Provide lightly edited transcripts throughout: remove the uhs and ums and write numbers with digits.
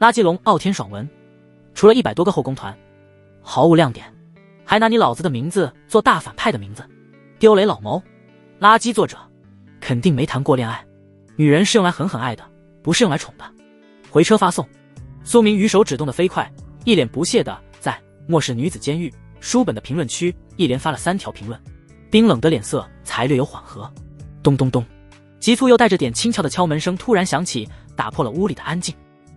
垃圾龙傲天爽文，除了100多个后宫团，毫无亮点，还拿你老子的名字做大反派的名字，丢雷老谋。垃圾作者肯定没谈过恋爱，女人是用来狠狠爱的，不是用来宠的。回车发送。苏明宇手指动得飞快，一脸不屑的在末世女子监狱书本的评论区一连发了3条评论，冰冷的脸色才略有缓和。咚咚咚，急促又带着点轻巧的敲门声突然响起，打破了屋里的安静。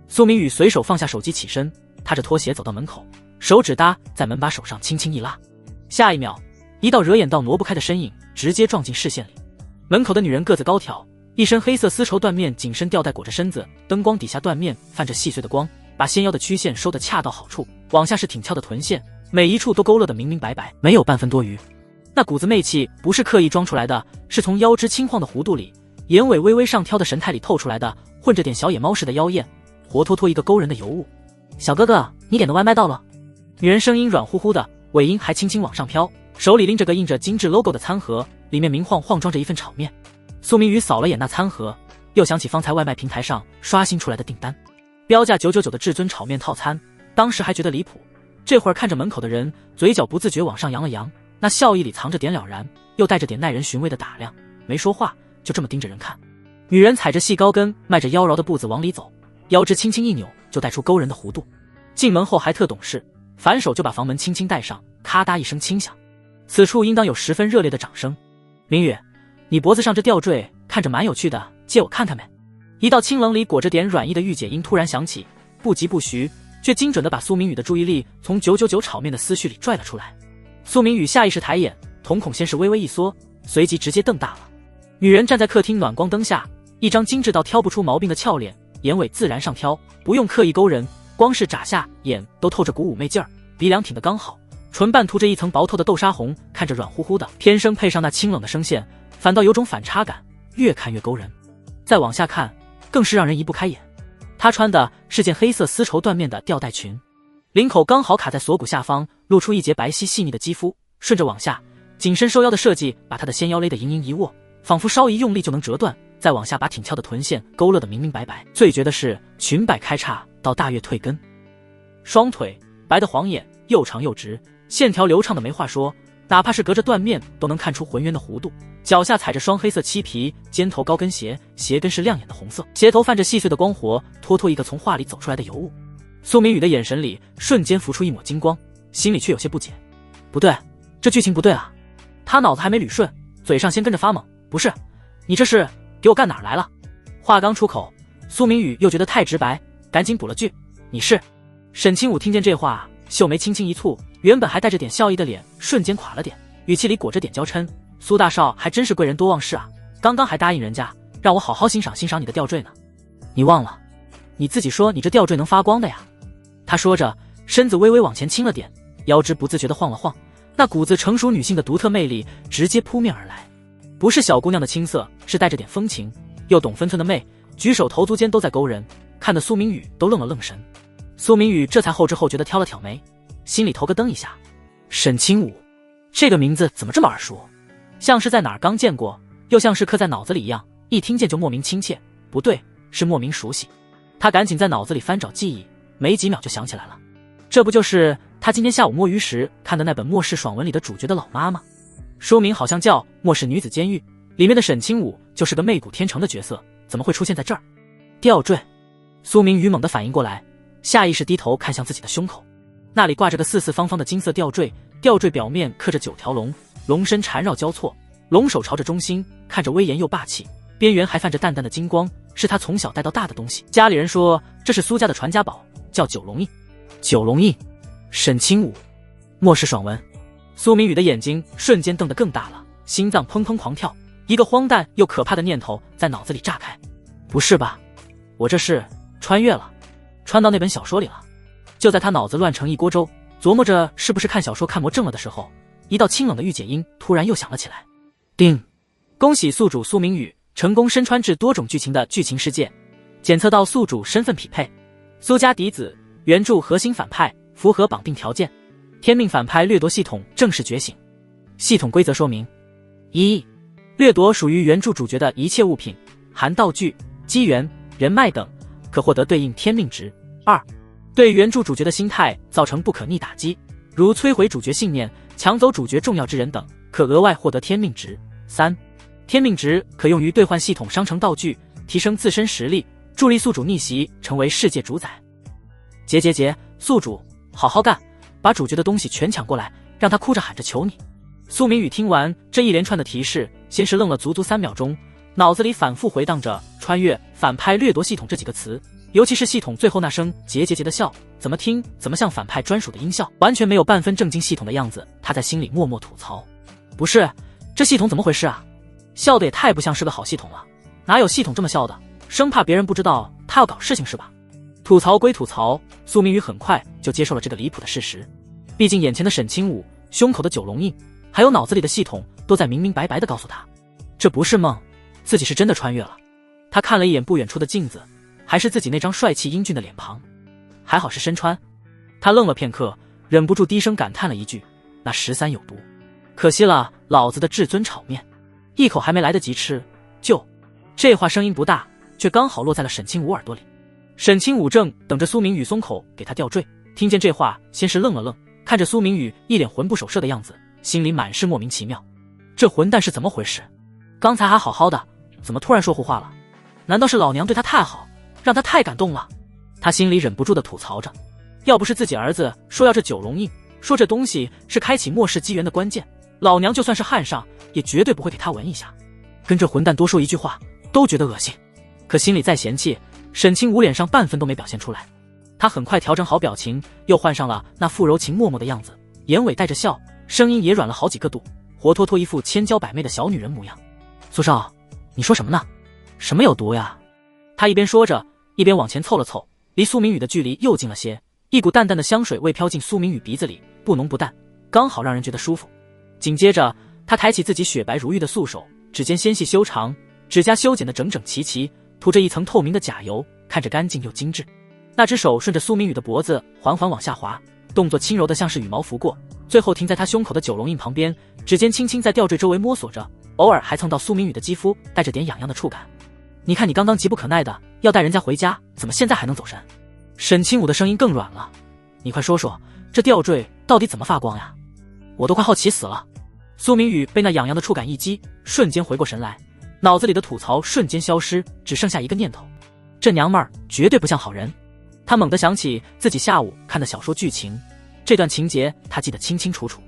苏明宇随手放下手机起身，踏着拖鞋走到门口，手指搭在门把手上轻轻一拉，下一秒一道惹眼到挪不开的身影直接撞进视线里。门口的女人个子高挑，一身黑色丝绸缎面紧身吊带裹着身子，灯光底下缎面泛着细碎的光，把纤腰的曲线收得恰到好处，往下是挺翘的臀线，每一处都勾勒得明明白白，没有半分多余。那股子媚气不是刻意装出来的，是从腰肢轻晃的弧度里，眼尾微微上挑的神态里透出来的，混着点小野猫似的妖艳，活脱脱一个勾人的尤物。小哥哥，你点的外卖到了。女人声音软乎乎的，尾音还轻轻往上飘，手里拎着个印着精致 logo 的餐盒，里面明晃晃装着一份炒面。苏明宇扫了眼那餐盒，又想起方才外卖平台上刷新出来的订单，标价999的至尊炒面套餐，当时还觉得离谱，这会儿看着门口的人，嘴角不自觉往上扬了扬，那笑意里藏着点了然，又带着点耐人寻味的打量，没说话，就这么盯着人看。女人踩着细高跟，迈着妖娆的步子往里走，腰肢轻轻一扭，就带出勾人的弧度。进门后还特懂事，反手就把房门轻轻带上，咔嗒一声轻响，此处应当有十分热烈的掌声。明宇，你脖子上这吊坠看着蛮有趣的，借我看看没？一道清冷里裹着点软意的御姐音突然响起，不疾不徐，却精准地把苏明宇的注意力从999炒面的思绪里拽了出来。苏明宇下意识抬眼，瞳孔先是微微一缩，随即直接瞪大了。女人站在客厅暖光灯下，一张精致到挑不出毛病的俏脸，眼尾自然上挑，不用刻意勾人，光是眨下眼都透着股妩媚劲儿，鼻梁挺得刚好，唇瓣涂着一层薄透的豆沙红，看着软乎乎的，偏生配上那清冷的声线，反倒有种反差感，越看越勾人。再往下看，更是让人移不开眼。她穿的是件黑色丝绸缎面的吊带裙，领口刚好卡在锁骨下方，露出一截白皙细腻的肌肤，顺着往下，紧身收腰的设计把她的纤腰勒得盈盈一握，仿佛稍一用力就能折断，再往下把挺翘的臀线勾勒得明明白白。最绝的是裙摆开叉到大月退跟，双腿白得晃眼，又长又直，线条流畅的没话说，哪怕是隔着缎面都能看出浑圆的弧度。脚下踩着双黑色漆皮尖头高跟鞋，鞋跟是亮眼的红色，鞋头泛着细碎的光活，脱脱一个从画里走出来的尤物。苏明宇的眼神里瞬间浮出一抹金光，心里却有些不解，不对，这剧情不对啊。他脑子还没捋顺，嘴上先跟着发猛，不是，你这是给我干哪儿来了？话刚出口，苏明宇又觉得太直白，赶紧补了句，你是。沈清武听见这话，秀眉轻轻一蹙，原本还带着点笑意的脸瞬间垮了点，语气里裹着点娇嗔，苏大少还真是贵人多忘事啊，刚刚还答应人家让我好好欣赏欣赏你的吊坠呢，你忘了你自己说你这吊坠能发光的呀。他说着，身子微微往前倾了点，腰肢不自觉地晃了晃，那股子成熟女性的独特魅力直接扑面而来，不是小姑娘的青涩，是带着点风情又懂分寸的媚，举手投足间都在勾人，看得苏明宇都愣了愣神。苏明宇这才后知后觉地挑了挑眉，心里头个噔一下，沈清武这个名字怎么这么耳熟，像是在哪儿刚见过，又像是刻在脑子里一样，一听见就莫名亲切，不对，是莫名熟悉。他赶紧在脑子里翻找记忆，没几秒就想起来了，这不就是他今天下午摸鱼时看的那本末世爽文里的主角的老妈吗？书名好像叫《末世女子监狱》，里面的沈清武就是个媚骨天成的角色，怎么会出现在这儿？吊坠。苏明宇猛地反应过来，下意识低头看向自己的胸口，那里挂着个四四方方的金色吊坠，吊坠表面刻着9条龙，龙身缠绕交错，龙首朝着中心，看着威严又霸气，边缘还泛着淡淡的金光，是他从小带到大的东西。家里人说这是苏家的传家宝，叫九龙印。九龙印，沈清武，末世爽文。苏明宇的眼睛瞬间瞪得更大了，心脏砰砰狂跳，一个荒诞又可怕的念头在脑子里炸开，不是吧，我这是穿越了，穿到那本小说里了。就在他脑子乱成一锅粥，琢磨着是不是看小说看魔怔了的时候，一道清冷的御姐音突然又响了起来。叮，恭喜宿主苏明宇成功身穿至多种剧情的剧情世界，检测到宿主身份匹配，苏家嫡子，原著核心反派，符合绑定条件，天命反派掠夺系统正式觉醒。系统规则说明：一、掠夺属于原著主角的一切物品，含道具、机缘、人脉等，可获得对应天命值。2. 对原著主角的心态造成不可逆打击，如摧毁主角信念、抢走主角重要之人等，可额外获得天命值。3. 天命值可用于兑换系统商城道具，提升自身实力，助力宿主逆袭成为世界主宰。宿主好好干，把主角的东西全抢过来，让他哭着喊着求你。苏明宇听完这一连串的提示，先是愣了足足3秒钟，脑子里反复回荡着穿越、反派、掠夺系统这几个词，尤其是系统最后那声结的笑，怎么听怎么像反派专属的音效，完全没有半分正经系统的样子。他在心里默默吐槽，不是，这系统怎么回事啊？笑的也太不像是个好系统了，哪有系统这么笑的？生怕别人不知道他要搞事情是吧？吐槽归吐槽，苏明宇很快就接受了这个离谱的事实。毕竟眼前的沈清武、胸口的九龙印，还有脑子里的系统，都在明明白白地告诉他，这不是梦，自己是真的穿越了。他看了一眼不远处的镜子，还是自己那张帅气英俊的脸庞，还好是身穿。他愣了片刻，忍不住低声感叹了一句：那13有毒，可惜了老子的至尊炒面。一口还没来得及吃，这话声音不大，却刚好落在了沈清武耳朵里。沈清武正等着苏明宇松口给他吊坠，听见这话先是愣了愣，看着苏明宇一脸魂不守舍的样子，心里满是莫名其妙。这混蛋是怎么回事？刚才还好好的，怎么突然说胡话了？难道是老娘对他太好，让他太感动了？他心里忍不住的吐槽着，要不是自己儿子说要这九龙印，说这东西是开启末世机缘的关键，老娘就算是汉上也绝对不会给他闻一下。跟这混蛋多说一句话都觉得恶心，可心里再嫌弃，沈清武脸上半分都没表现出来。他很快调整好表情，又换上了那副柔情脉脉的样子，眼尾带着笑，声音也软了好几个度，活脱脱一副千娇百媚的小女人模样。苏少，你说什么呢？什么有毒呀？他一边说着，一边往前凑了凑，离苏明宇的距离又近了些，一股淡淡的香水味飘进苏明宇鼻子里，不浓不淡，刚好让人觉得舒服。紧接着他抬起自己雪白如玉的素手，指尖纤细修长，指甲修剪得整整齐齐，涂着一层透明的甲油，看着干净又精致。那只手顺着苏明宇的脖子缓缓往下滑，动作轻柔的像是羽毛拂过，最后停在他胸口的九龙印旁边，指尖轻轻在吊坠周围摸索着，偶尔还蹭到苏明宇的肌肤，带着点痒痒的触感。你看你刚刚急不可耐的要带人家回家，怎么现在还能走神？沈清武的声音更软了，你快说说，这吊坠到底怎么发光呀？我都快好奇死了。苏明宇被那痒痒的触感一击，瞬间回过神来，脑子里的吐槽瞬间消失，只剩下一个念头，这娘们儿绝对不像好人。他猛地想起自己下午看的小说剧情，这段情节他记得清清楚楚。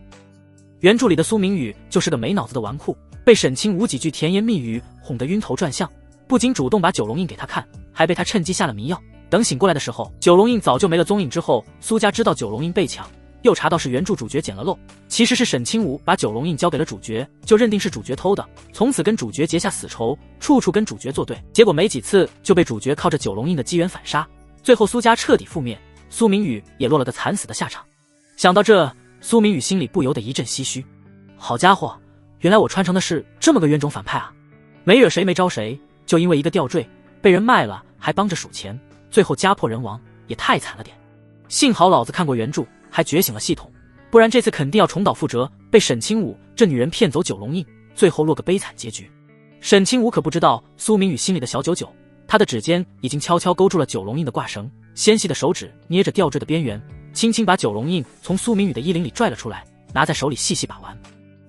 原著里的苏明宇就是个没脑子的纨绔，被沈清武几句甜言蜜语哄得晕头转向，不仅主动把九龙印给他看，还被他趁机下了迷药。等醒过来的时候，九龙印早就没了踪影。之后苏家知道九龙印被抢，又查到是原著主角捡了漏，其实是沈清武把九龙印交给了主角，就认定是主角偷的，从此跟主角结下死仇，处处跟主角作对。结果没几次就被主角靠着九龙印的机缘反杀，最后苏家彻底覆灭，苏明宇也落了个惨死的下场。想到这，苏明宇心里不由得一阵唏嘘。好家伙，原来我穿成的是这么个冤种反派啊！没惹谁没招谁，就因为一个吊坠被人卖了，还帮着数钱，最后家破人亡，也太惨了点。幸好老子看过原著，还觉醒了系统，不然这次肯定要重蹈覆辙，被沈清武这女人骗走九龙印，最后落个悲惨结局。沈清武可不知道苏明宇心里的小九九，他的指尖已经悄悄勾住了九龙印的挂绳，纤细的手指捏着吊坠的边缘，轻轻把九龙印从苏明宇的衣领里拽了出来，拿在手里细细把玩。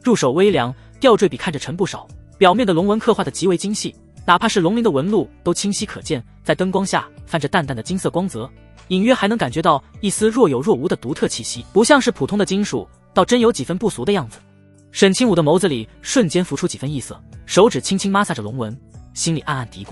入手微凉，吊坠比看着沉不少，表面的龙纹刻画的极为精细，哪怕是龙鳞的纹路都清晰可见，在灯光下泛着淡淡的金色光泽，隐约还能感觉到一丝若有若无的独特气息，不像是普通的金属，倒真有几分不俗的样子。沈清武的眸子里瞬间浮出几分异色，手指轻轻摩挲着龙纹，心里暗暗嘀咕，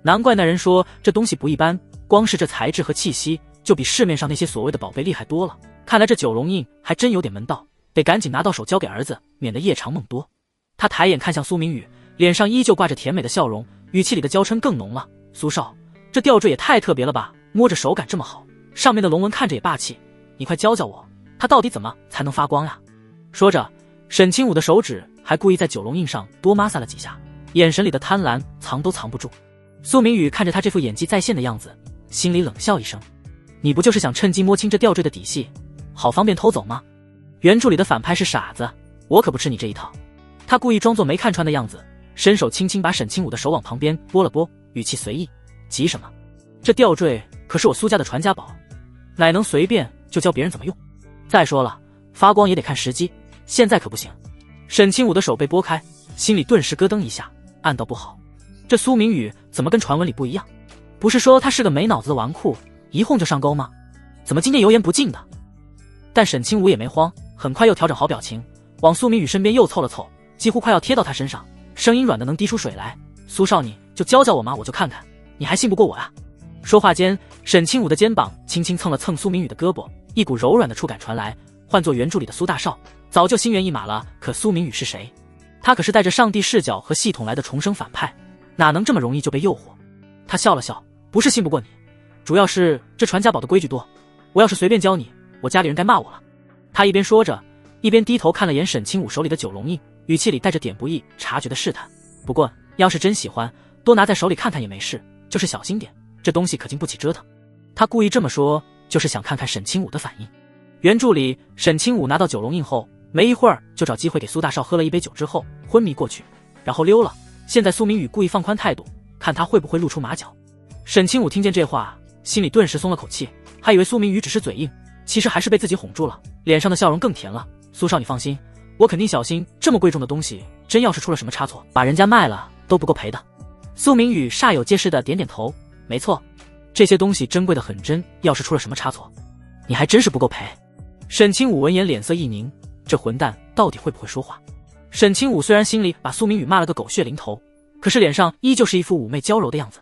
难怪那人说这东西不一般，光是这材质和气息就比市面上那些所谓的宝贝厉害多了，看来这九龙印还真有点门道，得赶紧拿到手交给儿子，免得夜长梦多。他抬眼看向苏明宇，脸上依旧挂着甜美的笑容，语气里的娇嗔更浓了。苏少，这吊坠也太特别了吧，摸着手感这么好，上面的龙纹看着也霸气，你快教教我，它到底怎么才能发光呀？说着，沈清武的手指还故意在九龙印上多摩挲了几下，眼神里的贪婪藏都藏不住。苏明宇看着他这副演技在线的样子，心里冷笑一声，你不就是想趁机摸清这吊坠的底细，好方便偷走吗？原著里的反派是傻子，我可不吃你这一套。他故意装作没看穿的样子，伸手轻轻把沈清武的手往旁边拨了拨，语气随意，急什么？这吊坠可是我苏家的传家宝，哪能随便就教别人怎么用？再说了，发光也得看时机，现在可不行。沈清武的手被拨开，心里顿时咯噔一下，暗道不好，这苏明宇怎么跟传闻里不一样？不是说他是个没脑子的纨绔，一哄就上钩吗？怎么今天油盐不进的？但沈清武也没慌，很快又调整好表情，往苏明宇身边又凑了凑，几乎快要贴到他身上，声音软的能滴出水来。苏少，你就教教我嘛，我就看看，你还信不过我啊？说话间，沈清武的肩膀轻轻蹭了蹭苏明宇的胳膊，一股柔软的触感传来。换作原著里的苏大少，早就心猿意马了。可苏明宇是谁？他可是带着上帝视角和系统来的重生反派，哪能这么容易就被诱惑？他笑了笑，不是信不过你，主要是这传家宝的规矩多，我要是随便教你，我家里人该骂我了。他一边说着，一边低头看了眼沈清武手里的九龙印，语气里带着点不易察觉的试探。不过要是真喜欢，多拿在手里看看也没事，就是小心点，这东西可经不起折腾。他故意这么说，就是想看看沈清武的反应。原著里，沈清武拿到九龙印后，没一会儿就找机会给苏大少喝了一杯酒之后昏迷过去，然后溜了。现在苏明宇故意放宽态度，看他会不会露出马脚。沈清武听见这话，心里顿时松了口气，还以为苏明宇只是嘴硬，其实还是被自己哄住了，脸上的笑容更甜了。苏少你放心，我肯定小心，这么贵重的东西，真要是出了什么差错，把人家卖了都不够赔的。苏明宇煞有介事的点点头，没错，这些东西珍贵的很真，要是出了什么差错，你还真是不够赔。沈清武闻言脸色一凝，这混蛋到底会不会说话？沈清武虽然心里把苏明宇骂了个狗血淋头，可是脸上依旧是一副妩媚娇柔的样子。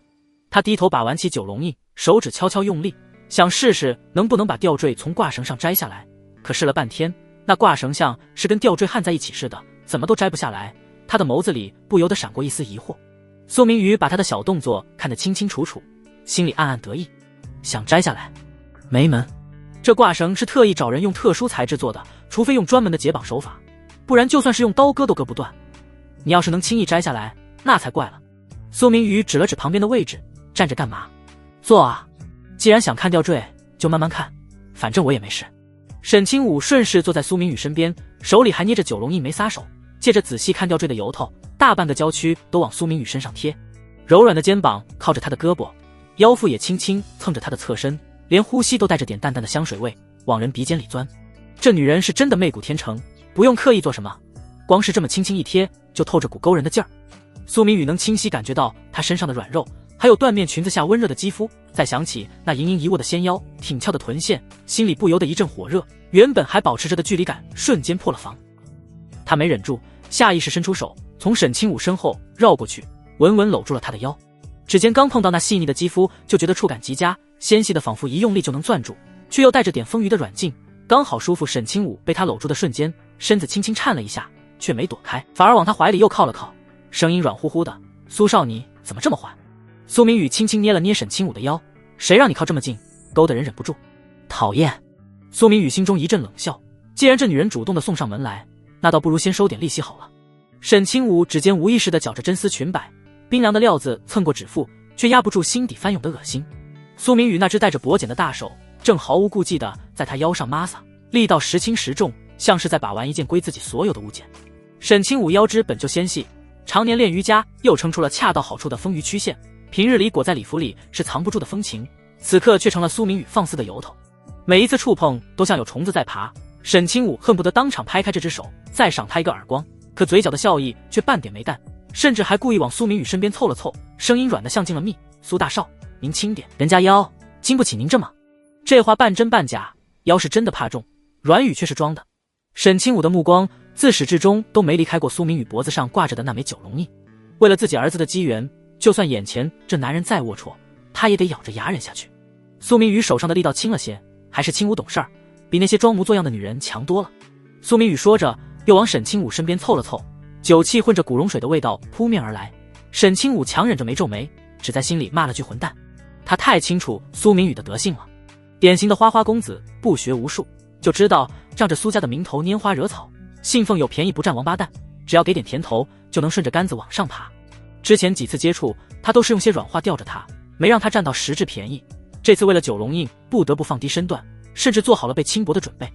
他低头把玩起九龙印，手指悄悄用力，想试试能不能把吊坠从挂绳上摘下来。可试了半天，那挂绳像是跟吊坠焊在一起似的，怎么都摘不下来。他的眸子里不由得闪过一丝疑惑。苏明宇把他的小动作看得清清楚楚，心里暗暗得意，想摘下来没门。这挂绳是特意找人用特殊材质做的，除非用专门的解绑手法，不然就算是用刀割都割不断。你要是能轻易摘下来，那才怪了。苏明宇指了指旁边的位置，站着干嘛？坐啊，既然想看吊坠，就慢慢看，反正我也没事。沈清武顺势坐在苏明宇身边，手里还捏着九龙印没撒手，借着仔细看吊坠的由头，大半个娇躯都往苏明宇身上贴，柔软的肩膀靠着他的胳膊，腰腹也轻轻蹭着他的侧身，连呼吸都带着点淡淡的香水味往人鼻尖里钻。这女人是真的媚骨天成，不用刻意做什么，光是这么轻轻一贴，就透着股勾人的劲儿。苏明宇能清晰感觉到她身上的软肉，还有缎面裙子下温热的肌肤，再想起那盈盈一握的纤腰，挺翘的臀线，心里不由得一阵火热，原本还保持着的距离感瞬间破了防。他没忍住，下意识伸出手，从沈清武身后绕过去，稳稳搂住了他的腰。指尖刚碰到那细腻的肌肤，就觉得触感极佳，纤细的仿佛一用力就能攥住，却又带着点丰腴的软劲，刚好舒服。沈清武被他搂住的瞬间，身子轻轻颤了一下，却没躲开，反而往他怀里又靠了靠，声音软乎乎的：“苏少，你怎么这么坏？”苏明宇轻轻捏了捏沈清武的腰，谁让你靠这么近，勾得人忍不住。讨厌。苏明宇心中一阵冷笑，既然这女人主动的送上门来，那倒不如先收点利息好了。沈清武指尖无意识地绞着真丝裙摆，冰凉的料子蹭过指腹，却压不住心底翻涌的恶心。苏明宇那只带着薄茧的大手正毫无顾忌地在他腰上摩挲，力道时轻时重，像是在把玩一件归自己所有的物件。沈清武腰肢本就纤细，常年练瑜伽又撑出了恰到好处的丰腴曲线，平日里裹在礼服里是藏不住的风情，此刻却成了苏明宇放肆的由头。每一次触碰都像有虫子在爬，沈清武恨不得当场拍开这只手，再赏他一个耳光，可嘴角的笑意却半点没淡，甚至还故意往苏明宇身边凑了凑，声音软得像进了蜜：“苏大少，您轻点，人家腰经不起您这么。”这话半真半假，腰是真的怕重，软语却是装的。沈清武的目光自始至终都没离开过苏明宇脖子上挂着的那枚九龙印，为了自己儿子的机缘，就算眼前这男人再龌龊，他也得咬着牙忍下去。苏明宇手上的力道轻了些，还是轻武懂事儿，比那些装模作样的女人强多了。苏明宇说着，又往沈清武身边凑了凑，酒气混着古龙水的味道扑面而来。沈清武强忍着没皱眉，只在心里骂了句混蛋。他太清楚苏明宇的德性了，典型的花花公子，不学无术，就知道仗着苏家的名头拈花惹草，信奉有便宜不占王八蛋，只要给点甜头，就能顺着杆子往上爬。之前几次接触，他都是用些软话吊着他，没让他占到实质便宜。这次为了九龙印，不得不放低身段，甚至做好了被轻薄的准备。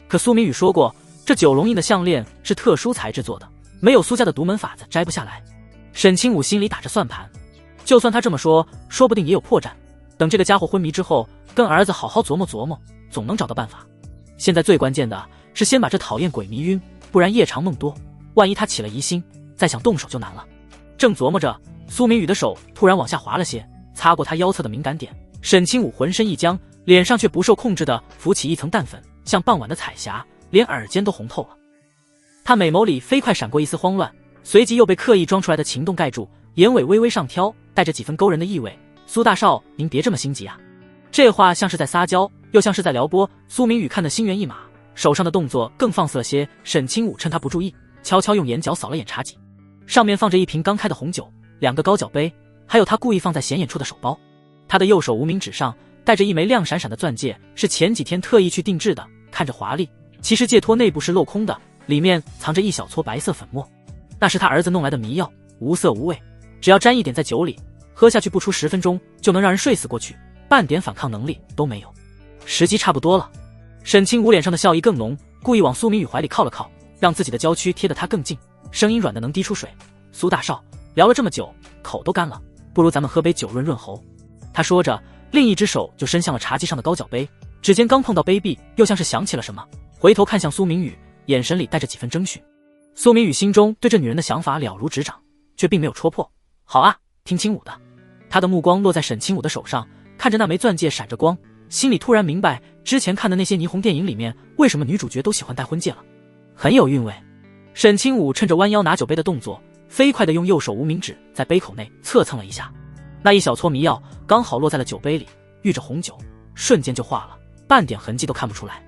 可苏明宇说过，这九龙印的项链是特殊材质做的，没有苏家的独门法子摘不下来。沈清武心里打着算盘，就算他这么说，说不定也有破绽，等这个家伙昏迷之后，跟儿子好好琢磨琢磨，总能找到办法。现在最关键的是先把这讨厌鬼迷晕，不然夜长梦多，万一他起了疑心，再想动手就难了。正琢磨着，苏明宇的手突然往下滑了些，擦过他腰侧的敏感点。沈清武浑身一僵，脸上却不受控制地浮起一层淡粉，像傍晚的彩霞，连耳尖都红透了。他美眸里飞快闪过一丝慌乱，随即又被刻意装出来的情动盖住，眼尾微微上挑，带着几分勾人的意味。苏大少，您别这么心急啊。这话像是在撒娇，又像是在撩拨。苏明宇看得心猿意马，手上的动作更放肆了些。沈清武趁他不注意，悄悄用眼角扫了眼茶几，上面放着一瓶刚开的红酒，2个高脚杯，还有他故意放在显眼处的手包。他的右手无名指上戴着一枚亮闪闪的钻戒，是前几天特意去定制的，看着华丽，其实戒托内部是镂空的，里面藏着一小撮白色粉末，那是他儿子弄来的迷药，无色无味，只要沾一点在酒里，喝下去不出10分钟就能让人睡死过去，半点反抗能力都没有。时机差不多了，沈清武脸上的笑意更浓，故意往苏明宇怀里靠了靠，让自己的娇躯贴得他更近，声音软得能滴出水。苏大少，聊了这么久，口都干了，不如咱们喝杯酒润润喉。他说着，另一只手就伸向了茶几上的高脚杯，指尖刚碰到杯壁，又像是想起了什么，回头看向苏明宇，眼神里带着几分征询。苏明宇心中对这女人的想法了如指掌，却并没有戳破。好啊，听清武的。他的目光落在沈清武的手上，看着那枚钻戒闪着光，心里突然明白之前看的那些霓虹电影里面为什么女主角都喜欢戴婚戒了，很有韵味。沈清武趁着弯腰拿酒杯的动作，飞快地用右手无名指在杯口内侧蹭了一下，那一小撮迷药刚好落在了酒杯里，遇着红酒瞬间就化了，半点痕迹都看不出来。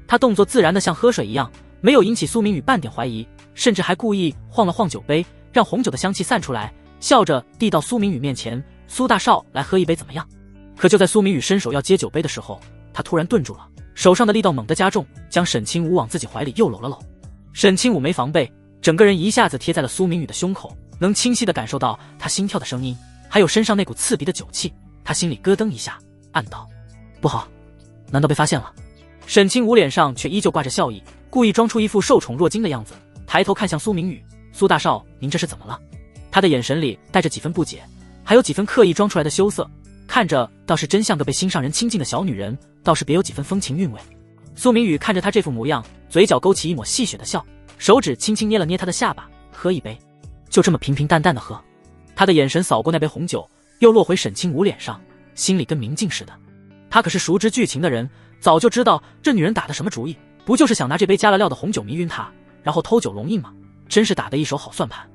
他动作自然的像喝水一样，没有引起苏明宇半点怀疑，甚至还故意晃了晃酒杯，让红酒的香气散出来，笑着递到苏明宇面前，苏大少，来喝一杯怎么样？可就在苏明宇伸手要接酒杯的时候，他突然顿住了，手上的力道猛地加重，将沈清武往自己怀里又搂了搂。沈清武没防备，整个人一下子贴在了苏明宇的胸口，能清晰地感受到他心跳的声音，还有身上那股刺鼻的酒气。他心里咯噔一下，暗道不好，难道被发现了？沈清武脸上却依旧挂着笑意，故意装出一副受宠若惊的样子，抬头看向苏明宇，苏大少，您这是怎么了？他的眼神里带着几分不解，还有几分刻意装出来的羞涩，看着倒是真像个被心上人亲近的小女人，倒是别有几分风情韵味。苏明宇看着他这副模样，嘴角勾起一抹戏谑的笑，手指轻轻捏了捏他的下巴，喝一杯，就这么平平淡淡的喝。他的眼神扫过那杯红酒，又落回沈清武脸上，心里跟明镜似的。他可是熟知剧情的人，早就知道这女人打的什么主意，不就是想拿这杯加了料的红酒迷晕他，然后偷酒龙印吗？真是打的一手好算盘。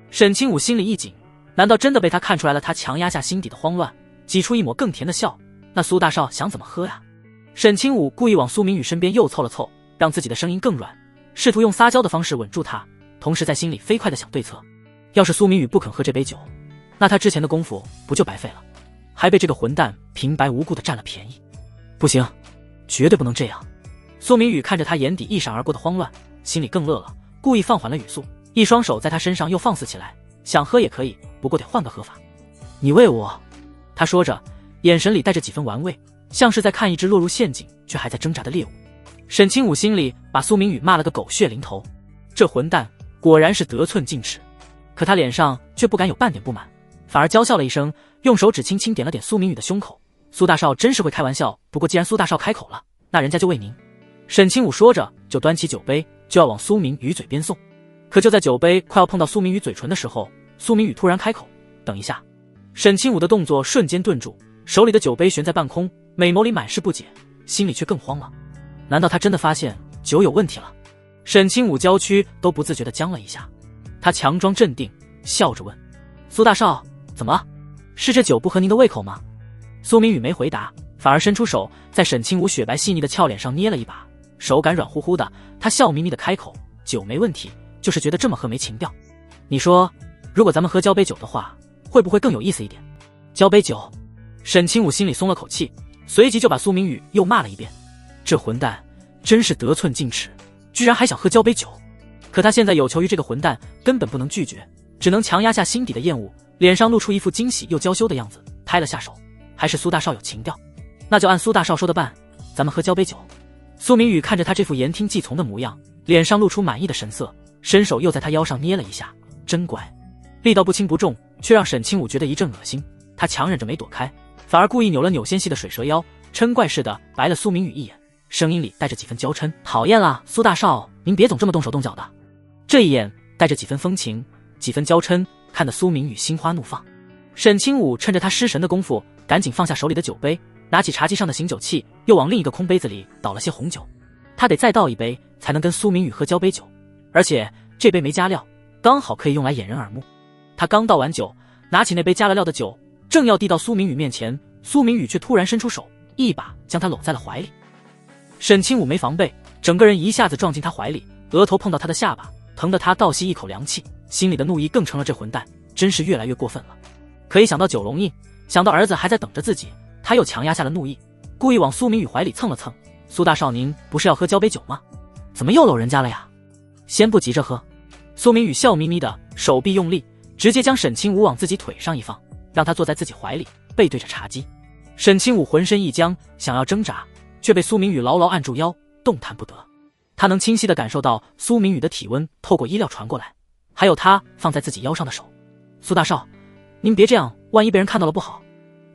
沈清武心里一紧，难道真的被他看出来了他强压下心底的慌乱，挤出一抹更甜的笑？那苏大少想怎么喝呀？沈清武故意往苏明宇身边又凑了凑，让自己的声音更软，试图用撒娇的方式稳住他，同时在心里飞快地想对策。要是苏明宇不肯喝这杯酒，那他之前的功夫不就白费了，还被这个混蛋平白无故地占了便宜。不行，绝对不能这样。苏明宇看着他眼底一闪而过的慌乱，心里更乐了，故意放缓了语速，一双手在他身上又放肆起来，想喝也可以，不过得换个喝法。你喂我。他说着，眼神里带着几分玩味，像是在看一只落入陷阱却还在挣扎的猎物。沈清武心里把苏明宇骂了个狗血淋头，这混蛋果然是得寸进尺，可他脸上却不敢有半点不满，反而娇笑了一声，用手指轻轻点了点苏明宇的胸口。苏大少真是会开玩笑，不过既然苏大少开口了，那人家就为您。沈清武说着就端起酒杯，就要往苏明宇嘴边送。可就在酒杯快要碰到苏明宇嘴唇的时候，苏明宇突然开口，等一下。沈清武的动作瞬间顿住，手里的酒杯悬在半空，美眸里满是不解，心里却更慌了。难道他真的发现酒有问题了？沈清武娇躯都不自觉地僵了一下，他强装镇定，笑着问：苏大少，怎么了？是这酒不合您的胃口吗？苏明宇没回答，反而伸出手在沈清武雪白细腻的俏脸上捏了一把，手感软乎乎的。他笑眯眯地开口：酒没问题，就是觉得这么喝没情调。你说，如果咱们喝交杯酒的话，会不会更有意思一点？交杯酒。沈清武心里松了口气，随即就把苏明宇又骂了一遍。这混蛋真是得寸进尺，居然还想喝交杯酒。可他现在有求于这个混蛋，根本不能拒绝，只能强压下心底的厌恶，脸上露出一副惊喜又娇羞的样子，拍了下手。还是苏大少有情调，那就按苏大少说的办，咱们喝交杯酒。苏明宇看着他这副言听计从的模样，脸上露出满意的神色，伸手又在他腰上捏了一下，真乖。力道不轻不重，却让沈清武觉得一阵恶心。他强忍着没躲开，反而故意扭了扭纤细的水蛇腰，嗔怪似的白了苏明宇一眼，声音里带着几分娇嗔：“讨厌啦，苏大少，您别总这么动手动脚的。”这一眼带着几分风情，几分娇嗔，看得苏明宇心花怒放。沈清武趁着他失神的功夫，赶紧放下手里的酒杯，拿起茶几上的醒酒器，又往另一个空杯子里倒了些红酒。他得再倒一杯，才能跟苏明宇喝交杯酒，而且这杯没加料，刚好可以用来掩人耳目。他刚倒完酒，拿起那杯加了料的酒，正要递到苏明宇面前，苏明宇却突然伸出手，一把将他搂在了怀里。沈清武没防备，整个人一下子撞进他怀里，额头碰到他的下巴，疼得他倒吸一口凉气，心里的怒意更成了这混蛋真是越来越过分了。可一想到九龙印，想到儿子还在等着自己，他又强压下了怒意，故意往苏明宇怀里蹭了蹭。苏大少，您不是要喝交杯酒吗？怎么又搂人家了呀？先不急着喝。苏明宇笑眯眯的，手臂用力，直接将沈清武往自己腿上一放，让他坐在自己怀里，背对着茶几。沈清武浑身一僵，想要挣扎，却被苏明宇牢牢按住腰，动弹不得。他能清晰地感受到苏明宇的体温透过衣料传过来，还有他放在自己腰上的手。苏大少，您别这样，万一被人看到了不好。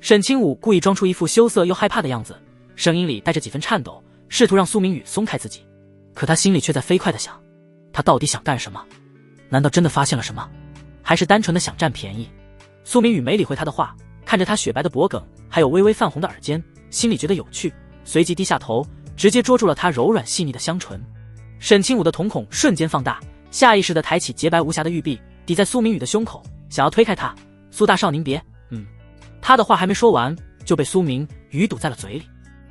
沈清武故意装出一副羞涩又害怕的样子，声音里带着几分颤抖，试图让苏明宇松开自己。可他心里却在飞快地想，他到底想干什么？难道真的发现了什么？还是单纯的想占便宜？苏明宇没理会他的话，看着他雪白的脖颈还有微微泛红的耳尖，心里觉得有趣，随即低下头，直接捉住了他柔软细腻的香唇。沈清武的瞳孔瞬间放大，下意识地抬起洁白无瑕的玉臂抵在苏明宇的胸口，想要推开他。苏大少您别……他的话还没说完，就被苏明宇堵在了嘴里。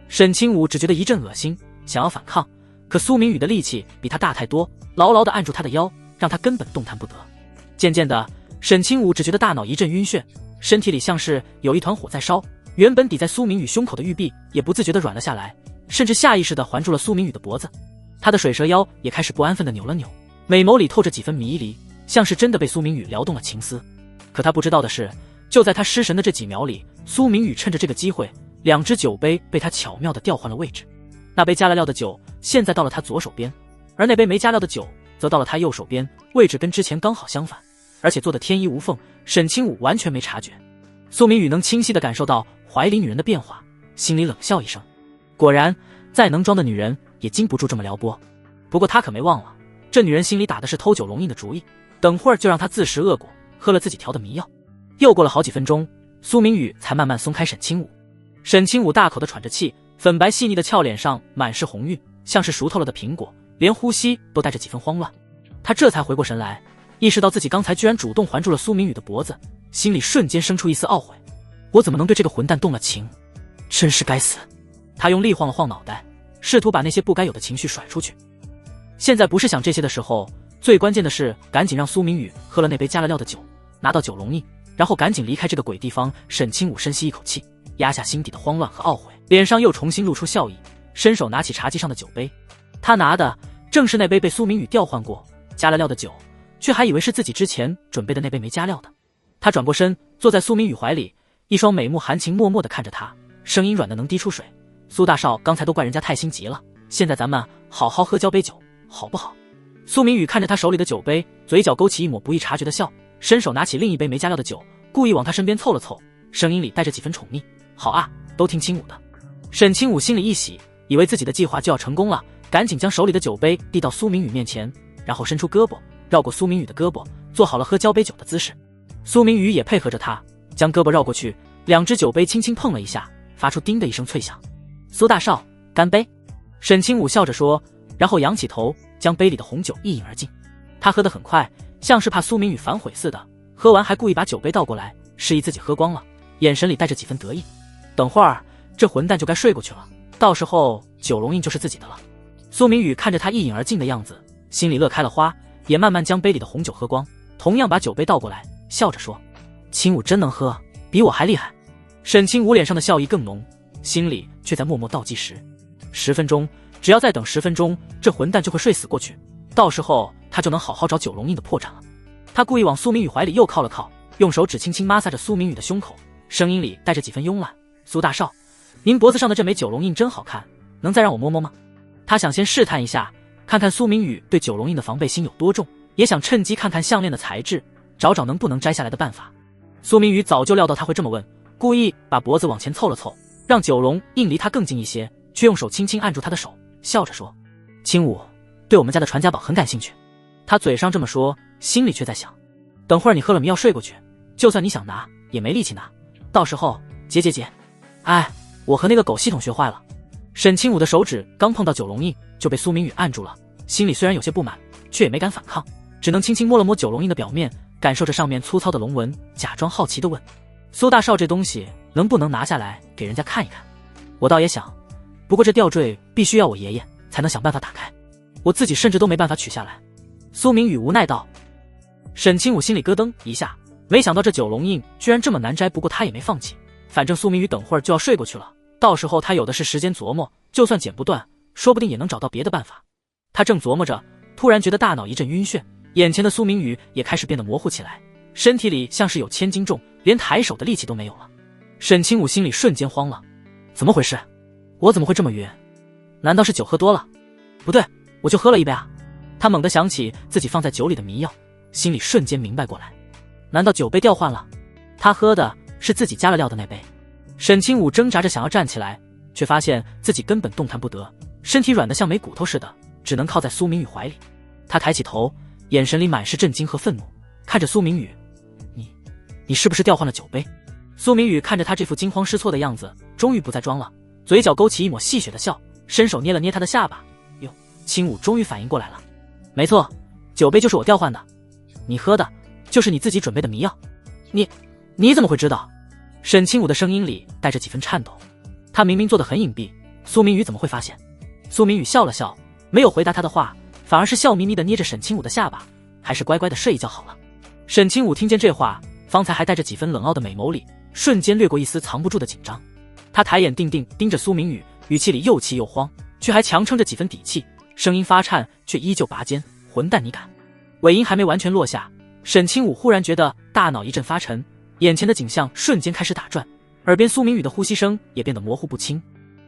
沈清武只觉得一阵恶心，想要反抗，可苏明宇的力气比他大太多，牢牢地按住他的腰，让他根本动弹不得。渐渐的，沈清武只觉得大脑一阵晕眩，身体里像是有一团火在烧，原本抵在苏明宇胸口的玉臂也不自觉地软了下来，甚至下意识地环住了苏明宇的脖子。他的水蛇腰也开始不安分地扭了扭，美眸里透着几分迷离，像是真的被苏明宇撩动了情丝。可他不知道的是，就在他失神的这几秒里，苏明宇趁着这个机会，两只酒杯被他巧妙地调换了位置。那杯加了料的酒现在到了他左手边，而那杯没加料的酒则到了他右手边，位置跟之前刚好相反，而且做得天衣无缝，沈清武完全没察觉。苏明宇能清晰地感受到怀里女人的变化，心里冷笑一声，果然再能装的女人也经不住这么撩拨。不过他可没忘了，这女人心里打的是偷九龙印的主意，等会儿就让他自食恶果，喝了自己调的迷药。又过了好几分钟，苏明宇才慢慢松开沈清武。沈清武大口地喘着气，粉白细腻的俏脸上满是红晕，像是熟透了的苹果，连呼吸都带着几分慌乱。他这才回过神来，意识到自己刚才居然主动环住了苏明宇的脖子，心里瞬间生出一丝懊悔，我怎么能对这个混蛋动了情？真是该死。他用力晃了晃脑袋，试图把那些不该有的情绪甩出去。现在不是想这些的时候，最关键的是赶紧让苏明宇喝了那杯加了料的酒，拿到九龙印，然后赶紧离开这个鬼地方。沈清武深吸一口气，压下心底的慌乱和懊悔，脸上又重新露出笑意，伸手拿起茶几上的酒杯。他拿的正是那杯被苏明宇调换过加了料的酒，却还以为是自己之前准备的那杯没加料的。他转过身，坐在苏明宇怀里，一双美目含情脉脉地看着他，声音软得能滴出水。苏大少，刚才都怪人家太心急了，现在咱们好好喝交杯酒好不好？苏明宇看着他手里的酒杯，嘴角勾起一抹不易察觉的笑，伸手拿起另一杯没加料的酒，故意往他身边凑了凑，声音里带着几分宠溺。好啊，都听清武的。沈清武心里一喜，以为自己的计划就要成功了，赶紧将手里的酒杯递到苏明宇面前，然后伸出胳膊绕过苏明宇的胳膊，做好了喝交杯酒的姿势。苏明宇也配合着他，将胳膊绕过去，两只酒杯轻轻碰了一下，发出叮的一声脆响。苏大少，干杯！沈清武笑着说，然后仰起头，将杯里的红酒一饮而尽。他喝得很快，像是怕苏明宇反悔似的，喝完还故意把酒杯倒过来，示意自己喝光了，眼神里带着几分得意。等会儿这混蛋就该睡过去了，到时候九龙印就是自己的了。苏明宇看着他一饮而尽的样子，心里乐开了花，也慢慢将杯里的红酒喝光，同样把酒杯倒过来，笑着说，清武真能喝，比我还厉害。沈清武脸上的笑意更浓，心里却在默默倒计时，10分钟，只要再等10分钟，这混蛋就会睡死过去，到时候他就能好好找九龙印的破绽了。他故意往苏明宇怀里又靠了靠，用手指轻轻摩挲着苏明宇的胸口，声音里带着几分慵懒，苏大少，您脖子上的这枚九龙印真好看，能再让我摸摸吗？他想先试探一下，看看苏明宇对九龙印的防备心有多重，也想趁机看看项链的材质，找找能不能摘下来的办法。苏明宇早就料到他会这么问，故意把脖子往前凑了凑，让九龙印离他更近一些，却用手轻轻按住他的手，笑着说：“青武对我们家的传家宝很感兴趣。”他嘴上这么说，心里却在想，等会儿你喝了迷药睡过去，就算你想拿也没力气拿，到时候结。哎，我和那个狗系统学坏了。沈清武的手指刚碰到九龙印就被苏明宇按住了，心里虽然有些不满，却也没敢反抗，只能轻轻摸了摸九龙印的表面，感受着上面粗糙的龙纹，假装好奇地问：“苏大少，这东西能不能拿下来给人家看一看？我倒也想，不过这吊坠必须要我爷爷才能想办法打开，我自己甚至都没办法取下来。”苏明宇无奈道。沈清武心里咯噔一下，没想到这九龙印居然这么难摘，不过他也没放弃，反正苏明宇等会儿就要睡过去了，到时候他有的是时间琢磨，就算剪不断，说不定也能找到别的办法。他正琢磨着，突然觉得大脑一阵晕眩，眼前的苏明宇也开始变得模糊起来，身体里像是有千斤重，连抬手的力气都没有了。沈清武心里瞬间慌了，怎么回事？我怎么会这么晕？难道是酒喝多了？不对，我就喝了一杯啊！他猛地想起自己放在酒里的迷药，心里瞬间明白过来，难道酒被调换了？他喝的是自己加了料的那杯。沈清武挣扎着想要站起来，却发现自己根本动弹不得，身体软得像没骨头似的，只能靠在苏明宇怀里。他抬起头，眼神里满是震惊和愤怒，看着苏明宇：“你是不是调换了酒杯？”苏明宇看着他这副惊慌失措的样子，终于不再装了，嘴角勾起一抹戏谑的笑，伸手捏了捏他的下巴。哟，清武终于反应过来了，没错，酒杯就是我调换的，你喝的就是你自己准备的迷药。你怎么会知道？沈清武的声音里带着几分颤抖。他明明做得很隐蔽，苏明宇怎么会发现？苏明宇笑了笑，没有回答他的话，反而是笑眯眯地捏着沈清武的下巴，还是乖乖地睡一觉好了。沈清武听见这话，方才还带着几分冷傲的美眸里，瞬间掠过一丝藏不住的紧张。他抬眼定定盯着苏明宇，语气里又气又慌，却还强撑着几分底气，声音发颤，却依旧拔尖：“混蛋，你敢！”尾音还没完全落下，沈清武忽然觉得大脑一阵发沉，眼前的景象瞬间开始打转，耳边苏明宇的呼吸声也变得模糊不清。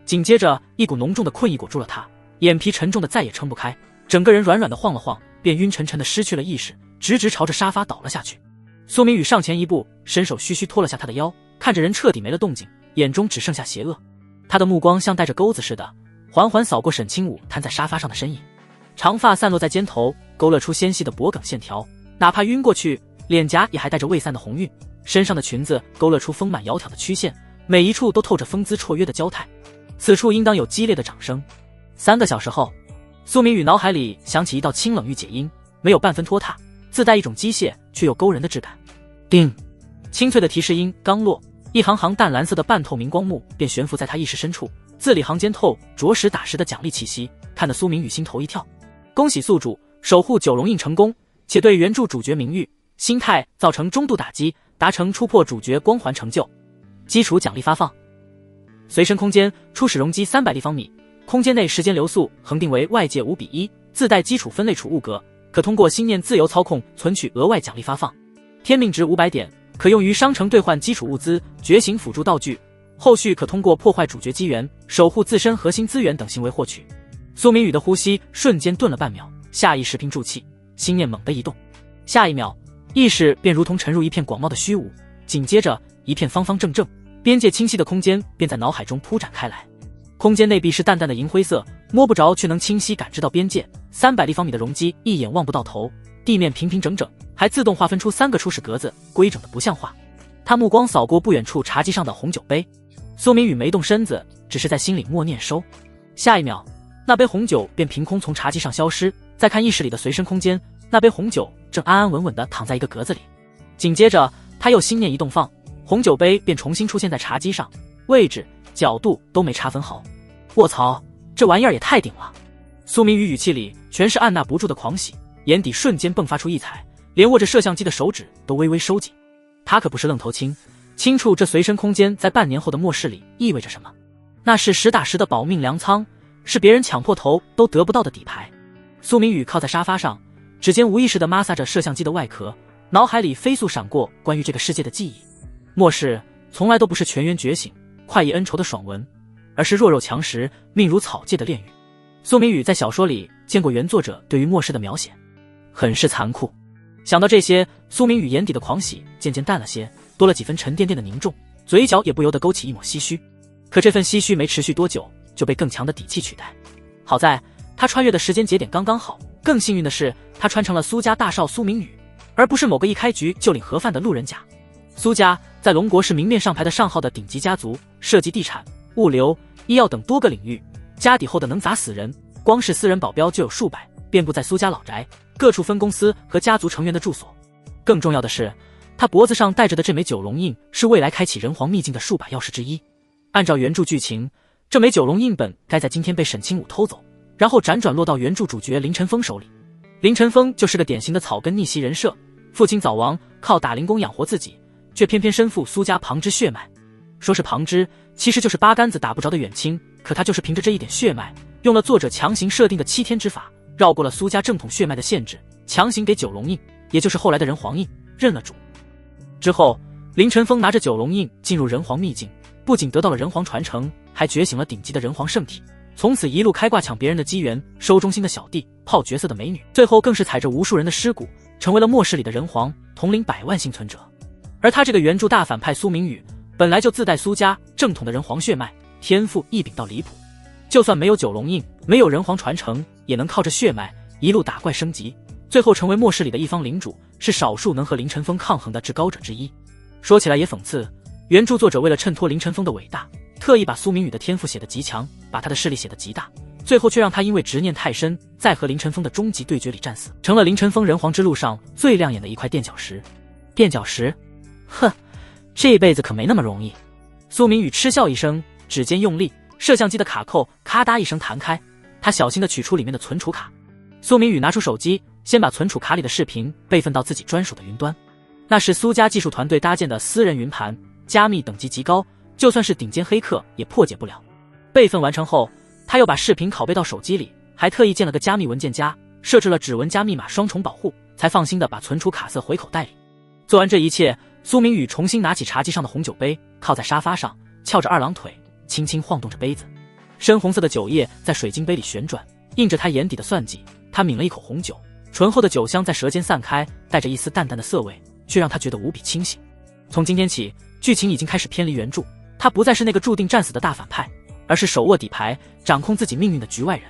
紧接着，一股浓重的困意裹住了他，眼皮沉重的再也撑不开，整个人软软的晃了晃，便晕沉沉的失去了意识，直直朝着沙发倒了下去。苏明宇上前一步，伸手虚虚拖了下他的腰，看着人彻底没了动静，眼中只剩下邪恶。他的目光像带着钩子似的，缓缓扫过沈清武瘫在沙发上的身影，长发散落在肩头，勾勒出纤细的脖颈线条，哪怕晕过去，脸颊也还带着未散的红晕，身上的裙子勾勒出丰满窈窕的曲线，每一处都透着风姿绰约的娇态。此处应当有激烈的掌声。3个小时后，苏明宇脑海里响起一道清冷御姐音，没有半分拖沓，自带一种机械却又勾人的质感。叮，清脆的提示音刚落，一行行淡蓝色的半透明光幕便悬浮在他意识深处，字里行间透着实打实的奖励气息，看得苏明宇心头一跳。恭喜宿主守护九龙印成功，且对原著主角名誉、心态造成中度打击，达成突破主角光环成就。基础奖励发放。随身空间初始容积300立方米，空间内时间流速恒定为外界5:1，自带基础分类储物格，可通过心念自由操控存取额外奖励发放。天命值500点，可用于商城兑换基础物资、觉醒辅助道具，后续可通过破坏主角机缘、守护自身核心资源等行为获取。苏明宇的呼吸瞬间顿了半秒，下意识屏住气，心念猛地一动，下一秒意识便如同沉入一片广袤的虚无，紧接着一片方方正正、边界清晰的空间便在脑海中铺展开来。空间内壁是淡淡的银灰色，摸不着却能清晰感知到边界，300立方米的容积一眼望不到头，地面平平整整，还自动划分出3个初始格子，规整的不像话。他目光扫过不远处茶几上的红酒杯，苏明宇没动身子，只是在心里默念收。下一秒，那杯红酒便凭空从茶几上消失，再看意识里的随身空间，那杯红酒正安安稳稳地躺在一个格子里。紧接着他又心念一动放，红酒杯便重新出现在茶几上，位置角度都没差分毫。卧槽，这玩意儿也太顶了！苏明宇语气里全是按捺不住的狂喜，眼底瞬间迸发出异彩，连握着摄像机的手指都微微收紧。他可不是愣头青，清楚这随身空间在半年后的末世里意味着什么。那是实打实的保命粮仓，是别人抢破头都得不到的底牌。苏明宇靠在沙发上，指尖无意识地摩挲着摄像机的外壳，脑海里飞速闪过关于这个世界的记忆。末世从来都不是全员觉醒、快意恩仇的爽文，而是弱肉强食、命如草芥的炼狱。苏明宇在小说里见过原作者对于末世的描写，很是残酷。想到这些，苏明宇眼底的狂喜渐渐淡了些，多了几分沉甸甸的凝重，嘴角也不由得勾起一抹唏嘘。可这份唏嘘没持续多久，就被更强的底气取代。好在他穿越的时间节点刚刚好，更幸运的是，他穿成了苏家大少苏明宇，而不是某个一开局就领盒饭的路人甲。苏家在龙国是明面上排的上号的顶级家族，涉及地产、物流、医药等多个领域，家底厚的能砸死人，光是私人保镖就有数百，遍布在苏家老宅、各处分公司和家族成员的住所。更重要的是，他脖子上戴着的这枚九龙印是未来开启人皇秘境的数把钥匙之一。按照原著剧情，这枚九龙印本该在今天被沈清武偷走，然后辗转落到原著主角林晨风手里。林晨风就是个典型的草根逆袭人设，父亲早亡，靠打零工养活自己，却偏偏身负苏家旁支血脉。说是旁支，其实就是八竿子打不着的远亲，可他就是凭着这一点血脉，用了作者强行设定的7天之法，绕过了苏家正统血脉的限制，强行给九龙印，也就是后来的人皇印，认了主。之后，林晨风拿着九龙印进入人皇秘境，不仅得到了人皇传承，还觉醒了顶级的人皇圣体，从此一路开挂抢别人的机缘，收中心的小弟，泡角色的美女，最后更是踩着无数人的尸骨，成为了末世里的人皇，统领100万幸存者。而他这个原著大反派苏明宇，本来就自带苏家正统的人皇血脉，天赋异禀到离谱，就算没有九龙印，没有人皇传承，也能靠着血脉一路打怪升级，最后成为末世里的一方领主，是少数能和林晨风抗衡的至高者之一。说起来也讽刺，原著作者为了衬托林晨风的伟大，特意把苏明宇的天赋写得极强，把他的势力写得极大，最后却让他因为执念太深，在和林晨风的终极对决里战死，成了林晨风人皇之路上最亮眼的一块垫脚石。垫脚石？哼，这辈子可没那么容易。苏明宇嗤笑一声，指尖用力，摄像机的卡扣咔嗒一声弹开，他小心地取出里面的存储卡。苏明宇拿出手机，先把存储卡里的视频备份到自己专属的云端，那是苏家技术团队搭建的私人云盘，加密等级极高，就算是顶尖黑客也破解不了。备份完成后，他又把视频拷贝到手机里，还特意建了个加密文件夹，设置了指纹加密码双重保护，才放心的把存储卡塞回口袋里。做完这一切，苏明宇重新拿起茶几上的红酒杯，靠在沙发上，翘着二郎腿，轻轻晃动着杯子。深红色的酒液在水晶杯里旋转，映着他眼底的算计。他抿了一口红酒，醇厚的酒香在舌尖散开，带着一丝淡淡的涩味，却让他觉得无比清醒。从今天起，剧情已经开始偏离原著，他不再是那个注定战死的大反派，而是手握底牌，掌控自己命运的局外人。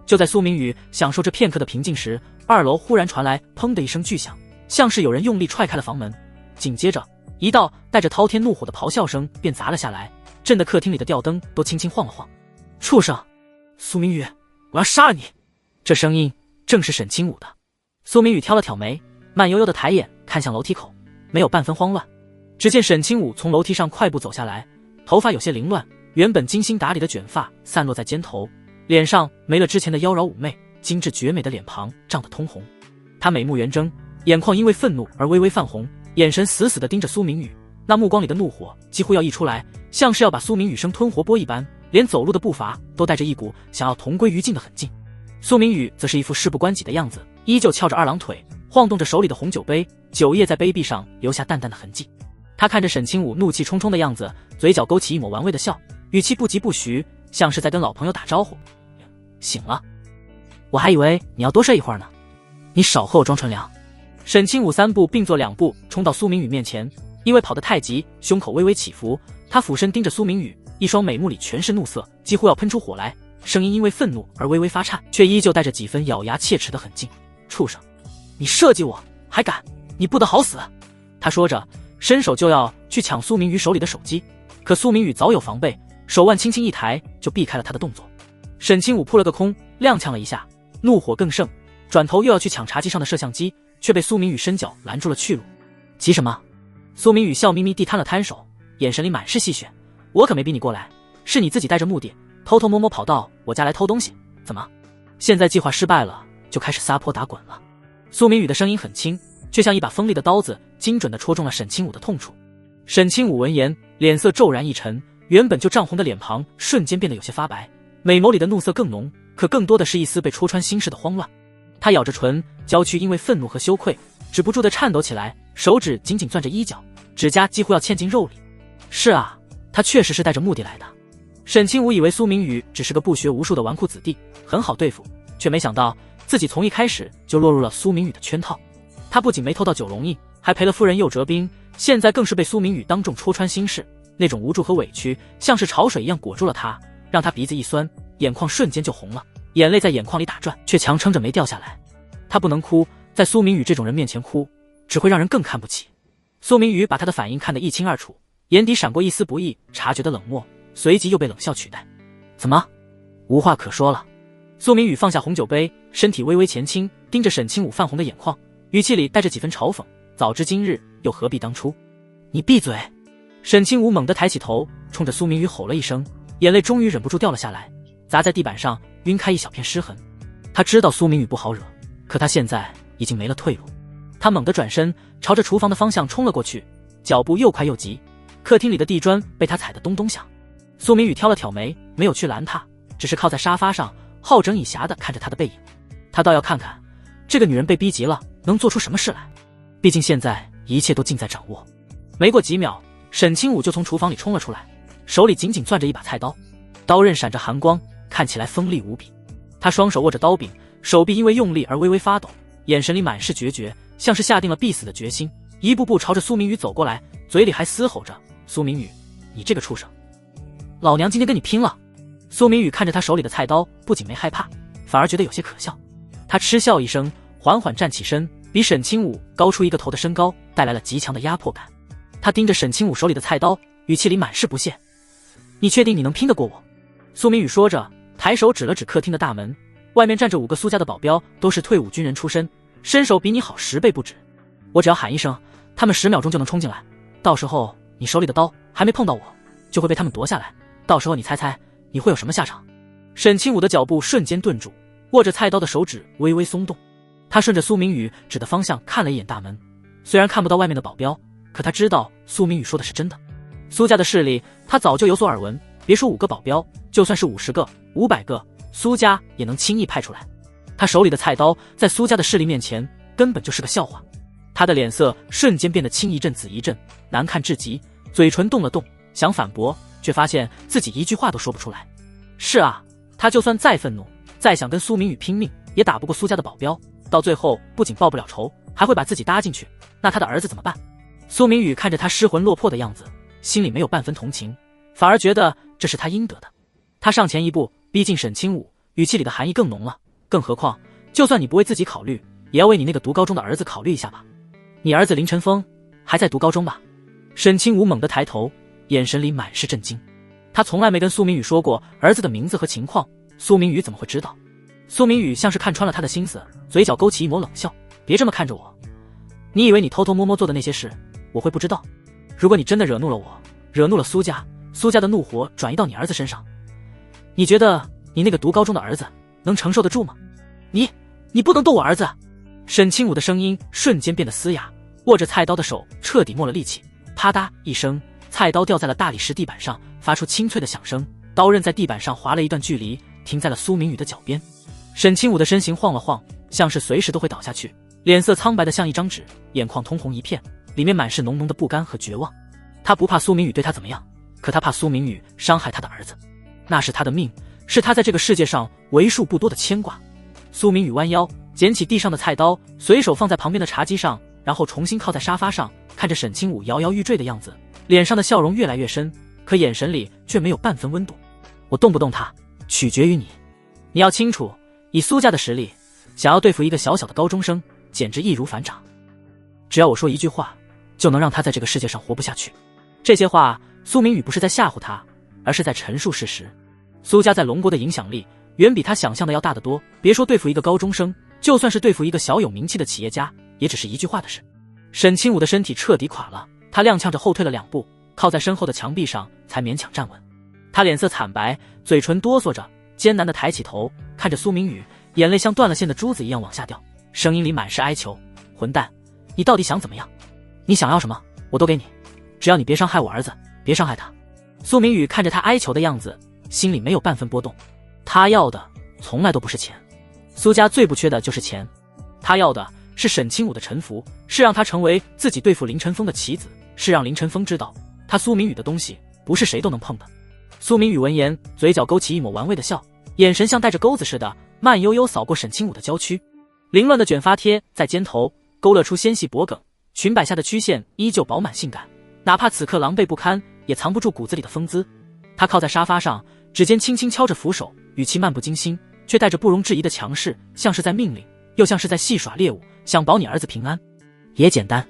就在苏明宇享受这片刻的平静时，2楼忽然传来砰的一声巨响，像是有人用力踹开了房门。紧接着，一道带着滔天怒火的咆哮声便砸了下来，震得客厅里的吊灯都轻轻晃了晃。畜生！苏明宇，我要杀了你！这声音正是沈清武的。苏明宇挑了挑眉，慢悠悠的抬眼看向楼梯口，没有半分慌乱。只见沈清武从楼梯上快步走下来，头发有些凌乱，原本精心打理的卷发散落在肩头，脸上没了之前的妖娆妩媚，精致绝美的脸庞涨得通红。他美目圆睁，眼眶因为愤怒而微微泛红，眼神死死地盯着苏明宇，那目光里的怒火几乎要溢出来，像是要把苏明宇生吞活剥一般，连走路的步伐都带着一股想要同归于尽的狠劲。苏明宇则是一副事不关己的样子，依旧翘着二郎腿，晃动着手里的红酒杯，酒液在杯壁上留下淡淡的痕迹。他看着沈清武怒气冲冲的样子，嘴角勾起一抹玩味的笑，语气不疾不徐，像是在跟老朋友打招呼。醒了？我还以为你要多睡一会儿呢，你少和我装纯良。沈清武3步并作2步冲到苏明宇面前，因为跑得太急，胸口微微起伏，他俯身盯着苏明宇，一双美目里全是怒色，几乎要喷出火来，声音因为愤怒而微微发颤，却依旧带着几分咬牙切齿的狠劲。畜生，你设计我还敢，你不得好死！他说着伸手就要去抢苏明宇手里的手机，可苏明宇早有防备，手腕轻轻一抬就避开了他的动作。沈清武扑了个空，踉跄了一下，怒火更盛，转头又要去抢茶几上的摄像机，却被苏明宇伸脚拦住了去路。急什么？苏明宇笑眯眯地摊了摊手，眼神里满是戏谑。我可没逼你过来，是你自己带着目的偷偷摸摸跑到我家来偷东西，怎么现在计划失败了就开始撒泼打滚了？苏明宇的声音很轻，却像一把锋利的刀子，精准地戳中了沈清武的痛处。沈清武闻言脸色骤然一沉，原本就涨红的脸庞瞬间变得有些发白，美眸里的怒色更浓，可更多的是一丝被戳穿心事的慌乱。他咬着唇，娇躯因为愤怒和羞愧止不住地颤抖起来，手指紧紧攥着衣角，指甲几乎要嵌进肉里。是啊，他确实是带着目的来的。沈清武以为苏明宇只是个不学无术的纨绔子弟，很好对付，却没想到自己从一开始就落入了苏明宇的圈套。他不仅没偷到九龙印，还赔了夫人右折兵，现在更是被苏明宇当众戳穿心事，那种无助和委屈像是潮水一样裹住了他，让他鼻子一酸，眼眶瞬间就红了，眼泪在眼眶里打转，却强撑着没掉下来。他不能哭，在苏明宇这种人面前哭，只会让人更看不起。苏明宇把他的反应看得一清二楚，眼底闪过一丝不易察觉的冷漠，随即又被冷笑取代。怎么？无话可说了。苏明宇放下红酒杯，身体微微前倾，盯着沈清武泛红的眼眶，语气里带着几分嘲讽。早知今日，又何必当初？你闭嘴！沈清武猛地抬起头，冲着苏明宇吼了一声，眼泪终于忍不住掉了下来，砸在地板上，晕开一小片湿痕。他知道苏明宇不好惹，可他现在已经没了退路。他猛地转身，朝着厨房的方向冲了过去，脚步又快又急。客厅里的地砖被他踩得咚咚响。苏明宇挑了挑眉，没有去拦他，只是靠在沙发上，好整以暇地看着他的背影。他倒要看看，这个女人被逼急了，能做出什么事来。毕竟现在一切都尽在掌握。没过几秒，沈清武就从厨房里冲了出来，手里紧紧攥着一把菜刀，刀刃闪着寒光，看起来锋利无比。他双手握着刀柄，手臂因为用力而微微发抖，眼神里满是决绝，像是下定了必死的决心，一步步朝着苏明宇走过来，嘴里还嘶吼着：苏明宇，你这个畜生，老娘今天跟你拼了！苏明宇看着他手里的菜刀，不仅没害怕，反而觉得有些可笑。他嗤笑一声，缓缓站起身，比沈清武高出一个头的身高带来了极强的压迫感。他盯着沈清武手里的菜刀，语气里满是不屑：你确定你能拼得过我？苏明宇说着，抬手指了指客厅的大门，外面站着5个苏家的保镖，都是退伍军人出身，身手比你好10倍不止。我只要喊一声，他们10秒钟就能冲进来，到时候你手里的刀还没碰到我，就会被他们夺下来，到时候你猜猜你会有什么下场？沈清武的脚步瞬间顿住，握着菜刀的手指微微松动。他顺着苏明宇指的方向看了一眼大门，虽然看不到外面的保镖，可他知道苏明宇说的是真的。苏家的势力他早就有所耳闻，别说5个保镖，就算是50个、500个，苏家也能轻易派出来。他手里的菜刀在苏家的势力面前根本就是个笑话。他的脸色瞬间变得青一阵紫一阵，难看至极，嘴唇动了动，想反驳，却发现自己一句话都说不出来。是啊，他就算再愤怒，再想跟苏明宇拼命，也打不过苏家的保镖，到最后不仅报不了仇，还会把自己搭进去，那他的儿子怎么办？苏明宇看着他失魂落魄的样子，心里没有半分同情，反而觉得这是他应得的。他上前一步，逼近沈清武，语气里的寒意更浓了。更何况，就算你不为自己考虑，也要为你那个读高中的儿子考虑一下吧。你儿子林晨风还在读高中吧？沈清武猛地抬头，眼神里满是震惊。他从来没跟苏明宇说过儿子的名字和情况，苏明宇怎么会知道？苏明宇像是看穿了他的心思，嘴角勾起一抹冷笑：别这么看着我，你以为你偷偷摸摸做的那些事我会不知道？如果你真的惹怒了我，惹怒了苏家，苏家的怒火转移到你儿子身上，你觉得你那个读高中的儿子能承受得住吗？你不能动我儿子！沈清武的声音瞬间变得嘶哑，握着菜刀的手彻底没了力气，啪嗒一声，菜刀掉在了大理石地板上，发出清脆的响声，刀刃在地板上划了一段距离，停在了苏明宇的脚边。沈清武的身形晃了晃，像是随时都会倒下去，脸色苍白的像一张纸，眼眶通红一片，里面满是浓浓的不甘和绝望。他不怕苏明宇对他怎么样，可他怕苏明宇伤害他的儿子，那是他的命，是他在这个世界上为数不多的牵挂。苏明宇弯腰捡起地上的菜刀，随手放在旁边的茶几上，然后重新靠在沙发上，看着沈清武摇摇欲坠的样子，脸上的笑容越来越深，可眼神里却没有半分温度。我动不动他，取决于你。你要清楚，以苏家的实力，想要对付一个小小的高中生，简直易如反掌。只要我说一句话，就能让他在这个世界上活不下去。这些话，苏明宇不是在吓唬他，而是在陈述事实。苏家在龙国的影响力远比他想象的要大得多，别说对付一个高中生，就算是对付一个小有名气的企业家，也只是一句话的事。沈清武的身体彻底垮了，他踉跄着后退了2步，靠在身后的墙壁上才勉强站稳。他脸色惨白，嘴唇哆嗦着，艰难地抬起头，看着苏明宇，眼泪像断了线的珠子一样往下掉，声音里满是哀求：混蛋，你到底想怎么样？你想要什么我都给你，只要你别伤害我儿子，别伤害他。苏明宇看着他哀求的样子，心里没有半分波动。他要的从来都不是钱，苏家最不缺的就是钱，他要的是沈清武的臣服，是让他成为自己对付林晨风的棋子，是让林晨风知道他苏明宇的东西不是谁都能碰的。苏明宇闻言，嘴角勾起一抹玩味的笑，眼神像带着钩子似的慢悠悠扫过沈清武的娇躯，凌乱的卷发贴在肩头，勾勒出纤细脖颈，裙摆下的曲线依旧饱满性感，哪怕此刻狼狈不堪，也藏不住骨子里的风姿。他靠在沙发上，指尖轻轻敲着扶手，语气漫不经心，却带着不容置疑的强势，像是在命令，又像是在戏耍猎物，想保你儿子平安。也简单。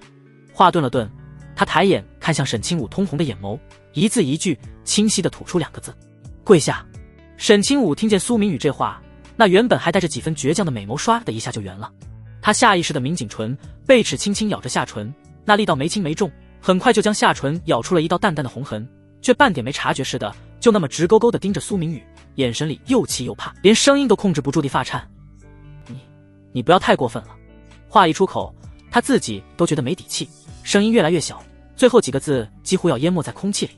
话顿了顿，他抬眼看向沈清武通红的眼眸，一字一句清晰地吐出2个字：跪下。沈清武听见苏明宇这话，那原本还带着几分倔强的美眸唰的一下就圆了。他下意识地抿紧唇，贝齿轻轻咬着下唇，那力道没轻没重，很快就将下唇咬出了一道淡淡的红痕，却半点没察觉似的，就那么直勾勾地盯着苏明宇，眼神里又气又怕，连声音都控制不住地发颤。你不要太过分了。话一出口，他自己都觉得没底气，声音越来越小，最后几个字几乎要淹没在空气里。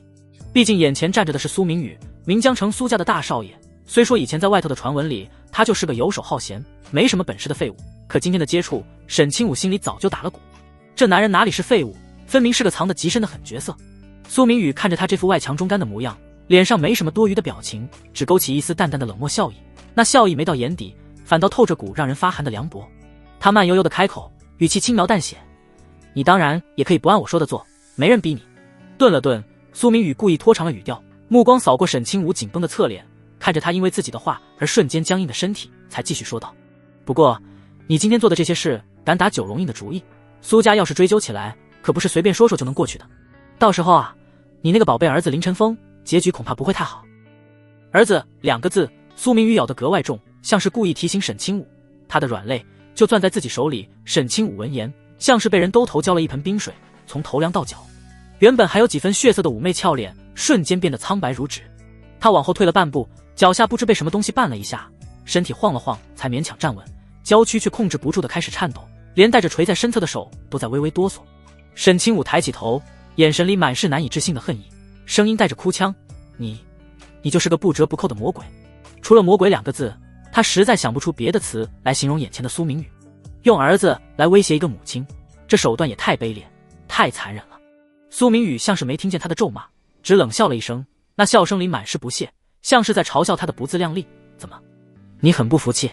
毕竟眼前站着的是苏明宇，岷江城苏家的大少爷。虽说以前在外头的传闻里，他就是个游手好闲、没什么本事的废物，可今天的接触，沈清武心里早就打了鼓。这男人哪里是废物，分明是个藏得极深的狠角色。苏明宇看着他这副外强中干的模样，脸上没什么多余的表情，只勾起一丝淡淡的冷漠笑意。那笑意没到眼底，反倒透着股让人发寒的凉薄。他慢悠悠的开口，语气轻描淡写：你当然也可以不按我说的做，没人逼你。顿了顿，苏明宇故意拖长了语调，目光扫过沈清武紧绷的侧脸，看着他因为自己的话而瞬间僵硬的身体，才继续说道：不过你今天做的这些事，敢打九荣印的主意，苏家要是追究起来，可不是随便说说就能过去的。到时候啊，你那个宝贝儿子林晨风结局恐怕不会太好。儿子2个字，苏明宇咬得格外重，像是故意提醒沈清武，他的软肋就攥在自己手里。沈清武闻言，像是被人兜头浇了一盆冰水，从头凉到脚，原本还有几分血色的妩媚俏脸瞬间变得苍白如纸。他往后退了半步，脚下不知被什么东西绊了一下，身体晃了晃才勉强站稳，娇躯却控制不住的开始颤抖，连带着垂在身侧的手都在微微哆嗦。沈清武抬起头，眼神里满是难以置信的恨意，声音带着哭腔：你就是个不折不扣的魔鬼。除了魔鬼2个字，他实在想不出别的词来形容眼前的苏明宇。用儿子来威胁一个母亲，这手段也太卑劣，太残忍了。苏明宇像是没听见他的咒骂，只冷笑了一声，那笑声里满是不屑，像是在嘲笑他的不自量力。怎么，你很不服气？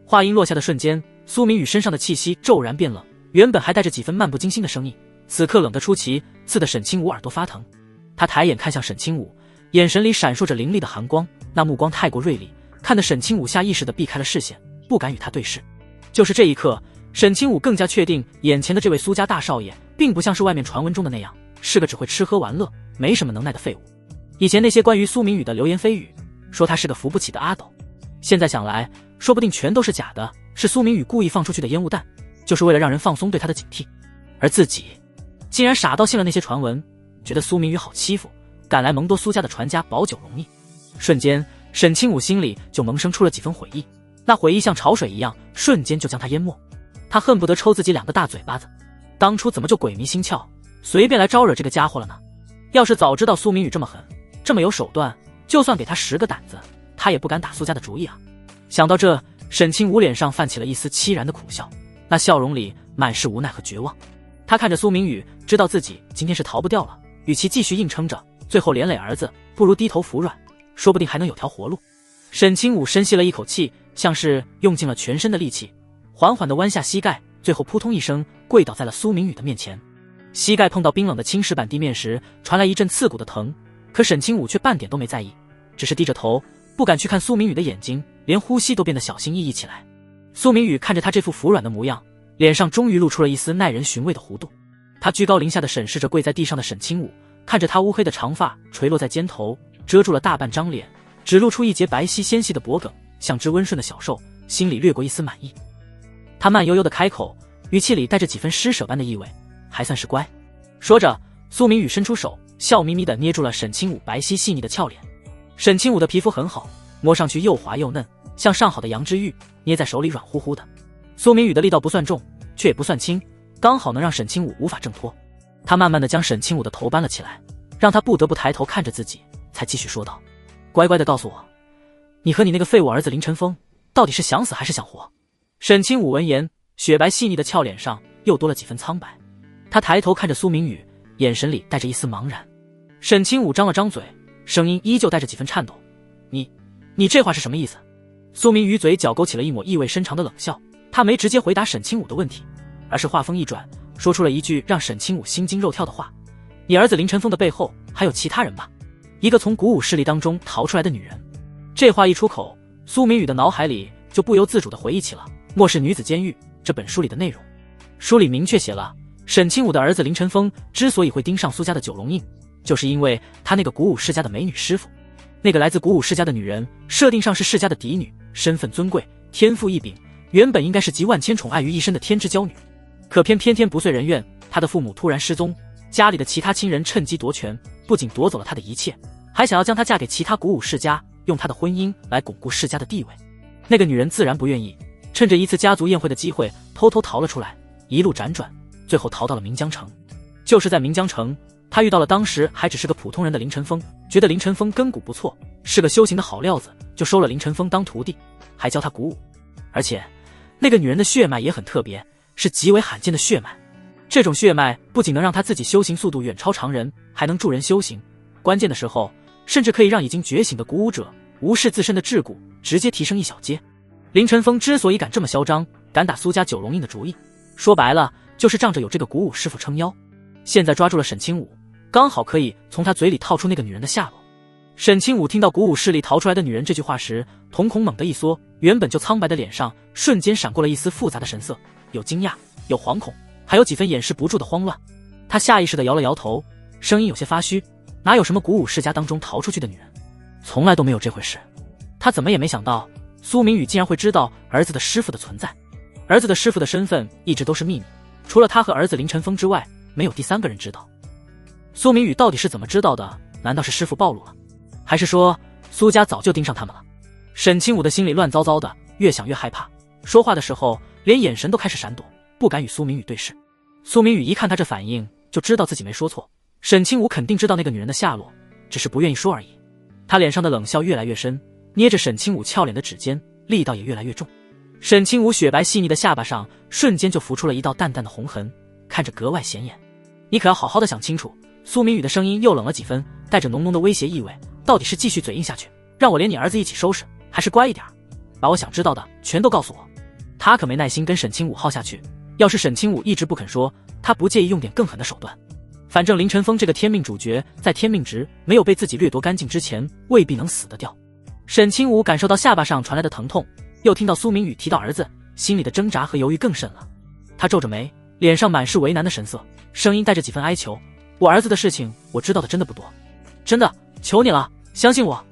话音落下的瞬间，苏明宇身上的气息骤然变冷，原本还带着几分漫不经心的声音，此刻冷得出奇，刺得沈清武耳朵发疼。他抬眼看向沈清武，眼神里闪烁着凌厉的寒光，那目光太过锐利，看得沈清武下意识地避开了视线，不敢与他对视。就是这一刻，沈清武更加确定眼前的这位苏家大少爷并不像是外面传闻中的那样，是个只会吃喝玩乐、没什么能耐的废物。以前那些关于苏明宇的流言蜚语，说他是个扶不起的阿斗，现在想来，说不定全都是假的，是苏明宇故意放出去的烟雾弹，就是为了让人放松对他的警惕。而自己竟然傻到信了那些传闻，觉得苏明宇好欺负，赶来蒙多苏家的传家宝九容易。瞬间，沈清武心里就萌生出了几分悔意，那悔意像潮水一样，瞬间就将他淹没。他恨不得抽自己2个大嘴巴子，当初怎么就鬼迷心窍，随便来招惹这个家伙了呢？要是早知道苏明宇这么狠，这么有手段，就算给他10个胆子，他也不敢打苏家的主意啊。想到这，沈清武脸上泛起了一丝凄然的苦笑，那笑容里满是无奈和绝望。他看着苏明宇，知道自己今天是逃不掉了，与其继续硬撑着，最后连累儿子，不如低头服软，说不定还能有条活路。沈清武深吸了一口气，像是用尽了全身的力气，缓缓地弯下膝盖，最后扑通一声跪倒在了苏明宇的面前。膝盖碰到冰冷的青石板地面时，传来一阵刺骨的疼，可沈清武却半点都没在意，只是低着头，不敢去看苏明宇的眼睛，连呼吸都变得小心翼翼起来。苏明宇看着他这副服软的模样，脸上终于露出了一丝耐人寻味的弧度。他居高临下地审视着跪在地上的沈清武，看着他乌黑的长发垂落在肩头，遮住了大半张脸，只露出一截白皙纤细的脖颈，像只温顺的小兽，心里掠过一丝满意。他慢悠悠地开口，语气里带着几分施舍般的意味：还算是乖。说着，苏明宇伸出手，笑眯眯地捏住了沈清武白皙细腻的俏脸。沈清武的皮肤很好，摸上去又滑又嫩，像上好的羊脂玉，捏在手里软乎乎的。苏明宇的力道不算重，却也不算轻，刚好能让沈清武无法挣脱。他慢慢地将沈清武的头搬了起来，让他不得不抬头看着自己，才继续说道：乖乖地告诉我，你和你那个废物儿子林晨风到底是想死还是想活？沈清武闻言，雪白细腻的俏脸上又多了几分苍白。他抬头看着苏明宇，眼神里带着一丝茫然。沈清武张了张嘴，声音依旧带着几分颤抖：你这话是什么意思？苏明宇嘴角勾起了一抹意味深长的冷笑，他没直接回答沈清武的问题，而是话锋一转，说出了一句让沈清武心惊肉跳的话：你儿子林晨风的背后还有其他人吧？一个从古武势力当中逃出来的女人。这话一出口，苏明宇的脑海里就不由自主地回忆起了《末世女子监狱》这本书里的内容。书里明确写了，沈清武的儿子林晨风之所以会盯上苏家的九龙印，就是因为他那个古武世家的美女师傅。那个来自古武世家的女人，设定上是世家的嫡女，身份尊贵，天赋异禀，原本应该是集万千宠爱于一身的天之娇女。可偏不遂人愿，她的父母突然失踪，家里的其他亲人趁机夺权，不仅夺走了她的一切，还想要将她嫁给其他古武世家，用她的婚姻来巩固世家的地位。那个女人自然不愿意，趁着一次家族宴会的机会，偷偷逃了出来，一路辗转，最后逃到了岷江城。就是在岷江城，她遇到了当时还只是个普通人的林晨风，觉得林晨风根骨不错，是个修行的好料子，就收了林晨风当徒弟，还教他鼓舞。而且那个女人的血脉也很特别，是极为罕见的血脉。这种血脉不仅能让她自己修行速度远超常人，还能助人修行，关键的时候甚至可以让已经觉醒的鼓舞者无视自身的桎梏，直接提升一小阶。林晨风之所以敢这么嚣张，敢打苏家九龙印的主意，说白了就是仗着有这个鼓舞师傅撑腰。现在抓住了沈清武，刚好可以从他嘴里套出那个女人的下落。沈清武听到鼓舞势力逃出来的女人这句话时，瞳孔猛地一缩，原本就苍白的脸上瞬间闪过了一丝复杂的神色，有惊讶，有惶恐，还有几分掩饰不住的慌乱。他下意识地摇了摇头，声音有些发虚，哪有什么鼓舞世家当中逃出去的女人，从来都没有这回事。他怎么也没想到苏明宇竟然会知道儿子的师傅的存在。儿子的师傅的身份一直都是秘密，除了他和儿子林晨风之外，没有第三个人知道。苏明宇到底是怎么知道的？难道是师傅暴露了，还是说苏家早就盯上他们了？沈清武的心里乱糟糟的，越想越害怕，说话的时候连眼神都开始闪躲，不敢与苏明宇对视。苏明宇一看他这反应，就知道自己没说错，沈清武肯定知道那个女人的下落，只是不愿意说而已。他脸上的冷笑越来越深，捏着沈清武俏脸的指尖力道也越来越重。沈清武雪白细腻的下巴上瞬间就浮出了一道淡淡的红痕，看着格外显眼。你可要好好的想清楚。苏明宇的声音又冷了几分，带着浓浓的威胁意味，到底是继续嘴硬下去，让我连你儿子一起收拾，还是乖一点，把我想知道的全都告诉我。他可没耐心跟沈清武耗下去，要是沈清武一直不肯说，他不介意用点更狠的手段。反正林晨风这个天命主角在天命值没有被自己掠夺干净之前，未必能死得掉。沈清武感受到下巴上传来的疼痛，又听到苏明宇提到儿子，心里的挣扎和犹豫更甚了。他皱着眉，脸上满是为难的神色，声音带着几分哀求，我儿子的事情我知道的真的不多，真的，求你了，相信我。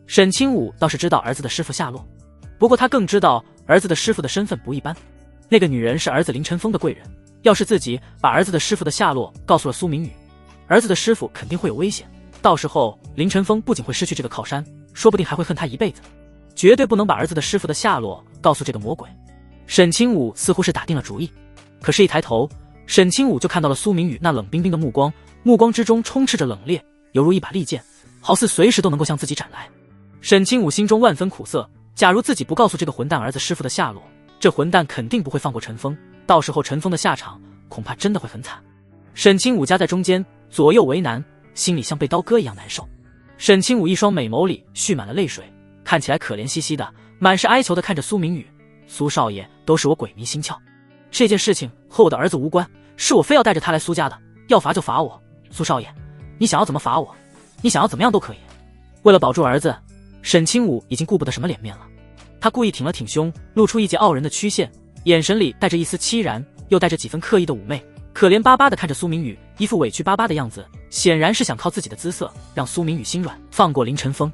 沈清武倒是知道儿子的师傅下落，不过他更知道儿子的师傅的身份不一般，那个女人是儿子林晨风的贵人，要是自己把儿子的师傅的下落告诉了苏明宇，儿子的师傅肯定会有危险，到时候林晨风不仅会失去这个靠山，说不定还会恨他一辈子，绝对不能把儿子的师傅的下落告诉这个魔鬼。沈清武似乎是打定了主意，可是一抬头，沈清武就看到了苏明宇那冷冰冰的目光，目光之中充斥着冷冽，犹如一把利剑，好似随时都能够向自己斩来。沈清武心中万分苦涩，假如自己不告诉这个混蛋儿子师傅的下落，这混蛋肯定不会放过陈峰，到时候陈峰的下场恐怕真的会很惨。沈清武夹在中间，左右为难，心里像被刀割一样难受。沈清武一双美眸里蓄满了泪水，看起来可怜兮兮的，满是哀求的看着苏明宇，苏少爷，都是我鬼迷心窍，这件事情和我的儿子无关，是我非要带着他来苏家的，要罚就罚我，苏少爷，你想要怎么罚我，你想要怎么样都可以。为了保住儿子，沈清武已经顾不得什么脸面了，他故意挺了挺胸，露出一截傲人的曲线，眼神里带着一丝凄然，又带着几分刻意的妩媚，可怜巴巴地看着苏明宇，一副委屈巴巴的样子，显然是想靠自己的姿色让苏明宇心软，放过林晨风。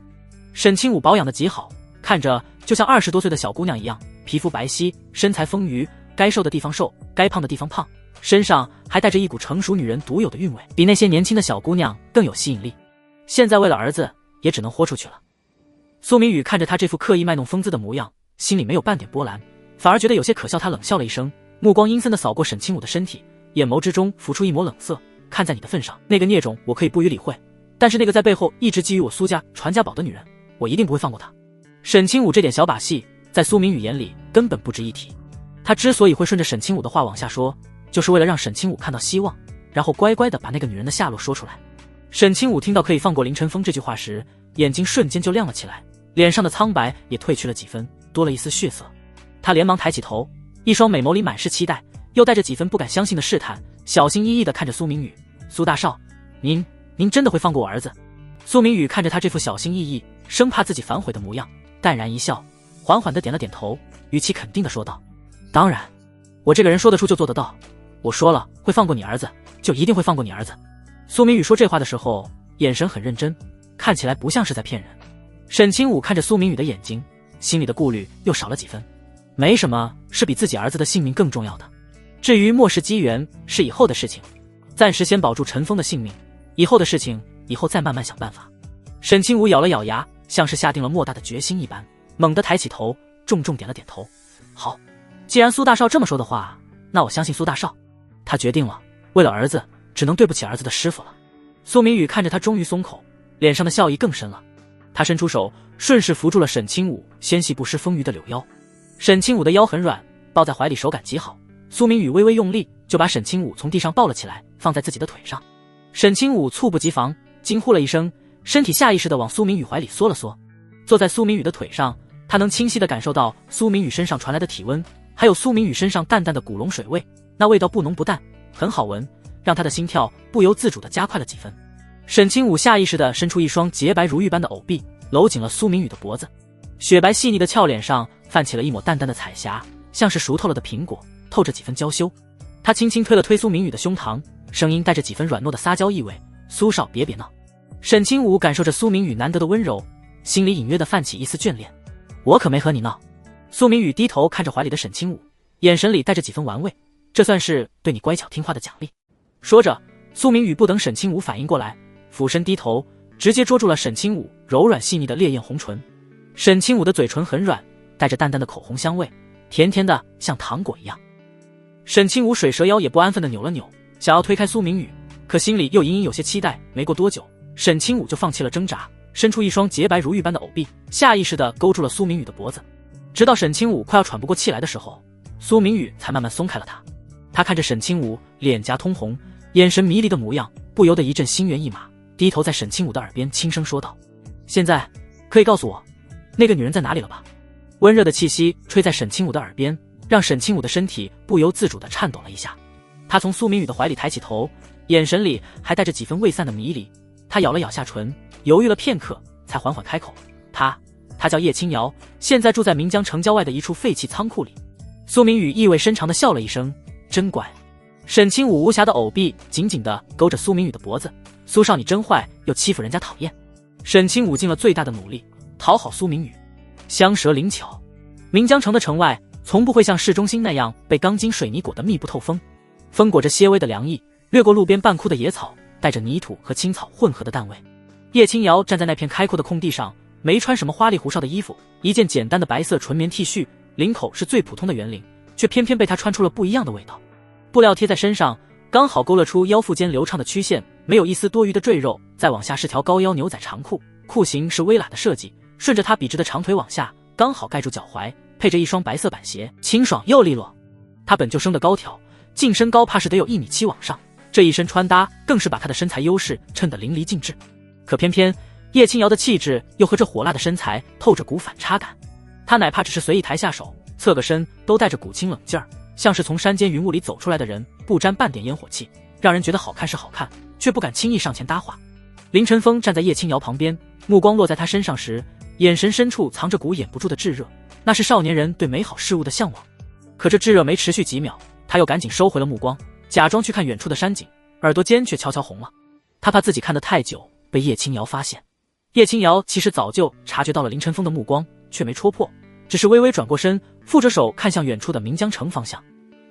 沈清武保养得极好，看着就像20多岁的小姑娘一样，皮肤白皙，身材丰腴，该瘦的地方瘦，该胖的地方胖，身上还带着一股成熟女人独有的韵味，比那些年轻的小姑娘更有吸引力。现在为了儿子，也只能豁出去了。苏明宇看着他这副刻意卖弄风姿的模样，心里没有半点波澜，反而觉得有些可笑。他冷笑了一声，目光阴森地扫过沈清武的身体，眼眸之中浮出一抹冷色。看在你的份上，那个孽种我可以不予理会，但是那个在背后一直觊觎我苏家传家宝的女人，我一定不会放过她。沈清武这点小把戏，在苏明宇眼里根本不值一提。他之所以会顺着沈清武的话往下说，就是为了让沈清武看到希望，然后乖乖地把那个女人的下落说出来。沈清武听到可以放过林晨风这句话时，眼睛瞬间就亮了起来，脸上的苍白也褪去了几分，多了一丝血色。他连忙抬起头，一双美眸里满是期待，又带着几分不敢相信的试探，小心翼翼地看着苏明宇，苏大少，您真的会放过我儿子？苏明宇看着他这副小心翼翼，生怕自己反悔的模样，淡然一笑，缓缓地点了点头，语气肯定地说道：当然，我这个人说得出就做得到，我说了会放过你儿子，就一定会放过你儿子。苏明宇说这话的时候，眼神很认真，看起来不像是在骗人。沈清武看着苏明宇的眼睛，心里的顾虑又少了几分。没什么是比自己儿子的性命更重要的，至于末世机缘是以后的事情，暂时先保住陈峰的性命，以后的事情以后再慢慢想办法。沈清武咬了咬牙，像是下定了莫大的决心一般，猛地抬起头，重重点了点头。好，既然苏大少这么说的话，那我相信苏大少。他决定了，为了儿子，只能对不起儿子的师傅了。苏明宇看着他终于松口，脸上的笑意更深了。他伸出手，顺势扶住了沈清武纤细不失丰腴的柳腰。沈清武的腰很软，抱在怀里手感极好。苏明宇微微用力，就把沈清武从地上抱了起来，放在自己的腿上。沈清武猝不及防，惊呼了一声，身体下意识地往苏明宇怀里缩了缩。坐在苏明宇的腿上，他能清晰地感受到苏明宇身上传来的体温，还有苏明宇身上淡淡的古龙水味，那味道不浓不淡，很好闻，让他的心跳不由自主地加快了几分。沈清武下意识地伸出一双洁白如玉般的藕臂，搂紧了苏明宇的脖子。雪白细腻的俏脸上泛起了一抹淡淡的彩霞，像是熟透了的苹果，透着几分娇羞。他轻轻推了推苏明宇的胸膛，声音带着几分软糯的撒娇意味：苏少别闹。沈清武感受着苏明宇难得的温柔，心里隐约的泛起一丝眷恋。我可没和你闹。苏明宇低头看着怀里的沈清武，眼神里带着几分玩味，这算是对你乖巧听话的奖励。说着，苏明宇不等沈清武反应过来，俯身低头，直接捉住了沈清武柔软细腻的烈焰红唇。沈清武的嘴唇很软，带着淡淡的口红香味，甜甜的像糖果一样。沈清武水蛇腰也不安分的扭了扭，想要推开苏明宇，可心里又隐隐有些期待。没过多久，沈清武就放弃了挣扎，伸出一双洁白如玉般的藕臂，下意识地勾住了苏明宇的脖子。直到沈清武快要喘不过气来的时候，苏明宇才慢慢松开了他。他看着沈清武脸颊通红，眼神迷离的模样，不由得一阵心猿意马，低头在沈清武的耳边轻声说道：现在可以告诉我那个女人在哪里了吧？温热的气息吹在沈清武的耳边，让沈清武的身体不由自主地颤抖了一下。他从苏明宇的怀里抬起头，眼神里还带着几分未散的迷离。他咬了咬下唇，犹豫了片刻，才缓缓开口：他叫叶清瑶，现在住在岷江城郊外的一处废弃仓库里。苏明宇意味深长地笑了一声：真乖。沈清武无暇的藕臂紧紧地勾着苏明宇的脖子：苏少你真坏，又欺负人家讨厌。沈清武尽了最大的努力讨好苏明宇。香舌灵巧，岷江城的城外从不会像市中心那样被钢筋水泥裹得密不透风，风裹着些微的凉意，掠过路边半枯的野草，带着泥土和青草混合的淡味。叶清瑶站在那片开阔的空地上，没穿什么花里胡哨的衣服，一件简单的白色纯棉 T 恤，领口是最普通的圆领，却偏偏被她穿出了不一样的味道。布料贴在身上，刚好勾勒出腰腹间流畅的曲线，没有一丝多余的赘肉。再往下是条高腰牛仔长裤，裤型是微喇的设计，顺着她笔直的长腿往下，刚好盖住脚踝，配着一双白色板鞋，清爽又利落。她本就生得高挑，净身高怕是得有1.7米往上，这一身穿搭更是把她的身材优势衬得淋漓尽致。可偏偏叶清瑶的气质又和这火辣的身材透着股反差感，她哪怕只是随意抬下手，侧个身都带着股清冷劲儿，像是从山间云雾里走出来的人，不沾半点烟火气，让人觉得好看是好看，却不敢轻易上前搭话。林晨风站在叶清瑶旁边，目光落在她身上时，眼神深处藏着股掩不住的炙热，那是少年人对美好事物的向往。可这炙热没持续几秒，他又赶紧收回了目光，假装去看远处的山景，耳朵尖却悄悄红了。他怕自己看得太久被叶清瑶发现。叶清瑶其实早就察觉到了林晨风的目光，却没戳破，只是微微转过身，负着手看向远处的岷江城方向。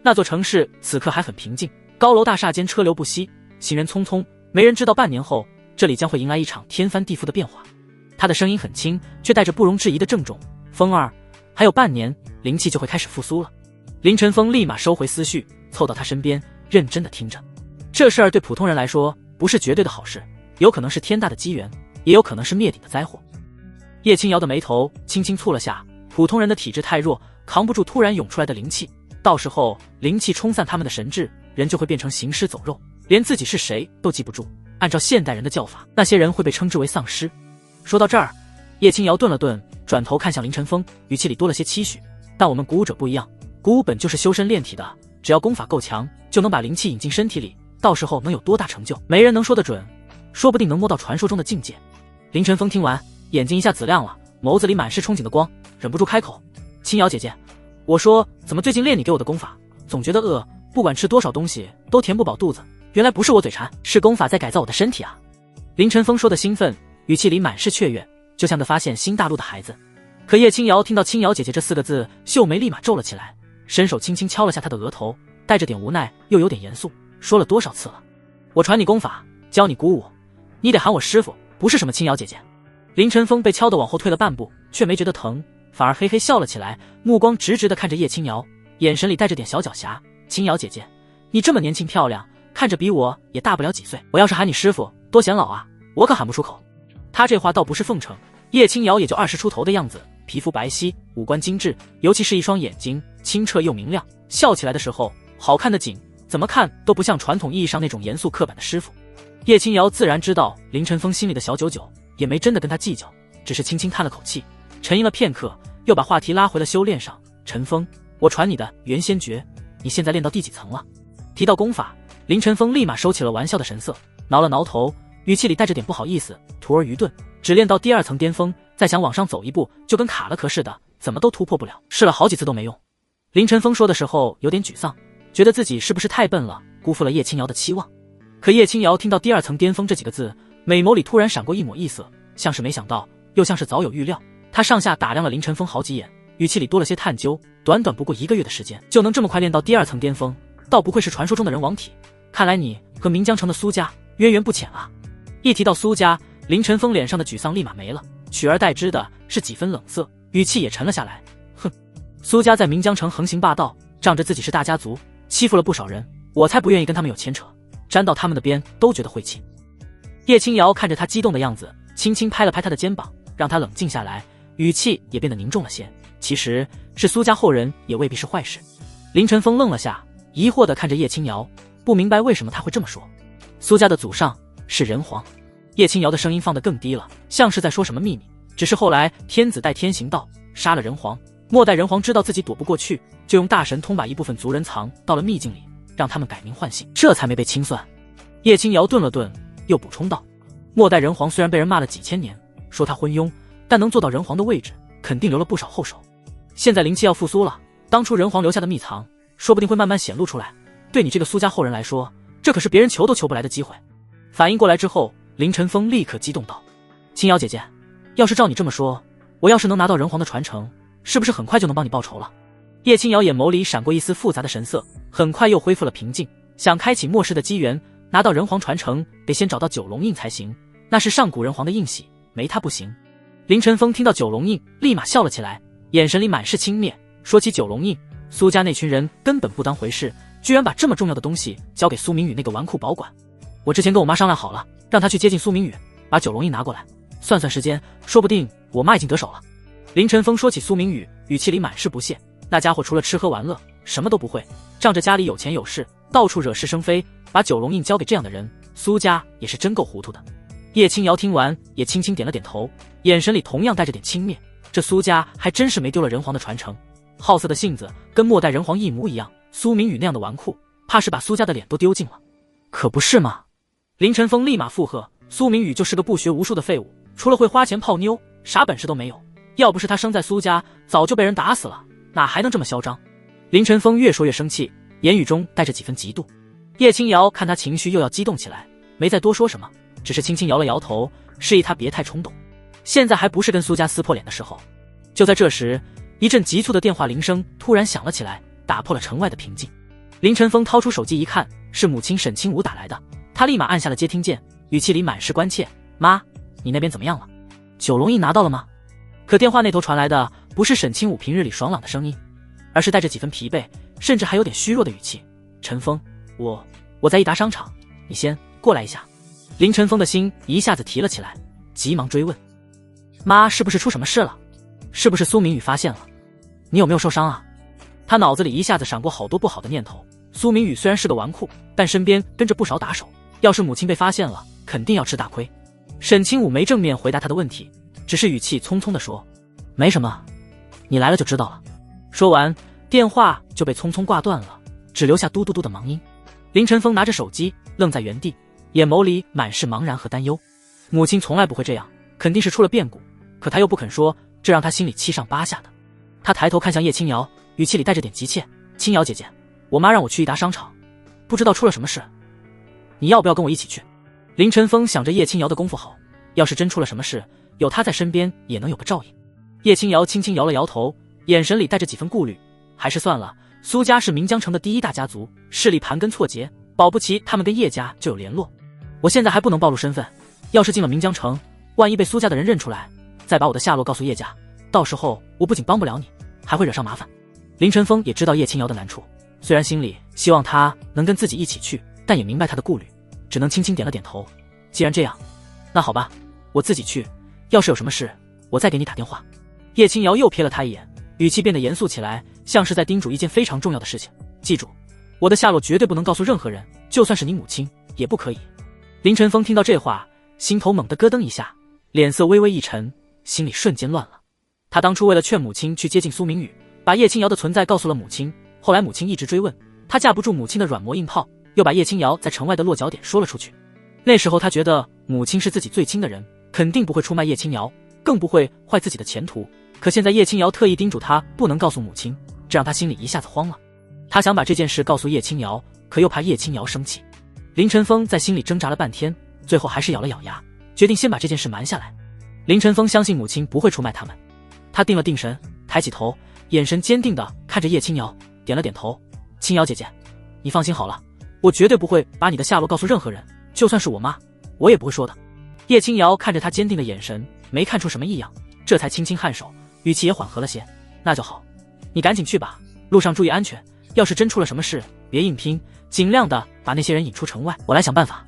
那座城市此刻还很平静，高楼大厦间车流不息，行人匆匆，没人知道半年后这里将会迎来一场天翻地覆的变化。他的声音很轻，却带着不容置疑的郑重：风儿，还有半年灵气就会开始复苏了。林晨风立马收回思绪，凑到他身边认真的听着。这事儿对普通人来说不是绝对的好事，有可能是天大的机缘，也有可能是灭顶的灾祸。叶清瑶的眉头轻轻蹙了下，普通人的体质太弱，扛不住突然涌出来的灵气，到时候灵气冲散他们的神智，人就会变成行尸走肉，连自己是谁都记不住。按照现代人的叫法，那些人会被称之为丧尸。说到这儿，叶清瑶顿了顿，转头看向林晨风，语气里多了些期许：但我们鼓舞者不一样，鼓舞本就是修身炼体的，只要功法够强，就能把灵气引进身体里，到时候能有多大成就，没人能说得准。说不定能摸到传说中的境界。林晨风听完，眼睛一下子亮了，眸子里满是憧憬的光，忍不住开口：“青瑶姐姐，我说怎么最近练你给我的功法，总觉得饿，不管吃多少东西都填不饱肚子。原来不是我嘴馋，是功法在改造我的身体啊！”林晨风说的兴奋，语气里满是雀跃，就像个发现新大陆的孩子。可叶青瑶听到青瑶姐姐这4个字，秀眉立马皱了起来，伸手轻轻敲了下她的额头，带着点无奈又有点严肃，说了多少次了，我传你功法，教你鼓舞，你得喊我师傅，不是什么青瑶姐姐。林晨风被敲得往后退了半步，却没觉得疼，反而嘿嘿笑了起来，目光直直地看着叶青瑶，眼神里带着点小狡黠。青瑶姐姐，你这么年轻漂亮，看着比我也大不了几岁，我要是喊你师傅，多显老啊，我可喊不出口。他这话倒不是奉承，叶青瑶也就20出头的样子，皮肤白皙，五官精致，尤其是一双眼睛清澈又明亮，笑起来的时候好看的紧，怎么看都不像传统意义上那种严肃刻板的师傅。叶青瑶自然知道林晨风心里的小九九，也没真的跟他计较，只是轻轻叹了口气，沉吟了片刻，又把话题拉回了修炼上。陈峰，我传你的元仙诀，你现在练到第几层了？提到功法，林晨风立马收起了玩笑的神色，挠了挠头，语气里带着点不好意思，徒儿愚钝，只练到第2层巅峰，再想往上走一步就跟卡了壳似的，怎么都突破不了，试了好几次都没用。林晨风说的时候有点沮丧，觉得自己是不是太笨了，辜负了叶青瑶的期望。可叶青瑶听到第2层巅峰这几个字，美眸里突然闪过一抹异色，像是没想到，又像是早有预料。她上下打量了林晨风好几眼，语气里多了些探究，短短不过1个月的时间，就能这么快练到第2层巅峰，倒不愧是传说中的人王体，看来你和岷江城的苏家渊源不浅啊。一提到苏家，林晨风脸上的沮丧立马没了，取而代之的是几分冷色，语气也沉了下来。哼，苏家在岷江城横行霸道，仗着自己是大家族，欺负了不少人，我才不愿意跟他们有牵扯，沾到他们的边都觉得晦气。叶青瑶看着他激动的样子，轻轻拍了拍他的肩膀，让他冷静下来，语气也变得凝重了些。其实是苏家后人也未必是坏事。林晨风愣了下，疑惑地看着叶青瑶，不明白为什么他会这么说。苏家的祖上是人皇。叶青瑶的声音放得更低了，像是在说什么秘密。只是后来天子带天行道，杀了人皇，末代人皇知道自己躲不过去，就用大神通把一部分族人藏到了秘境里，让他们改名换姓，这才没被清算。叶青瑶顿了顿，又补充道，末代人皇虽然被人骂了几千年，说他昏庸，但能做到人皇的位置，肯定留了不少后手。现在灵气要复苏了，当初人皇留下的秘藏说不定会慢慢显露出来，对你这个苏家后人来说，这可是别人求都求不来的机会。反应过来之后，林晨风立刻激动道，青瑶姐姐，要是照你这么说，我要是能拿到人皇的传承，是不是很快就能帮你报仇了？叶青瑶眼眸里闪过一丝复杂的神色，很快又恢复了平静。想开启末世的机缘，拿到人皇传承，得先找到九龙印才行，那是上古人皇的印玺，没他不行。林晨风听到九龙印，立马笑了起来，眼神里满是轻蔑。说起九龙印，苏家那群人根本不当回事，居然把这么重要的东西交给苏明宇那个纨绔保管。我之前跟我妈商量好了，让她去接近苏明宇，把九龙印拿过来，算算时间，说不定我妈已经得手了。林晨风说起苏明宇，语气里满是不屑，那家伙除了吃喝玩乐什么都不会，仗着家里有钱有势，到处惹是生非，把九龙印交给这样的人，苏家也是真够糊涂的。叶青瑶听完也轻轻点了点头，眼神里同样带着点轻蔑。这苏家还真是没丢了人皇的传承，好色的性子跟末代人皇一模一样，苏明宇那样的纨绔，怕是把苏家的脸都丢尽了。可不是嘛？林晨风立马附和，苏明宇就是个不学无术的废物，除了会花钱泡妞，啥本事都没有。要不是他生在苏家，早就被人打死了，哪还能这么嚣张？林晨风越说越生气，言语中带着几分嫉妒。叶青瑶看他情绪又要激动起来，没再多说什么，只是轻轻摇了摇头，示意他别太冲动。现在还不是跟苏家撕破脸的时候。就在这时，一阵急促的电话铃声突然响了起来，打破了城外的平静。林晨风掏出手机一看，是母亲沈清武打来的，他立马按下了接听键，语气里满是关切：妈，你那边怎么样了？九龙印拿到了吗？可电话那头传来的不是沈清武平日里爽朗的声音，而是带着几分疲惫，甚至还有点虚弱的语气。陈峰，我在益达商场，你先过来一下。林晨风的心一下子提了起来，急忙追问：妈，是不是出什么事了？是不是苏明宇发现了？你有没有受伤啊？他脑子里一下子闪过好多不好的念头。苏明宇虽然是个纨绔，但身边跟着不少打手，要是母亲被发现了，肯定要吃大亏。沈清武没正面回答他的问题，只是语气匆匆地说：没什么，你来了就知道了。说完，电话就被匆匆挂断了，只留下嘟嘟嘟的忙音。林晨风拿着手机愣在原地，眼眸里满是茫然和担忧。母亲从来不会这样，肯定是出了变故，可她又不肯说，这让她心里七上八下的。她抬头看向叶青瑶，语气里带着点急切：“青瑶姐姐，我妈让我去益达商场，不知道出了什么事，你要不要跟我一起去？”林晨风想着叶青瑶的功夫好，要是真出了什么事，有她在身边也能有个照应。叶青瑶轻轻摇了摇头，眼神里带着几分顾虑：“还是算了，苏家是明江城的第一大家族，势力盘根错节，保不齐他们跟叶家就有联络。我现在还不能暴露身份，要是进了明江城，万一被苏家的人认出来，再把我的下落告诉叶家，到时候我不仅帮不了你，还会惹上麻烦。”林晨风也知道叶青瑶的难处，虽然心里希望她能跟自己一起去，但也明白她的顾虑，只能轻轻点了点头：“既然这样，那好吧，我自己去，要是有什么事，我再给你打电话。”叶青瑶又瞥了他一眼，语气变得严肃起来，像是在叮嘱一件非常重要的事情：“记住，我的下落绝对不能告诉任何人，就算是你母亲也不可以。”林晨风听到这话，心头猛地咯噔一下，脸色微微一沉，心里瞬间乱了。他当初为了劝母亲去接近苏明宇，把叶青瑶的存在告诉了母亲，后来母亲一直追问，他架不住母亲的软磨硬泡，又把叶青瑶在城外的落脚点说了出去。那时候他觉得母亲是自己最亲的人，肯定不会出卖叶青瑶，更不会坏自己的前途。可现在叶青瑶特意叮嘱他不能告诉母亲，这让他心里一下子慌了。他想把这件事告诉叶青瑶，可又怕叶青瑶生气。林晨风在心里挣扎了半天，最后还是咬了咬牙，决定先把这件事瞒下来。林晨风相信母亲不会出卖他们，他定了定神，抬起头，眼神坚定地看着叶青瑶，点了点头：“青瑶姐姐，你放心好了，我绝对不会把你的下落告诉任何人，就算是我妈，我也不会说的。”叶青瑶看着他坚定的眼神，没看出什么异样，这才轻轻颔首，语气也缓和了些：“那就好，你赶紧去吧，路上注意安全，要是真出了什么事，别硬拼，尽量的把那些人引出城外，我来想办法。”“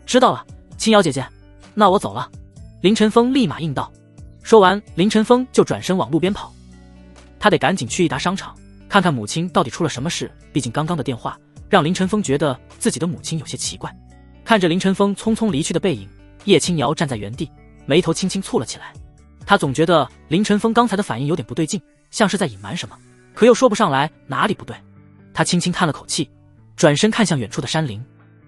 知道了，青瑶姐姐，那我走了。”林晨风立马应道。说完，林晨风就转身往路边跑，他得赶紧去益达商场看看母亲到底出了什么事，毕竟刚刚的电话让林晨风觉得自己的母亲有些奇怪。看着林晨风匆匆离去的背影，叶青瑶站在原地，眉头轻轻蹙了起来。他总觉得林晨风刚才的反应有点不对劲，像是在隐瞒什么，可又说不上来哪里不对。他轻轻叹了口气，转身看向远处的山林。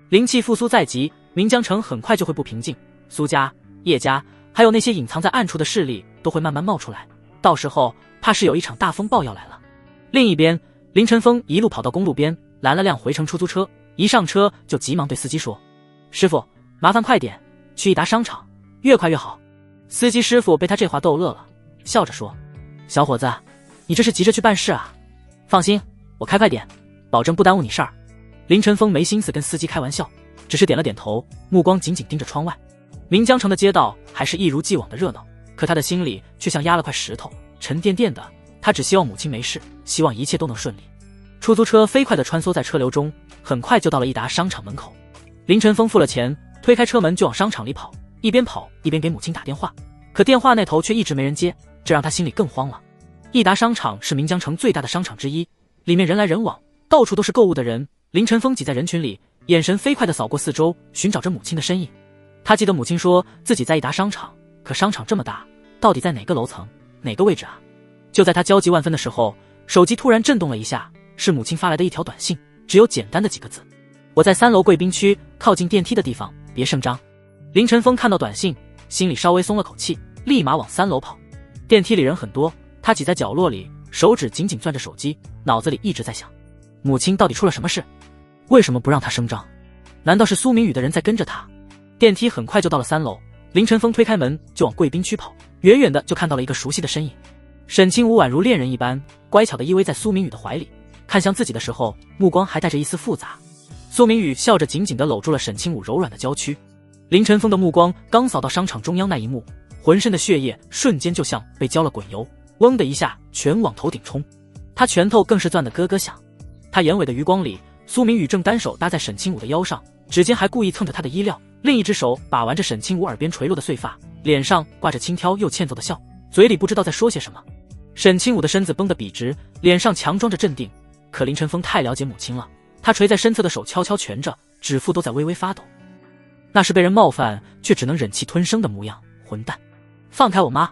灵气复苏在即，明江城很快就会不平静，苏家、叶家还有那些隐藏在暗处的势力都会慢慢冒出来，到时候怕是有一场大风暴要来了。另一边，林晨风一路跑到公路边，拦了辆回程出租车，一上车就急忙对司机说：“师傅，麻烦快点，去益达商场，越快越好。”司机师傅被他这话逗乐了，笑着说：“小伙子，你这是急着去办事啊？放心，我开快点，保证不耽误你事儿。”林晨风没心思跟司机开玩笑，只是点了点头，目光紧紧盯着窗外。明江城的街道还是一如既往的热闹，可他的心里却像压了块石头，沉甸甸的。他只希望母亲没事，希望一切都能顺利。出租车飞快地穿梭在车流中，很快就到了益达商场门口。林晨风付了钱，推开车门就往商场里跑，一边跑一边给母亲打电话，可电话那头却一直没人接，这让他心里更慌了。益达商场是明江城最大的商场之一，里面人来人往，到处都是购物的人。林晨风挤在人群里，眼神飞快地扫过四周，寻找着母亲的身影。他记得母亲说自己在益达商场，可商场这么大，到底在哪个楼层，哪个位置啊？就在他焦急万分的时候，手机突然震动了一下，是母亲发来的一条短信，只有简单的几个字：“我在3楼贵宾区，靠近电梯的地方，别声张。”林晨风看到短信，心里稍微松了口气，立马往3楼跑。电梯里人很多，他挤在角落里，手指紧紧攥着手机，脑子里一直在想，母亲到底出了什么事？为什么不让他声张？难道是苏明宇的人在跟着他？电梯很快就到了3楼，林晨风推开门就往贵宾区跑，远远的就看到了一个熟悉的身影。沈清武宛如恋人一般，乖巧的依偎在苏明宇的怀里，看向自己的时候，目光还带着一丝复杂。苏明宇笑着紧紧地搂住了沈清武柔软的娇躯。林晨风的目光刚扫到商场中央那一幕，浑身的血液瞬间就像被浇了滚油，嗡的一下全往头顶冲，他拳头更是攥得咯咯响。他眼尾的余光里，苏明宇正单手搭在沈清武的腰上，指尖还故意蹭着他的衣料，另一只手把玩着沈清武耳边垂落的碎发，脸上挂着轻佻又欠揍的笑，嘴里不知道在说些什么。沈清武的身子绷得笔直，脸上强装着镇定，可林晨风太了解母亲了，他垂在身侧的手悄悄蜷着，指腹都在微微发抖，那是被人冒犯却只能忍气吞声的模样。混蛋，放开我妈！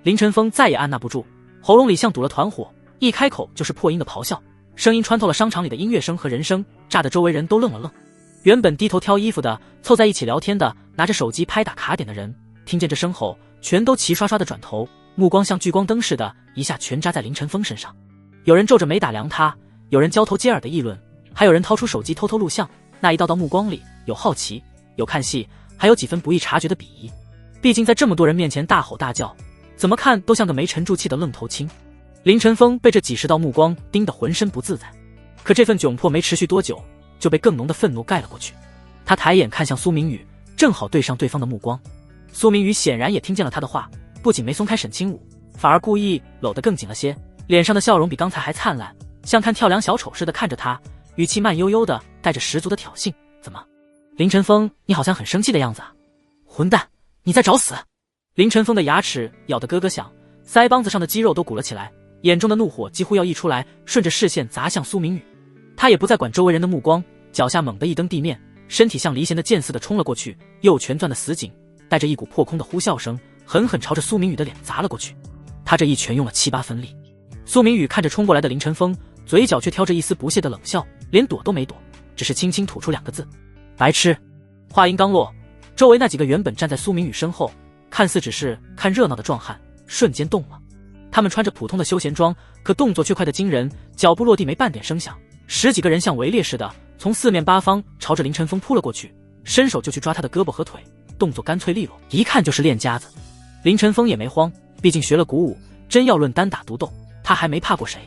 林晨风再也按捺不住，喉咙里像堵了团火，一开口就是破音的咆哮，声音穿透了商场里的音乐声和人声，炸得周围人都愣了愣。原本低头挑衣服的，凑在一起聊天的，拿着手机拍打卡点的人，听见这声后，全都齐刷刷的转头，目光像聚光灯似的，一下全扎在林晨风身上。有人皱着眉打量他，有人交头接耳的议论，还有人掏出手机偷偷录像。那一道道目光里，有好奇，有看戏，还有几分不易察觉的鄙夷。毕竟在这么多人面前大吼大叫，怎么看都像个没沉住气的愣头青。林晨风被这几十道目光盯得浑身不自在，可这份窘迫没持续多久，就被更浓的愤怒盖了过去。他抬眼看向苏明宇，正好对上对方的目光。苏明宇显然也听见了他的话，不仅没松开沈清武，反而故意搂得更紧了些，脸上的笑容比刚才还灿烂，像看跳梁小丑似的看着他，语气慢悠悠的，带着十足的挑衅。怎么，林晨风，你好像很生气的样子啊？混蛋，你在找死！林晨风的牙齿咬得咯咯响，腮帮子上的肌肉都鼓了起来，眼中的怒火几乎要溢出来，顺着视线砸向苏明宇。他也不再管周围人的目光，脚下猛地一蹬地面，身体像离弦的箭似的冲了过去，右拳攥得死紧，带着一股破空的呼啸声，狠狠朝着苏明宇的脸砸了过去。他这一拳用了7、8分力。苏明宇看着冲过来的林晨风，嘴角却挑着一丝不屑的冷笑，连躲都没躲，只是轻轻吐出2个字：白痴。话音刚落，周围那几个原本站在苏明宇身后看似只是看热闹的壮汉瞬间动了。他们穿着普通的休闲装，可动作却快得惊人，脚步落地没半点声响，10几个人像围猎似的从4面8方朝着林晨风扑了过去，伸手就去抓他的胳膊和腿，动作干脆利落，一看就是练家子。林晨风也没慌，毕竟学了鼓舞，真要论单打独斗，他还没怕过谁。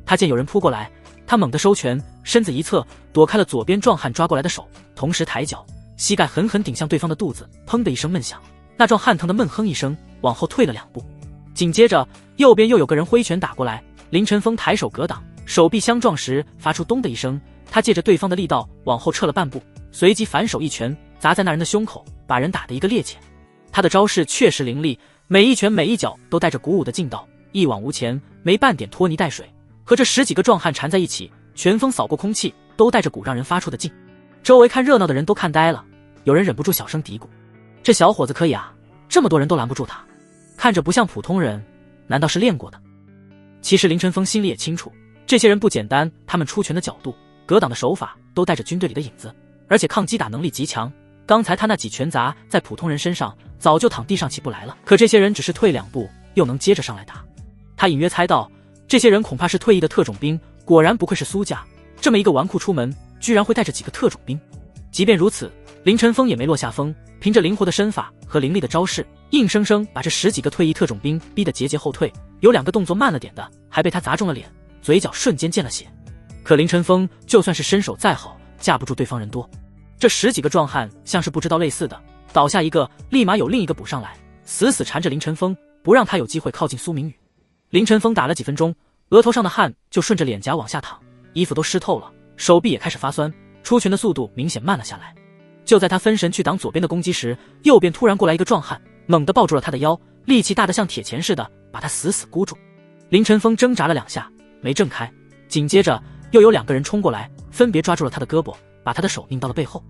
他见有人扑过来，他猛地收拳，身子一侧躲开了左边壮汉抓过来的手，同时抬脚，膝盖狠狠顶向对方的肚子，砰的一声闷响，那壮汉疼得闷哼一声，往后退了2步。紧接着右边又有个人挥拳打过来，林晨风抬手格挡，手臂相撞时发出咚的一声，他借着对方的力道往后撤了半步，随即反手一拳砸在那人的胸口，把人打得一个趔趄。他的招式确实凌厉，每一拳每一脚都带着鼓舞的劲道，一往无前，没半点拖泥带水。和这10几个壮汉缠在一起，拳风扫过空气，都带着股让人发出的劲。周围看热闹的人都看呆了，有人忍不住小声嘀咕：这小伙子可以啊，这么多人都拦不住他，看着不像普通人，难道是练过的？其实林晨风心里也清楚，这些人不简单，他们出拳的角度、格挡的手法都带着军队里的影子，而且抗击打能力极强。刚才他那几拳砸在普通人身上，早就躺地上起不来了，可这些人只是退2步，又能接着上来打。他隐约猜到，这些人恐怕是退役的特种兵，果然不愧是苏家，这么一个纨绔出门，居然会带着几个特种兵。即便如此，林晨风也没落下风，凭着灵活的身法和凌厉的招式，硬生生把这10几个退役特种兵逼得节节后退，有2个动作慢了点的，还被他砸中了脸，嘴角瞬间见了血。可林晨风就算是身手再好，架不住对方人多。这10几个壮汉像是不知道类似的，倒下一个，立马有另一个补上来，死死缠着林晨风，不让他有机会靠近苏明宇。林晨风打了几分钟，额头上的汗就顺着脸颊往下淌，衣服都湿透了，手臂也开始发酸，出拳的速度明显慢了下来。就在他分神去挡左边的攻击时，右边突然过来一个壮汉，猛地抱住了他的腰，力气大得像铁钳似的，把他死死箍住。林晨风挣扎了2下没挣开，紧接着又有2个人冲过来，分别抓住了他的胳膊，把他的手拧到了背后。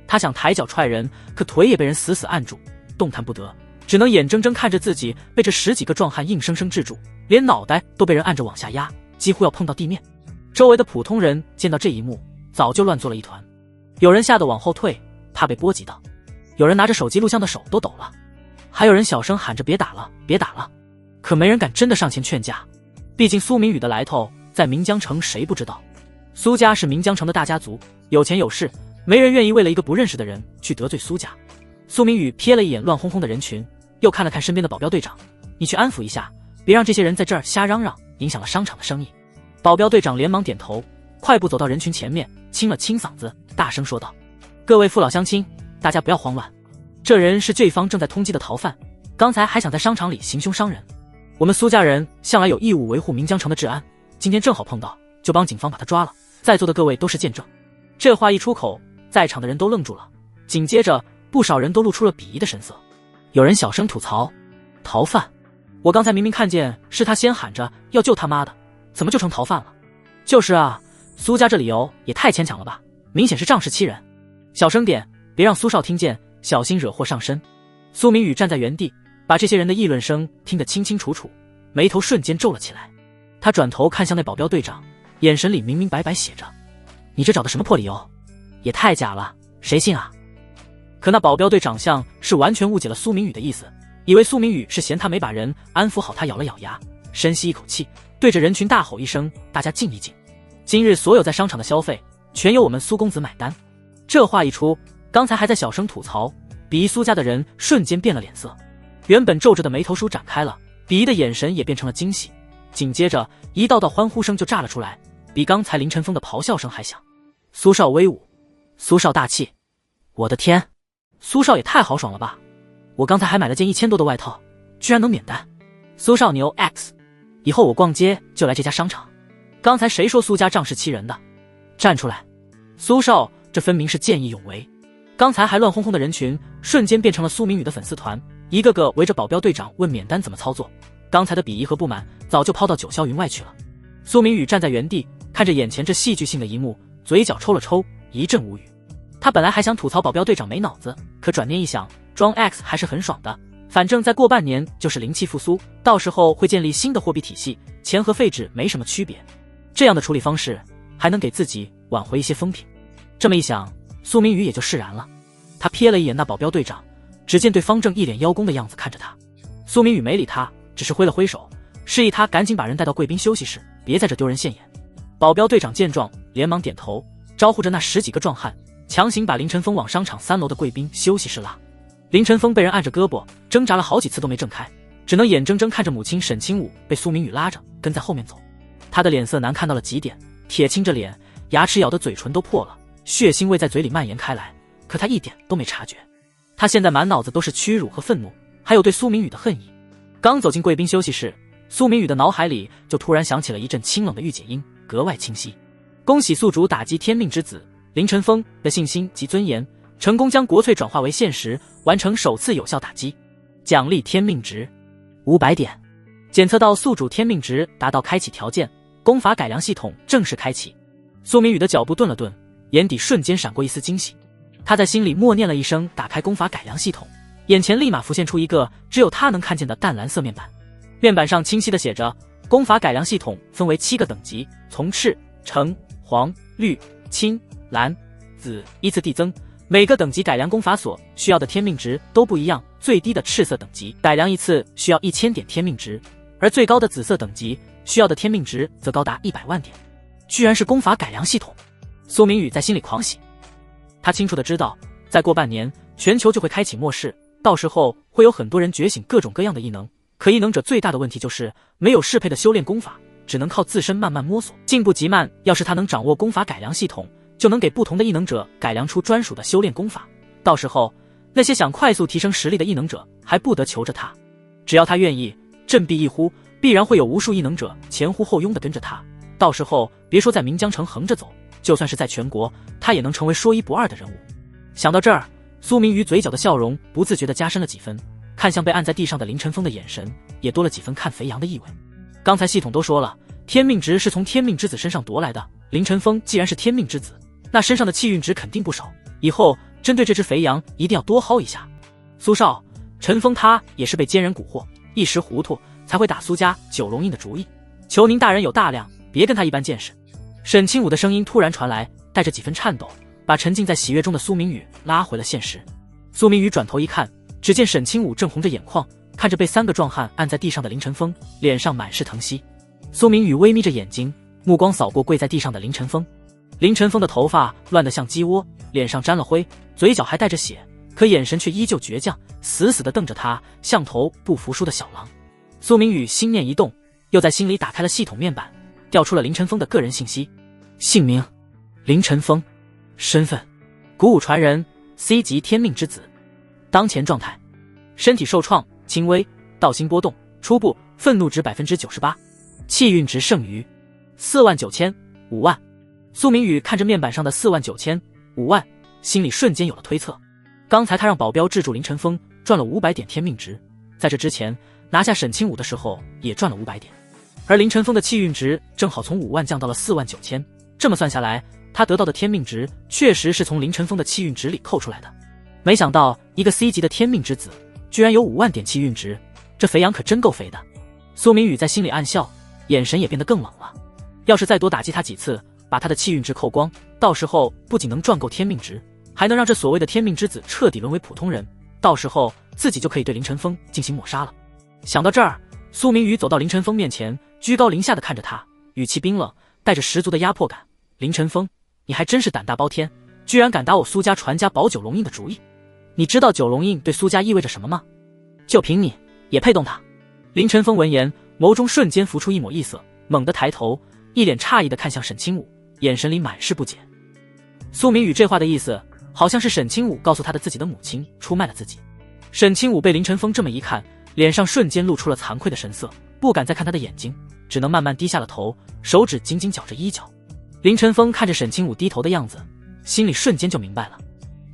他想抬脚踹人，可腿也被人死死按住，动弹不得，只能眼睁睁看着自己被这10几个壮汉硬生生制住，连脑袋都被人按着往下压，几乎要碰到地面。周围的普通人见到这一幕，早就乱作了一团，有人吓得往后退，怕被波及到，有人拿着手机录像的手都抖了，还有人小声喊着别打了别打了，可没人敢真的上前劝架。毕竟苏明宇的来头在岷江城谁不知道，苏家是岷江城的大家族，有钱有势，没人愿意为了一个不认识的人去得罪苏家。苏明宇瞥了一眼乱哄哄的人群，又看了看身边的保镖队长，你去安抚一下，别让这些人在这儿瞎嚷嚷，影响了商场的生意。保镖队长连忙点头，快步走到人群前面，清了清嗓子，大声说道：各位父老乡亲，大家不要慌乱，这人是这方正在通缉的逃犯，刚才还想在商场里行凶伤人，我们苏家人向来有义务维护岷江城的治安，今天正好碰到，就帮警方把他抓了，在座的各位都是见证。这话一出口，在场的人都愣住了，紧接着不少人都露出了鄙夷的神色。有人小声吐槽：逃犯，我刚才明明看见是他先喊着要救他妈的，怎么就成逃犯了？就是啊，苏家这理由也太牵强了吧，明显是仗势欺人。小声点，别让苏少听见，小心惹祸上身。苏明宇站在原地，把这些人的议论声听得清清楚楚，眉头瞬间皱了起来。他转头看向那保镖队长，眼神里明明白白写着：你这找的什么破理由？也太假了，谁信啊？可那保镖对长相是完全误解了苏明宇的意思，以为苏明宇是嫌他没把人安抚好，他咬了咬牙，深吸一口气，对着人群大吼一声：“大家静一静，今日所有在商场的消费，全由我们苏公子买单。”这话一出，刚才还在小声吐槽鄙夷苏家的人瞬间变了脸色，原本皱着的眉头舒展开了，鄙夷的眼神也变成了惊喜，紧接着一道道欢呼声就炸了出来，比刚才林晨风的咆哮声还响。苏少威武，苏少大气，我的天，苏少也太豪爽了吧！我刚才还买了件1000多的外套，居然能免单。苏少牛 X， 以后我逛街就来这家商场。刚才谁说苏家仗势欺人的？站出来！苏少这分明是见义勇为。刚才还乱哄哄的人群瞬间变成了苏明宇的粉丝团，一个个围着保镖队长问免单怎么操作。刚才的鄙夷和不满早就抛到九霄云外去了。苏明宇站在原地看着眼前这戏剧性的一幕，嘴角抽了抽，一阵无语。他本来还想吐槽保镖队长没脑子，可转念一想，装 X 还是很爽的，反正再过半年就是灵气复苏，到时候会建立新的货币体系，钱和废纸没什么区别，这样的处理方式还能给自己挽回一些风评。这么一想，苏明宇也就释然了。他瞥了一眼那保镖队长，只见对方正一脸邀功的样子看着他。苏明宇没理他，只是挥了挥手，示意他赶紧把人带到贵宾休息室，别在这丢人现眼。保镖队长见状连忙点头，招呼着那10几个壮汉强行把林晨风往商场3楼的贵宾休息室拉。林晨风被人按着胳膊挣扎了好几次都没挣开，只能眼睁睁看着母亲沈清武被苏明宇拉着跟在后面走。他的脸色难看到了极点，铁青着脸，牙齿咬得嘴唇都破了，血腥味在嘴里蔓延开来，可他一点都没察觉。他现在满脑子都是屈辱和愤怒，还有对苏明宇的恨意。刚走进贵宾休息室，苏明宇的脑海里就突然响起了一阵清冷的御姐音，格外清晰。恭喜宿主打击天命之子林晨风的信心及尊严，成功将国粹转化为现实，完成首次有效打击，奖励天命值500点。检测到宿主天命值达到开启条件，功法改良系统正式开启。苏明宇的脚步顿了顿，眼底瞬间闪过一丝惊喜。他在心里默念了一声打开功法改良系统，眼前立马浮现出一个只有他能看见的淡蓝色面板。面板上清晰地写着功法改良系统分为7个等级，从赤、橙、黄、绿、青、蓝、紫依次递增，每个等级改良功法所需要的天命值都不一样。最低的赤色等级改良一次需要1000点天命值，而最高的紫色等级需要的天命值则高达100万点。居然是功法改良系统！苏明宇在心里狂喜。他清楚地知道，再过半年全球就会开启末世，到时候会有很多人觉醒各种各样的异能，可异能者最大的问题就是没有适配的修炼功法，只能靠自身慢慢摸索，进步极慢。要是他能掌握功法改良系统，就能给不同的异能者改良出专属的修炼功法，到时候那些想快速提升实力的异能者还不得求着他。只要他愿意，振臂一呼，必然会有无数异能者前呼后拥地跟着他，到时候别说在岷江城横着走，就算是在全国，他也能成为说一不二的人物。想到这儿，苏明宇嘴角的笑容不自觉地加深了几分，看向被按在地上的林晨风的眼神也多了几分看肥羊的意味。刚才系统都说了，天命值是从天命之子身上夺来的，林晨风既然是天命之子，那身上的气运值肯定不少，以后针对这只肥羊一定要多薅一下。苏少，陈峰他也是被奸人蛊惑，一时糊涂才会打苏家九龙印的主意，求您大人有大量，别跟他一般见识。沈清武的声音突然传来，带着几分颤抖，把沉浸在喜悦中的苏明宇拉回了现实。苏明宇转头一看，只见沈清武正红着眼眶看着被3个壮汉按在地上的林晨风，脸上满是疼惜。苏明宇微眯着眼睛，目光扫过跪在地上的林晨风。林晨风的头发乱得像鸡窝，脸上沾了灰，嘴角还带着血，可眼神却依旧倔强，死死地瞪着他，像头不服输的小狼。苏明宇心念一动，又在心里打开了系统面板，调出了林晨风的个人信息：姓名林晨风，身份古武传人 C 级天命之子，当前状态身体受创轻微，道心波动，初步愤怒值 98%， 气运值剩余49000、5万。苏明宇看着面板上的49000、5万，心里瞬间有了推测。刚才他让保镖制住林晨风，赚了500点天命值，在这之前拿下沈清武的时候也赚了500点，而林晨风的气运值正好从5万降到了49000，这么算下来，他得到的天命值确实是从林晨风的气运值里扣出来的。没想到一个 C 级的天命之子居然有5万点气运值，这肥羊可真够肥的。苏明宇在心里暗笑，眼神也变得更冷了。要是再多打击他几次，把他的气运值扣光，到时候不仅能赚够天命值，还能让这所谓的天命之子彻底沦为普通人，到时候自己就可以对林晨风进行抹杀了。想到这儿，苏明宇走到林晨风面前，居高临下的看着他，语气冰冷，带着十足的压迫感。林晨风，你还真是胆大包天，居然敢打我苏家传家宝九龙印的主意。你知道九龙印对苏家意味着什么吗？就凭你也配动他？林晨风闻言，眸中瞬间浮出一抹异色，猛地抬头，一脸诧异地看向沈清武，眼神里满是不解。苏明宇这话的意思，好像是沈清武告诉他的自己的母亲出卖了自己。沈清武被林晨风这么一看，脸上瞬间露出了惭愧的神色，不敢再看他的眼睛，只能慢慢低下了头，手指紧紧绞着衣角。林晨风看着沈清武低头的样子，心里瞬间就明白了，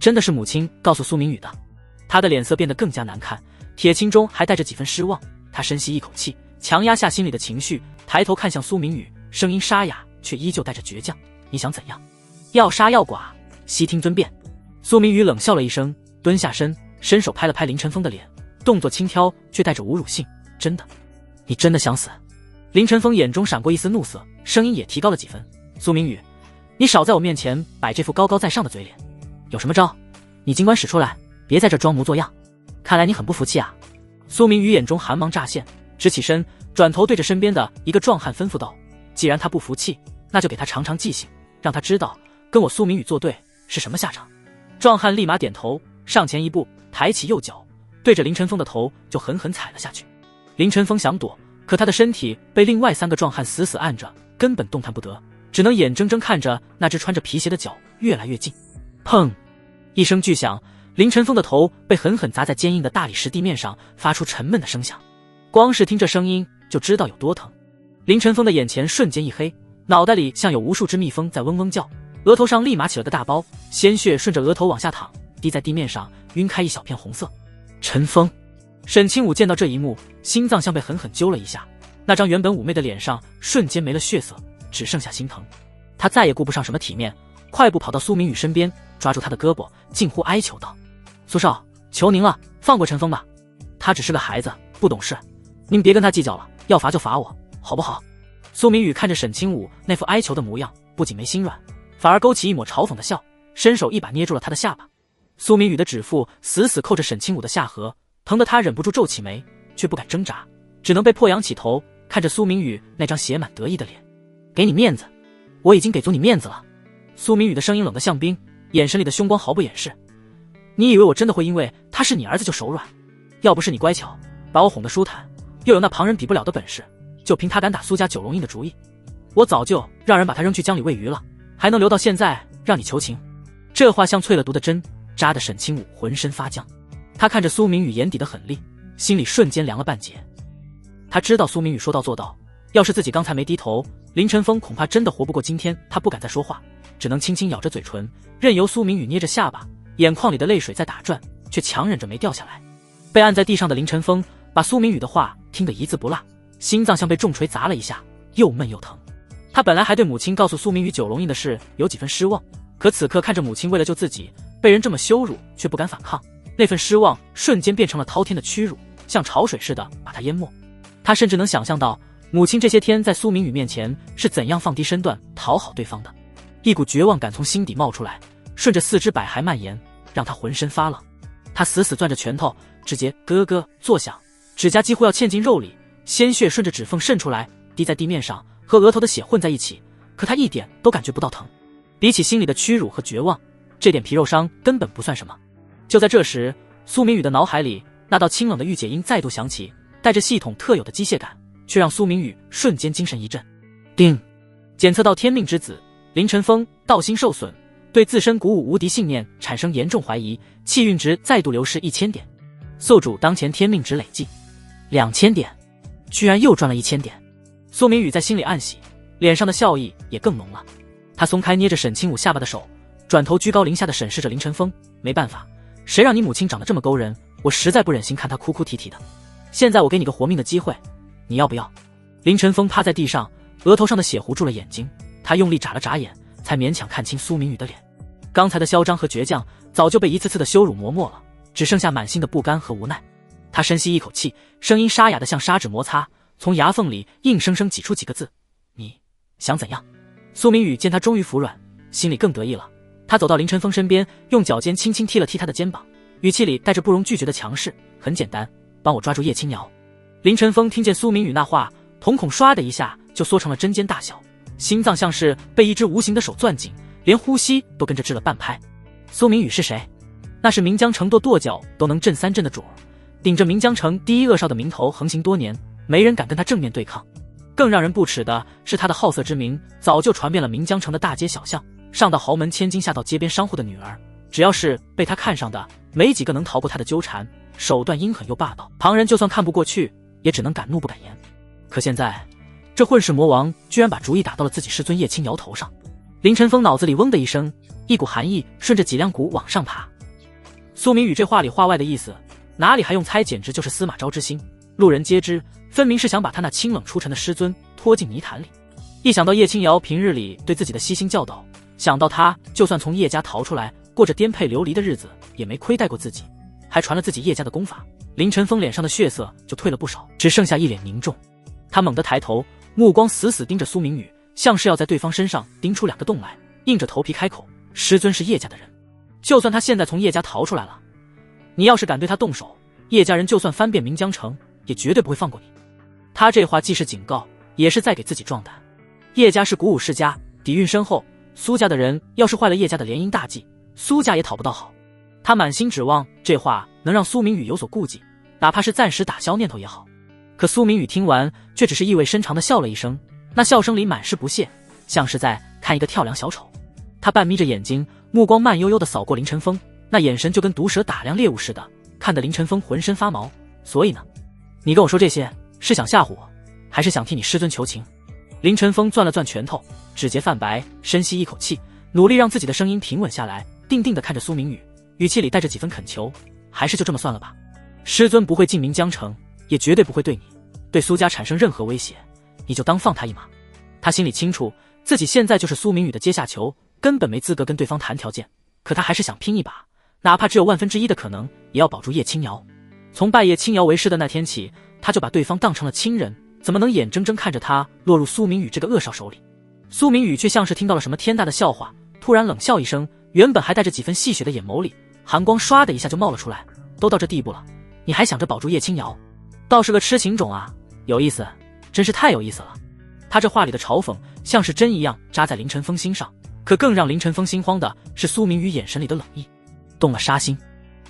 真的是母亲告诉苏明宇的。他的脸色变得更加难看，铁青中还带着几分失望。他深吸一口气，强压下心里的情绪，抬头看向苏明宇，声音沙哑却依旧带着倔强：你想怎样？要杀要剐，悉听尊便。苏明宇冷笑了一声，蹲下身，伸手拍了拍林晨风的脸，动作轻佻却带着侮辱性：真的？你真的想死？林晨风眼中闪过一丝怒色，声音也提高了几分：苏明宇，你少在我面前摆这副高高在上的嘴脸，有什么招你尽管使出来，别在这装模作样。看来你很不服气啊。苏明宇眼中寒芒乍现，直起身，转头对着身边的一个壮汉吩咐道：既然他不服气，那就给他尝尝记性，让他知道跟我苏明宇作对是什么下场。壮汉立马点头，上前一步，抬起右脚，对着林晨风的头就狠狠踩了下去。林晨风想躲，可他的身体被另外3个壮汉死死按着，根本动弹不得，只能眼睁睁看着那只穿着皮鞋的脚越来越近。砰！一声巨响，林晨风的头被狠狠砸在坚硬的大理石地面上，发出沉闷的声响。光是听这声音就知道有多疼。林晨风的眼前瞬间一黑，脑袋里像有无数只蜜蜂在嗡嗡叫，额头上立马起了个大包，鲜血顺着额头往下淌，滴在地面上，晕开一小片红色。陈峰，沈清武见到这一幕，心脏像被狠狠揪了一下，那张原本妩媚的脸上瞬间没了血色，只剩下心疼。他再也顾不上什么体面，快步跑到苏明宇身边，抓住他的胳膊，近乎哀求道：苏少，求您了，放过陈峰吧，他只是个孩子，不懂事，您别跟他计较了，要罚就罚我，好不好？苏明宇看着沈清武那副哀求的模样，不仅没心软，反而勾起一抹嘲讽的笑，伸手一把捏住了他的下巴。苏明宇的指腹死死扣着沈清武的下颌，疼得他忍不住皱起眉，却不敢挣扎，只能被迫仰起头，看着苏明宇那张写满得意的脸。给你面子，我已经给足你面子了。苏明宇的声音冷得像冰，眼神里的凶光毫不掩饰。你以为我真的会因为他是你儿子就手软？要不是你乖巧，把我哄得舒坦，又有那旁人比不了的本事，就凭他敢打苏家九龙印的主意，我早就让人把他扔去江里喂鱼了，还能留到现在让你求情？这话像淬了毒的针，扎得沈清武浑身发僵。他看着苏明宇眼底的狠厉，心里瞬间凉了半截。他知道苏明宇说到做到，要是自己刚才没低头，林晨风恐怕真的活不过今天。他不敢再说话，只能轻轻咬着嘴唇，任由苏明宇捏着下巴，眼眶里的泪水在打转，却强忍着没掉下来。被按在地上的林晨风把苏明宇的话听得一字不落，心脏像被重锤砸了一下，又闷又疼。他本来还对母亲告诉苏明宇九龙印的事有几分失望，可此刻看着母亲为了救自己被人这么羞辱，却不敢反抗，那份失望瞬间变成了滔天的屈辱，像潮水似的把他淹没。他甚至能想象到母亲这些天在苏明宇面前是怎样放低身段讨好对方的。一股绝望感从心底冒出来，顺着四肢百骸蔓延，让他浑身发冷。他死死攥着拳头，指节咯咯作响，指甲几乎要嵌进肉里，鲜血顺着指缝渗出来，滴在地面上，和额头的血混在一起，可他一点都感觉不到疼。比起心里的屈辱和绝望，这点皮肉伤根本不算什么。就在这时，苏明宇的脑海里那道清冷的御姐音再度响起，带着系统特有的机械感，却让苏明宇瞬间精神一振。叮！检测到天命之子林晨风道心受损，对自身鼓舞无敌信念产生严重怀疑，气运值再度流失1000点，宿主当前天命值累计2000点，居然又赚了1000点。苏明宇在心里暗喜，脸上的笑意也更浓了。他松开捏着沈清武下巴的手，转头居高临下的审视着林晨风。没办法，谁让你母亲长得这么勾人，我实在不忍心看她哭哭啼啼的。现在我给你个活命的机会，你要不要？林晨风趴在地上，额头上的血糊住了眼睛，他用力眨了眨眼，才勉强看清苏明宇的脸。刚才的嚣张和倔强早就被一次次的羞辱磨没了，只剩下满心的不甘和无奈。他深吸一口气，声音沙哑的像砂纸摩擦，从牙缝里硬生生挤出几个字：你想怎样？苏明宇见他终于服软，心里更得意了。他他走到林晨风身边，用脚尖轻轻踢了踢他的肩膀，语气里带着不容拒绝的强势。很简单，帮我抓住叶青瑶。林晨风听见苏明宇那话，瞳孔唰的一下就缩成了针尖大小，心脏像是被一只无形的手攥紧，连呼吸都跟着滞了半拍。苏明宇是谁？那是岷江城跺脚都能震3震的主儿，顶着岷江城第一恶少的名头横行多年，没人敢跟他正面对抗。更让人不齿的是，他的好色之名早就传遍了岷江城的大街小巷，上到豪门千金，下到街边商户的女儿，只要是被他看上的，没几个能逃过他的纠缠，手段阴狠又霸道，旁人就算看不过去，也只能敢怒不敢言。可现在，这混世魔王居然把主意打到了自己师尊叶青瑶头上。林晨风脑子里嗡的一声，一股寒意顺着脊梁骨往上爬。苏明宇这话里话外的意思，哪里还用猜，简直就是司马昭之心，路人皆知，分明是想把他那清冷出尘的师尊拖进泥潭里。一想到叶青瑶平日里对自己的悉心教导，想到他就算从叶家逃出来，过着颠沛流离的日子，也没亏待过自己，还传了自己叶家的功法，林晨风脸上的血色就退了不少，只剩下一脸凝重。他猛地抬头，目光死死盯着苏明宇，像是要在对方身上盯出2个洞来，硬着头皮开口：师尊是叶家的人，就算他现在从叶家逃出来了，你要是敢对他动手，叶家人就算翻遍岷江城，也绝对不会放过你。他这话既是警告，也是在给自己壮胆。叶家是古武世家，底蕴深厚，苏家的人要是坏了叶家的联姻大计，苏家也讨不到好。他满心指望这话能让苏明宇有所顾忌，哪怕是暂时打消念头也好。可苏明宇听完，却只是意味深长地笑了一声，那笑声里满是不屑，像是在看一个跳梁小丑。他半眯着眼睛，目光慢悠悠地扫过林晨风，那眼神就跟毒蛇打量猎物似的，看得林晨风浑身发毛。所以呢，你跟我说这些，是想吓唬我，还是想替你师尊求情？林晨风攥了攥拳头，指节泛白，深吸一口气，努力让自己的声音平稳下来，定定地看着苏明宇，语气里带着几分恳求：还是就这么算了吧，师尊不会进岷江城，也绝对不会对你对苏家产生任何威胁，你就当放他一马。他心里清楚，自己现在就是苏明宇的阶下囚，根本没资格跟对方谈条件，可他还是想拼一把，哪怕只有1/1000的可能，也要保住叶青瑶。从拜叶青瑶为师的那天起，他就把对方当成了亲人，怎么能眼睁睁看着他落入苏明宇这个恶少手里？苏明宇却像是听到了什么天大的笑话，突然冷笑一声，原本还带着几分戏谑的眼眸里，寒光唰的一下就冒了出来。都到这地步了，你还想着保住叶青瑶，倒是个痴情种啊，有意思，真是太有意思了。他这话里的嘲讽像是针一样扎在林晨风心上，可更让林晨风心慌的是苏明宇眼神里的冷意，动了杀心。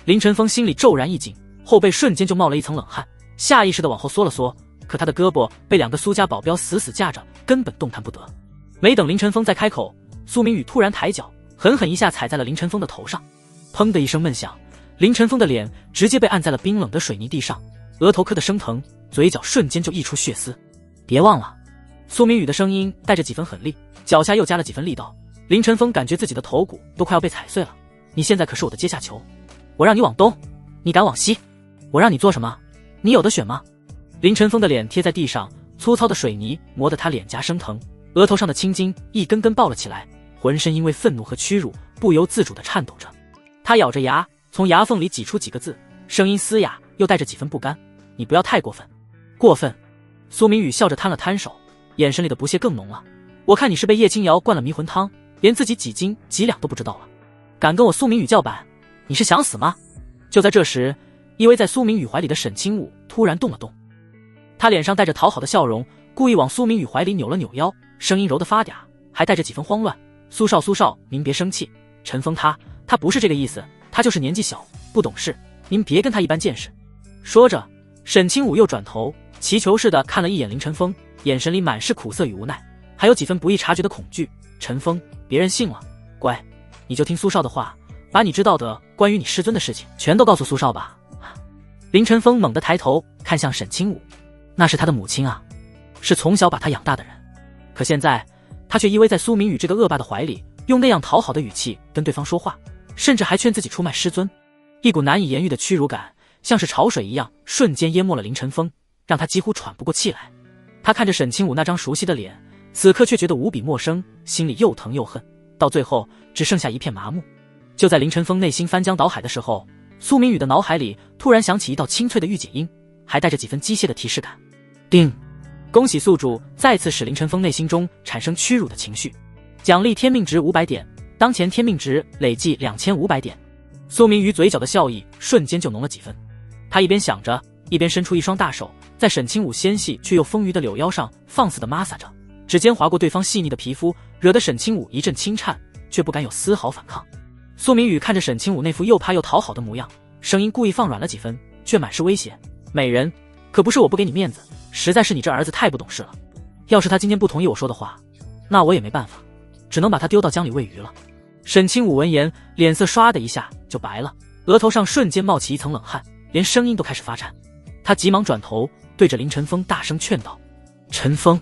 林晨风心里骤然一紧，后背瞬间就冒了一层冷汗，下意识地往后缩了缩，可他的胳膊被2个苏家保镖死死架着，根本动弹不得。没等林晨风再开口，苏明宇突然抬脚，狠狠一下踩在了林晨风的头上，砰的一声闷响，林晨风的脸直接被按在了冰冷的水泥地上，额头磕得生疼，嘴角瞬间就溢出血丝。别忘了，苏明宇的声音带着几分狠厉，脚下又加了几分力道。林晨风感觉自己的头骨都快要被踩碎了。你现在可是我的阶下囚，我让你往东，你敢往西，我让你做什么，你有的选吗？林晨风的脸贴在地上，粗糙的水泥磨得他脸颊生疼，额头上的青筋一根根爆了起来，浑身因为愤怒和屈辱不由自主地颤抖着。他咬着牙，从牙缝里挤出几个字，声音嘶哑又带着几分不甘：你不要太过分。过分？苏明宇笑着摊了摊手，眼神里的不屑更浓了。我看你是被叶青瑶灌了迷魂汤，连自己几斤几两都不知道了，敢跟我苏明宇叫板，你是想死吗？就在这时，依偎在苏明宇怀里的沈清武突然动了动，他脸上带着讨好的笑容，故意往苏明宇怀里扭了扭腰，声音柔得发嗲，还带着几分慌乱：苏少，您别生气，陈峰他不是这个意思，他就是年纪小不懂事，您别跟他一般见识。说着，沈清武又转头祈求似的看了一眼林晨风，眼神里满是苦涩与无奈，还有几分不易察觉的恐惧。陈峰，别任性了，乖，你就听苏少的话，把你知道的关于你师尊的事情全都告诉苏少吧。林晨风猛地抬头看向沈清武，那是他的母亲啊，是从小把他养大的人，可现在他却依偎在苏明宇这个恶霸的怀里，用那样讨好的语气跟对方说话，甚至还劝自己出卖师尊。一股难以言喻的屈辱感像是潮水一样瞬间淹没了林晨风，让他几乎喘不过气来。他看着沈清武那张熟悉的脸，此刻却觉得无比陌生，心里又疼又恨，到最后只剩下一片麻木。就在林晨风内心翻江倒海的时候，苏明宇的脑海里突然响起一道清脆的御姐音，还带着几分机械的提示感。叮！恭喜宿主再次使林晨风内心中产生屈辱的情绪，奖励天命值500点，当前天命值累计2500点。苏明宇嘴角的笑意瞬间就浓了几分，他一边想着，一边伸出一双大手，在沈清武纤细却又丰腴的柳腰上放肆地摩挲着，指尖划过对方细腻的皮肤，惹得沈清武一阵轻颤，却不敢有丝毫反抗。苏明宇看着沈清武那副又怕又讨好的模样，声音故意放软了几分，却满是威胁：美人，可不是我不给你面子，实在是你这儿子太不懂事了。要是他今天不同意我说的话，那我也没办法，只能把他丢到江里喂鱼了。沈清武闻言，脸色唰的一下就白了，额头上瞬间冒起一层冷汗，连声音都开始发颤。他急忙转头对着林晨风大声劝道：晨风，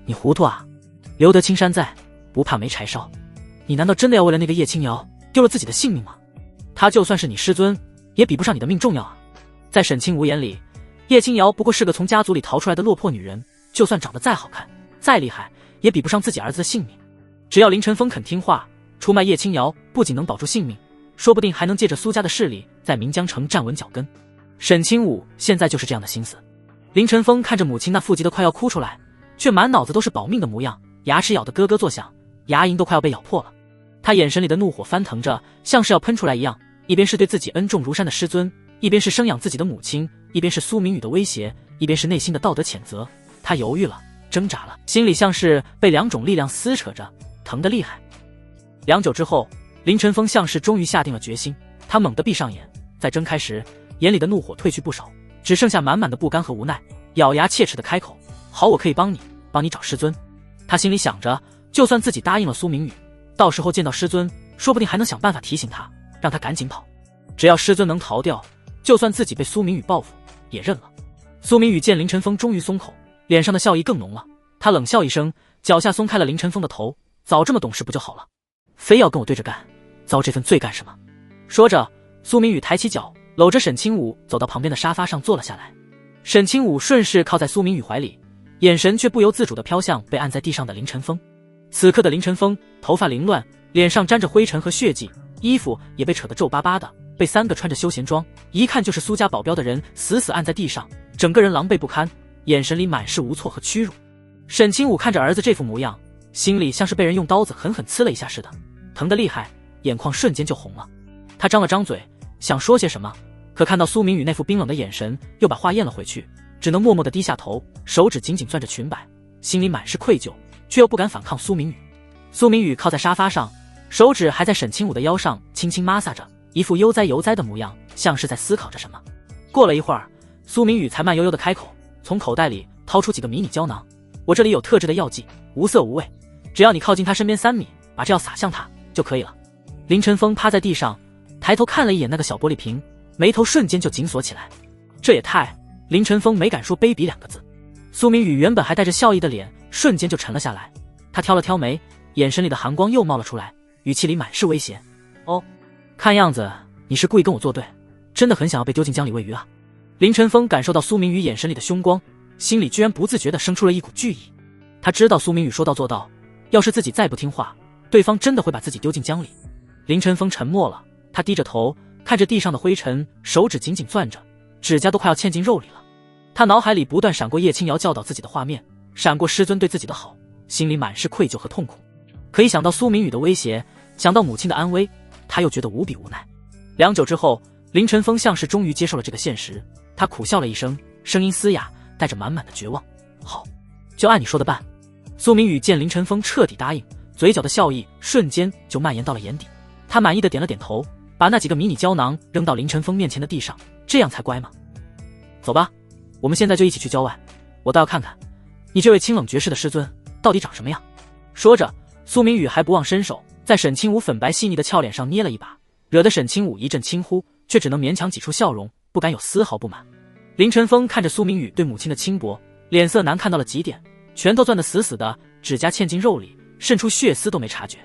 你糊涂啊，留得青山在，不怕没柴烧。你难道真的要为了那个叶青瑶丢了自己的性命吗？他就算是你师尊，也比不上你的命重要啊。在沈清武眼里，叶青瑶不过是个从家族里逃出来的落魄女人，就算长得再好看再厉害，也比不上自己儿子的性命。只要林晨风肯听话，出卖叶青瑶不仅能保住性命，说不定还能借着苏家的势力在岷江城站稳脚跟。沈清武现在就是这样的心思。林晨风看着母亲那腹急得快要哭出来，却满脑子都是保命的模样，牙齿咬得咯咯作响，牙龈都快要被咬破了。他眼神里的怒火翻腾着，像是要喷出来一样，一边是对自己恩重如山的师尊，一边是生养自己的母亲，一边是苏明宇的威胁，一边是内心的道德谴责。他犹豫了，挣扎了，心里像是被两种力量撕扯着，疼得厉害。良久之后，林晨风像是终于下定了决心，他猛地闭上眼，再睁开时，眼里的怒火褪去不少，只剩下满满的不甘和无奈，咬牙切齿地开口：好，我可以帮你找师尊。他心里想着，就算自己答应了苏明宇，到时候见到师尊，说不定还能想办法提醒他，让他赶紧跑。只要师尊能逃掉，就算自己被苏明宇报复也认了。苏明宇见林晨风终于松口，脸上的笑意更浓了，他冷笑一声，脚下松开了林晨风的头：早这么懂事不就好了，非要跟我对着干，遭这份罪干什么？说着，苏明宇抬起脚，搂着沈清武走到旁边的沙发上坐了下来。沈清武顺势靠在苏明宇怀里，眼神却不由自主地飘向被按在地上的林晨风。此刻的林晨风头发凌乱，脸上沾着灰尘和血迹，衣服也被扯得皱巴巴的，被三个穿着休闲装一看就是苏家保镖的人死死按在地上，整个人狼狈不堪，眼神里满是无措和屈辱。沈清武看着儿子这副模样，心里像是被人用刀子狠狠刺了一下似的，疼得厉害，眼眶瞬间就红了。他张了张嘴想说些什么，可看到苏明宇那副冰冷的眼神，又把话咽了回去，只能默默地低下头，手指紧紧攥着裙摆，心里满是愧疚，却又不敢反抗苏明宇。苏明宇靠在沙发上，手指还在沈清武的腰上轻轻摩挲着，一副悠哉悠哉的模样，像是在思考着什么。过了一会儿，苏明宇才慢悠悠地开口，从口袋里掏出几个迷你胶囊：我这里有特制的药剂，无色无味，只要你靠近他身边3米，把这药撒向他就可以了。林晨风趴在地上，抬头看了一眼那个小玻璃瓶，眉头瞬间就紧锁起来。这也太……林晨风没敢说卑鄙2个字。苏明宇原本还带着笑意的脸瞬间就沉了下来，他挑了挑眉，眼神里的寒光又冒了出来，语气里满是威胁：哦，看样子你是故意跟我作对，真的很想要被丢进江里喂鱼啊。林晨风感受到苏明宇眼神里的凶光，心里居然不自觉地生出了一股惧意。他知道苏明宇说到做到，要是自己再不听话，对方真的会把自己丢进江里。林晨风沉默了，他低着头看着地上的灰尘，手指紧紧攥着，指甲都快要嵌进肉里了。他脑海里不断闪过叶青瑶教导自己的画面，闪过师尊对自己的好，心里满是愧疚和痛苦。可一想到苏明宇的威胁，想到母亲的安危，他又觉得无比无奈。良久之后，林晨风像是终于接受了这个现实，他苦笑了一声，声音嘶哑，带着满满的绝望：好，就按你说的办。苏明宇见林晨风彻底答应，嘴角的笑意瞬间就蔓延到了眼底，他满意的点了点头，把那几个迷你胶囊扔到林晨风面前的地上：这样才乖吗？走吧，我们现在就一起去郊外，我倒要看看你这位清冷绝世的师尊到底长什么样。说着，苏明宇还不忘伸手在沈清武粉白细腻的俏脸上捏了一把，惹得沈清武一阵轻呼，却只能勉强挤出笑容，不敢有丝毫不满。林晨风看着苏明宇对母亲的轻薄，脸色难看到了极点，拳头攥得死死的，指甲嵌进肉里，渗出血丝都没察觉。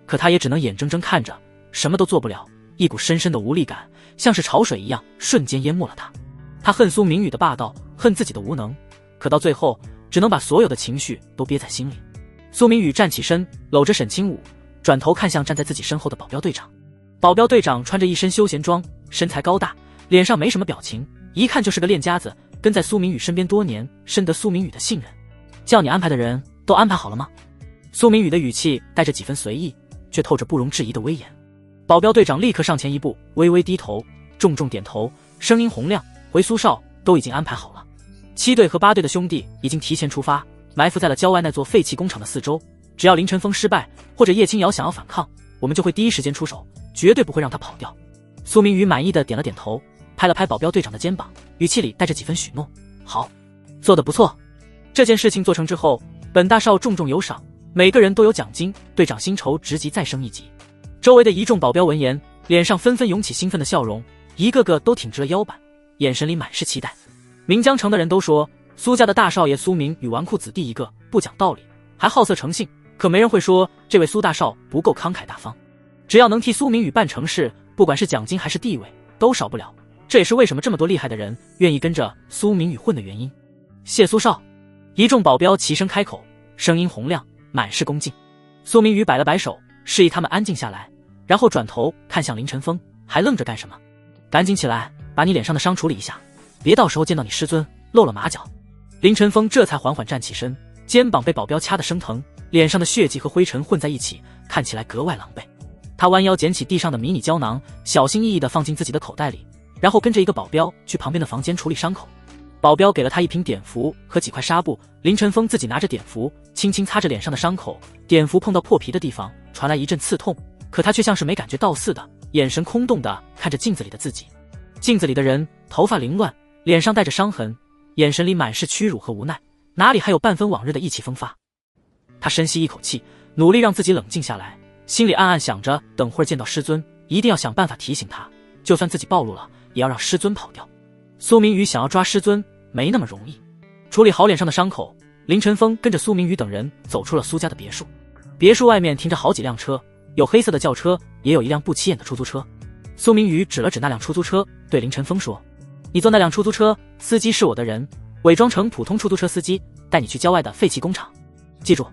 可他也只能眼睁睁看着，什么都做不了，一股深深的无力感像是潮水一样瞬间淹没了他。他恨苏明宇的霸道，恨自己的无能，可到最后只能把所有的情绪都憋在心里。苏明宇站起身，搂着沈清武，转头看向站在自己身后的保镖队长。保镖队长穿着一身休闲装，身材高大，脸上没什么表情，一看就是个练家子，跟在苏明宇身边多年，深得苏明宇的信任。叫你安排的人都安排好了吗？苏明宇的语气带着几分随意，却透着不容置疑的威严。保镖队长立刻上前一步，微微低头，重重点头，声音洪亮：“回苏哨，都已经安排好了。7队和8队的兄弟已经提前出发，埋伏在了郊外那座废弃工厂的四周。只要林晨风失败，或者叶青瑶想要反抗，我们就会第一时间出手，绝对不会让他跑掉。”苏明宇满意的点了点头，拍了拍保镖队长的肩膀，语气里带着几分许诺：“好，做得不错。这件事情做成之后，本大少重重有赏，每个人都有奖金，队长薪酬职级再升1级。”周围的一众保镖闻言，脸上纷纷涌起兴奋的笑容，一个个都挺直了腰板，眼神里满是期待。岷江城的人都说，苏家的大少爷苏明宇纨绔子弟一个，不讲道理，还好色成性，可没人会说这位苏大少不够慷慨大方。只要能替苏明宇办成事，不管是奖金还是地位，都少不了。这也是为什么这么多厉害的人愿意跟着苏明宇混的原因。谢苏少！一众保镖齐声开口，声音洪亮，满是恭敬。苏明宇摆了摆手，示意他们安静下来，然后转头看向林晨风：“还愣着干什么？赶紧起来，把你脸上的伤处理一下，别到时候见到你师尊露了马脚。”林晨风这才缓缓站起身，肩膀被保镖掐得生疼，脸上的血迹和灰尘混在一起，看起来格外狼狈。他弯腰捡起地上的迷你胶囊，小心翼翼地放进自己的口袋里，然后跟着一个保镖去旁边的房间处理伤口。保镖给了他一瓶碘伏和几块纱布，林晨风自己拿着碘伏，轻轻擦着脸上的伤口，碘伏碰到破皮的地方，传来一阵刺痛，可他却像是没感觉到似的，眼神空洞地看着镜子里的自己。镜子里的人头发凌乱，脸上带着伤痕，眼神里满是屈辱和无奈，哪里还有半分往日的意气风发。他深吸一口气，努力让自己冷静下来，心里暗暗想着，等会儿见到师尊，一定要想办法提醒他，就算自己暴露了，也要让师尊跑掉。苏明宇想要抓师尊没那么容易。处理好脸上的伤口，林晨风跟着苏明宇等人走出了苏家的别墅。别墅外面停着好几辆车，有黑色的轿车，也有一辆不起眼的出租车。苏明宇指了指那辆出租车，对林晨风说：“你坐那辆出租车，司机是我的人，伪装成普通出租车司机，带你去郊外的废弃工厂。记住，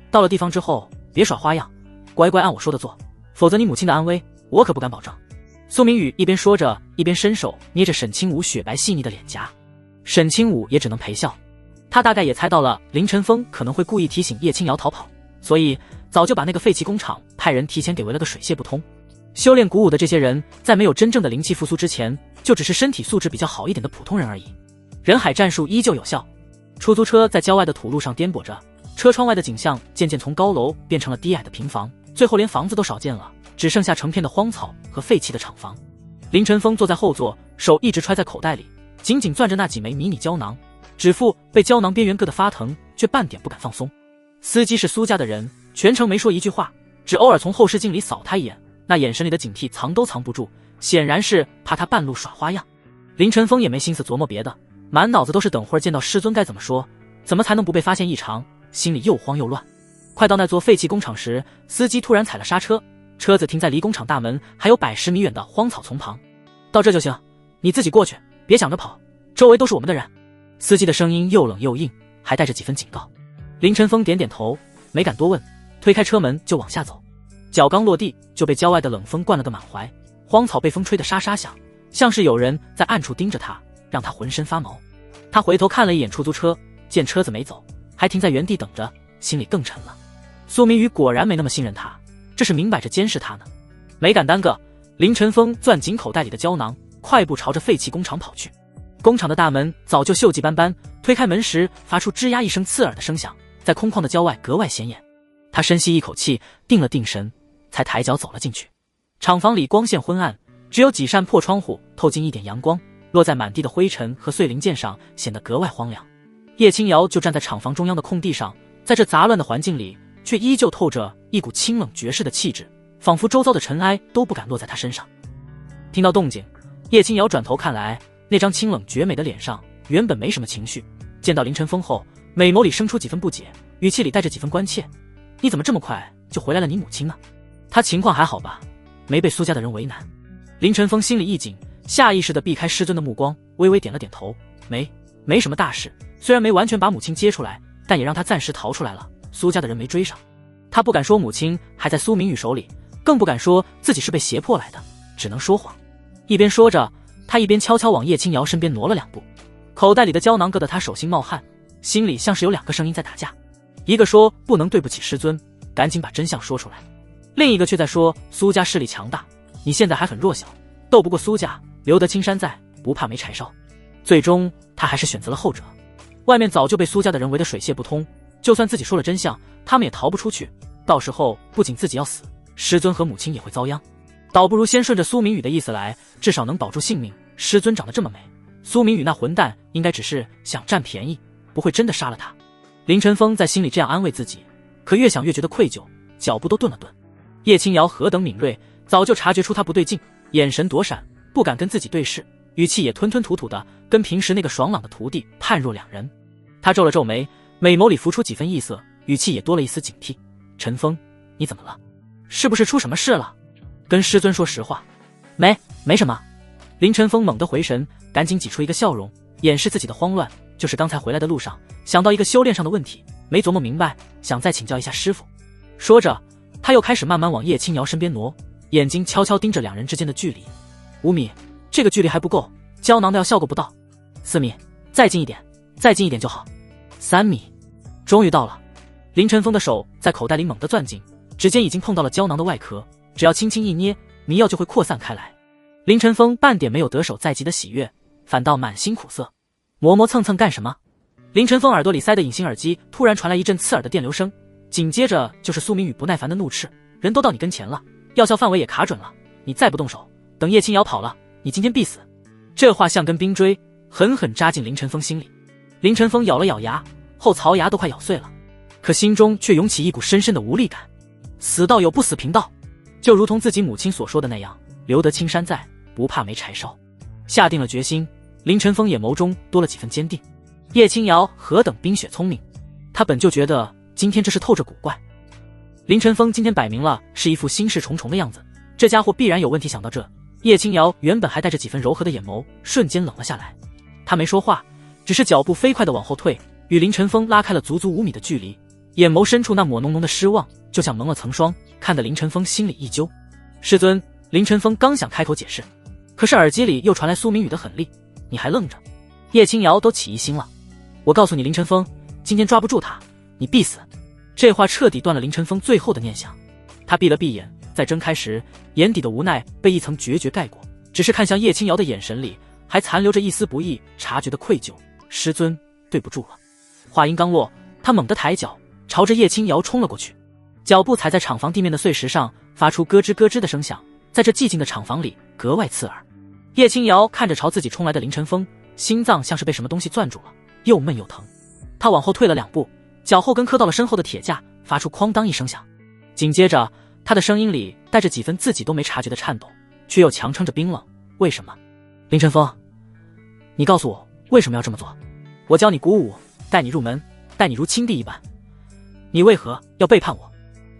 到了地方之后别耍花样，乖乖按我说的做，否则你母亲的安危我可不敢保证。”苏明宇一边说着，一边伸手捏着沈清武雪白细腻的脸颊。沈清武也只能陪笑，他大概也猜到了林晨风可能会故意提醒叶青瑶逃跑，所以早就把那个废弃工厂派人提前给围了个水泄不通。修炼古武的这些人，在没有真正的灵气复苏之前，就只是身体素质比较好一点的普通人而已。人海战术依旧有效。出租车在郊外的土路上颠簸着，车窗外的景象渐渐从高楼变成了低矮的平房，最后连房子都少见了，只剩下成片的荒草和废弃的厂房。林晨风坐在后座，手一直揣在口袋里，紧紧攥着那几枚迷你胶囊，指腹被胶囊边缘硌得发疼，却半点不敢放松。司机是苏家的人，全程没说一句话，只偶尔从后视镜里扫他一眼，那眼神里的警惕藏都藏不住，显然是怕他半路耍花样。林晨风也没心思琢磨别的，满脑子都是等会儿见到师尊该怎么说，怎么才能不被发现异常，心里又慌又乱。快到那座废弃工厂时，司机突然踩了刹车，车子停在离工厂大门还有110米远的荒草丛旁。到这就行，你自己过去，别想着跑，周围都是我们的人。司机的声音又冷又硬，还带着几分警告。林晨风点点头，没敢多问，推开车门就往下走。脚刚落地就被郊外的冷风灌了个满怀，荒草被风吹得沙沙响，像是有人在暗处盯着他，让他浑身发毛。他回头看了一眼出租车，见车子没走，还停在原地等着，心里更沉了。苏明宇果然没那么信任他，这是明摆着监视他呢。没敢耽搁，林晨风攥紧口袋里的胶囊，快步朝着废弃工厂跑去。工厂的大门早就锈迹斑斑，推开门时发出吱呀一声刺耳的声响，在空旷的郊外格外显眼。他深吸一口气，定了定神，才抬脚走了进去。厂房里光线昏暗，只有几扇破窗户透进一点阳光，落在满地的灰尘和碎零件上，显得格外荒凉。叶青瑶就站在厂房中央的空地上，在这杂乱的环境里，却依旧透着一股清冷绝世的气质，仿佛周遭的尘埃都不敢落在他身上。听到动静，叶青瑶转头看来，那张清冷绝美的脸上原本没什么情绪，见到林晨风后，美眸里生出几分不解，语气里带着几分关切：“你怎么这么快就回来了？你母亲呢？她情况还好吧？没被苏家的人为难？”林晨风心里一紧，下意识地避开师尊的目光，微微点了点头：“没什么大事，虽然没完全把母亲接出来，但也让她暂时逃出来了，苏家的人没追上。”他不敢说母亲还在苏明宇手里，更不敢说自己是被胁迫来的，只能说谎。一边说着，他一边悄悄往叶青瑶身边挪了2步，口袋里的胶囊硌得他手心冒汗，心里像是有2个声音在打架，一个说不能对不起师尊，赶紧把真相说出来；另一个却在说苏家势力强大，你现在还很弱小，斗不过苏家，留得青山在，不怕没柴烧。最终他还是选择了后者。外面早就被苏家的人围得水泄不通，就算自己说了真相，他们也逃不出去，到时候不仅自己要死，师尊和母亲也会遭殃。倒不如先顺着苏明宇的意思来，至少能保住性命。师尊长得这么美，苏明宇那混蛋应该只是想占便宜，不会真的杀了他。林晨风在心里这样安慰自己，可越想越觉得愧疚，脚步都顿了顿。叶清瑶何等敏锐，早就察觉出他不对劲，眼神躲闪，不敢跟自己对视，语气也吞吞吐吐的，跟平时那个爽朗的徒弟判若两人。他皱了皱眉，美眸里浮出几分异色，语气也多了一丝警惕。陈峰，你怎么了？是不是出什么事了？跟师尊说实话。没什么。林晨风猛地回神，赶紧挤出一个笑容，掩饰自己的慌乱。就是刚才回来的路上，想到一个修炼上的问题，没琢磨明白，想再请教一下师父。说着，他又开始慢慢往叶清瑶身边挪，眼睛悄悄盯着两人之间的距离。5米，这个距离还不够，胶囊的药效果不到。4米，再近一点，再近一点就好。3米，终于到了。林晨风的手在口袋里猛地攥紧，指尖已经碰到了胶囊的外壳，只要轻轻一捏，迷药就会扩散开来。林晨风半点没有得手在即的喜悦，反倒满心苦涩。磨磨蹭蹭干什么？林晨风耳朵里塞的隐形耳机突然传来一阵刺耳的电流声，紧接着就是苏明宇不耐烦的怒斥：人都到你跟前了，药效范围也卡准了，你再不动手，等叶清瑶跑了，你今天必死。这话像根冰锥，狠狠扎进林晨风心里。林晨风咬了咬牙，后槽牙都快咬碎了，可心中却涌起一股深深的无力感。死道友不死贫道，就如同自己母亲所说的那样，留得青山在，不怕没柴烧。下定了决心，林晨风眼眸中多了几分坚定。叶清瑶何等冰雪聪明，他本就觉得今天这事透着古怪。林晨风今天摆明了是一副心事重重的样子，这家伙必然有问题。想到这，叶清瑶原本还带着几分柔和的眼眸瞬间冷了下来。他没说话，只是脚步飞快地往后退，与林晨风拉开了足足5米的距离，眼眸深处那抹浓浓的失望就像蒙了层霜，看得林晨风心里一揪。师尊，林晨风刚想开口解释，可是耳机里又传来苏明宇的狠厉：你还愣着？叶清瑶都起疑心了。我告诉你，林晨风，今天抓不住他，你必死。这话彻底断了林晨风最后的念想。他闭了闭眼，再睁开时，眼底的无奈被一层决绝盖过，只是看向叶清瑶的眼神里还残留着一丝不易察觉的愧疚。师尊，对不住了。话音刚落，他猛地抬脚，朝着叶清瑶冲了过去，脚步踩在厂房地面的碎石上，发出咯吱咯吱的声响，在这寂静的厂房里格外刺耳。叶清瑶看着朝自己冲来的林晨风，心脏像是被什么东西攥住了，又闷又疼。他往后退了2步，脚后跟磕到了身后的铁架，发出哐当一声响。紧接着，他的声音里带着几分自己都没察觉的颤抖，却又强撑着冰冷。为什么？林晨风，你告诉我为什么要这么做？我教你鼓舞，带你入门，待你如亲弟一般，你为何要背叛我？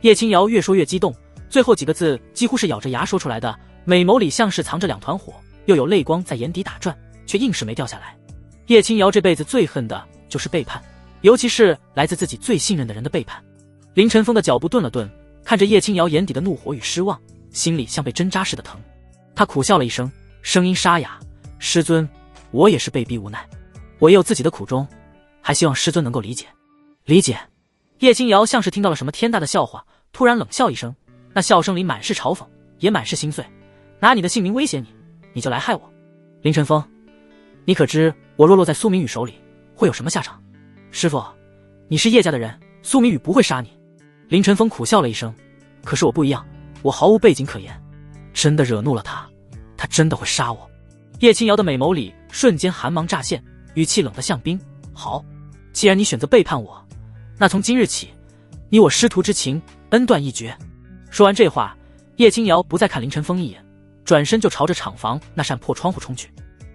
叶清瑶越说越激动，最后几个字几乎是咬着牙说出来的，美眸里像是藏着2团火，又有泪光在眼底打转，却硬是没掉下来。叶清瑶这辈子最恨的就是背叛，尤其是来自自己最信任的人的背叛。林晨风的脚步顿了顿，看着叶清瑶眼底的怒火与失望，心里像被针扎似的疼。他苦笑了一声，声音沙哑：师尊，我也是被逼无奈，我也有自己的苦衷，还希望师尊能够理解。理解。叶清瑶像是听到了什么天大的笑话，突然冷笑一声，那笑声里满是嘲讽，也满是心碎。拿你的性命威胁你，你就来害我？林晨风，你可知我若落在苏明宇手里会有什么下场？师父，你是叶家的人，苏明宇不会杀你。林晨风苦笑了一声，可是我不一样，我毫无背景可言，真的惹怒了他，他真的会杀我。叶清瑶的美眸里瞬间寒芒乍现，语气冷得像冰。好，既然你选择背叛我，那从今日起，你我师徒之情恩断义绝。说完这话，叶清瑶不再看林晨风一眼，转身就朝着厂房那扇破窗户冲去。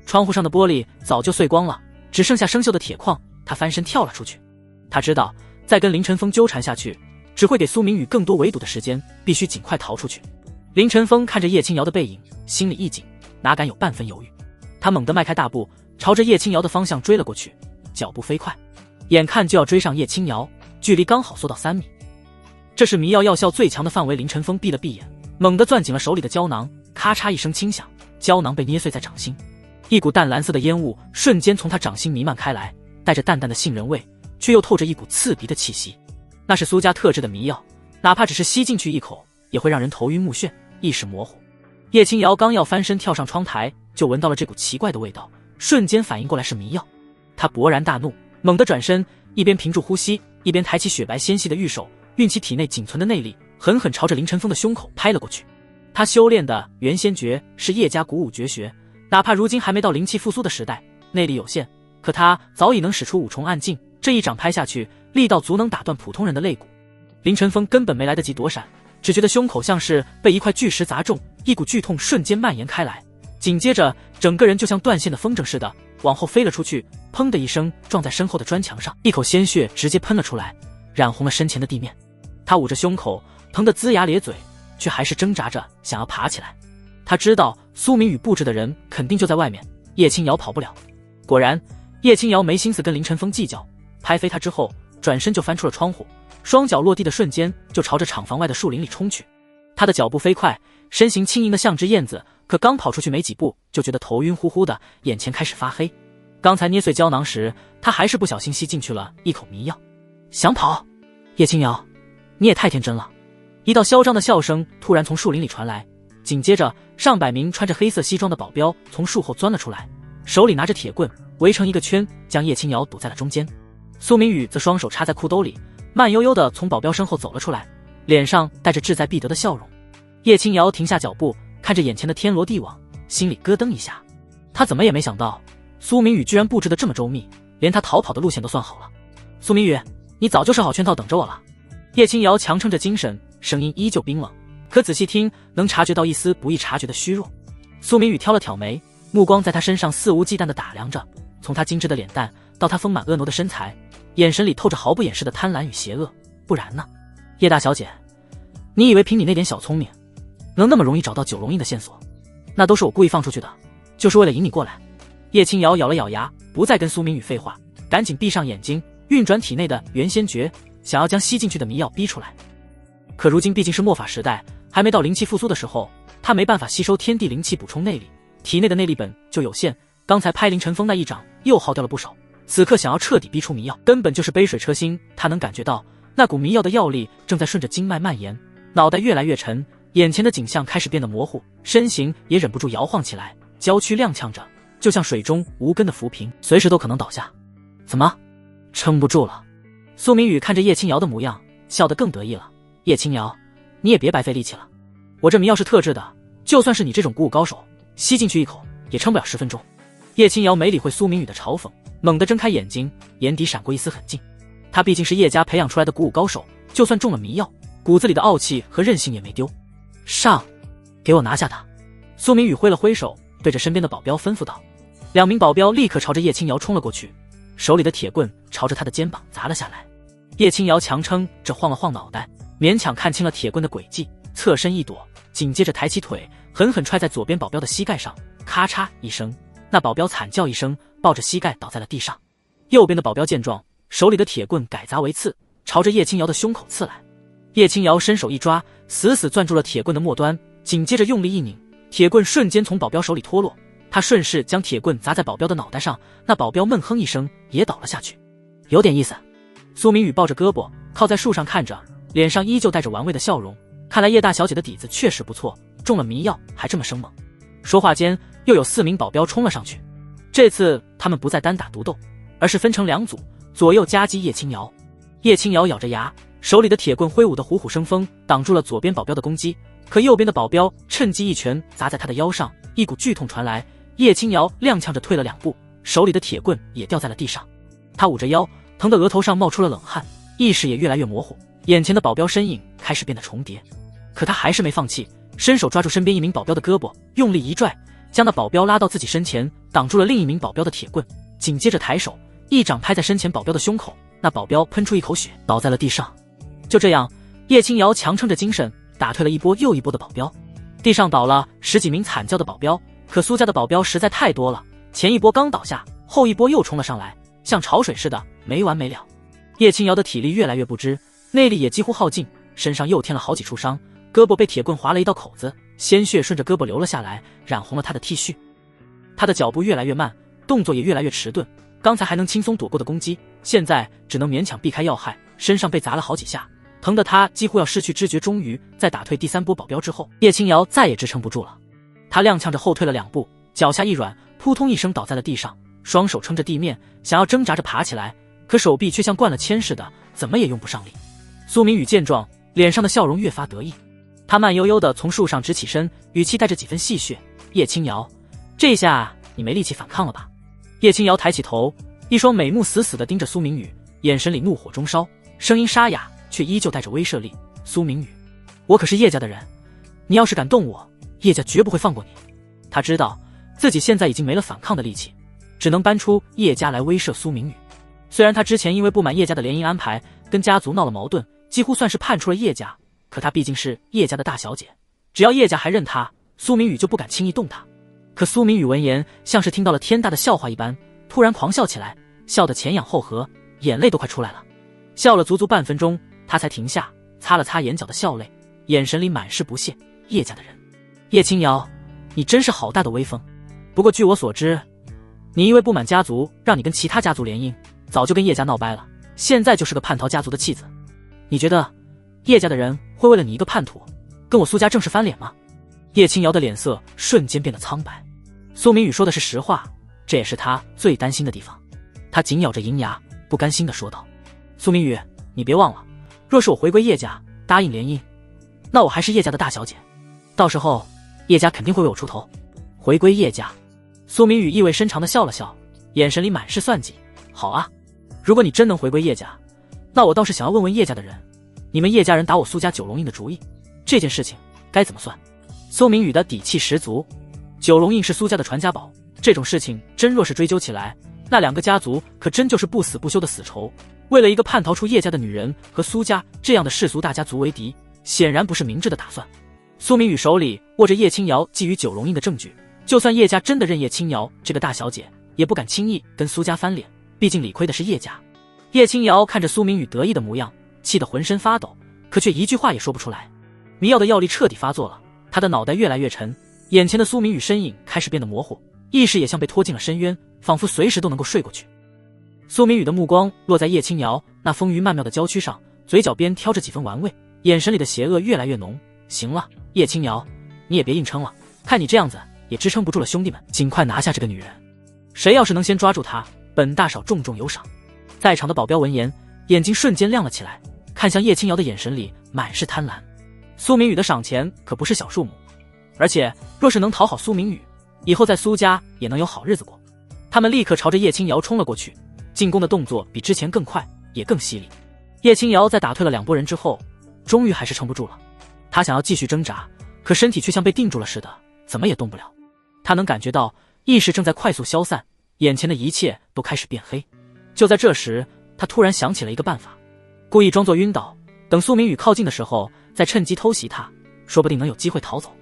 窗户上的玻璃早就碎光了，只剩下生锈的铁矿。他翻身跳了出去。他知道再跟林晨风纠缠下去，只会给苏明宇更多围堵的时间，必须尽快逃出去。林晨风看着叶清瑶的背影，心里一紧，哪敢有半分犹豫。他猛地迈开大步，朝着叶清瑶的方向追了过去，脚步飞快，眼看就要追上叶清瑶，距离刚好缩到3米。这是迷药药效最强的范围。林晨风闭了闭眼，猛地攥紧了手里的胶囊，咔嚓一声轻响，胶囊被捏碎在掌心，一股淡蓝色的烟雾瞬间从他掌心弥漫开来，带着淡淡的杏仁味，却又透着一股刺鼻的气息。那是苏家特制的迷药，哪怕只是吸进去一口，也会让人头晕目眩，意识模糊。叶青瑶刚要翻身跳上窗台，就闻到了这股奇怪的味道，瞬间反应过来是迷药。他勃然大怒，猛地转身，一边屏住呼吸，一边抬起雪白纤细的玉手，运起体内仅存的内力，狠狠朝着林晨风的胸口拍了过去。他修炼的元仙诀是叶家古武绝学，哪怕如今还没到灵气复苏的时代，内力有限，可他早已能使出五重暗劲，这一掌拍下去，力道足能打断普通人的肋骨。林晨风根本没来得及躲闪，只觉得胸口像是被一块巨石砸中，一股剧痛瞬间蔓延开来，紧接着整个人就像断线的风筝似的往后飞了出去，砰的一声撞在身后的砖墙上，一口鲜血直接喷了出来，染红了身前的地面。他捂着胸口，疼得龇牙咧嘴，却还是挣扎着想要爬起来。他知道苏明宇布置的人肯定就在外面，叶青瑶跑不了。果然，叶青瑶没心思跟林晨风计较，拍飞他之后，转身就翻出了窗户，双脚落地的瞬间就朝着厂房外的树林里冲去。他的脚步飞快，身形轻盈的像只燕子，可刚跑出去没几步，就觉得头晕乎乎的，眼前开始发黑。刚才捏碎胶囊时，他还是不小心吸进去了一口迷药。想跑？叶青瑶，你也太天真了。一道嚣张的笑声突然从树林里传来，紧接着上百名穿着黑色西装的保镖从树后钻了出来，手里拿着铁棍，围成一个圈，将叶青瑶堵在了中间。苏明宇则双手插在裤兜里，慢悠悠地从保镖身后走了出来，脸上带着志在必得的笑容。叶青瑶停下脚步，看着眼前的天罗地网，心里咯噔一下。他怎么也没想到，苏明宇居然布置得这么周密，连他逃跑的路线都算好了。苏明宇，你早就设好圈套等着我了。叶青瑶强撑着精神，声音依旧冰冷，可仔细听能察觉到一丝不易察觉的虚弱。苏明宇挑了挑眉，目光在他身上肆无忌惮地打量着，从他精致的脸蛋到他丰满婀娜的身材，眼神里透着毫不掩饰的贪婪与邪恶。不然呢？叶大小姐，你以为凭你那点小聪明能那么容易找到九龙印的线索？那都是我故意放出去的，就是为了引你过来。叶青瑶咬了咬牙，不再跟苏明宇废话，赶紧闭上眼睛，运转体内的元仙诀，想要将吸进去的迷药逼出来。可如今毕竟是末法时代，还没到灵气复苏的时候，他没办法吸收天地灵气补充内力，体内的内力本就有限，刚才拍林晨风那一掌又耗掉了不少，此刻想要彻底逼出迷药，根本就是杯水车薪。他能感觉到那股迷药的药力正在顺着经脉蔓延，脑袋越来越沉，眼前的景象开始变得模糊，身形也忍不住摇晃起来，娇躯踉跄着，就像水中无根的浮萍，随时都可能倒下。怎么，撑不住了？苏明宇看着叶青瑶的模样，笑得更得意了。叶青瑶，你也别白费力气了，我这迷药是特制的，就算是你这种古武高手，吸进去一口也撑不了10分钟。叶青瑶没理会苏明宇的嘲讽，猛地睁开眼睛，眼底闪过一丝狠劲。他毕竟是叶家培养出来的古武高手，就算中了迷药，骨子里的傲气和韧性也没丢。上，给我拿下他！苏明宇挥了挥手，对着身边的保镖吩咐道。2名保镖立刻朝着叶青瑶冲了过去，手里的铁棍朝着他的肩膀砸了下来。叶青瑶强撑着晃了晃脑袋，勉强看清了铁棍的轨迹，侧身一躲，紧接着抬起腿，狠狠踹在左边保镖的膝盖上，咔嚓一声，那保镖惨叫一声，抱着膝盖倒在了地上。右边的保镖见状，手里的铁棍改砸为刺，朝着叶青瑶的胸口刺来。叶青瑶伸手一抓，死死攥住了铁棍的末端，紧接着用力一拧，铁棍瞬间从保镖手里脱落，他顺势将铁棍砸在保镖的脑袋上，那保镖闷哼一声也倒了下去。有点意思。苏明宇抱着胳膊靠在树上看着，脸上依旧带着玩味的笑容，看来叶大小姐的底子确实不错，中了迷药还这么生猛。说话间，又有4名保镖冲了上去，这次他们不再单打独斗，而是分成2组，左右夹击叶青瑶。叶青瑶咬着牙，手里的铁棍挥舞得虎虎生风，挡住了左边保镖的攻击，可右边的保镖趁机一拳砸在他的腰上，一股剧痛传来，叶青瑶踉跄着退了2步，手里的铁棍也掉在了地上。他捂着腰，疼得额头上冒出了冷汗，意识也越来越模糊，眼前的保镖身影开始变得重叠。可他还是没放弃，伸手抓住身边1名保镖的胳膊，用力一拽，将那保镖拉到自己身前，挡住了另1名保镖的铁棍，紧接着抬手一掌拍在身前保镖的胸口，那保镖喷出一口血，倒在了地上。就这样，叶青瑶强撑着精神，打退了一波又一波的保镖。地上倒了10几名惨叫的保镖，可苏家的保镖实在太多了，前一波刚倒下，后一波又冲了上来，像潮水似的没完没了。叶青瑶的体力越来越不支，内力也几乎耗尽，身上又添了好几处伤，胳膊被铁棍划了一道口子，鲜血顺着胳膊流了下来，染红了他的 T 恤。他的脚步越来越慢，动作也越来越迟钝，刚才还能轻松躲过的攻击，现在只能勉强避开要害，身上被砸了好几下，疼得他几乎要失去知觉。终于在打退第3波保镖之后，叶青瑶再也支撑不住了，他踉跄着后退了2步，脚下一软，扑通一声倒在了地上，双手撑着地面，想要挣扎着爬起来，可手臂却像灌了铅似的，怎么也用不上力。苏明宇见状，脸上的笑容越发得意，他慢悠悠地从树上直起身，语气带着几分戏谑：“叶青瑶，这下你没力气反抗了吧？”叶青瑶抬起头，一双美目死死地盯着苏明宇，眼神里怒火中烧，声音沙哑却依旧带着威慑力：“苏明宇，我可是叶家的人，你要是敢动我，叶家绝不会放过你。”他知道自己现在已经没了反抗的力气，只能搬出叶家来威慑苏明宇。虽然他之前因为不满叶家的联姻安排，跟家族闹了矛盾，几乎算是叛出了叶家，可他毕竟是叶家的大小姐，只要叶家还认他，苏明宇就不敢轻易动他。可苏明宇闻言，像是听到了天大的笑话一般，突然狂笑起来，笑得前仰后合，眼泪都快出来了。笑了足足半分钟，他才停下，擦了擦眼角的笑泪，眼神里满是不屑：“叶家的人，叶青瑶，你真是好大的威风。不过据我所知，你因为不满家族让你跟其他家族联姻，早就跟叶家闹掰了，现在就是个叛逃家族的弃子。你觉得叶家的人会为了你一个叛徒，跟我苏家正式翻脸吗？”叶青瑶的脸色瞬间变得苍白。苏明宇说的是实话，这也是他最担心的地方。他紧咬着银牙，不甘心地说道：“苏明宇，你别忘了，若是我回归叶家，答应联姻，那我还是叶家的大小姐，到时候叶家肯定会为我出头。”回归叶家，苏明宇意味深长地笑了笑，眼神里满是算计：“好啊，如果你真能回归叶家，那我倒是想要问问叶家的人，你们叶家人打我苏家九龙印的主意，这件事情该怎么算？”苏明宇的底气十足，九龙印是苏家的传家宝，这种事情真若是追究起来，那2个家族可真就是不死不休的死仇。为了一个叛逃出叶家的女人和苏家这样的世俗大家族为敌，显然不是明智的打算。苏明宇手里握着叶青瑶觊觎九龙印的证据，就算叶家真的认叶青瑶这个大小姐，也不敢轻易跟苏家翻脸，毕竟理亏的是叶家。叶青瑶看着苏明宇得意的模样，气得浑身发抖，可却一句话也说不出来。迷药的药力彻底发作了，他的脑袋越来越沉，眼前的苏明宇身影开始变得模糊，意识也像被拖进了深渊，仿佛随时都能够睡过去。苏明宇的目光落在叶青瑶那丰腴曼妙的娇躯上，嘴角边挑着几分玩味，眼神里的邪恶越来越浓。行了，叶青瑶，你也别硬撑了，看你这样子也支撑不住了，兄弟们，尽快拿下这个女人，谁要是能先抓住她，本大少重重有赏。在场的保镖闻言，眼睛瞬间亮了起来，看向叶青瑶的眼神里满是贪婪。苏明宇的赏钱可不是小数目，而且若是能讨好苏明宇，以后在苏家也能有好日子过。他们立刻朝着叶青瑶冲了过去，进攻的动作比之前更快，也更犀利。叶青瑶在打退了2拨人之后，终于还是撑不住了。他想要继续挣扎，可身体却像被定住了似的，怎么也动不了。他能感觉到意识正在快速消散，眼前的一切都开始变黑。就在这时，他突然想起了一个办法，故意装作晕倒，等苏明宇靠近的时候，再趁机偷袭他，说不定能有机会逃走。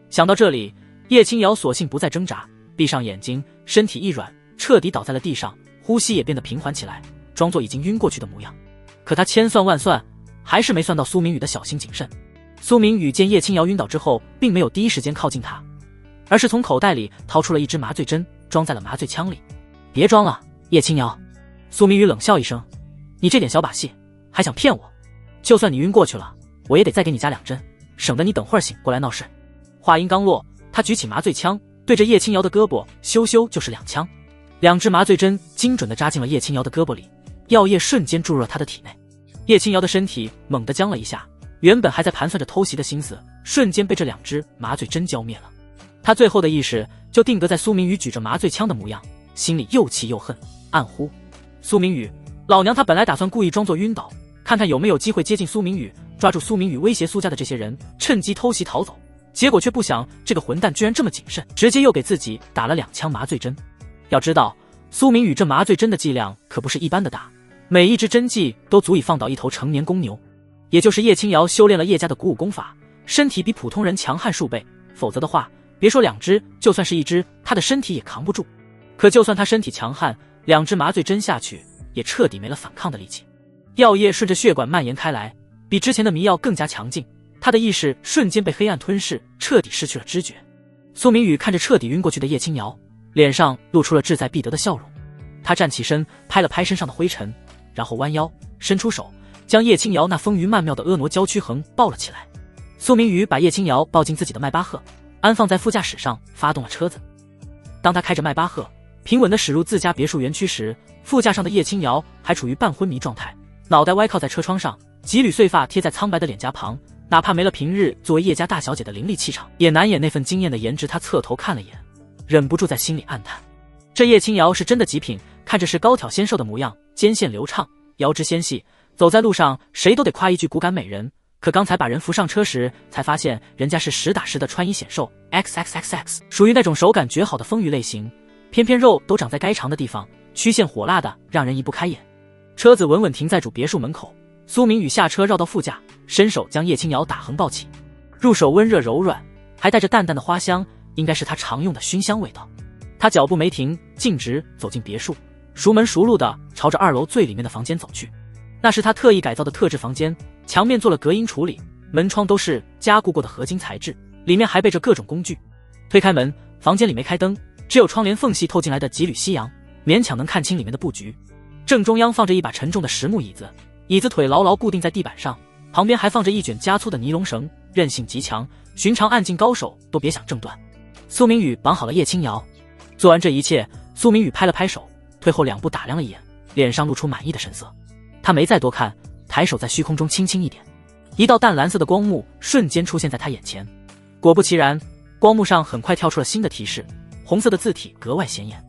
想到这里，叶青瑶索性不再挣扎，闭上眼睛，身体一软，彻底倒在了地上，呼吸也变得平缓起来，装作已经晕过去的模样。可他千算万算，还是没算到苏明宇的小心谨慎。苏明宇见叶青瑶晕倒之后，并没有第一时间靠近他，而是从口袋里掏出了一支麻醉针，装在了麻醉枪里。别装了，叶青瑶。苏明宇冷笑一声，你这点小把戏还想骗我？就算你晕过去了，我也得再给你加2针，省得你等会儿醒过来闹事。话音刚落，他举起麻醉枪，对着叶青瑶的胳膊咻咻就是2枪，2支麻醉针精准地扎进了叶青瑶的胳膊里，药液瞬间注入了他的体内。叶青瑶的身体猛地僵了一下，原本还在盘算着偷袭的心思，瞬间被这2支麻醉针浇灭了。他最后的意识就定格在苏明宇举着麻醉枪的模样，心里又气又恨，暗呼：苏明宇，老娘他本来打算故意装作晕倒，看看有没有机会接近苏明宇，抓住苏明宇威胁苏家的这些人，趁机偷袭逃走。结果却不想这个混蛋居然这么谨慎，直接又给自己打了2枪麻醉针。要知道，苏明宇这麻醉针的剂量可不是一般的大，每一支针剂都足以放倒一头成年公牛。也就是叶青瑶修炼了叶家的古武功法，身体比普通人强悍数倍，否则的话，别说2支，就算是1支，他的身体也扛不住。可就算他身体强悍，2支麻醉针下去，也彻底没了反抗的力气。药液顺着血管蔓延开来，比之前的迷药更加强劲，他的意识瞬间被黑暗吞噬，彻底失去了知觉。苏明宇看着彻底晕过去的叶青瑶，脸上露出了志在必得的笑容。他站起身，拍了拍身上的灰尘，然后弯腰伸出手，将叶青瑶那丰腴曼妙的婀娜娇躯横抱了起来。苏明宇把叶青瑶抱进自己的迈巴赫，安放在副驾驶上，发动了车子。当他开着迈巴赫平稳地驶入自家别墅园区时，副驾上的叶青瑶还处于半昏迷状态，脑袋歪靠在车窗上，几缕碎发贴在苍白的脸颊旁，哪怕没了平日作为叶家大小姐的凌厉气场，也难掩那份惊艳的颜值。他侧头看了眼，忍不住在心里暗叹，这叶青瑶是真的极品，看着是高挑纤瘦的模样，肩线流畅，腰肢纤细，走在路上谁都得夸一句骨感美人。可刚才把人扶上车时，才发现人家是实打实的穿衣显瘦 XXXX， 属于那种手感绝好的丰腴类型，偏偏肉都长在该长的地方，曲线火辣的让人移不开眼。车子稳稳停在主别墅门口，苏明宇下车绕到副驾，伸手将叶青瑶打横抱起，入手温热柔软，还带着淡淡的花香，应该是他常用的熏香味道。他脚步没停，径直走进别墅，熟门熟路的朝着2楼最里面的房间走去。那是他特意改造的特制房间，墙面做了隔音处理，门窗都是加固过的合金材质，里面还备着各种工具。推开门，房间里没开灯，只有窗帘缝隙透进来的几缕夕阳，勉强能看清里面的布局。正中央放着一把沉重的实木椅子，椅子腿牢牢固定在地板上，旁边还放着一卷加粗的尼龙绳，韧性极强，寻常暗劲高手都别想挣断。苏明宇绑好了叶青瑶，做完这一切，苏明宇拍了拍手，退后2步打量了一眼，脸上露出满意的神色。他没再多看，抬手在虚空中轻轻一点，一道淡蓝色的光幕瞬间出现在他眼前。果不其然，光幕上很快跳出了新的提示，红色的字体格外显眼。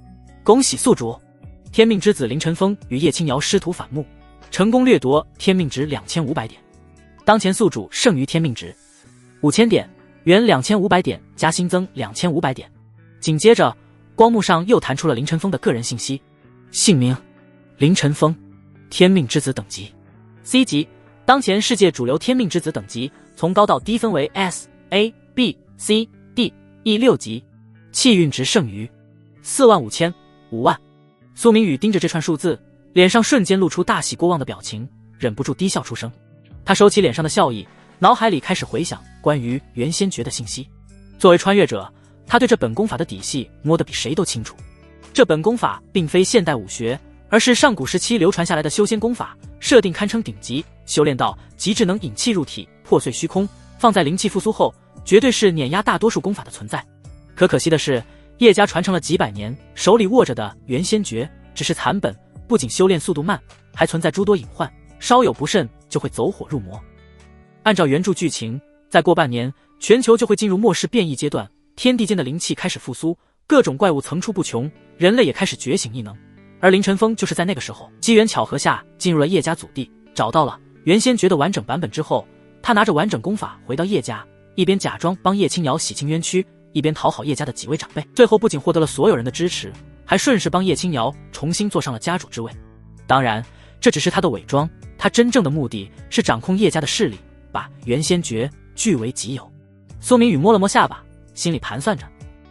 恭喜宿主，天命之子林晨风与叶青瑶师徒反目，成功掠夺天命值2500点。当前宿主剩余天命值5000点，原2500点加新增2500点。紧接着，光幕上又弹出了林晨风的个人信息：姓名林晨风，天命之子等级 C 级，当前世界主流天命之子等级从高到低分为 S、A、B、C、D、E 6级，气运值剩余45000、5万。苏明宇盯着这串数字，脸上瞬间露出大喜过望的表情，忍不住低笑出声。他收起脸上的笑意，脑海里开始回想关于元仙诀的信息。作为穿越者，他对这本功法的底细摸得比谁都清楚。这本功法并非现代武学，而是上古时期流传下来的修仙功法，设定堪称顶级，修炼到极致能引气入体，破碎虚空，放在灵气复苏后，绝对是碾压大多数功法的存在。可惜的是，叶家传承了几百年，手里握着的元仙诀只是残本，不仅修炼速度慢，还存在诸多隐患，稍有不慎就会走火入魔。按照原著剧情，再过半年，全球就会进入末世变异阶段，天地间的灵气开始复苏，各种怪物层出不穷，人类也开始觉醒异能。而林晨风就是在那个时候机缘巧合下进入了叶家祖地，找到了元仙诀的完整版本之后，他拿着完整功法回到叶家，一边假装帮叶青瑶洗清冤屈，一边讨好叶家的几位长辈，最后不仅获得了所有人的支持，还顺势帮叶青瑶重新坐上了家主之位。当然，这只是他的伪装，他真正的目的是掌控叶家的势力，把元仙诀据为己有。苏明宇摸了摸下巴，心里盘算着，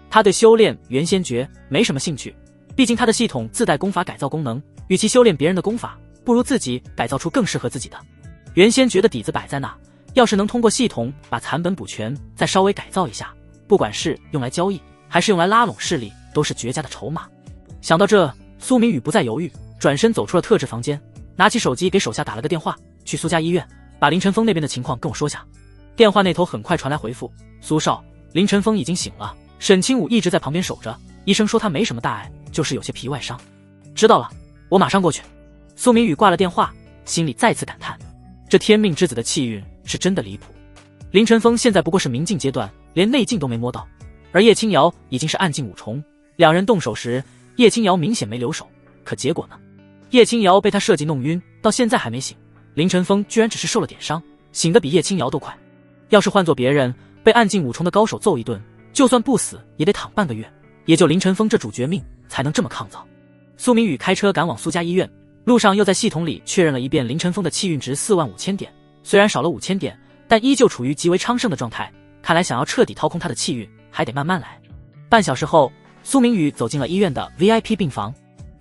他对修炼元仙诀没什么兴趣，毕竟他的系统自带功法改造功能，与其修炼别人的功法，不如自己改造出更适合自己的。元仙诀的底子摆在那，要是能通过系统把残本补全，再稍微改造一下，不管是用来交易还是用来拉拢势力，都是绝佳的筹码。想到这，苏明宇不再犹豫，转身走出了特制房间，拿起手机给手下打了个电话，去苏家医院把林晨风那边的情况跟我说下。电话那头很快传来回复：苏少，林晨风已经醒了，沈清武一直在旁边守着，医生说他没什么大碍，就是有些皮外伤。知道了，我马上过去。苏明宇挂了电话，心里再次感叹，这天命之子的气运是真的离谱。林晨风现在不过是明境阶段，连内境都没摸到，而叶青瑶已经是暗境五重，两人动手时，叶青瑶明显没留手，可结果呢？叶青瑶被他设计弄晕，到现在还没醒，林晨风居然只是受了点伤，醒得比叶青瑶都快。要是换做别人，被暗境五重的高手揍一顿，就算不死也得躺半个月，也就林晨风这主角命才能这么抗造。苏明宇开车赶往苏家医院，路上又在系统里确认了一遍林晨风的气运值45000点，虽然少了5000点，但依旧处于极为昌盛的状态，看来想要彻底掏空他的气运，还得慢慢来。半小时后，苏明宇走进了医院的 VIP 病房，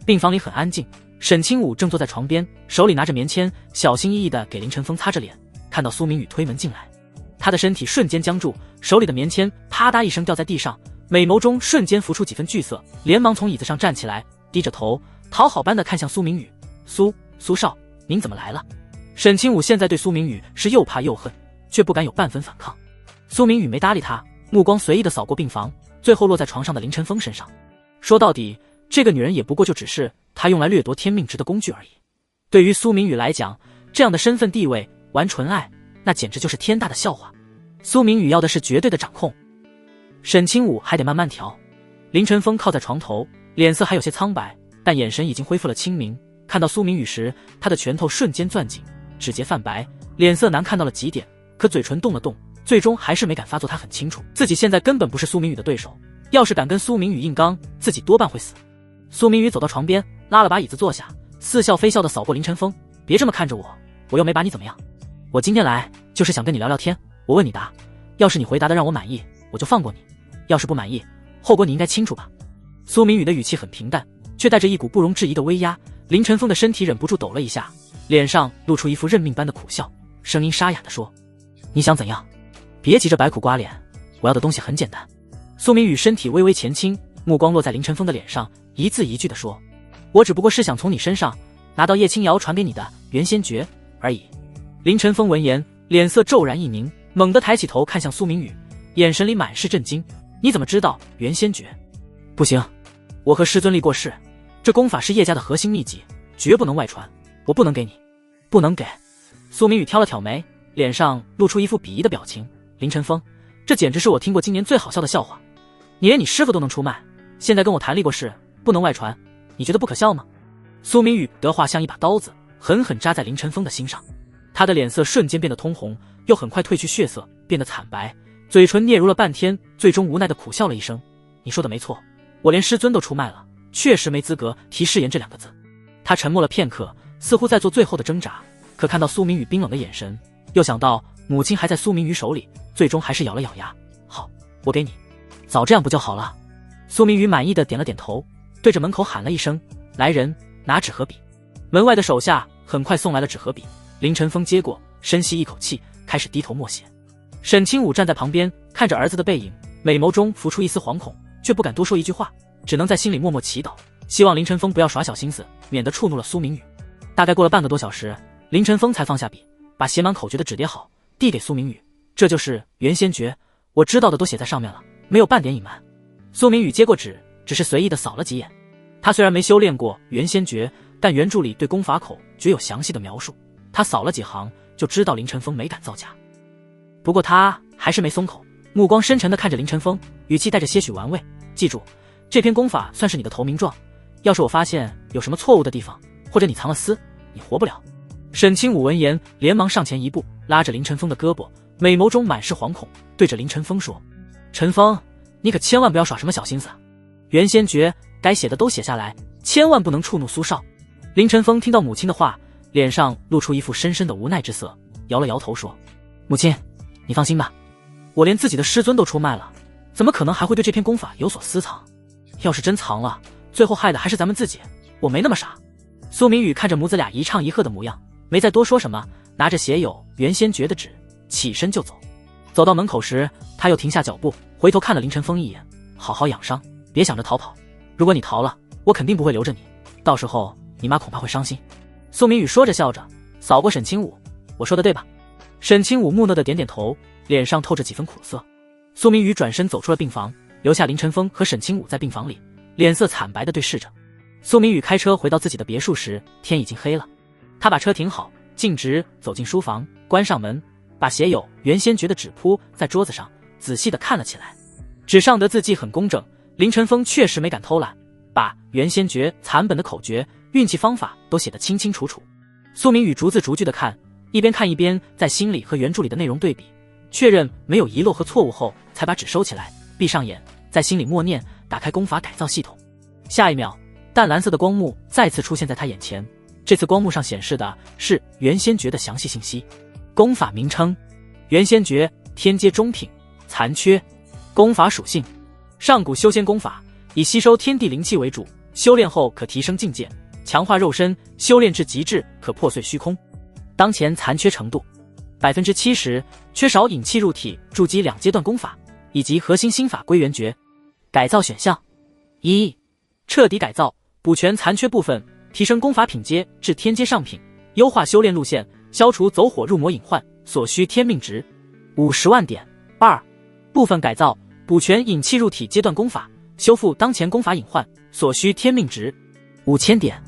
病房里很安静，沈清武正坐在床边，手里拿着棉签，小心翼翼地给林晨风擦着脸。看到苏明宇推门进来，他的身体瞬间僵住，手里的棉签啪嗒一声掉在地上，美眸中瞬间浮出几分惧色，连忙从椅子上站起来，低着头讨好般地看向苏明宇：苏少，您怎么来了？沈清武现在对苏明宇是又怕又恨，却不敢有半分反抗。苏明宇没搭理他，目光随意地扫过病房，最后落在床上的林晨风身上。说到底，这个女人也不过就只是他用来掠夺天命值的工具而已。对于苏明宇来讲，这样的身份地位玩纯爱，那简直就是天大的笑话。苏明宇要的是绝对的掌控，沈清武还得慢慢调。林晨风靠在床头，脸色还有些苍白，但眼神已经恢复了清明。看到苏明宇时，他的拳头瞬间攥紧，指节泛白，脸色难看到了极点，可嘴唇动了动，最终还是没敢发作。他很清楚自己现在根本不是苏明宇的对手，要是敢跟苏明宇硬刚，自己多半会死。苏明宇走到床边，拉了把椅子坐下，似笑非笑地扫过林晨风。别这么看着我，我又没把你怎么样。我今天来就是想跟你聊聊天，我问你答，要是你回答的让我满意，我就放过你，要是不满意，后果你应该清楚吧。苏明宇的语气很平淡，却带着一股不容置疑的威压。林晨风的身体忍不住抖了一下，脸上露出一副认命般的苦笑，声音沙哑地说：你想怎样？别急着白苦瓜脸，我要的东西很简单。苏明宇身体微微前倾，目光落在林晨风的脸上，一字一句地说：我只不过是想从你身上拿到叶青瑶传给你的元仙诀而已。林晨风闻言，脸色骤然一凝，猛地抬起头看向苏明宇，眼神里满是震惊。你怎么知道元仙诀？不行，我和师尊立过誓，这功法是叶家的核心秘籍，绝不能外传，我不能给你。不能给。苏明宇挑了挑眉，脸上露出一副鄙夷的表情。林晨风，这简直是我听过今年最好笑的笑话，你连你师傅都能出卖，现在跟我谈立过誓不能外传，你觉得不可笑吗？苏明宇的话像一把刀子，狠狠扎在林晨风的心上。他的脸色瞬间变得通红，又很快褪去血色，变得惨白，嘴唇嗫嚅了半天，最终无奈地苦笑了一声。你说的没错，我连师尊都出卖了，确实没资格提誓言这两个字。他沉默了片刻，似乎在做最后的挣扎，可看到苏明宇冰冷的眼神，又想到母亲还在苏明宇手里，最终还是咬了咬牙。好，我给你。早这样不就好了？苏明宇满意的点了点头，对着门口喊了一声：来人，拿纸和笔。门外的手下很快送来了纸和笔，林晨风接过，深吸一口气，开始低头默写。沈清武站在旁边看着儿子的背影，美眸中浮出一丝惶恐，却不敢多说一句话，只能在心里默默祈祷，希望林晨风不要耍小心思，免得触怒了苏明宇。大概过了半个多小时，林晨风才放下笔，把写满口诀的纸叠好，递给苏明宇。这就是元仙诀，我知道的都写在上面了，没有半点隐瞒。苏明宇接过纸，只是随意的扫了几眼。他虽然没修炼过元仙诀，但原著里对功法口诀有详细的描述，他扫了几行就知道林晨风没敢造假。不过他还是没松口，目光深沉地看着林晨风，语气带着些许玩味。记住，这篇功法算是你的投名状，要是我发现有什么错误的地方，或者你藏了私，你活不了。沈清武闻言连忙上前一步，拉着林晨风的胳膊，美眸中满是惶恐，对着林晨风说：晨风，你可千万不要耍什么小心思，元仙诀该写的都写下来，千万不能触怒苏少。林晨风听到母亲的话，脸上露出一副深深的无奈之色，摇了摇头说：母亲，你放心吧，我连自己的师尊都出卖了，怎么可能还会对这篇功法有所私藏？要是真藏了，最后害的还是咱们自己，我没那么傻。苏明宇看着母子俩一唱一和的模样，没再多说什么，拿着写有元仙诀的纸起身就走。走到门口时，他又停下脚步，回头看了林晨风一眼：好好养伤，别想着逃跑，如果你逃了，我肯定不会留着你，到时候你妈恐怕会伤心。苏明宇说着笑着，扫过沈清武：我说的对吧？沈清武木讷的点点头，脸上透着几分苦涩。苏明宇转身走出了病房，留下林晨风和沈清武在病房里，脸色惨白地对视着。苏明宇开车回到自己的别墅时，天已经黑了。他把车停好，径直走进书房，关上门，把写有元仙诀的纸铺在桌子上，仔细地看了起来。纸上的字迹很工整，林晨风确实没敢偷懒，把元仙诀残本的口诀、运气方法都写得清清楚楚。苏明宇逐字逐句地看，一边看一边在心里和原著里的内容对比，确认没有遗漏和错误后，才把纸收起来，闭上眼，在心里默念，打开功法改造系统。下一秒，淡蓝色的光幕再次出现在他眼前，这次光幕上显示的是元仙诀的详细信息。功法名称：元仙诀，天阶中品，残缺。功法属性：上古修仙功法，以吸收天地灵气为主，修炼后可提升境界，强化肉身，修炼至极致可破碎虚空。当前残缺程度70%，缺少引气入体筑基2阶段功法以及核心心法归元诀。改造选项：1. 彻底改造，补全残缺部分，提升功法品阶至天阶上品，优化修炼路线，消除走火入魔隐患，所需天命值50万点。2、部分改造补全引气入体阶段功法，修复当前功法隐患，所需天命值5000点。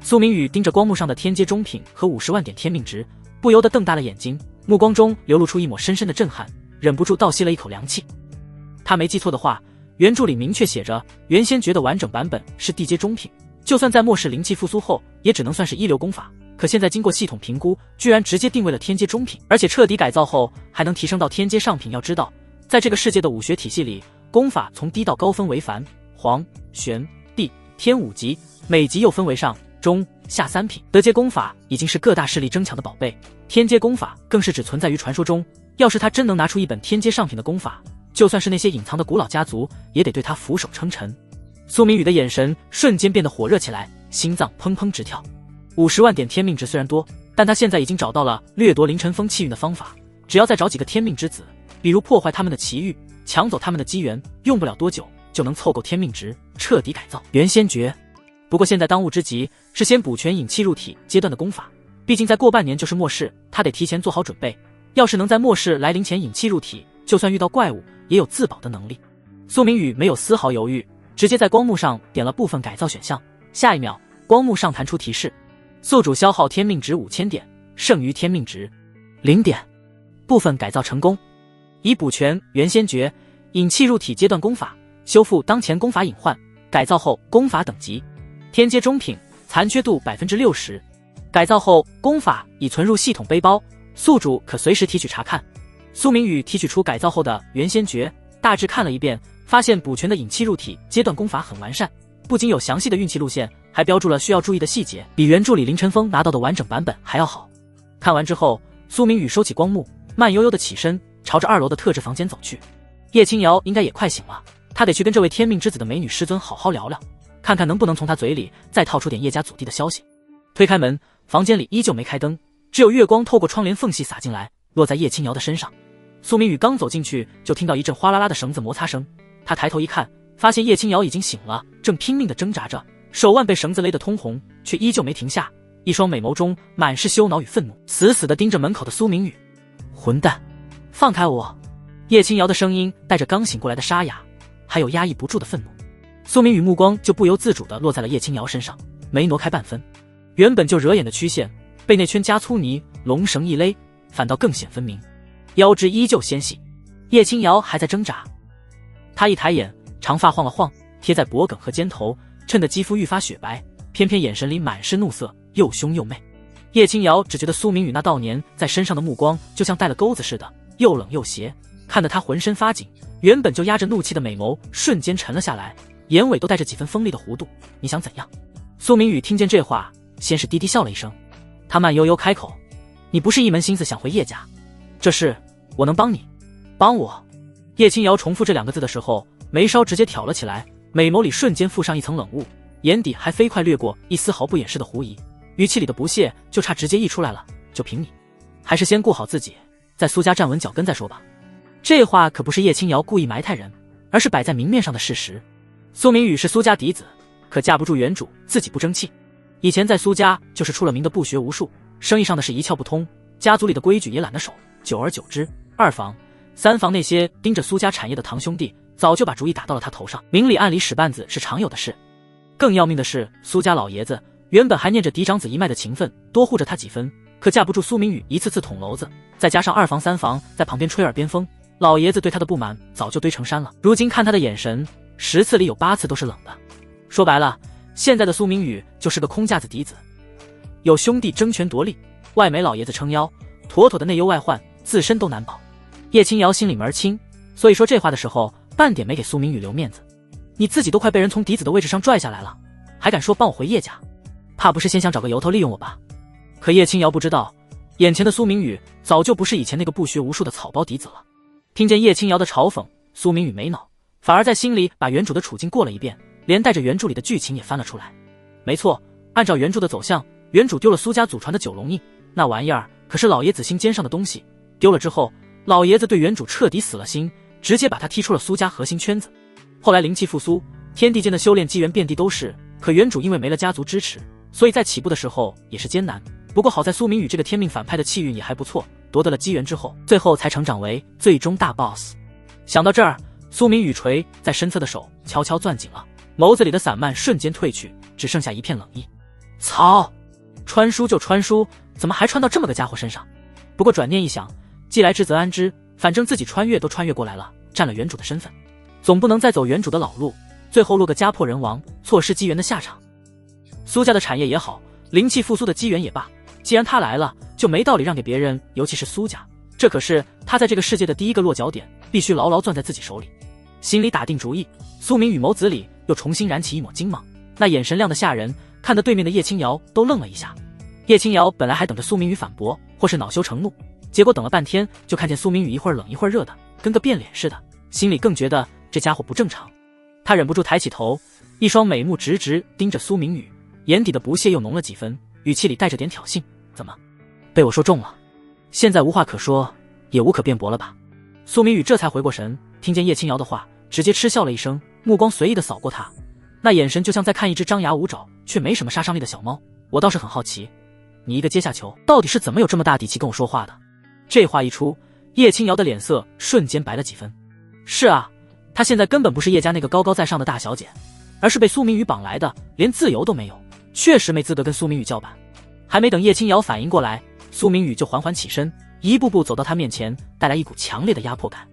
苏明宇盯着光幕上的天阶中品和50万点天命值，不由得瞪大了眼睛，目光中流露出一抹深深的震撼，忍不住倒吸了一口凉气。他没记错的话，原著里明确写着，原先觉得完整版本是地阶中品，就算在末世灵气复苏后，也只能算是一流功法。可现在经过系统评估，居然直接定位了天阶中品，而且彻底改造后还能提升到天阶上品。要知道，在这个世界的武学体系里，功法从低到高分为凡、黄、玄、地、天5级，每级又分为上、中、下3品。德阶功法已经是各大势力争抢的宝贝，天阶功法更是只存在于传说中。要是他真能拿出一本天阶上品的功法，就算是那些隐藏的古老家族，也得对他俯首称臣。苏明宇的眼神瞬间变得火热起来，心脏砰砰直跳。50万点天命值虽然多，但他现在已经找到了掠夺凌尘峰气运的方法，只要再找几个天命之子，比如破坏他们的奇遇，抢走他们的机缘，用不了多久就能凑够天命值，彻底改造元仙诀。不过现在当务之急是先补全引气入体阶段的功法，毕竟再过半年就是末世，他得提前做好准备。要是能在末世来临前引气入体，就算遇到怪物也有自保的能力。苏明宇没有丝毫犹豫，直接在光幕上点了部分改造选项，下一秒光幕上弹出提示，宿主消耗天命值5000点，剩余天命值0点，部分改造成功。已补全元仙诀、引气入体阶段功法，修复当前功法隐患，改造后功法等级天阶中品，残缺度 60%， 改造后功法已存入系统背包，宿主可随时提取查看。苏明宇提取出改造后的元仙诀，大致看了一遍，发现补全的引气入体阶段功法很完善，不仅有详细的运气路线，还标注了需要注意的细节，比原著里凌尘峰拿到的完整版本还要好。看完之后，苏明宇收起光幕，慢悠悠的起身，朝着2楼的特制房间走去。叶清瑶应该也快醒了，他得去跟这位天命之子的美女师尊好好聊聊，看看能不能从他嘴里再套出点叶家祖弟的消息。推开门，房间里依旧没开灯，只有月光透过窗帘缝隙洒进来，落在叶清瑶的身上。苏明宇刚走进去，就听到一阵哗啦啦的绳子摩擦声。他抬头一看，发现叶清瑶已经醒了，正拼命地挣扎着，手腕被绳子勒得通红，却依旧没停下，一双美眸中满是羞恼与愤怒，死死地盯着门口的苏明宇。混蛋，放开我！叶清瑶的声音带着刚醒过来的沙哑，还有压抑不住的愤怒。苏明宇目光就不由自主地落在了叶清瑶身上，没挪开半分。原本就惹眼的曲线，被那圈加粗泥龙绳一勒，反倒更显分明。腰肢依旧纤细，叶清瑶还在挣扎。他一抬眼，长发晃了晃，贴在脖颈和肩头，衬得肌肤愈发雪白，偏偏眼神里满是怒色，又凶又媚。叶清瑶只觉得苏明宇那悼年在身上的目光就像带了钩子似的，又冷又邪，看得他浑身发紧，原本就压着怒气的美眸瞬间沉了下来，眼尾都带着几分锋利的弧度。你想怎样？苏明宇听见这话，先是低低笑了一声，他慢悠悠开口，你不是一门心思想回叶家，这事我能帮你？帮我？叶清瑶重复这2个字的时候，眉梢直接挑了起来，美眸里瞬间附上一层冷雾，眼底还飞快掠过一丝毫不掩饰的狐疑，语气里的不屑就差直接溢出来了。就凭你，还是先顾好自己，在苏家站稳脚跟再说吧。这话可不是叶清瑶故意埋汰人，而是摆在明面上的事实。苏明宇是苏家嫡子，可架不住原主自己不争气，以前在苏家就是出了名的不学无术，生意上的是一窍不通，家族里的规矩也懒得守，久而久之，2房、3房那些盯着苏家产业的堂兄弟早就把主意打到了他头上，明里暗里使绊子是常有的事。更要命的是，苏家老爷子原本还念着嫡长子一脉的情分，多护着他几分，可架不住苏明宇一次次捅娄子，再加上2房3房在旁边吹耳边风，老爷子对他的不满早就堆成山了。如今看他的眼神，10次里有8次都是冷的。说白了，现在的苏明宇就是个空架子嫡子，有兄弟争权夺利，外没老爷子撑腰，妥妥的内忧外患，自身都难保。叶清瑶心里门清，所以说这话的时候半点没给苏明宇留面子。你自己都快被人从嫡子的位置上拽下来了，还敢说帮我回叶家？怕不是先想找个由头利用我吧？可叶清瑶不知道，眼前的苏明宇早就不是以前那个不学无术的草包嫡子了。听见叶清瑶的嘲讽，苏明宇没恼，反而在心里把原主的处境过了一遍，连带着原著里的剧情也翻了出来。没错，按照原著的走向，原主丢了苏家祖传的九龙印，那玩意儿可是老爷子心尖上的东西，丢了之后，老爷子对原主彻底死了心，直接把他踢出了苏家核心圈子。后来灵气复苏，天地间的修炼机缘遍地都是，可原主因为没了家族支持，所以在起步的时候也是艰难，不过好在苏明宇这个天命反派的气运也还不错，夺得了机缘之后，最后才成长为最终大 boss。想到这儿，苏明宇垂在身侧的手悄悄攥紧了，眸子里的散漫瞬间褪去，只剩下一片冷意。操！穿书就穿书，怎么还穿到这么个家伙身上？不过转念一想，既来之则安之，反正自己穿越都穿越过来了，占了原主的身份，总不能再走原主的老路，最后落个家破人亡、错失机缘的下场。苏家的产业也好，灵气复苏的机缘也罢，既然他来了，就没道理让给别人，尤其是苏家，这可是他在这个世界的第一个落脚点，必须牢牢攥在自己手里。心里打定主意，苏明宇眸子里又重新燃起一抹金芒，那眼神亮得吓人，看得对面的叶青瑶都愣了一下。叶青瑶本来还等着苏明宇反驳或是恼羞成怒，结果等了半天，就看见苏明宇一会儿冷一会儿热的，跟个变脸似的，心里更觉得这家伙不正常。他忍不住抬起头，一双美目直直盯着苏明宇，眼底的不屑又浓了几分，语气里带着点挑衅：怎么被我说中了？现在无话可说，也无可辩驳了吧？苏明宇这才回过神，听见叶青瑶的话，直接嗤笑了一声，目光随意的扫过他，那眼神就像在看一只张牙舞爪却没什么杀伤力的小猫。我倒是很好奇，你一个阶下囚到底是怎么有这么大底气跟我说话的？这话一出，叶青瑶的脸色瞬间白了几分。是啊，她现在根本不是叶家那个高高在上的大小姐，而是被苏明宇绑来的，连自由都没有，确实没资格跟苏明宇叫板。还没等叶青瑶反应过来，苏明宇就缓缓起身，一步步走到她面前，带来一股强烈的压迫感。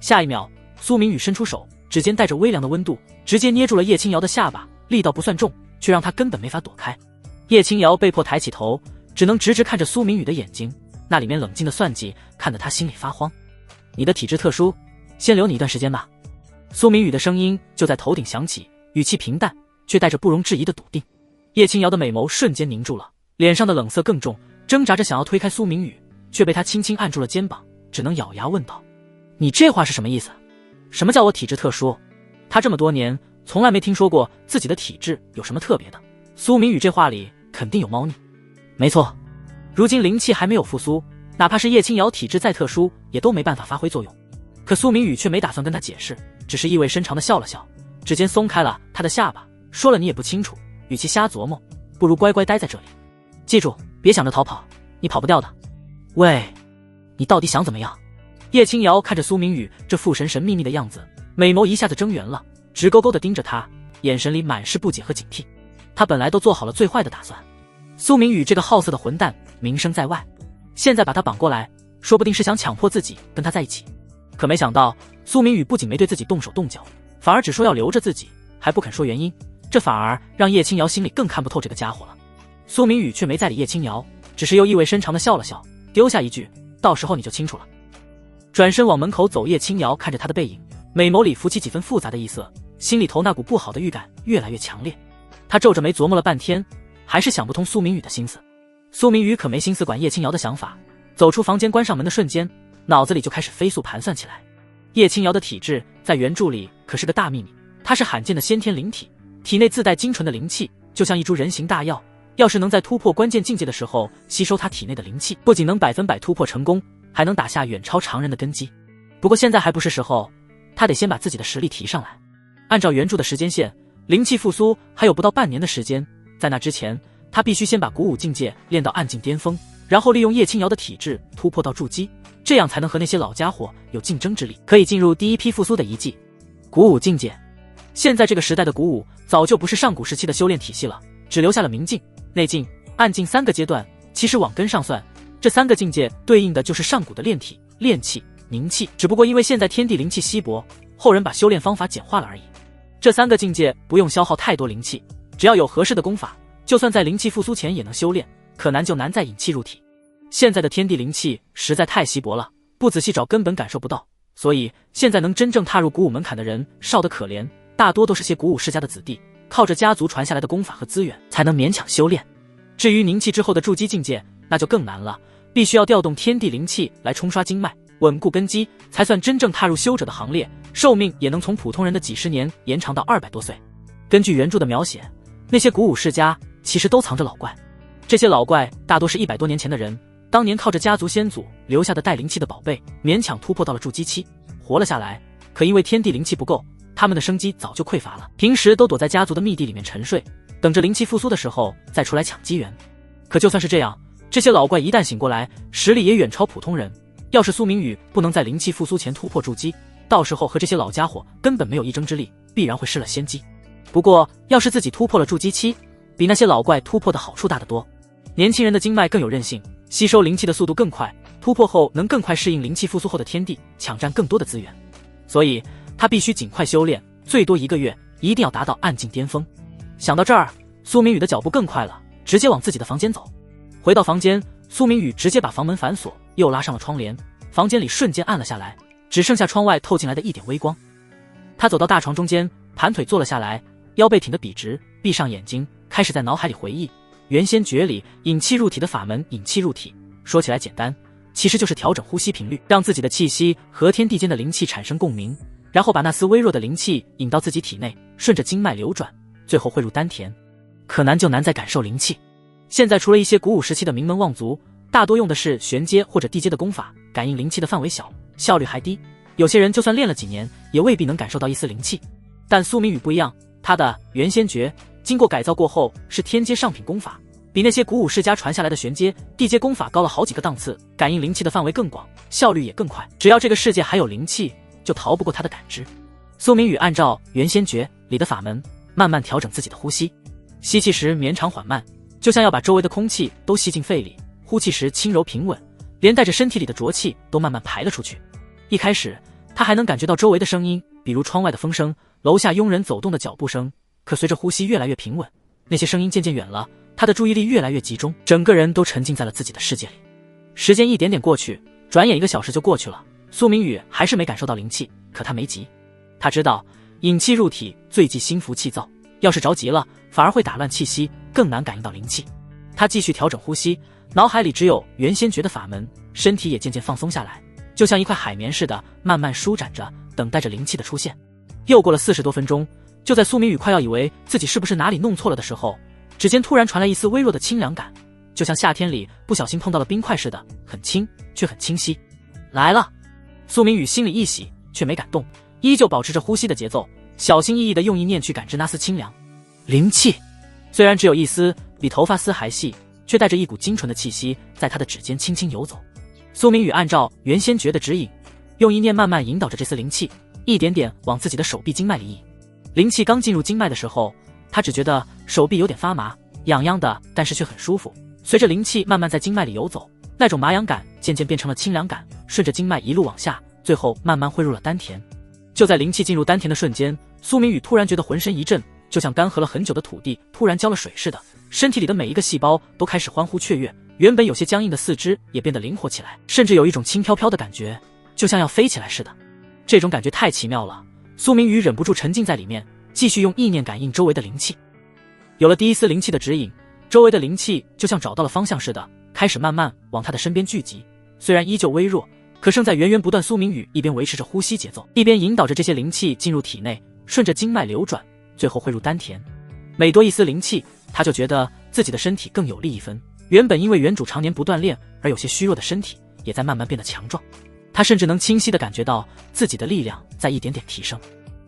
下一秒，苏明宇伸出手，指尖带着微凉的温度，直接捏住了叶青瑶的下巴，力道不算重，却让她根本没法躲开。叶青瑶被迫抬起头，只能直直看着苏明宇的眼睛，那里面冷静的算计看得他心里发慌。你的体质特殊，先留你一段时间吧。苏明宇的声音就在头顶响起，语气平淡，却带着不容置疑的笃定。叶青瑶的美眸瞬间凝住了，脸上的冷色更重，挣扎着想要推开苏明宇，却被他轻轻按住了肩膀，只能咬牙问道：你这话是什么意思？什么叫我体质特殊？他这么多年从来没听说过自己的体质有什么特别的。苏明宇这话里肯定有猫腻。没错，如今灵气还没有复苏，哪怕是叶青瑶体质再特殊，也都没办法发挥作用。可苏明宇却没打算跟他解释，只是意味深长地笑了笑，指尖松开了他的下巴，说了你也不清楚，与其瞎琢磨，不如乖乖待在这里。记住，别想着逃跑，你跑不掉的。喂，你到底想怎么样？叶青瑶看着苏明宇这副神神秘秘的样子，美眸一下子睁圆了，直勾勾地盯着他，眼神里满是不解和警惕。他本来都做好了最坏的打算，苏明宇这个好色的混蛋名声在外，现在把他绑过来，说不定是想强迫自己跟他在一起。可没想到，苏明宇不仅没对自己动手动脚，反而只说要留着自己，还不肯说原因，这反而让叶青瑶心里更看不透这个家伙了。苏明宇却没再理叶青瑶，只是又意味深长地笑了笑，丢下一句：到时候你就清楚了。转身往门口走，叶青瑶看着他的背影，美眸里浮起几分复杂的异色，心里头那股不好的预感越来越强烈。他皱着眉琢磨了半天，还是想不通苏明宇的心思。苏明宇可没心思管叶青瑶的想法，走出房间关上门的瞬间，脑子里就开始飞速盘算起来。叶青瑶的体质在原著里可是个大秘密，她是罕见的先天灵体，体内自带精纯的灵气，就像一株人形大药，要是能在突破关键境界的时候吸收她体内的灵气，不仅能100%突破成功，还能打下远超常人的根基。不过现在还不是时候，她得先把自己的实力提上来。按照原著的时间线，灵气复苏还有不到半年的时间，在那之前，他必须先把古武境界练到暗境巅峰，然后利用叶青瑶的体质突破到筑基，这样才能和那些老家伙有竞争之力，可以进入第一批复苏的遗迹。古武境界，现在这个时代的古武早就不是上古时期的修炼体系了，只留下了明境、内境、暗境3个阶段。其实往根上算，这3个境界对应的就是上古的炼体、炼气、凝气，只不过因为现在天地灵气稀薄，后人把修炼方法简化了而已。这3个境界不用消耗太多灵气，只要有合适的功法，就算在灵气复苏前也能修炼，可难就难在引气入体。现在的天地灵气实在太稀薄了，不仔细找根本感受不到，所以现在能真正踏入古武门槛的人少得可怜，大多都是些古武世家的子弟，靠着家族传下来的功法和资源才能勉强修炼。至于凝气之后的筑基境界，那就更难了，必须要调动天地灵气来冲刷经脉，稳固根基，才算真正踏入修者的行列，寿命也能从普通人的几十年延长到200多岁。根据原著的描写，那些古武世家其实都藏着老怪，这些老怪大多是100多年前的人，当年靠着家族先祖留下的带灵气的宝贝，勉强突破到了筑基期，活了下来。可因为天地灵气不够，他们的生机早就匮乏了，平时都躲在家族的密地里面沉睡，等着灵气复苏的时候再出来抢机缘。可就算是这样，这些老怪一旦醒过来，实力也远超普通人。要是苏明宇不能在灵气复苏前突破筑基，到时候和这些老家伙根本没有一争之力，必然会失了先机。不过，要是自己突破了筑基期，比那些老怪突破的好处大得多。年轻人的经脉更有韧性，吸收灵气的速度更快，突破后能更快适应灵气复苏后的天地，抢占更多的资源。所以他必须尽快修炼，最多1个月，一定要达到暗境巅峰。想到这儿，苏明宇的脚步更快了，直接往自己的房间走。回到房间，苏明宇直接把房门反锁，又拉上了窗帘，房间里瞬间暗了下来，只剩下窗外透进来的一点微光。他走到大床中间，盘腿坐了下来，腰背挺得笔直，闭上眼睛，开始在脑海里回忆原先诀里引气入体的法门。引气入体说起来简单，其实就是调整呼吸频率，让自己的气息和天地间的灵气产生共鸣，然后把那丝微弱的灵气引到自己体内，顺着经脉流转，最后汇入丹田。可难就难在感受灵气。现在除了一些古武时期的名门望族，大多用的是玄阶或者地阶的功法，感应灵气的范围小，效率还低。有些人就算练了几年，也未必能感受到一丝灵气。但苏明宇不一样，他的元仙诀经过改造过后是天阶上品功法，比那些古武世家传下来的玄阶、地阶功法高了好几个档次，感应灵气的范围更广，效率也更快。只要这个世界还有灵气，就逃不过他的感知。苏明宇按照元仙诀里的法门，慢慢调整自己的呼吸。吸气时绵长缓慢，就像要把周围的空气都吸进肺里；呼气时轻柔平稳，连带着身体里的浊气都慢慢排了出去。一开始他还能感觉到周围的声音，比如窗外的风声、楼下佣人走动的脚步声，可随着呼吸越来越平稳，那些声音渐渐远了，他的注意力越来越集中，整个人都沉浸在了自己的世界里。时间一点点过去，转眼1个小时就过去了，苏明宇还是没感受到灵气，可他没急。他知道引气入体最忌心浮气躁，要是着急了，反而会打乱气息，更难感应到灵气。他继续调整呼吸，脑海里只有元仙诀的法门，身体也渐渐放松下来，就像一块海绵似的，慢慢舒展着，等待着灵气的出现。又过了40多分钟，就在苏明宇快要以为自己是不是哪里弄错了的时候，指尖突然传来一丝微弱的清凉感，就像夏天里不小心碰到了冰块似的，很轻却很清晰。来了！苏明宇心里一喜，却没敢动，依旧保持着呼吸的节奏，小心翼翼地用意念去感知那丝清凉。灵气虽然只有一丝，比头发丝还细，却带着一股精纯的气息，在他的指尖轻轻游走。苏明宇按照元仙诀的指引，用意念慢慢引导着这丝灵气，一点点往自己的手臂经脉里引。灵气刚进入经脉的时候，他只觉得手臂有点发麻，痒痒的，但是却很舒服。随着灵气慢慢在经脉里游走，那种麻痒感渐渐变成了清凉感，顺着经脉一路往下，最后慢慢汇入了丹田。就在灵气进入丹田的瞬间，苏明宇突然觉得浑身一震，就像干涸了很久的土地突然浇了水似的，身体里的每一个细胞都开始欢呼雀跃，原本有些僵硬的四肢也变得灵活起来，甚至有一种轻飘飘的感觉，就像要飞起来似的。这种感觉太奇妙了，苏明宇忍不住沉浸在里面，继续用意念感应周围的灵气。有了第一丝灵气的指引，周围的灵气就像找到了方向似的，开始慢慢往他的身边聚集。虽然依旧微弱，可胜在源源不断。苏明宇一边维持着呼吸节奏，一边引导着这些灵气进入体内，顺着经脉流转，最后汇入丹田。每多一丝灵气，他就觉得自己的身体更有力一分。原本因为原主常年不锻炼而有些虚弱的身体，也在慢慢变得强壮。他甚至能清晰地感觉到自己的力量在一点点提升。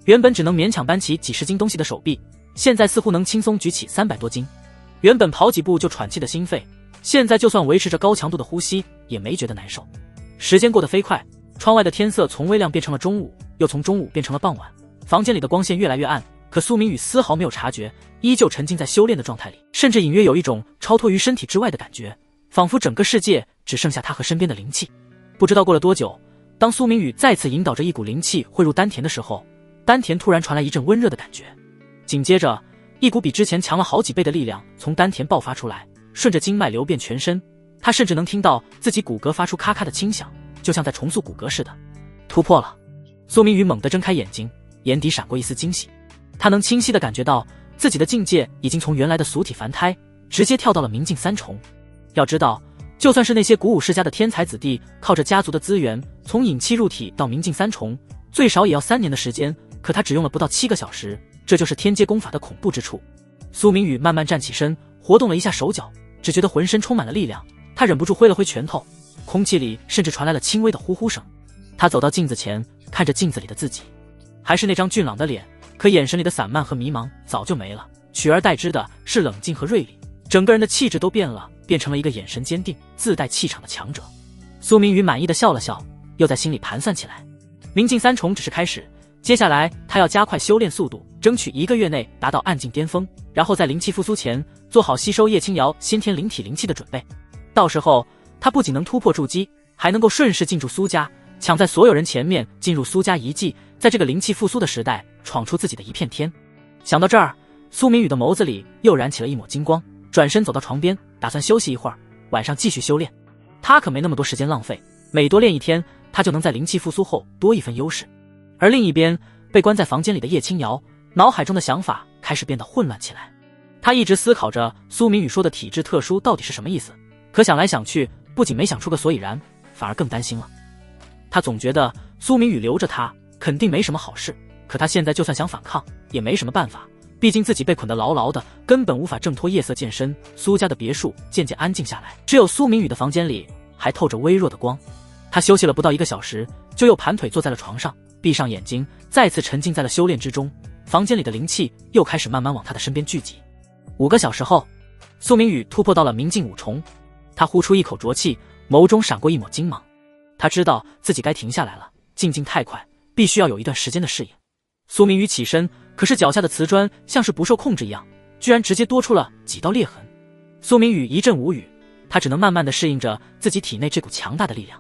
原本只能勉强搬起几十斤东西的手臂，现在似乎能轻松举起300多斤。原本跑几步就喘气的心肺，现在就算维持着高强度的呼吸，也没觉得难受。时间过得飞快，窗外的天色从微亮变成了中午，又从中午变成了傍晚。房间里的光线越来越暗，可苏明宇丝毫没有察觉，依旧沉浸在修炼的状态里，甚至隐约有一种超脱于身体之外的感觉，仿佛整个世界只剩下他和身边的灵气。不知道过了多久，当苏明宇再次引导着一股灵气汇入丹田的时候，丹田突然传来一阵温热的感觉，紧接着一股比之前强了好几倍的力量从丹田爆发出来，顺着经脉流遍全身。他甚至能听到自己骨骼发出咔咔的轻响，就像在重塑骨骼似的。突破了！苏明宇猛地睁开眼睛，眼底闪过一丝惊喜。他能清晰地感觉到自己的境界已经从原来的俗体凡胎，直接跳到了明镜三重。要知道，就算是那些古武世家的天才子弟，靠着家族的资源，从引气入体到明镜三重，最少也要3年的时间，可他只用了不到7个小时，这就是天阶功法的恐怖之处。苏明宇慢慢站起身，活动了一下手脚，只觉得浑身充满了力量，他忍不住挥了挥拳头，空气里甚至传来了轻微的呼呼声。他走到镜子前，看着镜子里的自己，还是那张俊朗的脸，可眼神里的散漫和迷茫早就没了，取而代之的是冷静和锐利，整个人的气质都变了变成了一个眼神坚定、自带气场的强者。苏明宇满意的笑了笑，又在心里盘算起来。明镜三重只是开始，接下来他要加快修炼速度，争取1个月内达到暗境巅峰，然后在灵气复苏前做好吸收叶清瑶先天灵体灵气的准备。到时候他不仅能突破筑基，还能够顺势进驻苏家，抢在所有人前面进入苏家遗迹，在这个灵气复苏的时代闯出自己的一片天。想到这儿，苏明宇的眸子里又燃起了一抹金光，转身走到床边，打算休息一会儿，晚上继续修炼。他可没那么多时间浪费，每多练一天，他就能在灵气复苏后多一分优势。而另一边，被关在房间里的叶清瑶脑海中的想法开始变得混乱起来。他一直思考着苏明宇说的体质特殊到底是什么意思，可想来想去，不仅没想出个所以然，反而更担心了。他总觉得苏明宇留着他肯定没什么好事，可他现在就算想反抗也没什么办法，毕竟自己被捆得牢牢的，根本无法挣脱夜色渐深。苏家的别墅渐渐安静下来，只有苏明宇的房间里还透着微弱的光。他休息了不到1个小时，就又盘腿坐在了床上，闭上眼睛，再次沉浸在了修炼之中。房间里的灵气又开始慢慢往他的身边聚集。5个小时后，苏明宇突破到了明镜5重，他呼出一口浊气，眸中闪过一抹金芒。他知道自己该停下来了，进境太快，必须要有一段时间的适应。苏明宇起身，可是脚下的瓷砖像是不受控制一样，居然直接多出了几道裂痕。苏明宇一阵无语，他只能慢慢地适应着自己体内这股强大的力量。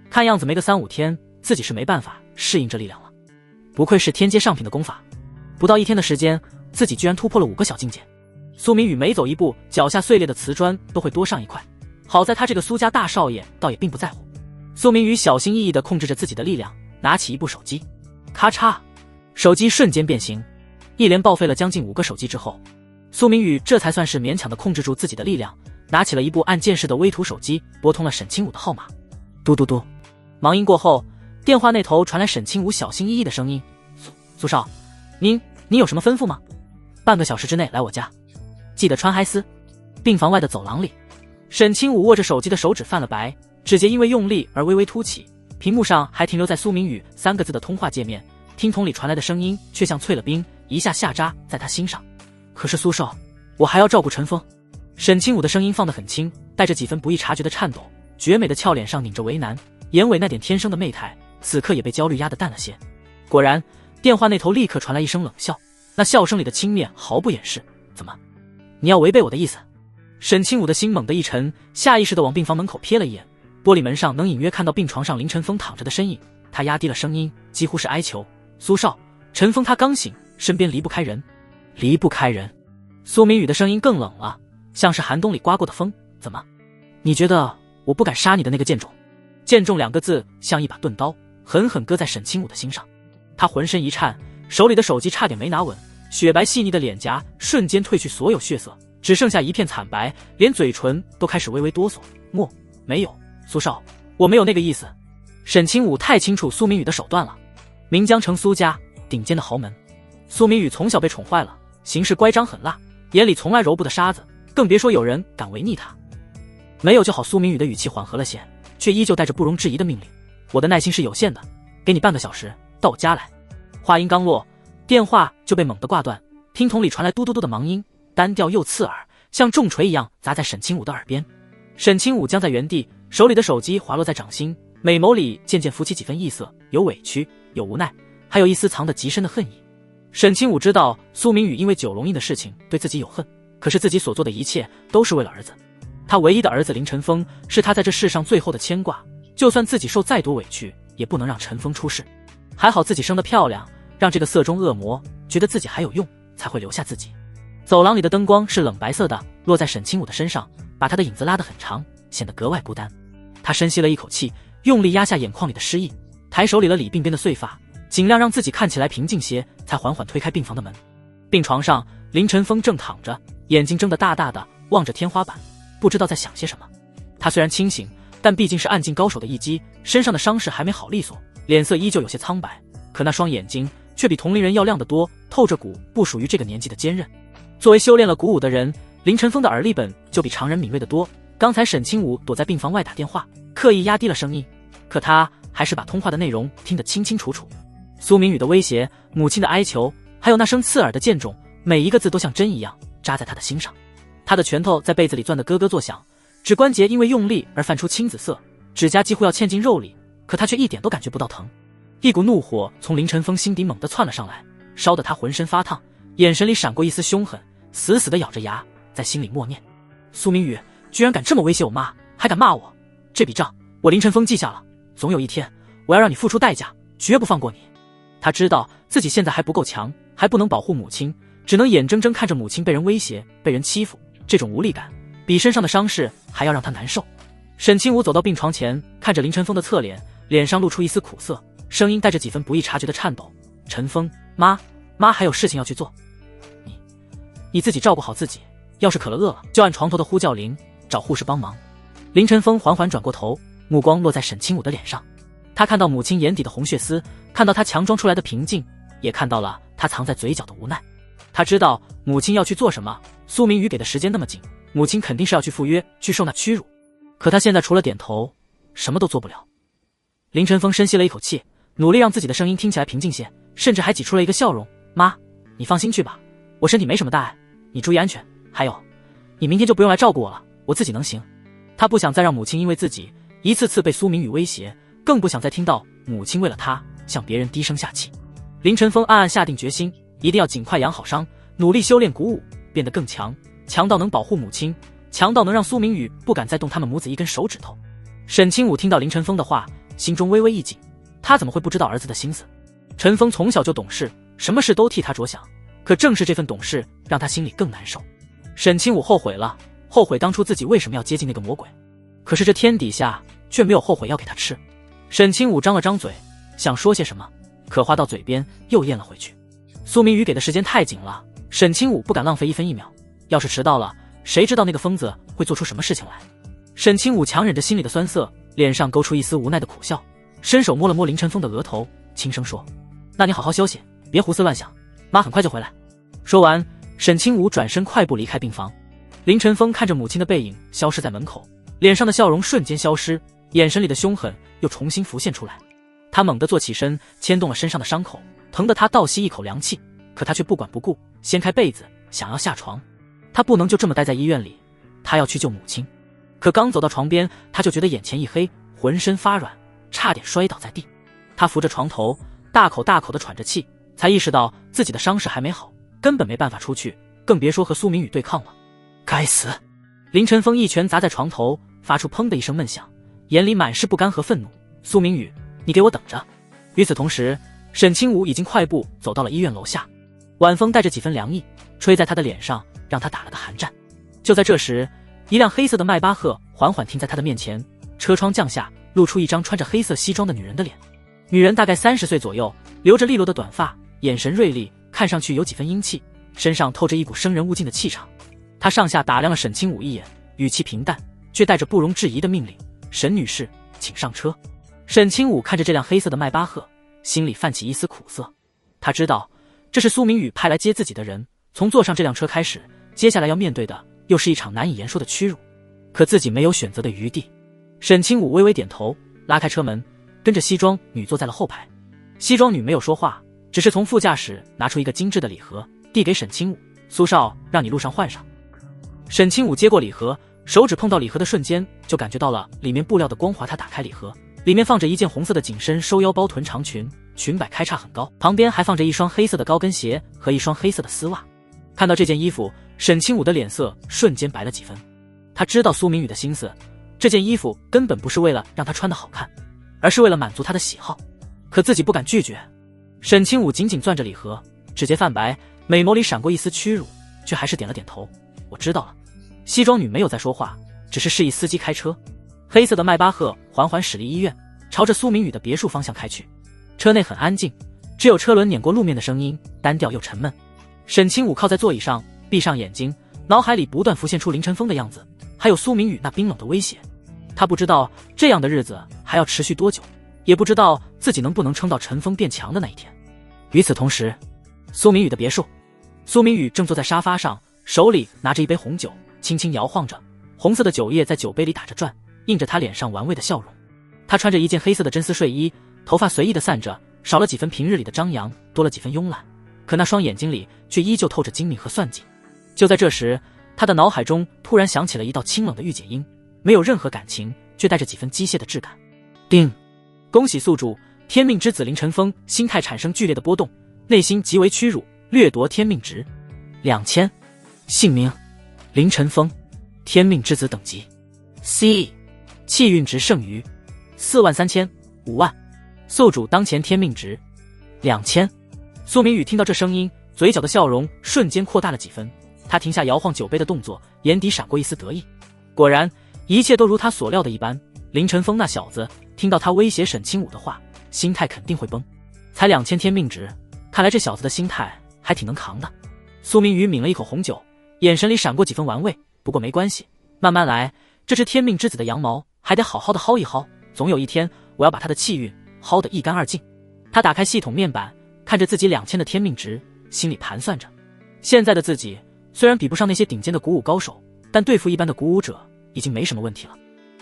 看样子没个3-5天，自己是没办法适应这力量了。不愧是天阶上品的功法，不到1天的时间，自己居然突破了5个小境界。苏明宇每走一步，脚下碎裂的瓷砖都会多上一块。好在他这个苏家大少爷倒也并不在乎。苏明宇小心翼翼地控制着自己的力量，拿起一部手机，咔嚓，手机瞬间变形。一连报废了将近5个手机之后，苏明宇这才算是勉强地控制住自己的力量，拿起了一部按键式的微图手机，拨通了沈清武的号码。嘟嘟嘟，忙音过后，电话那头传来沈清武小心翼翼的声音：苏少，您有什么吩咐吗？半个小时之内来我家，记得穿黑丝。病房外的走廊里，沈清武握着手机的手指泛了白，指节因为用力而微微凸起，屏幕上还停留在苏明宇3个字的通话界面，听筒里传来的声音却像淬了冰，一下下扎在他心上。可是苏少，我还要照顾陈峰。沈清武的声音放得很轻，带着几分不易察觉的颤抖，绝美的俏脸上拧着为难，眼尾那点天生的媚态此刻也被焦虑压得淡了些。果然，电话那头立刻传来一声冷笑，那笑声里的轻蔑毫不掩饰。怎么，你要违背我的意思？沈清武的心猛地一沉，下意识地往病房门口瞥了一眼，玻璃门上能隐约看到病床上林晨风躺着的身影。他压低了声音，几乎是哀求：苏少，陈峰他刚醒，身边离不开人。离不开人。苏明宇的声音更冷了，像是寒冬里刮过的风。怎么，你觉得我不敢杀你的那个剑种？剑种2个字像一把钝刀，狠狠割在沈清武的心上。他浑身一颤，手里的手机差点没拿稳，雪白细腻的脸颊瞬间褪去所有血色，只剩下一片惨白，连嘴唇都开始微微哆嗦。没有，苏少，我没有那个意思。沈清武太清楚苏明宇的手段了。岷江城苏家顶尖的豪门，苏明宇从小被宠坏了，行事乖张狠辣，眼里从来揉不得沙子，更别说有人敢违逆他。没有就好。苏明宇的语气缓和了些，却依旧带着不容置疑的命令：我的耐心是有限的，给你半个小时到我家来。话音刚落，电话就被猛地挂断，听筒里传来嘟嘟嘟的忙音，单调又刺耳，像重锤一样砸在沈清武的耳边。沈清武僵在原地，手里的手机滑落在掌心，美眸里渐渐浮起几分异色，有委屈，有无奈，还有一丝藏得极深的恨意。沈清武知道苏明宇因为九龙印的事情对自己有恨，可是自己所做的一切都是为了儿子。他唯一的儿子林晨风是他在这世上最后的牵挂，就算自己受再多委屈，也不能让陈峰出事。还好自己生得漂亮，让这个色中恶魔觉得自己还有用，才会留下自己。走廊里的灯光是冷白色的，落在沈清武的身上，把他的影子拉得很长，显得格外孤单。他深吸了一口气，用力压下眼眶里的湿意，抬手理了理鬓边的碎发，尽量让自己看起来平静些，才缓缓推开病房的门。病床上，林晨风正躺着，眼睛睁得大大的，望着天花板，不知道在想些什么。他虽然清醒，但毕竟是暗境高手的一击，身上的伤势还没好利索，脸色依旧有些苍白，可那双眼睛却比同龄人要亮得多，透着股不属于这个年纪的坚韧。作为修炼了鼓舞的人，林晨风的耳力本就比常人敏锐得多。刚才沈清武躲在病房外打电话，刻意压低了声音，可他还是把通话的内容听得清清楚楚。苏明宇的威胁，母亲的哀求，还有那声刺耳的剑种，每一个字都像针一样扎在他的心上。他的拳头在被子里攥得咯咯作响，指关节因为用力而泛出青紫色，指甲几乎要嵌进肉里，可他却一点都感觉不到疼。一股怒火从林晨风心底猛地窜了上来，烧得他浑身发烫，眼神里闪过一丝凶狠，死死地咬着牙，在心里默念：苏明宇居然敢这么威胁我妈，还敢骂我，这笔账我林晨风记下了，总有一天我要让你付出代价，绝不放过你。他知道自己现在还不够强，还不能保护母亲，只能眼睁睁看着母亲被人威胁，被人欺负，这种无力感比身上的伤势还要让他难受。沈清武走到病床前，看着林晨风的侧脸，脸上露出一丝苦涩，声音带着几分不易察觉的颤抖：晨风，妈还有事情要去做，你自己照顾好自己，要是渴了饿了就按床头的呼叫铃，找护士帮忙。林晨风缓缓转过头，目光落在沈清武的脸上，他看到母亲眼底的红血丝，看到他强装出来的平静，也看到了他藏在嘴角的无奈。他知道母亲要去做什么，苏明宇给的时间那么紧，母亲肯定是要去赴约，去受那屈辱，可他现在除了点头什么都做不了。林晨风深吸了一口气，努力让自己的声音听起来平静些，甚至还挤出了一个笑容：妈，你放心去吧，我身体没什么大碍，你注意安全，还有你明天就不用来照顾我了，我自己能行。他不想再让母亲因为自己一次次被苏明宇威胁，更不想再听到母亲为了他向别人低声下气。林晨风暗暗下定决心，一定要尽快养好伤，努力修炼鼓舞，变得更强，强到能保护母亲，强到能让苏明宇不敢再动他们母子一根手指头。沈清武听到林晨风的话，心中微微一紧，他怎么会不知道儿子的心思？陈峰从小就懂事，什么事都替他着想，可正是这份懂事让他心里更难受。沈清武后悔了，后悔当初自己为什么要接近那个魔鬼，可是这天底下却没有后悔药给他吃。沈清武张了张嘴，想说些什么，可话到嘴边又咽了回去。苏明宇给的时间太紧了，沈清武不敢浪费一分一秒，要是迟到了，谁知道那个疯子会做出什么事情来。沈清武强忍着心里的酸涩，脸上勾出一丝无奈的苦笑，伸手摸了摸林晨风的额头，轻声说：那你好好休息，别胡思乱想，妈很快就回来。说完，沈清武转身快步离开病房。林晨风看着母亲的背影消失在门口，脸上的笑容瞬间消失，眼神里的凶狠又重新浮现出来。他猛地坐起身，牵动了身上的伤口，疼得他倒吸一口凉气，可他却不管不顾，掀开被子想要下床。他不能就这么待在医院里，他要去救母亲。可刚走到床边，他就觉得眼前一黑，浑身发软，差点摔倒在地。他扶着床头，大口大口地喘着气，才意识到自己的伤势还没好，根本没办法出去，更别说和苏明宇对抗了。该死！林晨风一拳砸在床头，发出砰的一声闷响，眼里满是不甘和愤怒。苏明宇，你给我等着！与此同时，沈清武已经快步走到了医院楼下，晚风带着几分凉意，吹在他的脸上，让他打了个寒战。就在这时，一辆黑色的迈巴赫缓缓停在他的面前，车窗降下，露出一张穿着黑色西装的女人的脸。女人大概30岁左右，留着利落的短发，眼神锐利，看上去有几分英气，身上透着一股生人勿近的气场。她上下打量了沈清武一眼，语气平淡，却带着不容置疑的命令：沈女士，请上车。沈清武看着这辆黑色的迈巴赫，心里泛起一丝苦涩。他知道这是苏明宇派来接自己的人，从坐上这辆车开始，接下来要面对的又是一场难以言说的屈辱，可自己没有选择的余地。沈清武微微点头，拉开车门，跟着西装女坐在了后排。西装女没有说话，只是从副驾驶拿出一个精致的礼盒，递给沈清武：苏少，让你路上换上。沈清武接过礼盒，手指碰到礼盒的瞬间，就感觉到了里面布料的光滑。他打开礼盒，里面放着一件红色的紧身收腰包臀长裙，裙摆开叉很高，旁边还放着一双黑色的高跟鞋和一双黑色的丝袜。看到这件衣服，沈清武的脸色瞬间白了几分。他知道苏明宇的心思，这件衣服根本不是为了让他穿得好看，而是为了满足他的喜好，可自己不敢拒绝。沈清武紧紧攥着礼盒，指节泛白，美眸里闪过一丝屈辱，却还是点了点头：我知道了。西装女没有再说话，只是示意司机开车。黑色的迈巴赫缓缓驶离医院，朝着苏明宇的别墅方向开去。车内很安静，只有车轮碾过路面的声音，单调又沉闷。沈清武靠在座椅上，闭上眼睛，脑海里不断浮现出林晨风的样子，还有苏明宇那冰冷的威胁。他不知道这样的日子还要持续多久，也不知道自己能不能撑到陈峰变强的那一天。与此同时，苏明宇的别墅，苏明宇正坐在沙发上，手里拿着一杯红酒，轻轻摇晃着，红色的酒液在酒杯里打着转，映着他脸上玩味的笑容。他穿着一件黑色的真丝睡衣，头发随意的散着，少了几分平日里的张扬，多了几分慵懒，可那双眼睛里却依旧透着精明和算计。就在这时，他的脑海中突然响起了一道清冷的御姐音：没有任何感情，却带着几分机械的质感。叮！恭喜宿主天命之子凌晨风心态产生剧烈的波动，内心极为屈辱，掠夺天命值2000。姓名凌晨风，天命之子等级 C， 气运值剩余43000、5万。宿主当前天命值2000。苏明宇听到这声音，嘴角的笑容瞬间扩大了几分。他停下摇晃酒杯的动作，眼底闪过一丝得意。果然，一切都如他所料的一般。凌晨风那小子听到他威胁沈清武的话，心态肯定会崩。才2000天命值，看来这小子的心态还挺能扛的。苏明宇抿了一口红酒，眼神里闪过几分玩味。不过没关系，慢慢来。这只天命之子的羊毛还得好好的薅一薅，总有一天我要把他的气运薅得一干二净。他打开系统面板，看着自己2000的天命值，心里盘算着，现在的自己虽然比不上那些顶尖的鼓舞高手，但对付一般的鼓舞者已经没什么问题了。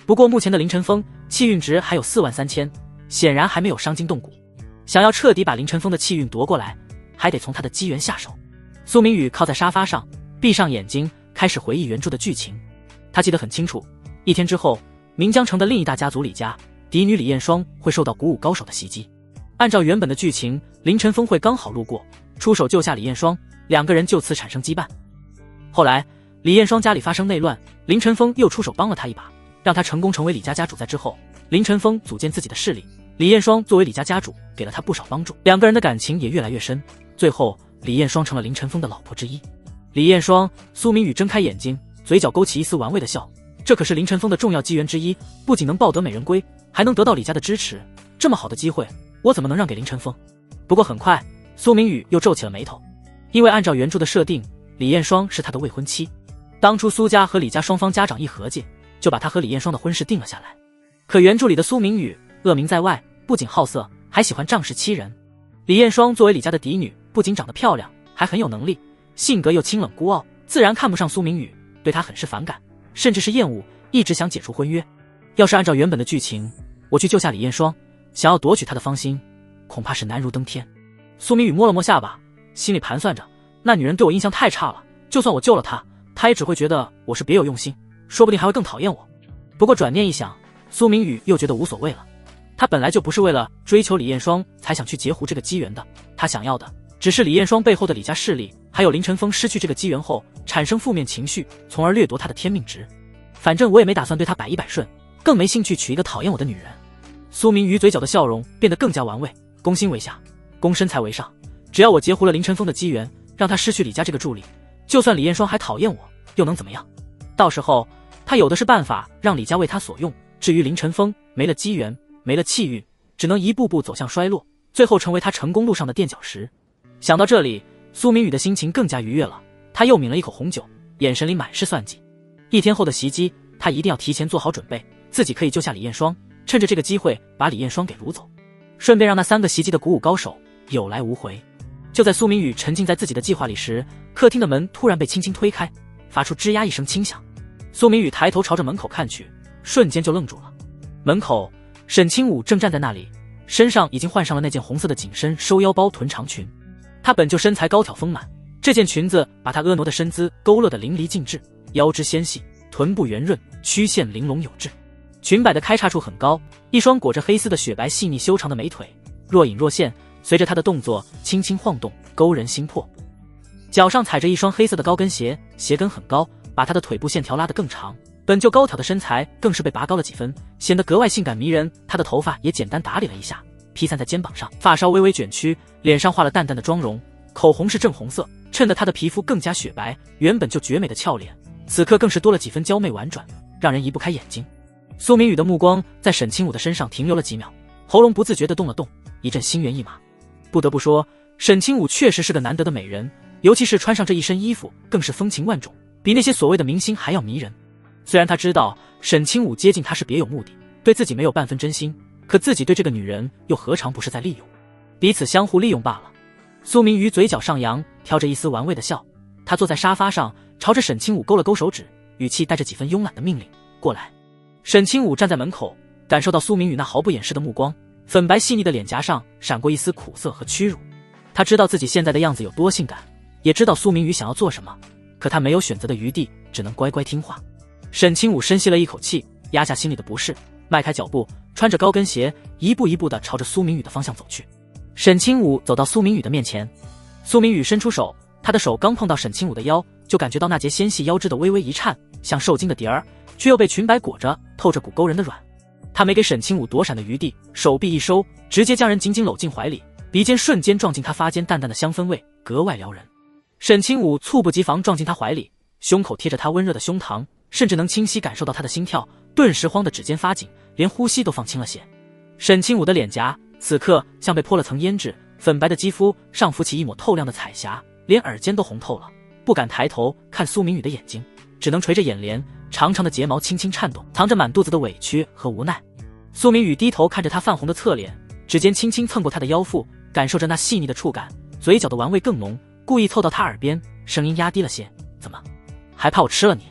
不过目前的凌晨风气运值还有43000，显然还没有伤筋动骨。想要彻底把凌晨风的气运夺过来，还得从他的机缘下手。苏明宇靠在沙发上，闭上眼睛，开始回忆原著的剧情。他记得很清楚，1天之后，岷江城的另一大家族李家嫡女李艳霜会受到鼓舞高手的袭击。按照原本的剧情，凌晨风会刚好路过，出手救下李艳霜，两个人就此产生羁绊。后来李艳霜家里发生内乱，凌晨风又出手帮了他一把，让他成功成为李家家主。在之后，凌晨风组建自己的势力，李艳霜作为李家家主给了他不少帮助，两个人的感情也越来越深。最后李艳霜成了凌晨风的老婆之一。李艳霜，苏明宇睁开眼睛，嘴角勾起一丝玩味的笑。这可是凌晨风的重要机缘之一，不仅能抱得美人归，还能得到李家的支持。这么好的机会，我怎么能让给凌晨风？不过很快苏明宇又皱起了眉头，因为按照原著的设定，李艳霜是他的未婚妻。当初苏家和李家双方家长一合计，就把他和李艳霜的婚事定了下来。可原著里的苏明宇恶名在外，不仅好色，还喜欢仗势欺人。李艳霜作为李家的嫡女，不仅长得漂亮，还很有能力，性格又清冷孤傲，自然看不上苏明宇，对他很是反感，甚至是厌恶，一直想解除婚约。要是按照原本的剧情，我去救下李艳霜，想要夺取她的芳心，恐怕是难如登天。苏明宇摸了摸下巴，心里盘算着，那女人对我印象太差了，就算我救了她，她也只会觉得我是别有用心，说不定还会更讨厌我。不过转念一想，苏明宇又觉得无所谓了。他本来就不是为了追求李艳霜才想去截胡这个机缘的，他想要的只是李艳霜背后的李家势力，还有凌晨风失去这个机缘后产生负面情绪，从而掠夺他的天命值。反正我也没打算对他百依百顺，更没兴趣娶一个讨厌我的女人。苏明宇嘴角的笑容变得更加玩味，攻心为下，攻身材为上。只要我截胡了凌晨风的机缘，让他失去李家这个助力，就算李艳霜还讨厌我，又能怎么样？到时候他有的是办法让李家为他所用。至于凌晨风，没了机缘，没了气运，只能一步步走向衰落，最后成为他成功路上的垫脚石。想到这里，苏明宇的心情更加愉悦了。他又抿了一口红酒，眼神里满是算计。1天后的袭击，他一定要提前做好准备，自己可以救下李艳霜，趁着这个机会把李艳霜给掳走，顺便让那3个袭击的鼓舞高手有来无回。就在苏明宇沉浸在自己的计划里时，客厅的门突然被轻轻推开，发出吱呀一声轻响。苏明宇抬头朝着门口看去，瞬间就愣住了。门口沈清武正站在那里，身上已经换上了那件红色的紧身收腰包臀长裙。她本就身材高挑丰满，这件裙子把她婀娜的身姿勾勒得淋漓尽致，腰肢纤细，臀部圆润，曲线玲珑有致。裙摆的开叉处很高，一双裹着黑丝的雪白细腻修长的美腿若隐若现，随着她的动作轻轻晃动，勾人心魄。脚上踩着一双黑色的高跟鞋，鞋跟很高，把她的腿部线条拉得更长，本就高挑的身材更是被拔高了几分，显得格外性感迷人。她的头发也简单打理了一下，披散在肩膀上，发梢微微卷曲，脸上画了淡淡的妆容，口红是正红色，衬得她的皮肤更加雪白。原本就绝美的俏脸，此刻更是多了几分娇媚婉转，让人移不开眼睛。苏明宇的目光在沈清武的身上停留了几秒，喉咙不自觉地动了动，一阵心猿意马。不得不说，沈清武确实是个难得的美人，尤其是穿上这一身衣服，更是风情万种，比那些所谓的明星还要迷人。虽然他知道沈清武接近他是别有目的，对自己没有半分真心，可自己对这个女人又何尝不是在利用，彼此相互利用罢了。苏明宇嘴角上扬，挑着一丝玩味的笑。他坐在沙发上，朝着沈清武勾了勾手指，语气带着几分慵懒的命令：过来。沈清武站在门口，感受到苏明宇那毫不掩饰的目光，粉白细腻的脸颊上闪过一丝苦涩和屈辱。他知道自己现在的样子有多性感，也知道苏明宇想要做什么，可他没有选择的余地，只能乖乖听话。沈清武深吸了一口气，压下心里的不适，迈开脚步，穿着高跟鞋，一步一步地朝着苏明宇的方向走去。沈清武走到苏明宇的面前，苏明宇伸出手，他的手刚碰到沈清武的腰，就感觉到那节纤细腰肢的微微一颤，像受惊的蝶儿，却又被裙摆裹着，透着骨勾人的软。他没给沈清武躲闪的余地，手臂一收，直接将人紧紧搂进怀里，鼻尖瞬间撞进他发间淡淡的香氛味，格外撩人。沈清武猝不及防撞进他怀里，胸口贴着他温热的胸膛，甚至能清晰感受到他的心跳，顿时慌得指尖发紧，连呼吸都放轻了些。沈清武的脸颊此刻像被泼了层胭脂，粉白的肌肤上浮起一抹透亮的彩霞，连耳尖都红透了，不敢抬头看苏明宇的眼睛，只能垂着眼帘，长长的睫毛轻轻颤动，藏着满肚子的委屈和无奈。苏明宇低头看着他泛红的侧脸，指尖轻轻蹭过他的腰腹，感受着那细腻的触感，嘴角的玩味更浓，故意凑到他耳边，声音压低了些：“怎么，还怕我吃了你？”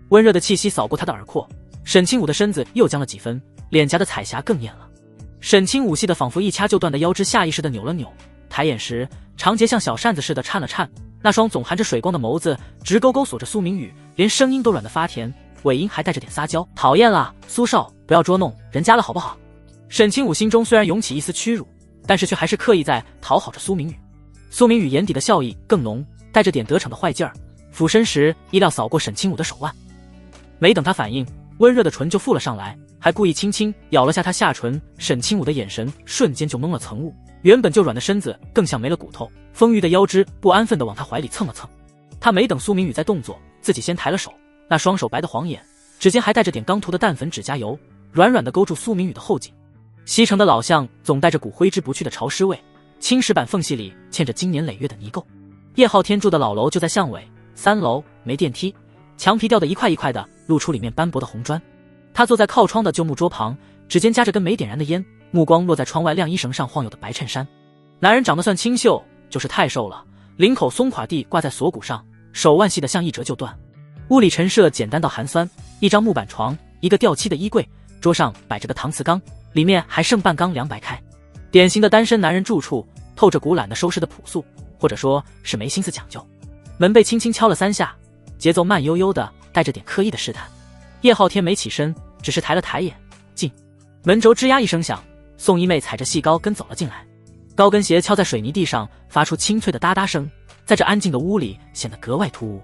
温热的气息扫过他的耳廓，沈清武的身子又僵了几分，脸颊的彩霞更艳了。沈清武细的仿佛一掐就断的腰肢下意识地扭了扭，抬眼时长睫像小扇子似的颤了颤，那双总含着水光的眸子直勾勾锁着苏明宇，连声音都软得发甜，尾音还带着点撒娇：“讨厌了，苏少，不要捉弄人家了好不好？”沈清武心中虽然涌起一丝屈辱，但是却还是刻意在讨好着苏明宇。苏明宇眼底的笑意更浓，带着点得逞的坏劲儿，俯身时意料扫过沈清武的手腕，没等他反应，温热的唇就附了上来，还故意轻轻咬了下他下唇。沈清武的眼神瞬间就蒙了层雾，原本就软的身子更像没了骨头，丰腴的腰肢不安分地往他怀里蹭了蹭。他没等苏明宇再动作，自己先抬了手，那双手白得晃眼，指尖还带着点刚涂的淡粉指甲油，软软地勾住苏明宇的后颈。西城的老巷总带着股挥之不去的潮湿味，青石板缝隙里嵌着经年累月的泥垢。叶浩天住的老楼就在巷尾，3楼，没电梯，墙皮掉得一块一块的，露出里面斑驳的红砖。他坐在靠窗的旧木桌旁，指尖夹着根没点燃的烟，目光落在窗外晾衣绳上晃悠的白衬衫。男人长得算清秀，就是太瘦了，领口松垮地挂在锁骨上，手腕细得像一折就断。屋里陈设简单到寒酸，一张木板床，一个掉漆的衣柜，桌上摆着个搪瓷缸，里面还剩半缸凉白开。典型的单身男人住处，透着股懒得收拾的朴素，或者说是没心思讲究。门被轻轻敲了3下，节奏慢悠悠的，带着点刻意的试探。叶浩天没起身，只是抬了抬眼，进。门轴吱呀一声响，宋一妹踩着细高跟走了进来，高跟鞋敲在水泥地上，发出清脆的哒哒声，在这安静的屋里显得格外突兀。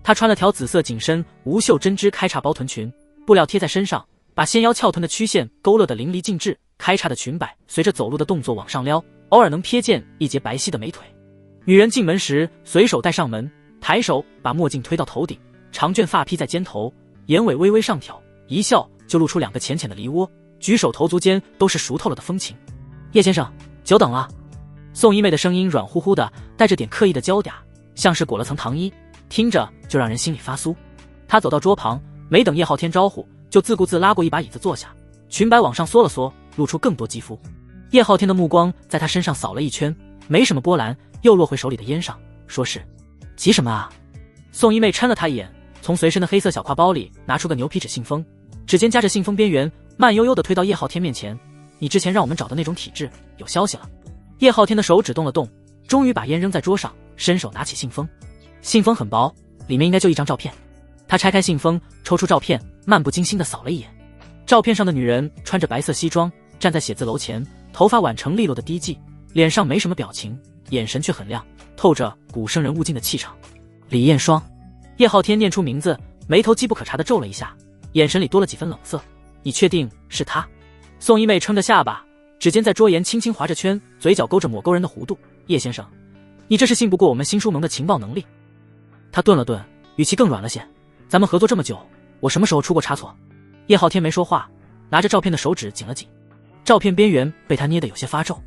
她穿了条紫色紧身无袖针织开叉包臀裙，布料贴在身上，把纤腰翘臀的曲线勾勒得淋漓尽致，开叉的裙摆随着走路的动作往上撩，偶尔能瞥见一截白皙的美腿。女人进门时随手带上门，抬手把墨镜推到头顶，长卷发披在肩头，眼尾微微上挑，一笑就露出2个浅浅的梨窝，举手投足间都是熟透了的风情。叶先生，久等了。宋一妹的声音软乎乎的，带着点刻意的娇嗲，像是裹了层糖衣，听着就让人心里发酥。她走到桌旁，没等叶浩天招呼，就自顾自拉过一把椅子坐下，裙摆往上缩了缩，露出更多肌肤。叶浩天的目光在她身上扫了一圈，没什么波澜，又落回手里的烟上，说是：“急什么啊？”宋一妹嗔了他一眼，从随身的黑色小挎包里拿出个牛皮纸信封，指尖夹着信封边缘，慢悠悠地推到叶浩天面前：“你之前让我们找的那种体质有消息了。”叶浩天的手指动了动，终于把烟扔在桌上，伸手拿起信封。信封很薄，里面应该就一张照片。他拆开信封，抽出照片，漫不经心地扫了一眼。照片上的女人穿着白色西装，站在写字楼前，头发挽成利落的低髻，脸上没什么表情，眼神却很亮，透着古圣人勿近的气场。李艳霜。叶浩天念出名字，眉头机不可察地皱了一下，眼神里多了几分冷色。你确定是他？宋一妹撑着下巴，指尖在桌沿轻轻划着圈，嘴角勾着抹勾人的弧度。叶先生，你这是信不过我们新书盟的情报能力。他顿了顿，语气更软了些。咱们合作这么久，我什么时候出过差错？叶浩天没说话，拿着照片的手指紧了紧，照片边缘被他捏得有些发皱。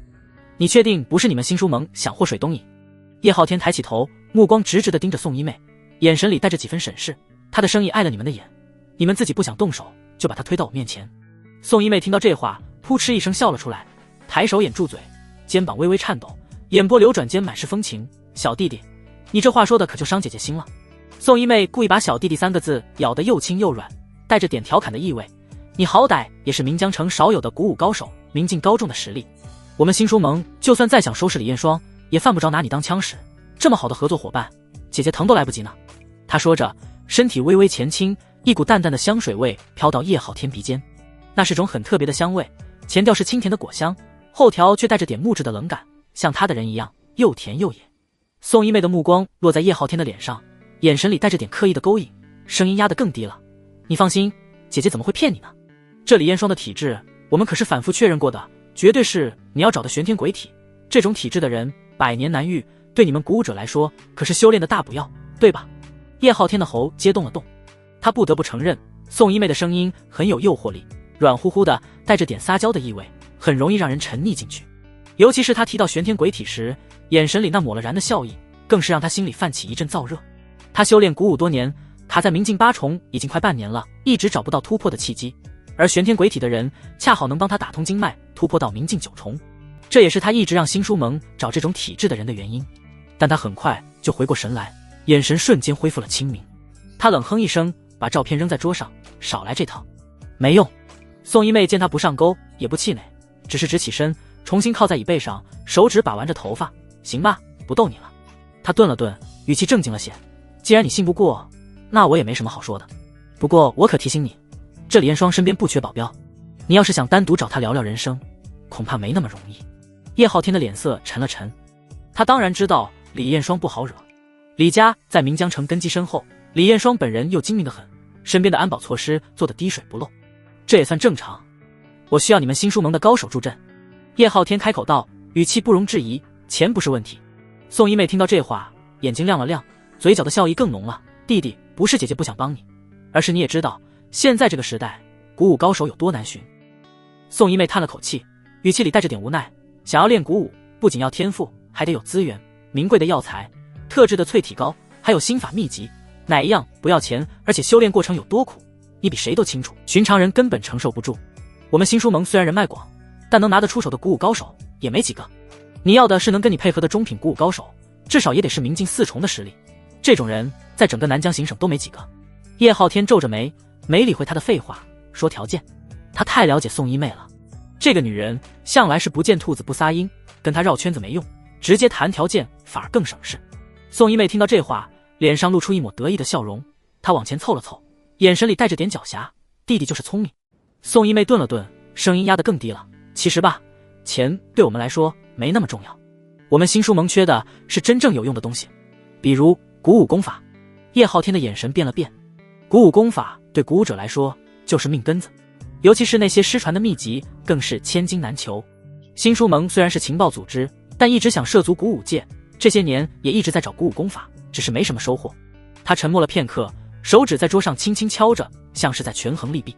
你确定不是你们新书盟想祸水东引？叶浩天抬起头，目光直直地盯着宋一妹，眼神里带着几分审视。他的生意碍了你们的眼，你们自己不想动手，就把他推到我面前。宋一妹听到这话，扑哧一声笑了出来，抬手掩住嘴，肩膀微微颤抖，眼波流转间满是风情。小弟弟，你这话说的可就伤姐姐心了。宋一妹故意把小弟弟3个字咬得又轻又软，带着点调侃的意味。你好歹也是岷江城少有的鼓舞高手，明镜高中的实力，我们新书盟就算再想收拾李艳霜，也犯不着拿你当枪使。这么好的合作伙伴，姐姐疼都来不及呢。他说着，身体微微前倾，一股淡淡的香水味飘到叶浩天鼻尖，那是种很特别的香味，前调是清甜的果香，后调却带着点木质的冷感，像他的人一样，又甜又野。宋一妹的目光落在叶浩天的脸上，眼神里带着点刻意的勾引，声音压得更低了。你放心，姐姐怎么会骗你呢？这李彦霜的体质，我们可是反复确认过的，绝对是你要找的玄天鬼体。这种体质的人百年难遇，对你们鼓舞者来说可是修炼的大补药，对吧？叶浩天的喉接动了动，他不得不承认，宋一妹的声音很有诱惑力，软乎乎的，带着点撒娇的意味，很容易让人沉溺进去。尤其是他提到玄天鬼体时，眼神里那抹了然的笑意，更是让他心里泛起一阵燥热。他修炼鼓舞多年，卡在明镜八重已经快半年了，一直找不到突破的契机，而玄天鬼体的人恰好能帮他打通经脉，突破到明镜九重，这也是他一直让新书盟找这种体质的人的原因。但他很快就回过神来，眼神瞬间恢复了清明。他冷哼一声，把照片扔在桌上，少来这套，没用。宋一妹见他不上钩，也不气馁，只是直起身，重新靠在椅背上，手指把玩着头发。行吧，不逗你了。他顿了顿，语气正经了些。既然你信不过，那我也没什么好说的。不过我可提醒你，这李彦霜身边不缺保镖，你要是想单独找他聊聊人生，恐怕没那么容易。叶浩天的脸色沉了沉，他当然知道李彦霜不好惹。李家在岷江城根基深厚，李彦霜本人又精明得很，身边的安保措施做得滴水不漏，这也算正常。我需要你们新书盟的高手助阵。叶浩天开口道，语气不容置疑，钱不是问题。宋一妹听到这话，眼睛亮了亮，嘴角的笑意更浓了。弟弟，不是姐姐不想帮你，而是你也知道，现在这个时代，鼓舞高手有多难寻。宋一妹叹了口气，语气里带着点无奈。想要练鼓舞，不仅要天赋，还得有资源，名贵的药材，特制的淬体膏，还有心法秘籍，哪一样不要钱？而且修炼过程有多苦，你比谁都清楚，寻常人根本承受不住。我们新书盟虽然人脉广，但能拿得出手的鼓舞高手也没几个。你要的是能跟你配合的中品鼓舞高手，至少也得是明镜4重的实力。这种人在整个南疆行省都没几个。叶浩天皱着眉，没理会他的废话，说条件。他太了解宋一妹了，这个女人向来是不见兔子不撒鹰，跟她绕圈子没用，直接谈条件反而更省事。宋一妹听到这话，脸上露出一抹得意的笑容，她往前凑了凑，眼神里带着点狡黠。弟弟就是聪明。宋一妹顿了顿，声音压得更低了。其实吧，钱对我们来说没那么重要，我们新书盟缺的是真正有用的东西，比如鼓舞功法。叶浩天的眼神变了变，鼓舞功法对鼓舞者来说就是命根子，尤其是那些失传的秘籍更是千金难求。新书盟虽然是情报组织，但一直想涉足鼓舞界，这些年也一直在找鼓舞功法，只是没什么收获。他沉默了片刻，手指在桌上轻轻敲着，像是在权衡利弊。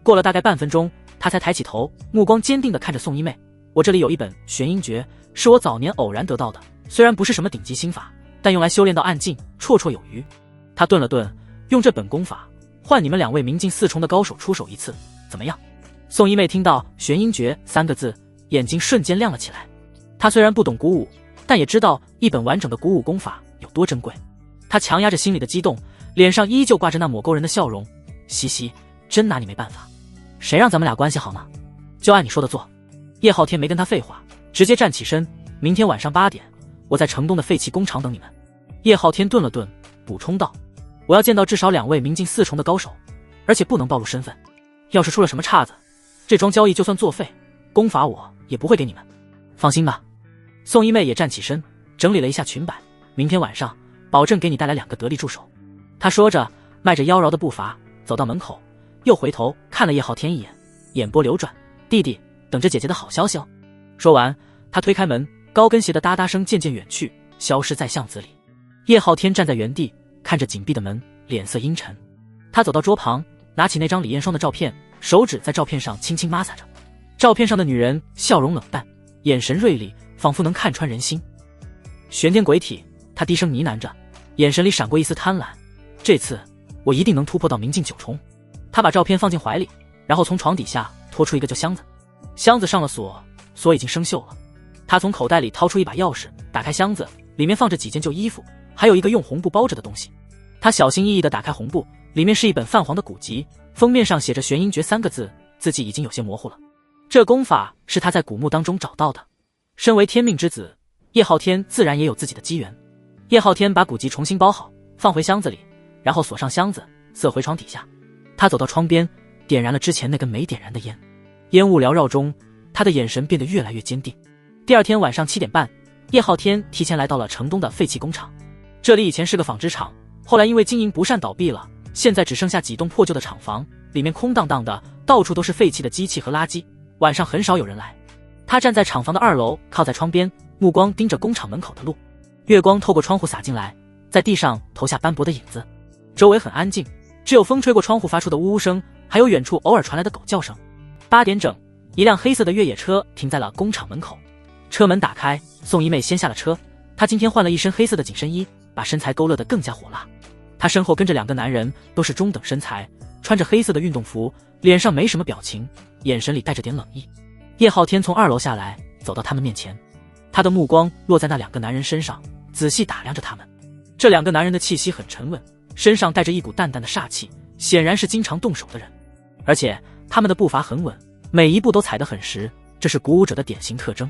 过了大概半分钟，他才抬起头，目光坚定地看着宋一妹。我这里有一本玄阴诀，是我早年偶然得到的，虽然不是什么顶级心法，但用来修炼到暗境绰绰有余。他顿了顿，用这本功法换你们2位明镜4重的高手出手一次，怎么样？宋一妹听到玄阴诀3个字，眼睛瞬间亮了起来。她虽然不懂鼓舞，但也知道一本完整的鼓舞功法有多珍贵。她强压着心里的激动，脸上依旧挂着那抹勾人的笑容。嘻嘻，真拿你没办法，谁让咱们俩关系好呢？就按你说的做。叶浩天没跟他废话，直接站起身，明天晚上8点，我在城东的废弃工厂等你们。叶浩天顿了顿，补充道，我要见到至少2位明镜4重的高手，而且不能暴露身份，要是出了什么岔子，这桩交易就算作废，功法我也不会给你们。放心吧。宋一妹也站起身，整理了一下裙摆，明天晚上保证给你带来2个得力助手。她说着，迈着妖娆的步伐走到门口，又回头看了叶浩天一眼，眼波流转，弟弟，等着姐姐的好消息哦。说完，他推开门，高跟鞋的哒哒声渐渐远去，消失在巷子里。叶浩天站在原地，看着紧闭的门，脸色阴沉。他走到桌旁，拿起那张李彦霜的照片，手指在照片上轻轻摩挲着。照片上的女人笑容冷淡，眼神锐利，仿佛能看穿人心。玄天鬼体，他低声呢喃着，眼神里闪过一丝贪婪。这次我一定能突破到明镜9重。他把照片放进怀里，然后从床底下拖出一个旧箱子，箱子上了锁，锁已经生锈了。他从口袋里掏出一把钥匙，打开箱子，里面放着几件旧衣服，还有一个用红布包着的东西。他小心翼翼地打开红布，里面是一本泛黄的古籍，封面上写着玄阴诀3个字，字迹已经有些模糊了。这功法是他在古墓当中找到的。身为天命之子，叶浩天自然也有自己的机缘。叶浩天把古籍重新包好，放回箱子里，然后锁上箱子，塞回床底下。他走到窗边，点燃了之前那根没点燃的烟，烟雾缭绕中，他的眼神变得越来越坚定。第二天晚上7点半，叶浩天提前来到了城东的废弃工厂。这里以前是个纺织厂，后来因为经营不善倒闭了，现在只剩下几栋破旧的厂房，里面空荡荡的，到处都是废弃的机器和垃圾，晚上很少有人来。他站在厂房的2楼，靠在窗边，目光盯着工厂门口的路。月光透过窗户洒进来，在地上投下斑驳的影子。周围很安静，只有风吹过窗户发出的呜呜声，还有远处偶尔传来的狗叫声。8点整，一辆黑色的越野车停在了工厂门口。车门打开，宋一妹先下了车。她今天换了一身黑色的紧身衣，把身材勾勒得更加火辣。她身后跟着2个男人，都是中等身材，穿着黑色的运动服，脸上没什么表情，眼神里带着点冷意。叶浩天从2楼下来，走到他们面前，他的目光落在那2个男人身上，仔细打量着他们。这2个男人的气息很沉稳，身上带着一股淡淡的煞气，显然是经常动手的人。而且他们的步伐很稳，每一步都踩得很实，这是鼓舞者的典型特征。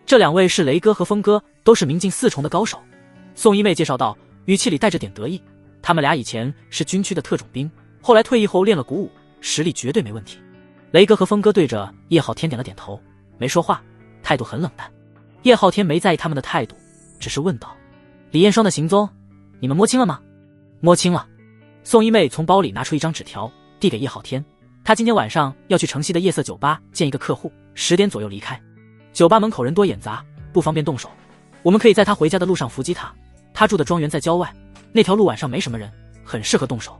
这2位是雷哥和峰哥，都是明镜4重的高手。宋一妹介绍道，语气里带着点得意。他们俩以前是军区的特种兵，后来退役后练了鼓舞，实力绝对没问题。雷哥和峰哥对着叶浩天点了点头，没说话，态度很冷淡。叶浩天没在意他们的态度，只是问道，李彦双的行踪你们摸清了吗？摸清了。宋一妹从包里拿出一张纸条，递给叶浩天。他今天晚上要去城西的夜色酒吧见一个客户，10点左右离开。酒吧门口人多眼杂，不方便动手，我们可以在他回家的路上伏击他。他住的庄园在郊外，那条路晚上没什么人，很适合动手。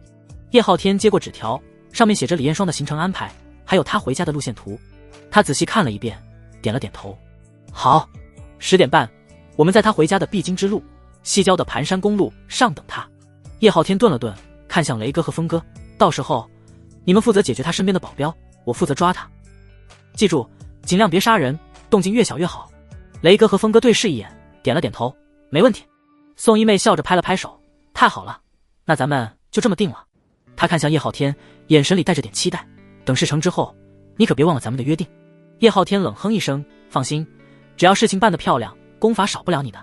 叶浩天接过纸条，上面写着李彦双的行程安排，还有他回家的路线图。他仔细看了一遍，点了点头。好，10点半，我们在他回家的必经之路西郊的盘山公路上等他。叶浩天顿了顿，看向雷哥和峰哥，到时候你们负责解决他身边的保镖，我负责抓他。记住，尽量别杀人，动静越小越好。雷哥和峰哥对视一眼，点了点头，没问题。宋一妹笑着拍了拍手，太好了，那咱们就这么定了。他看向叶浩天，眼神里带着点期待。等事成之后，你可别忘了咱们的约定。叶浩天冷哼一声，放心，只要事情办得漂亮，功法少不了你的。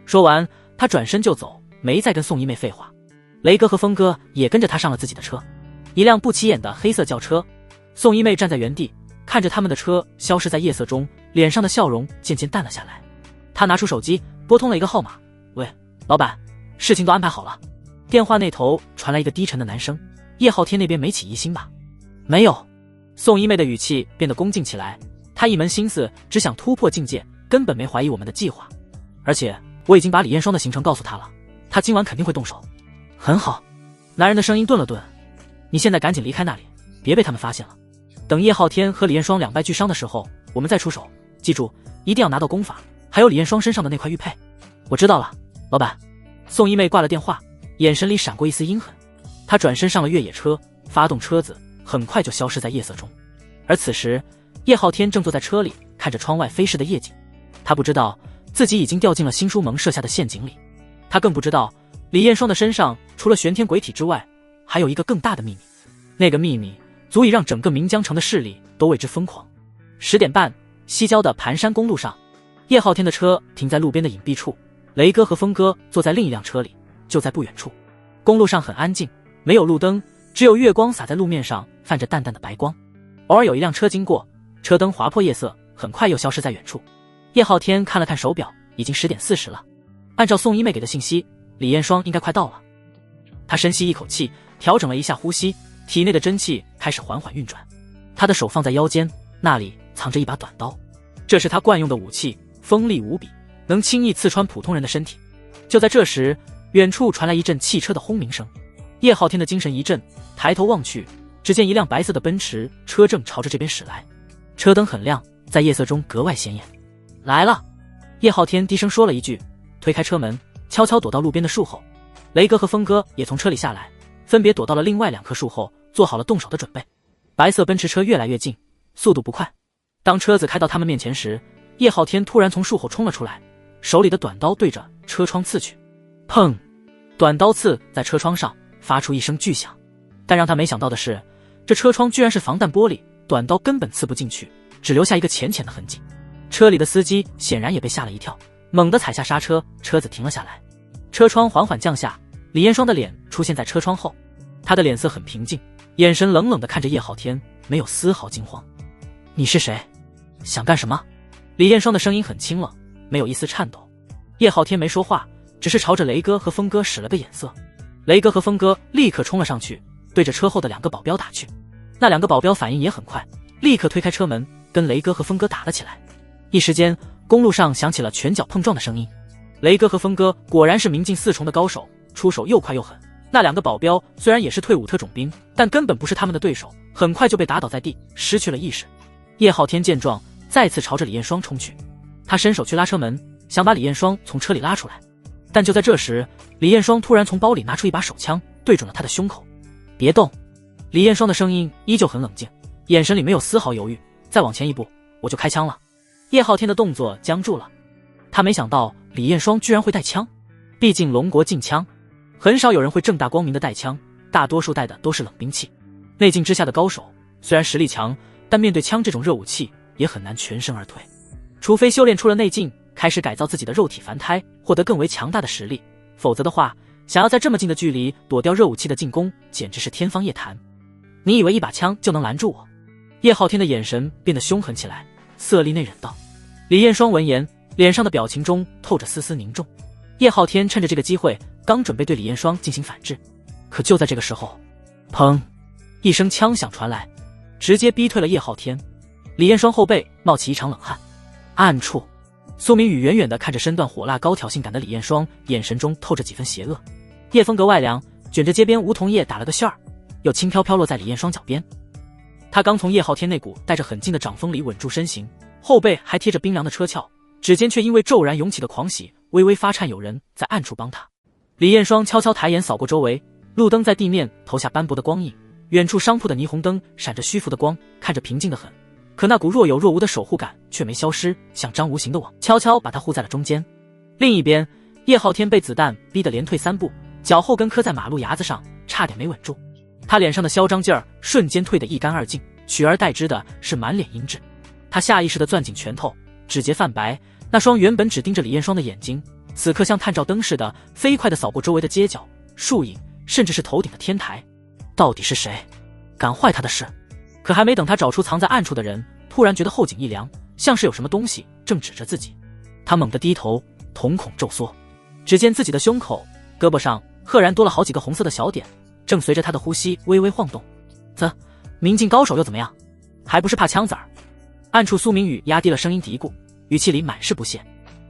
说完，他转身就走，没再跟宋一妹废话。雷哥和峰哥也跟着他上了自己的车，一辆不起眼的黑色轿车。宋一妹站在原地，看着他们的车消失在夜色中，脸上的笑容渐渐淡了下来。他拿出手机，拨通了一个号码。喂，老板，事情都安排好了。电话那头传来一个低沉的男声。叶浩天那边没起疑心吧？没有。宋一妹的语气变得恭敬起来，她一门心思只想突破境界，根本没怀疑我们的计划。而且我已经把李彦双的行程告诉他了，他今晚肯定会动手。很好。男人的声音顿了顿，你现在赶紧离开那里，别被他们发现了。等叶浩天和李彦双两败俱伤的时候，我们再出手。记住，一定要拿到功法，还有李彦双身上的那块玉佩。我知道了，老板。宋一妹挂了电话，眼神里闪过一丝阴狠。她转身上了越野车，发动车子，很快就消失在夜色中。而此时，叶浩天正坐在车里，看着窗外飞逝的夜景。他不知道自己已经掉进了新书盟设下的陷阱里，他更不知道李彦双的身上除了玄天鬼体之外，还有一个更大的秘密。那个秘密足以让整个岷江城的势力都为之疯狂。10点半，西郊的盘山公路上，叶浩天的车停在路边的隐蔽处，雷哥和峰哥坐在另一辆车里，就在不远处。公路上很安静，没有路灯，只有月光洒在路面上，泛着淡淡的白光。偶尔有一辆车经过，车灯划破夜色，很快又消失在远处。叶浩天看了看手表，已经10点40了。按照宋一妹给的信息，李彦双应该快到了。他深吸一口气，调整了一下呼吸，体内的真气开始缓缓运转。他的手放在腰间，那里藏着一把短刀，这是他惯用的武器，锋利无比，能轻易刺穿普通人的身体。就在这时，远处传来一阵汽车的轰鸣声。叶浩天的精神一振，抬头望去，只见一辆白色的奔驰车正朝着这边驶来，车灯很亮，在夜色中格外显眼。来了。叶浩天低声说了一句，推开车门，悄悄躲到路边的树后。雷哥和峰哥也从车里下来，分别躲到了另外2棵树后，做好了动手的准备。白色奔驰车越来越近，速度不快。当车子开到他们面前时，叶浩天突然从树后冲了出来，手里的短刀对着车窗刺去。砰！短刀刺在车窗上发出一声巨响，但让他没想到的是，这车窗居然是防弹玻璃，短刀根本刺不进去，只留下一个浅浅的痕迹。车里的司机显然也被吓了一跳，猛地踩下刹车，车子停了下来。车窗缓缓降下，李彦双的脸出现在车窗后，他的脸色很平静，眼神冷冷地看着叶浩天，没有丝毫惊慌。你是谁？想干什么？李彦双的声音很清冷，没有一丝颤抖。叶浩天没说话，只是朝着雷哥和峰哥使了个眼色。雷哥和峰哥立刻冲了上去，对着车后的2个保镖打去。那2个保镖反应也很快，立刻推开车门，跟雷哥和峰哥打了起来。一时间，公路上响起了拳脚碰撞的声音。雷哥和峰哥果然是明镜4重的高手，出手又快又狠。那2个保镖虽然也是退伍特种兵，但根本不是他们的对手，很快就被打倒在地，失去了意识。叶浩天见状，再次朝着李彦双冲去。他伸手去拉车门，想把李彦双从车里拉出来。但就在这时，李彦双突然从包里拿出一把手枪，对准了他的胸口。别动！李彦双的声音依旧很冷静，眼神里没有丝毫犹豫。再往前一步，我就开枪了。叶浩天的动作僵住了，他没想到李彦双居然会带枪。毕竟龙国禁枪，很少有人会正大光明的带枪，大多数带的都是冷兵器。内境之下的高手虽然实力强，但面对枪这种热武器也很难全身而退，除非修炼出了内境，开始改造自己的肉体凡胎，获得更为强大的实力，否则的话，想要在这么近的距离躲掉热武器的进攻，简直是天方夜谭。你以为一把枪就能拦住我？叶浩天的眼神变得凶狠起来，色厉内荏道。李彦双闻言，脸上的表情中透着丝丝凝重。叶浩天趁着这个机会，刚准备对李彦双进行反制，可就在这个时候，砰！一声枪响传来，直接逼退了叶浩天。李彦双后背冒起一场冷汗。暗处，苏明宇远远地看着身段火辣高挑性感的李彦双，眼神中透着几分邪恶。夜风格外凉，卷着街边梧桐叶打了个旋儿，又轻飘飘落在李彦双脚边。他刚从叶浩天那股带着很劲的掌风里稳住身形，后背还贴着冰凉的车鞘，指尖却因为骤然涌起的狂喜微微发颤。有人在暗处帮他。李彦双悄悄抬眼扫过周围，路灯在地面投下斑驳的光影，远处商铺的霓虹灯闪着虚浮的光，看着平静得很，可那股若有若无的守护感却没消失，像张无形的网悄悄把他护在了中间。另一边，叶浩天被子弹逼得连退3步，脚后跟磕在马路牙子上，差点没稳住。他脸上的嚣张劲儿瞬间退得一干二净，取而代之的是满脸阴鸷。他下意识地攥紧拳头，指节泛白，那双原本只盯着李彦双的眼睛，此刻像探照灯似的飞快地扫过周围的街角、树影，甚至是头顶的天台。到底是谁敢坏他的事？可还没等他找出藏在暗处的人，突然觉得后颈一凉，像是有什么东西正指着自己。他猛地低头，瞳孔骤缩，只见自己的胸口、胳膊上赫然多了好几个红色的小点，正随着他的呼吸微微晃动。明镜高手又怎么样？还不是怕枪子儿？暗处苏明宇压低了声音嘀咕，语气里满是不屑。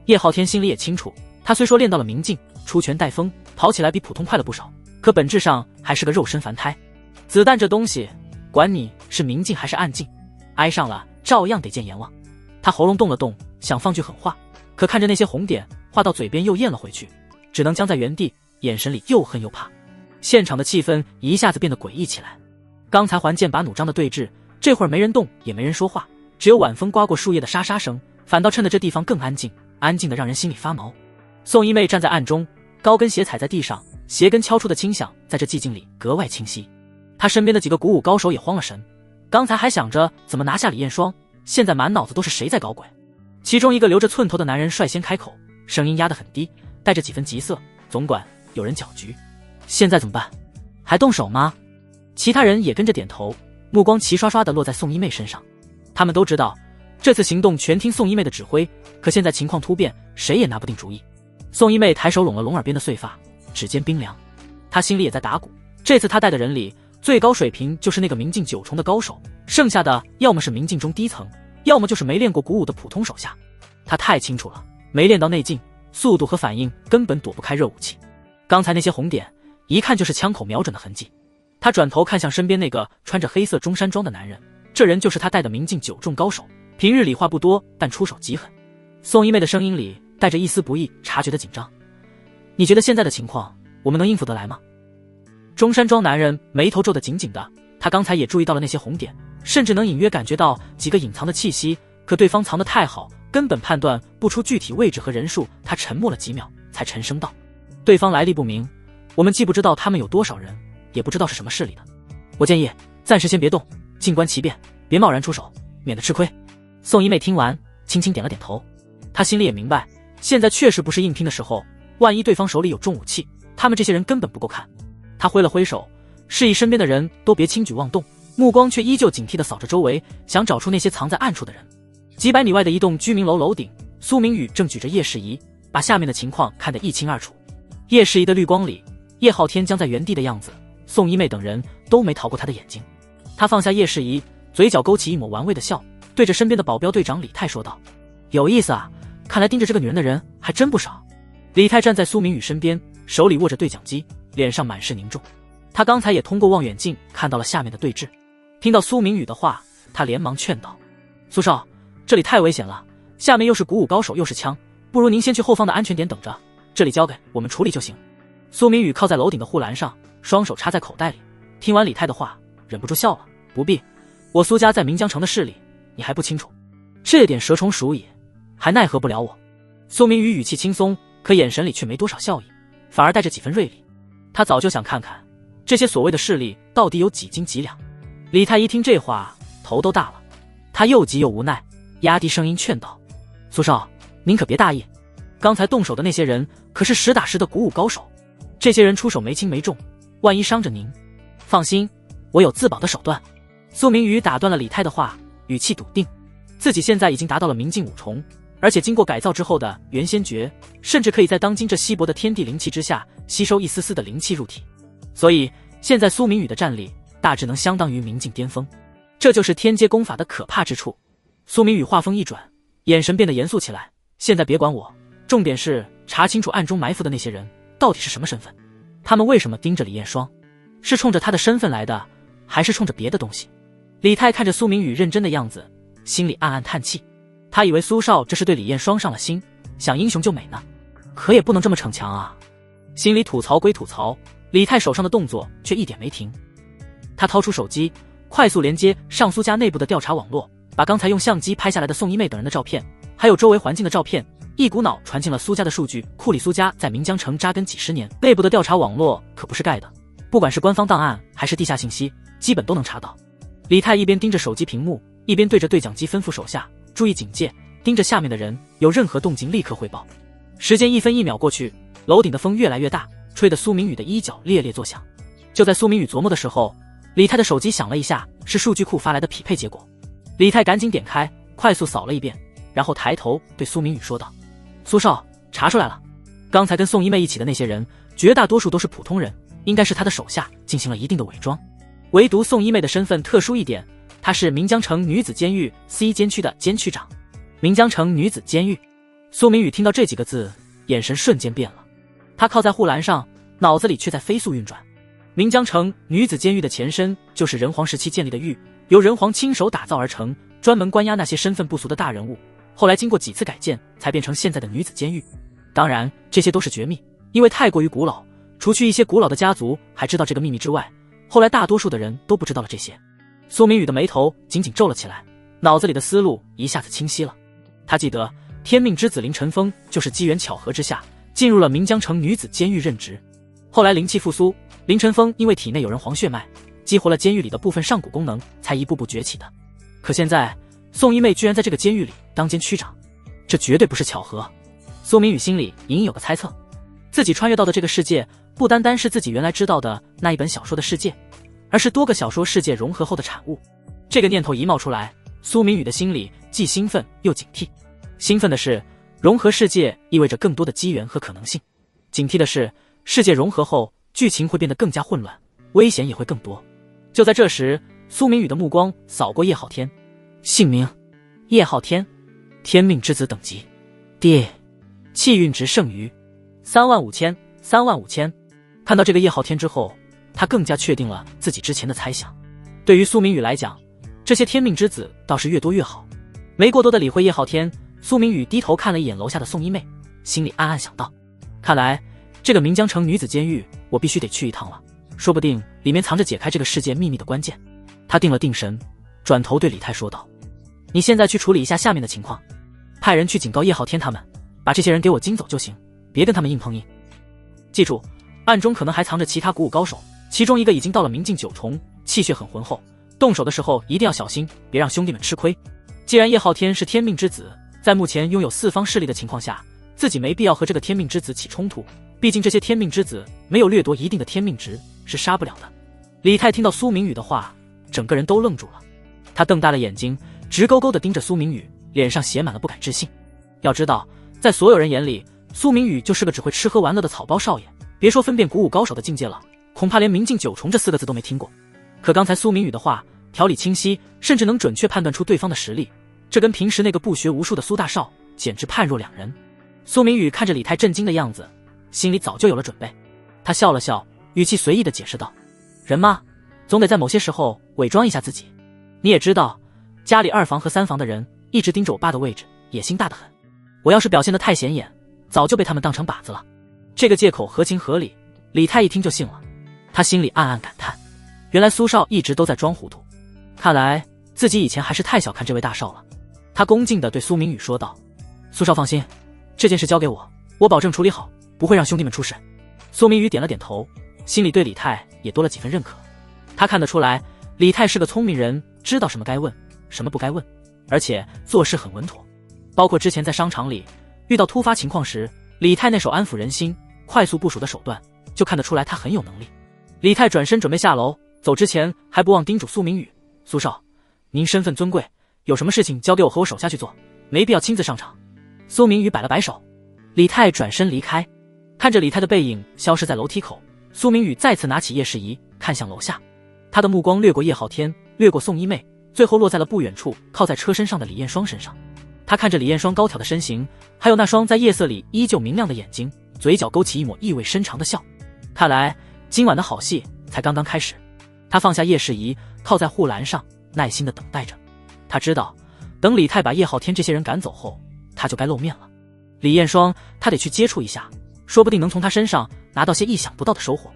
叶浩天心里也清楚，他虽说练到了明镜，出拳带风，跑起来比普通快了不少，可本质上还是个肉身凡胎。子弹这东西，管你是明镜还是暗镜，挨上了照样得见阎王。他喉咙动了动，想放句狠话，可看着那些红点，话到嘴边又咽了回去，只能僵在原地，眼神里又恨又怕。现场的气氛一下子变得诡异起来。刚才还剑拔弩张的对峙，这会儿没人动也没人说话，只有晚风刮过树叶的沙沙声，反倒衬得这地方更安静，安静的让人心里发毛。宋一妹站在暗中，高跟鞋踩在地上，鞋跟敲出的轻响在这寂静里格外清晰。他身边的几个鼓舞高手也慌了神，刚才还想着怎么拿下李彦双，现在满脑子都是谁在搞鬼。其中一个留着寸头的男人率先开口，声音压得很低，带着几分急色：总管，有人搅局，现在怎么办？还动手吗？其他人也跟着点头，目光齐刷刷地落在宋一妹身上。他们都知道这次行动全听宋一妹的指挥，可现在情况突变，谁也拿不定主意。宋一妹抬手拢了拢耳边的碎发，指尖冰凉，她心里也在打鼓。这次她带的人里，最高水平就是那个明镜9重的高手，剩下的要么是明镜中低层，要么就是没练过鼓舞的普通手下。她太清楚了，没练到内镜，速度和反应根本躲不开热武器。刚才那些红点，一看就是枪口瞄准的痕迹。他转头看向身边那个穿着黑色中山装的男人，这人就是他带的明镜9重高手，平日里话不多，但出手极狠。宋一妹的声音里带着一丝不易察觉的紧张。你觉得现在的情况，我们能应付得来吗？中山装男人眉头皱得紧紧的，他刚才也注意到了那些红点，甚至能隐约感觉到几个隐藏的气息，可对方藏得太好，根本判断不出具体位置和人数。他沉默了几秒，才沉声道：对方来历不明，我们既不知道他们有多少人，也不知道是什么势力的，我建议暂时先别动，静观其变，别贸然出手，免得吃亏。宋一妹听完轻轻点了点头，她心里也明白，现在确实不是硬拼的时候，万一对方手里有重武器，他们这些人根本不够看。她挥了挥手，示意身边的人都别轻举妄动，目光却依旧警惕地扫着周围，想找出那些藏在暗处的人。几百米外的一栋居民楼楼顶，苏明宇正举着叶世仪，把下面的情况看得一清二楚。叶世仪的绿光里，叶浩天僵在原地的样子，宋一妹等人都没逃过他的眼睛。他放下叶世仪，嘴角勾起一抹玩味的笑，对着身边的保镖队长李泰说道：“有意思啊，看来盯着这个女人的人还真不少。”李泰站在苏明宇身边，手里握着对讲机，脸上满是凝重。他刚才也通过望远镜看到了下面的对峙。听到苏明宇的话，他连忙劝道：“苏少，这里太危险了，下面又是古武高手又是枪，不如您先去后方的安全点等着，这里交给我们处理就行。”苏明宇靠在楼顶的护栏上，双手插在口袋里，听完李泰的话，忍不住笑了：“不必，我苏家在岷江城的势力你还不清楚，这点蛇虫鼠蚁还奈何不了我。”苏明宇语气轻松，可眼神里却没多少笑意，反而带着几分锐利。他早就想看看这些所谓的势力到底有几斤几两。李泰一听这话，头都大了，他又急又无奈，压低声音劝道：“苏少，您可别大意，刚才动手的那些人可是实打实的古武高手，这些人出手没轻没重，万一伤着您，放心，我有自保的手段。”苏明宇打断了李泰的话，语气笃定，自己现在已经达到了明镜五重，而且经过改造之后的元仙诀，甚至可以在当今这稀薄的天地灵气之下吸收一丝丝的灵气入体，所以现在苏明宇的战力大致能相当于明镜巅峰，这就是天阶功法的可怕之处。苏明宇话锋一转，眼神变得严肃起来：“现在别管我，重点是查清楚暗中埋伏的那些人到底是什么身份，他们为什么盯着李艳霜，是冲着他的身份来的，还是冲着别的东西？”李泰看着苏明宇认真的样子，心里暗暗叹气，他以为苏少这是对李艳霜上了心，想英雄救美呢，可也不能这么逞强啊。心里吐槽归吐槽，李泰手上的动作却一点没停。他掏出手机，快速连接上苏家内部的调查网络，把刚才用相机拍下来的宋一妹等人的照片，还有周围环境的照片，一股脑传进了苏家的数据库里。苏家在岷江城扎根几十年，内部的调查网络可不是盖的，不管是官方档案还是地下信息，基本都能查到。李泰一边盯着手机屏幕，一边对着对讲机吩咐手下注意警戒，盯着下面的人，有任何动静立刻汇报。时间1分1秒过去，楼顶的风越来越大，吹得苏明宇的衣角猎猎作响。就在苏明宇琢磨的时候，李泰的手机响了一下，是数据库发来的匹配结果。李泰赶紧点开，快速扫了一遍，然后抬头对苏明宇说道：“苏少，查出来了，刚才跟宋一妹一起的那些人，绝大多数都是普通人，应该是他的手下进行了一定的伪装。唯独宋一妹的身份特殊一点，她是岷江城女子监狱 C 监区的监区长。”岷江城女子监狱。苏明宇听到这几个字，眼神瞬间变了。他靠在护栏上，脑子里却在飞速运转。岷江城女子监狱的前身就是仁皇时期建立的狱，由仁皇亲手打造而成，专门关押那些身份不俗的大人物。后来经过几次改建，才变成现在的女子监狱。当然，这些都是绝密，因为太过于古老，除去一些古老的家族还知道这个秘密之外，后来大多数的人都不知道了这些。苏明宇的眉头紧紧皱了起来，脑子里的思路一下子清晰了。他记得天命之子林晨风就是机缘巧合之下进入了岷江城女子监狱任职，后来灵气复苏，林晨风因为体内有人皇血脉，激活了监狱里的部分上古功能，才一步步崛起的。可现在宋一妹居然在这个监狱里当监区长，这绝对不是巧合。苏明宇心里隐隐有个猜测，自己穿越到的这个世界不单单是自己原来知道的那一本小说的世界，而是多个小说世界融合后的产物。这个念头一冒出来，苏明宇的心里既兴奋又警惕。兴奋的是融合世界意味着更多的机缘和可能性，警惕的是世界融合后剧情会变得更加混乱，危险也会更多。就在这时，苏明宇的目光扫过叶浩天，姓名叶浩天，天命之子等级 D， 气运值剩余35000。看到这个叶浩天之后，他更加确定了自己之前的猜想。对于苏明宇来讲，这些天命之子倒是越多越好。没过多的理会叶浩天，苏明宇低头看了一眼楼下的宋一妹，心里暗暗想到，看来这个岷江城女子监狱我必须得去一趟了，说不定里面藏着解开这个世界秘密的关键。他定了定神，转头对李泰说道：“你现在去处理一下下面的情况，派人去警告叶浩天他们，把这些人给我惊走就行，别跟他们硬碰硬。记住，暗中可能还藏着其他古武高手，其中一个已经到了明镜9重，气血很浑厚，动手的时候一定要小心，别让兄弟们吃亏。既然叶浩天是天命之子，在目前拥有4方势力的情况下，自己没必要和这个天命之子起冲突，毕竟这些天命之子没有掠夺一定的天命值是杀不了的。李泰听到苏明宇的话，整个人都愣住了。他瞪大了眼睛，直勾勾地盯着苏明宇，脸上写满了不敢置信。要知道，在所有人眼里，苏明宇就是个只会吃喝玩乐的草包少爷，别说分辨古武高手的境界了，恐怕连明镜九重这4个字都没听过。可刚才苏明宇的话条理清晰，甚至能准确判断出对方的实力，这跟平时那个不学无术的苏大少简直判若两人。苏明宇看着李泰震惊的样子，心里早就有了准备。他笑了笑，语气随意地解释道：人嘛，总得在某些时候伪装一下自己。你也知道，家里2房和3房的人一直盯着我爸的位置，野心大得很。我要是表现得太显眼，早就被他们当成靶子了。这个借口合情合理，李泰一听就信了。他心里暗暗感叹，原来苏少一直都在装糊涂，看来自己以前还是太小看这位大少了。他恭敬地对苏明宇说道：苏少放心，这件事交给我，我保证处理好，不会让兄弟们出事。苏明宇点了点头，心里对李泰也多了几分认可。他看得出来，李泰是个聪明人，知道什么该问，什么不该问，而且做事很稳妥。包括之前在商场里遇到突发情况时，李泰那手安抚人心、快速部署的手段，就看得出来他很有能力。李泰转身准备下楼，走之前还不忘叮嘱苏明宇：苏少，您身份尊贵，有什么事情交给我和我手下去做，没必要亲自上场。苏明宇摆了摆手，李泰转身离开。看着李泰的背影消失在楼梯口，苏明宇再次拿起叶世仪，看向楼下。他的目光掠过叶浩天，掠过宋一妹，最后落在了不远处靠在车身上的李艳双身上。他看着李艳双高挑的身形，还有那双在夜色里依旧明亮的眼睛，嘴角勾起一抹意味深长的笑。看来今晚的好戏才刚刚开始。他放下叶世仪，靠在护栏上，耐心地等待着。他知道，等李泰把叶浩天这些人赶走后，他就该露面了。李艳双，他得去接触一下，说不定能从他身上拿到些意想不到的收获。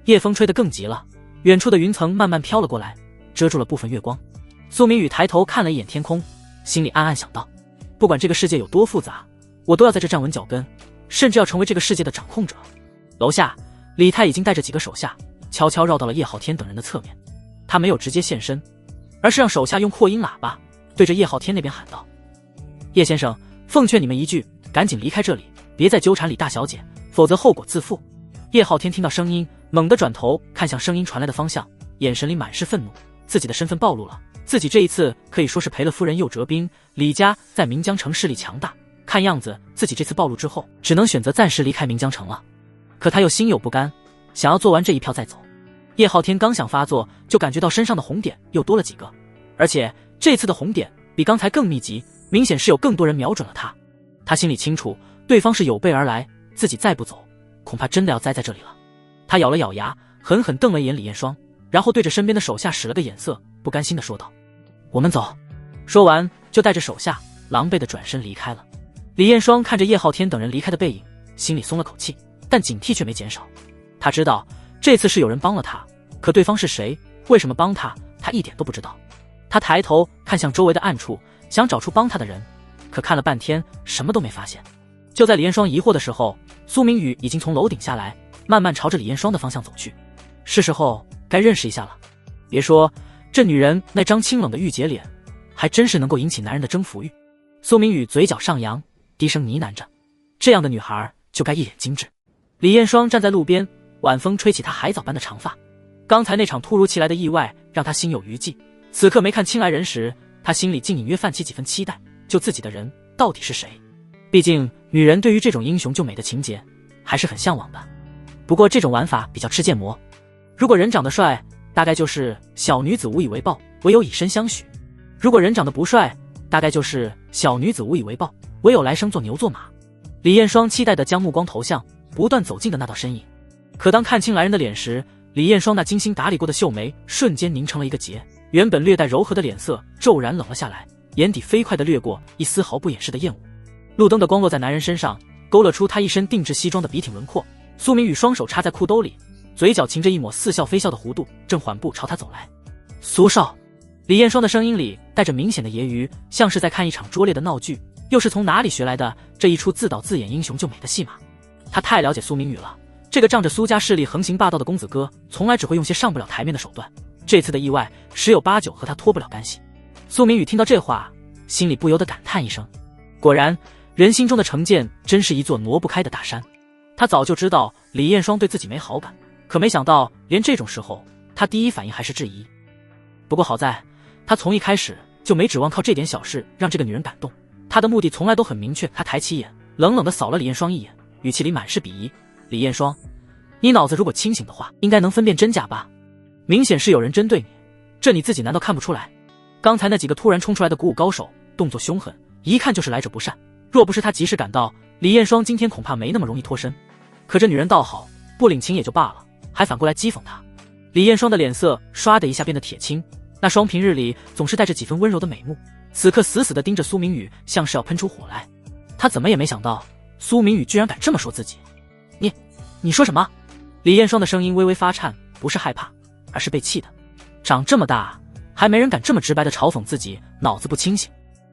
夜风吹得更急了，远处的云层慢慢飘了过来，遮住了部分月光。苏明宇抬头看了一眼天空，心里暗暗想到，不管这个世界有多复杂，我都要在这站稳脚跟，甚至要成为这个世界的掌控者。楼下，李泰已经带着几个手下悄悄绕到了叶浩天等人的侧面。他没有直接现身，而是让手下用扩音喇叭对着叶浩天那边喊道：叶先生，奉劝你们一句，赶紧离开这里，别再纠缠李大小姐，否则后果自负。叶浩天听到声音，猛地转头看向声音传来的方向，眼神里满是愤怒。自己的身份暴露了，自己这一次可以说是赔了夫人又折兵。李家在岷江城势力强大，看样子自己这次暴露之后，只能选择暂时离开岷江城了。可他又心有不甘，想要做完这一票再走。叶浩天刚想发作，就感觉到身上的红点又多了几个，而且这次的红点比刚才更密集，明显是有更多人瞄准了他。他心里清楚，对方是有备而来，自己再不走，恐怕真的要栽在这里了。他咬了咬牙，狠狠瞪了一眼李艳双，然后对着身边的手下使了个眼色，不甘心地说道：我们走。说完就带着手下狼狈地转身离开了。李艳双看着叶浩天等人离开的背影，心里松了口气，但警惕却没减少。他知道这次是有人帮了他，可对方是谁，为什么帮他，他一点都不知道。他抬头看向周围的暗处，想找出帮他的人，可看了半天什么都没发现。就在李艳双疑惑的时候，苏明宇已经从楼顶下来，慢慢朝着李艳双的方向走去。是时候该认识一下了。别说这女人那张清冷的御姐脸，还真是能够引起男人的征服欲。苏明宇嘴角上扬，低声呢喃着，这样的女孩就该一脸精致。李艳双站在路边，晚风吹起她海藻般的长发。刚才那场突如其来的意外让她心有余悸，此刻没看清来人时，她心里竟隐约泛起几分期待，救自己的人到底是谁？毕竟女人对于这种英雄救美的情节还是很向往的。不过这种玩法比较吃剑魔，如果人长得帅，大概就是小女子无以为报，唯有以身相许；如果人长得不帅，大概就是小女子无以为报，唯有来生做牛做马。李艳双期待地将目光投向不断走近的那道身影，可当看清来人的脸时，李艳双那精心打理过的秀眉瞬间凝成了一个结，原本略带柔和的脸色骤然冷了下来，眼底飞快地掠过一丝毫不掩饰的厌恶。路灯的光落在男人身上，勾勒出他一身定制西装的笔挺轮廓。苏明宇双手插在裤兜里，嘴角噙着一抹似笑非笑的弧度，正缓步朝他走来。苏少，李艳双的声音里带着明显的揶揄，像是在看一场拙劣的闹剧，又是从哪里学来的这一出自导自演英雄救美的戏码。他太了解苏明宇了，这个仗着苏家势力横行霸道的公子哥，从来只会用些上不了台面的手段，这次的意外十有八九和他脱不了干系。苏明宇听到这话，心里不由得感叹一声，果然人心中的成见真是一座挪不开的大山。他早就知道李艳双对自己没好感，可没想到连这种时候他第一反应还是质疑。不过好在，他从一开始就没指望靠这点小事让这个女人感动，他的目的从来都很明确。他抬起眼，冷冷地扫了李艳霜一眼，语气里满是鄙夷：“李艳霜，你脑子如果清醒的话，应该能分辨真假吧？明显是有人针对你，这你自己难道看不出来？刚才那几个突然冲出来的古武高手，动作凶狠，一看就是来者不善。若不是他及时赶到，李艳霜今天恐怕没那么容易脱身。可这女人倒好，不领情也就罢了，还反过来讥讽他。”李艳霜的脸色唰的一下变得铁青，那双平日里总是带着几分温柔的美目，此刻死死地盯着苏明宇，像是要喷出火来。他怎么也没想到，苏明宇居然敢这么说自己。你说什么？李艳霜的声音微微发颤，不是害怕，而是被气的。长这么大，还没人敢这么直白地嘲讽自己脑子不清醒。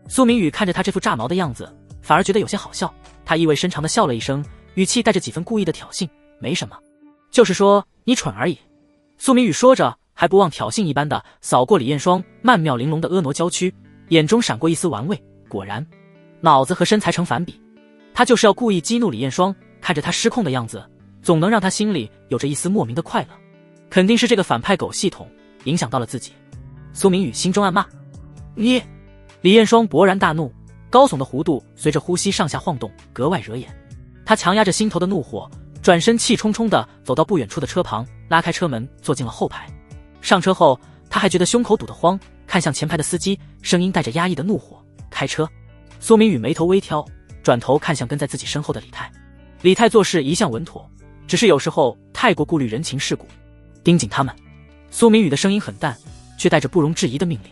苏明宇看着他这副炸毛的样子，反而觉得有些好笑。他意味深长地笑了一声，语气带着几分故意的挑衅：“没什么，就是说你蠢而已。”苏明宇说着，还不忘挑衅一般的扫过李艳霜曼妙玲珑的婀娜娇躯，眼中闪过一丝玩味。果然，脑子和身材成反比。他就是要故意激怒李艳霜，看着他失控的样子，总能让他心里有着一丝莫名的快乐。肯定是这个反派狗系统影响到了自己。苏明宇心中暗骂：“你！”李艳霜勃然大怒，高耸的弧度随着呼吸上下晃动，格外惹眼。他强压着心头的怒火，转身气冲冲地走到不远处的车旁，拉开车门，坐进了后排。上车后，他还觉得胸口堵得慌，看向前排的司机，声音带着压抑的怒火：“开车！”苏明宇眉头微挑，转头看向跟在自己身后的李泰。李泰做事一向稳妥，只是有时候太过顾虑人情世故。盯紧他们。苏明宇的声音很淡，却带着不容置疑的命令。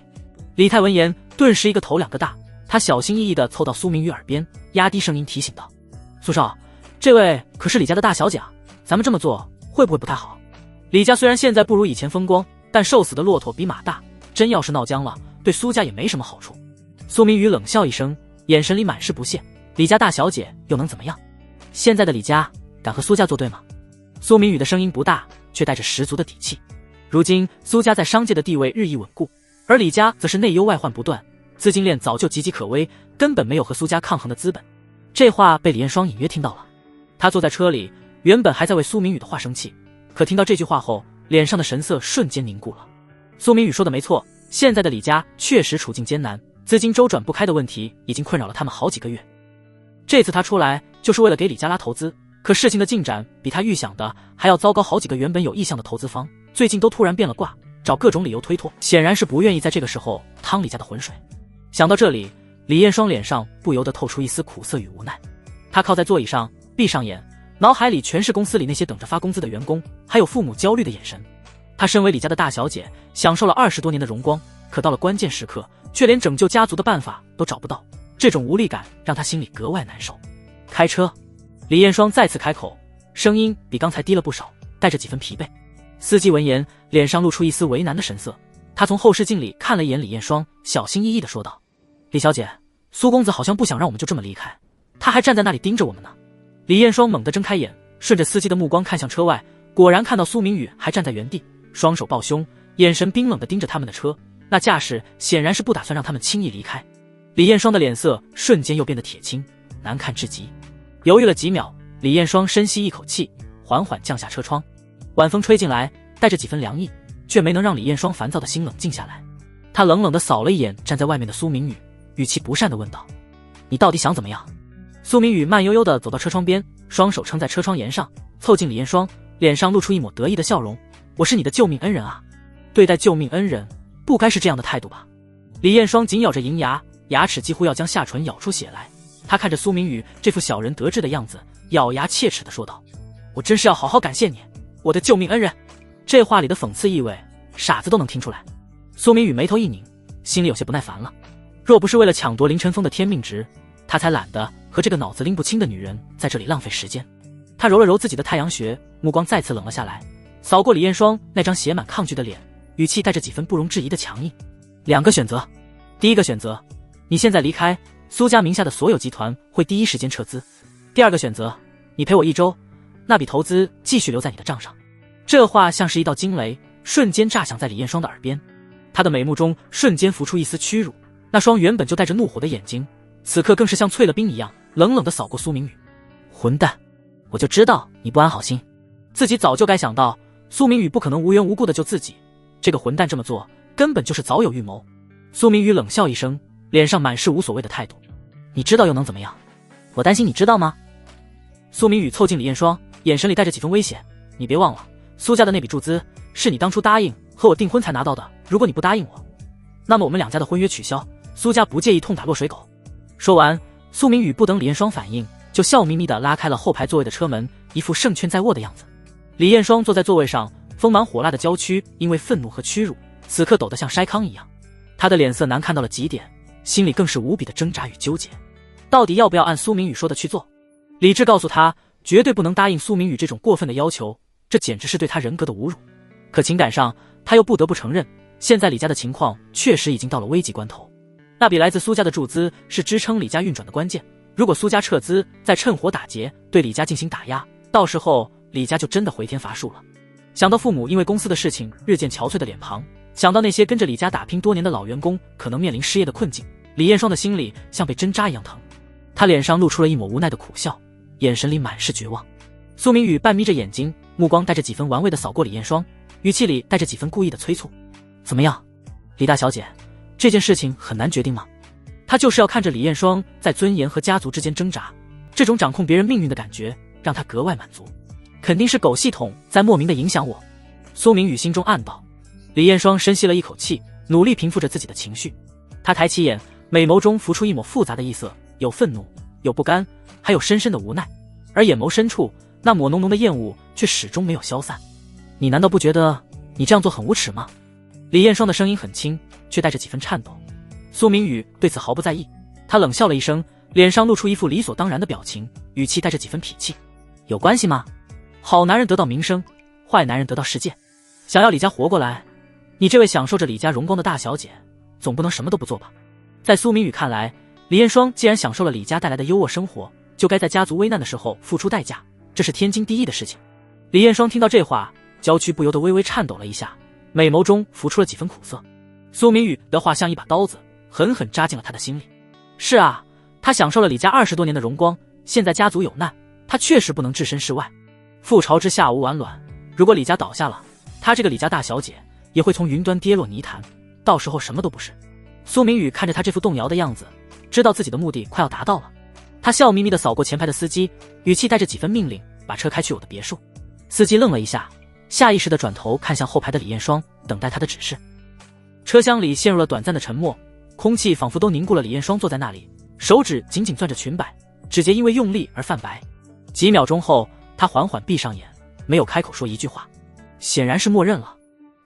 李泰闻言，顿时一个头两个大，他小心翼翼地凑到苏明宇耳边，压低声音提醒道：“苏少，这位可是李家的大小姐啊，咱们这么做会不会不太好？李家虽然现在不如以前风光，但瘦死的骆驼比马大，真要是闹僵了，对苏家也没什么好处。”苏明宇冷笑一声，眼神里满是不屑：“李家大小姐又能怎么样？现在的李家敢和苏家作对吗？”苏明宇的声音不大，却带着十足的底气。如今苏家在商界的地位日益稳固，而李家则是内忧外患不断，资金链早就岌岌可危，根本没有和苏家抗衡的资本。这话被李艳霜隐约听到了。他坐在车里，原本还在为苏明宇的话生气，可听到这句话后，脸上的神色瞬间凝固了。苏明宇说的没错，现在的李家确实处境艰难，资金周转不开的问题已经困扰了他们好几个月。这次他出来就是为了给李家拉投资，可事情的进展比他预想的还要糟糕，好几个原本有意向的投资方最近都突然变了卦，找各种理由推脱，显然是不愿意在这个时候趟李家的浑水。想到这里，李艳霜脸上不由得透出一丝苦涩与无奈。她靠在座椅上，闭上眼，脑海里全是公司里那些等着发工资的员工，还有父母焦虑的眼神。她身为李家的大小姐，享受了20多年的荣光，可到了关键时刻，却连拯救家族的办法都找不到，这种无力感让她心里格外难受。开车。李艳霜再次开口，声音比刚才低了不少，带着几分疲惫。司机闻言，脸上露出一丝为难的神色。他从后视镜里看了一眼李艳霜，小心翼翼地说道：“李小姐，苏公子好像不想让我们就这么离开，他还站在那里盯着我们呢。”李艳霜猛地睁开眼，顺着司机的目光看向车外，果然看到苏明宇还站在原地，双手抱胸，眼神冰冷地盯着他们的车，那架势显然是不打算让他们轻易离开。李艳霜的脸色瞬间又变得铁青，难看至极。犹豫了几秒，李艳霜深吸一口气，缓缓降下车窗。晚风吹进来，带着几分凉意，却没能让李艳霜烦躁的心冷静下来。她冷冷地扫了一眼站在外面的苏明宇，语气不善地问道：“你到底想怎么样？”苏明宇慢悠悠地走到车窗边，双手撑在车窗沿上，凑近李艳霜，脸上露出一抹得意的笑容：“我是你的救命恩人啊，对待救命恩人不该是这样的态度吧？”李艳霜紧咬着银牙，牙齿几乎要将下唇咬出血来。他看着苏明宇这副小人得志的样子，咬牙切齿地说道：“我真是要好好感谢你，我的救命恩人。”这话里的讽刺意味，傻子都能听出来。苏明宇眉头一拧，心里有些不耐烦了。若不是为了抢夺林晨风的天命值，他才懒得和这个脑子拎不清的女人在这里浪费时间。他揉了揉自己的太阳穴，目光再次冷了下来，扫过李艳霜那张写满抗拒的脸，语气带着几分不容置疑的强硬。2个选择，第一个选择，你现在离开，苏家名下的所有集团会第一时间撤资。第2个选择，你陪我1周，那笔投资继续留在你的账上。这话像是一道惊雷，瞬间炸响在李艳霜的耳边。她的美目中瞬间浮出一丝屈辱，那双原本就带着怒火的眼睛，此刻更是像淬了冰一样，冷冷地扫过苏明宇。混蛋，我就知道你不安好心。自己早就该想到，苏明宇不可能无缘无故的救自己，这个混蛋这么做根本就是早有预谋。苏明宇冷笑一声，脸上满是无所谓的态度。你知道又能怎么样？我担心你知道吗？苏明宇凑近李艳霜，眼神里带着几分危险。你别忘了，苏家的那笔注资是你当初答应和我订婚才拿到的，如果你不答应我，那么我们两家的婚约取消，苏家不介意痛打落水狗。说完，苏明宇不等李艳霜反应，就笑眯眯地拉开了后排座位的车门，一副胜券在握的样子。李艳霜坐在座位上，丰满火辣的娇躯因为愤怒和屈辱，此刻抖得像筛糠一样。她的脸色难看到了极点，心里更是无比的挣扎与纠结，到底要不要按苏明宇说的去做？理智告诉她，绝对不能答应苏明宇这种过分的要求，这简直是对他人格的侮辱。可情感上，他又不得不承认，现在李家的情况确实已经到了危急关头。那笔来自苏家的注资是支撑李家运转的关键，如果苏家撤资，再趁火打劫，对李家进行打压，到时候李家就真的回天乏术了。想到父母因为公司的事情日渐憔悴的脸庞，想到那些跟着李家打拼多年的老员工可能面临失业的困境，李艳霜的心里像被针扎一样疼。她脸上露出了一抹无奈的苦笑，眼神里满是绝望。苏明宇半眯着眼睛，目光带着几分玩味的扫过李艳霜，语气里带着几分故意的催促。怎么样，李大小姐，这件事情很难决定吗？他就是要看着李艳霜在尊严和家族之间挣扎，这种掌控别人命运的感觉让他格外满足。肯定是狗系统在莫名的影响我，苏明宇心中暗道。李艳霜深吸了一口气，努力平复着自己的情绪。她抬起眼，美眸中浮出一抹复杂的异色，有愤怒，有不甘，还有深深的无奈，而眼眸深处那抹浓浓的厌恶却始终没有消散。你难道不觉得你这样做很无耻吗？李艳霜的声音很轻，却带着几分颤抖。苏明宇对此毫不在意，他冷笑了一声，脸上露出一副理所当然的表情，语气带着几分痞气。有关系吗？好男人得到名声，坏男人得到世界。想要李家活过来，你这位享受着李家荣光的大小姐，总不能什么都不做吧？在苏明宇看来，李艳霜既然享受了李家带来的优渥生活，就该在家族危难的时候付出代价，这是天经地义的事情。李艳霜听到这话，娇躯不由得微微颤抖了一下，美眸中浮出了几分苦涩。苏明宇的话像一把刀子，狠狠扎进了他的心里。是啊，他享受了李家20多年的荣光，现在家族有难，他确实不能置身事外。覆巢之下无完卵，如果李家倒下了，他这个李家大小姐也会从云端跌落泥潭，到时候什么都不是。苏明宇看着他这副动摇的样子，知道自己的目的快要达到了。他笑眯眯地扫过前排的司机，语气带着几分命令，把车开去我的别墅。司机愣了一下，下意识地转头看向后排的李艳霜，等待他的指示。车厢里陷入了短暂的沉默，空气仿佛都凝固了。李艳霜坐在那里，手指紧紧攥着裙摆，指节因为用力而泛白。几秒钟后，他缓缓闭上眼，没有开口说一句话，显然是默认了。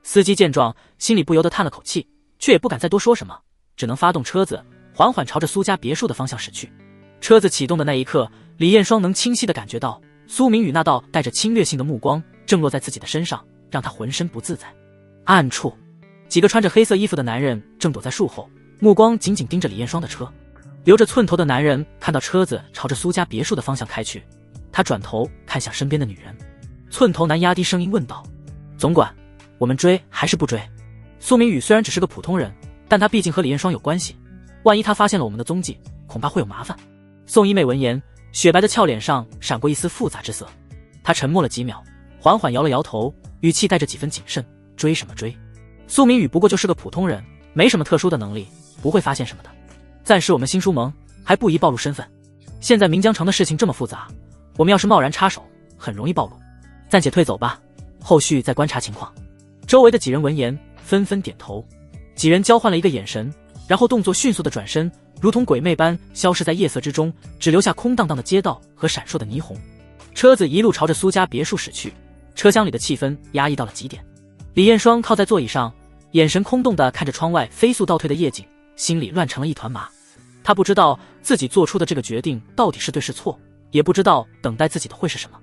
司机见状，心里不由得叹了口气，却也不敢再多说什么，只能发动车子，缓缓朝着苏家别墅的方向驶去。车子启动的那一刻，李艳霜能清晰地感觉到苏明宇那道带着侵略性的目光正落在自己的身上，让他浑身不自在。暗处，几个穿着黑色衣服的男人正躲在树后，目光紧紧盯着李艳霜的车。留着寸头的男人看到车子朝着苏家别墅的方向开去，他转头看向身边的女人。寸头男压低声音问道：总管，我们追还是不追？苏明宇虽然只是个普通人，但他毕竟和李艳霜有关系，万一他发现了我们的踪迹，恐怕会有麻烦。宋一妹闻言，雪白的俏脸上闪过一丝复杂之色，她沉默了几秒，缓缓摇了摇头，语气带着几分谨慎：追什么追？苏明宇不过就是个普通人，没什么特殊的能力，不会发现什么的。暂时我们新书盟还不宜暴露身份，现在岷江城的事情这么复杂，我们要是贸然插手，很容易暴露。暂且退走吧，后续再观察情况。周围的几人闻言纷纷点头，几人交换了一个眼神，然后动作迅速的转身，如同鬼魅般消失在夜色之中，只留下空荡荡的街道和闪烁的霓虹。车子一路朝着苏家别墅驶去，车厢里的气氛压抑到了极点。李艳霜靠在座椅上，眼神空洞地看着窗外飞速倒退的夜景，心里乱成了一团麻。她不知道自己做出的这个决定到底是对是错，也不知道等待自己的会是什么。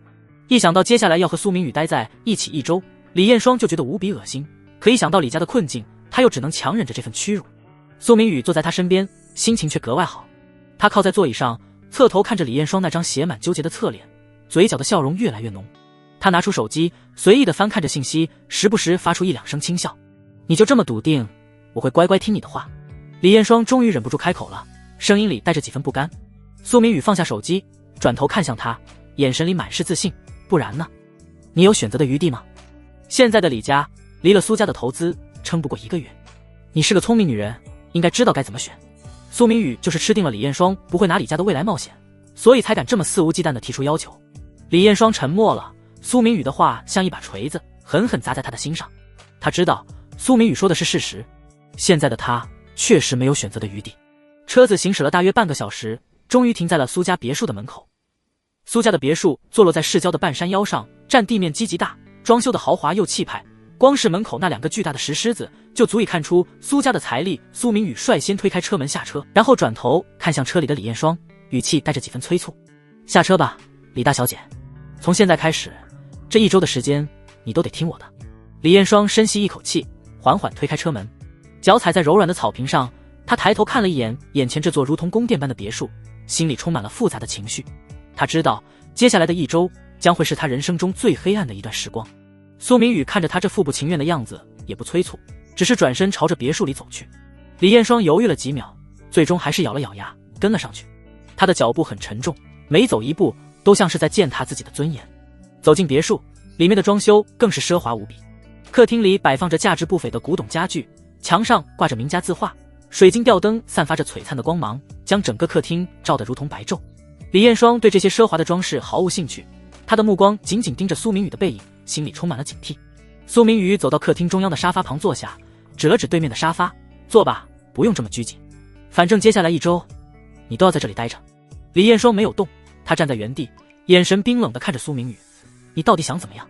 一想到接下来要和苏明宇待在一起一周，李艳霜就觉得无比恶心，可一想到李家的困境，她又只能强忍着这份屈辱。苏明宇坐在她身边，心情却格外好。他靠在座椅上，侧头看着李艳霜那张写满纠结的侧脸，嘴角的笑容越来越浓。他拿出手机，随意地翻看着信息，时不时发出一两声轻笑。你就这么笃定我会乖乖听你的话？李艳霜终于忍不住开口了，声音里带着几分不甘。苏明宇放下手机，转头看向他，眼神里满是自信。不然呢？你有选择的余地吗？现在的李家离了苏家的投资撑不过1个月。你是个聪明女人，应该知道该怎么选。苏明宇就是吃定了李彦双不会拿李家的未来冒险，所以才敢这么肆无忌惮地提出要求。李彦双沉默了，苏明宇的话像一把锤子，狠狠砸在他的心上。他知道苏明宇说的是事实，现在的他确实没有选择的余地。车子行驶了大约半个小时，终于停在了苏家别墅的门口。苏家的别墅坐落在市郊的半山腰上，占地面积极大，装修的豪华又气派。光是门口那2个巨大的石狮子就足以看出苏家的财力。苏明宇率先推开车门下车，然后转头看向车里的李彦双，语气带着几分催促：下车吧，李大小姐，从现在开始，这1周的时间你都得听我的。李彦双深吸一口气，缓缓推开车门，脚踩在柔软的草坪上，他抬头看了一眼眼前这座如同宫殿般的别墅，心里充满了复杂的情绪。他知道接下来的1周将会是他人生中最黑暗的一段时光。苏明宇看着他这副不情愿的样子，也不催促，只是转身朝着别墅里走去。李彦双犹豫了几秒，最终还是咬了咬牙跟了上去。他的脚步很沉重，每走一步都像是在践踏自己的尊严。走进别墅，里面的装修更是奢华无比。客厅里摆放着价值不菲的古董家具，墙上挂着名家字画，水晶吊灯散发着璀璨的光芒，将整个客厅照得如同白昼。李彦双对这些奢华的装饰毫无兴趣，他的目光紧紧盯着苏明宇的背影，心里充满了警惕。苏明宇走到客厅中央的沙发旁坐下，指了指对面的沙发：坐吧，不用这么拘谨，反正接下来1周你都要在这里待着。李彦双没有动，他站在原地，眼神冰冷地看着苏明宇：你到底想怎么样？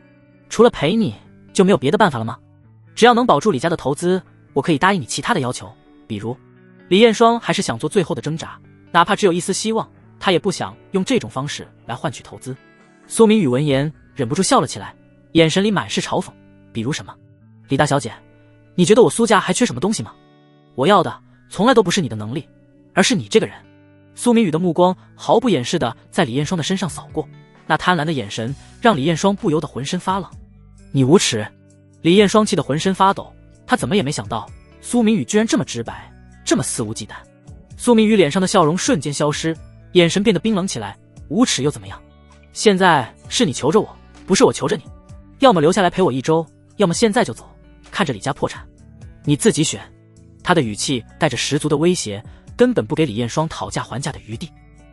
除了陪你就没有别的办法了吗？只要能保住李家的投资，我可以答应你其他的要求，比如……李彦双还是想做最后的挣扎，哪怕只有一丝希望，他也不想用这种方式来换取投资。苏明宇闻言忍不住笑了起来，眼神里满是嘲讽：比如什么？李大小姐，你觉得我苏家还缺什么东西吗？我要的从来都不是你的能力，而是你这个人。苏明宇的目光毫不掩饰地在李彦双的身上扫过，那贪婪的眼神让李彦双不由得浑身发冷。你无耻！李彦双气得浑身发抖，他怎么也没想到苏明宇居然这么直白，这么肆无忌惮。苏明宇脸上的笑容瞬间消失，眼神变得冰冷起来。无耻又怎么样？现在是你求着我，不是我求着你。要么留下来陪我1周，要么现在就走，看着李家破产，你自己选。他的语气带着十足的威胁，根本不给李彦双讨价还价的余地。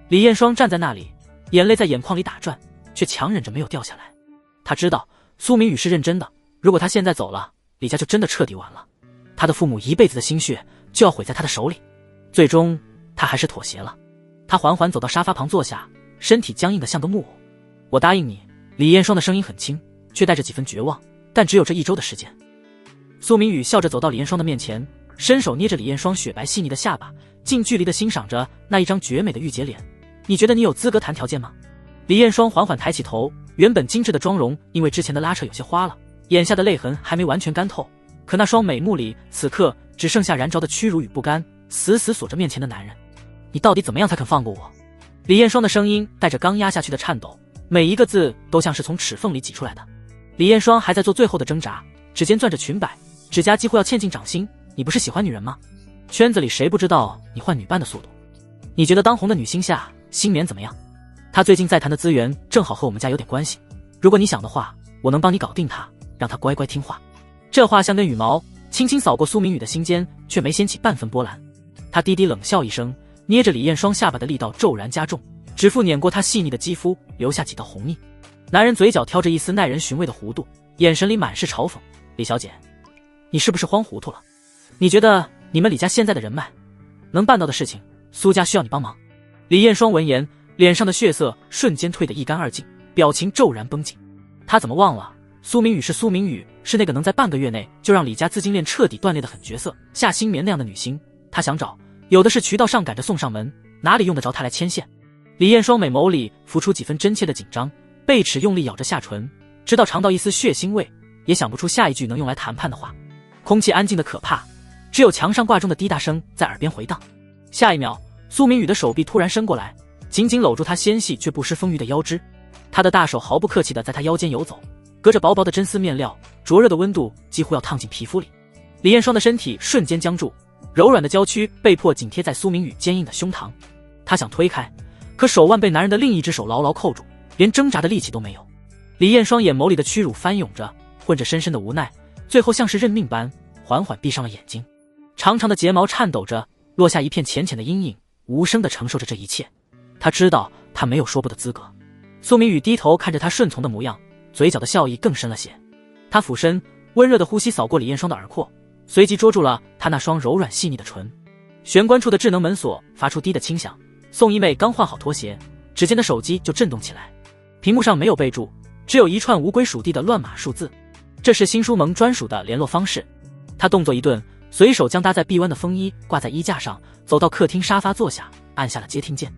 李彦双站在那里，眼泪在眼眶里打转，却强忍着没有掉下来。他知道苏明宇是认真的，如果他现在走了，李家就真的彻底完了，他的父母一辈子的心血就要毁在他的手里。最终他还是妥协了。他缓缓走到沙发旁坐下，身体僵硬得像个木偶。我答应你。李彦双的声音很轻，却带着几分绝望，但只有这1周的时间。苏明宇笑着走到李彦双的面前，伸手捏着李彦双雪白细腻的下巴，近距离地欣赏着那一张绝美的御姐脸。你觉得你有资格谈条件吗？李彦双缓缓抬起头，原本精致的妆容因为之前的拉扯有些花了，眼下的泪痕还没完全干透，可那双美目里此刻只剩下燃着的屈辱与不甘，死死锁着面前的男人。你到底怎么样才肯放过我？李彦双的声音带着刚压下去的颤抖，每一个字都像是从齿缝里挤出来的。李彦双还在做最后的挣扎，指尖攥着裙摆，指甲几乎要嵌进掌心。你不是喜欢女人吗？圈子里谁不知道你换女伴的速度？你觉得当红的女星下新棉怎么样？她最近在谈的资源正好和我们家有点关系，如果你想的话，我能帮你搞定她，让她乖乖听话。这话像根羽毛，轻轻扫过苏明宇的心间，却没掀起半分波澜。他低低冷笑一声，捏着李彦双下巴的力道骤然加重，指腹碾过她细腻的肌肤，留下几道红腻。男人嘴角挑着一丝耐人寻味的弧度，眼神里满是嘲讽。李小姐，你是不是慌糊涂了？你觉得你们李家现在的人脉能办到的事情，苏家需要你帮忙？李彦双闻言，脸上的血色瞬间退得一干二净，表情骤然绷紧。他怎么忘了苏明宇是苏明宇，是那个能在半个月内就让李家资金链彻底断裂的狠角色，夏新棉那样的女星，他想找有的是渠道上赶着送上门，哪里用得着他来牵线？李彦双美眸里浮出几分真切的紧张，贝齿用力咬着下唇，直到尝到一丝血腥味，也想不出下一句能用来谈判的话。空气安静的可怕，只有墙上挂钟的滴答声在耳边回荡。下一秒，苏明宇的手臂突然伸过来，紧紧搂住他纤细却不失丰腴的腰肢，他的大手毫不客气地在他腰间游走，隔着薄薄的真丝面料，灼热的温度几乎要烫进皮肤里。李彦双的身体瞬间僵住，柔软的娇躯被迫紧贴在苏明宇坚硬的胸膛。他想推开，可手腕被男人的另一只手牢牢扣住，连挣扎的力气都没有。李彦双眼眸里的屈辱翻涌着，混着深深的无奈，最后像是认命般缓缓闭上了眼睛。长长的睫毛颤抖着，落下一片浅浅的阴影，无声地承受着这一切。他知道他没有说不的资格。苏明宇低头看着他顺从的模样，嘴角的笑意更深了些。他俯身，温热的呼吸扫过李彦双的耳廓，随即捉住了他那双柔软细腻的唇。玄关处的智能门锁发出滴的轻响，宋一妹刚换好拖鞋，指尖的手机就震动起来。屏幕上没有备注，只有一串无归属地的乱码数字。这是新书盟专属的联络方式。他动作一顿，随手将搭在臂弯的风衣挂在衣架上，走到客厅沙发坐下，按下了接听键。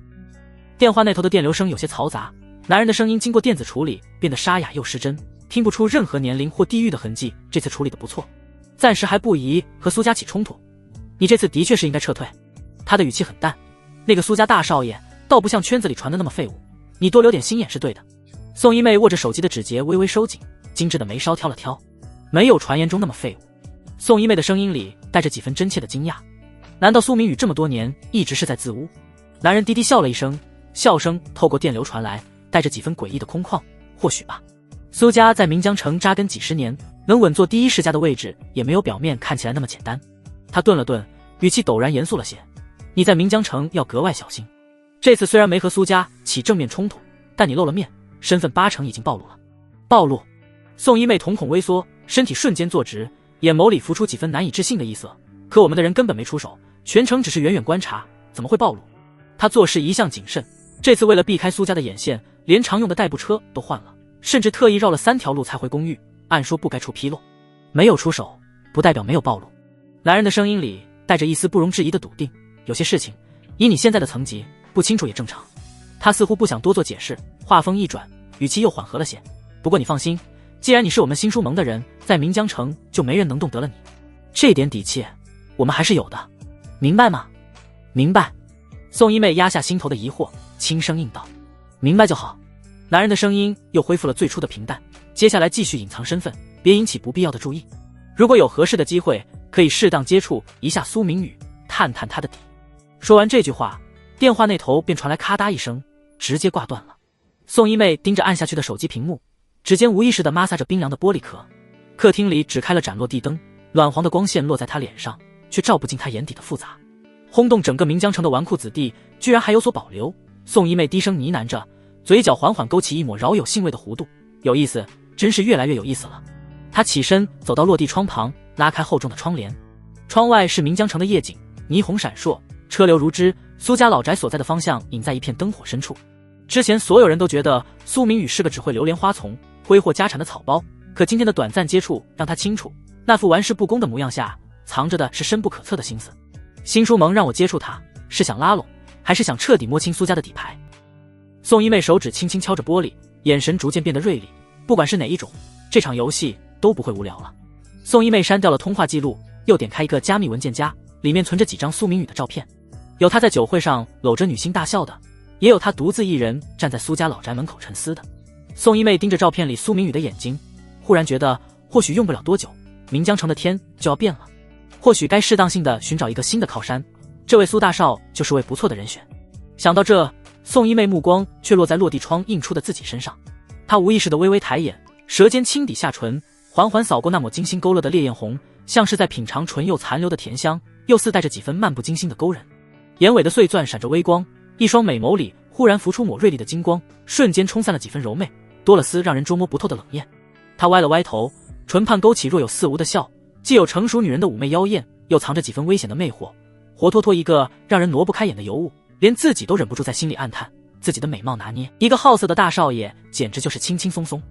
电话那头的电流声有些嘈杂，男人的声音经过电子处理变得沙哑又失真，听不出任何年龄或地域的痕迹。这次处理得不错，暂时还不宜和苏家起冲突。你这次的确是应该撤退。他的语气很淡，那个苏家大少爷倒不像圈子里传的那么废物，你多留点心眼是对的。宋一妹握着手机的指节微微收紧，精致的眉梢挑了挑，没有传言中那么废物。宋一妹的声音里带着几分真切的惊讶，难道苏明宇这么多年一直是在自污？男人低低笑了一声，笑声透过电流传来，带着几分诡异的空旷。或许吧。苏家在岷江城扎根几十年，能稳坐第一世家的位置，也没有表面看起来那么简单。他顿了顿，语气陡然严肃了些。你在岷江城要格外小心。这次虽然没和苏家起正面冲突，但你露了面，身份8成已经暴露了。暴露？宋一妹瞳孔微缩，身体瞬间坐直，眼眸里浮出几分难以置信的异色。可我们的人根本没出手，全程只是远远观察，怎么会暴露？他做事一向谨慎，这次为了避开苏家的眼线，连常用的代步车都换了，甚至特意绕了3条路才回公寓，按说不该出纰漏。没有出手，不代表没有暴露。男人的声音里带着一丝不容置疑的笃定，有些事情以你现在的层级不清楚也正常。他似乎不想多做解释，话锋一转，语气又缓和了些。不过你放心，既然你是我们新书盟的人，在岷江城就没人能动得了你。这点底气我们还是有的，明白吗？明白。宋一妹压下心头的疑惑，轻声应道。明白就好。男人的声音又恢复了最初的平淡，接下来继续隐藏身份，别引起不必要的注意。如果有合适的机会，可以适当接触一下苏明宇，探探他的底。说完这句话，电话那头便传来咔嗒一声，直接挂断了。宋一妹盯着按下去的手机屏幕，指尖无意识地摩挲着冰凉的玻璃壳。客厅里只开了盏落地灯，暖黄的光线落在她脸上，却照不进她眼底的复杂。轰动整个岷江城的纨绔子弟居然还有所保留。宋一妹低声呢喃着，嘴角缓缓勾起一抹饶有兴味的弧度。有意思，真是越来越有意思了。她起身走到落地窗旁，拉开厚重的窗帘。窗外是岷江城的夜景，霓虹闪烁，车流如织。苏家老宅所在的方向隐在一片灯火深处。之前所有人都觉得苏明宇是个只会流连花丛、挥霍家产的草包，可今天的短暂接触让他清楚，那副玩世不恭的模样下藏着的是深不可测的心思。新书盟让我接触他，是想拉拢，还是想彻底摸清苏家的底牌？宋一妹手指轻轻敲着玻璃，眼神逐渐变得锐利。不管是哪一种，这场游戏都不会无聊了。宋一妹删掉了通话记录，又点开一个加密文件夹，里面存着几张苏明宇的照片，有他在酒会上搂着女星大笑的，也有他独自一人站在苏家老宅门口沉思的。宋一妹盯着照片里苏明宇的眼睛，忽然觉得或许用不了多久，岷江城的天就要变了，或许该适当性的寻找一个新的靠山，这位苏大少就是位不错的人选。想到这，宋一妹目光却落在落地窗映出的自己身上，她无意识的微微抬眼，舌尖轻抵下唇，缓缓扫过那抹精心勾勒的烈焰红，像是在品尝唇釉残留的甜香，又似带着几分漫不经心的勾人。眼尾的碎钻闪着微光，一双美眸里忽然浮出抹锐利的金光，瞬间冲散了几分柔媚，多了丝让人捉摸不透的冷艳。她歪了歪头，唇畔勾起若有似无的笑，既有成熟女人的妩媚妖艳，又藏着几分危险的魅惑，活脱脱一个让人挪不开眼的尤物，连自己都忍不住在心里暗叹自己的美貌拿捏。一个好色的大少爷简直就是轻轻松松。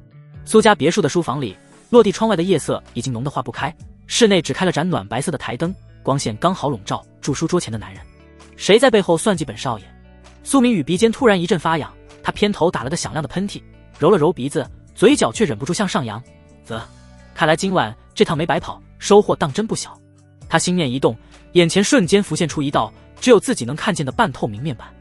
苏家别墅的书房里，落地窗外的夜色已经浓得化不开，室内只开了盏暖白色的台灯，光线刚好笼罩住书桌前的男人。谁在背后算计本少爷？苏明宇鼻尖突然一阵发痒，他偏头打了个响亮的喷嚏，揉了揉鼻子，嘴角却忍不住向上扬。看来今晚这趟没白跑，收获当真不小。他心念一动，眼前瞬间浮现出一道只有自己能看见的半透明面板，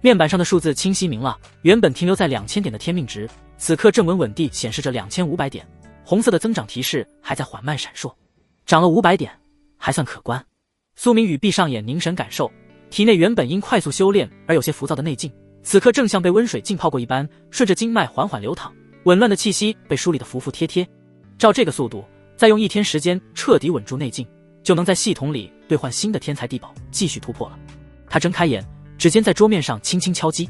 面板上的数字清晰明了，原本停留在2000点的天命值，此刻正稳稳地显示着2500点，红色的增长提示还在缓慢闪烁，涨了500点，还算可观。苏明宇闭上眼凝神感受，体内原本因快速修炼而有些浮躁的内劲，此刻正像被温水浸泡过一般，顺着经脉缓缓流淌，紊乱的气息被梳理得服服帖帖。照这个速度，再用1天时间彻底稳住内劲，就能在系统里兑换新的天才地宝，继续突破了。他睁开眼，指尖在桌面上轻轻敲击。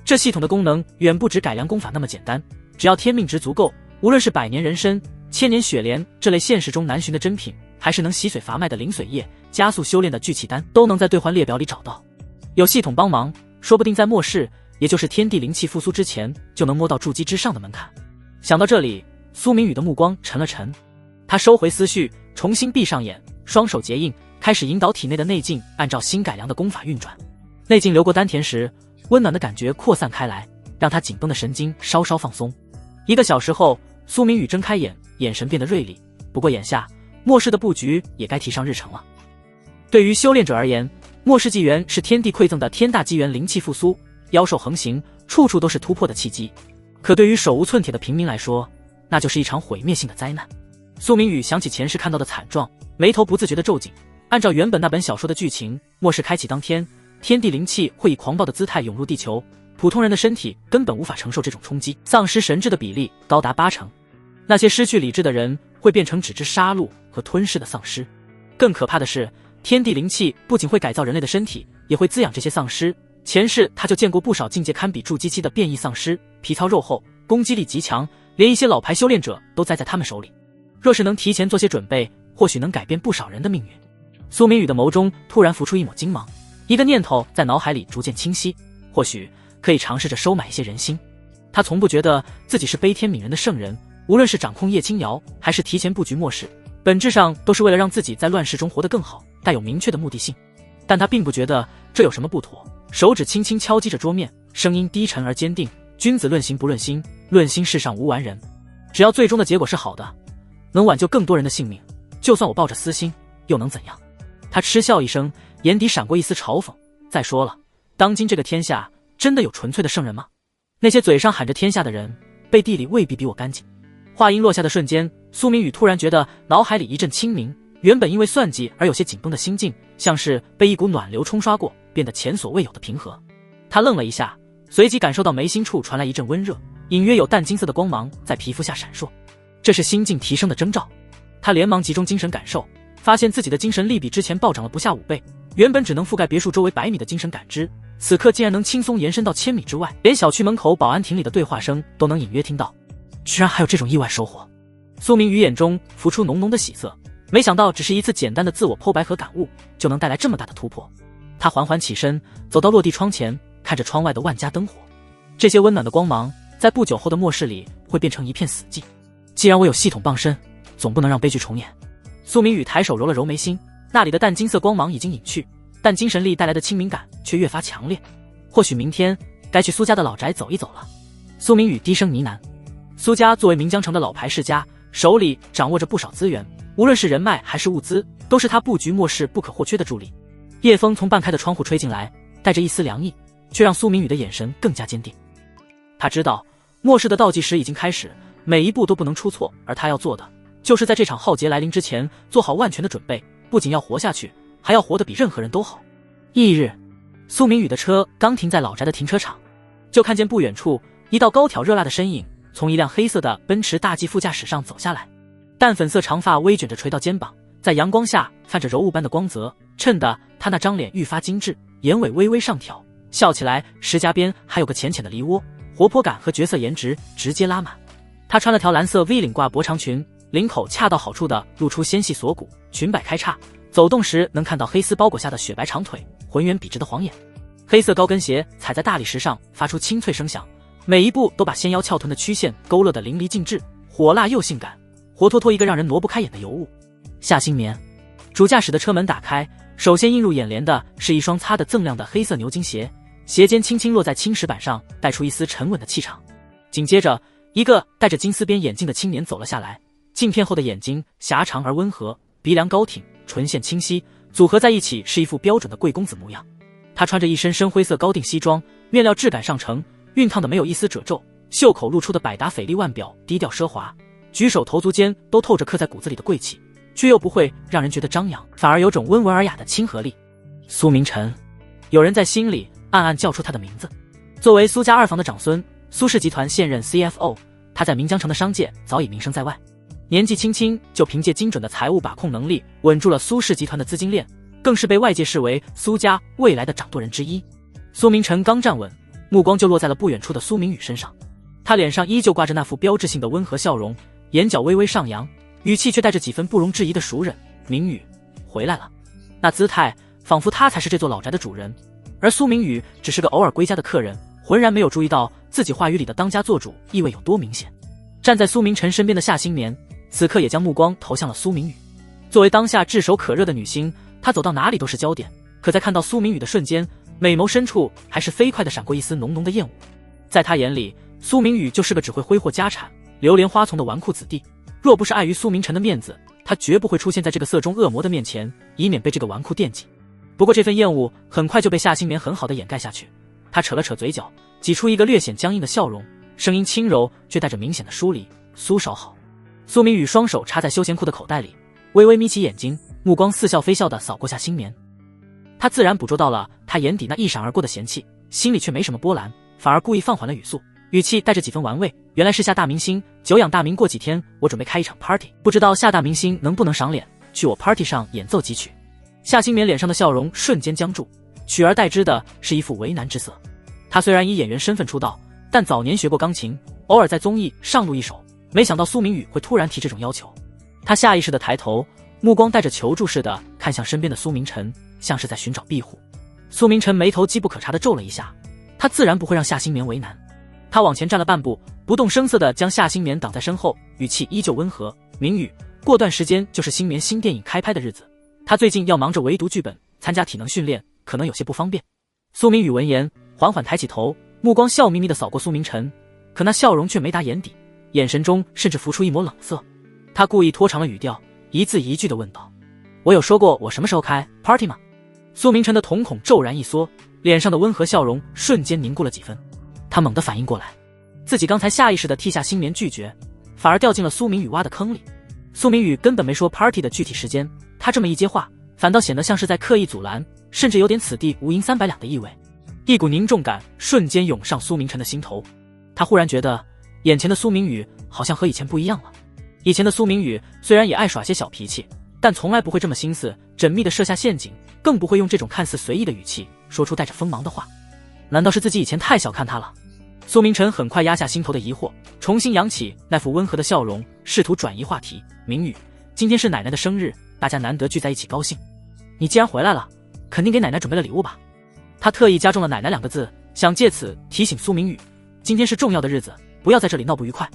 这系统的功能远不止改良功法那么简单，只要天命值足够，无论是百年人参、千年雪莲这类现实中难寻的珍品，还是能洗髓伐脉的灵髓液、加速修炼的聚气丹，都能在兑换列表里找到。有系统帮忙，说不定在末世，也就是天地灵气复苏之前，就能摸到筑基之上的门槛。想到这里，苏明宇的目光沉了沉，他收回思绪，重新闭上眼，双手结印，开始引导体内的内劲按照新改良的功法运转。内劲流过丹田时，温暖的感觉扩散开来，让他紧绷的神经稍稍放松。1个小时后，苏明宇睁开眼，眼神变得锐利。不过眼下，末世的布局也该提上日程了。对于修炼者而言，末世纪元是天地馈赠的天大机缘，灵气复苏，妖兽横行，处处都是突破的契机。可对于手无寸铁的平民来说，那就是一场毁灭性的灾难。苏明宇想起前世看到的惨状，眉头不自觉地皱紧。按照原本那本小说的剧情，末世开启当天，天地灵气会以狂暴的姿态涌入地球，普通人的身体根本无法承受这种冲击，丧失神智的比例高达80%。那些失去理智的人会变成只知杀戮和吞噬的丧尸。更可怕的是，天地灵气不仅会改造人类的身体，也会滋养这些丧尸。前世他就见过不少境界堪比筑基期的变异丧尸，皮糙肉厚，攻击力极强，连一些老牌修炼者都栽在他们手里。若是能提前做些准备，或许能改变不少人的命运。苏明宇的眸中突然浮出一抹金芒，一个念头在脑海里逐渐清晰，或许可以尝试着收买一些人心。他从不觉得自己是悲天悯人的圣人，无论是掌控叶青瑶，还是提前布局末世，本质上都是为了让自己在乱世中活得更好，带有明确的目的性。但他并不觉得这有什么不妥，手指轻轻敲击着桌面，声音低沉而坚定：君子论行不论心，论心世上无完人。只要最终的结果是好的，能挽救更多人的性命，就算我抱着私心，又能怎样？他嗤笑一声，眼底闪过一丝嘲讽。再说了，当今这个天下真的有纯粹的圣人吗？那些嘴上喊着天下的人，背地里未必比我干净。话音落下的瞬间，苏明宇突然觉得脑海里一阵清明，原本因为算计而有些紧绷的心境，像是被一股暖流冲刷过，变得前所未有的平和。他愣了一下，随即感受到眉心处传来一阵温热，隐约有淡金色的光芒在皮肤下闪烁，这是心境提升的征兆。他连忙集中精神感受，发现自己的精神力比之前暴涨了不下5倍，原本只能覆盖别墅周围100米的精神感知，此刻竟然能轻松延伸到1000米之外，连小区门口保安亭里的对话声都能隐约听到。居然还有这种意外收获！苏明宇眼中浮出浓浓的喜色，没想到只是一次简单的自我剖白和感悟，就能带来这么大的突破。他缓缓起身，走到落地窗前，看着窗外的万家灯火，这些温暖的光芒在不久后的末世里会变成一片死寂。既然我有系统傍身，总不能让悲剧重演。苏明宇抬手揉了揉眉心，那里的淡金色光芒已经隐去，但精神力带来的清明感却越发强烈。或许明天该去苏家的老宅走一走了。苏明宇低声呢喃。苏家作为岷江城的老牌世家，手里掌握着不少资源，无论是人脉还是物资，都是他布局末世不可或缺的助力。夜风从半开的窗户吹进来，带着一丝凉意，却让苏明宇的眼神更加坚定。他知道末世的倒计时已经开始，每一步都不能出错，而他要做的就是在这场浩劫来临之前做好万全的准备，不仅要活下去，还要活得比任何人都好。翌日，苏明宇的车刚停在老宅的停车场，就看见不远处一道高挑热辣的身影从一辆黑色的奔驰大 G 副驾驶上走下来，淡粉色长发微卷着垂到肩膀，在阳光下泛着柔雾般的光泽，衬得他那张脸愈发精致，眼尾微微上挑，笑起来齿颊边还有个浅浅的梨窝，活泼感和绝色颜值直接拉满。他穿了条蓝色 V 领挂薄长裙，领口恰到好处的露出纤细锁骨，裙摆开叉，走动时能看到黑丝包裹下的雪白长腿，浑圆笔直的黄眼。黑色高跟鞋踩在大理石上发出清脆声响，每一步都把纤腰翘臀的曲线勾勒得淋漓尽致，火辣又性感，活脱脱一个让人挪不开眼的尤物。下心眠，主驾驶的车门打开，首先映入眼帘的是一双擦得锃亮的黑色牛津鞋，鞋尖轻轻落在青石板上，带出一丝沉稳的气场。紧接着，一个戴着金丝边眼镜的青年走了下来，镜片后的眼睛狭长而温和，鼻梁高挺，唇线清晰，组合在一起是一副标准的贵公子模样。他穿着一身深灰色高定西装，面料质感上乘，熨烫的没有一丝褶皱，袖口露出的百达翡丽腕表低调奢华，举手投足间都透着刻在骨子里的贵气，却又不会让人觉得张扬，反而有种温文尔雅的亲和力。苏明晨，有人在心里暗暗叫出他的名字。作为苏家二房的长孙，苏氏集团现任 CFO， 他在岷江城的商界早已名声在外。年纪轻轻就凭借精准的财务把控能力稳住了苏氏集团的资金链，更是被外界视为苏家未来的掌舵人之一。苏明辰刚站稳，目光就落在了不远处的苏明宇身上。他脸上依旧挂着那副标志性的温和笑容，眼角微微上扬，语气却带着几分不容置疑的熟稔：“明宇，回来了。”那姿态仿佛他才是这座老宅的主人，而苏明宇只是个偶尔归家的客人，浑然没有注意到自己话语里的当家做主意味有多明显。站在苏明辰身边的夏新棉此刻也将目光投向了苏明宇。作为当下炙手可热的女星，她走到哪里都是焦点，可在看到苏明宇的瞬间，美眸深处还是飞快地闪过一丝浓浓的厌恶。在她眼里，苏明宇就是个只会挥霍家产、流连花丛的纨绔子弟，若不是碍于苏明辰的面子，他绝不会出现在这个色中恶魔的面前，以免被这个纨绔惦记。不过这份厌恶很快就被夏新棉很好的掩盖下去，他扯了扯嘴角，挤出一个略显僵硬的笑容，声音轻柔却带着明显的疏离：“苏少好。”苏明宇双手插在休闲裤的口袋里，微微眯起眼睛，目光似笑非笑地扫过夏新棉。他自然捕捉到了他眼底那一闪而过的嫌弃，心里却没什么波澜，反而故意放缓了语速，语气带着几分玩味：“原来是夏大明星，久仰大名，过几天我准备开一场 party， 不知道夏大明星能不能赏脸，去我 party 上演奏几曲。”夏新棉脸上的笑容瞬间僵住，取而代之的是一副为难之色。他虽然以演员身份出道，但早年学过钢琴，偶尔在综艺上录一首，没想到苏明宇会突然提这种要求。他下意识地抬头，目光带着求助似的看向身边的苏明辰，像是在寻找庇护。苏明辰眉头机不可察地皱了一下，他自然不会让夏新棉为难。他往前站了半步，不动声色地将夏新棉挡在身后，语气依旧温和：“明宇，过段时间就是新棉新电影开拍的日子，他最近要忙着围读剧本，参加体能训练，可能有些不方便。”苏明宇闻言，缓缓抬起头，目光笑眯眯地扫过苏明辰，可那笑容却没达眼底，眼神中甚至浮出一抹冷色。他故意拖长了语调，一字一句地问道：“我有说过我什么时候开 party 吗？”苏明辰的瞳孔骤然一缩，脸上的温和笑容瞬间凝固了几分。他猛地反应过来，自己刚才下意识地替夏新棉拒绝，反而掉进了苏明宇挖的坑里。苏明宇根本没说 party 的具体时间，他这么一接话，反倒显得像是在刻意阻拦，甚至有点此地无银300两的意味。一股凝重感瞬间涌上苏明辰的心头，他忽然觉得眼前的苏明宇好像和以前不一样了。以前的苏明宇虽然也爱耍些小脾气，但从来不会这么心思缜密地设下陷阱，更不会用这种看似随意的语气说出带着锋芒的话。难道是自己以前太小看他了？苏明辰很快压下心头的疑惑，重新扬起那副温和的笑容，试图转移话题：“明宇，今天是奶奶的生日，大家难得聚在一起高兴，你既然回来了，肯定给奶奶准备了礼物吧？”他特意加重了奶奶2个字，想借此提醒苏明宇，今天是重要的日子，不要在这里闹不愉快。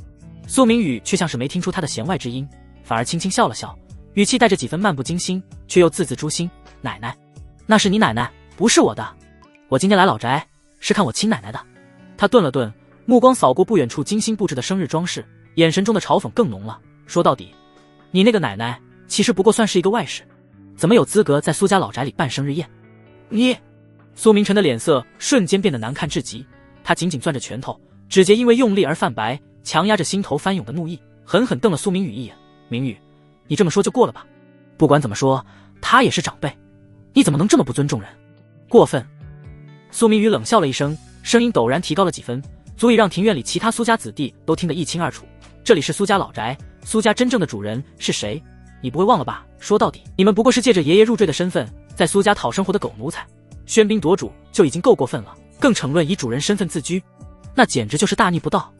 苏明宇却像是没听出他的弦外之音，反而轻轻笑了笑，语气带着几分漫不经心，却又字字诛心：“奶奶，那是你奶奶，不是我的。我今天来老宅是看我亲奶奶的。”他顿了顿，目光扫过不远处精心布置的生日装饰，眼神中的嘲讽更浓了。说到底，你那个奶奶其实不过算是一个外室，怎么有资格在苏家老宅里办生日宴？你……苏明辰的脸色瞬间变得难看至极，他紧紧攥着拳头，指节因为用力而泛白，强压着心头翻涌的怒意，狠狠瞪了苏明宇一眼：“明宇，你这么说就过了吧？不管怎么说，他也是长辈，你怎么能这么不尊重人？过分！”苏明宇冷笑了一声，声音陡然提高了几分，足以让庭院里其他苏家子弟都听得一清二楚。这里是苏家老宅，苏家真正的主人是谁？你不会忘了吧？说到底，你们不过是借着爷爷入赘的身份，在苏家讨生活的狗奴才，喧宾夺主就已经够过分了，更逞论以主人身份自居，那简直就是大逆不道。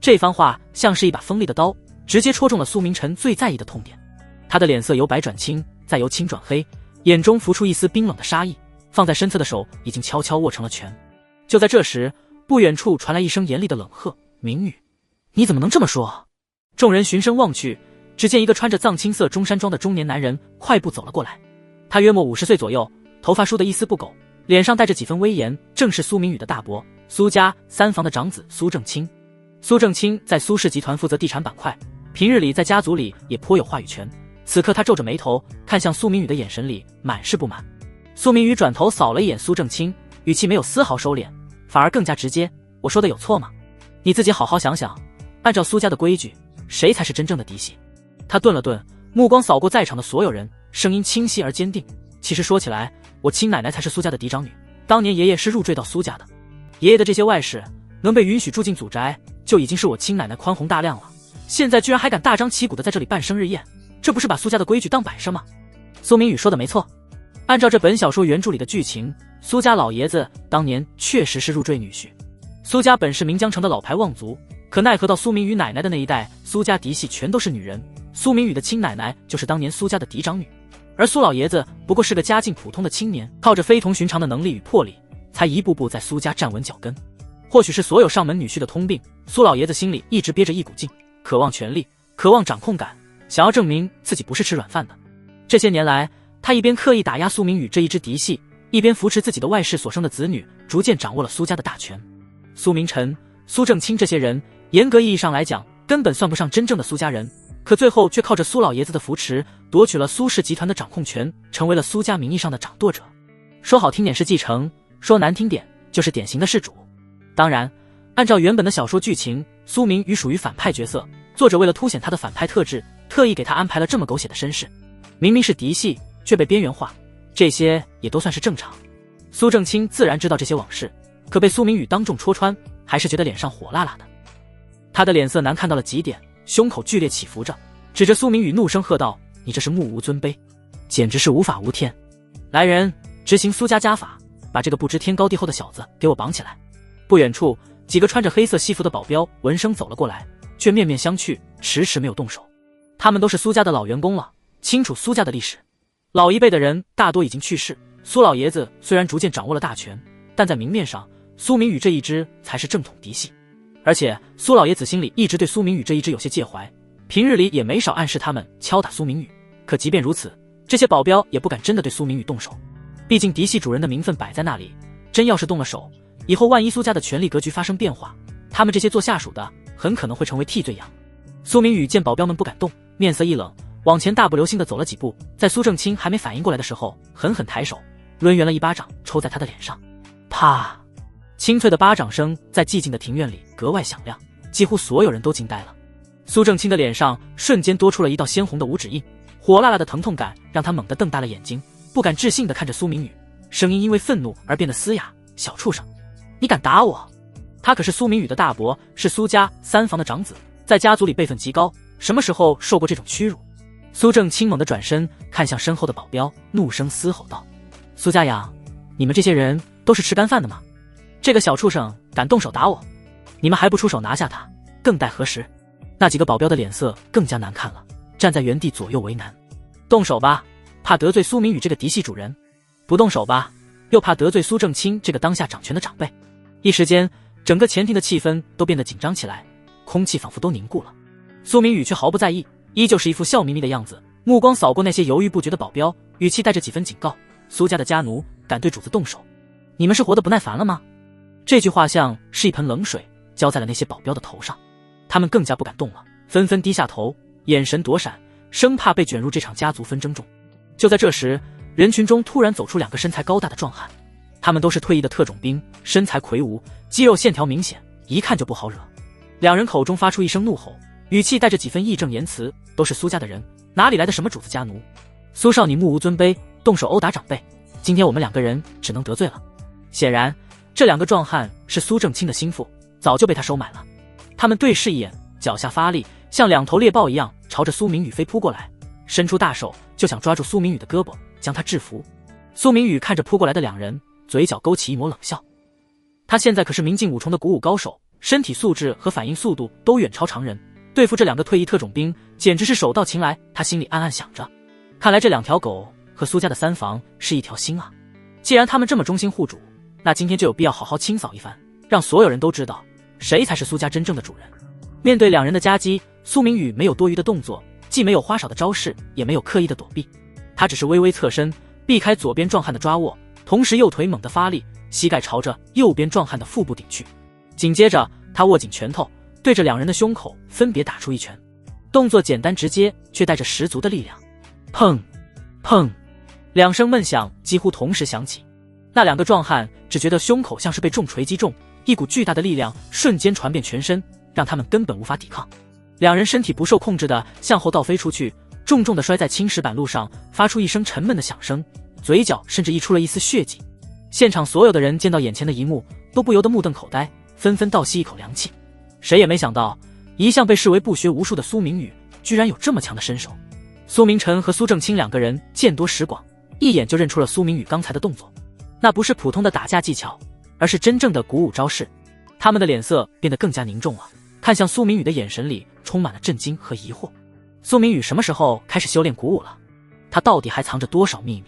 这番话像是一把锋利的刀，直接戳中了苏明辰最在意的痛点。他的脸色由白转青，再由青转黑，眼中浮出一丝冰冷的杀意，放在身侧的手已经悄悄握成了拳。就在这时，不远处传来一声严厉的冷喝：“明宇，你怎么能这么说？”众人循声望去，只见一个穿着藏青色中山装的中年男人快步走了过来。他约莫50岁左右，头发梳得一丝不苟，脸上带着几分威严，正是苏明宇的大伯，苏家3房的长子苏正清。苏正清在苏氏集团负责地产板块，平日里在家族里也颇有话语权。此刻他皱着眉头，看向苏明宇的眼神里满是不满。苏明宇转头扫了一眼苏正清，语气没有丝毫收敛，反而更加直接：“我说的有错吗？你自己好好想想，按照苏家的规矩，谁才是真正的嫡系？”他顿了顿，目光扫过在场的所有人，声音清晰而坚定：“其实说起来，我亲奶奶才是苏家的嫡长女，当年爷爷是入赘到苏家的，爷爷的这些外室能被允许住进祖宅，就已经是我亲奶奶宽宏大量了。现在居然还敢大张旗鼓的在这里办生日宴，这不是把苏家的规矩当摆设吗？苏明宇说的没错，按照这本小说原著里的剧情，苏家老爷子当年确实是入赘女婿。苏家本是岷江城的老牌望族，可奈何到苏明宇奶奶的那一代，苏家嫡系全都是女人，苏明宇的亲奶奶就是当年苏家的嫡长女，而苏老爷子不过是个家境普通的青年，靠着非同寻常的能力与魄力，才一步步在苏家站稳脚跟。或许是所有上门女婿的通病，苏老爷子心里一直憋着一股劲，渴望权力，渴望掌控感，想要证明自己不是吃软饭的。这些年来，他一边刻意打压苏明宇这一支嫡系，一边扶持自己的外室所生的子女，逐渐掌握了苏家的大权。苏明辰、苏正清这些人，严格意义上来讲，根本算不上真正的苏家人，可最后却靠着苏老爷子的扶持，夺取了苏氏集团的掌控权，成为了苏家名义上的掌舵者。说好听点是继承，说难听点就是典型的世主。当然，按照原本的小说剧情，苏明宇属于反派角色，作者为了凸显他的反派特质，特意给他安排了这么狗血的身世。明明是嫡系，却被边缘化，这些也都算是正常。苏正清自然知道这些往事，可被苏明宇当众戳穿，还是觉得脸上火辣辣的。他的脸色难看到了极点，胸口剧烈起伏着，指着苏明宇怒声喝道：“你这是目无尊卑，简直是无法无天！来人，执行苏家家法，把这个不知天高地厚的小子给我绑起来！”不远处，几个穿着黑色西服的保镖闻声走了过来，却面面相觑，迟迟没有动手。他们都是苏家的老员工了，清楚苏家的历史。老一辈的人大多已经去世，苏老爷子虽然逐渐掌握了大权，但在明面上，苏明宇这一支才是正统嫡系。而且苏老爷子心里一直对苏明宇这一支有些介怀，平日里也没少暗示他们敲打苏明宇。可即便如此，这些保镖也不敢真的对苏明宇动手，毕竟嫡系主人的名分摆在那里，真要是动了手，以后万一苏家的权力格局发生变化，他们这些做下属的很可能会成为替罪羊。苏明宇见保镖们不敢动，面色一冷，往前大步流星地走了几步，在苏正清还没反应过来的时候，狠狠抬手抡圆了一巴掌抽在他的脸上。啪！清脆的巴掌声在寂静的庭院里格外响亮，几乎所有人都惊呆了。苏正清的脸上瞬间多出了一道鲜红的五指印，火辣辣的疼痛感让他猛地瞪大了眼睛，不敢置信地看着苏明宇，声音因为愤怒而变得嘶哑：“小畜生，你敢打我！”他可是苏明宇的大伯，是苏家三房的长子，在家族里辈分极高，什么时候受过这种屈辱？苏正清猛地转身看向身后的保镖，怒声嘶吼道：“苏家养，你们这些人都是吃干饭的吗？这个小畜生敢动手打我，你们还不出手拿下他，更待何时？”那几个保镖的脸色更加难看了，站在原地左右为难。动手吧，怕得罪苏明宇这个嫡系主人；不动手吧，又怕得罪苏正清这个当下掌权的长辈。一时间，整个前庭的气氛都变得紧张起来，空气仿佛都凝固了。苏明宇却毫不在意，依旧是一副笑眯眯的样子，目光扫过那些犹豫不决的保镖，语气带着几分警告：“苏家的家奴敢对主子动手，你们是活得不耐烦了吗？”这句话像是一盆冷水浇在了那些保镖的头上，他们更加不敢动了，纷纷低下头，眼神躲闪，生怕被卷入这场家族纷争中。就在这时，人群中突然走出两个身材高大的壮汉，他们都是退役的特种兵，身材魁梧，肌肉线条明显，一看就不好惹。两人口中发出一声怒吼，语气带着几分义正言辞：“都是苏家的人，哪里来的什么主子家奴？苏少你目无尊卑，动手殴打长辈，今天我们两个人只能得罪了。”显然，这两个壮汉是苏正清的心腹，早就被他收买了。他们对视一眼，脚下发力，像两头猎豹一样朝着苏明宇飞扑过来，伸出大手就想抓住苏明宇的胳膊，将他制服。苏明宇看着扑过来的两人，嘴角勾起一抹冷笑。他现在可是明镜五重的古武高手，身体素质和反应速度都远超常人，对付这两个退役特种兵简直是手到擒来。他心里暗暗想着，看来这两条狗和苏家的三房是一条心啊。既然他们这么忠心护主，那今天就有必要好好清扫一番，让所有人都知道谁才是苏家真正的主人。面对两人的夹击，苏明宇没有多余的动作，既没有花哨的招式，也没有刻意的躲避，他只是微微侧身避开左边壮汉的抓握，同时右腿猛地发力，膝盖朝着右边壮汉的腹部顶去。紧接着他握紧拳头，对着两人的胸口分别打出一拳，动作简单直接，却带着十足的力量。砰砰，两声闷响几乎同时响起。那两个壮汉只觉得胸口像是被重锤击中，一股巨大的力量瞬间传遍全身，让他们根本无法抵抗。两人身体不受控制的向后倒飞出去，重重的摔在青石板路上，发出一声沉闷的响声，嘴角甚至溢出了一丝血迹。现场所有的人见到眼前的一幕，都不由得目瞪口呆，纷纷倒吸一口凉气。谁也没想到，一向被视为不学无术的苏明宇，居然有这么强的身手。苏明辰和苏正清两个人见多识广，一眼就认出了苏明宇刚才的动作，那不是普通的打架技巧，而是真正的鼓舞招式。他们的脸色变得更加凝重了，看向苏明宇的眼神里充满了震惊和疑惑。苏明宇什么时候开始修炼鼓舞了？他到底还藏着多少秘密？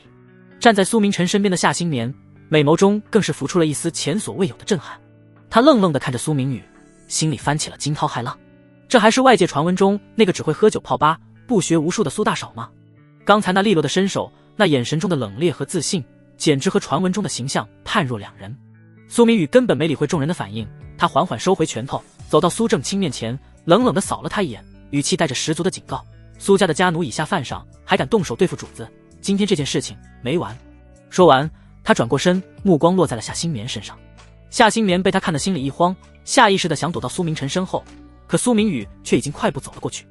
站在苏明辰身边的夏新棉，美眸中更是浮出了一丝前所未有的震撼。他愣愣地看着苏明宇，心里翻起了惊涛骇浪。这还是外界传闻中那个只会喝酒泡吧、不学无术的苏大嫂吗？刚才那利落的身手，那眼神中的冷冽和自信，简直和传闻中的形象判若两人。苏明宇根本没理会众人的反应，他缓缓收回拳头，走到苏正清面前，冷冷地扫了他一眼，语气带着十足的警告：苏家的家奴以下犯上，还敢动手对付主子，今天这件事情没完。说完，他转过身，目光落在了夏新棉身上。夏新棉被他看得心里一慌，下意识地想躲到苏明辰身后，可苏明宇却已经快步走了过去。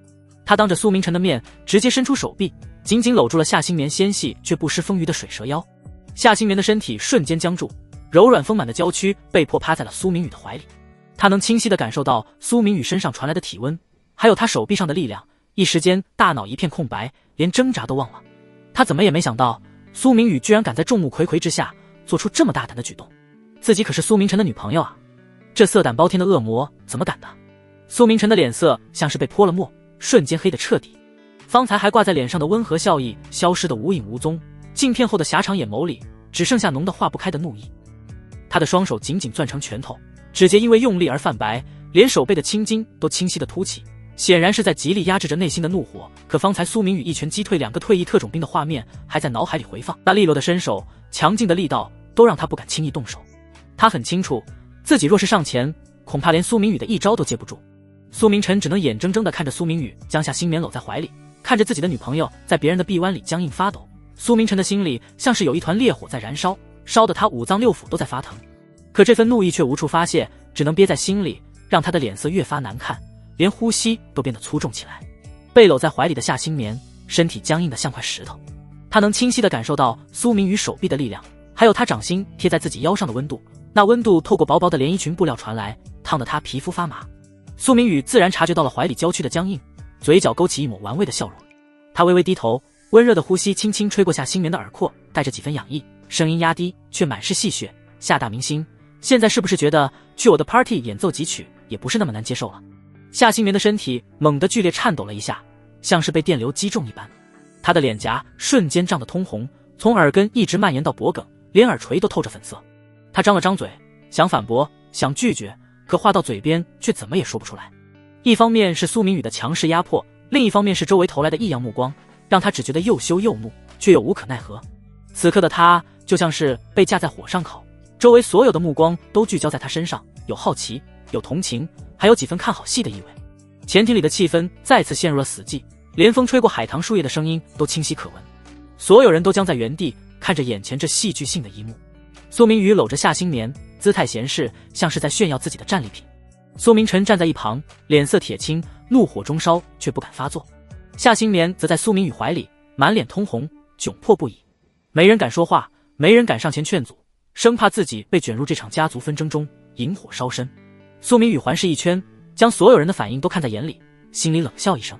他当着苏明辰的面，直接伸出手臂，紧紧搂住了夏新棉纤细却不失丰腴的水蛇腰。夏新棉的身体瞬间僵住，柔软丰满的娇躯被迫趴在了苏明宇的怀里。他能清晰地感受到苏明宇身上传来的体温，还有他手臂上的力量，一时间大脑一片空白，连挣扎都忘了。他怎么也没想到，苏明宇居然敢在众目睽睽之下做出这么大胆的举动。自己可是苏明辰的女朋友啊，这色胆包天的恶魔怎么敢的？苏明辰的脸色像是被泼了墨，瞬间黑得彻底。方才还挂在脸上的温和笑意消失得无影无踪，镜片后的狭长眼眸里只剩下浓得化不开的怒意。他的双手紧紧攥成拳头，指节因为用力而泛白，连手背的青筋都清晰地凸起，显然是在极力压制着内心的怒火。可方才苏明宇一拳击退2个退役特种兵的画面还在脑海里回放，那利落的身手、强劲的力道都让他不敢轻易动手。他很清楚，自己若是上前，恐怕连苏明宇的一招都接不住。苏明辰只能眼睁睁地看着苏明宇将夏新棉搂在怀里，看着自己的女朋友在别人的臂弯里僵硬发抖。苏明辰的心里像是有一团烈火在燃烧，烧得他五脏六腑都在发疼。可这份怒意却无处发泄，只能憋在心里，让他的脸色越发难看，连呼吸都变得粗重起来。被搂在怀里的夏新棉身体僵硬得像块石头，他能清晰地感受到苏明宇手臂的力量，还有他掌心贴在自己腰上的温度，那温度透过薄薄的连衣裙布料传来，烫得他皮肤发麻。苏明宇自然察觉到了怀里娇躯的僵硬，嘴角勾起一抹玩味的笑容。他微微低头，温热的呼吸轻轻吹过夏新棉的耳廓，带着几分痒意，声音压低却满是戏谑：夏大明星，现在是不是觉得去我的 party 演奏几曲也不是那么难接受了？夏新棉的身体猛地剧烈颤抖了一下，像是被电流击中一般，他的脸颊瞬间涨得通红，从耳根一直蔓延到脖颈，连耳垂都透着粉色。他张了张嘴，想反驳，想拒绝，可话到嘴边却怎么也说不出来。一方面是苏明宇的强势压迫，另一方面是周围投来的异样目光，让他只觉得又羞又怒，却又无可奈何。此刻的他就像是被架在火上烤，周围所有的目光都聚焦在他身上，有好奇，有同情，还有几分看好戏的意味。潜艇里的气氛再次陷入了死寂，连风吹过海棠树叶的声音都清晰可闻。所有人都僵在原地，看着眼前这戏剧性的一幕。苏明宇搂着夏新棉，姿态闲适，像是在炫耀自己的战利品。苏明辰站在一旁，脸色铁青，怒火中烧，却不敢发作。夏新棉则在苏明宇怀里，满脸通红，窘迫不已。没人敢说话，没人敢上前劝阻，生怕自己被卷入这场家族纷争中，引火烧身。苏明宇环视一圈，将所有人的反应都看在眼里，心里冷笑一声。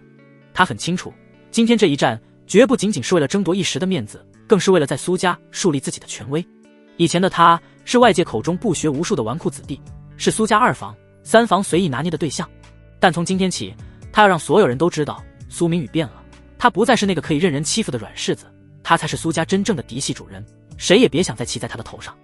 他很清楚，今天这一战绝不仅仅是为了争夺一时的面子，更是为了在苏家树立自己的权威。以前的他是外界口中不学无术的纨绔子弟，是苏家2房、3房随意拿捏的对象。但从今天起，他要让所有人都知道，苏明宇变了，他不再是那个可以任人欺负的软柿子，他才是苏家真正的嫡系主人，谁也别想再骑在他的头上。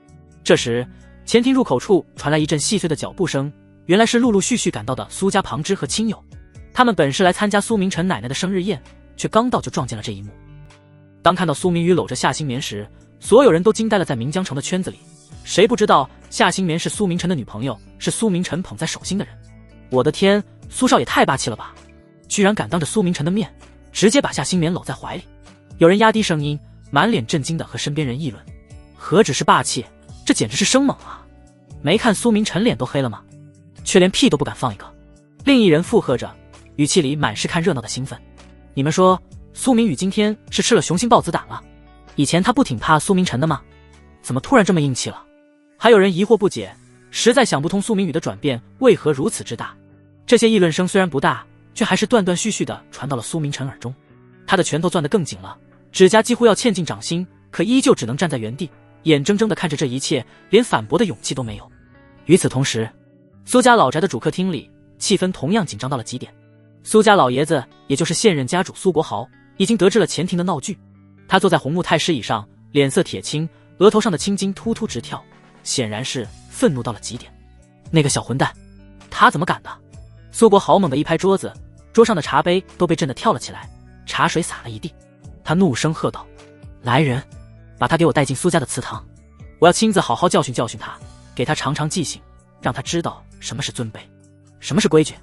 这时，前厅入口处传来一阵细碎的脚步声，原来是陆陆续续赶到的苏家旁支和亲友。他们本是来参加苏明辰奶奶的生日宴，却刚到就撞见了这一幕。当看到苏明宇搂着夏新棉时，所有人都惊呆了。在明江城的圈子里，谁不知道夏新棉是苏明辰的女朋友，是苏明辰捧在手心的人？我的天，苏少也太霸气了吧，居然敢当着苏明辰的面直接把夏新棉搂在怀里。有人压低声音，满脸震惊地和身边人议论，何止是霸气，这简直是生猛啊！没看苏明辰脸都黑了吗？却连屁都不敢放一个。另一人附和着，语气里满是看热闹的兴奋。你们说苏明宇今天是吃了雄心豹子胆了？以前他不挺怕苏明辰的吗？怎么突然这么硬气了？还有人疑惑不解，实在想不通苏明宇的转变为何如此之大。这些议论声虽然不大，却还是断断续续地传到了苏明晨耳中。他的拳头攥得更紧了，指甲几乎要嵌进掌心，可依旧只能站在原地，眼睁睁地看着这一切，连反驳的勇气都没有。与此同时，苏家老宅的主客厅里气氛同样紧张到了极点。苏家老爷子，也就是现任家主苏国豪，已经得知了前庭的闹剧。他坐在红木太师椅上，脸色铁青，额头上的青筋突突直跳，显然是愤怒到了极点。那个小混蛋，他怎么敢的？苏国豪猛地一拍桌子，桌上的茶杯都被震得跳了起来，茶水洒了一地。他怒声喝道：来人，把他给我带进苏家的祠堂，我要亲自好好教训教训他，给他尝尝记性，让他知道什么是尊卑，什么是规矩。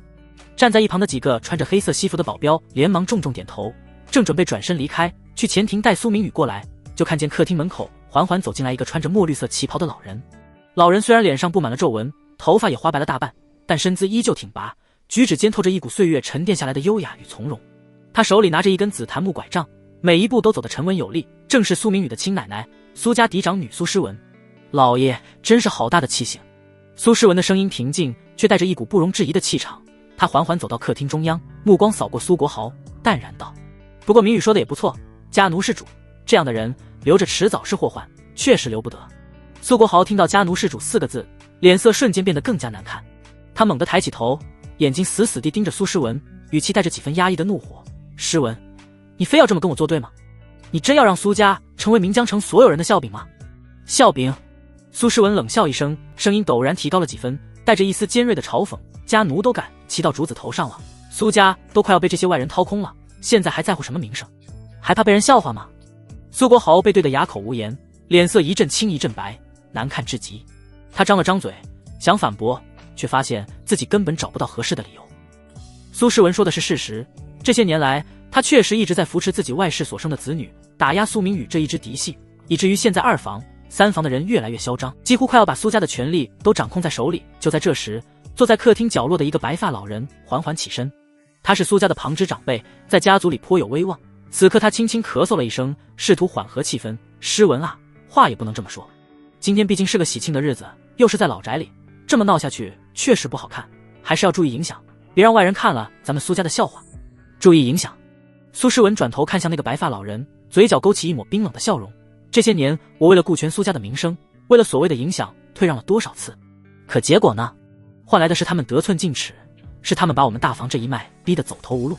站在一旁的几个穿着黑色西服的保镖连忙重重点头，正准备转身离开去前庭带苏明宇过来，就看见客厅门口缓缓走进来一个穿着墨绿色旗袍的老人。老人虽然脸上布满了皱纹，头发也花白了大半，但身姿依旧挺拔，举止间透着一股岁月沉淀下来的优雅与从容。他手里拿着一根紫檀木拐杖，每一步都走得沉稳有力，正是苏明宇的亲奶奶苏家嫡长女苏诗文。老爷真是好大的气性。苏诗文的声音平静，却带着一股不容置疑的气场。他缓缓走到客厅中央，目光扫过苏国豪，淡然道：不过明宇说的也不错，家奴是主，这样的人留着迟早是祸患，确实留不得。苏国豪听到家奴是主4个字，脸色瞬间变得更加难看。他猛地抬起头，眼睛死死地盯着苏诗文，语气带着几分压抑的怒火：诗文，你非要这么跟我作对吗？你真要让苏家成为岷江城所有人的笑柄吗？笑柄？苏诗文冷笑一声，声音陡然提高了几分，带着一丝尖锐的嘲讽：家奴都敢骑到主子头上了，苏家都快要被这些外人掏空了，现在还在乎什么名声？还怕被人笑话吗？苏国豪被对得哑口无言，脸色一阵青一阵白，难看至极。他张了张嘴想反驳，却发现自己根本找不到合适的理由。苏诗文说的是事实，这些年来他确实一直在扶持自己外室所生的子女，打压苏明宇这一支嫡系，以至于现在2房、3房的人越来越嚣张，几乎快要把苏家的权力都掌控在手里。就在这时，坐在客厅角落的一个白发老人缓缓起身，他是苏家的旁支长辈，在家族里颇有威望。此刻他轻轻咳嗽了一声，试图缓和气氛：诗文啊，话也不能这么说，今天毕竟是个喜庆的日子，又是在老宅里，这么闹下去确实不好看，还是要注意影响，别让外人看了咱们苏家的笑话。注意影响。苏诗文转头看向那个白发老人，嘴角勾起一抹冰冷的笑容。这些年我为了顾全苏家的名声，为了所谓的影响，退让了多少次，可结果呢？换来的是他们得寸进尺，是他们把我们大房这一脉逼得走投无路。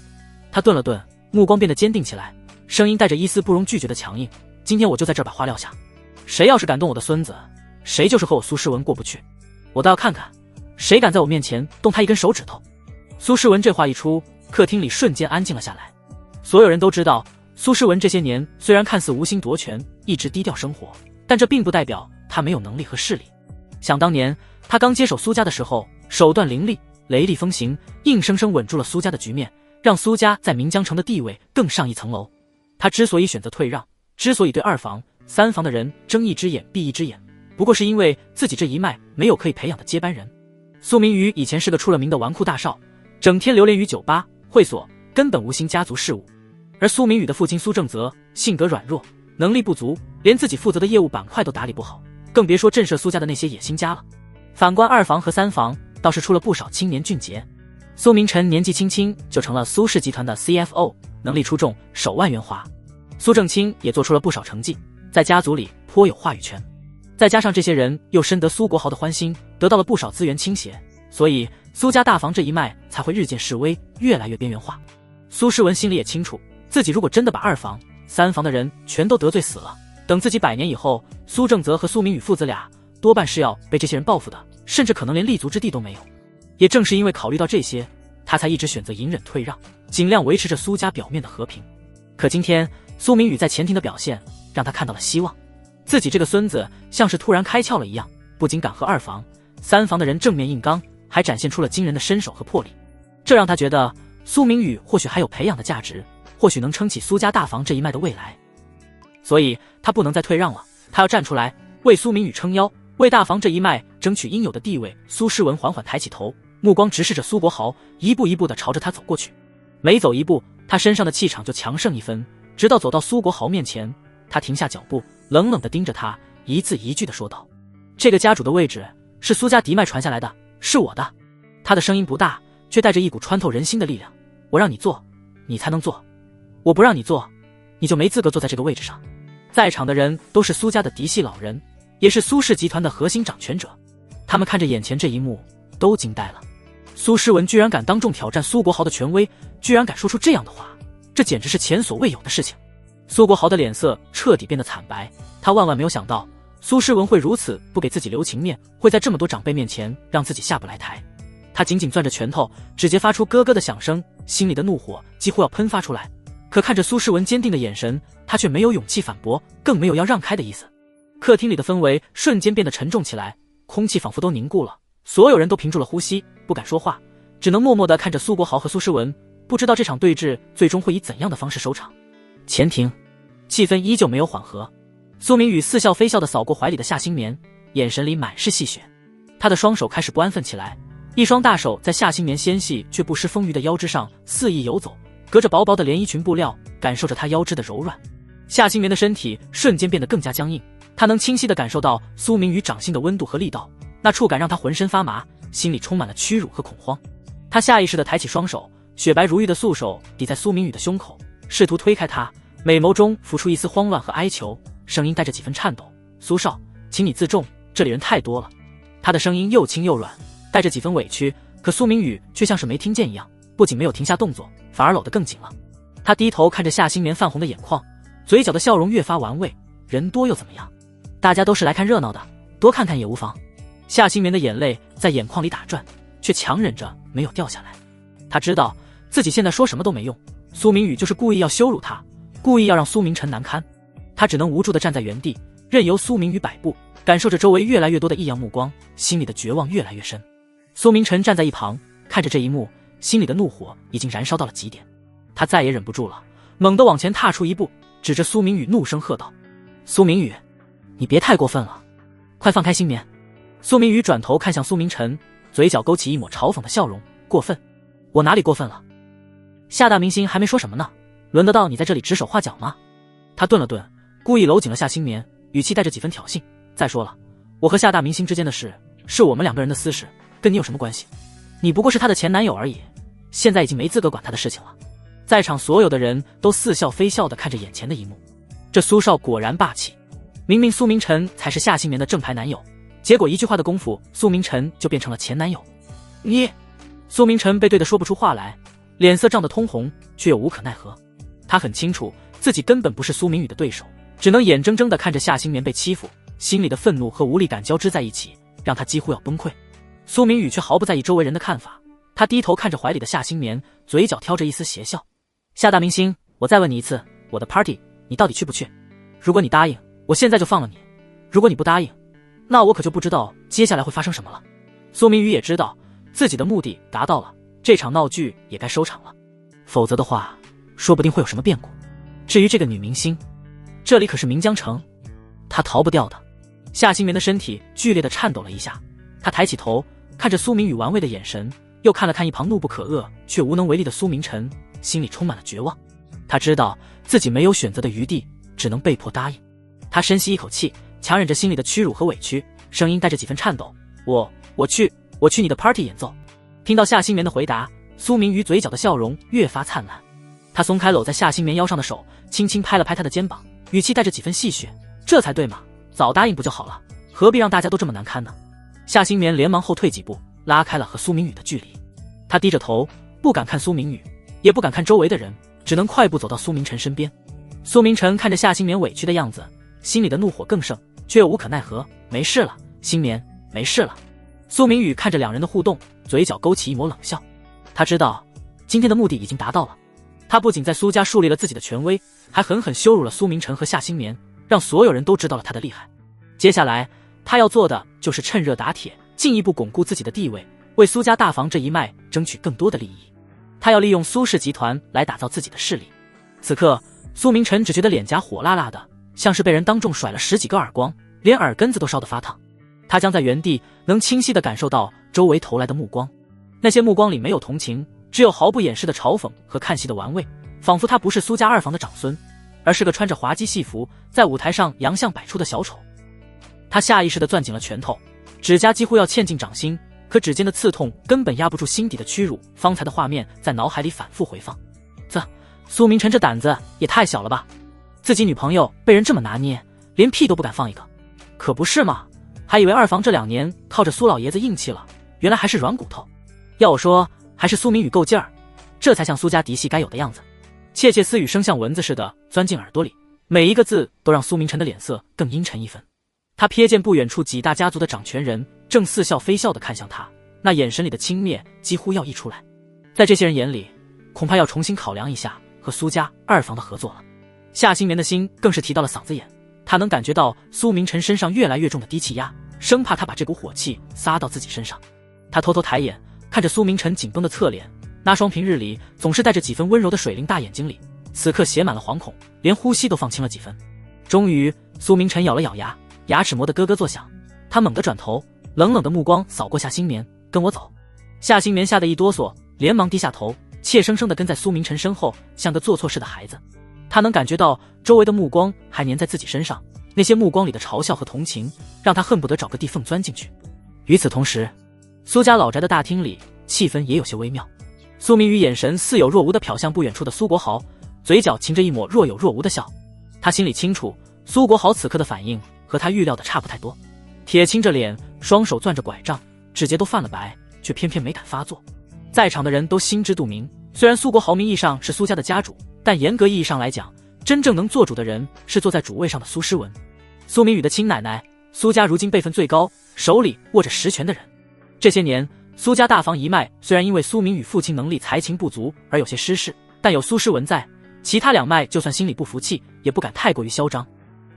他顿了顿，目光变得坚定起来，声音带着一丝不容拒绝的强硬：今天我就在这儿把话撂下，谁要是敢动我的孙子，谁就是和我苏诗文过不去，我倒要看看谁敢在我面前动他一根手指头。苏诗文这话一出，客厅里瞬间安静了下来。所有人都知道，苏诗文这些年虽然看似无心夺权，一直低调生活，但这并不代表他没有能力和势力。想当年他刚接手苏家的时候，手段凌厉，雷厉风行，硬生生稳住了苏家的局面，让苏家在岷江城的地位更上一层楼。他之所以选择退让，之所以对2房、3房的人睁一只眼闭一只眼，不过是因为自己这一脉没有可以培养的接班人。苏明宇以前是个出了名的纨绔大少，整天流连于酒吧、会所，根本无心家族事务。而苏明宇的父亲苏正则性格软弱，能力不足，连自己负责的业务板块都打理不好，更别说震慑苏家的那些野心家了。反观2房和3房，倒是出了不少青年俊杰。苏明晨年纪轻轻就成了苏氏集团的 CFO， 能力出众，手腕圆滑。苏正清也做出了不少成绩，在家族里颇有话语权。再加上这些人又深得苏国豪的欢心，得到了不少资源倾斜，所以苏家大房这一脉才会日渐式微，越来越边缘化。苏诗文心里也清楚，自己如果真的把2房、3房的人全都得罪死了，等自己100年以后，苏正则和苏明宇父子俩多半是要被这些人报复的，甚至可能连立足之地都没有。也正是因为考虑到这些，他才一直选择隐忍退让，尽量维持着苏家表面的和平。可今天苏明宇在前庭的表现让他看到了希望，自己这个孙子像是突然开窍了一样，不仅敢和2房、3房的人正面硬刚，还展现出了惊人的身手和魄力。这让他觉得苏明宇或许还有培养的价值，或许能撑起苏家大房这一脉的未来。所以他不能再退让了，他要站出来为苏明宇撑腰，为大房这一脉争取应有的地位。苏诗文缓缓抬起头，目光直视着苏国豪，一步一步地朝着他走过去。每走一步，他身上的气场就强盛一分，直到走到苏国豪面前，他停下脚步，冷冷地盯着他，一字一句地说道：这个家主的位置是苏家嫡脉传下来的，是我的。他的声音不大，却带着一股穿透人心的力量。我让你做，你才能做；我不让你做，你就没资格坐在这个位置上。在场的人都是苏家的嫡系老人，也是苏氏集团的核心掌权者。他们看着眼前这一幕，都惊呆了。苏诗文居然敢当众挑战苏国豪的权威，居然敢说出这样的话，这简直是前所未有的事情。苏国豪的脸色彻底变得惨白，他万万没有想到苏诗文会如此不给自己留情面，会在这么多长辈面前让自己下不来台。他紧紧攥着拳头，指节发出咯咯的响声，心里的怒火几乎要喷发出来。可看着苏诗文坚定的眼神，他却没有勇气反驳，更没有要让开的意思。客厅里的氛围瞬间变得沉重起来，空气仿佛都凝固了，所有人都屏住了呼吸，不敢说话，只能默默地看着苏国豪和苏诗文，不知道这场对峙最终会以怎样的方式收场。前庭，气氛依旧没有缓和。苏明宇似笑非笑地扫过怀里的夏新棉，眼神里满是戏谑。他的双手开始不安分起来，一双大手在夏新棉纤细却不失丰腴的腰肢上肆意游走，隔着薄薄的连衣裙布料，感受着她腰肢的柔软。夏新棉的身体瞬间变得更加僵硬，他能清晰地感受到苏明宇掌心的温度和力道，那触感让他浑身发麻，心里充满了屈辱和恐慌。他下意识地抬起双手，雪白如玉的素手抵在苏明宇的胸口，试图推开他，美眸中浮出一丝慌乱和哀求，声音带着几分颤抖：“苏少，请你自重，这里人太多了。”他的声音又轻又软，带着几分委屈，可苏明宇却像是没听见一样，不仅没有停下动作，反而搂得更紧了。他低头看着夏新棉泛红的眼眶，嘴角的笑容越发玩味：“人多又怎么样？大家都是来看热闹的，多看看也无妨。”夏新棉的眼泪在眼眶里打转，却强忍着没有掉下来。他知道自己现在说什么都没用，苏明宇就是故意要羞辱他，故意要让苏明晨难堪。他只能无助地站在原地，任由苏明宇摆布，感受着周围越来越多的异样目光，心里的绝望越来越深。苏明晨站在一旁，看着这一幕，心里的怒火已经燃烧到了极点。他再也忍不住了，猛地往前踏出一步，指着苏明宇怒声喝道：“苏明宇，你别太过分了，快放开新棉！”苏明宇转头看向苏明晨，嘴角勾起一抹嘲讽的笑容：“过分？我哪里过分了？夏大明星还没说什么呢，轮得到你在这里指手画脚吗？”他顿了顿，故意搂紧了夏新棉，语气带着几分挑衅：“再说了，我和夏大明星之间的事，是我们两个人的私事，跟你有什么关系？你不过是他的前男友而已，现在已经没资格管他的事情了。”在场所有的人都似笑非笑地看着眼前的一幕，这苏少果然霸气。明明苏明晨才是夏新棉的正牌男友，结果一句话的功夫，苏明晨就变成了前男友。你……苏明晨被对得说不出话来，脸色涨得通红，却又无可奈何。他很清楚自己根本不是苏明宇的对手，只能眼睁睁地看着夏新棉被欺负，心里的愤怒和无力感交织在一起，让他几乎要崩溃。苏明宇却毫不在意周围人的看法，他低头看着怀里的夏新棉，嘴角挑着一丝邪笑：“夏大明星，我再问你一次，我的 party 你到底去不去？如果你答应，我现在就放了你；如果你不答应，那我可就不知道接下来会发生什么了。”苏明宇也知道自己的目的达到了，这场闹剧也该收场了，否则的话，说不定会有什么变故。至于这个女明星，这里可是岷江城，她逃不掉的。夏新棉的身体剧烈的颤抖了一下，她抬起头，看着苏明宇玩味的眼神，又看了看一旁怒不可遏却无能为力的苏明晨，心里充满了绝望。他知道自己没有选择的余地，只能被迫答应。他深吸一口气，强忍着心里的屈辱和委屈，声音带着几分颤抖：“我去你的 party 演奏。”听到夏新棉的回答，苏明宇嘴角的笑容越发灿烂。他松开搂在夏新棉腰上的手，轻轻拍了拍她的肩膀，语气带着几分戏谑：“这才对嘛，早答应不就好了，何必让大家都这么难堪呢？”夏新棉连忙后退几步，拉开了和苏明宇的距离。他低着头，不敢看苏明宇，也不敢看周围的人，只能快步走到苏明晨身边。苏明晨看着夏新棉委屈的样子，心里的怒火更盛，却又无可奈何：“没事了，新棉，没事了。”苏明宇看着两人的互动，嘴角勾起一抹冷笑。他知道今天的目的已经达到了，他不仅在苏家树立了自己的权威，还狠狠羞辱了苏明晨和夏新棉，让所有人都知道了他的厉害。接下来他要做的就是趁热打铁，进一步巩固自己的地位，为苏家大房这一脉争取更多的利益。他要利用苏氏集团来打造自己的势力。此刻苏明晨只觉得脸颊火辣辣的，像是被人当众甩了10几个耳光，连耳根子都烧得发烫。他将在原地能清晰地感受到周围投来的目光，那些目光里没有同情，只有毫不掩饰的嘲讽和看戏的玩味，仿佛他不是苏家二房的长孙，而是个穿着滑稽戏服在舞台上洋相百出的小丑。他下意识地攥紧了拳头，指甲几乎要嵌进掌心，可指尖的刺痛根本压不住心底的屈辱，方才的画面在脑海里反复回放。苏明辰这胆子也太小了吧，自己女朋友被人这么拿捏，连屁都不敢放一个。可不是嘛，还以为二房这2年靠着苏老爷子硬气了，原来还是软骨头。要我说，还是苏明宇够劲儿，这才像苏家嫡系该有的样子。窃窃私语声像蚊子似的钻进耳朵里，每一个字都让苏明辰的脸色更阴沉一分。他瞥见不远处几大家族的掌权人正似笑非笑地看向他，那眼神里的轻蔑几乎要溢出来。在这些人眼里，恐怕要重新考量一下和苏家二房的合作了。夏新棉的心更是提到了嗓子眼，他能感觉到苏明辰身上越来越重的低气压，生怕他把这股火气撒到自己身上。他偷偷抬眼看着苏明辰紧绷的侧脸，那双平日里总是带着几分温柔的水灵大眼睛里，此刻写满了惶恐，连呼吸都放轻了几分。终于，苏明辰咬了咬牙，牙齿磨得咯咯作响。他猛地转头，冷冷的目光扫过夏新棉，跟我走。夏新棉吓得一哆嗦，连忙低下头，怯生生地跟在苏明辰身后，像个做错事的孩子。他能感觉到周围的目光还粘在自己身上，那些目光里的嘲笑和同情，让他恨不得找个地缝钻进去。与此同时，苏家老宅的大厅里气氛也有些微妙。苏明宇眼神似有若无地瞟向不远处的苏国豪，嘴角噙着一抹若有若无的笑。他心里清楚，苏国豪此刻的反应和他预料的差不太多。铁青着脸，双手攥着拐杖，指节都泛了白，却偏偏没敢发作。在场的人都心知肚明，虽然苏国豪名义上是苏家的家主，但严格意义上来讲，真正能做主的人是坐在主位上的苏诗文，苏明宇的亲奶奶，苏家如今辈分最高，手里握着实权的人。这些年，苏家大房一脉虽然因为苏明宇父亲能力才情不足而有些失势，但有苏诗文在，其他2脉就算心里不服气，也不敢太过于嚣张。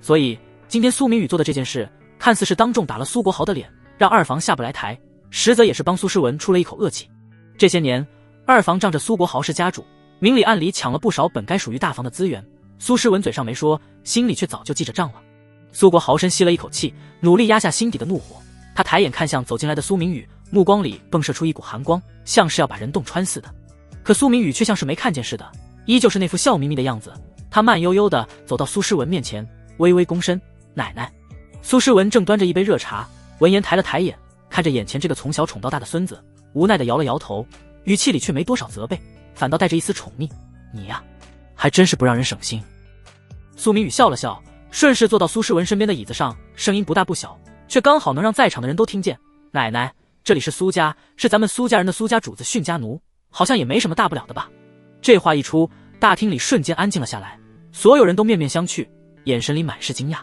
所以今天苏明宇做的这件事，看似是当众打了苏国豪的脸，让二房下不来台，实则也是帮苏诗文出了一口恶气。这些年，二房仗着苏国豪是家主，明里暗里抢了不少本该属于大房的资源，苏诗文嘴上没说，心里却早就记着账了。苏国豪深吸了一口气，努力压下心底的怒火，他抬眼看向走进来的苏明宇，目光里迸射出一股寒光，像是要把人洞穿似的。可苏明宇却像是没看见似的，依旧是那副笑眯眯的样子。他慢悠悠地走到苏诗文面前，微微躬身：“奶奶。”苏诗文正端着一杯热茶，闻言抬了抬眼，看着眼前这个从小宠到大的孙子，无奈地摇了摇头，语气里却没多少责备，反倒带着一丝宠溺：“你呀，还真是不让人省心。”苏明宇笑了笑，顺势坐到苏诗文身边的椅子上，声音不大不小，却刚好能让在场的人都听见：“奶奶，这里是苏家，是咱们苏家人的苏家主子训家奴，好像也没什么大不了的吧？”这话一出，大厅里瞬间安静了下来，所有人都面面相觑，眼神里满是惊讶。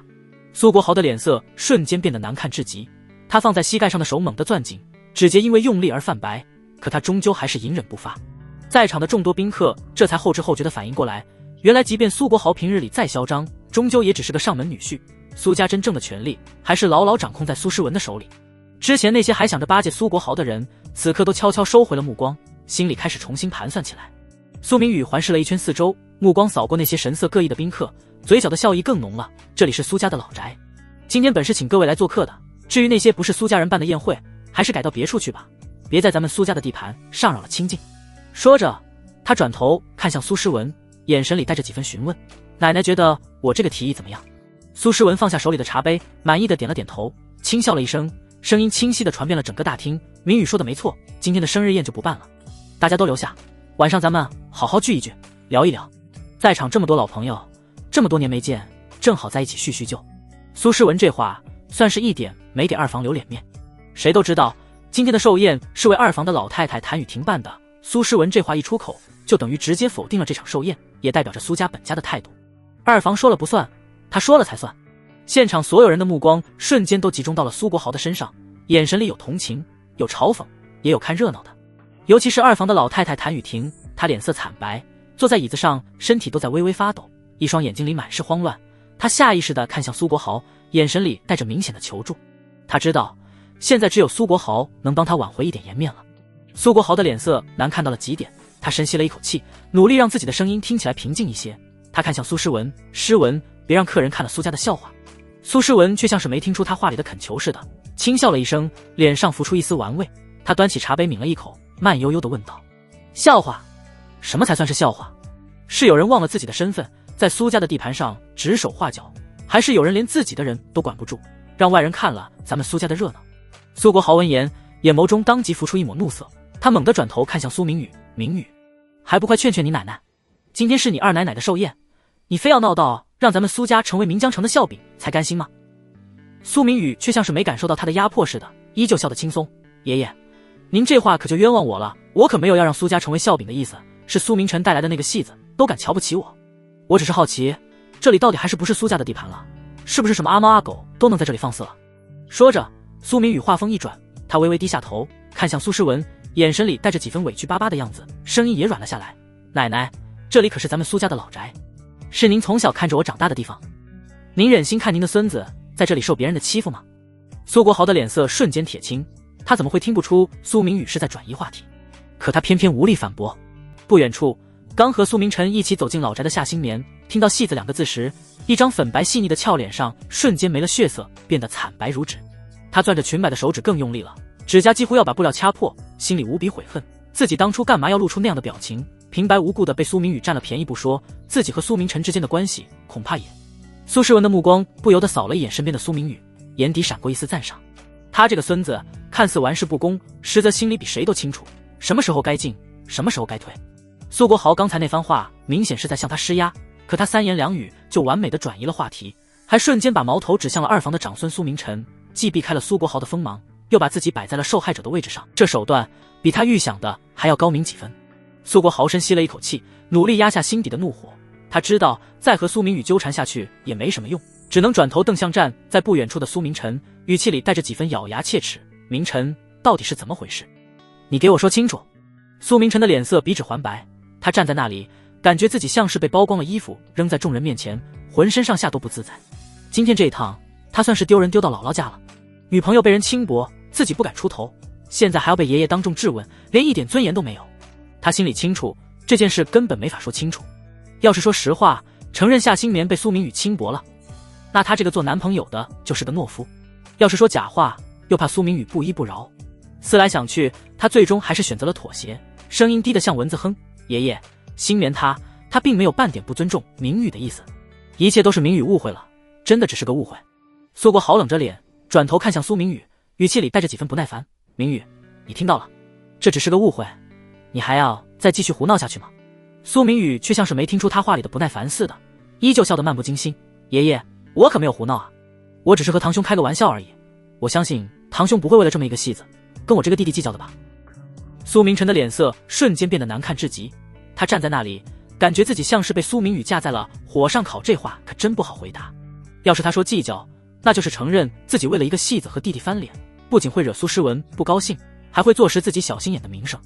苏国豪的脸色瞬间变得难看至极，他放在膝盖上的手猛地攥紧，指节因为用力而泛白，可他终究还是隐忍不发。在场的众多宾客这才后知后觉地反应过来，原来即便苏国豪平日里再嚣张，终究也只是个上门女婿，苏家真正的权力还是牢牢掌控在苏诗文的手里。之前那些还想着巴结苏国豪的人，此刻都悄悄收回了目光，心里开始重新盘算起来。苏明宇环视了一圈四周，目光扫过那些神色各异的宾客，嘴角的笑意更浓了。这里是苏家的老宅，今天本是请各位来做客的，至于那些不是苏家人办的宴会，还是改到别处去吧，别在咱们苏家的地盘上扰了清静。说着，他转头看向苏诗文，眼神里带着几分询问：“奶奶觉得我这个提议怎么样？”苏诗文放下手里的茶杯，满意的点了点头，轻笑了一声，声音清晰的传遍了整个大厅：“明宇说的没错，今天的生日宴就不办了，大家都留下，晚上咱们好好聚一聚，聊一聊。在场这么多老朋友，这么多年没见，正好在一起叙叙旧。”苏诗文这话算是一点没给二房留脸面。谁都知道今天的寿宴是为二房的老太太谭雨婷办的，苏诗文这话一出口，就等于直接否定了这场寿宴，也代表着苏家本家的态度。二房说了不算，他说了才算。现场所有人的目光瞬间都集中到了苏国豪的身上，眼神里有同情，有嘲讽，也有看热闹的。尤其是二房的老太太谭雨婷，她脸色惨白，坐在椅子上，身体都在微微发抖，一双眼睛里满是慌乱。她下意识地看向苏国豪，眼神里带着明显的求助。她知道现在只有苏国豪能帮她挽回一点颜面了。苏国豪的脸色难看到了极点，他深吸了一口气，努力让自己的声音听起来平静一些。他看向苏诗文：“诗文，别让客人看了苏家的笑话。”苏诗文却像是没听出他话里的恳求似的，轻笑了一声，脸上浮出一丝玩味。他端起茶杯抿了一口，慢悠悠地问道：“笑话？什么才算是笑话？是有人忘了自己的身份，在苏家的地盘上指手画脚，还是有人连自己的人都管不住，让外人看了咱们苏家的热闹？”苏国豪闻言，眼眸中当即浮出一抹怒色。他猛地转头看向苏明宇，明宇，还不快劝劝你奶奶，今天是你二奶奶的寿宴，你非要闹到让咱们苏家成为岷江城的笑柄才甘心吗？苏明宇却像是没感受到他的压迫似的，依旧笑得轻松。爷爷，您这话可就冤枉我了，我可没有要让苏家成为笑柄的意思，是苏明晨带来的那个戏子都敢瞧不起我。我只是好奇，这里到底还是不是苏家的地盘了？是不是什么阿猫阿狗都能在这里放肆了？说着，苏明宇话锋一转，他微微低下头，看向苏诗文，眼神里带着几分委屈巴巴的样子，声音也软了下来。奶奶，这里可是咱们苏家的老宅，是您从小看着我长大的地方，您忍心看您的孙子在这里受别人的欺负吗？苏国豪的脸色瞬间铁青，他怎么会听不出苏明宇是在转移话题？可他偏偏无力反驳。不远处，刚和苏明晨一起走进老宅的夏新棉，听到戏子2个字时，一张粉白细腻的俏脸上瞬间没了血色，变得惨白如纸。他攥着裙摆的手指更用力了，指甲几乎要把布料掐破，心里无比悔恨，自己当初干嘛要露出那样的表情，平白无故的被苏明宇占了便宜不说，自己和苏明晨之间的关系恐怕也……苏诗文的目光不由得扫了一眼身边的苏明宇，眼底闪过一丝赞赏。他这个孙子看似玩世不恭，实则心里比谁都清楚，什么时候该进，什么时候该退。苏国豪刚才那番话明显是在向他施压，可他3言2语就完美的转移了话题，还瞬间把矛头指向了2房的长孙苏明晨，既避开了苏国豪的锋芒，又把自己摆在了受害者的位置上，这手段比他预想的还要高明几分。苏国豪深吸了一口气，努力压下心底的怒火，他知道再和苏明宇纠缠下去也没什么用，只能转头瞪向站在不远处的苏明晨，语气里带着几分咬牙切齿。明晨，到底是怎么回事？你给我说清楚。苏明晨的脸色笔直还白，他站在那里，感觉自己像是被剥光了衣服扔在众人面前，浑身上下都不自在。今天这一趟他算是丢人丢到姥姥家了，女朋友被人轻薄，自己不敢出头，现在还要被爷爷当众质问，连一点尊严都没有。他心里清楚，这件事根本没法说清楚。要是说实话，承认夏新棉被苏明宇轻薄了，那他这个做男朋友的就是个懦夫；要是说假话，又怕苏明宇不依不饶。思来想去，他最终还是选择了妥协，声音低得像蚊子哼：爷爷，新棉他并没有半点不尊重明宇的意思，一切都是明宇误会了，真的只是个误会。苏国豪冷着脸转头看向苏明宇，语气里带着几分不耐烦：明宇，你听到了，这只是个误会，你还要再继续胡闹下去吗？苏明宇却像是没听出他话里的不耐烦似的，依旧笑得漫不经心：爷爷，我可没有胡闹啊，我只是和堂兄开个玩笑而已，我相信堂兄不会为了这么一个戏子跟我这个弟弟计较的吧。苏明晨的脸色瞬间变得难看至极，他站在那里，感觉自己像是被苏明宇架在了火上烤，这话可真不好回答。要是他说计较，那就是承认自己为了一个戏子和弟弟翻脸，不仅会惹苏诗文不高兴，还会坐实自己小心眼的名声。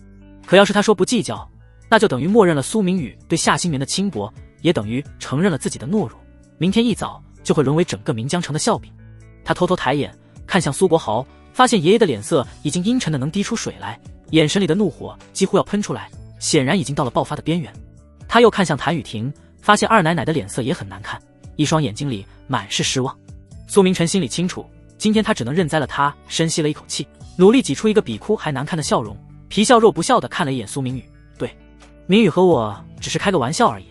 可要是他说不计较，那就等于默认了苏明宇对夏新棉的轻薄，也等于承认了自己的懦弱，明天一早就会沦为整个岷江城的笑柄。他偷偷抬眼看向苏国豪，发现爷爷的脸色已经阴沉的能滴出水来，眼神里的怒火几乎要喷出来，显然已经到了爆发的边缘。他又看向谭雨婷，发现二奶奶的脸色也很难看，一双眼睛里满是失望。苏明晨心里清楚，今天他只能认栽了。他深吸了一口气，努力挤出一个比哭还难看的笑容，皮笑肉不笑地看了一眼苏明宇。对，明宇和我只是开个玩笑而已，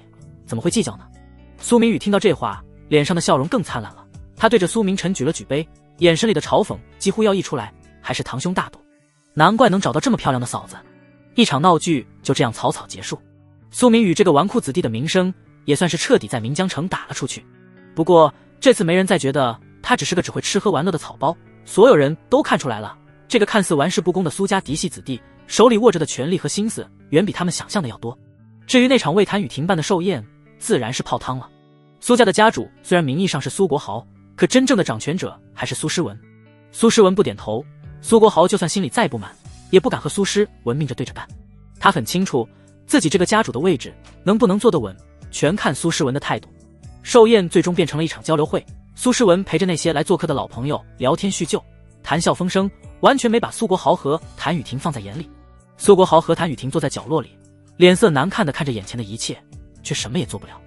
怎么会计较呢？苏明宇听到这话，脸上的笑容更灿烂了，他对着苏明晨举了举杯，眼神里的嘲讽几乎要溢出来。还是堂兄大度，难怪能找到这么漂亮的嫂子。一场闹剧就这样草草结束，苏明宇这个纨绔子弟的名声也算是彻底在岷江城打了出去。不过这次没人再觉得他只是个只会吃喝玩乐的草包，所有人都看出来了，这个看似玩世不恭的苏家嫡系子弟手里握着的权力和心思远比他们想象的要多。至于那场为谭雨婷办的寿宴，自然是泡汤了。苏家的家主虽然名义上是苏国豪，可真正的掌权者还是苏诗文。苏诗文不点头，苏国豪就算心里再不满，也不敢和苏诗文明着对着干。他很清楚自己这个家主的位置能不能坐得稳，全看苏诗文的态度。寿宴最终变成了一场交流会，苏诗文陪着那些来做客的老朋友聊天叙旧，谈笑风生，完全没把苏国豪和谭雨婷放在眼里。苏国豪和谭雨婷坐在角落里，脸色难看地看着眼前的一切，却什么也做不了。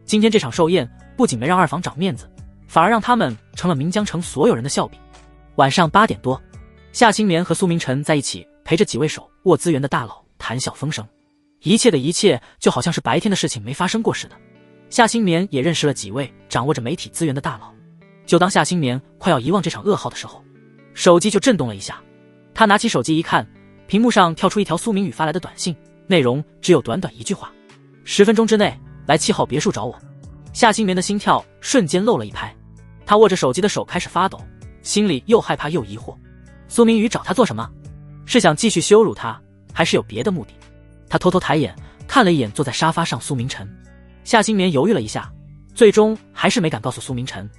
今天这场寿宴不仅没让二房长面子，反而让他们成了岷江城所有人的笑柄。晚上8点多，夏新棉和苏明晨在一起陪着几位手握资源的大佬谈笑风生，一切的一切就好像是白天的事情没发生过似的。夏新棉也认识了几位掌握着媒体资源的大佬。就当夏新棉快要遗忘这场噩耗的时候，手机就震动了一下，他拿起手机一看，屏幕上跳出一条苏明宇发来的短信，内容只有短短一句话：10分钟之内来7号别墅找我。夏新棉的心跳瞬间漏了一拍，他握着手机的手开始发抖，心里又害怕又疑惑。苏明宇找他做什么？是想继续羞辱他，还是有别的目的？他偷偷抬眼看了一眼坐在沙发上苏明晨。夏新棉犹豫了一下，最终还是没敢告诉苏明晨。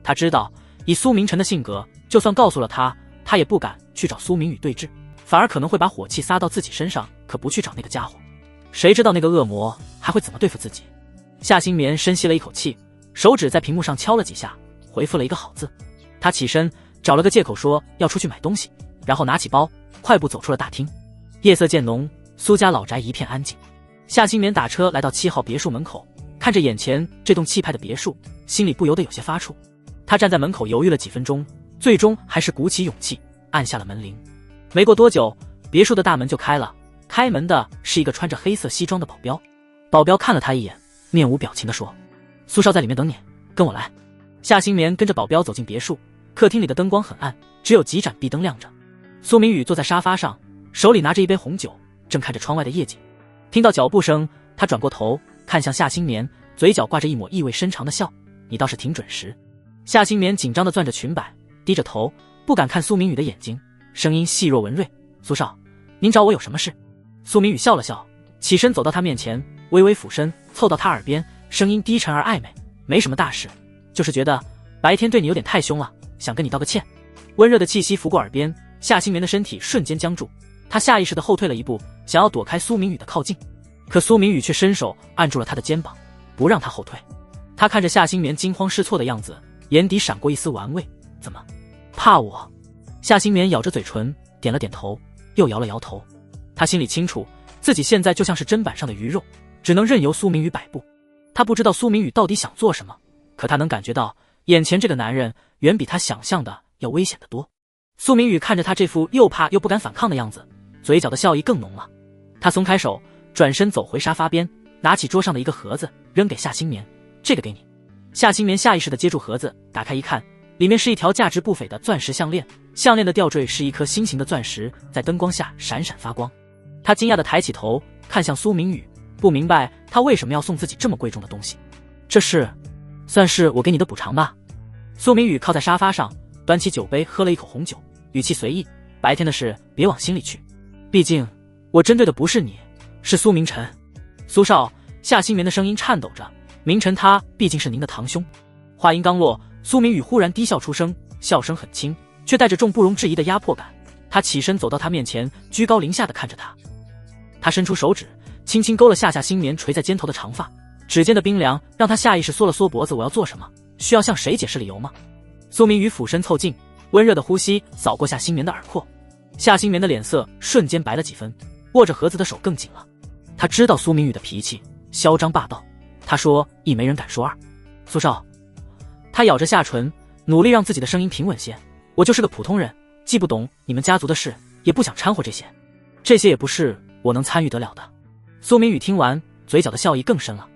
他知道以苏明晨的性格，就算告诉了他，他也不敢去找苏明宇对峙，反而可能会把火气撒到自己身上，可不去找那个家伙，谁知道那个恶魔还会怎么对付自己。夏新棉深吸了一口气，手指在屏幕上敲了几下，回复了一个好字。他起身找了个借口说要出去买东西，然后拿起包快步走出了大厅。夜色渐浓，苏家老宅一片安静。夏新棉打车来到7号别墅门口，看着眼前这栋气派的别墅，心里不由得有些发怵。他站在门口犹豫了几分钟，最终还是鼓起勇气按下了门铃。没过多久，别墅的大门就开了，开门的是一个穿着黑色西装的保镖。保镖看了他一眼，面无表情地说：苏少在里面等你，跟我来。夏新棉跟着保镖走进别墅，客厅里的灯光很暗，只有几盏壁灯亮着。苏明宇坐在沙发上，手里拿着一杯红酒，正看着窗外的夜景。听到脚步声，他转过头看向夏新棉，嘴角挂着一抹意味深长的笑：你倒是挺准时。夏新棉紧张地攥着裙摆，低着头不敢看苏明宇的眼睛，声音细若文瑞：苏少，您找我有什么事？苏明宇笑了笑，起身走到他面前，微微俯身凑到他耳边，声音低沉而暧昧：没什么大事，就是觉得白天对你有点太凶了，想跟你道个歉。温热的气息拂过耳边，夏新棉的身体瞬间僵住，他下意识地后退了一步，想要躲开苏明宇的靠近，可苏明宇却伸手按住了他的肩膀，不让他后退。他看着夏新棉惊慌失措的样子，眼底闪过一丝玩味：怎么怕我？夏新棉咬着嘴唇点了点头，又摇了摇头。他心里清楚，自己现在就像是砧板上的鱼肉，只能任由苏明宇摆布。他不知道苏明宇到底想做什么，可他能感觉到眼前这个男人远比他想象的要危险得多。苏明宇看着他这副又怕又不敢反抗的样子，嘴角的笑意更浓了。他松开手，转身走回沙发边，拿起桌上的一个盒子扔给夏新棉：这个给你。夏新棉下意识地接住盒子，打开一看，里面是一条价值不菲的钻石项链，项链的吊坠是一颗心形的钻石，在灯光下闪闪发光。他惊讶地抬起头看向苏明宇，不明白他为什么要送自己这么贵重的东西。这是算是我给你的补偿吧。苏明宇靠在沙发上，端起酒杯喝了一口红酒，语气随意：白天的事别往心里去，毕竟我针对的不是你，是苏明晨。苏少，夏新棉的声音颤抖着：明晨他毕竟是您的堂兄。话音刚落，苏明宇忽然低笑出声，笑声很轻，却带着重不容置疑的压迫感。他起身走到他面前，居高临下地看着他。他伸出手指，轻轻勾了夏新棉垂在肩头的长发，指尖的冰凉让他下意识缩了缩脖子。我要做什么？需要向谁解释理由吗？苏明宇俯身凑近，温热的呼吸扫过夏新棉的耳廓。夏新棉的脸色瞬间白了几分，握着盒子的手更紧了。他知道苏明宇的脾气嚣张霸道，他说一没人敢说二。苏少，他咬着下唇，努力让自己的声音平稳些：我就是个普通人，既不懂你们家族的事，也不想掺和这些，这些也不是我能参与得了的。苏明宇听完，嘴角的笑意更深了。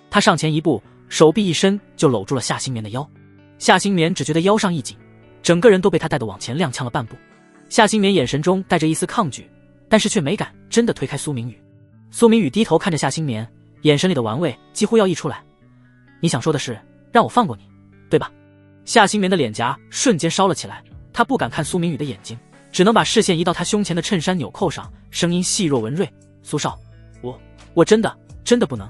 他上前一步，手臂一伸就搂住了夏新棉的腰。夏新棉只觉得腰上一紧，整个人都被他带得往前踉跄了半步。夏新棉眼神中带着一丝抗拒，但是却没敢真的推开苏明宇。苏明宇低头看着夏新棉，眼神里的玩味几乎要溢出来：你想说的是让我放过你，对吧？夏新棉的脸颊瞬间烧了起来，他不敢看苏明宇的眼睛，只能把视线移到他胸前的衬衫纽扣上，声音细若文瑞：苏少，我真的不能。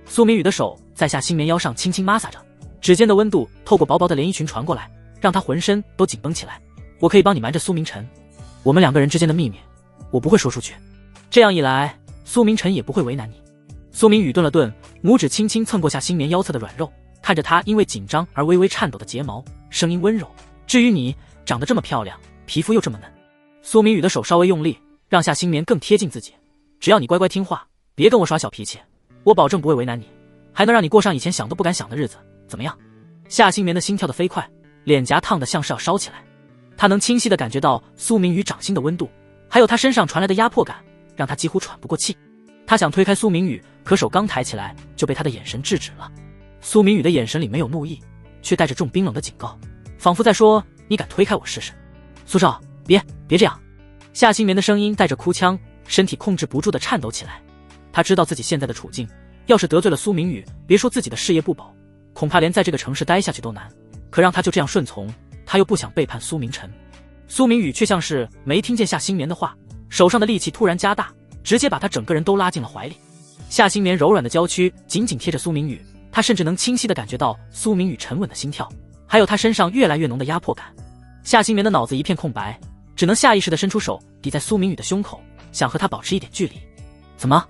苏明宇的手在夏新棉腰上轻轻摩挲着，指尖的温度透过薄薄的连衣裙传过来，让他浑身都紧绷起来。我可以帮你瞒着苏明晨，我们两个人之间的秘密我不会说出去，这样一来苏明晨也不会为难你。苏明宇顿了顿，拇指轻轻蹭过夏新棉腰侧的软肉，看着她因为紧张而微微颤抖的睫毛，声音温柔：至于你长得这么漂亮，皮肤又这么嫩。苏明宇的手稍微用力，让夏新棉更贴近自己：只要你乖乖听话，别跟我耍小脾气，我保证不会为难你，还能让你过上以前想都不敢想的日子，怎么样？夏新棉的心跳得飞快，脸颊烫得像是要烧起来。他能清晰地感觉到苏明宇掌心的温度，还有他身上传来的压迫感，让他几乎喘不过气。他想推开苏明宇，可手刚抬起来就被他的眼神制止了。苏明宇的眼神里没有怒意，却带着重冰冷的警告，仿佛在说：你敢推开我试试？苏少，别这样。夏新棉的声音带着哭腔，身体控制不住的颤抖起来。他知道自己现在的处境，要是得罪了苏明宇，别说自己的事业不保，恐怕连在这个城市待下去都难。可让他就这样顺从，他又不想背叛苏明晨。苏明宇却像是没听见夏新棉的话，手上的力气突然加大，直接把他整个人都拉进了怀里。夏新棉柔软的娇躯紧紧贴着苏明宇，他甚至能清晰地感觉到苏明宇沉稳的心跳，还有他身上越来越浓的压迫感。夏新棉的脑子一片空白，只能下意识地伸出手抵在苏明宇的胸口，想和他保持一点距离。怎么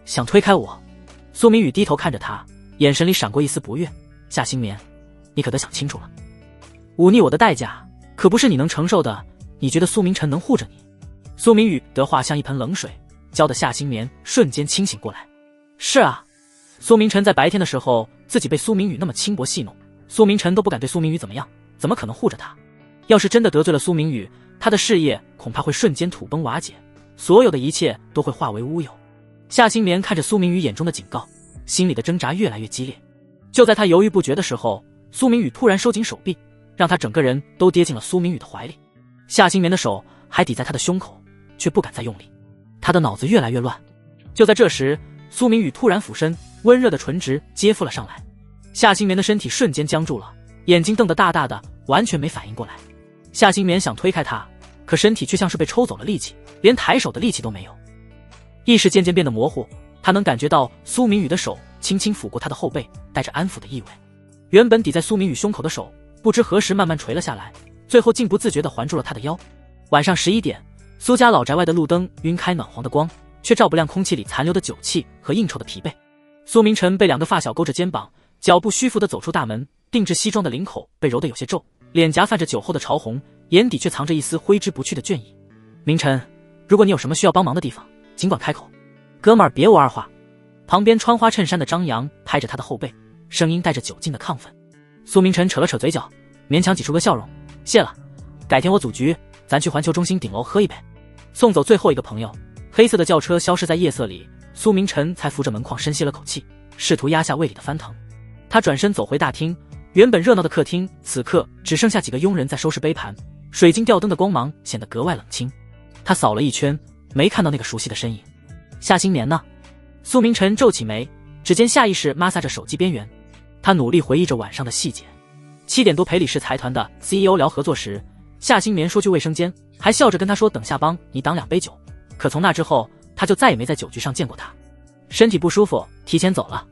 想推开我？苏明宇低头看着他，眼神里闪过一丝不悦。夏新棉，你可得想清楚了，忤逆我的代价可不是你能承受的。你觉得苏明晨能护着你？苏明宇的话像一盆冷水，浇得夏新棉瞬间清醒过来。是啊，苏明晨在白天的时候自己被苏明宇那么轻薄戏弄，苏明晨都不敢对苏明宇怎么样，怎么可能护着他？要是真的得罪了苏明宇，他的事业恐怕会瞬间土崩瓦解，所有的一切都会化为乌有。夏新棉看着苏明宇眼中的警告，心里的挣扎越来越激烈。就在他犹豫不决的时候，苏明宇突然收紧手臂，让他整个人都跌进了苏明宇的怀里。夏新棉的手还抵在他的胸口，却不敢再用力，他的脑子越来越乱。就在这时，苏明宇突然俯身，温热的唇质接附了上来。夏新棉的身体瞬间僵住了，眼睛瞪得大大的，完全没反应过来。夏新棉想推开他，可身体却像是被抽走了力气，连抬手的力气都没有。意识渐渐变得模糊，他能感觉到苏明宇的手轻轻抚过他的后背，带着安抚的意味。原本抵在苏明宇胸口的手不知何时慢慢垂了下来，最后竟不自觉地环住了他的腰。晚上11点，苏家老宅外的路灯晕开暖黄的光，却照不亮空气里残留的酒气和应酬的疲惫。苏明晨被两个发小勾着肩膀，脚步虚浮地走出大门，定制西装的领口被揉得有些皱，脸颊泛着酒后的潮红，眼底却藏着一丝挥之不去的倦意。明晨，如果你有什么需要帮忙的地方，尽管开口，哥们儿别无二话。旁边穿花衬衫的张扬拍着他的后背，声音带着酒劲的亢奋。苏明晨扯了扯嘴角，勉强挤出个笑容，谢了，改天我组局，咱去环球中心顶楼喝一杯。送走最后一个朋友，黑色的轿车消失在夜色里，苏明晨才扶着门框深吸了口气，试图压下胃里的翻腾。他转身走回大厅，原本热闹的客厅此刻只剩下几个佣人在收拾杯盘，水晶吊灯的光芒显得格外冷清。他扫了一圈，没看到那个熟悉的身影。夏新棉呢？苏明晨皱起眉，指尖下意识摩挲着手机边缘。他努力回忆着晚上的细节。7点多陪李氏财团的 CEO 聊合作时，夏新棉说去卫生间，还笑着跟他说等下帮你挡2杯酒。可从那之后，他就再也没在酒局上见过他。身体不舒服，提前走了，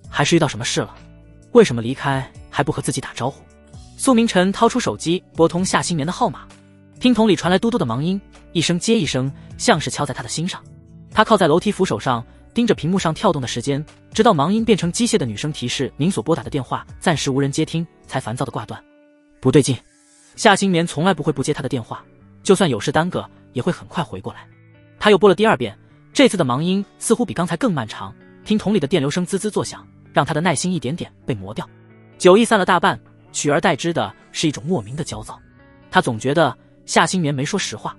还是遇到什么事了？为什么离开还不和自己打招呼？苏明晨掏出手机拨通夏新棉的号码，听筒里传来嘟嘟的忙音，一声接一声，像是敲在他的心上。他靠在楼梯扶手上，盯着屏幕上跳动的时间，直到忙音变成机械的女声提示您所拨打的电话暂时无人接听，才烦躁地挂断。不对劲，夏新棉从来不会不接他的电话，就算有事耽搁也会很快回过来。他又拨了第2遍，这次的忙音似乎比刚才更漫长，听筒里的电流声滋滋作响，让他的耐心一点点被磨掉。酒意散了大半，取而代之的是一种莫名的焦躁。他总觉得夏新棉没说实话。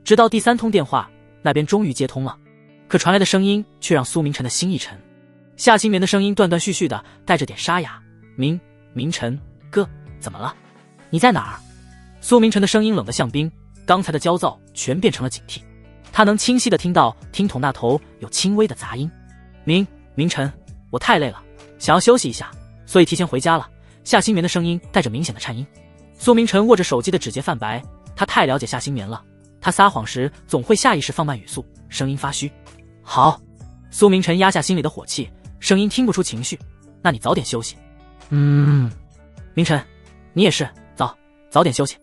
直到第3通电话，那边终于接通了，可传来的声音却让苏明晨的心一沉。夏新棉的声音断断续续的，带着点沙哑。明晨哥，怎么了？你在哪儿？苏明晨的声音冷得像冰，刚才的焦躁全变成了警惕。他能清晰的听到听筒那头有轻微的杂音。明晨，我太累了，想要休息一下，所以提前回家了。夏新棉的声音带着明显的颤音。苏明晨握着手机的指节泛白，他太了解夏新棉了，他撒谎时总会下意识放慢语速，声音发虚。好，苏明晨压下心里的火气，声音听不出情绪。那你早点休息。明晨，你也是，早点休息。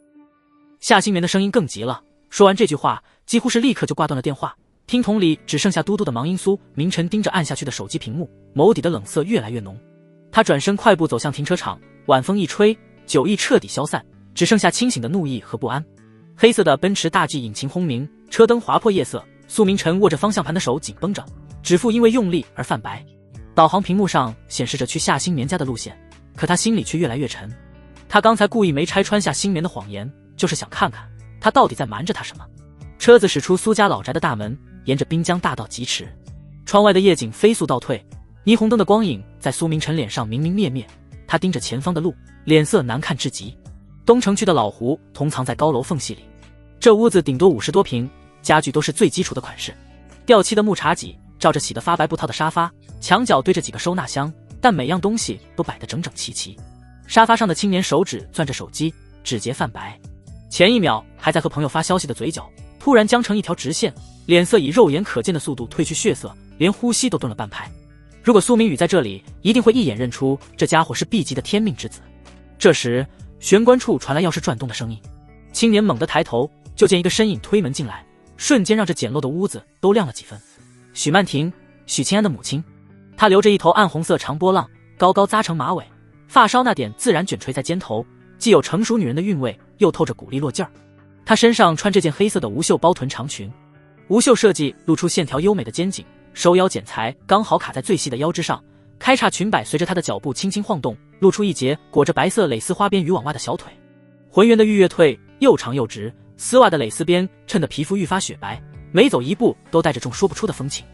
夏新棉的声音更急了，说完这句话，几乎是立刻就挂断了电话。听筒里只剩下嘟嘟的忙音。苏明晨盯着按下去的手机屏幕，眸底的冷色越来越浓。他转身快步走向停车场，晚风一吹，酒意彻底消散，只剩下清醒的怒意和不安。黑色的奔驰大 G 引擎轰鸣，车灯划破夜色，苏明晨握着方向盘的手紧绷着，指腹因为用力而泛白。导航屏幕上显示着去夏新棉家的路线，可他心里却越来越沉。他刚才故意没拆穿夏新棉的谎言，就是想看看他到底在瞒着他什么。车子驶出苏家老宅的大门，沿着滨江大道疾驰。窗外的夜景飞速倒退，霓虹灯的光影在苏明晨脸上明明灭灭。他盯着前方的路，脸色难看至极。东城区的老胡同藏在高楼缝隙里，这屋子顶多50多平，家具都是最基础的款式，掉漆的木茶几照着洗得发白不糙的沙发，墙角堆着几个收纳箱，但每样东西都摆得整整齐齐。沙发上的青年手指攥着手机，指节泛白，前一秒还在和朋友发消息的嘴角突然僵成一条直线，脸色以肉眼可见的速度褪去血色，连呼吸都顿了半拍。如果苏明宇在这里，一定会一眼认出这家伙是 B 级的天命之子。这时玄关处传来钥匙转动的声音，青年猛地抬头，就见一个身影推门进来，瞬间让这简陋的屋子都亮了几分。许曼婷，许清安的母亲。她留着一头暗红色长波浪，高高扎成马尾，发梢那点自然卷垂在肩头，既有成熟女人的韵味，又透着鼓励落劲儿。她身上穿这件黑色的无袖包臀长裙，无袖设计露出线条优美的肩颈，收腰剪裁刚好卡在最细的腰肢上，开叉裙摆随着她的脚步轻轻晃动，露出一截裹着白色蕾丝花边渔网袜的小腿，浑圆的玉月腿又长又直，丝袜的蕾丝边衬得皮肤愈发雪白，每走一步都带着种说不出的风情。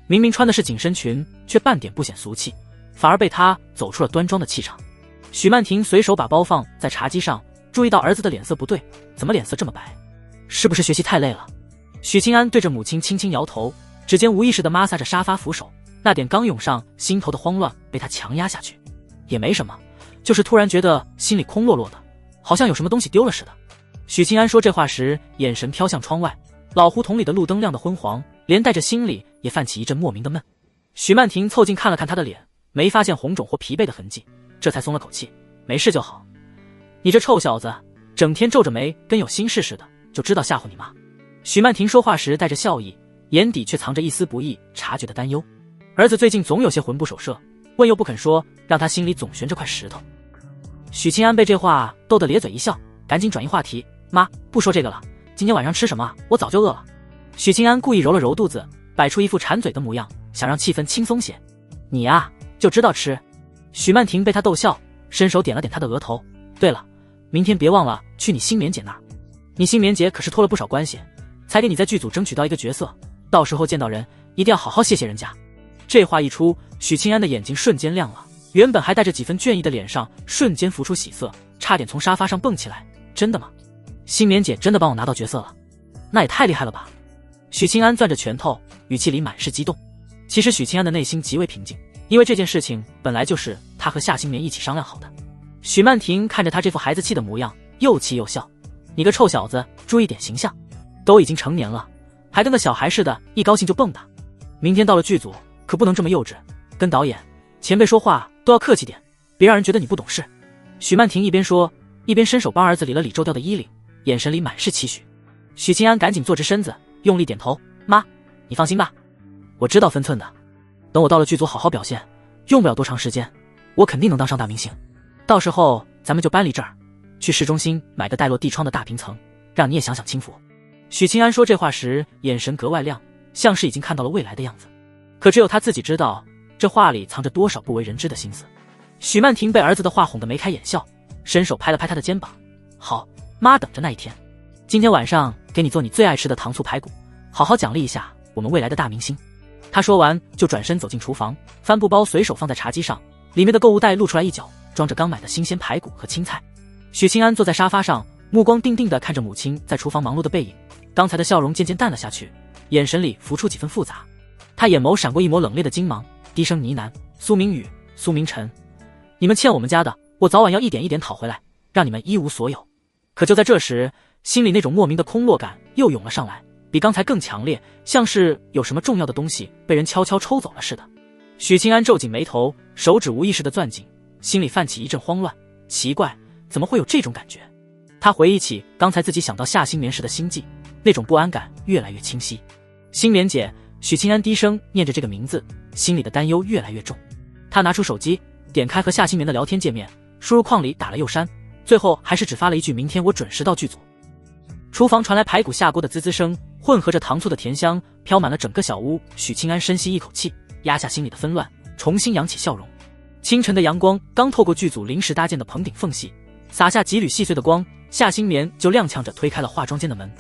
明明穿的是紧身裙，却半点不显俗气，反而被她走出了端庄的气场。许曼婷随手把包放在茶几上，注意到儿子的脸色不对，怎么脸色这么白？是不是学习太累了？许清安对着母亲轻轻摇头，指尖无意识地摩挲着沙发扶手，那点刚涌上心头的慌乱被他强压下去。也没什么，就是突然觉得心里空落落的，好像有什么东西丢了似的。许清安说这话时，眼神飘向窗外，老胡同里的路灯亮得昏黄，连带着心里也泛起一阵莫名的闷。许曼婷凑近看了看他的脸，没发现红肿或疲惫的痕迹，这才松了口气，没事就好。你这臭小子，整天皱着眉跟有心事似的，就知道吓唬你妈。许曼婷说话时带着笑意，眼底却藏着一丝不易察觉的担忧。儿子最近总有些魂不守舍，问又不肯说，让他心里总悬着块石头。许清安被这话逗得咧嘴一笑，赶紧转移话题，妈，不说这个了，今天晚上吃什么？我早就饿了。许清安故意揉了揉肚子，摆出一副馋嘴的模样，想让气氛轻松些。你呀，就知道吃。许曼婷被他逗笑，伸手点了点他的额头。对了，明天别忘了去你新棉姐那儿，你新棉姐可是托了不少关系，才给你在剧组争取到一个角色，到时候见到人一定要好好谢谢人家。这话一出，许清安的眼睛瞬间亮了，原本还带着几分倦意的脸上瞬间浮出喜色，差点从沙发上蹦起来。真的吗？新棉姐真的帮我拿到角色了？那也太厉害了吧。许清安攥着拳头，语气里满是激动。其实许清安的内心极为平静，因为这件事情本来就是他和夏新棉一起商量好的。许曼婷看着他这副孩子气的模样，又气又笑。你个臭小子，注意点形象，都已经成年了，还跟个小孩似的，一高兴就蹦跶。明天到了剧组可不能这么幼稚，跟导演前辈说话都要客气点，别让人觉得你不懂事。许曼婷一边说，一边伸手帮儿子理了理皱掉的衣领，眼神里满是期许。许清安赶紧坐直身子，用力点头，妈，你放心吧，我知道分寸的，等我到了剧组好好表现，用不了多长时间，我肯定能当上大明星。到时候咱们就搬离这儿，去市中心买个带落地窗的大平层，让你也享享清福。许清安说这话时眼神格外亮，像是已经看到了未来的样子，可只有他自己知道这话里藏着多少不为人知的心思。许曼婷被儿子的话哄得眉开眼笑，伸手拍了拍他的肩膀，好，妈等着那一天，今天晚上给你做你最爱吃的糖醋排骨，好好奖励一下我们未来的大明星。他说完就转身走进厨房，帆布包随手放在茶几上，里面的购物袋露出来一角，装着刚买的新鲜排骨和青菜。许清安坐在沙发上，目光定定地看着母亲在厨房忙碌的背影，刚才的笑容渐渐淡了下去，眼神里浮出几分复杂。他眼眸闪过一抹冷冽的金芒，低声呢喃，苏明宇、苏明晨，你们欠我们家的，我早晚要一点一点讨回来，让你们一无所有。可就在这时，心里那种莫名的空落感又涌了上来，比刚才更强烈，像是有什么重要的东西被人悄悄抽走了似的。许清安皱紧眉头，手指无意识地攥紧，心里泛起一阵慌乱，奇怪，怎么会有这种感觉？他回忆起刚才自己想到夏新棉时的心悸，那种不安感越来越清晰。新棉姐，许清安低声念着这个名字，心里的担忧越来越重。他拿出手机，点开和夏新棉的聊天界面，输入框里打了又删，最后还是只发了一句明天我准时到剧组。厨房传来排骨下锅的滋滋声，混合着糖醋的甜香飘满了整个小屋。许清安深吸一口气，压下心里的纷乱，重新扬起笑容。清晨的阳光刚透过剧组临时搭建的棚顶缝隙，洒下几缕细碎的光，夏新棉就踉跄着推开了化妆间的门。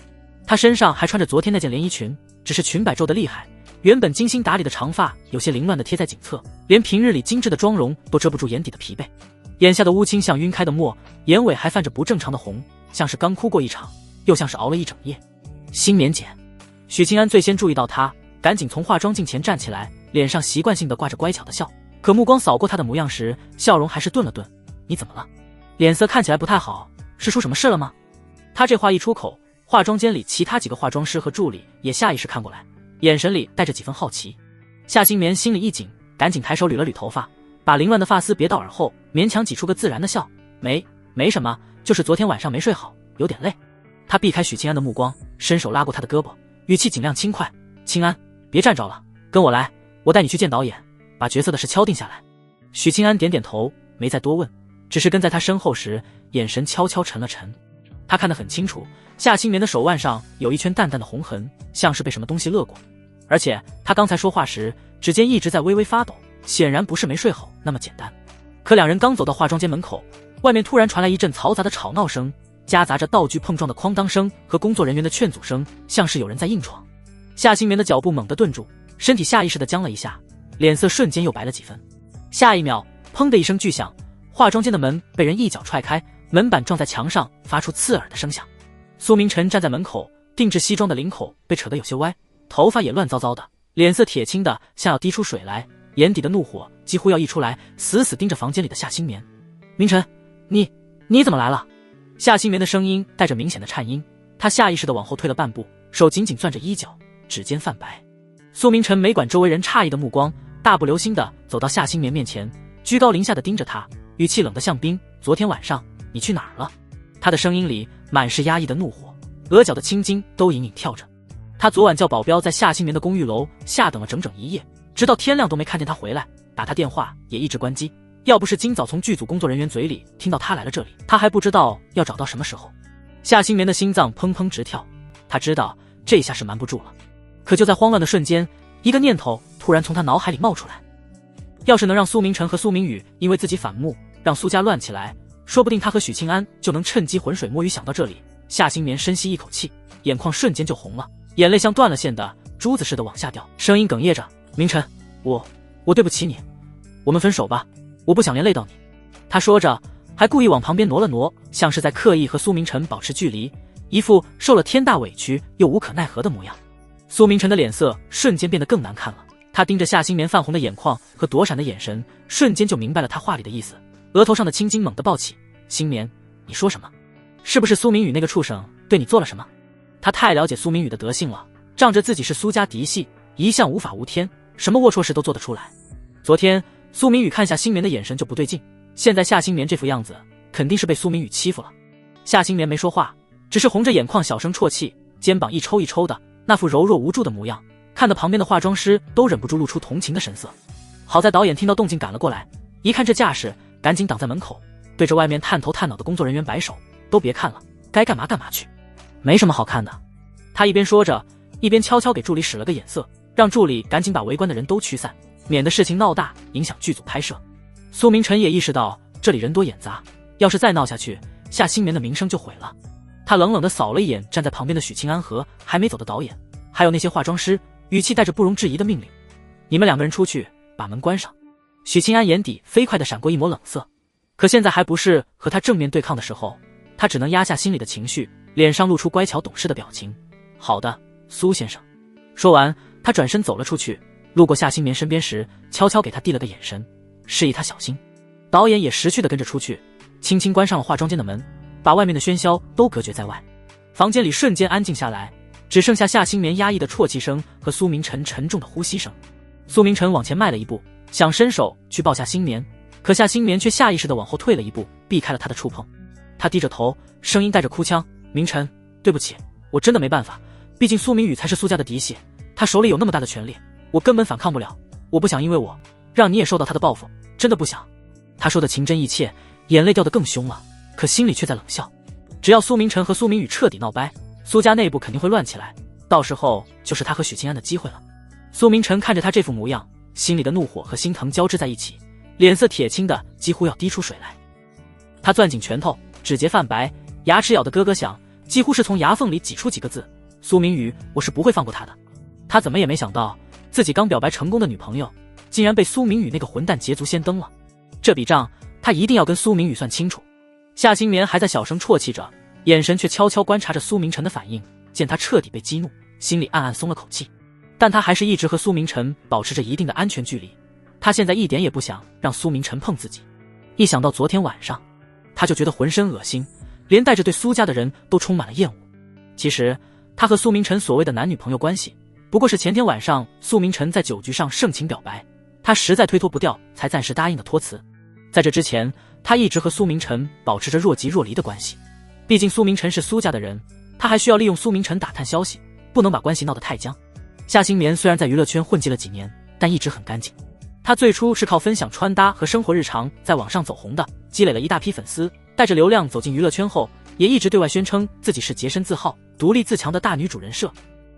她身上还穿着昨天那件连衣裙，只是裙摆皱得厉害，原本精心打理的长发有些凌乱地贴在颈侧，连平日里精致的妆容都遮不住眼底的疲惫。眼下的乌青像晕开的墨，眼尾还泛着不正常的红，像是刚哭过一场，又像是熬了一整夜。新棉姐，许清安最先注意到他，赶紧从化妆镜前站起来，脸上习惯性地挂着乖巧的笑，可目光扫过他的模样时，笑容还是顿了顿。你怎么了？脸色看起来不太好，是出什么事了吗？他这话一出口，化妆间里其他几个化妆师和助理也下意识看过来，眼神里带着几分好奇。夏新棉心里一紧，赶紧抬手捋了捋头发，把凌乱的发丝别到耳后，勉强挤出个自然的笑。没什么，就是昨天晚上没睡好，有点累。他避开许清安的目光，伸手拉过他的胳膊，语气尽量轻快。清安，别站着了，跟我来，我带你去见导演，把角色的事敲定下来。许清安点点头，没再多问，只是跟在他身后时，眼神悄悄沉了沉。他看得很清楚，夏新棉的手腕上有一圈淡淡的红痕，像是被什么东西勒过，而且他刚才说话时，指尖一直在微微发抖，显然不是没睡好那么简单。可两人刚走到化妆间门口，外面突然传来一阵嘈杂的吵闹声，夹杂着道具碰撞的哐当声和工作人员的劝阻声，像是有人在硬闯。夏新棉的脚步猛地顿住，身体下意识地僵了一下，脸色瞬间又白了几分。下一秒，砰的一声巨响，化妆间的门被人一脚踹开，门板撞在墙上，发出刺耳的声响。苏明晨站在门口，定制西装的领口被扯得有些歪，头发也乱糟糟的，脸色铁青的像要滴出水来，眼底的怒火几乎要溢出来，死死盯着房间里的夏新棉。明晨，你怎么来了？夏新棉的声音带着明显的颤音，他下意识地往后退了半步，手紧紧攥着衣角，指尖泛白。苏明晨没管周围人诧异的目光，大不留心地走到夏新棉面前，居高临下地盯着他，语气冷得像冰。昨天晚上你去哪儿了？他的声音里满是压抑的怒火，额角的青筋都隐隐跳着。他昨晚叫保镖在夏新棉的公寓楼下等了整整一夜，直到天亮都没看见他回来，打他电话也一直关机。要不是今早从剧组工作人员嘴里听到他来了这里，他还不知道要找到什么时候。夏新棉的心脏砰砰直跳，他知道这下是瞒不住了。可就在慌乱的瞬间，一个念头突然从他脑海里冒出来，要是能让苏明晨和苏明宇因为自己反目让苏家乱起来，说不定他和许清安就能趁机浑水摸鱼。想到这里，夏新棉深吸一口气，眼眶瞬间就红了，眼泪像断了线的珠子似的往下掉，声音哽咽着：明晨，我对不起你，我们分手吧，我不想连累到你。他说着还故意往旁边挪了挪，像是在刻意和苏明晨保持距离，一副受了天大委屈又无可奈何的模样。苏明晨的脸色瞬间变得更难看了，他盯着夏新棉泛红的眼眶和躲闪的眼神，瞬间就明白了他话里的意思，额头上的青筋猛地抱起。新棉，你说什么？是不是苏明宇那个畜生对你做了什么？他太了解苏明宇的德性了，仗着自己是苏家嫡系，一向无法无天，什么龌龊事都做得出来。昨天苏明宇看夏新棉的眼神就不对劲，现在夏新棉这副样子肯定是被苏明宇欺负了。夏新棉没说话，只是红着眼眶小声啜泣，肩膀一抽一抽的，那副柔弱无助的模样，看得旁边的化妆师都忍不住露出同情的神色。好在导演听到动静赶了过来，一看这架势，赶紧挡在门口，对着外面探头探脑的工作人员摆手，都别看了，该干嘛干嘛去，没什么好看的。他一边说着，一边悄悄给助理使了个眼色，让助理赶紧把围观的人都驱散，免得事情闹大影响剧组拍摄。苏明晨也意识到这里人多眼杂，要是再闹下去，夏新棉的名声就毁了。他冷冷地扫了一眼站在旁边的许清安和还没走的导演，还有那些化妆师，语气带着不容置疑的命令：你们两个人出去，把门关上。许清安眼底飞快地闪过一抹冷色，可现在还不是和他正面对抗的时候，他只能压下心里的情绪，脸上露出乖巧懂事的表情。好的，苏先生。说完，他转身走了出去，路过夏新棉身边时，悄悄给他递了个眼神，示意他小心。导演也识趣地跟着出去，轻轻关上了化妆间的门，把外面的喧嚣都隔绝在外。房间里瞬间安静下来，只剩下夏新棉压抑的啜泣声和苏明晨沉重的呼吸声。苏明晨往前迈了一步，想伸手去抱夏新棉，可夏新棉却下意识地往后退了一步，避开了他的触碰。他低着头，声音带着哭腔：明晨，对不起，我真的没办法，毕竟苏明宇才是苏家的嫡系，他手里有那么大的权力，我根本反抗不了，我不想因为我让你也受到他的报复，真的不想。他说的情真意切，眼泪掉得更凶了，可心里却在冷笑。只要苏明晨和苏明宇彻底闹掰，苏家内部肯定会乱起来，到时候就是他和许清安的机会了。苏明晨看着他这副模样，心里的怒火和心疼交织在一起，脸色铁青的几乎要滴出水来。他攥紧拳头，指节泛白，牙齿咬得咯咯响，几乎是从牙缝里挤出几个字：苏明宇，我是不会放过他的。他怎么也没想到，自己刚表白成功的女朋友竟然被苏明宇那个混蛋捷足先登了，这笔账他一定要跟苏明宇算清楚。夏新棉还在小声啜泣着，眼神却悄悄观察着苏明晨的反应，见他彻底被激怒，心里暗暗松了口气。但他还是一直和苏明晨保持着一定的安全距离，他现在一点也不想让苏明晨碰自己。一想到昨天晚上，他就觉得浑身恶心，连带着对苏家的人都充满了厌恶。其实他和苏明晨所谓的男女朋友关系，不过是前天晚上苏明晨在酒局上盛情表白，他实在推脱不掉，才暂时答应的托辞。在这之前，他一直和苏明晨保持着若即若离的关系，毕竟苏明晨是苏家的人，他还需要利用苏明晨打探消息，不能把关系闹得太僵。夏新棉虽然在娱乐圈混迹了几年，但一直很干净。他最初是靠分享穿搭和生活日常在网上走红的，积累了一大批粉丝，带着流量走进娱乐圈后，也一直对外宣称自己是洁身自好、独立自强的大女主人设。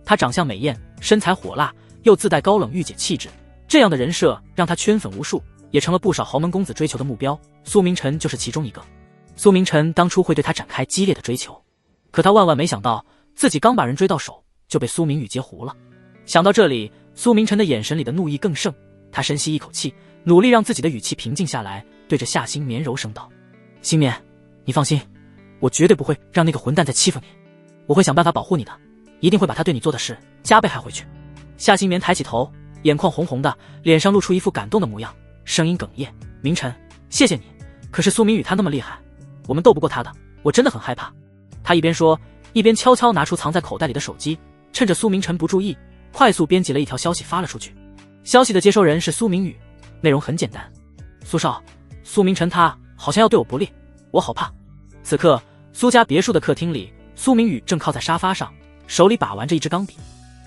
她长相美艳，身材火辣，又自带高冷御姐气质，这样的人设让她圈粉无数，也成了不少豪门公子追求的目标。苏明晨就是其中一个。苏明晨当初会对她展开激烈的追求，可他万万没想到，自己刚把人追到手，就被苏明宇截胡了。想到这里，苏明晨的眼神里的怒意更盛，他深吸一口气，努力让自己的语气平静下来，对着夏新棉柔声道：新棉，你放心，我绝对不会让那个混蛋再欺负你，我会想办法保护你的，一定会把他对你做的事加倍还回去。夏新棉抬起头，眼眶红红的，脸上露出一副感动的模样，声音哽咽：明晨，谢谢你，可是苏明宇他那么厉害，我们斗不过他的，我真的很害怕。他一边说，一边悄悄拿出藏在口袋里的手机，趁着苏明晨不注意，快速编辑了一条消息发了出去。消息的接收人是苏明宇，内容很简单：苏少，苏明晨他好像要对我不利，我好怕。此刻苏家别墅的客厅里，苏明宇正靠在沙发上，手里把玩着一支钢笔。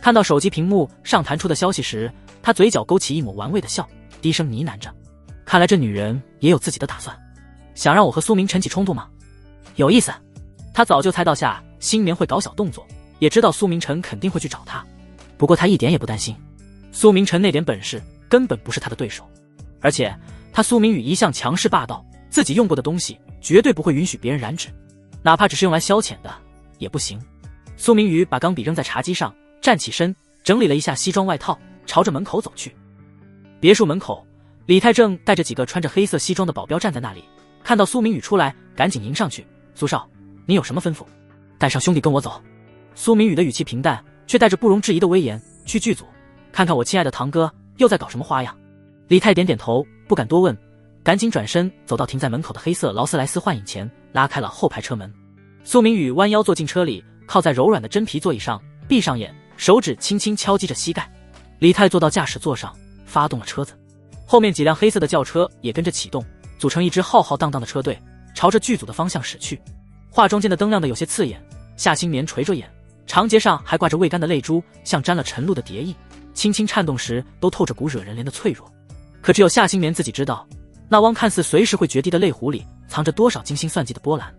看到手机屏幕上弹出的消息时，他嘴角勾起一抹玩味的笑，低声呢喃着：看来这女人也有自己的打算，想让我和苏明晨起冲突吗？有意思。他早就猜到夏新棉会搞小动作，也知道苏明晨肯定会去找他，不过他一点也不担心，苏明晨那点本事根本不是他的对手，而且他苏明宇一向强势霸道，自己用过的东西绝对不会允许别人染指，哪怕只是用来消遣的也不行。苏明宇把钢笔扔在茶几上，站起身，整理了一下西装外套，朝着门口走去。别墅门口，李泰正带着几个穿着黑色西装的保镖站在那里，看到苏明宇出来，赶紧迎上去：苏少，你有什么吩咐？带上兄弟跟我走。苏明宇的语气平淡，却带着不容置疑的威严：去剧组看看我亲爱的堂哥又在搞什么花样。李泰点点头，不敢多问，赶紧转身走到停在门口的黑色劳斯莱斯幻影前，拉开了后排车门。苏明宇弯腰坐进车里，靠在柔软的真皮座椅上，闭上眼，手指轻轻敲击着膝盖。李泰坐到驾驶座上，发动了车子，后面几辆黑色的轿车也跟着启动，组成一支浩浩荡荡的车队，朝着剧组的方向驶去。化妆间的灯亮得有些刺眼，夏新棉垂着眼，长睫上还挂着未干的泪珠，像沾了晨露的蝶翼，轻轻颤动时都透着股惹人怜的脆弱。可只有夏新棉自己知道，那汪看似随时会决堤的泪湖里藏着多少精心算计的波澜。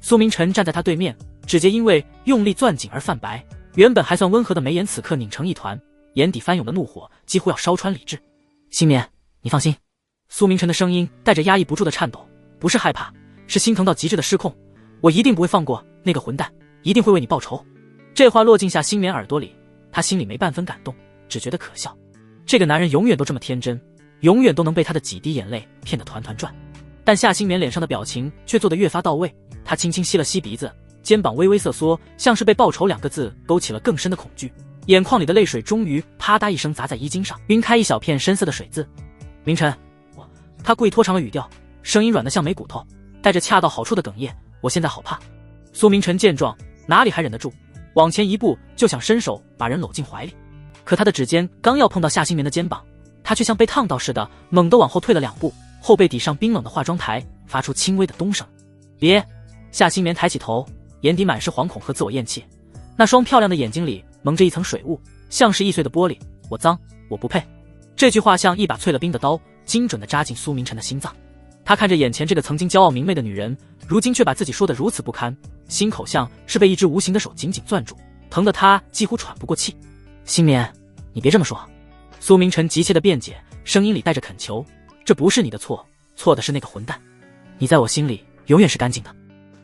苏明晨站在他对面，指节因为用力攥紧而泛白，原本还算温和的眉眼此刻拧成一团，眼底翻涌的怒火几乎要烧穿理智。新棉，你放心。苏明晨的声音带着压抑不住的颤抖，不是害怕，是心疼到极致的失控。我一定不会放过那个混蛋，一定会为你报仇。这话落进夏新棉耳朵里，他心里没半分感动，只觉得可笑。这个男人永远都这么天真，永远都能被他的几滴眼泪骗得团团转。但夏新棉脸上的表情却做得越发到位，他轻轻吸了吸鼻子，肩膀微微瑟缩，像是被报仇两个字勾起了更深的恐惧，眼眶里的泪水终于啪嗒一声砸在衣襟上，晕开一小片深色的水渍。明晨，他故意拖长了语调，声音软得像没骨头，带着恰到好处的哽咽，我现在好怕。苏明晨见状，哪里还忍得住，往前一步就想伸手把人搂进怀里，可他的指尖刚要碰到夏新棉的肩膀，他却像被烫到似的猛地往后退了2步，后背抵上冰冷的化妆台，发出轻微的咚声。别！夏新棉抬起头，眼底满是惶恐和自我厌弃，那双漂亮的眼睛里蒙着一层水雾，像是易碎的玻璃。我脏，我不配。这句话像一把淬了冰的刀，精准地扎进苏明晨的心脏。他看着眼前这个曾经骄傲明媚的女人，如今却把自己说得如此不堪，心口像是被一只无形的手紧紧攥住，疼得他几乎喘不过气。新棉，你别这么说。苏明晨急切的辩解，声音里带着恳求，这不是你的错，错的是那个混蛋，你在我心里永远是干净的。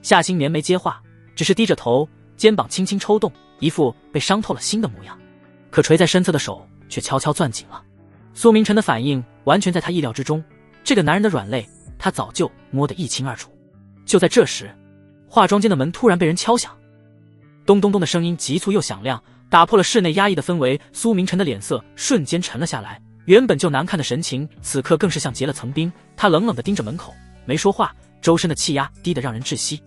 夏新棉没接话，只是低着头，肩膀轻轻抽动，一副被伤透了心的模样，可垂在身侧的手却悄悄攥紧了。苏明晨的反应完全在他意料之中，这个男人的软肋他早就摸得一清二楚。就在这时，化妆间的门突然被人敲响，咚咚咚的声音急促又响亮，打破了室内压抑的氛围，苏明晨的脸色瞬间沉了下来，原本就难看的神情，此刻更是像结了层冰。他冷冷地盯着门口，没说话，周身的气压低得让人窒息。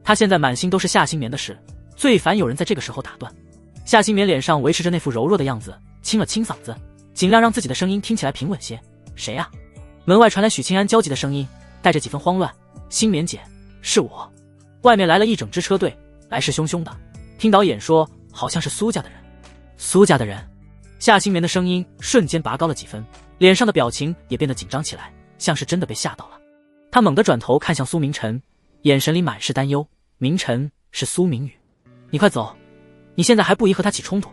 他现在满心都是夏新棉的事，最烦有人在这个时候打断。夏新棉脸上维持着那副柔弱的样子，清了清嗓子，尽量让自己的声音听起来平稳些。谁呀？门外传来许清安焦急的声音，带着几分慌乱。新棉姐，是我。外面来了一整支车队，来势汹汹的。听导演说，好像是苏家的人。苏家的人？夏新棉的声音瞬间拔高了几分，脸上的表情也变得紧张起来，像是真的被吓到了。他猛地转头看向苏明晨，眼神里满是担忧。明晨，是苏明宇，你快走，你现在还不宜和他起冲突。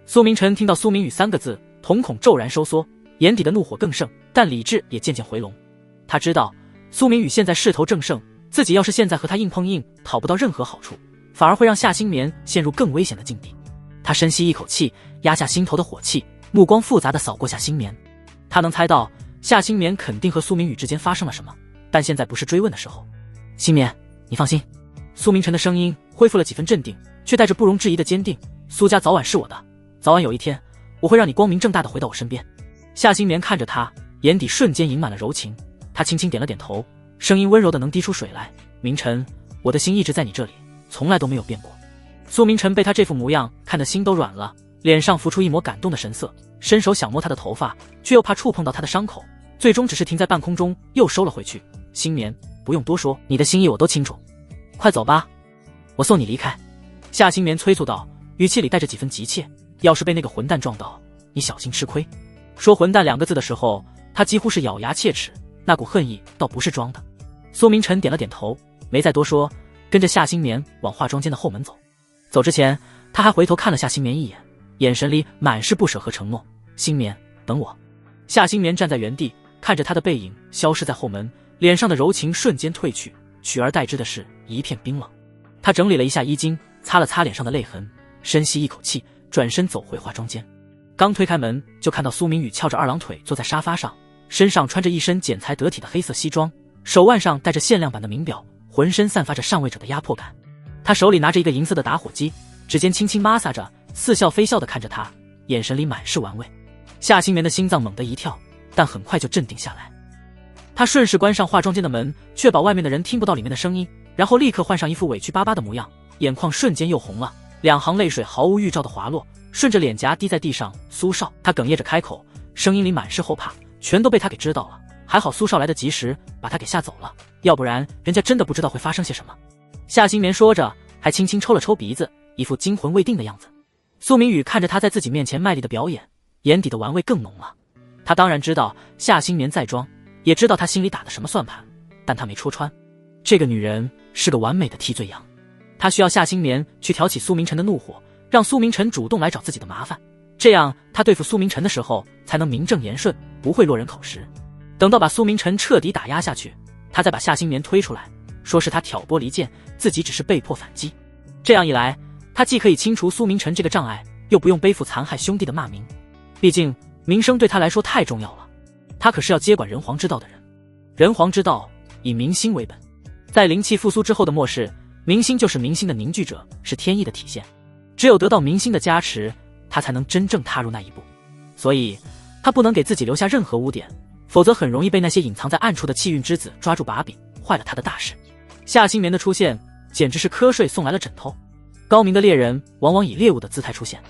苏明晨听到苏明宇3个字，瞳孔骤然收缩，眼底的怒火更盛，但理智也渐渐回笼。他知道苏明宇现在势头正盛，自己要是现在和他硬碰硬，讨不到任何好处，反而会让夏新棉陷入更危险的境地。他深吸一口气，压下心头的火气，目光复杂地扫过夏新棉。他能猜到夏新棉肯定和苏明宇之间发生了什么，但现在不是追问的时候。新棉，你放心。苏明晨的声音恢复了几分镇定，却带着不容置疑的坚定。苏家早晚是我的，早晚有一天，我会让你光明正大的回到我身边。夏新棉看着他，眼底瞬间盈满了柔情。他轻轻点了点头，声音温柔的能滴出水来。明晨，我的心一直在你这里，从来都没有变过。苏明晨被他这副模样看得心都软了，脸上浮出一抹感动的神色，伸手想摸他的头发，却又怕触碰到他的伤口，最终只是停在半空中，又收了回去。新棉，不用多说，你的心意我都清楚，快走吧，我送你离开。夏新棉催促道，语气里带着几分急切。要是被那个混蛋撞到，你小心吃亏。说混蛋2个字的时候，他几乎是咬牙切齿，那股恨意倒不是装的。苏明晨点了点头，没再多说，跟着夏新棉往化妆间的后门走。走之前，他还回头看了夏新棉一眼，眼神里满是不舍和承诺。新棉，等我。夏新棉站在原地，看着他的背影消失在后门，脸上的柔情瞬间褪去，取而代之的是一片冰冷。他整理了一下衣襟，擦了擦脸上的泪痕，深吸一口气，转身走回化妆间。刚推开门，就看到苏明宇翘着2郎腿坐在沙发上，身上穿着一身剪裁得体的黑色西装，手腕上戴着限量版的名表，浑身散发着上位者的压迫感。他手里拿着一个银色的打火机，指尖轻轻摩挲着，似笑非笑地看着他，眼神里满是玩味。夏新棉的心脏猛地一跳，但很快就镇定下来。他顺势关上化妆间的门，确保外面的人听不到里面的声音，然后立刻换上一副委屈巴巴的模样，眼眶瞬间又红了，2行泪水毫无预兆的滑落，顺着脸颊滴在地上。苏少，他哽咽着开口，声音里满是后怕，全都被他给知道了。还好苏少来得及时，把他给吓走了，要不然人家真的不知道会发生些什么。夏新棉说着，还轻轻抽了抽鼻子，一副惊魂未定的样子。苏明宇看着他在自己面前卖力的表演，眼底的玩味更浓了。他当然知道夏新棉在装，也知道他心里打的什么算盘，但他没戳穿。这个女人是个完美的替罪羊，他需要夏新棉去挑起苏明晨的怒火，让苏明晨主动来找自己的麻烦，这样他对付苏明晨的时候才能名正言顺，不会落人口实。等到把苏明晨彻底打压下去，他再把夏新棉推出来，说是他挑拨离间，自己只是被迫反击。这样一来，他既可以清除苏明晨这个障碍，又不用背负残害兄弟的骂名。毕竟名声对他来说太重要了，他可是要接管人皇之道的人。人皇之道以民心为本，在灵气复苏之后的末世，民心就是民心的凝聚者，是天意的体现。只有得到民心的加持，他才能真正踏入那一步。所以他不能给自己留下任何污点，否则很容易被那些隐藏在暗处的气运之子抓住把柄，坏了他的大事。夏新棉的出现简直是瞌睡送来了枕头。高明的猎人往往以猎物的姿态出现。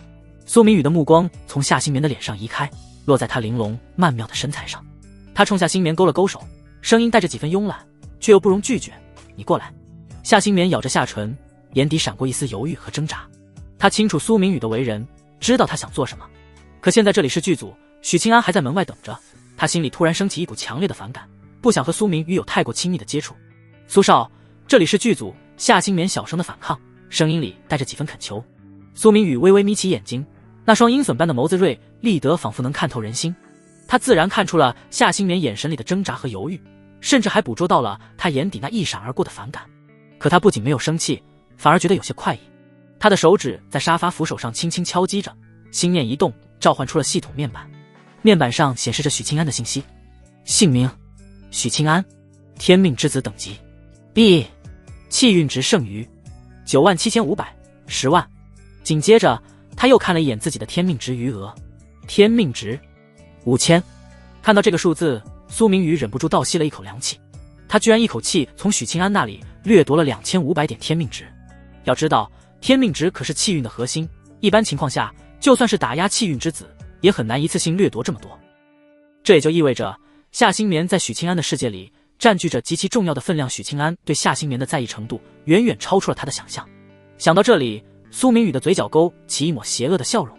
苏明宇的目光从夏新棉的脸上移开，落在他玲珑曼妙的身材上。他冲夏新棉勾了勾手，声音带着几分慵懒，却又不容拒绝。你过来。夏新棉咬着下唇，眼底闪过一丝犹豫和挣扎。他清楚苏明宇的为人，知道他想做什么。可现在这里是剧组，许清安还在门外等着，他心里突然升起一股强烈的反感，不想和苏明宇有太过亲密的接触。苏少，这里是剧组。夏新棉小声的反抗，声音里带着几分恳求。苏明宇微微眯起眼睛，那双鹰隼般的眸子锐利得仿佛能看透人心。他自然看出了夏新棉眼神里的挣扎和犹豫，甚至还捕捉到了他眼底那一闪而过的反感。可他不仅没有生气，反而觉得有些快意。他的手指在沙发扶手上轻轻敲击着，心念一动，召唤出了系统面板。面板上显示着许清安的信息：姓名许清安，天命之子等级 B， 气运值剩余97500，10万。紧接着他又看了一眼自己的天命值余额，天命值5000。看到这个数字，苏明宇忍不住倒吸了一口凉气。他居然一口气从许清安那里掠夺了2500点天命值。要知道，天命值可是气运的核心，一般情况下，就算是打压气运之子，也很难一次性掠夺这么多。这也就意味着，夏新棉在许清安的世界里占据着极其重要的分量。许清安对夏新棉的在意程度，远远超出了他的想象。想到这里，苏明宇的嘴角勾起一抹邪恶的笑容。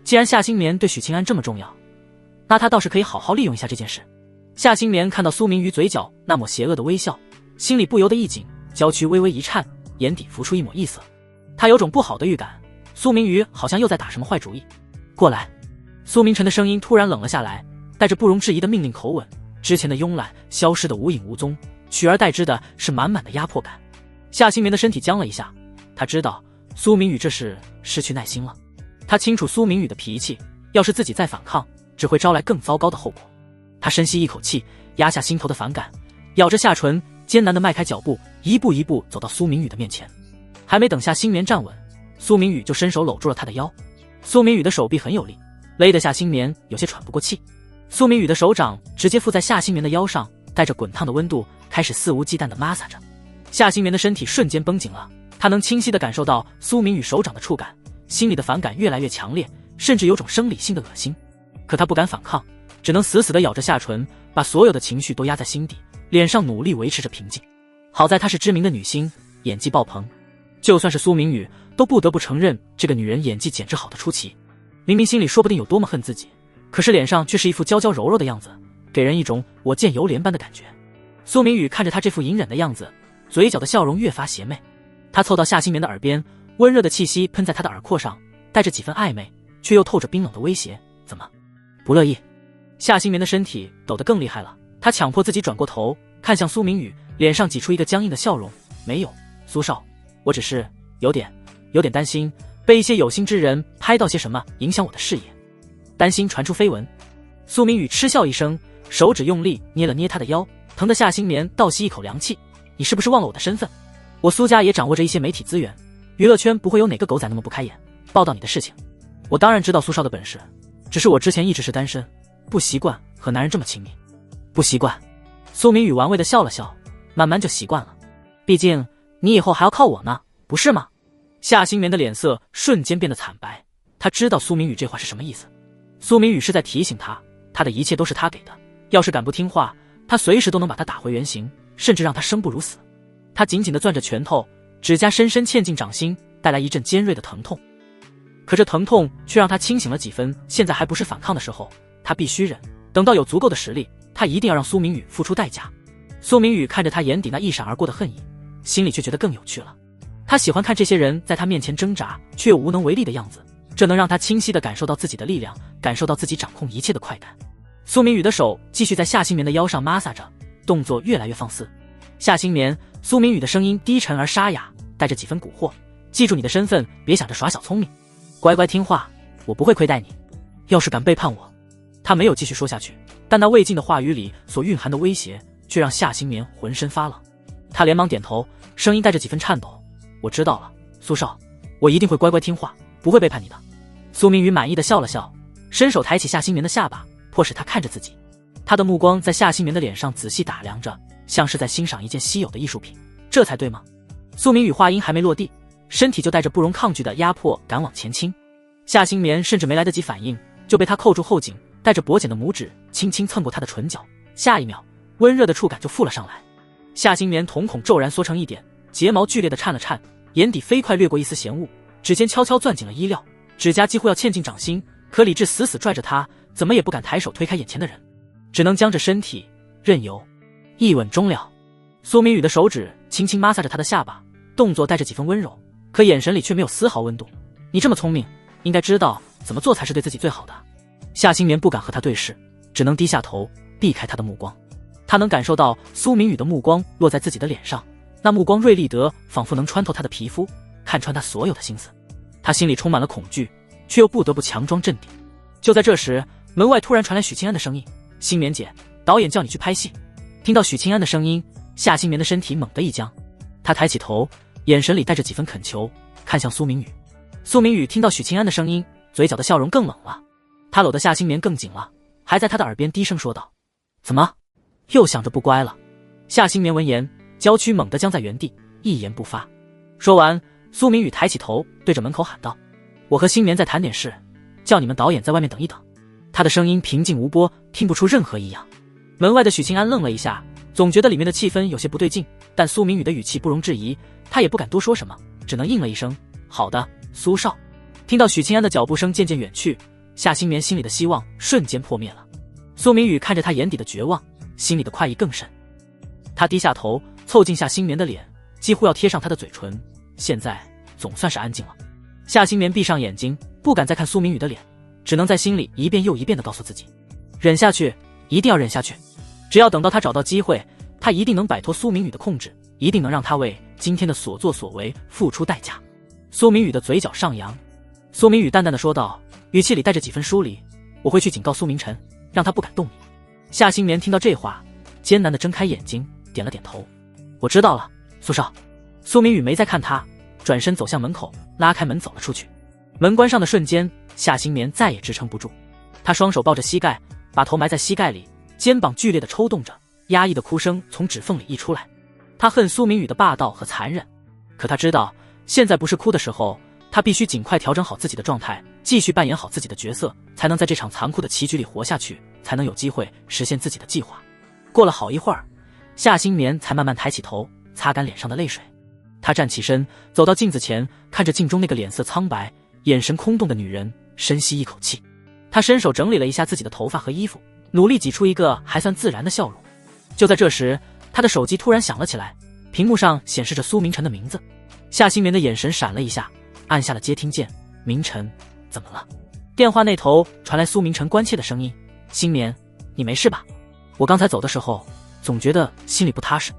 既然夏新棉对许清安这么重要，那他倒是可以好好利用一下这件事。夏新棉看到苏明宇嘴角那抹邪恶的微笑，心里不由得一紧，娇躯微微一颤，眼底浮出一抹异色。他有种不好的预感，苏明宇好像又在打什么坏主意。过来！苏明晨的声音突然冷了下来，带着不容置疑的命令口吻，之前的慵懒消失得无影无踪，取而代之的是满满的压迫感。夏新棉的身体僵了一下，他知道苏明宇这是失去耐心了。他清楚苏明宇的脾气，要是自己再反抗，只会招来更糟糕的后果。他深吸一口气，压下心头的反感，咬着下唇，艰难地迈开脚步，一步一步走到苏明宇的面前。还没等夏新棉站稳，苏明宇就伸手搂住了他的腰。苏明宇的手臂很有力，勒得夏新棉有些喘不过气。苏明宇的手掌直接附在夏新棉的腰上，带着滚烫的温度，开始肆无忌惮地摩擦着。夏新棉的身体瞬间绷紧了，他能清晰地感受到苏明宇手掌的触感，心里的反感越来越强烈，甚至有种生理性的恶心。可他不敢反抗，只能死死地咬着下唇，把所有的情绪都压在心底，脸上努力维持着平静。好在她是知名的女星，演技爆棚，就算是苏明宇都不得不承认这个女人演技简直好得出奇。明明心里说不定有多么恨自己，可是脸上却是一副娇娇柔柔的样子，给人一种我见犹怜般的感觉。苏明宇看着她这副隐忍的样子，嘴角的笑容越发邪魅。他凑到夏新棉的耳边，温热的气息喷在她的耳廓上，带着几分暧昧，却又透着冰冷的威胁。怎么不乐意？夏新棉的身体抖得更厉害了，他强迫自己转过头，看向苏明宇，脸上挤出一个僵硬的笑容。没有，苏少，我只是有点担心，被一些有心之人拍到些什么，影响我的事业。担心传出绯闻。苏明宇嗤笑一声，手指用力捏了捏他的腰，疼得夏新棉倒吸一口凉气。你是不是忘了我的身份？我苏家也掌握着一些媒体资源，娱乐圈不会有哪个狗仔那么不开眼，报道你的事情。我当然知道苏少的本事，只是我之前一直是单身，不习惯和男人这么亲密。不习惯。苏明宇玩味地笑了笑，慢慢就习惯了。毕竟你以后还要靠我呢，不是吗？夏新棉的脸色瞬间变得惨白，他知道苏明宇这话是什么意思。苏明宇是在提醒他，他的一切都是他给的，要是敢不听话，他随时都能把他打回原形，甚至让他生不如死。他紧紧地攥着拳头，指甲深深嵌进掌心，带来一阵尖锐的疼痛。可这疼痛却让他清醒了几分，现在还不是反抗的时候，他必须忍，等到有足够的实力，他一定要让苏明宇付出代价。苏明宇看着他眼底那一闪而过的恨意，心里却觉得更有趣了。他喜欢看这些人在他面前挣扎却又无能为力的样子，这能让他清晰地感受到自己的力量，感受到自己掌控一切的快感。苏明宇的手继续在夏新棉的腰上摩挲着，动作越来越放肆。夏新棉，苏明宇的声音低沉而沙哑，带着几分蛊惑。记住你的身份，别想着耍小聪明，乖乖听话，我不会亏待你。要是敢背叛我……他没有继续说下去，但那未尽的话语里所蕴含的威胁，却让夏新棉浑身发冷。他连忙点头，声音带着几分颤抖：我知道了，苏少，我一定会乖乖听话，不会背叛你的。苏明宇满意的笑了笑，伸手抬起夏新棉的下巴，迫使他看着自己。他的目光在夏新棉的脸上仔细打量着，像是在欣赏一件稀有的艺术品，这才对吗？苏明宇话音还没落地，身体就带着不容抗拒的压迫感往前倾。夏新棉甚至没来得及反应，就被他扣住后颈，带着薄茧的拇指轻轻蹭过他的唇角，下一秒温热的触感就附了上来。夏新棉瞳孔骤然缩成一点，睫毛剧烈的颤了颤，眼底飞快掠过一丝嫌恶，指尖悄悄攥紧了衣料，指甲几乎要嵌进掌心，可理智死死拽着他，怎么也不敢抬手推开眼前的人，只能僵着身体任由。一吻终了，苏明宇的手指轻轻摩挲着他的下巴，动作带着几分温柔，可眼神里却没有丝毫温度。你这么聪明，应该知道怎么做才是对自己最好的。夏新棉不敢和他对视，只能低下头避开他的目光。他能感受到苏明宇的目光落在自己的脸上，那目光锐利得仿佛能穿透他的皮肤，看穿他所有的心思。他心里充满了恐惧，却又不得不强装镇定。就在这时，门外突然传来许清安的声音：新棉姐，导演叫你去拍戏。听到许清安的声音，夏新棉的身体猛地一僵，他抬起头，眼神里带着几分恳求，看向苏明宇。苏明宇听到许清安的声音，嘴角的笑容更冷了。他搂得夏新棉更紧了，还在他的耳边低声说道：“怎么，又想着不乖了？”夏新棉闻言，娇躯猛地僵在原地，一言不发。说完，苏明宇抬起头，对着门口喊道：“我和新棉在谈点事，叫你们导演在外面等一等。”他的声音平静无波，听不出任何异样。门外的许清安愣了一下，总觉得里面的气氛有些不对劲，但苏明宇的语气不容置疑，他也不敢多说什么，只能应了一声：“好的，苏少。”听到许清安的脚步声渐渐远去，夏新棉心里的希望瞬间破灭了。苏明宇看着他眼底的绝望，心里的快意更甚。他低下头，凑近夏新棉的脸，几乎要贴上他的嘴唇。现在总算是安静了。夏新棉闭上眼睛，不敢再看苏明宇的脸，只能在心里一遍又一遍地告诉自己，忍下去，一定要忍下去。只要等到他找到机会，他一定能摆脱苏明宇的控制，一定能让他为今天的所作所为付出代价。苏明宇的嘴角上扬，苏明宇淡淡的说道，语气里带着几分疏离：“我会去警告苏明晨，让他不敢动你。”夏新棉听到这话，艰难地睁开眼睛，点了点头：“我知道了，苏少。”苏明宇没再看他，转身走向门口，拉开门走了出去。门关上的瞬间，夏新棉再也支撑不住，他双手抱着膝盖，把头埋在膝盖里，肩膀剧烈地抽动着，压抑的哭声从指缝里溢出来。他恨苏明宇的霸道和残忍，可他知道现在不是哭的时候，他必须尽快调整好自己的状态，继续扮演好自己的角色，才能在这场残酷的棋局里活下去，才能有机会实现自己的计划。过了好一会儿，夏新棉才慢慢抬起头，擦干脸上的泪水。他站起身，走到镜子前，看着镜中那个脸色苍白、眼神空洞的女人，深吸一口气。他伸手整理了一下自己的头发和衣服，努力挤出一个还算自然的笑容。就在这时，他的手机突然响了起来，屏幕上显示着苏明晨的名字。夏新棉的眼神闪了一下，按下了接听键。“明晨，怎么了？”电话那头传来苏明晨关切的声音：“新棉，你没事吧？我刚才走的时候，总觉得心里不踏实。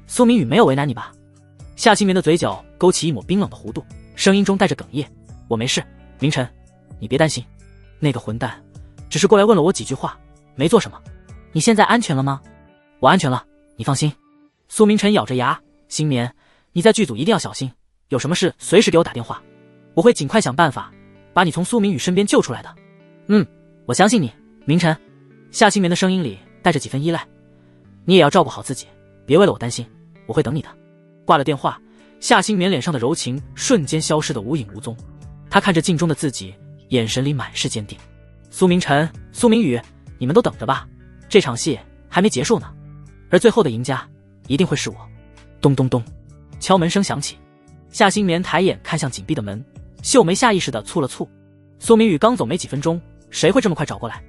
苏明宇没有为难你吧？”夏新棉的嘴角勾起一抹冰冷的弧度，声音中带着哽咽：“我没事，明晨，你别担心。那个混蛋只是过来问了我几句话，没做什么。你现在安全了吗？”“我安全了，你放心。”苏明晨咬着牙：“新棉，你在剧组一定要小心，有什么事随时给我打电话，我会尽快想办法把你从苏明宇身边救出来的。”“我相信你，明晨。”夏新棉的声音里带着几分依赖：“你也要照顾好自己，别为了我担心，我会等你的。”挂了电话，夏新棉脸上的柔情瞬间消失得无影无踪。他看着镜中的自己，眼神里满是坚定。“苏明晨，苏明宇，你们都等着吧，这场戏还没结束呢，而最后的赢家一定会是我。”咚咚咚，敲门声响起。夏新棉抬眼看向紧闭的门，秀眉下意识地蹙了蹙。苏明宇刚走没几分钟，谁会这么快找过来？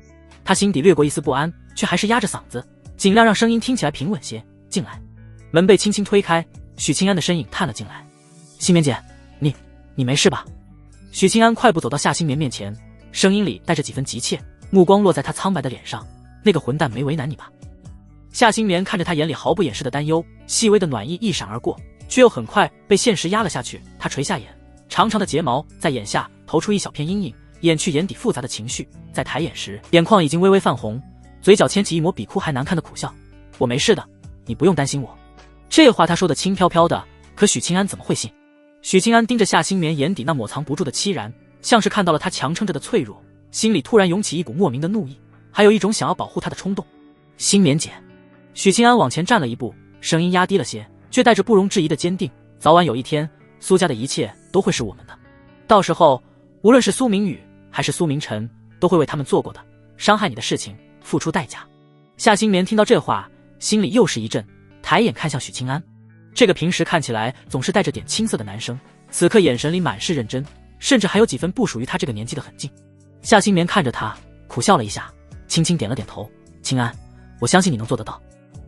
他心底掠过一丝不安，却还是压着嗓子，尽量让声音听起来平稳些：“进来。”门被轻轻推开，许清安的身影探了进来。“新棉姐，你没事吧？”许清安快步走到夏新棉面前，声音里带着几分急切，目光落在他苍白的脸上：“那个混蛋没为难你吧？”夏新棉看着他眼里毫不掩饰的担忧，细微的暖意一闪而过，却又很快被现实压了下去。他垂下眼，长长的睫毛在眼下投出一小片阴影，掩去眼底复杂的情绪。在抬眼时，眼眶已经微微泛红，嘴角牵起一抹比哭还难看的苦笑：“我没事的，你不用担心我。”这话他说的轻飘飘的，可许清安怎么会信？许清安盯着夏新棉眼底那抹藏不住的凄然，像是看到了他强撑着的脆弱，心里突然涌起一股莫名的怒意，还有一种想要保护他的冲动。“新棉姐。”许清安往前站了一步，声音压低了些，却带着不容置疑的坚定：“早晚有一天，苏家的一切都会是我们的，到时候无论是苏明宇还是苏明晨，都会为他们做过的伤害你的事情付出代价。”夏新棉听到这话，心里又是一震，抬眼看向许清安。这个平时看起来总是带着点青涩的男生，此刻眼神里满是认真，甚至还有几分不属于他这个年纪的狠劲。夏新棉看着他，苦笑了一下，轻轻点了点头：“清安，我相信你能做得到。”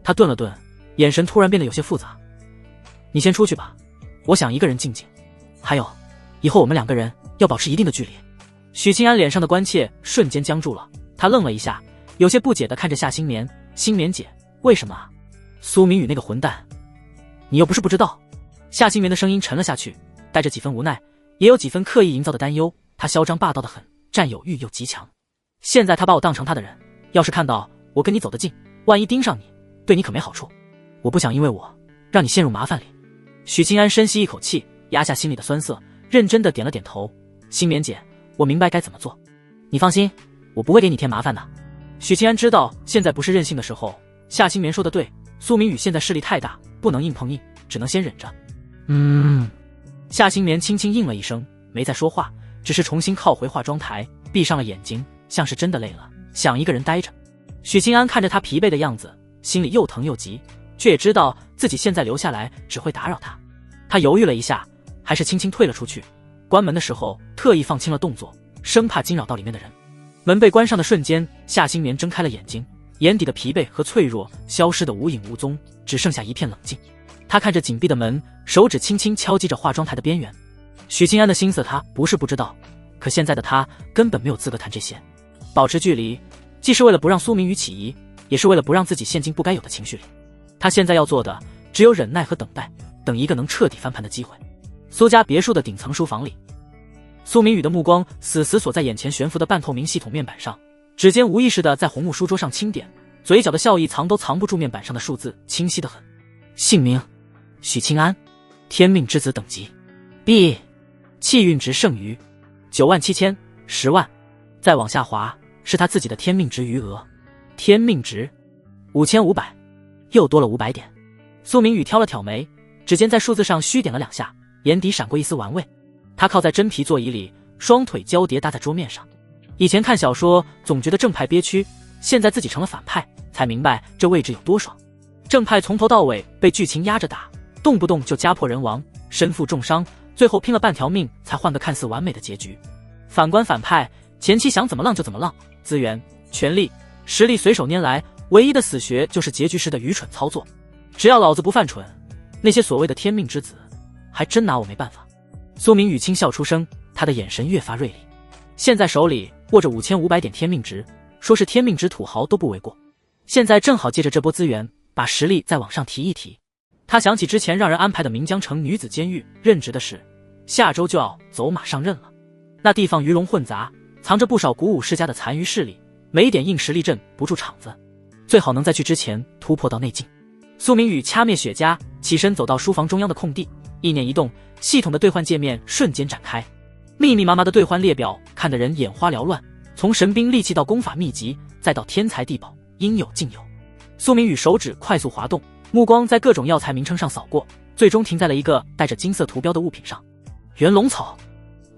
他顿了顿，眼神突然变得有些复杂：“你先出去吧，我想一个人静静。还有，以后我们两个人要保持一定的距离。”许清安脸上的关切瞬间僵住了，他愣了一下，有些不解地看着夏新棉：“新棉姐，为什么啊？苏明宇那个混蛋，你又不是不知道。”夏新棉的声音沉了下去，带着几分无奈，也有几分刻意营造的担忧。他嚣张霸道的很，占有欲又极强。现在他把我当成他的人，要是看到我跟你走得近，万一盯上你，对你可没好处。我不想因为我让你陷入麻烦里。许清安深吸一口气，压下心里的酸涩，认真的点了点头：“新棉姐，我明白该怎么做，你放心，我不会给你添麻烦的。许清安知道现在不是任性的时候，夏新棉说的对，苏明宇现在势力太大，不能硬碰硬，只能先忍着。夏新棉轻轻应了一声，没再说话，只是重新靠回化妆台，闭上了眼睛，像是真的累了，想一个人待着。许清安看着他疲惫的样子，心里又疼又急，却也知道自己现在留下来只会打扰他。他犹豫了一下，还是轻轻退了出去。关门的时候特意放轻了动作，生怕惊扰到里面的人。门被关上的瞬间，夏新棉睁开了眼睛，眼底的疲惫和脆弱消失得无影无踪，只剩下一片冷静。他看着紧闭的门，手指轻轻敲击着化妆台的边缘。许清安的心思他不是不知道，可现在的他根本没有资格谈这些。保持距离，既是为了不让苏明宇起疑，也是为了不让自己陷进不该有的情绪里。他现在要做的只有忍耐和等待，等一个能彻底翻盘的机会。苏家别墅的顶层书房里，苏明宇的目光死死锁在眼前悬浮的半透明系统面板上，指尖无意识地在红木书桌上轻点，嘴角的笑意藏都藏不住面板上的数字清晰得很。姓名：许清安，天命之子等级 B， 气运值剩余97000、10万。再往下滑是他自己的天命值余额，天命值5500，又多了500点。苏明宇挑了挑眉，指尖在数字上虚点了2下，眼底闪过一丝玩味。他靠在真皮座椅里，双腿交叠搭在桌面上。以前看小说总觉得正派憋屈，现在自己成了反派，才明白这位置有多爽。正派从头到尾被剧情压着打，动不动就家破人亡，身负重伤，最后拼了半条命才换个看似完美的结局。反观反派，前期想怎么浪就怎么浪，资源、权力、实力随手拈来，唯一的死穴就是结局时的愚蠢操作。只要老子不犯蠢，那些所谓的天命之子还真拿我没办法。苏明宇轻笑出声，他的眼神越发锐利。现在手里握着5500点天命值，说是天命值土豪都不为过。现在正好借着这波资源，把实力再往上提一提。他想起之前让人安排的岷江城女子监狱，任职的是下周就要走马上任了。那地方鱼龙混杂，藏着不少古武世家的残余势力，没点硬实力镇不住场子，最好能在去之前突破到内境。苏明宇掐灭雪茄，起身走到书房中央的空地，意念一动，系统的兑换界面瞬间展开。密密麻麻的兑换列表看得人眼花缭乱，从神兵利器到功法秘籍，再到天才地宝，应有尽有。苏明宇手指快速滑动，目光在各种药材名称上扫过，最终停在了一个带着金色图标的物品上。元龙草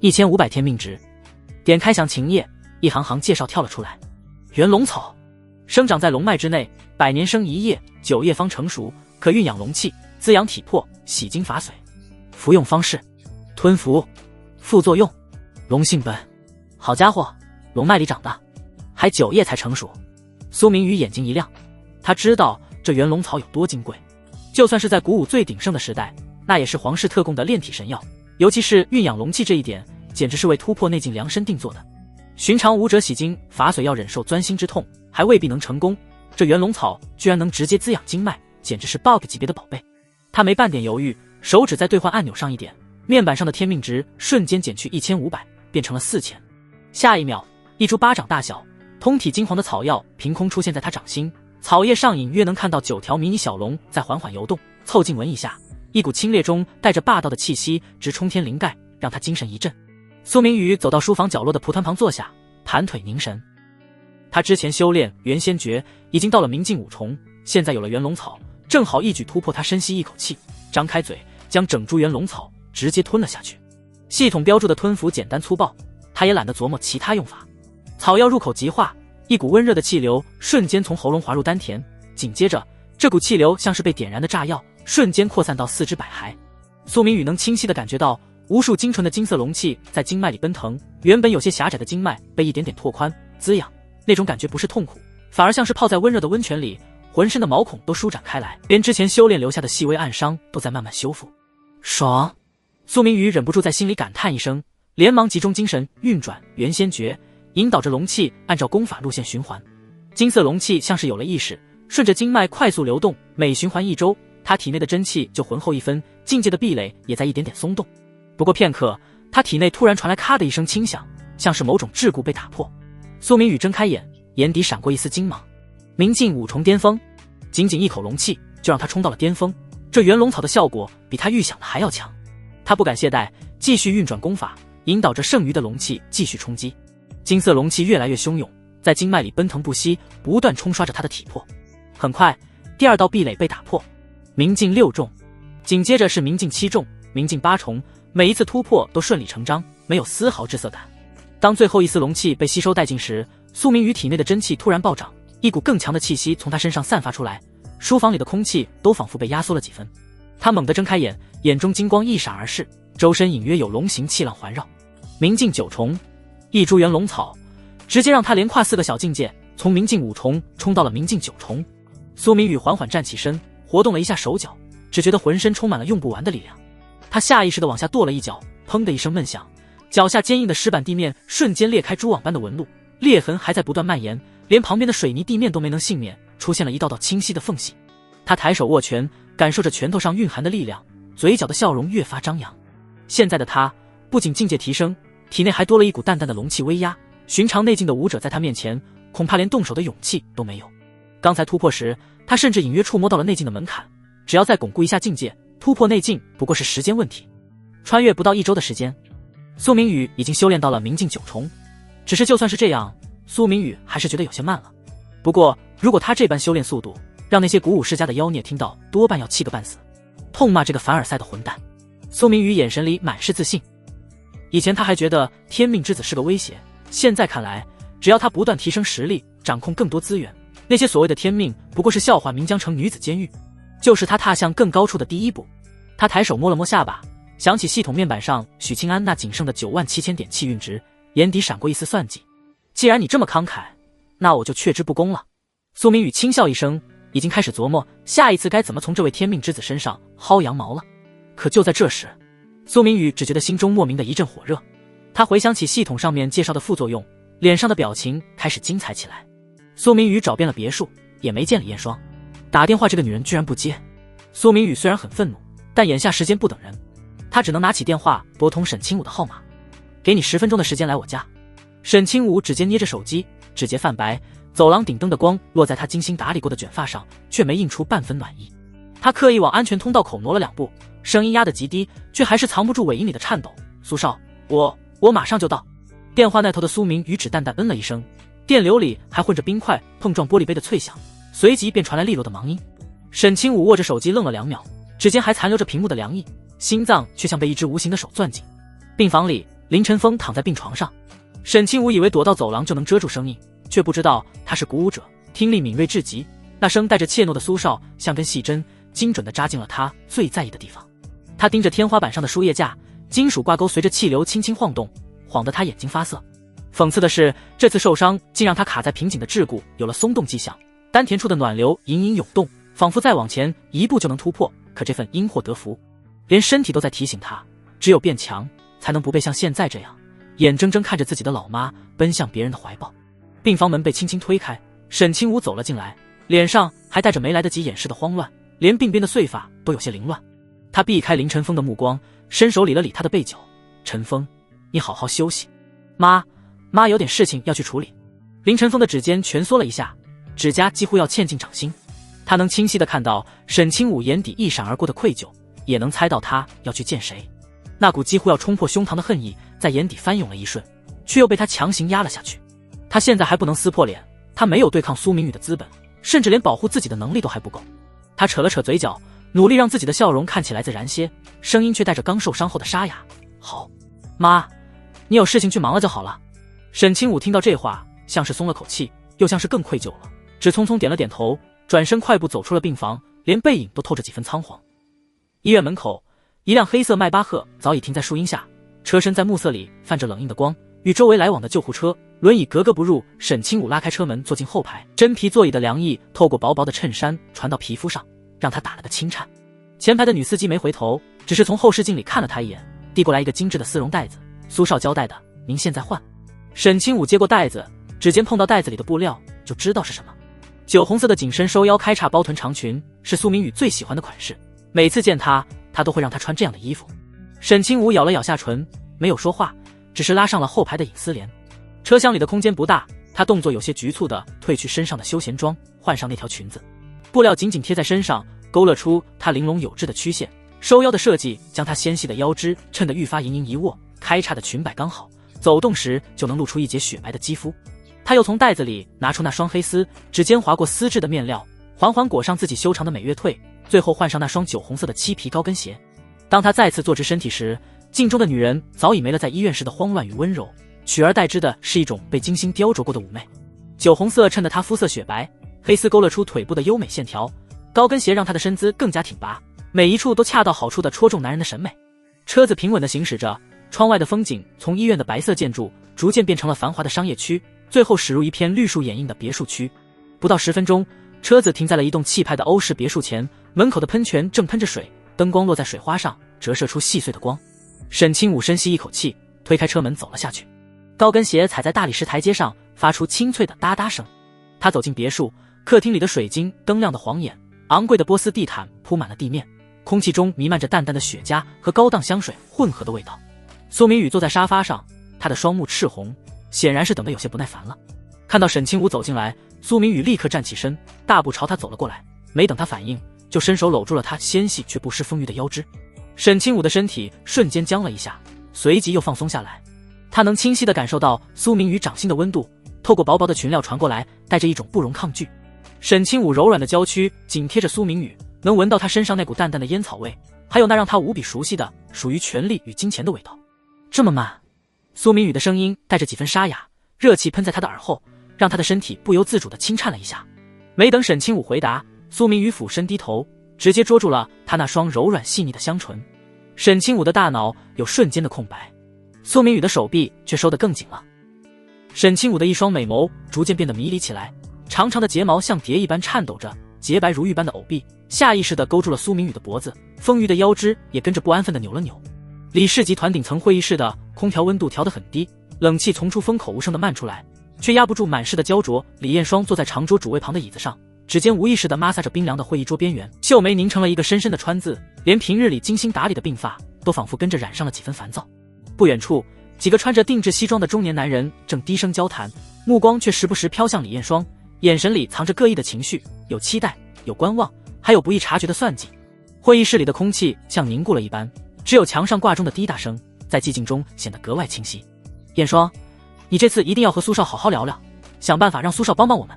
，1500天命值。点开详情页，一行行介绍跳了出来。元龙草生长在龙脉之内，100年生一叶，9叶方成熟，可运养龙气，滋养体魄，洗精伐髓。服用方式：吞服。副作用：龙性本。好家伙，龙脉里长的，还9叶才成熟。苏明宇眼睛一亮，他知道这元龙草有多金贵，就算是在古武最鼎盛的时代，那也是皇室特供的炼体神药，尤其是运养龙气这一点，简直是为突破内境量身定做的。寻常武者洗精伐髓要忍受钻心之痛，还未必能成功，这元龙草居然能直接滋养经脉，简直是 bug 级别的宝贝。他没半点犹豫，手指在兑换按钮上一点，面板上的天命值瞬间减去1500，变成了4000。下一秒，一株巴掌大小、通体金黄的草药凭空出现在他掌心，草叶上隐约能看到9条迷你小龙在缓缓游动。凑近闻一下，一股清冽中带着霸道的气息直冲天灵盖，让他精神一振。苏明宇走到书房角落的蒲团旁坐下，盘腿凝神。他之前修炼元仙诀已经到了明镜5重，现在有了元龙草，正好一举突破。他深吸一口气，张开嘴将整株元龙草直接吞了下去。系统标注的吞服简单粗暴，他也懒得琢磨其他用法。草药入口即化，一股温热的气流瞬间从喉咙滑入丹田，紧接着这股气流像是被点燃的炸药，瞬间扩散到四肢百骸。苏明宇能清晰地感觉到无数精纯的金色龙气在经脉里奔腾，原本有些狭窄的经脉被一点点拓宽滋养，那种感觉不是痛苦，反而像是泡在温热的温泉里，浑身的毛孔都舒展开来，连之前修炼留下的细微暗伤都在慢慢修复。爽！苏明宇忍不住在心里感叹一声，连忙集中精神运转元仙诀，引导着龙气按照功法路线循环。金色龙气像是有了意识，顺着经脉快速流动，每循环1周，他体内的真气就浑厚一分，境界的壁垒也在一点点松动。不过片刻，他体内突然传来咔的一声轻响，像是某种桎梏被打破。苏明宇睁开眼，眼底闪过一丝精芒。明镜5重巅峰，仅仅一口龙气就让他冲到了巅峰，这元龙草的效果比他预想的还要强。他不敢懈怠，继续运转功法，引导着剩余的龙气继续冲击。金色龙气越来越汹涌，在经脉里奔腾不息，不断冲刷着他的体魄。很快，第二道壁垒被打破，明镜6重，紧接着是明镜7重、明镜8重，每一次突破都顺理成章，没有丝毫滞涩感。当最后一丝龙气被吸收殆尽时，苏明宇体内的真气突然暴涨，一股更强的气息从他身上散发出来，书房里的空气都仿佛被压缩了几分。他猛地睁开眼，眼中金光一闪而逝，周身隐约有龙形气浪环绕。明镜9重，一株元龙草，直接让他连跨4个小境界，从明镜5重冲到了明镜9重。苏明宇缓缓站起身，活动了一下手脚，只觉得浑身充满了用不完的力量。他下意识地往下跺了一脚，砰的一声闷响，脚下坚硬的石板地面瞬间裂开蛛网般的纹路，裂痕还在不断蔓延，连旁边的水泥地面都没能幸免，出现了一道道清晰的缝隙。他抬手握拳，感受着拳头上蕴含的力量，嘴角的笑容越发张扬。现在的他不仅境界提升，体内还多了一股淡淡的龙气威压，寻常内境的武者在他面前恐怕连动手的勇气都没有。刚才突破时，他甚至隐约触摸到了内境的门槛，只要再巩固一下境界，突破内境不过是时间问题。穿越不到1周的时间，苏明宇已经修炼到了明镜9重。只是就算是这样，苏明宇还是觉得有些慢了。不过如果他这般修炼速度，让那些古武世家的妖孽听到，多半要气个半死，痛骂这个凡尔赛的混蛋。苏明宇眼神里满是自信。以前他还觉得天命之子是个威胁，现在看来，只要他不断提升实力，掌控更多资源，那些所谓的天命不过是笑话。岷江城女子监狱就是他踏向更高处的第一步。他抬手摸了摸下巴，想起系统面板上许清安那仅剩的97000点气运值，眼底闪过一丝算计。既然你这么慷慨，那我就却之不恭了。苏明宇轻笑一声，已经开始琢磨下一次该怎么从这位天命之子身上薅羊毛了。可就在这时，苏明宇只觉得心中莫名的一阵火热。他回想起系统上面介绍的副作用，脸上的表情开始精彩起来。苏明宇找遍了别墅，也没见李艳霜，打电话这个女人居然不接。苏明宇虽然很愤怒，但眼下时间不等人，他只能拿起电话拨通沈清武的号码。给你10分钟的时间来我家。沈清武指尖捏着手机，指节泛白，走廊顶灯的光落在他精心打理过的卷发上，却没映出半分暖意。他刻意往安全通道口挪了2步，声音压得极低，却还是藏不住尾音里的颤抖。苏少，我马上就到。电话那头的苏明宇只淡淡嗯了一声，电流里还混着冰块碰撞玻璃杯的脆响，随即便传来利落的忙音。沈清武握着手机愣了2秒，指尖还残留着屏幕的凉意，心脏却像被一只无形的手攥紧。病房里，林晨风躺在病床上，沈清武以为躲到走廊就能遮住声音，却不知道他是鼓舞者，听力敏锐至极，那声带着怯懦的苏少像根细针，精准地扎进了他最在意的地方。他盯着天花板上的输液架，金属挂钩随着气流轻轻晃动，晃得他眼睛发涩。讽刺的是，这次受伤竟让他卡在瓶颈的桎梏有了松动迹象，丹田处的暖流隐隐涌动，仿佛再往前一步就能突破。可这份因祸得福，连身体都在提醒他，只有变强才能不被像现在这样眼睁睁看着自己的老妈奔向别人的怀抱。病房门被轻轻推开，沈清武走了进来，脸上还带着没来得及掩饰的慌乱，连鬓边的碎发都有些凌乱。他避开林晨风的目光，伸手理了理他的背角。晨风，你好好休息。妈有点事情要去处理。林晨风的指尖蜷缩了一下，指甲几乎要嵌进掌心。他能清晰地看到沈清武眼底一闪而过的愧疚，也能猜到他要去见谁。那股几乎要冲破胸膛的恨意在眼底翻涌了一瞬，却又被他强行压了下去。他现在还不能撕破脸，他没有对抗苏明宇的资本，甚至连保护自己的能力都还不够。他扯了扯嘴角，努力让自己的笑容看起来自然些，声音却带着刚受伤后的沙哑。好，妈，你有事情去忙了就好了。沈清武听到这话，像是松了口气，又像是更愧疚了，只匆匆点了点头，转身快步走出了病房，连背影都透着几分仓皇。医院门口，一辆黑色迈巴赫早已停在树荫下，车身在暮色里泛着冷硬的光，与周围来往的救护车、轮椅格格不入。沈清武拉开车门，坐进后排，真皮座椅的凉意透过薄薄的衬衫传到皮肤上，让他打了个轻颤。前排的女司机没回头，只是从后视镜里看了他一眼，递过来一个精致的丝绒袋子。苏少交代的，您现在换。沈清武接过袋子，指尖碰到袋子里的布料，就知道是什么。酒红色的紧身收腰开叉包臀长裙是苏明宇最喜欢的款式，每次见他都会让他穿这样的衣服。沈清武咬了咬下唇，没有说话，只是拉上了后排的隐丝帘。车厢里的空间不大，他动作有些局促地褪去身上的休闲装，换上那条裙子。布料紧紧贴在身上，勾勒出他玲珑有致的曲线，收腰的设计将她纤细的腰肢衬得愈发盈盈一握，开叉的裙摆刚好，走动时就能露出一截雪白的肌肤。她又从袋子里拿出那双黑丝，指尖划过丝质的面料，缓缓裹上自己修长的美月腿，最后换上那双酒红色的漆皮高跟鞋。当她再次坐直身体时，镜中的女人早已没了在医院时的慌乱与温柔，取而代之的是一种被精心雕琢过的妩媚。酒红色衬得她肤色雪白，黑丝勾勒出腿部的优美线条，高跟鞋让她的身姿更加挺拔，每一处都恰到好处地戳中男人的审美。车子平稳地行驶着，窗外的风景从医院的白色建筑逐渐变成了繁华的商业区，最后驶入一片绿树掩映的别墅区。不到10分钟，车子停在了一栋气派的欧式别墅前，门口的喷泉正喷着水，灯光落在水花上，折射出细碎的光。沈清武深吸一口气，推开车门走了下去。高跟鞋踩在大理石台阶上，发出清脆的哒哒声。他走进别墅，客厅里的水晶灯亮得晃眼，昂贵的波斯地毯铺满了地面，空气中弥漫着淡淡的雪茄和高档香水混合的味道。苏明宇坐在沙发上，他的双目赤红，显然是等得有些不耐烦了。看到沈清武走进来，苏明宇立刻站起身，大步朝他走了过来，没等他反应，就伸手搂住了他纤细却不失丰腴的腰肢。沈清武的身体瞬间僵了一下，随即又放松下来。他能清晰地感受到苏明宇掌心的温度，透过薄薄的裙料传过来，带着一种不容抗拒。沈清武柔软的娇躯紧贴着苏明宇，能闻到他身上那股淡淡的烟草味，还有那让他无比熟悉的属于权力与金钱的味道。这么慢？苏明宇的声音带着几分沙哑，热气喷在他的耳后，让他的身体不由自主地轻颤了一下。没等沈清武回答，苏明宇俯身低头，直接捉住了他那双柔软细腻的香唇。沈清武的大脑有瞬间的空白，苏明宇的手臂却收得更紧了。沈清武的一双美眸逐渐变得迷离起来，长长的睫毛像蝶一般颤抖着，洁白如玉般的藕臂下意识地勾住了苏明宇的脖子，丰腴的腰肢也跟着不安分地扭了扭。李氏集团顶层会议室的空调温度调得很低，冷气从出风口无声地漫出来，却压不住满室的焦灼。李彦双坐在长桌主位旁的椅子上，指尖无意识地摩挲着冰凉的会议桌边缘，秀眉拧成了一个深深的川字，连平日里精心打理的鬓发都仿佛跟着染上了几分烦躁。不远处，几个穿着定制西装的中年男人正低声交谈，目光却时不时飘向李彦双，眼神里藏着各异的情绪，有期待，有观望，还有不易察觉的算计。会议室里的空气像凝固了一般，只有墙上挂钟的滴答声在寂静中显得格外清晰。彦双，你这次一定要和苏少好好聊聊，想办法让苏少帮帮我们。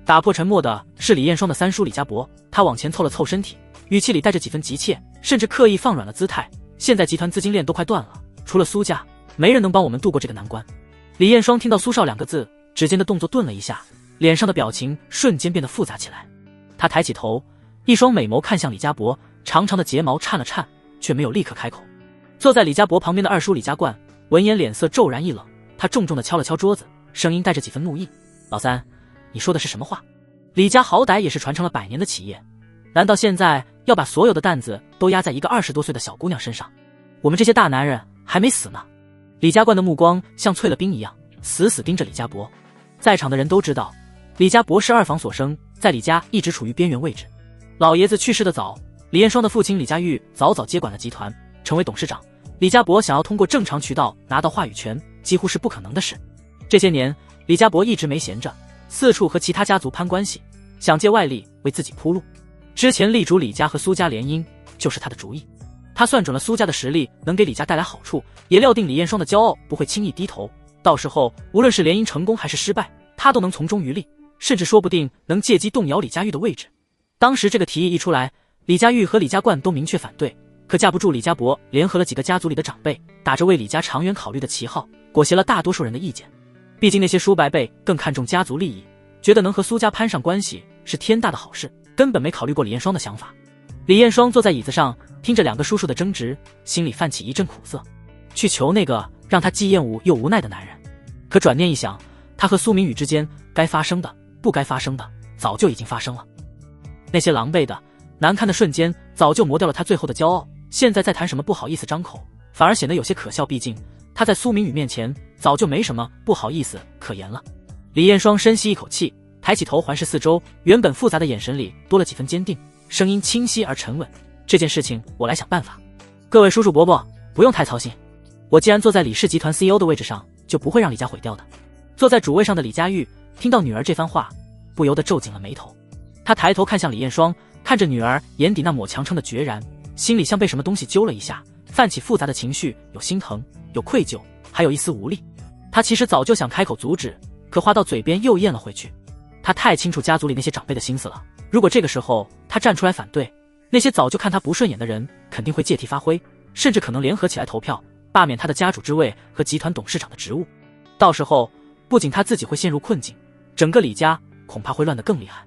打破沉默的是李彦双的三叔李家伯，他往前凑了凑身体，语气里带着几分急切，甚至刻意放软了姿态。现在集团资金链都快断了，除了苏家，没人能帮我们度过这个难关。李彦双听到苏少2个字，指尖的动作顿了一下，脸上的表情瞬间变得复杂起来。他抬起头，一双美眸看向李家伯，长长的睫毛颤了颤，却没有立刻开口。坐在李家伯旁边的二叔李家冠闻言脸色骤然一冷，他重重地敲了敲桌子，声音带着几分怒意：老三，你说的是什么话？李家好歹也是传承了100年的企业，难道现在要把所有的担子都压在一个20多岁的小姑娘身上？我们这些大男人还没死呢。李家冠的目光像淬了冰一样，死死盯着李家伯。在场的人都知道，李家伯是2房所生，在李家一直处于边缘位置。老爷子去世的早，李彦双的父亲李家玉早早接管了集团，成为董事长。李家伯想要通过正常渠道拿到话语权，几乎是不可能的事。这些年，李家伯一直没闲着，四处和其他家族攀关系，想借外力为自己铺路。之前力主李家和苏家联姻，就是他的主意。他算准了苏家的实力能给李家带来好处，也料定李彦双的骄傲不会轻易低头，到时候无论是联姻成功还是失败，他都能从中渔利，甚至说不定能借机动摇李家玉的位置。当时这个提议一出来，李家玉和李家冠都明确反对，可架不住李家伯联合了几个家族里的长辈，打着为李家长远考虑的旗号，裹挟了大多数人的意见。毕竟那些叔伯辈更看重家族利益，觉得能和苏家攀上关系是天大的好事，根本没考虑过李彦双的想法。李彦双坐在椅子上，听着2个叔叔的争执，心里泛起一阵苦涩，去求那个让他既厌恶又无奈的男人。可转念一想，他和苏明宇之间该发生的不该发生的早就已经发生了，那些狼狈的难堪的瞬间早就磨掉了他最后的骄傲，现在再谈什么不好意思张口，反而显得有些可笑，毕竟他在苏明宇面前早就没什么不好意思可言了。李彦双深吸一口气，抬起头环视四周，原本复杂的眼神里多了几分坚定，声音清晰而沉稳：这件事情我来想办法，各位叔叔伯伯不用太操心，我既然坐在李氏集团 CEO 的位置上，就不会让李家毁掉的。坐在主位上的李家玉听到女儿这番话，不由得皱紧了眉头。他抬头看向李彦双，看着女儿眼底那抹强撑的决然，心里像被什么东西揪了一下，泛起复杂的情绪，有心疼，有愧疚，还有一丝无力。他其实早就想开口阻止，可话到嘴边又咽了回去。他太清楚家族里那些长辈的心思了，如果这个时候他站出来反对，那些早就看他不顺眼的人肯定会借题发挥，甚至可能联合起来投票罢免他的家主之位和集团董事长的职务。到时候不仅他自己会陷入困境，整个李家恐怕会乱得更厉害。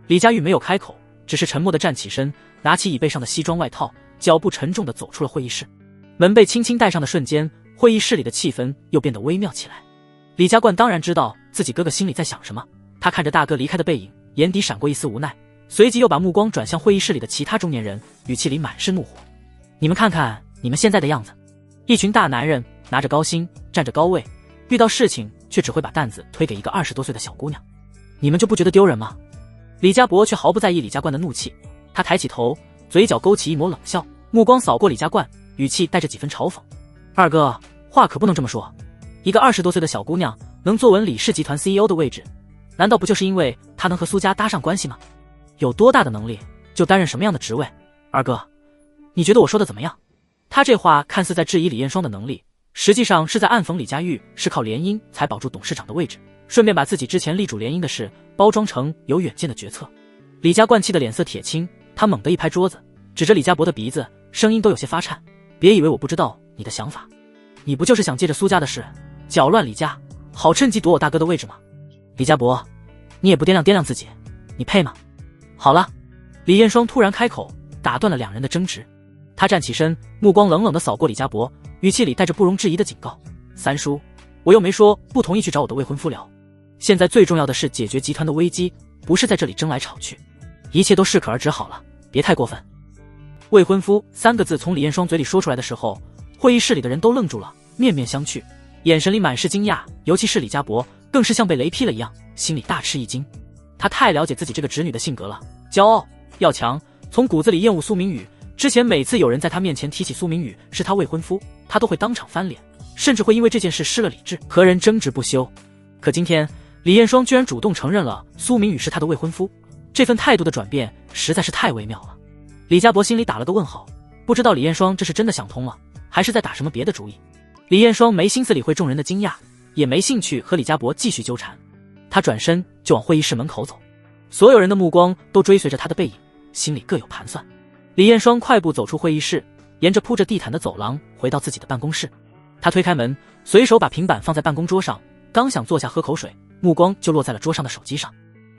李佳玉没有开口，只是沉默地站起身，拿起椅背上的西装外套，脚步沉重地走出了会议室。门被轻轻带上的瞬间，会议室里的气氛又变得微妙起来。李家冠当然知道自己哥哥心里在想什么，他看着大哥离开的背影，眼底闪过一丝无奈，随即又把目光转向会议室里的其他中年人，语气里满是怒火。你们看看你们现在的样子，一群大男人拿着高薪，占着高位，遇到事情却只会把担子推给一个20多岁的小姑娘，你们就不觉得丢人吗？李家伯却毫不在意李家冠的怒气，他抬起头，嘴角勾起一抹冷笑，目光扫过李家冠，语气带着几分嘲讽。二哥，话可不能这么说，一个20多岁的小姑娘能坐稳李氏集团 CEO 的位置，难道不就是因为她能和苏家搭上关系吗？有多大的能力就担任什么样的职位。二哥，你觉得我说的怎么样？他这话看似在质疑李彦双的能力，实际上是在暗讽李佳玉是靠联姻才保住董事长的位置，顺便把自己之前力主联姻的事包装成有远见的决策。李家冠气的脸色铁青，他猛地一拍桌子，指着李家伯的鼻子，声音都有些发颤，别以为我不知道你的想法，你不就是想借着苏家的事搅乱李家，好趁机夺我大哥的位置吗？李家伯，你也不掂量掂量自己，你配吗？好了，李彦双突然开口，打断了两人的争执。他站起身，目光冷冷地扫过李家伯，语气里带着不容置疑的警告。三叔，我又没说不同意去找我的未婚夫聊，现在最重要的是解决集团的危机，不是在这里争来吵去，一切都适可而止好了，别太过分。未婚夫3个字从李彦双嘴里说出来的时候，会议室里的人都愣住了，面面相觑，眼神里满是惊讶，尤其是李家伯更是像被雷劈了一样，心里大吃一惊。他太了解自己这个侄女的性格了，骄傲要强，从骨子里厌恶苏明宇。之前每次有人在他面前提起苏明宇是他未婚夫，他都会当场翻脸，甚至会因为这件事失了理智，和人争执不休。可今天李彦双居然主动承认了苏明宇是他的未婚夫，这份态度的转变实在是太微妙了。李家伯心里打了个问号，不知道李彦双这是真的想通了，还是在打什么别的主意。李彦双没心思理会众人的惊讶，也没兴趣和李家伯继续纠缠，他转身就往会议室门口走，所有人的目光都追随着他的背影，心里各有盘算。李彦双快步走出会议室，沿着铺着地毯的走廊回到自己的办公室。他推开门，随手把平板放在办公桌上，刚想坐下喝口水，目光就落在了桌上的手机上。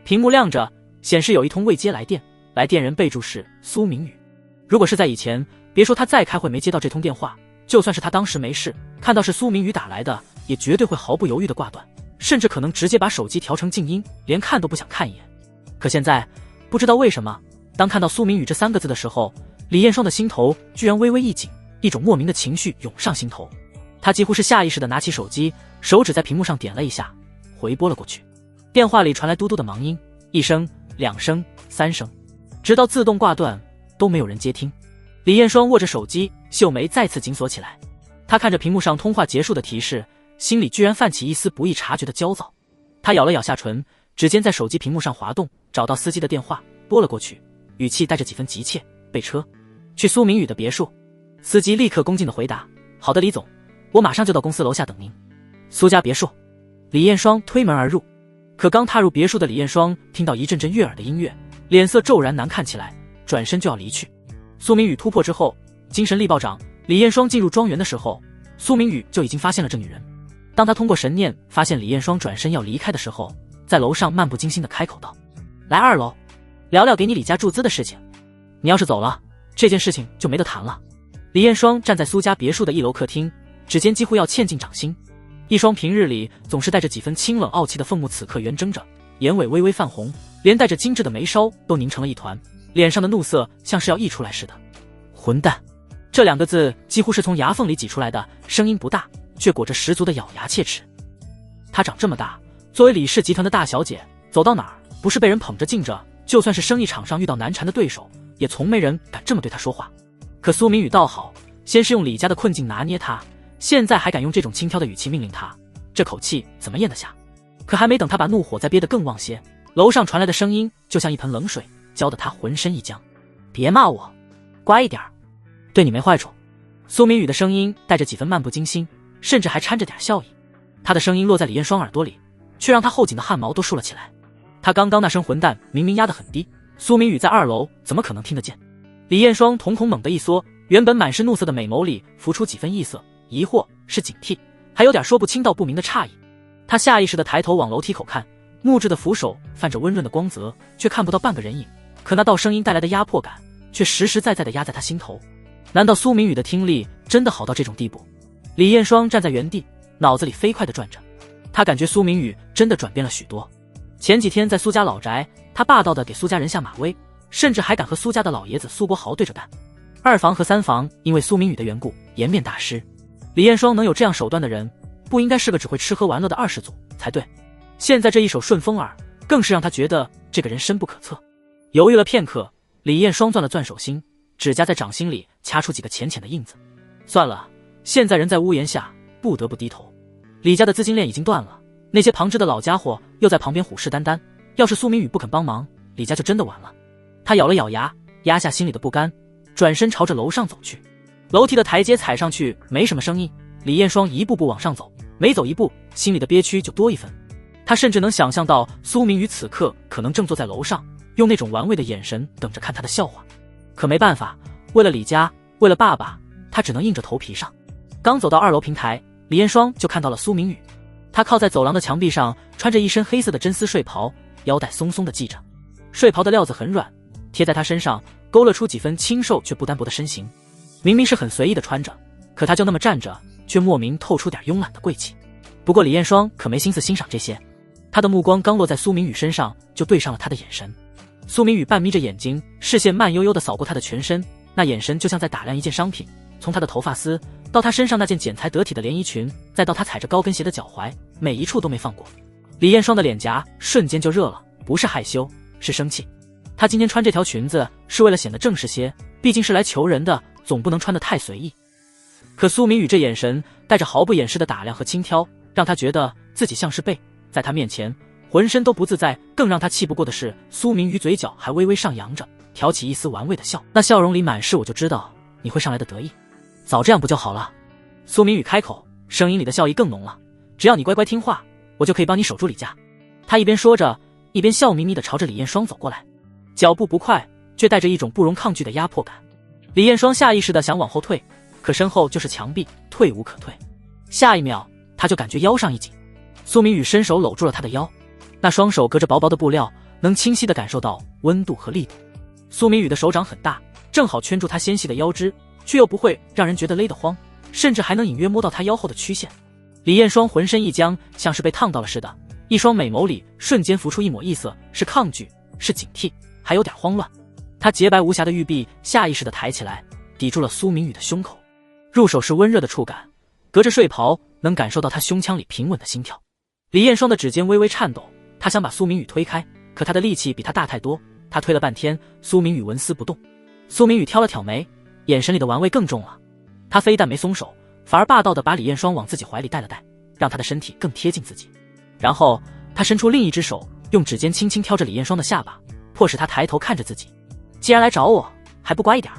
屏幕亮着，显示有一通未接来电，来电人备注是苏明宇。如果是在以前，别说他再开会没接到这通电话，就算是他当时没事，看到是苏明宇打来的，也绝对会毫不犹豫地挂断，甚至可能直接把手机调成静音，连看都不想看一眼。可现在不知道为什么，当看到苏明宇这3个字的时候，李彦双的心头居然微微一紧，一种莫名的情绪涌上心头。他几乎是下意识地拿起手机，手指在屏幕上点了一下，回拨了过去。电话里传来嘟嘟的忙音，1声、2声、3声，直到自动挂断，都没有人接听。李彦双握着手机，秀眉再次紧锁起来。他看着屏幕上通话结束的提示，心里居然泛起一丝不易察觉的焦躁。他咬了咬下唇，指尖在手机屏幕上滑动，找到司机的电话，拨了过去，语气带着几分急切。备车，去苏明宇的别墅。司机立刻恭敬地回答：好的，李总，我马上就到公司楼下等您。苏家别墅。李彦双推门而入，可刚踏入别墅的李彦双听到一阵阵悦耳的音乐，脸色骤然难看起来，转身就要离去。苏明宇突破之后，精神力暴涨。李彦双进入庄园的时候，苏明宇就已经发现了这女人。当他通过神念发现李彦双转身要离开的时候，在楼上漫不经心地开口道：来2楼，聊聊给你李家注资的事情。你要是走了，这件事情就没得谈了。李彦双站在苏家别墅的1楼客厅，指尖几乎要嵌进掌心，一双平日里总是带着几分清冷傲气的凤目此刻圆睁着，眼尾微微泛红，连带着精致的眉梢都拧成了一团，脸上的怒色像是要溢出来似的。混蛋，这2个字几乎是从牙缝里挤出来的，声音不大，却裹着十足的咬牙切齿。她长这么大，作为李氏集团的大小姐，走到哪儿不是被人捧着敬着，就算是生意场上遇到难缠的对手，也从没人敢这么对她说话。可苏明宇倒好，先是用李家的困境拿捏她，现在还敢用这种轻佻的语气命令她，这口气怎么咽得下？可还没等她把怒火再憋得更旺些，楼上传来的声音就像一盆冷水，浇得她浑身一僵。别骂我，乖一点。对你没坏处。苏明宇的声音带着几分漫不经心，甚至还掺着点笑意。他的声音落在李彦双耳朵里，却让他后颈的汗毛都竖了起来。他刚刚那声混蛋明明压得很低，苏明宇在2楼怎么可能听得见？李彦双瞳孔猛地一缩，原本满是怒色的美眸里浮出几分异色，疑惑，是警惕，还有点说不清道不明的诧异。他下意识地抬头往楼梯口看，木质的扶手泛着温润的光泽，却看不到半个人影。可那道声音带来的压迫感，却实实在在地压在他心头。难道苏明宇的听力真的好到这种地步？李彦双站在原地，脑子里飞快地转着。他感觉苏明宇真的转变了许多。前几天在苏家老宅，他霸道地给苏家人下马威，甚至还敢和苏家的老爷子苏国豪对着干。2房和3房因为苏明宇的缘故颜面大失。李彦双能有这样手段的人，不应该是个只会吃喝玩乐的2世祖才对。现在这一手顺风耳，更是让他觉得这个人深不可测。犹豫了片刻，李彦双攥了攥手心，指甲在掌心里掐出几个浅浅的印子。算了，现在人在屋檐下，不得不低头。李家的资金链已经断了，那些旁支的老家伙又在旁边虎视眈眈，要是苏明宇不肯帮忙，李家就真的完了。他咬了咬牙，压下心里的不甘，转身朝着楼上走去。楼梯的台阶踩上去没什么声音，李彦双一步步往上走，每走一步，心里的憋屈就多一分。他甚至能想象到苏明宇此刻可能正坐在楼上，用那种玩味的眼神等着看他的笑话。可没办法，为了李家，为了爸爸，他只能硬着头皮上。刚走到2楼平台，李彦双就看到了苏明宇。他靠在走廊的墙壁上，穿着一身黑色的真丝睡袍，腰带松松的系着，睡袍的料子很软，贴在他身上勾勒出几分清瘦却不单薄的身形。明明是很随意的穿着，可他就那么站着，却莫名透出点慵懒的贵气。不过李彦双可没心思欣赏这些，他的目光刚落在苏明宇身上，就对上了他的眼神。苏明宇半眯着眼睛，视线慢悠悠地扫过他的全身，那眼神就像在打量一件商品，从他的头发丝到他身上那件剪裁得体的连衣裙，再到他踩着高跟鞋的脚踝，每一处都没放过。李彦双的脸颊瞬间就热了，不是害羞，是生气。他今天穿这条裙子是为了显得正式些，毕竟是来求人的，总不能穿得太随意。可苏明宇这眼神带着毫不掩饰的打量和轻佻，让他觉得自己像是被在他面前浑身都不自在。更让他气不过的是，苏明宇嘴角还微微上扬着，挑起一丝玩味的笑，那笑容里满是我就知道你会上来的得意，早这样不就好了。苏明宇开口，声音里的笑意更浓了，只要你乖乖听话，我就可以帮你守住李家。他一边说着，一边笑眯眯地朝着李彦双走过来，脚步不快，却带着一种不容抗拒的压迫感。李彦双下意识地想往后退，可身后就是墙壁，退无可退。下一秒他就感觉腰上一紧，苏明宇伸手搂住了他的腰，那双手隔着薄薄的布料，能清晰地感受到温度和力度。苏明宇的手掌很大，正好圈住他纤细的腰肢，却又不会让人觉得勒得慌，甚至还能隐约摸到他腰后的曲线。李彦双浑身一僵，像是被烫到了似的，一双美眸里瞬间浮出一抹异色，是抗拒，是警惕，还有点慌乱。他洁白无瑕的玉臂下意识地抬起来，抵住了苏明宇的胸口，入手是温热的触感，隔着睡袍能感受到他胸腔里平稳的心跳。李彦双的指尖微微颤抖，他想把苏明宇推开，可他的力气比他大太多，他推了半天，苏明宇纹丝不动。苏明宇挑了挑眉，眼神里的玩味更重了。他非但没松手，反而霸道地把李彦双往自己怀里带了带，让他的身体更贴近自己。然后他伸出另一只手，用指尖轻轻挑着李彦双的下巴，迫使他抬头看着自己。既然来找我，还不乖一点？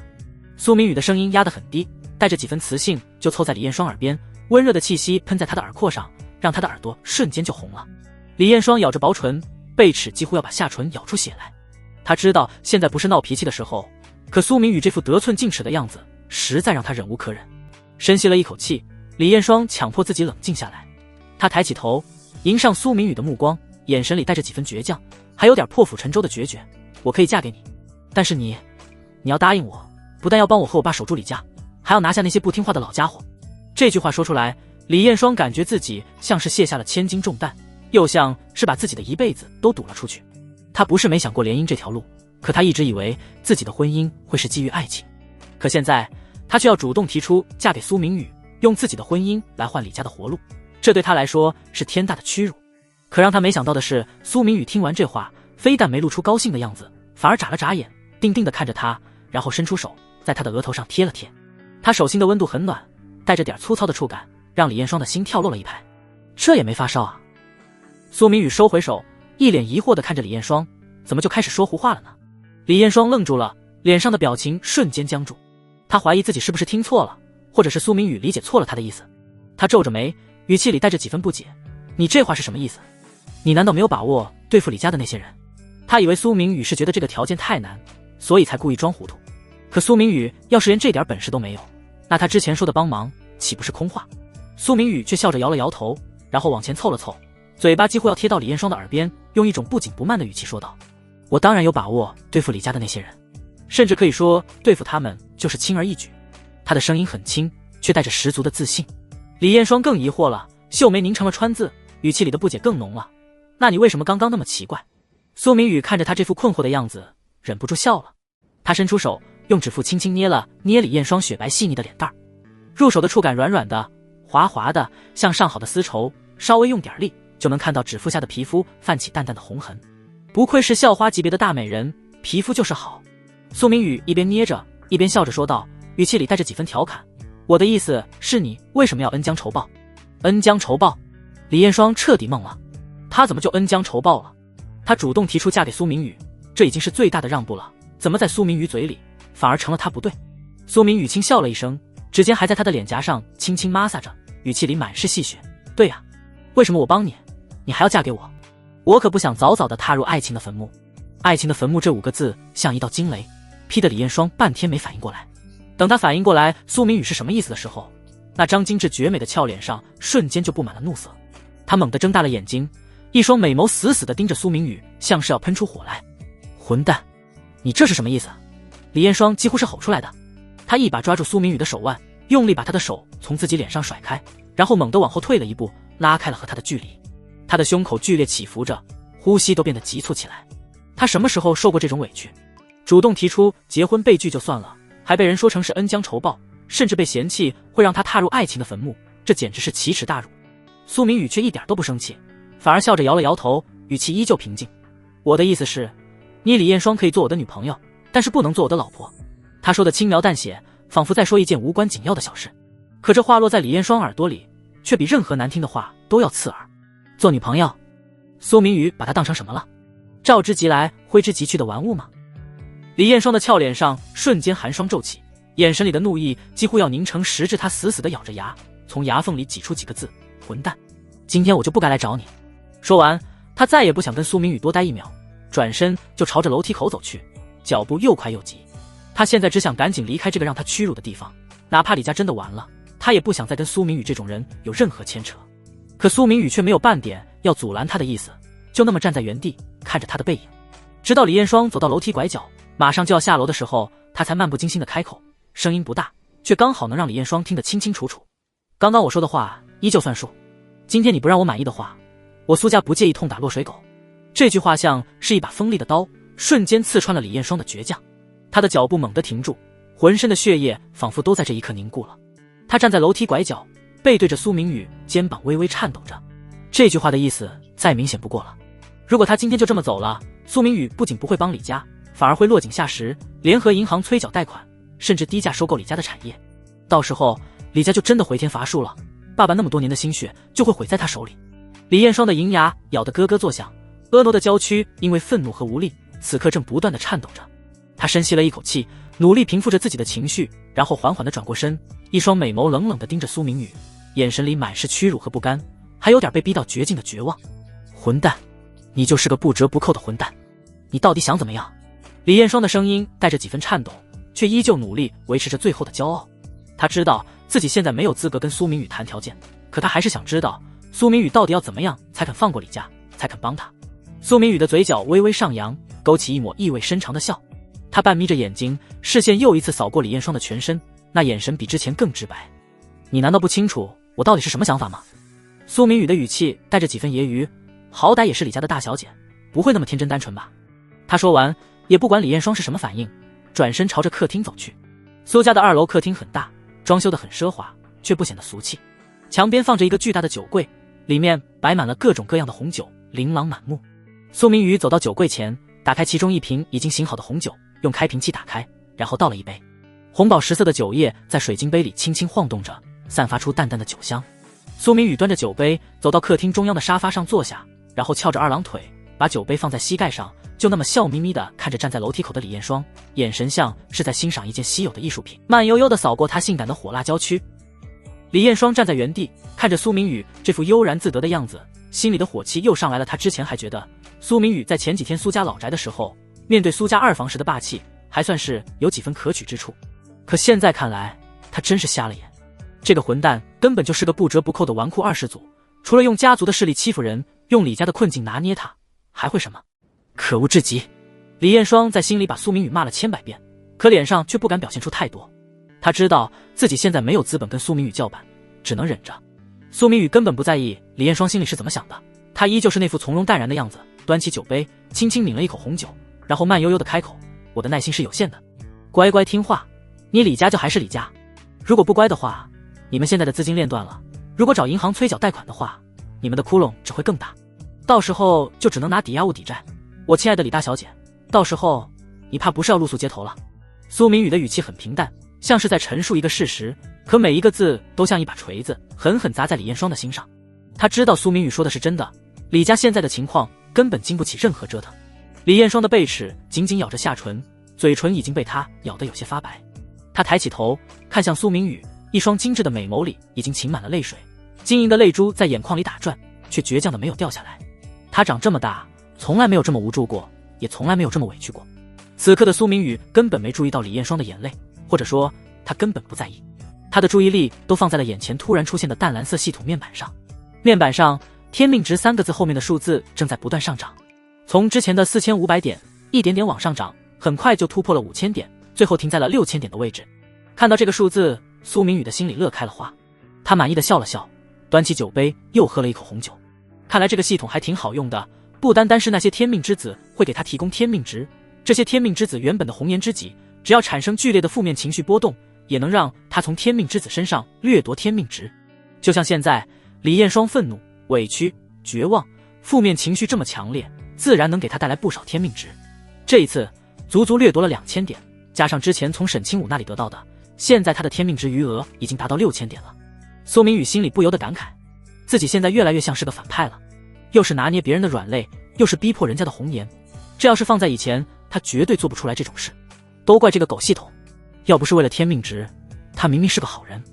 苏明宇的声音压得很低，带着几分磁性，就凑在李彦双耳边，温热的气息喷在他的耳廓上，让他的耳朵瞬间就红了。李彦双咬着薄唇，贝齿几乎要把下唇咬出血来。他知道现在不是闹脾气的时候，可苏明宇这副得寸进尺的样子，实在让他忍无可忍。深吸了一口气，李彦双强迫自己冷静下来。他抬起头，迎上苏明宇的目光，眼神里带着几分倔强，还有点破釜沉舟的决绝。我可以嫁给你，但是你要答应我，不但要帮我和我爸守住李家，还要拿下那些不听话的老家伙。这句话说出来，李彦双感觉自己像是卸下了千斤重担，又像是把自己的一辈子都赌了出去。他不是没想过联姻这条路，可他一直以为自己的婚姻会是基于爱情，可现在他却要主动提出嫁给苏明宇，用自己的婚姻来换李家的活路，这对他来说是天大的屈辱。可让他没想到的是，苏明宇听完这话，非但没露出高兴的样子，反而眨了眨眼，定定地看着他，然后伸出手在他的额头上贴了贴。他手心的温度很暖，带着点粗糙的触感，让李彦双的心跳落了一拍。这也没发烧啊？苏明宇收回手，一脸疑惑地看着李彦双，怎么就开始说胡话了呢？李彦双愣住了，脸上的表情瞬间僵住。他怀疑自己是不是听错了，或者是苏明宇理解错了他的意思。他皱着眉，语气里带着几分不解：“你这话是什么意思？你难道没有把握对付李家的那些人？”他以为苏明宇是觉得这个条件太难，所以才故意装糊涂。可苏明宇要是连这点本事都没有，那他之前说的帮忙岂不是空话？苏明宇却笑着摇了摇头，然后往前凑了凑，嘴巴几乎要贴到李彦双的耳边，用一种不紧不慢的语气说道：“我当然有把握对付李家的那些人，甚至可以说对付他们就是轻而易举。”他的声音很轻，却带着十足的自信。李彦双更疑惑了，秀眉凝成了川字，语气里的不解更浓了：“那你为什么刚刚那么奇怪？”苏明宇看着他这副困惑的样子，忍不住笑了。他伸出手，用指腹轻轻捏了捏李彦双雪白细腻的脸蛋儿，入手的触感软软的、滑滑的，像上好的丝绸，稍微用点力就能看到指腹下的皮肤泛起淡淡的红痕。不愧是校花级别的大美人，皮肤就是好。苏明宇一边捏着，一边笑着说道，语气里带着几分调侃：“我的意思是你为什么要恩将仇报？”恩将仇报？李彦双彻底懵了，他怎么就恩将仇报了？他主动提出嫁给苏明宇，这已经是最大的让步了，怎么在苏明宇嘴里反而成了他不对？苏明宇轻笑了一声，指尖还在他的脸颊上轻轻摩挲着，语气里满是戏谑：“对呀，为什么我帮你，你还要嫁给我？我可不想早早的踏入爱情的坟墓。”爱情的坟墓这5个字像一道惊雷，劈得李彦双半天没反应过来。等他反应过来苏明宇是什么意思的时候，那张精致绝美的俏脸上瞬间就布满了怒色。他猛地睁大了眼睛，一双美眸死死地盯着苏明宇，像是要喷出火来。“混蛋，你这是什么意思？”李彦双几乎是吼出来的。他一把抓住苏明宇的手腕，用力把他的手从自己脸上甩开，然后猛地往后退了一步，拉开了和他的距离。他的胸口剧烈起伏着，呼吸都变得急促起来。他什么时候受过这种委屈？主动提出结婚被拒就算了，还被人说成是恩将仇报，甚至被嫌弃会让他踏入爱情的坟墓，这简直是奇耻大辱。苏明宇却一点都不生气，反而笑着摇了摇头，语气依旧平静：“我的意思是，你李彦双可以做我的女朋友，但是不能做我的老婆。”他说的轻描淡写，仿佛在说一件无关紧要的小事，可这话落在李彦双耳朵里，却比任何难听的话都要刺耳。做女朋友？苏明宇把他当成什么了？召之即来，挥之即去的玩物吗？李彦双的俏脸上瞬间寒霜骤起，眼神里的怒意几乎要凝成实质。他死死地咬着牙，从牙缝里挤出几个字：“混蛋，今天我就不该来找你。”说完，他再也不想跟苏明宇多待一秒，转身就朝着楼梯口走去，脚步又快又急。他现在只想赶紧离开这个让他屈辱的地方，哪怕李家真的完了，他也不想再跟苏明宇这种人有任何牵扯。可苏明宇却没有半点要阻拦他的意思，就那么站在原地看着他的背影，直到李彦双走到楼梯拐角，马上就要下楼的时候，他才漫不经心地开口，声音不大，却刚好能让李彦双听得清清楚楚：“刚刚我说的话依旧算数，今天你不让我满意的话，我苏家不介意痛打落水狗。”这句话像是一把锋利的刀，瞬间刺穿了李彦双的倔强。他的脚步猛地停住，浑身的血液仿佛都在这一刻凝固了。他站在楼梯拐角，背对着苏明宇，肩膀微微颤抖着。这句话的意思再明显不过了，如果他今天就这么走了，苏明宇不仅不会帮李家，反而会落井下石，联合银行催缴贷款，甚至低价收购李家的产业。到时候李家就真的回天乏术了，爸爸那么多年的心血就会毁在他手里。李彦双的银牙咬得咯咯作响，婀娜的娇躯因为愤怒和无力，此刻正不断地颤抖着。他深吸了一口气，努力平复着自己的情绪，然后缓缓地转过身，一双美眸冷冷地盯着苏明宇，眼神里满是屈辱和不甘，还有点被逼到绝境的绝望。“混蛋，你就是个不折不扣的混蛋，你到底想怎么样？”李彦双的声音带着几分颤抖，却依旧努力维持着最后的骄傲。他知道自己现在没有资格跟苏明宇谈条件，可他还是想知道苏明宇到底要怎么样才肯放过李家，才肯帮他。苏明宇的嘴角微微上扬，勾起一抹意味深长的笑。他半眯着眼睛，视线又一次扫过李彦双的全身，那眼神比之前更直白。“你难道不清楚我到底是什么想法吗？”苏明宇的语气带着几分揶揄，好歹也是李家的大小姐，不会那么天真单纯吧？他说完，也不管李彦双是什么反应，转身朝着客厅走去。苏家的2楼客厅很大，装修得很奢华，却不显得俗气。墙边放着一个巨大的酒柜，里面摆满了各种各样的红酒，琳琅满目。苏明宇走到酒柜前，打开其中一瓶已经醒好的红酒，用开瓶器打开，然后倒了一杯。红宝石色的酒液在水晶杯里轻轻晃动着，散发出淡淡的酒香。苏明宇端着酒杯走到客厅中央的沙发上坐下，然后翘着2郎腿，把酒杯放在膝盖上，就那么笑眯眯地看着站在楼梯口的李艳霜，眼神像是在欣赏一件稀有的艺术品，慢悠悠地扫过她性感的火辣娇躯。李艳霜站在原地，看着苏明宇这副悠然自得的样子，心里的火气又上来了。她之前还觉得苏明宇在前几天苏家老宅的时候，面对苏家二房时的霸气，还算是有几分可取之处，可现在看来，他真是瞎了眼。这个混蛋根本就是个不折不扣的纨绔二世祖，除了用家族的势力欺负人，用李家的困境拿捏他，还会什么？可恶至极！李艳霜在心里把苏明宇骂了千百遍，可脸上却不敢表现出太多。他知道自己现在没有资本跟苏明宇叫板，只能忍着。苏明宇根本不在意李艳霜心里是怎么想的，他依旧是那副从容淡然的样子，端起酒杯，轻轻抿了一口红酒，然后慢悠悠地开口：“我的耐心是有限的，乖乖听话，你李家就还是李家。如果不乖的话，你们现在的资金链断了，如果找银行催缴贷款的话，你们的窟窿只会更大，到时候就只能拿抵押物抵债。我亲爱的李大小姐，到时候你怕不是要露宿街头了？”苏明宇的语气很平淡，像是在陈述一个事实，可每一个字都像一把锤子，狠狠砸在李艳霜的心上。他知道苏明宇说的是真的，李家现在的情况根本经不起任何折腾。李艳霜的背齿紧紧咬着下唇，嘴唇已经被他咬得有些发白。他抬起头看向苏明宇，一双精致的美眸里已经噙满了泪水，晶莹的泪珠在眼眶里打转，却倔强的没有掉下来。他长这么大从来没有这么无助过，也从来没有这么委屈过。此刻的苏明宇根本没注意到李艳霜的眼泪，或者说他根本不在意，他的注意力都放在了眼前突然出现的淡蓝色系统面板上。面板上天命值3个字后面的数字正在不断上涨，从之前的4500点一点点往上涨，很快就突破了5000点，最后停在了6000点的位置。看到这个数字，苏明宇的心里乐开了花，他满意的笑了笑，端起酒杯又喝了一口红酒。看来这个系统还挺好用的，不单单是那些天命之子会给他提供天命值，这些天命之子原本的红颜知己，只要产生剧烈的负面情绪波动，也能让他从天命之子身上掠夺天命值。就像现在李艳霜愤怒、委屈、绝望，负面情绪这么强烈，自然能给他带来不少天命值。这一次足足掠夺了2000点，加上之前从沈清武那里得到的，现在他的天命值余额已经达到6000点了。苏明宇心里不由得感慨，自己现在越来越像是个反派了，又是拿捏别人的软肋，又是逼迫人家的红颜，这要是放在以前，他绝对做不出来这种事。都怪这个狗系统，要不是为了天命值，他明明是个好人。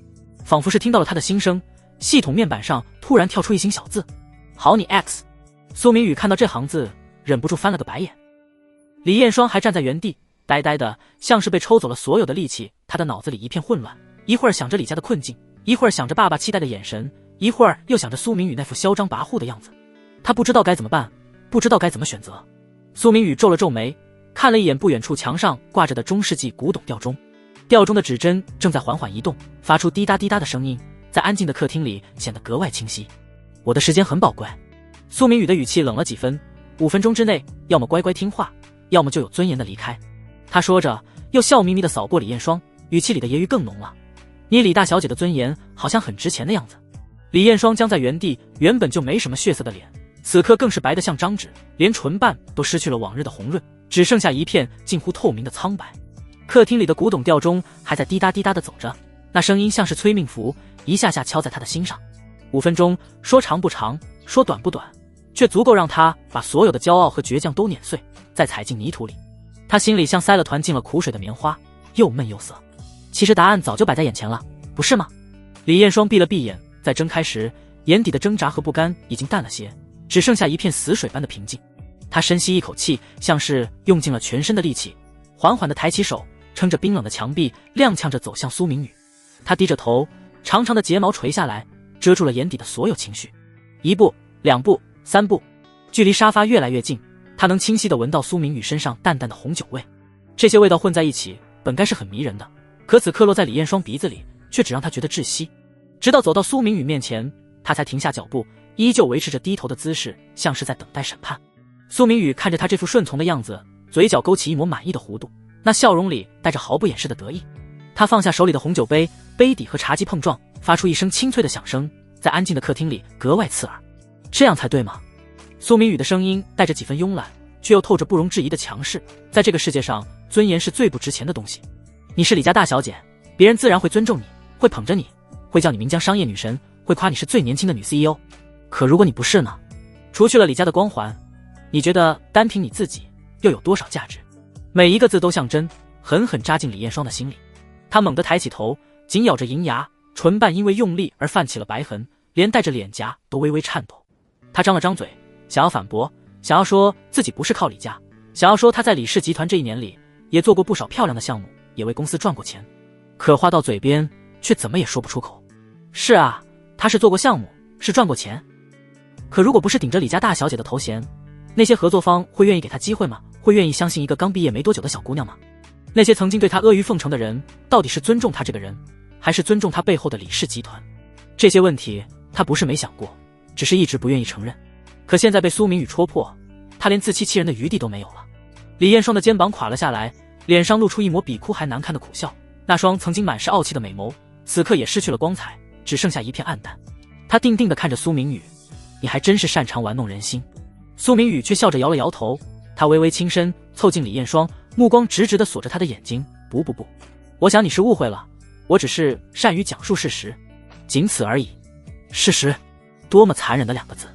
仿佛是听到了他的心声，系统面板上突然跳出一行小字：好你 X。 苏明宇看到这行字，忍不住翻了个白眼。李艳霜还站在原地，呆呆的，像是被抽走了所有的力气，他的脑子里一片混乱，一会儿想着李家的困境，一会儿想着爸爸期待的眼神，一会儿又想着苏明宇那副嚣张跋扈的样子。他不知道该怎么办，不知道该怎么选择。苏明宇皱了皱眉，看了一眼不远处墙上挂着的中世纪古董吊钟，吊钟的指针正在缓缓移动，发出滴答滴答的声音，在安静的客厅里显得格外清晰。我的时间很宝贵。苏明宇的语气冷了几分，5分钟之内要么乖乖听话，要么就有尊严的离开。他说着又笑眯眯地扫过李艳霜，语气里的揶揄更浓了。你李大小姐的尊严好像很值钱的样子。李艳霜僵在原地，原本就没什么血色的脸，此刻更是白得像张纸，连唇瓣都失去了往日的红润，只剩下一片近乎透明的苍白。客厅里的古董吊钟还在滴答滴答地走着，那声音像是催命符，一下下敲在他的心上。5分钟说长不长，说短不短，却足够让他把所有的骄傲和倔强都碾碎，再踩进泥土里。他心里像塞了团进了苦水的棉花，又闷又涩。其实答案早就摆在眼前了，不是吗？李艳霜闭了闭眼，在睁开时，眼底的挣扎和不甘已经淡了些，只剩下一片死水般的平静。他深吸一口气，像是用尽了全身的力气，缓缓地抬起手，撑着冰冷的墙壁，踉跄着走向苏明宇。他低着头，长长的睫毛垂下来，遮住了眼底的所有情绪。1步2步3步，距离沙发越来越近，他能清晰地闻到苏明宇身上淡淡的红酒味。这些味道混在一起，本该是很迷人的，可此刻落在李艳霜鼻子里，却只让他觉得窒息。直到走到苏明宇面前，他才停下脚步，依旧维持着低头的姿势，像是在等待审判。苏明宇看着他这副顺从的样子，嘴角勾起一抹满意的弧度，那笑容里带着毫不掩饰的得意。他放下手里的红酒杯，杯底和茶几碰撞，发出一声清脆的响声，在安静的客厅里格外刺耳。这样才对吗？苏明宇的声音带着几分慵懒，却又透着不容置疑的强势。在这个世界上，尊严是最不值钱的东西。你是李家大小姐，别人自然会尊重你，会捧着你，会叫你名江商业女神，会夸你是最年轻的女 CEO。可如果你不是呢？除去了李家的光环，你觉得单凭你自己又有多少价值？每一个字都像针，狠狠扎进李艳霜的心里。她猛地抬起头，紧咬着银牙，唇瓣因为用力而泛起了白痕，连带着脸颊都微微颤抖。她张了张嘴，想要反驳，想要说自己不是靠李家，想要说她在李氏集团这一年里也做过不少漂亮的项目，也为公司赚过钱。可话到嘴边却怎么也说不出口。是啊，她是做过项目，是赚过钱。可如果不是顶着李家大小姐的头衔，那些合作方会愿意给她机会吗？会愿意相信一个刚毕业没多久的小姑娘吗？那些曾经对她阿谀奉承的人，到底是尊重她这个人，还是尊重她背后的李氏集团？这些问题她不是没想过，只是一直不愿意承认。可现在被苏明宇戳破，她连自欺欺人的余地都没有了。李艳霜的肩膀垮了下来，脸上露出一抹比哭还难看的苦笑，那双曾经满是傲气的美眸此刻也失去了光彩，只剩下一片暗淡。她定定地看着苏明宇，你还真是擅长玩弄人心。苏明宇却笑着摇了摇头，他微微轻身凑近李艳霜，目光直直地锁着她的眼睛。不，我想你是误会了，我只是善于讲述事实，仅此而已。事实？多么残忍的2个字。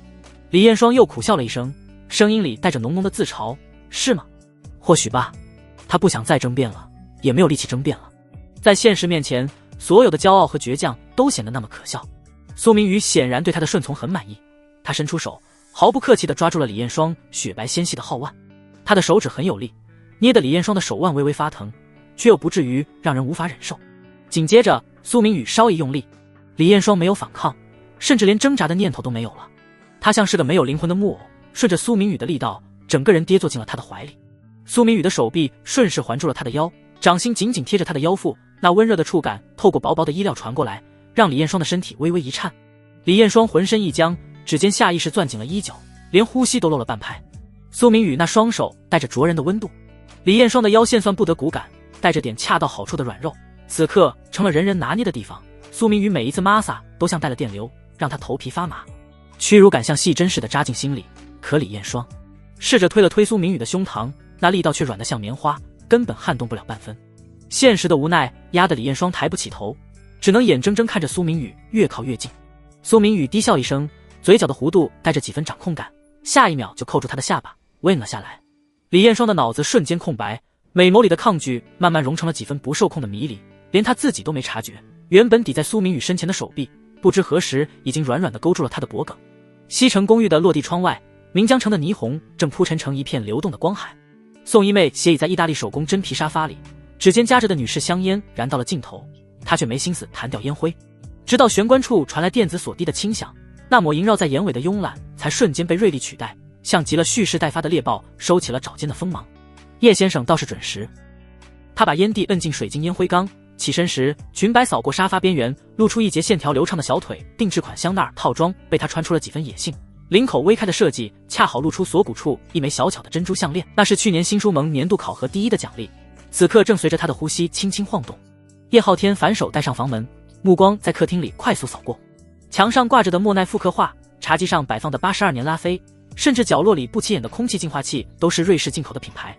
李艳霜又苦笑了一声，声音里带着浓浓的自嘲。是吗？或许吧。她不想再争辩了，也没有力气争辩了。在现实面前，所有的骄傲和倔强都显得那么可笑。苏明宇显然对她的顺从很满意，他伸出手，毫不客气地抓住了李艳霜雪白纤细的皓腕。他的手指很有力，捏得李艳霜的手腕微微发疼，却又不至于让人无法忍受。紧接着，苏明宇稍一用力，李艳霜没有反抗，甚至连挣扎的念头都没有了。她像是个没有灵魂的木偶，顺着苏明宇的力道，整个人跌坐进了他的怀里。苏明宇的手臂顺势环住了他的腰，掌心紧紧贴着他的腰腹，那温热的触感透过薄薄的衣料传过来，让李艳霜的身体微微一颤。李艳霜浑身一僵，指尖下意识攥紧了衣角，连呼吸都漏了半拍。苏明宇那双手带着灼人的温度，李艳霜的腰线算不得骨感，带着点恰到好处的软肉，此刻成了人人拿捏的地方。苏明宇每一次摩擦都像带了电流，让他头皮发麻，屈辱感像细针似的扎进心里。可李艳霜试着推了推苏明宇的胸膛，那力道却软得像棉花，根本撼动不了半分。现实的无奈压得李艳霜抬不起头，只能眼睁睁看着苏明宇越靠越近。苏明宇低笑一声，嘴角的弧度带着几分掌控感，下一秒就扣住他的下巴吻了下来。李艳霜的脑子瞬间空白，美眸里的抗拒慢慢融成了几分不受控的迷离，连他自己都没察觉，原本抵在苏明宇身前的手臂不知何时已经软软地勾住了他的脖颈。西城公寓的落地窗外，岷江城的霓虹正铺陈成一片流动的光海。宋一妹斜倚在意大利手工真皮沙发里，指尖夹着的女士香烟燃到了尽头，她却没心思弹掉烟灰。直到玄关处传来电子锁低的轻响，那抹萦绕在眼尾的慵懒才瞬间被锐利取代，像极了蓄势待发的猎豹收起了爪尖的锋芒。叶先生倒是准时，他把烟蒂摁进水晶烟灰缸，起身时裙摆扫过沙发边缘，露出一截线条流畅的小腿。定制款香奈儿套装被他穿出了几分野性，领口微开的设计恰好露出锁骨处一枚小巧的珍珠项链，那是去年新书盟年度考核第1的奖励，此刻正随着他的呼吸轻轻晃动。叶浩天反手带上房门，目光在客厅里快速扫过，墙上挂着的莫奈复刻画，茶几上摆放的82年拉菲，甚至角落里不起眼的空气净化器都是瑞士进口的品牌。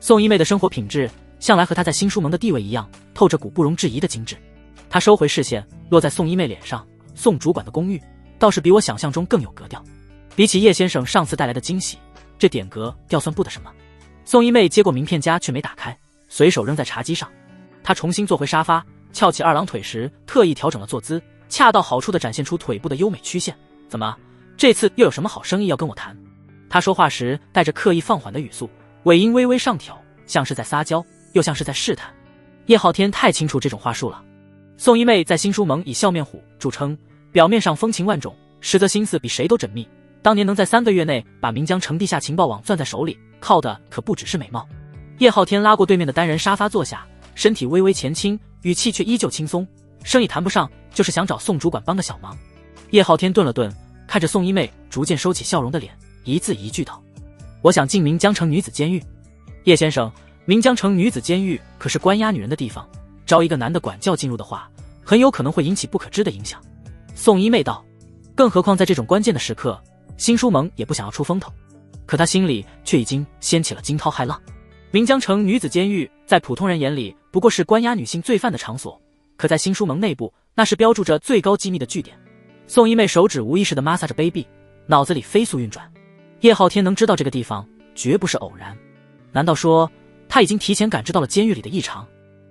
宋一妹的生活品质向来和她在新书盟的地位一样，透着股不容置疑的精致。她收回视线，落在宋一妹脸上，宋主管的公寓倒是比我想象中更有格调。比起叶先生上次带来的惊喜，这点格调算不得什么。宋一妹接过名片夹却没打开，随手扔在茶几上。她重新坐回沙发，翘起2郎腿时特意调整了坐姿，恰到好处地展现出腿部的优美曲线。怎么，这次又有什么好生意要跟我谈？她说话时带着刻意放缓的语速，尾音微微上挑，像是在撒娇，又像是在试探。叶浩天太清楚这种话术了。宋一妹在新书盟以笑面虎著称，表面上风情万种，实则心思比谁都缜密。当年能在3个月内把岷江城地下情报网攥在手里，靠的可不只是美貌。叶浩天拉过对面的单人沙发坐下，身体微微前倾，语气却依旧轻松。生意谈不上，就是想找宋主管帮个小忙。叶浩天顿了顿，看着宋一妹逐渐收起笑容的脸，一字一句道：我想进岷江城女子监狱。叶先生，岷江城女子监狱可是关押女人的地方，招一个男的管教进入的话，很有可能会引起不可知的影响。宋一妹道：更何况在这种关键的时刻，新书盟也不想要出风头，可他心里却已经掀起了惊涛骇浪。岷江城女子监狱在普通人眼里不过是关押女性罪犯的场所，可在新书盟内部，那是标注着最高机密的据点。宋一妹手指无意识地摩挲着杯壁，脑子里飞速运转。叶浩天能知道这个地方绝不是偶然，难道说他已经提前感知到了监狱里的异常？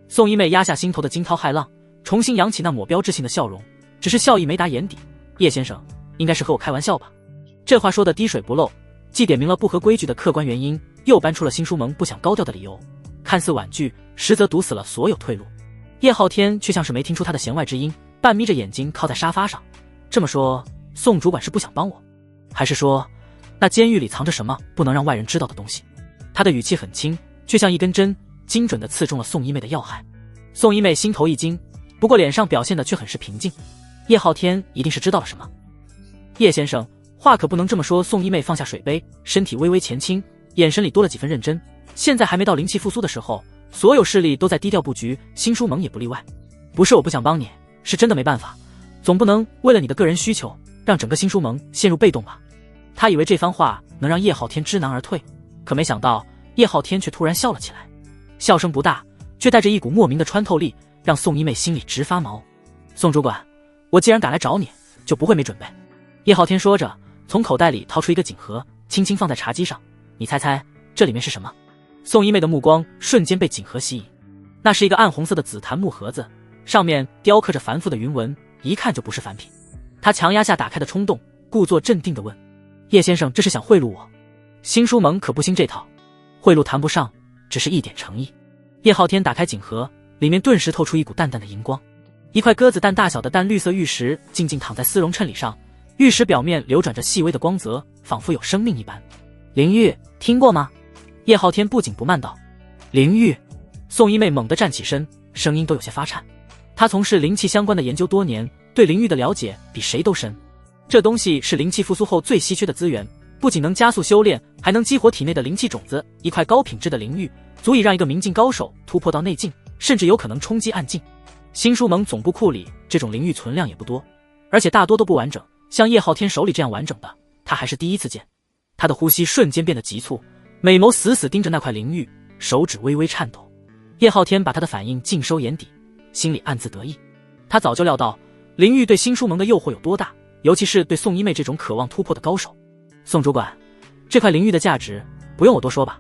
宋一妹压下心头的惊涛骇浪，重新扬起那抹标志性的笑容，只是笑意没达眼底。叶先生应该是和我开玩笑吧？这话说的滴水不漏，既点明了不合规矩的客观原因，又搬出了新书盟不想高调的理由，看似婉拒，实则堵死了所有退路。叶浩天却像是没听出他的弦外之音，半眯着眼睛靠在沙发上。这么说，宋主管是不想帮我，还是说那监狱里藏着什么不能让外人知道的东西？他的语气很轻，却像一根针，精准地刺中了宋一妹的要害。宋一妹心头一惊，不过脸上表现的却很是平静。叶浩天一定是知道了什么。叶先生，话可不能这么说。宋一妹放下水杯，身体微微前倾，眼神里多了几分认真。现在还没到灵气复苏的时候，所有势力都在低调布局，新书盟也不例外。不是我不想帮你，是真的没办法，总不能为了你的个人需求，让整个新书盟陷入被动吧。他以为这番话能让叶浩天知难而退，可没想到叶浩天却突然笑了起来，笑声不大，却带着一股莫名的穿透力，让宋一妹心里直发毛。宋主管，我既然赶来找你，就不会没准备。叶浩天说着，从口袋里掏出一个锦盒，轻轻放在茶几上。你猜猜这里面是什么？宋一妹的目光瞬间被锦盒吸引，那是一个暗红色的紫檀木盒子，上面雕刻着繁复的云纹，一看就不是凡品。他强压下打开的冲动，故作镇定地问：叶先生这是想贿赂我？新书盟可不兴这套，贿赂谈不上，只是一点诚意。叶浩天打开锦盒，里面顿时透出一股淡淡的荧光，一块鸽子蛋大小的淡绿色玉石静静躺在丝绒衬里上，玉石表面流转着细微的光泽，仿佛有生命一般。灵玉，听过吗？叶浩天不紧不慢道。灵玉。宋一妹猛地站起身，声音都有些发颤。她从事灵气相关的研究多年，对灵玉的了解比谁都深。这东西是灵气复苏后最稀缺的资源，不仅能加速修炼，还能激活体内的灵气种子。一块高品质的灵玉，足以让一个明境高手突破到内境，甚至有可能冲击暗境。新书盟总部库里这种灵玉存量也不多，而且大多都不完整，像叶浩天手里这样完整的，他还是第一次见。他的呼吸瞬间变得急促，美眸死死盯着那块灵玉，手指微微颤抖。叶浩天把他的反应尽收眼底，心里暗自得意。他早就料到灵玉对新书盟的诱惑有多大，尤其是对宋一妹这种渴望突破的高手。宋主管，这块灵玉的价值不用我多说吧？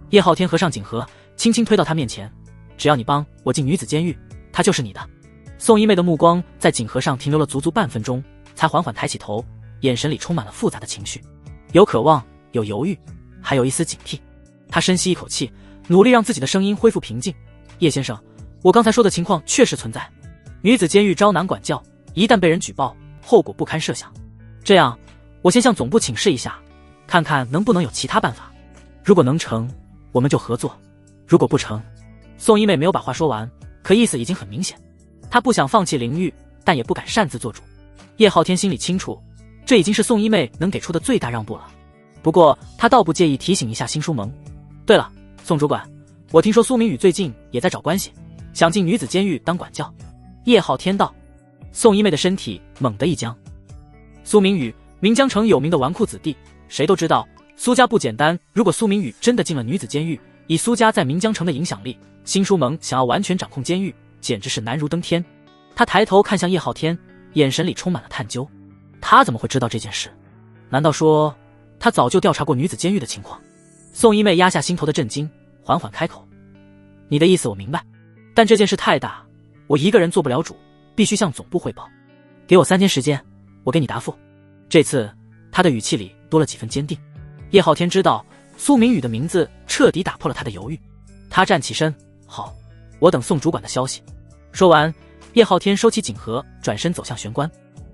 叶浩天合上锦盒，轻轻推到他面前，只要你帮我进女子监狱，它就是你的。宋一妹的目光在锦盒上停留了足足半分钟，才缓缓抬起头，眼神里充满了复杂的情绪，有渴望，有犹豫，还有一丝警惕。他深吸一口气，努力让自己的声音恢复平静。叶先生，我刚才说的情况确实存在，女子监狱招男管教，一旦被人举报，后果不堪设想。这样，我先向总部请示一下，看看能不能有其他办法。如果能成，我们就合作；如果不成……宋一妹没有把话说完，可意思已经很明显。她不想放弃灵玉，但也不敢擅自做主。叶浩天心里清楚，这已经是宋一妹能给出的最大让步了。不过他倒不介意提醒一下新书盟。对了，宋主管，我听说苏明宇最近也在找关系，想进女子监狱当管教。叶浩天道。宋一妹的身体猛地一僵。苏明宇，岷江城有名的纨绔子弟，谁都知道苏家不简单。如果苏明宇真的进了女子监狱，以苏家在岷江城的影响力，新书盟想要完全掌控监狱，简直是难如登天。他抬头看向叶浩天，眼神里充满了探究。他怎么会知道这件事？难道说他早就调查过女子监狱的情况？宋一妹压下心头的震惊，缓缓开口：你的意思我明白，但这件事太大，我一个人做不了主，必须向总部汇报。给我3天时间，我给你答复。这次他的语气里多了几分坚定。叶浩天知道苏明宇的名字彻底打破了他的犹豫。他站起身：好，我等宋主管的消息。说完，叶浩天收起锦盒，转身走向玄关。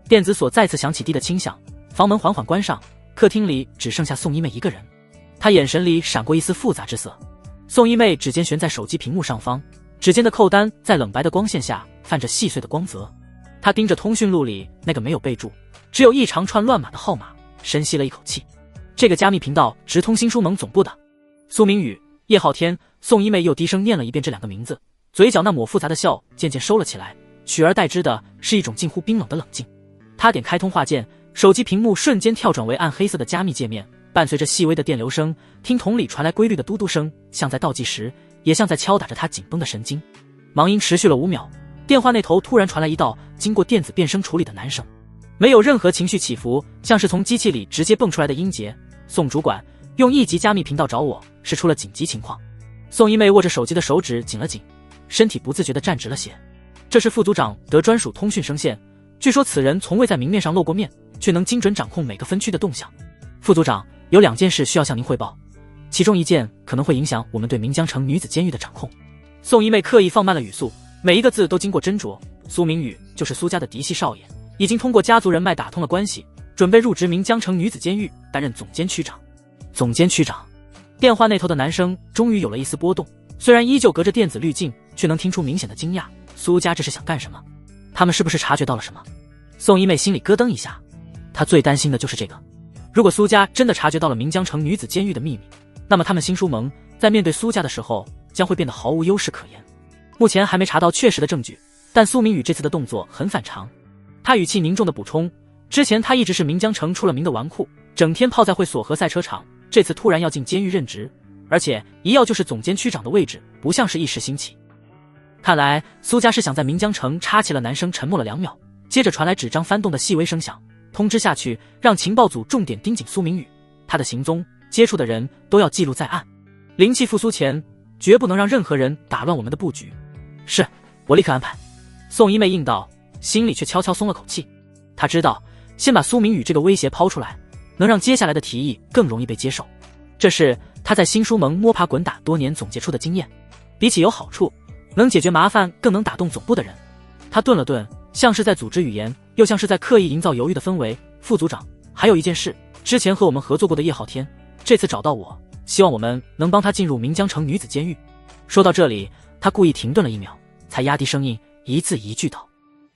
电子锁再次响起滴的轻响，房门缓缓关上，客厅里只剩下宋一妹一个人。他眼神里闪过一丝复杂之色。宋一妹指尖悬在手机屏幕上方，指尖的扣单在冷白的光线下泛着细碎的光泽。他盯着通讯录里那个没有备注，只有一长串乱码的号码，深吸了一口气。这个加密频道直通新书盟总部的。苏明宇、叶浩天。宋一妹又低声念了一遍这2个名字，嘴角那抹复杂的笑渐渐收了起来，取而代之的是一种近乎冰冷的冷静。他点开通话键，手机屏幕瞬间跳转为暗黑色的加密界面，伴随着细微的电流声，听筒里传来规律的嘟嘟声，像在倒计时，也像在敲打着他紧绷的神经。忙音持续了5秒，电话那头突然传来一道经过电子变声处理的男声，没有任何情绪起伏，像是从机器里直接蹦出来的音节。宋主管，用1级加密频道找我是出了紧急情况。宋一妹握着手机的手指紧了紧，身体不自觉地站直了些。这是副组长得专属通讯声线，据说此人从未在明面上露过面，却能精准掌控每个分区的动向。副组长，有2件事需要向您汇报，其中1件可能会影响我们对岷江城女子监狱的掌控。宋一妹刻意放慢了语速，每一个字都经过斟酌。苏明宇就是苏家的嫡系少爷，已经通过家族人脉打通了关系，准备入职岷江城女子监狱，担任总监区长。总监区长，电话那头的男生终于有了一丝波动，虽然依旧隔着电子滤镜，却能听出明显的惊讶。苏家这是想干什么？他们是不是察觉到了什么？宋一妹心里咯噔一下，她最担心的就是这个。如果苏家真的察觉到了岷江城女子监狱的秘密，那么他们新书盟在面对苏家的时候将会变得毫无优势可言。目前还没查到确实的证据，但苏明宇这次的动作很反常。他语气凝重地补充，之前他一直是岷江城出了名的纨绔，整天泡在会所和赛车场，这次突然要进监狱任职，而且一要就是总监区长的位置，不像是一时兴起。看来苏家是想在岷江城插旗了。男生沉默了2秒，接着传来纸张翻动的细微声响，通知下去，让情报组重点盯紧苏明宇，他的行踪、接触的人都要记录在案。灵气复苏前，绝不能让任何人打乱我们的布局。是，我立刻安排。宋一妹应道，心里却悄悄松了口气。她知道，先把苏明宇这个威胁抛出来，能让接下来的提议更容易被接受。这是她在新书盟摸爬滚打多年总结出的经验，比起有好处，能解决麻烦更能打动总部的人。她顿了顿，像是在组织语言，又像是在刻意营造犹豫的氛围。副组长，还有一件事，之前和我们合作过的叶浩天，这次找到我，希望我们能帮他进入岷江城女子监狱。说到这里，他故意停顿了1秒，才压低声音，一字一句道：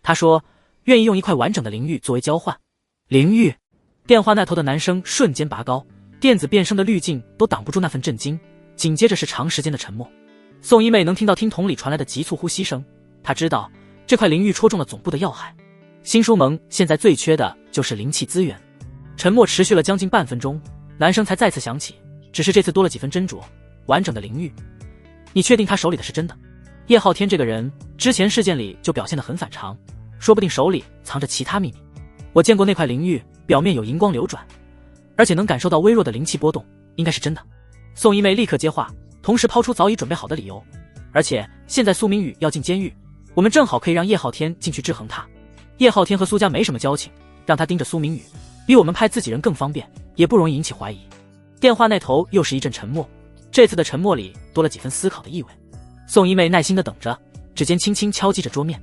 他说愿意用1块完整的灵玉作为交换。灵玉？电话那头的男生瞬间拔高，电子变声的滤镜都挡不住那份震惊，紧接着是长时间的沉默。宋一妹能听到听筒里传来的急促呼吸声，她知道这块灵玉戳中了总部的要害。新书盟现在最缺的就是灵气资源。沉默持续了将近半分钟，男生才再次响起，只是这次多了几分斟酌。完整的灵玉，你确定他手里的是真的？叶浩天这个人之前事件里就表现得很反常，说不定手里藏着其他秘密。我见过那块灵玉，表面有荧光流转，而且能感受到微弱的灵气波动，应该是真的。宋一妹立刻接话，同时抛出早已准备好的理由。而且现在苏明宇要进监狱，我们正好可以让叶浩天进去制衡他。叶浩天和苏家没什么交情，让他盯着苏明宇，比我们派自己人更方便，也不容易引起怀疑。电话那头又是一阵沉默，这次的沉默里多了几分思考的意味。宋一妹耐心地等着，指尖轻轻敲击着桌面。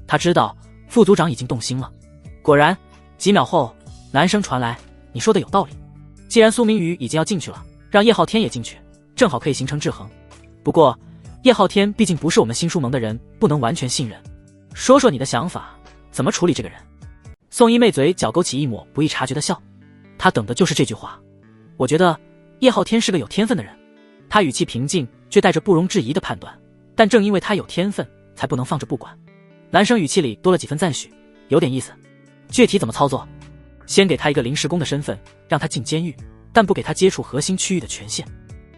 她知道副组长已经动心了。果然，几秒后，男声传来：你说的有道理。既然苏明宇已经要进去了，让叶浩天也进去，正好可以形成制衡。不过，叶浩天毕竟不是我们新书盟的人，不能完全信任。说说你的想法，怎么处理这个人？宋一妹嘴角勾起一抹不易察觉的笑，她等的就是这句话。我觉得叶浩天是个有天分的人。他语气平静，却带着不容置疑的判断。但正因为他有天分，才不能放着不管。男生语气里多了几分赞许，有点意思。具体怎么操作？先给他一个临时工的身份，让他进监狱，但不给他接触核心区域的权限。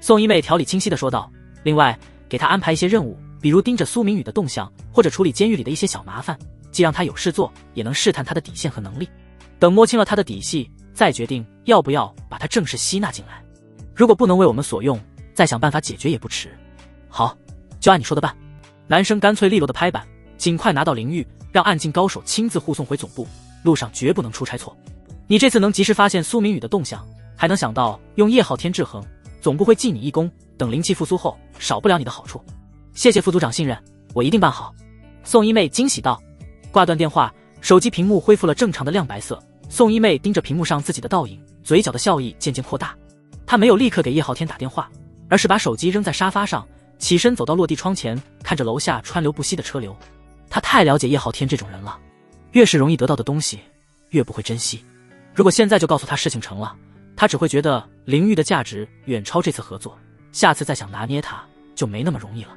宋一妹条理清晰地说道。另外，给他安排一些任务，比如盯着苏明宇的动向，或者处理监狱里的一些小麻烦，既让他有事做，也能试探他的底线和能力。等摸清了他的底细，再决定要不要把他正式吸纳进来。如果不能为我们所用，再想办法解决也不迟。好，就按你说的办。男生干脆利落的拍板，尽快拿到灵玉，让暗境高手亲自护送回总部，路上绝不能出差错。你这次能及时发现苏明宇的动向，还能想到用叶浩天制衡，总部会记你一功，等灵气复苏后，少不了你的好处。谢谢副组长信任，我一定办好。宋一妹惊喜道。挂断电话，手机屏幕恢复了正常的亮白色。宋一妹盯着屏幕上自己的倒影，嘴角的笑意渐渐扩大。她没有立刻给叶浩天打电话，而是把手机扔在沙发上，起身走到落地窗前，看着楼下川流不息的车流。她太了解叶浩天这种人了，越是容易得到的东西，越不会珍惜。如果现在就告诉他事情成了，他只会觉得灵玉的价值远超这次合作，下次再想拿捏他就没那么容易了。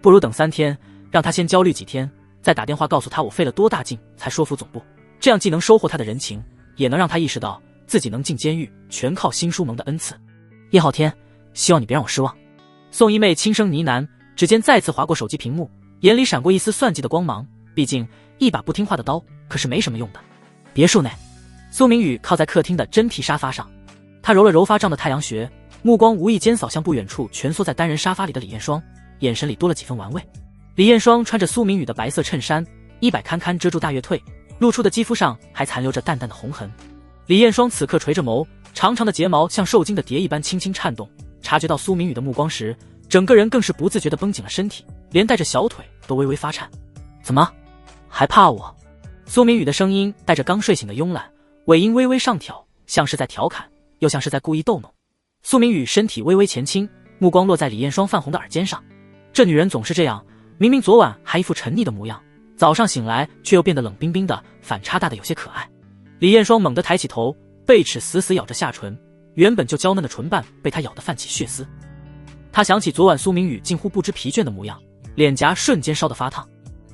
不如等3天，让他先焦虑几天，再打电话告诉他我费了多大劲才说服总部，这样既能收获他的人情，也能让他意识到自己能进监狱全靠新书盟的恩赐。叶浩天，希望你别让我失望。宋一妹轻声呢喃，指尖再次划过手机屏幕，眼里闪过一丝算计的光芒。毕竟一把不听话的刀可是没什么用的。别墅内，苏明宇靠在客厅的真皮沙发上，他揉了揉发胀的太阳穴，目光无意间扫向不远处蜷缩在单人沙发里的李艳霜，眼神里多了几分玩味。李艳霜穿着苏明宇的白色衬衫，衣摆堪堪遮住大月腿，露出的肌肤上还残留着淡淡的红痕。李艳霜此刻垂着眸，长长的睫毛像受惊的蝶一般轻轻颤动，察觉到苏明宇的目光时，整个人更是不自觉地绷紧了身体，连带着小腿都微微发颤。怎么还怕我？苏明宇的声音带着刚睡醒的慵懒，尾音微微上挑，像是在调侃，又像是在故意逗弄。苏明宇身体微微前倾，目光落在李艳霜泛红的耳尖上。这女人总是这样，明明昨晚还一副沉溺的模样，早上醒来却又变得冷冰冰的，反差大的有些可爱。李艳霜猛地抬起头，贝齿死死咬着下唇，原本就娇嫩的唇瓣被她咬得泛起血丝。她想起昨晚苏明宇近乎不知疲倦的模样，脸颊瞬间烧得发烫。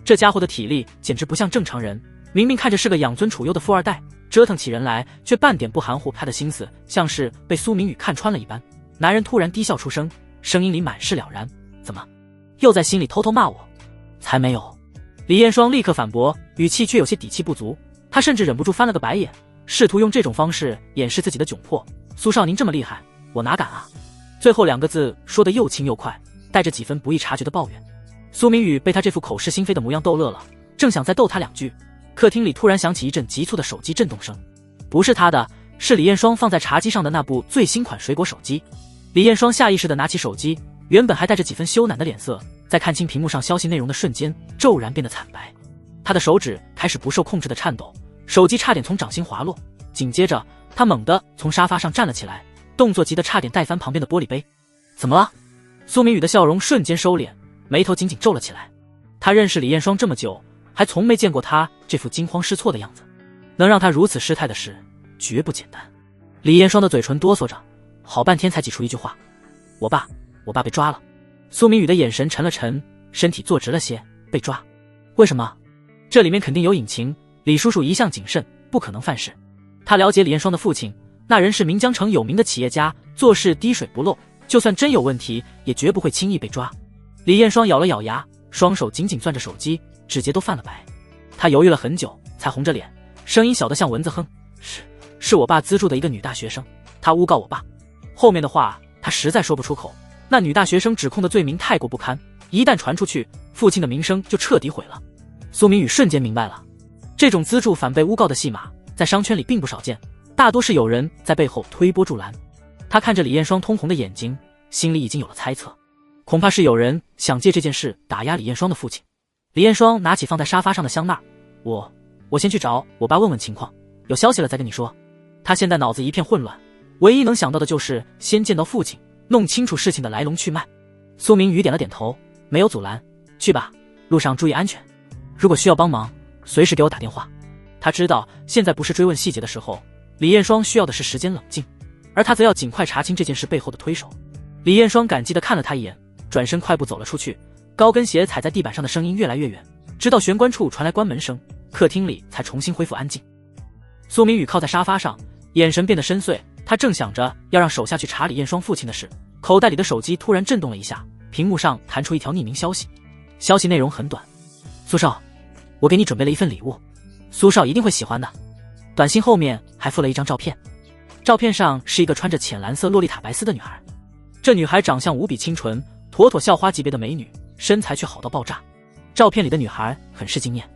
这家伙的体力简直不像正常人，明明看着是个养尊处优的富二代，折腾起人来却半点不含糊。他的心思像是被苏明宇看穿了一般。男人突然低笑出声，声音里满是了然：怎么又在心里偷偷骂我？才没有。李艳霜立刻反驳，语气却有些底气不足。她甚至忍不住翻了个白眼，试图用这种方式掩饰自己的窘迫。苏少您这么厉害，我哪敢啊？最后2个字说得又轻又快，带着几分不易察觉的抱怨。苏明宇被他这副口是心非的模样逗乐了，正想再逗他2句，客厅里突然响起一阵急促的手机震动声。不是他的，是李艳霜放在茶几上的那部最新款水果手机。李艳霜下意识地拿起手机，原本还带着几分羞赧的脸色，在看清屏幕上消息内容的瞬间骤然变得惨白。他的手指开始不受控制的颤抖，手机差点从掌心滑落。紧接着他猛地从沙发上站了起来，动作急得差点带翻旁边的玻璃杯。怎么了？苏明宇的笑容瞬间收敛，眉头紧紧皱了起来。他认识李艳霜这么久，还从没见过她这副惊慌失措的样子，能让她如此失态的事绝不简单。李艳霜的嘴唇哆嗦着，好半天才挤出一句话：我爸被抓了。苏明宇的眼神沉了沉，身体坐直了些。被抓？为什么？这里面肯定有隐情，李叔叔一向谨慎，不可能犯事。他了解李艳霜的父亲，那人是岷江城有名的企业家，做事滴水不漏，就算真有问题也绝不会轻易被抓。李艳霜咬了咬牙，双手紧紧攥着手机，指节都泛了白。她犹豫了很久，才红着脸，声音小得像蚊子哼：是我爸资助的一个女大学生，她诬告我爸。后面的话她实在说不出口，那女大学生指控的罪名太过不堪，一旦传出去，父亲的名声就彻底毁了。苏明宇瞬间明白了，这种资助反被诬告的戏码在商圈里并不少见，大多是有人在背后推波助澜。他看着李艳霜通红的眼睛，心里已经有了猜测，恐怕是有人想借这件事打压李艳霜的父亲。李艳霜拿起放在沙发上的香奈，我先去找我爸问问情况，有消息了再跟你说。他现在脑子一片混乱，唯一能想到的就是先见到父亲，弄清楚事情的来龙去脉。苏明宇点了点头，没有阻拦，去吧，路上注意安全，如果需要帮忙随时给我打电话。他知道现在不是追问细节的时候，李艳霜需要的是时间冷静，而他则要尽快查清这件事背后的推手。李艳霜感激地看了他一眼，转身快步走了出去，高跟鞋踩在地板上的声音越来越远，直到玄关处传来关门声，客厅里才重新恢复安静。苏明宇靠在沙发上，眼神变得深邃，他正想着要让手下去查李艳霜父亲的事，口袋里的手机突然震动了一下，屏幕上弹出一条匿名消息，消息内容很短：苏少，我给你准备了一份礼物，苏少一定会喜欢的。短信后面还附了一张照片，照片上是一个穿着浅蓝色洛丽塔白丝的女孩。这女孩长相无比清纯，妥妥校花级别的美女，身材却好到爆炸。照片里的女孩很是惊艳，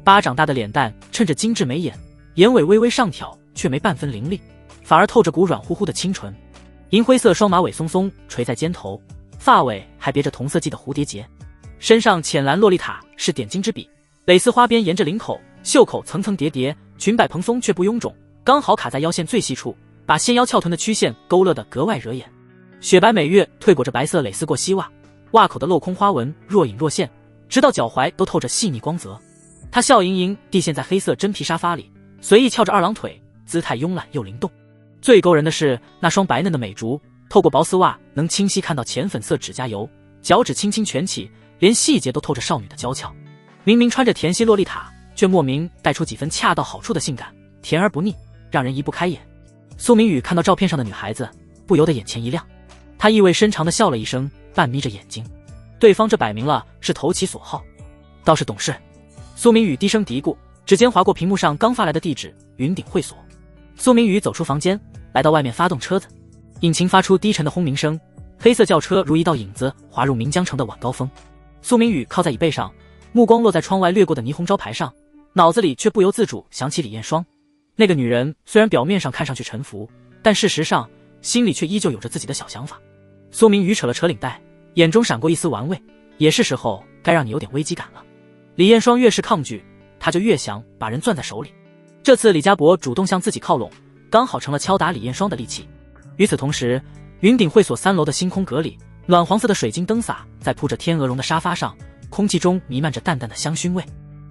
巴掌大的脸蛋衬着精致眉眼，眼尾微微上挑，却没半分凌厉，反而透着股软乎乎的清纯。银灰色双马尾松松垂在肩头，发尾还别着同色系的蝴蝶结，身上浅蓝洛丽塔是点睛之笔，蕾丝花边沿着领口，袖口层层叠叠，裙摆蓬松却不臃肿，刚好卡在腰线最细处，把纤腰翘臀的曲线勾勒得格外惹眼。雪白美月褪裹着白色蕾丝过膝袜，袜口的镂空花纹若隐若现，直到脚踝都透着细腻光泽。她笑盈盈地陷在黑色真皮沙发里，随意翘着二郎腿，姿态慵懒又灵动。最勾人的是那双白嫩的美足，透过薄丝袜能清晰看到浅粉色指甲油，脚趾轻轻卷起，连细节都透着少女的娇俏。明明穿着甜系洛丽塔，却莫名带出几分恰到好处的性感，甜而不腻，让人移不开眼。苏明宇看到照片上的女孩子，不由得眼前一亮，他意味深长地笑了一声，半眯着眼睛。对方这摆明了是投其所好，倒是懂事。苏明宇低声嘀咕，指尖划过屏幕上刚发来的地址，云顶会所。苏明宇走出房间，来到外面发动车子，引擎发出低沉的轰鸣声，黑色轿车如一道影子滑入岷江城的晚高峰。苏明宇靠在椅背上，目光落在窗外掠过的霓虹招牌上，脑子里却不由自主想起李艳霜。那个女人虽然表面上看上去臣服，但事实上心里却依旧有着自己的小想法。苏明宇扯了扯领带，眼中闪过一丝玩味，也是时候该让你有点危机感了。李艳霜越是抗拒，他就越想把人攥在手里。这次李家伯主动向自己靠拢，刚好成了敲打李艳霜的利器。与此同时，云顶会所3楼的星空阁里，暖黄色的水晶灯洒在铺着天鹅绒的沙发上，空气中弥漫着淡淡的香薰味。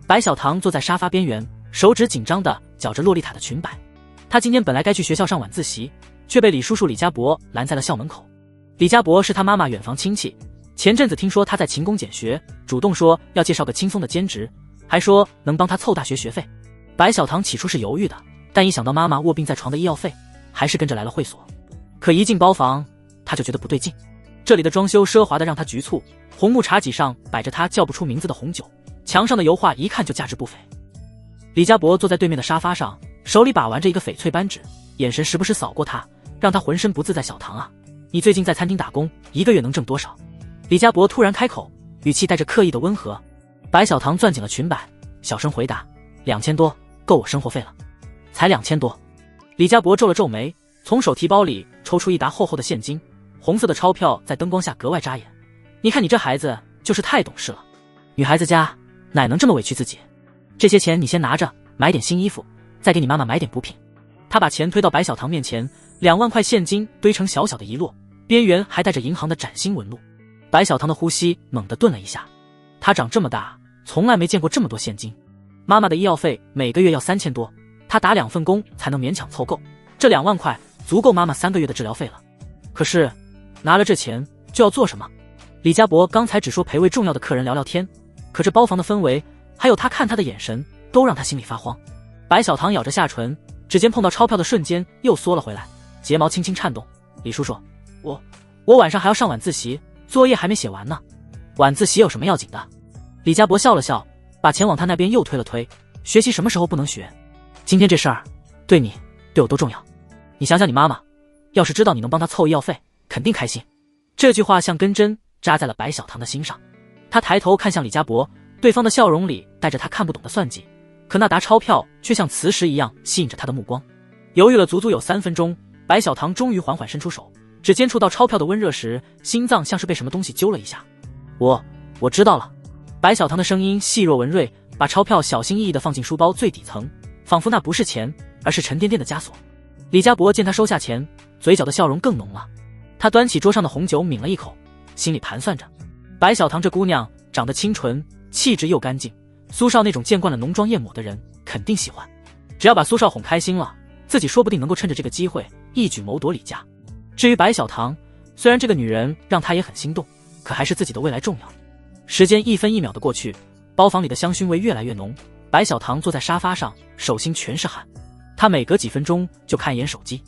白小棠坐在沙发边缘，手指紧张地绞着洛丽塔的裙摆。她今天本来该去学校上晚自习，却被李叔叔李家伯拦在了校门口。李家伯是他妈妈远房亲戚，前阵子听说他在勤工俭学，主动说要介绍个轻松的兼职，还说能帮他凑大学学费。白小棠起初是犹豫的，但一想到妈妈卧病在床的医药费，还是跟着来了会所。可一进包房，他就觉得不对劲。这里的装修奢华的让他局促，红木茶几上摆着他叫不出名字的红酒，墙上的油画一看就价值不菲。李家伯坐在对面的沙发上，手里把玩着一个翡翠扳指，眼神时不时扫过他，让他浑身不自在。小棠啊，你最近在餐厅打工，1个月能挣多少？李家伯突然开口，语气带着刻意的温和。白小棠攥紧了裙摆，小声回答：2000多，够我生活费了。才2000多。李家伯皱了皱眉，从手提包里抽出一沓厚厚的现金，红色的钞票在灯光下格外扎眼。你看你这孩子就是太懂事了，女孩子家哪能这么委屈自己？这些钱你先拿着，买点新衣服，再给你妈妈买点补品。他把钱推到白小棠面前，2万块现金堆成小小的一摞，边缘还带着银行的崭新纹路。白小棠的呼吸猛地顿了一下，她长这么大从来没见过这么多现金。妈妈的医药费每个月要3000多，她打2份工才能勉强凑够，这2万块足够妈妈3个月的治疗费了。可是拿了这钱就要做什么？李家伯刚才只说陪位重要的客人聊聊天，可这包房的氛围还有他看他的眼神都让他心里发慌。白小棠咬着下唇，指尖碰到钞票的瞬间又缩了回来，睫毛轻轻颤动。李叔叔，我晚上还要上晚自习，作业还没写完呢。晚自习有什么要紧的？李家伯笑了笑，把钱往他那边又推了推。学习什么时候不能学？今天这事儿对你对我多重要。你想想你妈妈，要是知道你能帮她凑医药费，肯定开心。这句话像根针扎在了白小棠的心上。他抬头看向李家伯，对方的笑容里带着他看不懂的算计，可那沓钞票却像磁石一样吸引着他的目光。犹豫了足足有3分钟，白小棠终于缓缓伸出手，指尖触到钞票的温热时，心脏像是被什么东西揪了一下。我知道了。白小棠的声音细若文瑞，把钞票小心翼翼地放进书包最底层，仿佛那不是钱，而是沉甸甸的枷锁。李家伯见他收下钱，嘴角的笑容更浓了。他端起桌上的红酒抿了一口，心里盘算着，白小棠这姑娘长得清纯，气质又干净，苏少那种见惯了浓妆艳抹的人肯定喜欢。只要把苏少哄开心了，自己说不定能够趁着这个机会一举谋夺李家。至于白小棠，虽然这个女人让他也很心动，可还是自己的未来重要。时间1分1秒的过去，包房里的香薰味越来越浓。白小棠坐在沙发上，手心全是汗。她每隔几分钟就看一眼手机。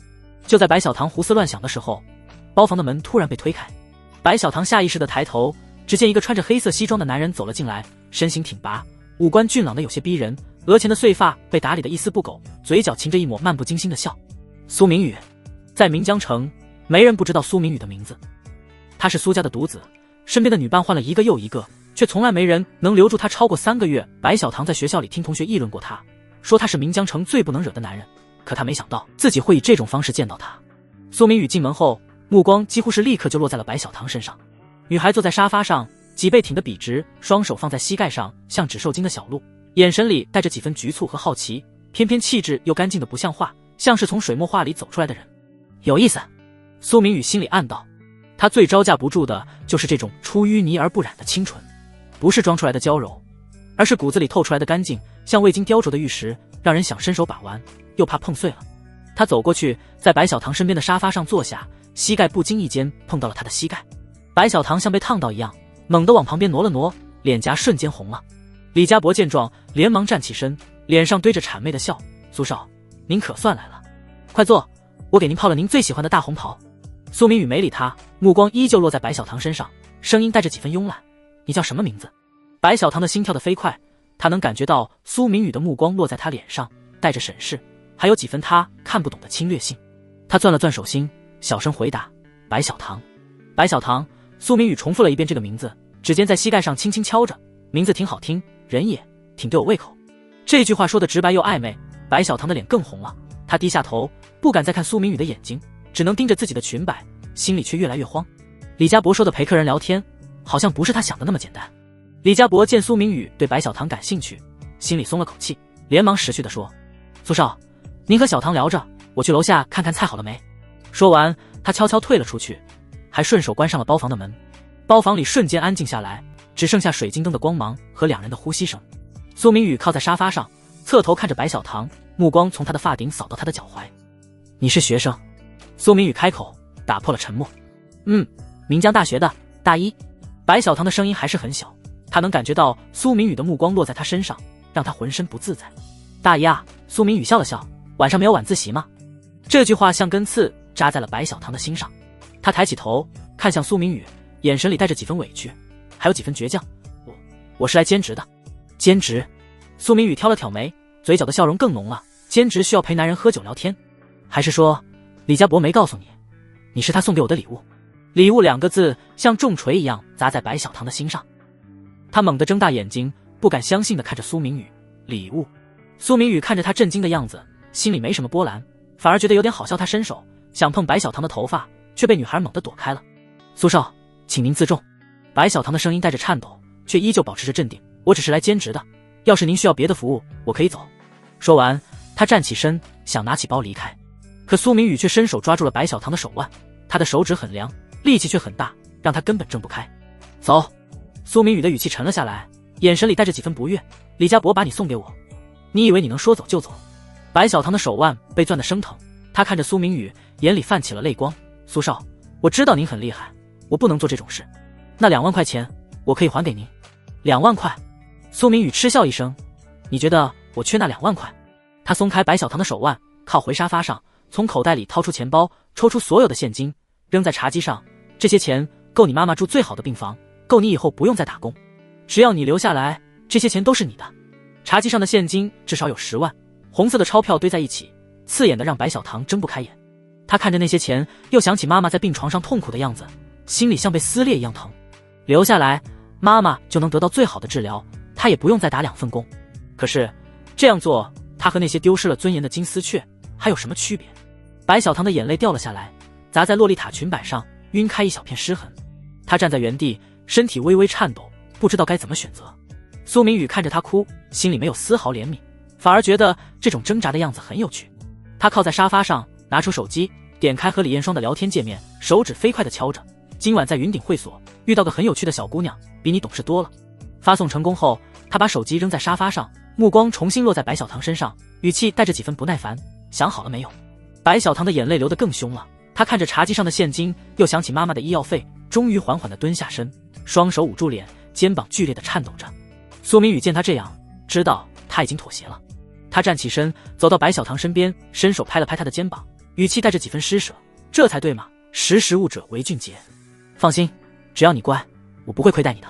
就在白小棠胡思乱想的时候，包房的门突然被推开。白小棠下意识地抬头，只见一个穿着黑色西装的男人走了进来，身形挺拔，五官俊朗的有些逼人，额前的碎发被打理得一丝不苟，嘴角噙着一抹漫不经心的笑。苏明宇。在岷江城，没人不知道苏明宇的名字。他是苏家的独子，身边的女伴换了一个又一个，却从来没人能留住他超过3个月。白小棠在学校里听同学议论过他，说他是岷江城最不能惹的男人，可他没想到自己会以这种方式见到他。苏明宇进门后，目光几乎是立刻就落在了白小棠身上。女孩坐在沙发上，脊背挺得笔直，双手放在膝盖上，像只受惊的小鹿，眼神里带着几分局促和好奇，偏偏气质又干净的不像话，像是从水墨画里走出来的人。有意思，苏明宇心里暗道。他最招架不住的就是这种出淤泥而不染的清纯，不是装出来的娇柔，而是骨子里透出来的干净，像未经雕琢的玉石，让人想伸手把玩，又怕碰碎了。他走过去，在白小棠身边的沙发上坐下，膝盖不经意间碰到了他的膝盖。白小棠像被烫到一样，猛地往旁边挪了挪，脸颊瞬间红了。李家伯见状，连忙站起身，脸上堆着谄媚的笑：“苏少，您可算来了，快坐，我给您泡了您最喜欢的大红袍。”苏明宇没理他，目光依旧落在白小棠身上，声音带着几分慵懒：“你叫什么名字？”白小棠的心跳得飞快，她能感觉到苏明宇的目光落在她脸上，带着审视，还有几分她看不懂的侵略性。他攥了攥手心，小声回答：“白小棠。”白小棠。苏明宇重复了一遍这个名字，指尖在膝盖上轻轻敲着，名字挺好听，人也挺对我胃口。这句话说的直白又暧昧，白小棠的脸更红了。她低下头，不敢再看苏明宇的眼睛，只能盯着自己的裙摆，心里却越来越慌。李家伯说的陪客人聊天，好像不是他想的那么简单。李家伯见苏明宇对白小棠感兴趣，心里松了口气，连忙识趣地说：“苏少，您和小棠聊着，我去楼下看看菜好了没。”说完，他悄悄退了出去，还顺手关上了包房的门。包房里瞬间安静下来，只剩下水晶灯的光芒和两人的呼吸声。苏明宇靠在沙发上，侧头看着白小棠，目光从她的发顶扫到她的脚踝。“你是学生？”苏明宇开口，打破了沉默。“岷江大学的，大一。”白小棠的声音还是很小，他能感觉到苏明宇的目光落在他身上，让他浑身不自在。“大一啊。”苏明宇笑了笑，“晚上没有晚自习吗？”这句话像根刺扎在了白小棠的心上。他抬起头看向苏明宇，眼神里带着几分委屈，还有几分倔强。我是来兼职的。”“兼职？”苏明宇挑了挑眉，嘴角的笑容更浓了。“兼职需要陪男人喝酒聊天，还是说李家伯没告诉你，你是他送给我的礼物？”“礼物”两个字像重锤一样砸在白小棠的心上。他猛地睁大眼睛，不敢相信地看着苏明宇。“礼物？”苏明宇看着他震惊的样子，心里没什么波澜，反而觉得有点好笑。他伸手想碰白小棠的头发，却被女孩猛地躲开了。“苏少，请您自重。”白小棠的声音带着颤抖，却依旧保持着镇定。“我只是来兼职的，要是您需要别的服务，我可以走。”说完，他站起身想拿起包离开，可苏明宇却伸手抓住了白小棠的手腕，他的手指很凉，力气却很大，让他根本挣不开。“走。”苏明宇的语气沉了下来，眼神里带着几分不悦。“李家伯把你送给我，你以为你能说走就走？”白小棠的手腕被攥得生疼，他看着苏明宇，眼里泛起了泪光。“苏少，我知道您很厉害，我不能做这种事。那2万块钱我可以还给您。”“2万块？”苏明宇嗤笑一声，“你觉得我缺那2万块？”他松开白小棠的手腕，靠回沙发上，从口袋里掏出钱包，抽出所有的现金，扔在茶几上。“这些钱够你妈妈住最好的病房，够你以后不用再打工。只要你留下来，这些钱都是你的。”茶几上的现金至少有10万，红色的钞票堆在一起，刺眼的让白小棠睁不开眼。他看着那些钱，又想起妈妈在病床上痛苦的样子，心里像被撕裂一样疼。留下来，妈妈就能得到最好的治疗，他也不用再打2份工。可是这样做，他和那些丢失了尊严的金丝雀还有什么区别？白小棠的眼泪掉了下来，砸在洛丽塔裙摆上，晕开一小片湿痕。他站在原地，身体微微颤抖，不知道该怎么选择。苏明宇看着他哭，心里没有丝毫怜悯，反而觉得这种挣扎的样子很有趣。他靠在沙发上，拿出手机，点开和李艳霜的聊天界面，手指飞快地敲着。“今晚在云顶会所遇到个很有趣的小姑娘，比你懂事多了。”发送成功后，他把手机扔在沙发上，目光重新落在白小棠身上，语气带着几分不耐烦：“想好了没有？”白小棠的眼泪流得更凶了，她看着茶几上的现金，又想起妈妈的医药费，终于缓缓地蹲下身，双手捂住脸，肩膀剧烈地颤抖着。苏明宇见他这样，知道他已经妥协了。他站起身，走到白小棠身边，伸手拍了拍她的肩膀，语气带着几分施舍：“这才对嘛，识时务者为俊杰。放心，只要你乖，我不会亏待你的。”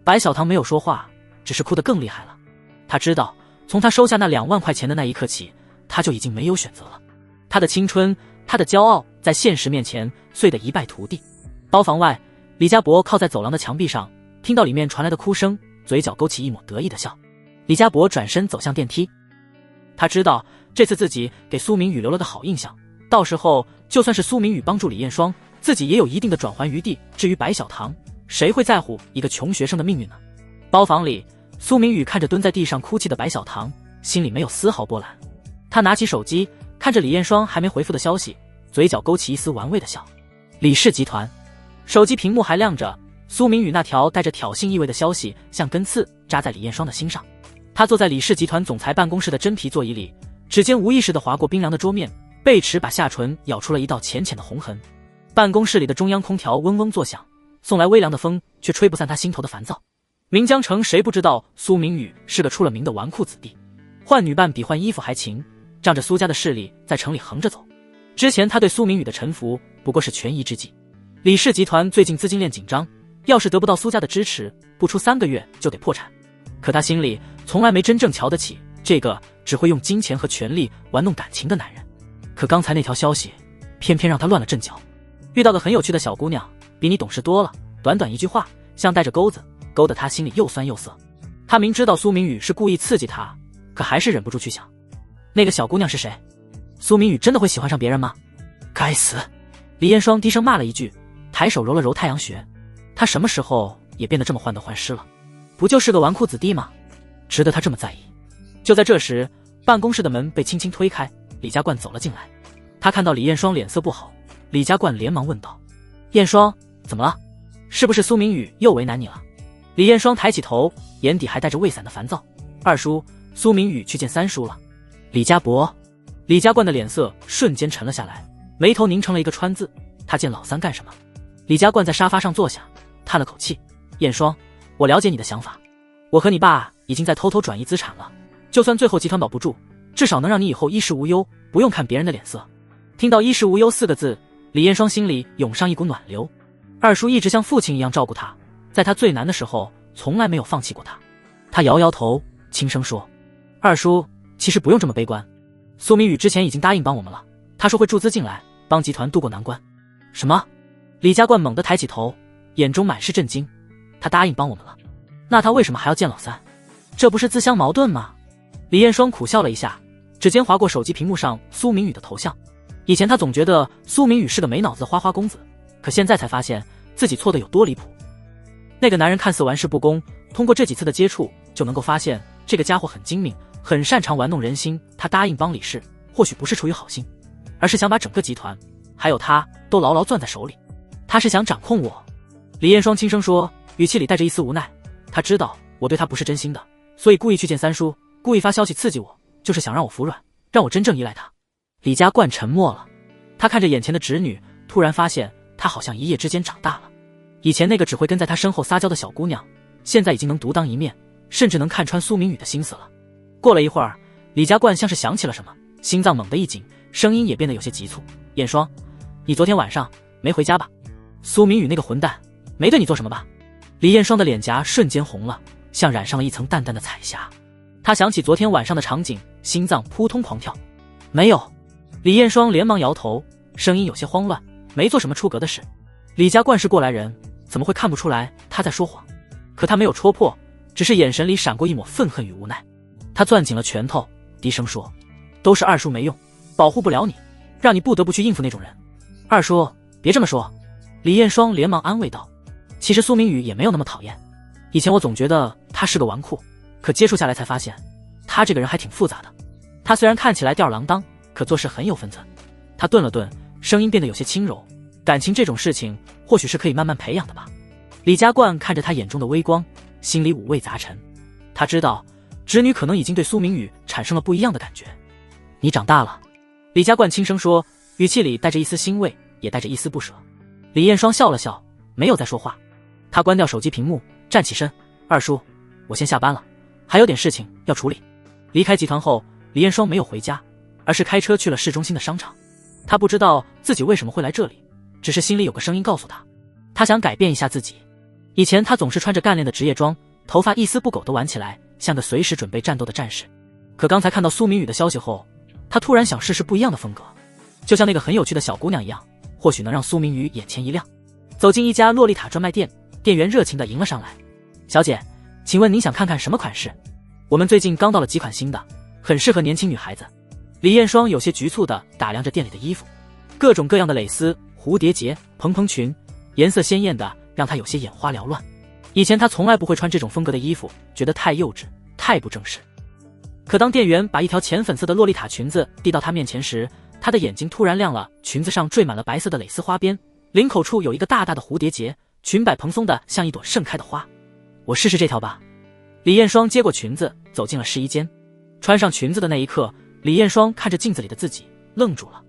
白小棠没有说话，只是哭得更厉害了。他知道，从他收下那2万块钱的那一刻起，他就已经没有选择了。他的青春，他的骄傲，在现实面前碎得一败涂地。包房外，李家伯靠在走廊的墙壁上，听到里面传来的哭声，嘴角勾起一抹得意的笑。李家伯转身走向电梯，他知道这次自己给苏明宇留了个好印象，到时候就算是苏明宇帮助李艳霜，自己也有一定的转圜余地。至于白小棠，谁会在乎一个穷学生的命运呢？包房里，苏明宇看着蹲在地上哭泣的白小棠，心里没有丝毫波澜。他拿起手机，看着李艳霜还没回复的消息，嘴角勾起一丝玩味的笑。李氏集团，手机屏幕还亮着，苏明宇那条带着挑衅意味的消息像根刺扎在李艳霜的心上。他坐在李氏集团总裁办公室的真皮座椅里，指尖无意识地划过冰凉的桌面，贝齿把下唇咬出了一道浅浅的红痕。办公室里的中央空调嗡嗡作响，送来微凉的风，却吹不散他心头的烦躁。岷江城谁不知道苏明宇是个出了名的纨绔子弟，换女伴比换衣服还勤，仗着苏家的势力在城里横着走。之前他对苏明宇的臣服不过是权宜之计。李氏集团最近资金链紧张，要是得不到苏家的支持，不出3个月就得破产。可他心里从来没真正瞧得起这个只会用金钱和权力玩弄感情的男人。可刚才那条消息偏偏让他乱了阵脚。遇到个很有趣的小姑娘，比你懂事多了，短短一句话像带着钩子，勾得他心里又酸又涩。他明知道苏明宇是故意刺激他，可还是忍不住去想，那个小姑娘是谁？苏明宇真的会喜欢上别人吗？该死！李彦双低声骂了一句，抬手揉了揉太阳穴。他什么时候也变得这么患得患失了？不就是个纨绔子弟吗？值得他这么在意？就在这时，办公室的门被轻轻推开，李家冠走了进来。他看到李彦双脸色不好，李家冠连忙问道：彦双，怎么了？是不是苏明宇又为难你了？李彦双抬起头，眼底还带着未散的烦躁。二叔，苏明宇去见三叔了。李家伯。李家冠的脸色瞬间沉了下来，眉头拧成了一个川字。他见老三干什么？李家冠在沙发上坐下，叹了口气：彦双，我了解你的想法，我和你爸已经在偷偷转移资产了，就算最后集团保不住，至少能让你以后衣食无忧，不用看别人的脸色。听到衣食无忧4个字，李彦双心里涌上一股暖流。二叔一直像父亲一样照顾他，在他最难的时候从来没有放弃过他。他摇摇头，轻声说：二叔，其实不用这么悲观，苏明宇之前已经答应帮我们了，他说会注资进来，帮集团渡过难关。什么？李家冠猛地抬起头，眼中满是震惊。他答应帮我们了，那他为什么还要见老三？这不是自相矛盾吗？李彦双苦笑了一下，指尖划过手机屏幕上苏明宇的头像。以前他总觉得苏明宇是个没脑子的花花公子，可现在才发现自己错得有多离谱。那个男人看似玩世不恭，通过这几次的接触就能够发现这个家伙很精明，很擅长玩弄人心。他答应帮李氏，或许不是出于好心，而是想把整个集团还有他都牢牢攥在手里。他是想掌控我。李彦双轻声说，语气里带着一丝无奈。他知道我对他不是真心的，所以故意去见三叔，故意发消息刺激我，就是想让我服软，让我真正依赖他。李家冠沉默了，他看着眼前的侄女，突然发现她好像一夜之间长大了。以前那个只会跟在他身后撒娇的小姑娘，现在已经能独当一面，甚至能看穿苏明宇的心思了。过了一会儿，李家冠像是想起了什么，心脏猛地一紧，声音也变得有些急促：彦双，你昨天晚上没回家吧？苏明宇那个混蛋没对你做什么吧？李彦双的脸颊瞬间红了，像染上了一层淡淡的彩霞。他想起昨天晚上的场景，心脏扑通狂跳。没有。李彦双连忙摇头，声音有些慌乱，没做什么出格的事。李家冠是过来人，怎么会看不出来他在说谎？可他没有戳破，只是眼神里闪过一抹愤恨与无奈。他攥紧了拳头，低声说：都是二叔没用，保护不了你，让你不得不去应付那种人。二叔，别这么说。李彦双连忙安慰道：其实苏明宇也没有那么讨厌，以前我总觉得他是个纨绔，可接触下来才发现他这个人还挺复杂的。他虽然看起来吊儿郎当，可做事很有分寸。他顿了顿，声音变得有些轻柔：感情这种事情或许是可以慢慢培养的吧。李家冠看着他眼中的微光，心里五味杂陈。他知道侄女可能已经对苏明宇产生了不一样的感觉。你长大了。李家冠轻声说，语气里带着一丝欣慰，也带着一丝不舍。李彦双笑了笑，没有再说话。他关掉手机屏幕，站起身：二叔，我先下班了，还有点事情要处理。离开集团后，李彦双没有回家，而是开车去了市中心的商场。他不知道自己为什么会来这里，只是心里有个声音告诉他，他想改变一下自己。以前他总是穿着干练的职业装，头发一丝不苟地挽起来，像个随时准备战斗的战士。可刚才看到苏明宇的消息后，他突然想试试不一样的风格，就像那个很有趣的小姑娘一样，或许能让苏明宇眼前一亮。走进一家洛丽塔专卖店，店员热情地迎了上来：小姐，请问您想看看什么款式？我们最近刚到了几款新的，很适合年轻女孩子。李彦双有些局促地打量着店里的衣服，各种各样的蕾丝、蝴蝶结、蓬蓬裙，颜色鲜艳的让他有些眼花缭乱。以前他从来不会穿这种风格的衣服，觉得太幼稚，太不正式。可当店员把一条浅粉色的洛丽塔裙子递到他面前时，他的眼睛突然亮了。裙子上缀满了白色的蕾丝花边，领口处有一个大大的蝴蝶结，裙摆蓬松的像一朵盛开的花。我试试这条吧。李彦双接过裙子，走进了试衣间。穿上裙子的那一刻，李彦双看着镜子里的自己，愣住了。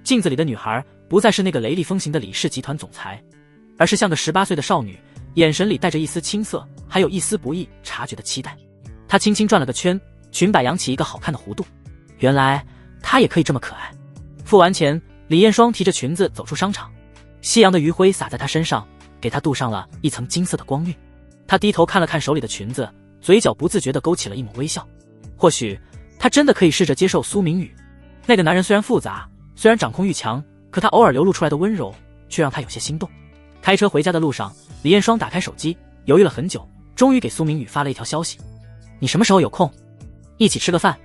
镜子里的女孩不再是那个雷厉风行的李氏集团总裁，而是像个18岁的少女，眼神里带着一丝青涩，还有一丝不易察觉的期待。她轻轻转了个圈，裙摆扬起一个好看的弧度。原来她也可以这么可爱。付完钱，李彦双提着裙子走出商场。夕阳的余晖洒在她身上，给她镀上了一层金色的光晕。她低头看了看手里的裙子，嘴角不自觉地勾起了一抹微笑。或许她真的可以试着接受苏明宇。那个男人虽然复杂，虽然掌控欲强，可他偶尔流露出来的温柔却让他有些心动。开车回家的路上，李彦双打开手机，犹豫了很久，终于给苏明宇发了一条消息：你什么时候有空？一起吃个饭。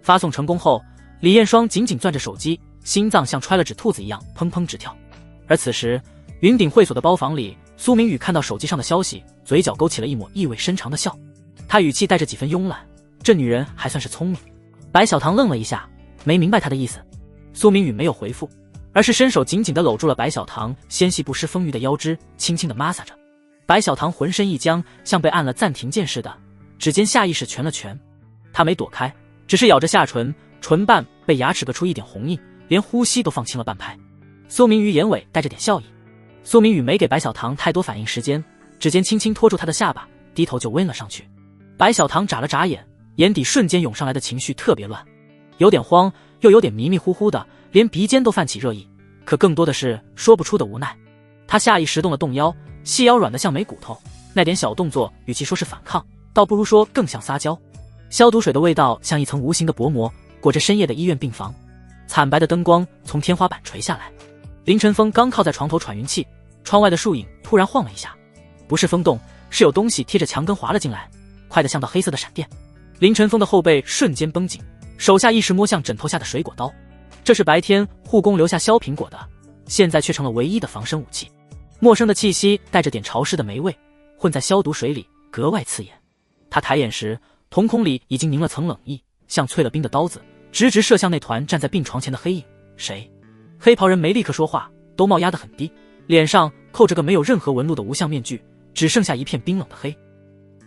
发送成功后，李彦双紧紧攥着手机，心脏像揣了纸兔子一样砰砰直跳。而此时，云顶会所的包房里，苏明宇看到手机上的消息，嘴角勾起了一抹意味深长的笑，他语气带着几分慵懒，这女人还算是聪明。白小棠愣了一下，没明白他的意思。苏明宇没有回复，而是伸手紧紧地搂住了白小棠纤细不失丰腴的腰肢，轻轻地摩挲着。白小棠浑身一僵，像被按了暂停键似的，指尖下意识拳了拳。她没躲开，只是咬着下唇，唇瓣被牙齿割出一点红印，连呼吸都放轻了半拍。苏明宇眼尾带着点笑意。苏明宇没给白小棠太多反应时间，指尖轻轻托住她的下巴，低头就吻了上去。白小棠眨了眨眼，眼底瞬间涌上来的情绪特别乱，有点慌，又有点迷迷糊糊的，连鼻尖都泛起热意，可更多的是说不出的无奈。她下意识动了动腰，细腰软得像没骨头，那点小动作与其说是反抗，倒不如说更像撒娇。消毒水的味道像一层无形的薄膜，裹着深夜的医院病房。惨白的灯光从天花板垂下来，凌晨风刚靠在床头喘匀气，窗外的树影突然晃了一下，不是风动，是有东西贴着墙根滑了进来，快得像道黑色的闪电。凌晨风的后背瞬间绷紧，手下一时摸向枕头下的水果刀，这是白天护工留下削苹果的，现在却成了唯一的防身武器。陌生的气息带着点潮湿的霉味，混在消毒水里格外刺眼。他抬眼时，瞳孔里已经凝了层冷意，像淬了冰的刀子直直射向那团站在病床前的黑影。谁？黑袍人没立刻说话，兜帽压得很低，脸上扣着个没有任何纹路的无相面具，只剩下一片冰冷的黑。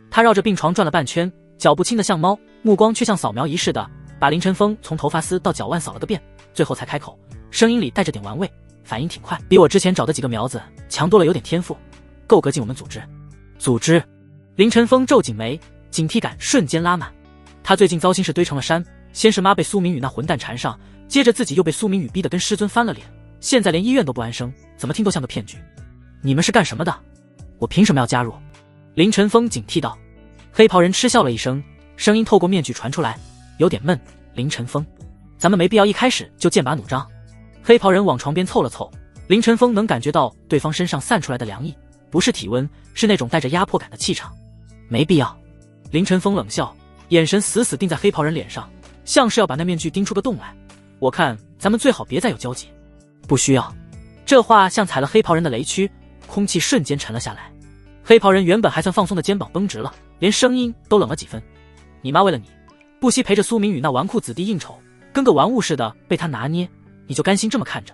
他绕着病床转了半圈，脚步轻得像猫，目光却像扫描仪似的把凌晨风从头发丝到脚腕扫了个遍，最后才开口，声音里带着点玩味，反应挺快，比我之前找的几个苗子强多了，有点天赋，够格进我们组织。组织？凌晨风皱紧眉，警惕感瞬间拉满。他最近糟心事堆成了山，先是妈被苏明宇那混蛋缠上，接着自己又被苏明宇逼得跟师尊翻了脸，现在连医院都不安生，怎么听都像个骗局。你们是干什么的？我凭什么要加入？凌晨风警惕道。黑袍人嗤笑了一声，声音透过面具传出来，有点闷。凌晨风，咱们没必要一开始就剑拔弩张。黑袍人往床边凑了凑，凌晨风能感觉到对方身上散出来的凉意，不是体温，是那种带着压迫感的气场。没必要。凌晨风冷笑，眼神死死定在黑袍人脸上，像是要把那面具盯出个洞来。我看咱们最好别再有交集。不需要。这话像踩了黑袍人的雷区，空气瞬间沉了下来。黑袍人原本还算放松的肩膀绷直了，连声音都冷了几分。你妈为了你，不惜陪着苏明宇那纨绔子弟应酬，跟个玩物似的被他拿捏，你就甘心这么看着？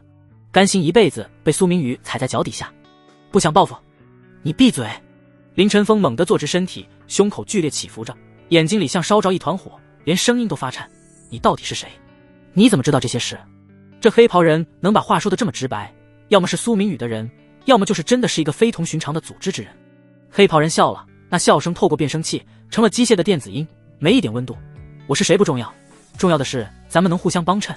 甘心一辈子被苏明宇踩在脚底下？不想报复？你闭嘴！凌晨风猛地坐直身体，胸口剧烈起伏着，眼睛里像烧着一团火，连声音都发颤。你到底是谁？你怎么知道这些事？这黑袍人能把话说得这么直白，要么是苏明宇的人，要么就是真的是一个非同寻常的组织之人。黑袍人笑了，那笑声透过变声器成了机械的电子音，没一点温度。我是谁不重要，重要的是咱们能互相帮衬。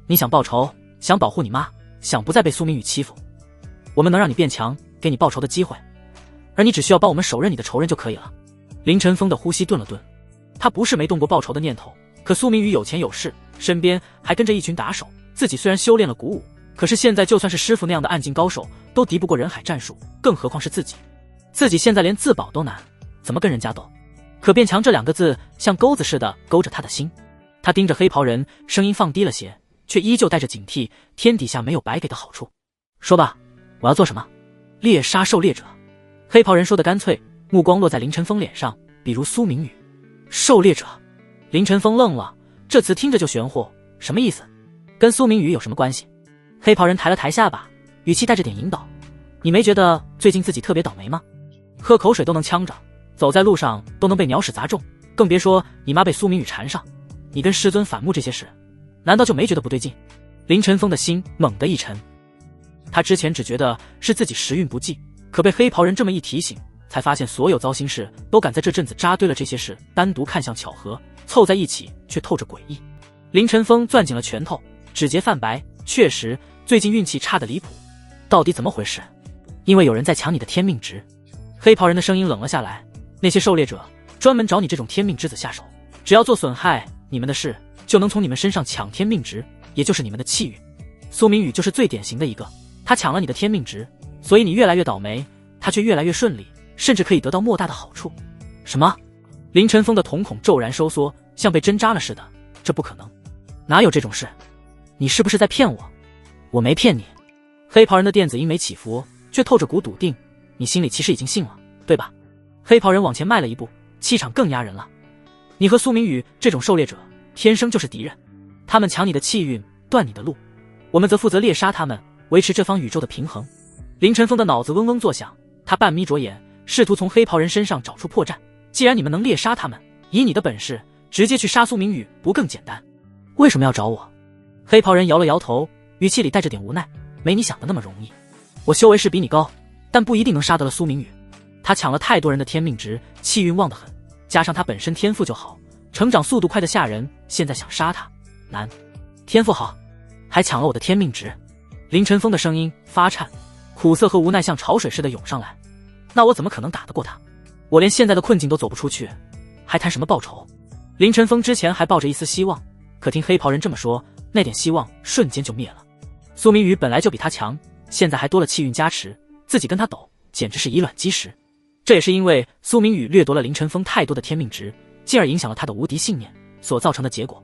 你想报仇，想保护你妈，想不再被苏明宇欺负，我们能让你变强，给你报仇的机会，而你只需要帮我们手刃你的仇人就可以了。凌晨风的呼吸顿了顿，他不是没动过报仇的念头，可苏明宇有钱有势，身边还跟着一群打手，自己虽然修炼了古武，可是现在就算是师傅那样的暗境高手都敌不过人海战术，更何况是自己。自己现在连自保都难，怎么跟人家斗？可变强这两个字像钩子似的勾着他的心。他盯着黑袍人，声音放低了些，却依旧带着警惕，天底下没有白给的好处。说吧，我要做什么？猎杀狩猎者。黑袍人说的干脆，目光落在凌晨风脸上，比如苏明宇。狩猎者。凌晨风愣了，这词听着就玄乎，什么意思？跟苏明宇有什么关系？黑袍人抬了抬下巴，语气带着点引导。你没觉得最近自己特别倒霉吗？喝口水都能呛着，走在路上都能被鸟屎砸中，更别说你妈被苏明宇缠上，你跟师尊反目这些事，难道就没觉得不对劲？凌晨风的心猛地一沉，他之前只觉得是自己时运不济，可被黑袍人这么一提醒，才发现所有糟心事都赶在这阵子扎堆了，这些事单独看向巧合，凑在一起却透着诡异。凌晨风攥紧了拳头，指节泛白，确实最近运气差得离谱，到底怎么回事？因为有人在抢你的天命值。黑袍人的声音冷了下来，那些狩猎者专门找你这种天命之子下手，只要做损害你们的事，就能从你们身上抢天命值，也就是你们的气运。苏明宇就是最典型的一个，他抢了你的天命值，所以你越来越倒霉，他却越来越顺利，甚至可以得到莫大的好处。什么？林晨风的瞳孔骤然收缩，像被针扎了似的。这不可能，哪有这种事？你是不是在骗我？我没骗你。黑袍人的电子音没起伏，却透着股笃定，你心里其实已经信了，对吧？黑袍人往前迈了一步，气场更压人了。你和苏明宇这种狩猎者天生就是敌人，他们抢你的气运，断你的路，我们则负责猎杀他们，维持这方宇宙的平衡。林晨风的脑子嗡嗡作响，他半眯着眼，试图从黑袍人身上找出破绽。既然你们能猎杀他们，以你的本事直接去杀苏明宇不更简单？为什么要找我？黑袍人摇了摇头，语气里带着点无奈，没你想的那么容易。我修为是比你高，但不一定能杀得了苏明宇。他抢了太多人的天命值，气运旺得很，加上他本身天赋就好，成长速度快得吓人，现在想杀他难。天赋好，还抢了我的天命值。林晨风的声音发颤，苦涩和无奈像潮水似的涌上来。那我怎么可能打得过他？我连现在的困境都走不出去，还谈什么报仇？林晨风之前还抱着一丝希望，可听黑袍人这么说，那点希望瞬间就灭了。苏明宇本来就比他强，现在还多了气运加持，自己跟他斗，简直是以卵击石。这也是因为苏明宇掠夺了林晨风太多的天命值，进而影响了他的无敌信念所造成的结果。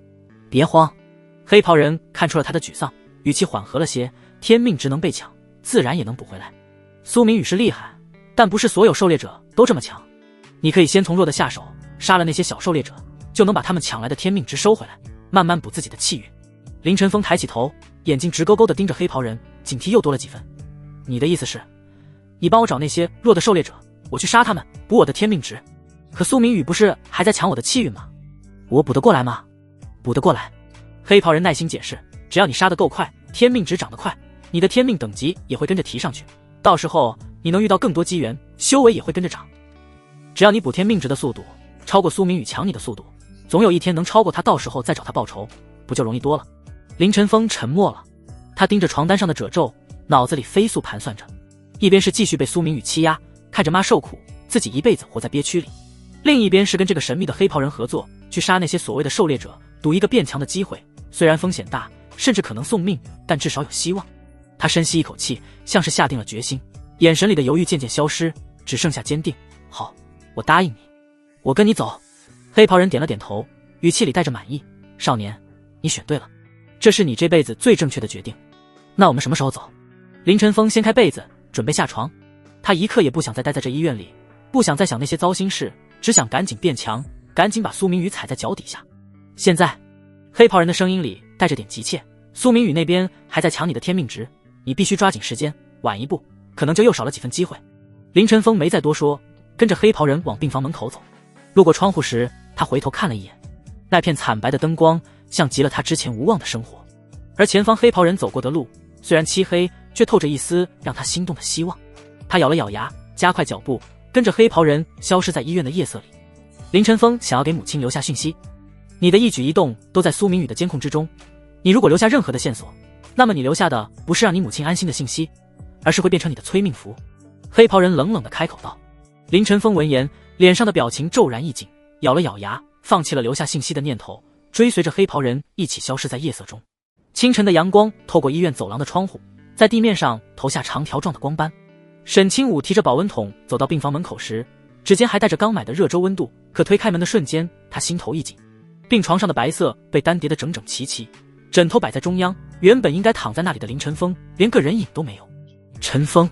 别慌，黑袍人看出了他的沮丧，语气缓和了些，天命值能被抢，自然也能补回来。苏明宇是厉害，但不是所有狩猎者都这么强。你可以先从弱的下手，杀了那些小狩猎者，就能把他们抢来的天命值收回来，慢慢补自己的气运。林晨风抬起头，眼睛直勾勾地盯着黑袍人，警惕又多了几分。你的意思是，你帮我找那些弱的狩猎者，我去杀他们，补我的天命值。可苏明宇不是还在抢我的气运吗？我补得过来吗？补得过来。黑袍人耐心解释，只要你杀得够快，天命值长得快，你的天命等级也会跟着提上去，到时候你能遇到更多机缘，修为也会跟着长。只要你补天命值的速度超过苏明宇抢你的速度，总有一天能超过他，到时候再找他报仇，不就容易多了？林晨风沉默了，他盯着床单上的褶皱，脑子里飞速盘算着，一边是继续被苏明宇欺压，看着妈受苦，自己一辈子活在憋屈里；另一边是跟这个神秘的黑袍人合作，去杀那些所谓的狩猎者，赌一个变强的机会，虽然风险大，甚至可能送命，但至少有希望。他深吸一口气，像是下定了决心，眼神里的犹豫渐渐消失，只剩下坚定。好，我答应你，我跟你走。黑袍人点了点头，语气里带着满意。少年，你选对了，这是你这辈子最正确的决定。那我们什么时候走？林晨风掀开被子，准备下床。他一刻也不想再待在这医院里，不想再想那些糟心事，只想赶紧变强，赶紧把苏明宇踩在脚底下。现在，黑袍人的声音里带着点急切。苏明宇那边还在抢你的天命值，你必须抓紧时间，晚一步，可能就又少了几分机会。林晨风没再多说，跟着黑袍人往病房门口走。路过窗户时，他回头看了一眼，那片惨白的灯光像极了他之前无望的生活，而前方黑袍人走过的路虽然漆黑，却透着一丝让他心动的希望。他咬了咬牙，加快脚步，跟着黑袍人消失在医院的夜色里。林晨风想要给母亲留下讯息，你的一举一动都在苏明宇的监控之中，你如果留下任何的线索，那么你留下的不是让你母亲安心的信息，而是会变成你的催命符。黑袍人冷冷地开口道。林晨风闻言，脸上的表情骤然一紧，咬了咬牙，放弃了留下信息的念头，追随着黑袍人一起消失在夜色中。清晨的阳光透过医院走廊的窗户，在地面上投下长条状的光斑。沈清武提着保温桶走到病房门口时，指尖还带着刚买的热粥温度，可推开门的瞬间，他心头一紧。病床上的白色被单叠得整整齐齐，枕头摆在中央，原本应该躺在那里的林晨风连个人影都没有。陈峰，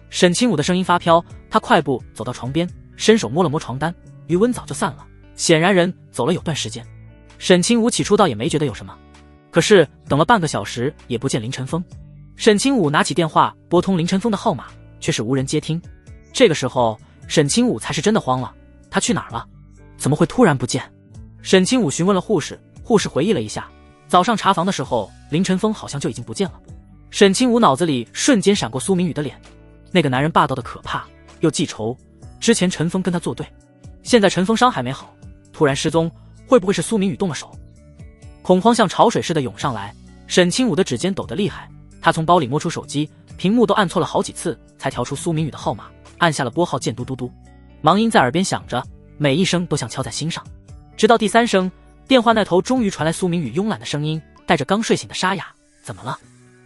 沈清武的声音发飘，他快步走到床边，伸手摸了摸床单，余温早就散了，显然人走了有段时间。沈清武起初倒也没觉得有什么，可是等了半个小时也不见林晨风。沈清武拿起电话拨通林晨风的号码，却是无人接听。这个时候沈清武才是真的慌了，他去哪儿了？怎么会突然不见？沈清武询问了护士，护士回忆了一下，早上查房的时候林晨风好像就已经不见了。沈清武脑子里瞬间闪过苏明宇的脸，那个男人霸道的可怕，又记仇，之前陈峰跟他作对，现在陈峰伤还没好，突然失踪，会不会是苏明宇动了手？恐慌像潮水似的涌上来，沈清武的指尖抖得厉害，他从包里摸出手机，屏幕都按错了好几次才调出苏明宇的号码，按下了拨号键，嘟嘟嘟，忙音在耳边响着，每一声都像敲在心上。直到第3声，电话那头终于传来苏明宇慵懒的声音，带着刚睡醒的沙哑。怎么了？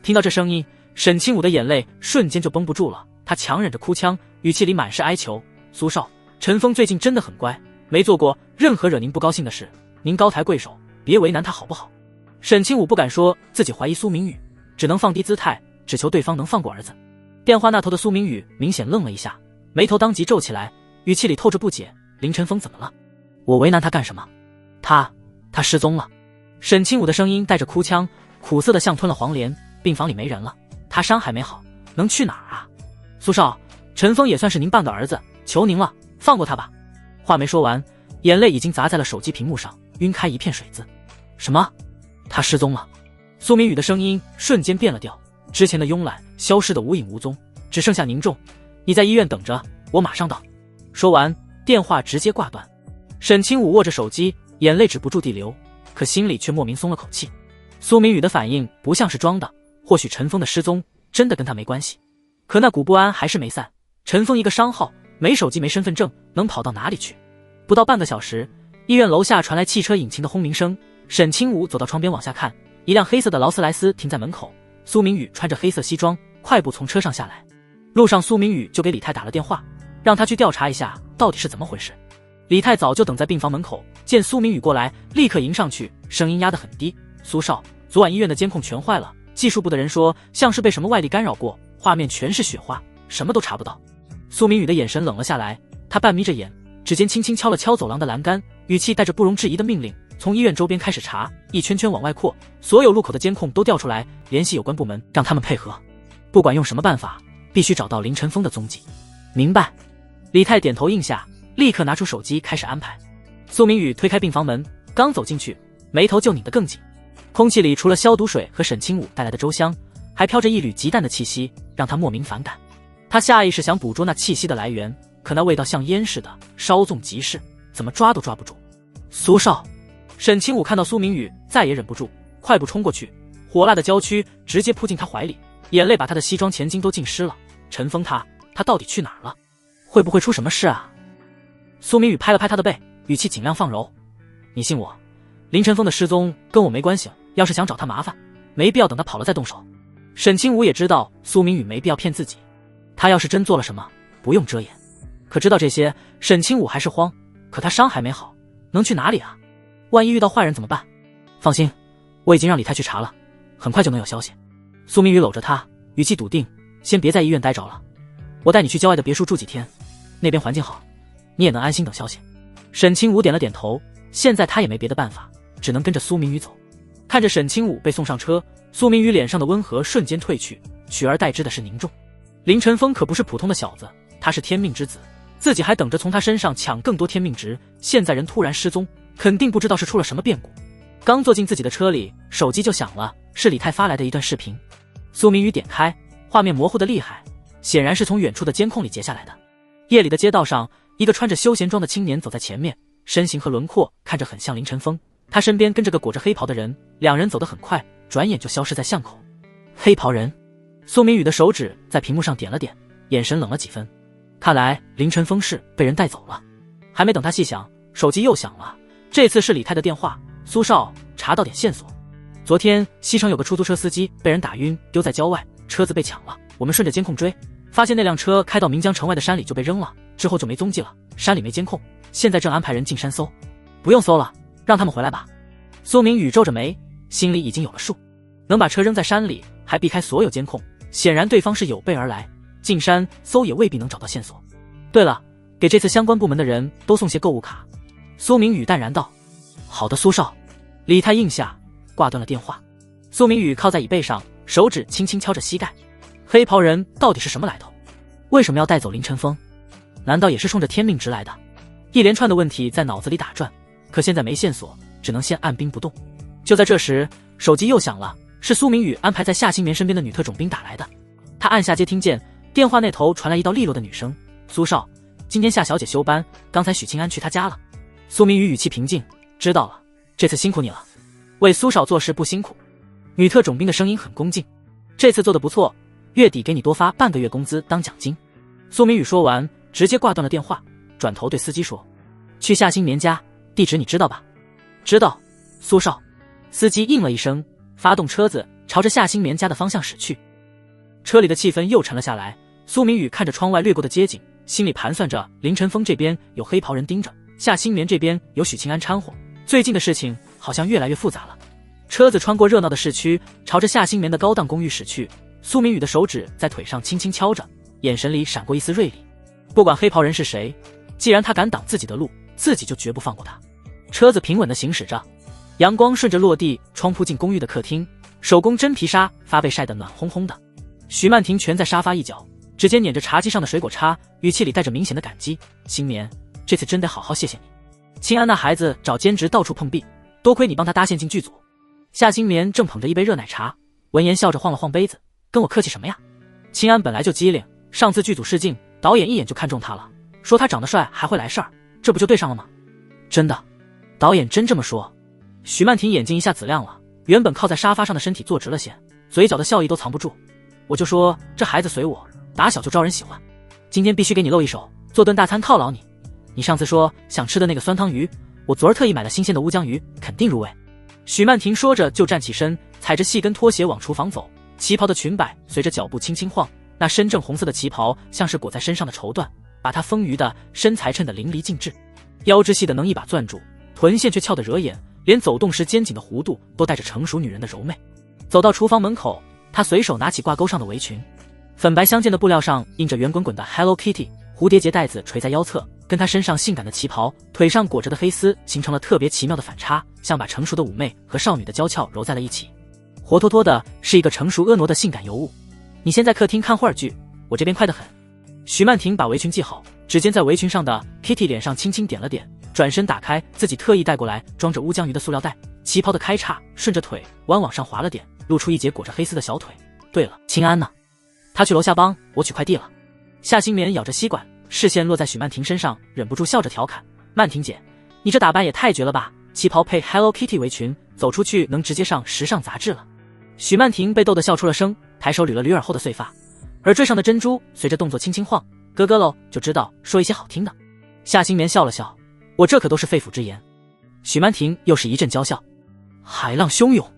听到这声音，沈清武的眼泪瞬间就绷不住了，他强忍着哭腔，语气里满是哀求：“苏少，陈峰最近真的很乖，没做过任何惹您不高兴的事，您高抬贵手，别为难他好不好？”沈清武不敢说自己怀疑苏明宇，只能放低姿态，只求对方能放过儿子。电话那头的苏明宇明显愣了一下，眉头当即皱起来，语气里透着不解：“林晨峰怎么了？我为难他干什么？他失踪了。”沈清武的声音带着哭腔，苦涩的像吞了黄连。病房里没人了，他伤还没好，能去哪儿啊？苏少，陈峰也算是您半个儿子，求您了，放过他吧。话没说完，眼泪已经砸在了手机屏幕上，晕开一片水渍。什么？他失踪了？苏明宇的声音瞬间变了调，之前的慵懒消失得无影无踪，只剩下凝重。你在医院等着，我马上到。说完，电话直接挂断。沈清武握着手机，眼泪止不住地流，可心里却莫名松了口气。苏明宇的反应不像是装的，或许陈峰的失踪真的跟他没关系，可那股不安还是没散。陈峰一个商号，没手机没身份证，能跑到哪里去？不到半个小时，医院楼下传来汽车引擎的轰鸣声。沈清武走到窗边往下看，一辆黑色的劳斯莱斯停在门口，苏明宇穿着黑色西装，快步从车上下来。路上苏明宇就给李泰打了电话，让他去调查一下到底是怎么回事。李泰早就等在病房门口，见苏明宇过来，立刻迎上去，声音压得很低：“苏少，昨晚医院的监控全坏了，技术部的人说像是被什么外力干扰过，画面全是雪花，什么都查不到。”苏明宇的眼神冷了下来，他半眯着眼，指尖轻轻敲了敲走廊的栏杆，语气带着不容置疑的命令：“从医院周边开始查，一圈圈往外扩，所有路口的监控都调出来，联系有关部门，让他们配合。不管用什么办法，必须找到林晨峰的踪迹。”明白。李泰点头应下，立刻拿出手机开始安排。苏明宇推开病房门，刚走进去，眉头就拧得更紧。空气里除了消毒水和沈清武带来的粥香，还飘着一缕极淡的气息，让他莫名反感。他下意识想捕捉那气息的来源，可那味道像烟似的，稍纵即逝，怎么抓都抓不住。苏少，沈清武看到苏明宇，再也忍不住，快步冲过去，火辣的娇躯直接扑进他怀里，眼泪把他的西装前襟都浸湿了。陈峰他到底去哪儿了？会不会出什么事啊？苏明宇拍了拍他的背，语气尽量放柔：“你信我，林晨峰的失踪跟我没关系，要是想找他麻烦，没必要等他跑了再动手。”沈清武也知道苏明宇没必要骗自己，他要是真做了什么，不用遮掩。可知道这些，沈清武还是慌。可他伤还没好，能去哪里啊？万一遇到坏人怎么办？放心，我已经让李泰去查了，很快就能有消息。苏明宇搂着他，语气笃定：“先别在医院待着了，我带你去郊外的别墅住几天，那边环境好，你也能安心等消息。”沈清武点了点头，现在他也没别的办法，只能跟着苏明宇走。看着沈清武被送上车，苏明宇脸上的温和瞬间褪去，取而代之的是凝重。林晨峰可不是普通的小子，他是天命之子，自己还等着从他身上抢更多天命值，现在人突然失踪，肯定不知道是出了什么变故。刚坐进自己的车里，手机就响了，是李泰发来的一段视频。苏明宇点开，画面模糊的厉害，显然是从远处的监控里截下来的。夜里的街道上，一个穿着休闲装的青年走在前面，身形和轮廓看着很像林晨峰，他身边跟着个裹着黑袍的人，两人走得很快，转眼就消失在巷口。黑袍人，苏明宇的手指在屏幕上点了点，眼神冷了几分。看来林晨峰是被人带走了。还没等他细想，手机又响了，这次是李泰的电话：“苏少，查到点线索。昨天西城有个出租车司机被人打晕，丢在郊外，车子被抢了，我们顺着监控追，发现那辆车开到岷江城外的山里就被扔了，之后就没踪迹了，山里没监控，现在正安排人进山搜。”“不用搜了，让他们回来吧。”苏明宇皱着眉，心里已经有了数，能把车扔在山里还避开所有监控，显然对方是有备而来，进山搜也未必能找到线索。对了，给这次相关部门的人都送些购物卡。苏明宇淡然道：“好的，苏少。”李泰应下，挂断了电话。苏明宇靠在椅背上，手指轻轻敲着膝盖。黑袍人到底是什么来头？为什么要带走林晨峰？难道也是冲着天命值来的？一连串的问题在脑子里打转，可现在没线索，只能先按兵不动。就在这时，手机又响了，是苏明宇安排在夏新棉身边的女特种兵打来的。他按下接听键，电话那头传来一道利落的女声：“苏少，今天夏小姐休班，刚才许清安去她家了。”苏明宇语气平静：“知道了，这次辛苦你了。为苏少做事不辛苦。”女特种兵的声音很恭敬：“这次做得不错，月底给你多发半个月工资当奖金。”苏明宇说完，直接挂断了电话，转头对司机说：“去夏新棉家，地址你知道吧？”“知道，苏少。”司机应了一声，发动车子，朝着夏新棉家的方向驶去。车里的气氛又沉了下来，苏明宇看着窗外掠过的街景，心里盘算着林晨风这边有黑袍人盯着，夏新棉这边有许清安掺和，最近的事情好像越来越复杂了。车子穿过热闹的市区，朝着夏新棉的高档公寓驶去。苏明宇的手指在腿上轻轻敲着，眼神里闪过一丝锐利。不管黑袍人是谁，既然他敢挡自己的路，自己就绝不放过他。车子平稳地行驶着，阳光顺着落地窗铺进公寓的客厅，手工真皮沙发被晒得暖烘烘的。徐曼婷蜷在沙发一角，指尖捻着茶几上的水果叉，语气里带着明显的感激。新棉，这次真得好好谢谢你。清安那孩子找兼职到处碰壁，多亏你帮他搭线进剧组。夏新棉正捧着一杯热奶茶，闻言笑着晃了晃杯子，跟我客气什么呀？清安本来就机灵，上次剧组试镜，导演一眼就看中他了，说他长得帅还会来事儿，这不就对上了吗？真的？导演真这么说？徐曼婷眼睛一下子亮了，原本靠在沙发上的身体坐直了些，嘴角的笑意都藏不住。我就说这孩子随我，打小就招人喜欢，今天必须给你露一手，做顿大餐犒劳你。你上次说想吃的那个酸汤鱼，我昨儿特意买了新鲜的乌江鱼，肯定入味。许曼婷说着就站起身，踩着细跟拖鞋往厨房走，旗袍的裙摆随着脚步轻轻晃，那深正红色的旗袍像是裹在身上的绸缎，把她丰腴的身材衬得淋漓尽致，腰肢细的能一把攥住，臀线却翘得惹眼，连走动时肩颈的弧度都带着成熟女人的柔媚。走到厨房门口，她随手拿起挂钩上的围裙，粉白相间的布料上印着圆滚滚的 Hello Kitty， 蝴蝶结带子垂在腰侧，跟她身上性感的旗袍腿上裹着的黑丝形成了特别奇妙的反差，像把成熟的妩媚和少女的娇俏揉在了一起，活脱脱的是一个成熟婀娜的性感尤物。你先在客厅看会儿剧，我这边快得很。徐曼婷把围裙系好，指尖在围裙上的 Kitty 脸上轻轻点了点，转身打开自己特意带过来装着乌江鱼的塑料袋，旗袍的开叉顺着腿弯往上滑了点，露出一截裹着黑丝的小腿。对了，清安呢？他去楼下帮我取快递了。夏新棉咬着吸管，视线落在许曼婷身上，忍不住笑着调侃：曼婷姐，你这打扮也太绝了吧，旗袍配 Hello Kitty 围裙，走出去能直接上时尚杂志了。许曼婷被逗得笑出了声，抬手捋了捋耳后的碎发，耳坠上的珍珠随着动作轻轻晃，咯咯喽，就知道说一些好听的。夏新棉笑了笑，我这可都是肺腑之言。许曼婷又是一阵娇笑，海浪汹涌。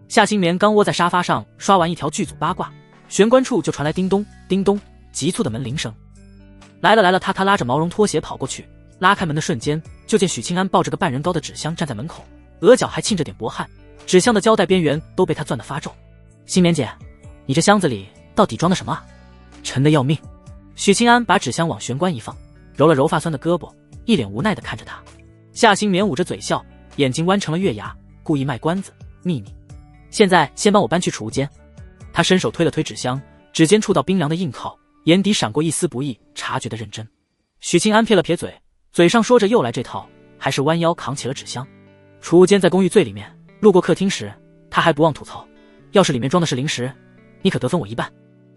夏新棉刚窝在沙发上刷完一条剧组八卦，玄关处就传来叮咚叮咚急促的门铃声。来了来了，他拉着毛绒拖鞋跑过去，拉开门的瞬间，就见许清安抱着个半人高的纸箱站在门口，额角还沁着点薄汗，纸箱的胶带边缘都被他攥得发皱。新棉姐，你这箱子里到底装的什么啊？沉得要命。许清安把纸箱往玄关一放，揉了揉发酸的胳膊，一脸无奈地看着他。夏新棉捂着嘴笑，眼睛弯成了月牙，故意卖关子，秘密。现在先帮我搬去储物间。他伸手推了推纸箱，指尖触到冰凉的硬靠，眼底闪过一丝不易察觉的认真。许清安撇了撇嘴，嘴上说着又来这套，还是弯腰扛起了纸箱。储物间在公寓最里面，路过客厅时他还不忘吐槽，要是里面装的是零食，你可得分我一半。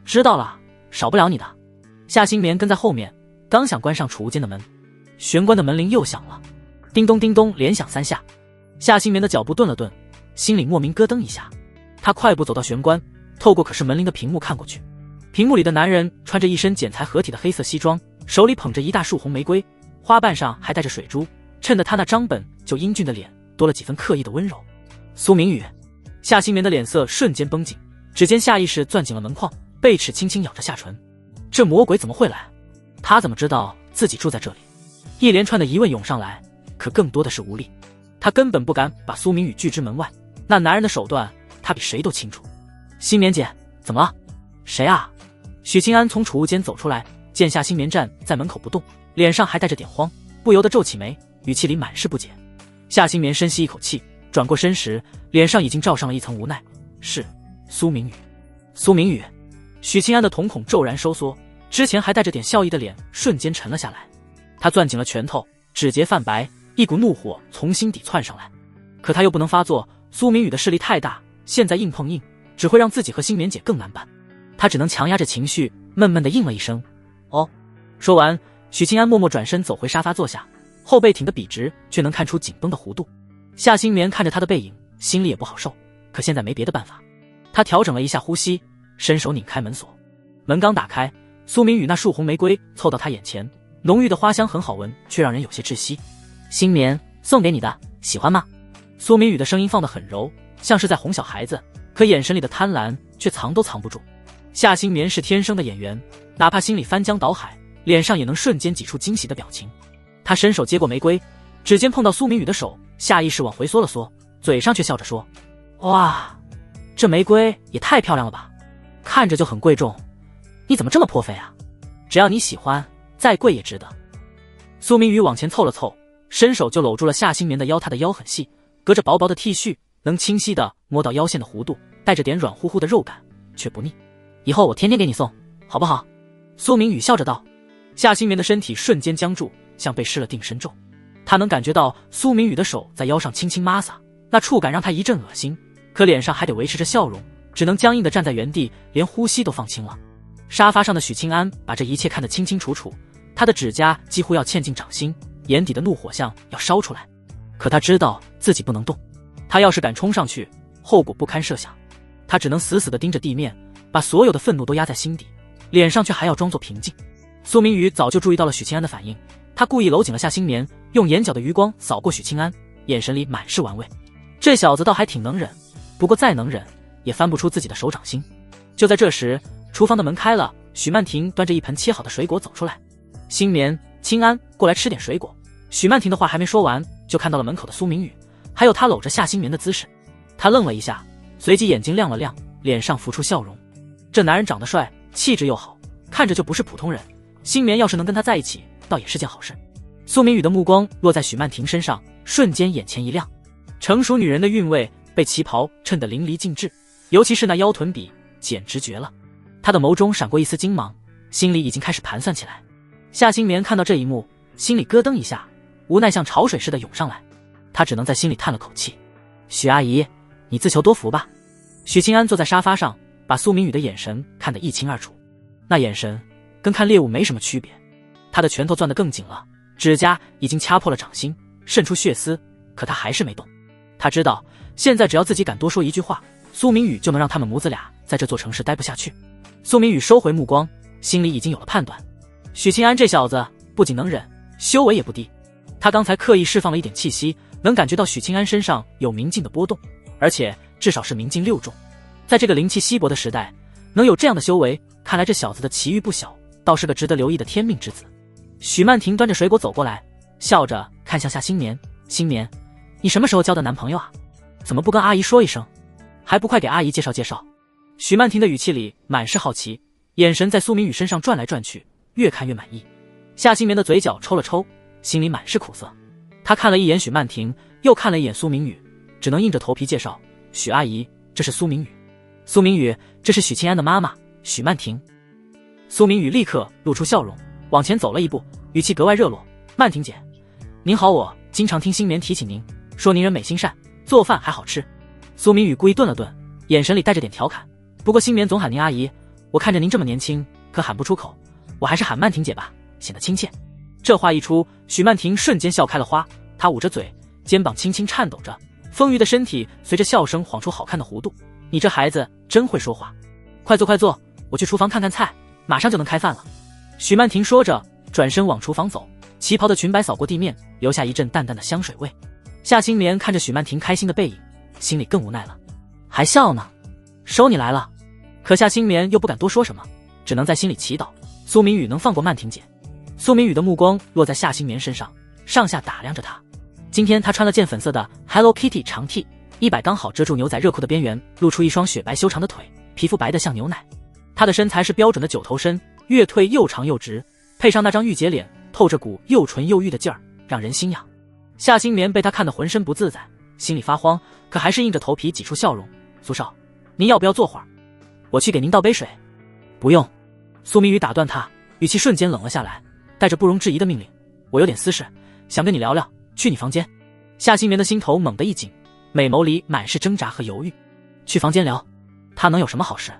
知道了，少不了你的。夏新棉跟在后面，刚想关上储物间的门，玄关的门铃又响了，叮咚叮咚连响3下。夏新棉的脚步顿了顿，心里莫名咯噔一下。他快步走到玄关，透过可视门铃的屏幕看过去，屏幕里的男人穿着一身剪裁合体的黑色西装，手里捧着一大束红玫瑰，花瓣上还带着水珠，衬得他那张本就英俊的脸多了几分刻意的温柔。苏明宇。夏新棉的脸色瞬间绷紧，指尖下意识攥紧了门框，贝齿轻轻咬着下唇。这魔鬼怎么会来？他怎么知道自己住在这里？一连串的疑问涌上来，可更多的是无力。他根本不敢把苏明宇拒之门外，那男人的手段他比谁都清楚。新棉姐，怎么了？谁啊？许清安从储物间走出来，见夏新棉站在门口不动，脸上还带着点慌，不由得皱起眉，语气里满是不解。夏新棉深吸一口气，转过身时，脸上已经罩上了一层无奈。是苏明宇。苏明宇。许清安的瞳孔骤然收缩，之前还带着点笑意的脸瞬间沉了下来。他攥紧了拳头，指节泛白，一股怒火从心底窜上来。可他又不能发作，苏明宇的势力太大，现在硬碰硬只会让自己和新棉姐更难办。他只能强压着情绪，闷闷地应了一声哦。说完，许清安默默转身走回沙发坐下，后背挺得笔直，却能看出紧绷的弧度。夏新棉看着他的背影，心里也不好受，可现在没别的办法。他调整了一下呼吸，伸手拧开门锁。门刚打开，苏明宇那束红玫瑰凑到他眼前，浓郁的花香很好闻，却让人有些窒息。新棉，送给你的，喜欢吗？苏明宇的声音放得很柔，像是在哄小孩子，可眼神里的贪婪却藏都藏不住。夏新棉是天生的演员，哪怕心里翻江倒海，脸上也能瞬间挤出惊喜的表情。他伸手接过玫瑰，指尖碰到苏明宇的手，下意识往回缩了缩，嘴上却笑着说：哇，这玫瑰也太漂亮了吧，看着就很贵重，你怎么这么破费啊？只要你喜欢，再贵也值得。苏明宇往前凑了凑，伸手就搂住了夏新棉的腰，她的腰很细，隔着薄薄的 T 恤能清晰地摸到腰线的弧度，带着点软乎乎的肉感，却不腻。以后我天天给你送，好不好？苏明宇笑着道。夏新棉的身体瞬间僵住，像被施了定身咒。他能感觉到苏明宇的手在腰上轻轻摩挲，那触感让他一阵恶心，可脸上还得维持着笑容，只能僵硬地站在原地，连呼吸都放轻了。沙发上的许清安把这一切看得清清楚楚，他的指甲几乎要嵌进掌心，眼底的怒火像要烧出来。可他知道自己不能动，他要是敢冲上去，后果不堪设想。他只能死死地盯着地面，把所有的愤怒都压在心底，脸上却还要装作平静。苏明宇早就注意到了许清安的反应，他故意搂紧了夏新棉，用眼角的余光扫过许清安，眼神里满是玩味。这小子倒还挺能忍，不过再能忍也翻不出自己的手掌心。就在这时，厨房的门开了，许曼婷端着一盆切好的水果走出来。新棉、清安，过来吃点水果。许曼婷的话还没说完，就看到了门口的苏明宇，还有他搂着夏新棉的姿势。他愣了一下，随即眼睛亮了亮，脸上浮出笑容。这男人长得帅，气质又好，看着就不是普通人。新棉要是能跟他在一起，倒也是件好事。苏明宇的目光落在许曼婷身上，瞬间眼前一亮。成熟女人的韵味被旗袍衬得淋漓尽致，尤其是那腰臀比，简直绝了。他的眸中闪过一丝精芒，心里已经开始盘算起来。夏新棉看到这一幕，心里咯噔一下，无奈像潮水似的涌上来。他只能在心里叹了口气：许阿姨，你自求多福吧。许清安坐在沙发上，把苏明宇的眼神看得一清二楚，那眼神跟看猎物没什么区别。他的拳头攥得更紧了，指甲已经掐破了掌心，渗出血丝，可他还是没动。他知道现在只要自己敢多说一句话，苏明宇就能让他们母子俩在这座城市待不下去。苏明宇收回目光，心里已经有了判断。许清安这小子不仅能忍，修为也不低。他刚才刻意释放了一点气息，能感觉到许清安身上有明镜的波动，而且至少是明镜6重。在这个灵气稀薄的时代，能有这样的修为，看来这小子的奇遇不小，倒是个值得留意的天命之子。许曼婷端着水果走过来，笑着看向夏新棉：新棉，你什么时候交的男朋友啊？怎么不跟阿姨说一声，还不快给阿姨介绍介绍？许曼婷的语气里满是好奇，眼神在苏明宇身上转来转去，越看越满意。夏新棉的嘴角抽了抽，心里满是苦涩。他看了一眼许曼婷，又看了一眼苏明宇，只能硬着头皮介绍：许阿姨，这是苏明宇。苏明宇，这是许清安的妈妈许曼婷。苏明宇立刻露出笑容，往前走了一步，语气格外热络：曼婷姐，您好，我经常听新棉提起您，说您人美心善，做饭还好吃。苏明宇故意顿了顿，眼神里带着点调侃：不过新棉总喊您阿姨，我看着您这么年轻，可喊不出口，我还是喊曼婷姐吧，显得亲切。这话一出，许曼婷瞬间笑开了花，她捂着嘴，肩膀轻轻颤抖着，丰腴的身体随着笑声晃出好看的弧度。你这孩子真会说话，快坐快坐，我去厨房看看菜，马上就能开饭了。许曼婷说着，转身往厨房走，旗袍的裙摆扫过地面，留下一阵淡淡的香水味。夏新棉看着许曼婷开心的背影，心里更无奈了，还笑呢，收你来了。可夏新棉又不敢多说什么，只能在心里祈祷苏明宇能放过曼婷姐。苏明宇的目光落在夏新棉身上，上下打量着她。今天她穿了件粉色的 Hello Kitty 长 T， 衣摆刚好遮住牛仔热裤的边缘，露出一双雪白修长的腿，皮肤白得像牛奶。她的身材是标准的9头身，越退又长又直，配上那张御姐脸，透着股又纯又欲的劲儿，让人心痒。夏新棉被她看得浑身不自在，心里发慌，可还是硬着头皮挤出笑容：苏少，您要不要坐会儿？我去给您倒杯水。不用。苏明宇打断他，语气瞬间冷了下来，带着不容置疑的命令：我有点私事，想跟你聊聊，去你房间。夏新棉的心头猛地一紧，美眸里满是挣扎和犹豫。去房间聊，他能有什么好事？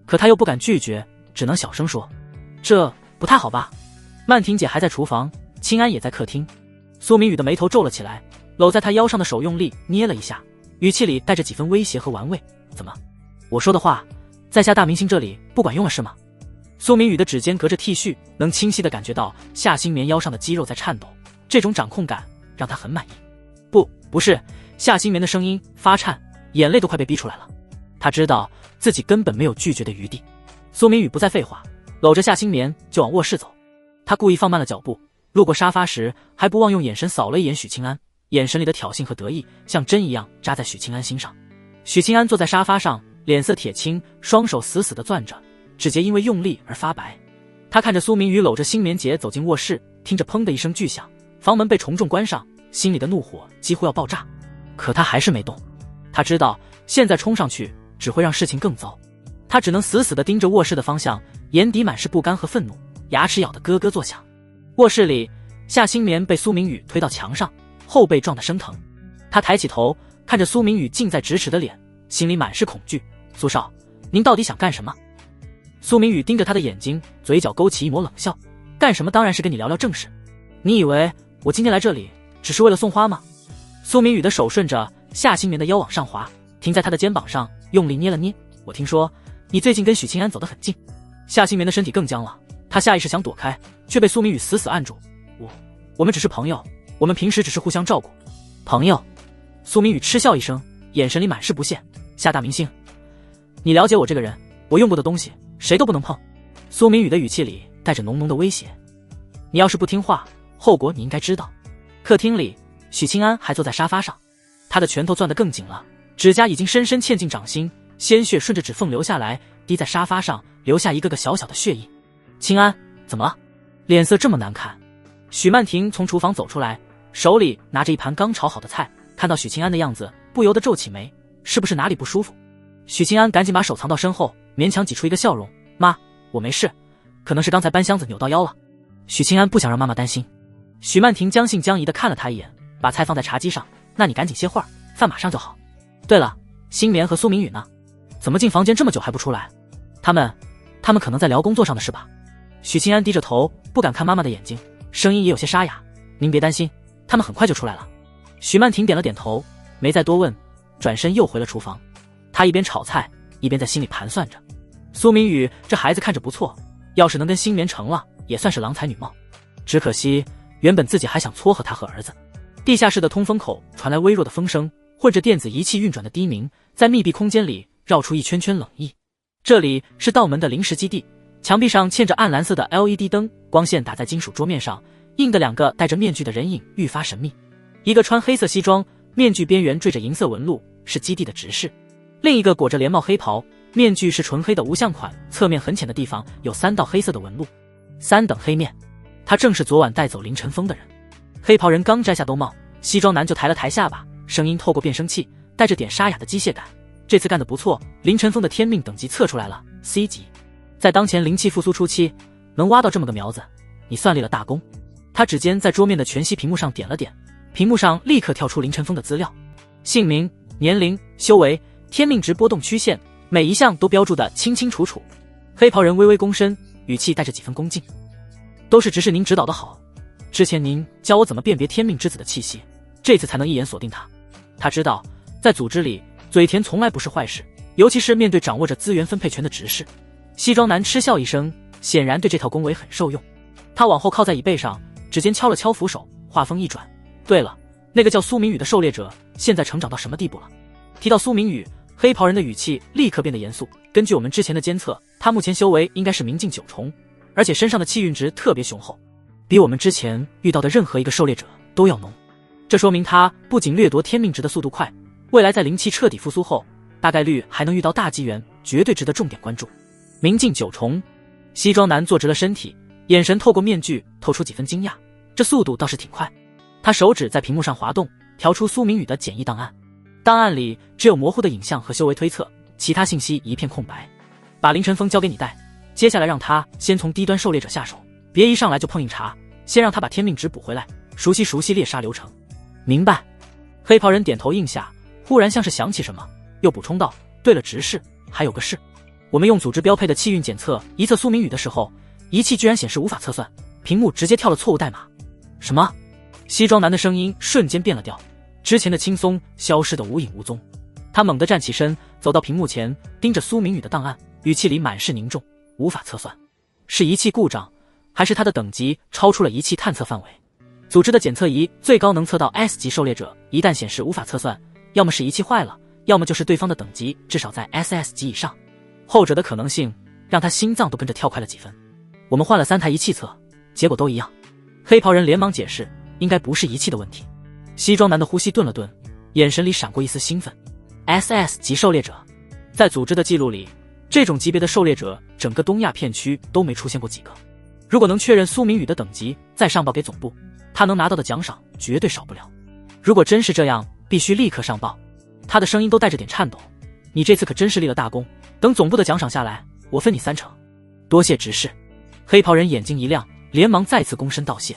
可他又不敢拒绝，只能小声说：这不太好吧？曼婷姐还在厨房，清安也在客厅。苏明宇的眉头皱了起来，搂在他腰上的手用力捏了一下，语气里带着几分威胁和玩味：怎么，我说的话在下大明星这里不管用了是吗？苏明宇的指尖隔着 T 恤，能清晰地感觉到夏新棉腰上的肌肉在颤抖，这种掌控感让他很满意。不是，夏新棉的声音发颤，眼泪都快被逼出来了。他知道自己根本没有拒绝的余地。苏明宇不再废话，搂着夏新棉就往卧室走。他故意放慢了脚步，路过沙发时还不忘用眼神扫了一眼许清安，眼神里的挑衅和得意像针一样扎在许清安心上。许清安坐在沙发上，脸色铁青，双手死死地攥着，指节因为用力而发白。他看着苏明宇搂着新棉姐走进卧室，听着砰的一声巨响，房门被重重关上，心里的怒火几乎要爆炸。可他还是没动。他知道现在冲上去只会让事情更糟，他只能死死地盯着卧室的方向，眼底满是不甘和愤怒，牙齿咬得咯咯作响。卧室里，夏新棉被苏明宇推到墙上，后背撞得生疼。他抬起头，看着苏明宇近在咫尺的脸，心里满是恐惧。苏少，您到底想干什么？苏明宇盯着他的眼睛，嘴角勾起一抹冷笑。干什么当然是跟你聊聊正事。你以为我今天来这里只是为了送花吗？苏明宇的手顺着夏新棉的腰往上滑，停在他的肩膀上，用力捏了捏。我听说你最近跟许清安走得很近。夏新棉的身体更僵了，他下意识想躲开，却被苏明宇死死按住。我们只是朋友，我们平时只是互相照顾。朋友？苏明宇嗤笑一声，眼神里满是不屑。夏大明星，你了解我这个人，我用过的东西谁都不能碰。苏明宇的语气里带着浓浓的威胁。你要是不听话，后果你应该知道。客厅里，许清安还坐在沙发上，他的拳头攥得更紧了，指甲已经深深嵌进掌心，鲜血顺着指缝流下来，滴在沙发上，留下一个个小小的血印。清安，怎么了？脸色这么难看？许曼婷从厨房走出来，手里拿着一盘刚炒好的菜，看到许清安的样子，不由得皱起眉，是不是哪里不舒服？许清安赶紧把手藏到身后，勉强挤出一个笑容，妈，我没事，可能是刚才搬箱子扭到腰了。许清安不想让妈妈担心。许曼婷将信将疑地看了他一眼，把菜放在茶几上，那你赶紧歇会儿，饭马上就好。对了，新棉和苏明宇呢？怎么进房间这么久还不出来？他们可能在聊工作上的事吧。许清安低着头，不敢看妈妈的眼睛，声音也有些沙哑。您别担心，他们很快就出来了。许曼婷点了点头，没再多问，转身又回了厨房。她一边炒菜，一边在心里盘算着，苏明宇这孩子看着不错，要是能跟新棉成了，也算是郎才女貌。只可惜原本自己还想撮合他和儿子。地下室的通风口传来微弱的风声，混着电子仪器运转的低鸣，在密闭空间里绕出一圈圈冷意。这里是道门的临时基地，墙壁上嵌着暗蓝色的 LED 灯，光线打在金属桌面上，映的两个戴着面具的人影愈发神秘。一个穿黑色西装，面具边缘缀着银色纹路，是基地的执事；另一个裹着连帽黑袍，面具是纯黑的无相款，侧面很浅的地方有3道黑色的纹路，3等黑面。他正是昨晚带走林晨风的人。黑袍人刚摘下兜帽，西装男就抬了抬下巴，声音透过变声器，带着点沙哑的机械感。这次干得不错，林晨风的天命等级测出来了 C 级，在当前灵气复苏初期，能挖到这么个苗子，你算立了大功。他指尖在桌面的全息屏幕上点了点，屏幕上立刻跳出林晨风的资料，姓名、年龄、修为、天命值波动曲线，每一项都标注得清清楚楚。黑袍人微微躬身，语气带着几分恭敬，都是执事您指导的好，之前您教我怎么辨别天命之子的气息，这次才能一眼锁定他。他知道在组织里嘴甜从来不是坏事，尤其是面对掌握着资源分配权的执事。西装男嗤笑一声，显然对这套恭维很受用。他往后靠在椅背上，指尖敲了敲扶手，话锋一转，对了，那个叫苏明宇的狩猎者现在成长到什么地步了？提到苏明宇，黑袍人的语气立刻变得严肃。根据我们之前的监测，他目前修为应该是明镜9重，而且身上的气运值特别雄厚，比我们之前遇到的任何一个狩猎者都要浓。这说明他不仅掠夺天命值的速度快，未来在灵气彻底复苏后，大概率还能遇到大机缘，绝对值得重点关注。明镜9重，西装男坐直了身体，眼神透过面具透出几分惊讶，这速度倒是挺快。他手指在屏幕上滑动，调出苏明宇的简易档案，档案里只有模糊的影像和修为推测，其他信息一片空白。把林晨风交给你带，接下来让他先从低端狩猎者下手，别一上来就碰硬茬，先让他把天命值补回来，熟悉猎杀流程。明白。黑袍人点头应下，忽然像是想起什么，又补充道，对了，执事，还有个事，我们用组织标配的气运检测一测苏明宇的时候，仪器居然显示无法测算，屏幕直接跳了错误代码。什么？西装男的声音瞬间变了调，之前的轻松消失得无影无踪。他猛地站起身，走到屏幕前，盯着苏明宇的档案，语气里满是凝重。无法测算，是仪器故障，还是他的等级超出了仪器探测范围？组织的检测仪最高能测到 S 级狩猎者，一旦显示无法测算，要么是仪器坏了，要么就是对方的等级至少在 SS 级以上，后者的可能性让他心脏都跟着跳快了几分。我们换了3台仪器测，结果都一样。黑袍人连忙解释，应该不是仪器的问题。西装男的呼吸顿了顿，眼神里闪过一丝兴奋。SS 级狩猎者，在组织的记录里，这种级别的狩猎者整个东亚片区都没出现过几个。如果能确认苏明宇的等级，再上报给总部，他能拿到的奖赏绝对少不了。如果真是这样，必须立刻上报。他的声音都带着点颤抖，你这次可真是立了大功，等总部的奖赏下来，我分你3成。多谢执事。黑袍人眼睛一亮，连忙再次躬身道谢。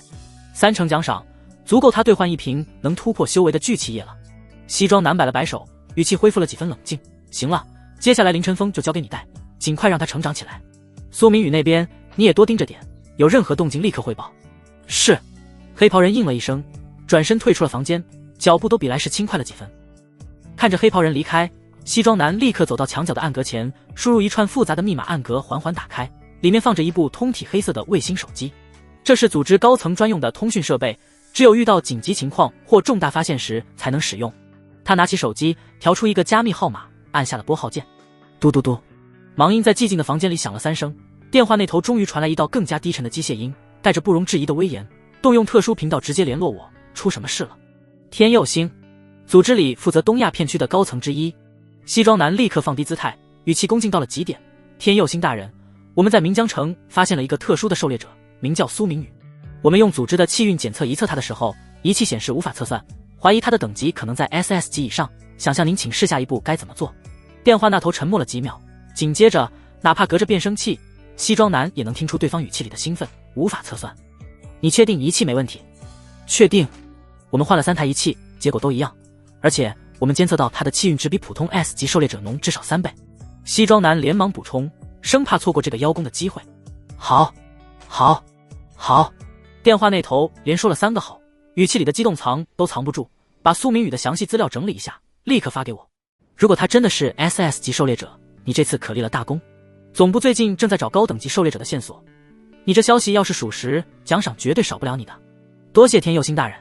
3成奖赏足够他兑换1瓶能突破修为的聚气液了。西装男摆了摆手，语气恢复了几分冷静。行了，接下来凌晨风就交给你带，尽快让他成长起来。苏明宇那边你也多盯着点，有任何动静立刻汇报。是。黑袍人应了一声，转身退出了房间，脚步都比来时轻快了几分。看着黑袍人离开，西装男立刻走到墙角的暗格前，输入一串复杂的密码，暗格缓缓打开，里面放着一部通体黑色的卫星手机。这是组织高层专用的通讯设备，只有遇到紧急情况或重大发现时才能使用。他拿起手机，调出一个加密号码，按下了拨号键。嘟嘟嘟，忙音在寂静的房间里响了3声，电话那头终于传来一道更加低沉的机械音，带着不容置疑的威严。动用特殊频道直接联络我，出什么事了？天佑星，组织里负责东亚片区的高层之一。西装男立刻放低姿态，语气恭敬到了极点。天佑星大人，我们在岷江城发现了一个特殊的狩猎者，名叫苏明宇。我们用组织的气运检测仪测他的时候，仪器显示无法测算，怀疑他的等级可能在 SS 级以上，想向您请示下一步该怎么做。电话那头沉默了几秒，紧接着哪怕隔着变声器，西装男也能听出对方语气里的兴奋。无法测算，你确定仪器没问题？确定。我们换了3台仪器，结果都一样，而且我们监测到他的气运值比普通 S 级狩猎者浓至少3倍。西装男连忙补充，生怕错过这个邀功的机会。好，好，好。电话那头连说了3个好，语气里的激动藏都藏不住。把苏明宇的详细资料整理一下，立刻发给我。如果他真的是 SS 级狩猎者，你这次可立了大功。总部最近正在找高等级狩猎者的线索，你这消息要是属实，奖赏绝对少不了你的。多谢天佑星大人。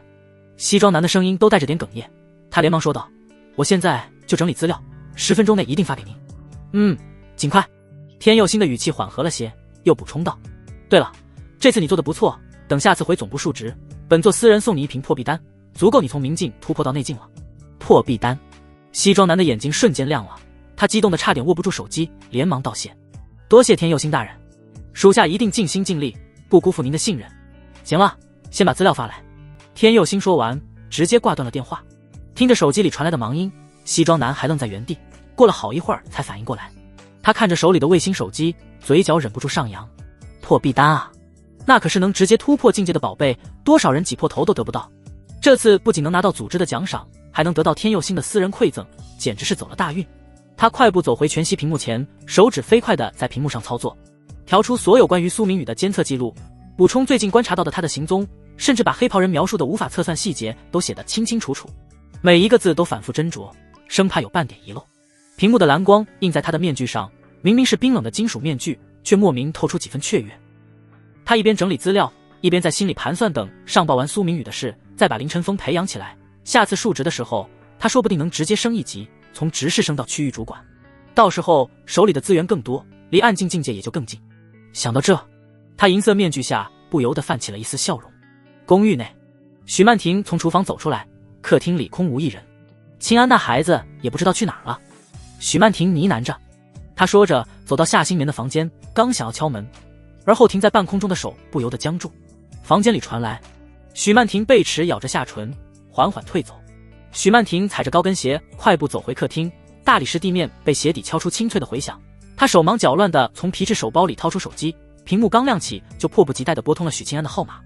西装男的声音都带着点哽咽，他连忙说道，我现在就整理资料，10分钟内一定发给您。尽快。天佑星的语气缓和了些，又补充道，对了，这次你做的不错，等下次回总部述职，本座私人送你1瓶破壁丹，足够你从明境突破到内境了。破壁丹。西装男的眼睛瞬间亮了，他激动的差点握不住手机，连忙道谢。多谢天佑星大人，属下一定尽心尽力，不辜负您的信任。行了，先把资料发来。天佑星说完，直接挂断了电话。听着手机里传来的忙音，西装男还愣在原地，过了好一会儿才反应过来。他看着手里的卫星手机，嘴角忍不住上扬。破壁丹啊，那可是能直接突破境界的宝贝，多少人挤破头都得不到。这次不仅能拿到组织的奖赏，还能得到天佑星的私人馈赠，简直是走了大运。他快步走回全息屏幕前，手指飞快地在屏幕上操作，调出所有关于苏明宇的监测记录，补充最近观察到的他的行踪，甚至把黑袍人描述的无法测算细节都写得清清楚楚，每一个字都反复斟酌，生怕有半点遗漏。屏幕的蓝光映在他的面具上，明明是冰冷的金属面具，却莫名透出几分雀跃。他一边整理资料，一边在心里盘算，等上报完苏明宇的事，再把林晨风培养起来，下次述职的时候，他说不定能直接升1级，从执事升到区域主管，到时候手里的资源更多，离暗境境界也就更近。想到这，他银色面具下不由得泛起了一丝笑容。公寓内，许曼婷从厨房走出来，客厅里空无一人。清安那孩子也不知道去哪儿了。许曼婷呢喃着，她说着走到夏新棉的房间，刚想要敲门，而后停在半空中的手不由得僵住。房间里传来许曼婷贝齿咬着下唇，缓缓退走。许曼婷踩着高跟鞋快步走回客厅，大理石地面被鞋底敲出清脆的回响。她手忙脚乱地从皮质手包里掏出手机，屏幕刚亮起就迫不及待地拨通了许清安的号码。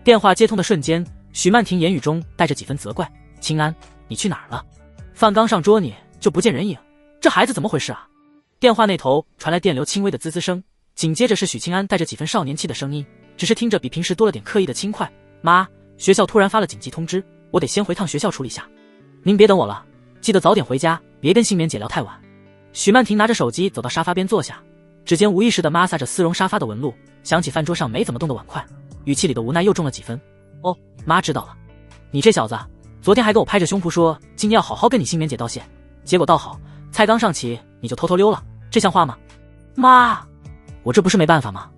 电话接通的瞬间，许曼婷言语中带着几分责怪，清安，你去哪儿了？饭刚上桌你就不见人影，这孩子怎么回事啊？电话那头传来电流轻微的滋滋声，紧接着是许清安带着几分少年气的声音，只是听着比平时多了点刻意的轻快。妈，学校突然发了紧急通知，我得先回趟学校处理下，您别等我了，记得早点回家，别跟新棉姐聊太晚。许曼婷拿着手机走到沙发边坐下，指尖无意识地摩挲着丝绒沙发的纹路，想起饭桌上没怎么动的碗筷，语气里的无奈又重了几分。哦，妈知道了，你这小子昨天还跟我拍着胸脯说今天要好好跟你新棉姐道谢，结果倒好，菜刚上齐你就偷偷溜了，这像话吗？妈，我这不是没办法吗？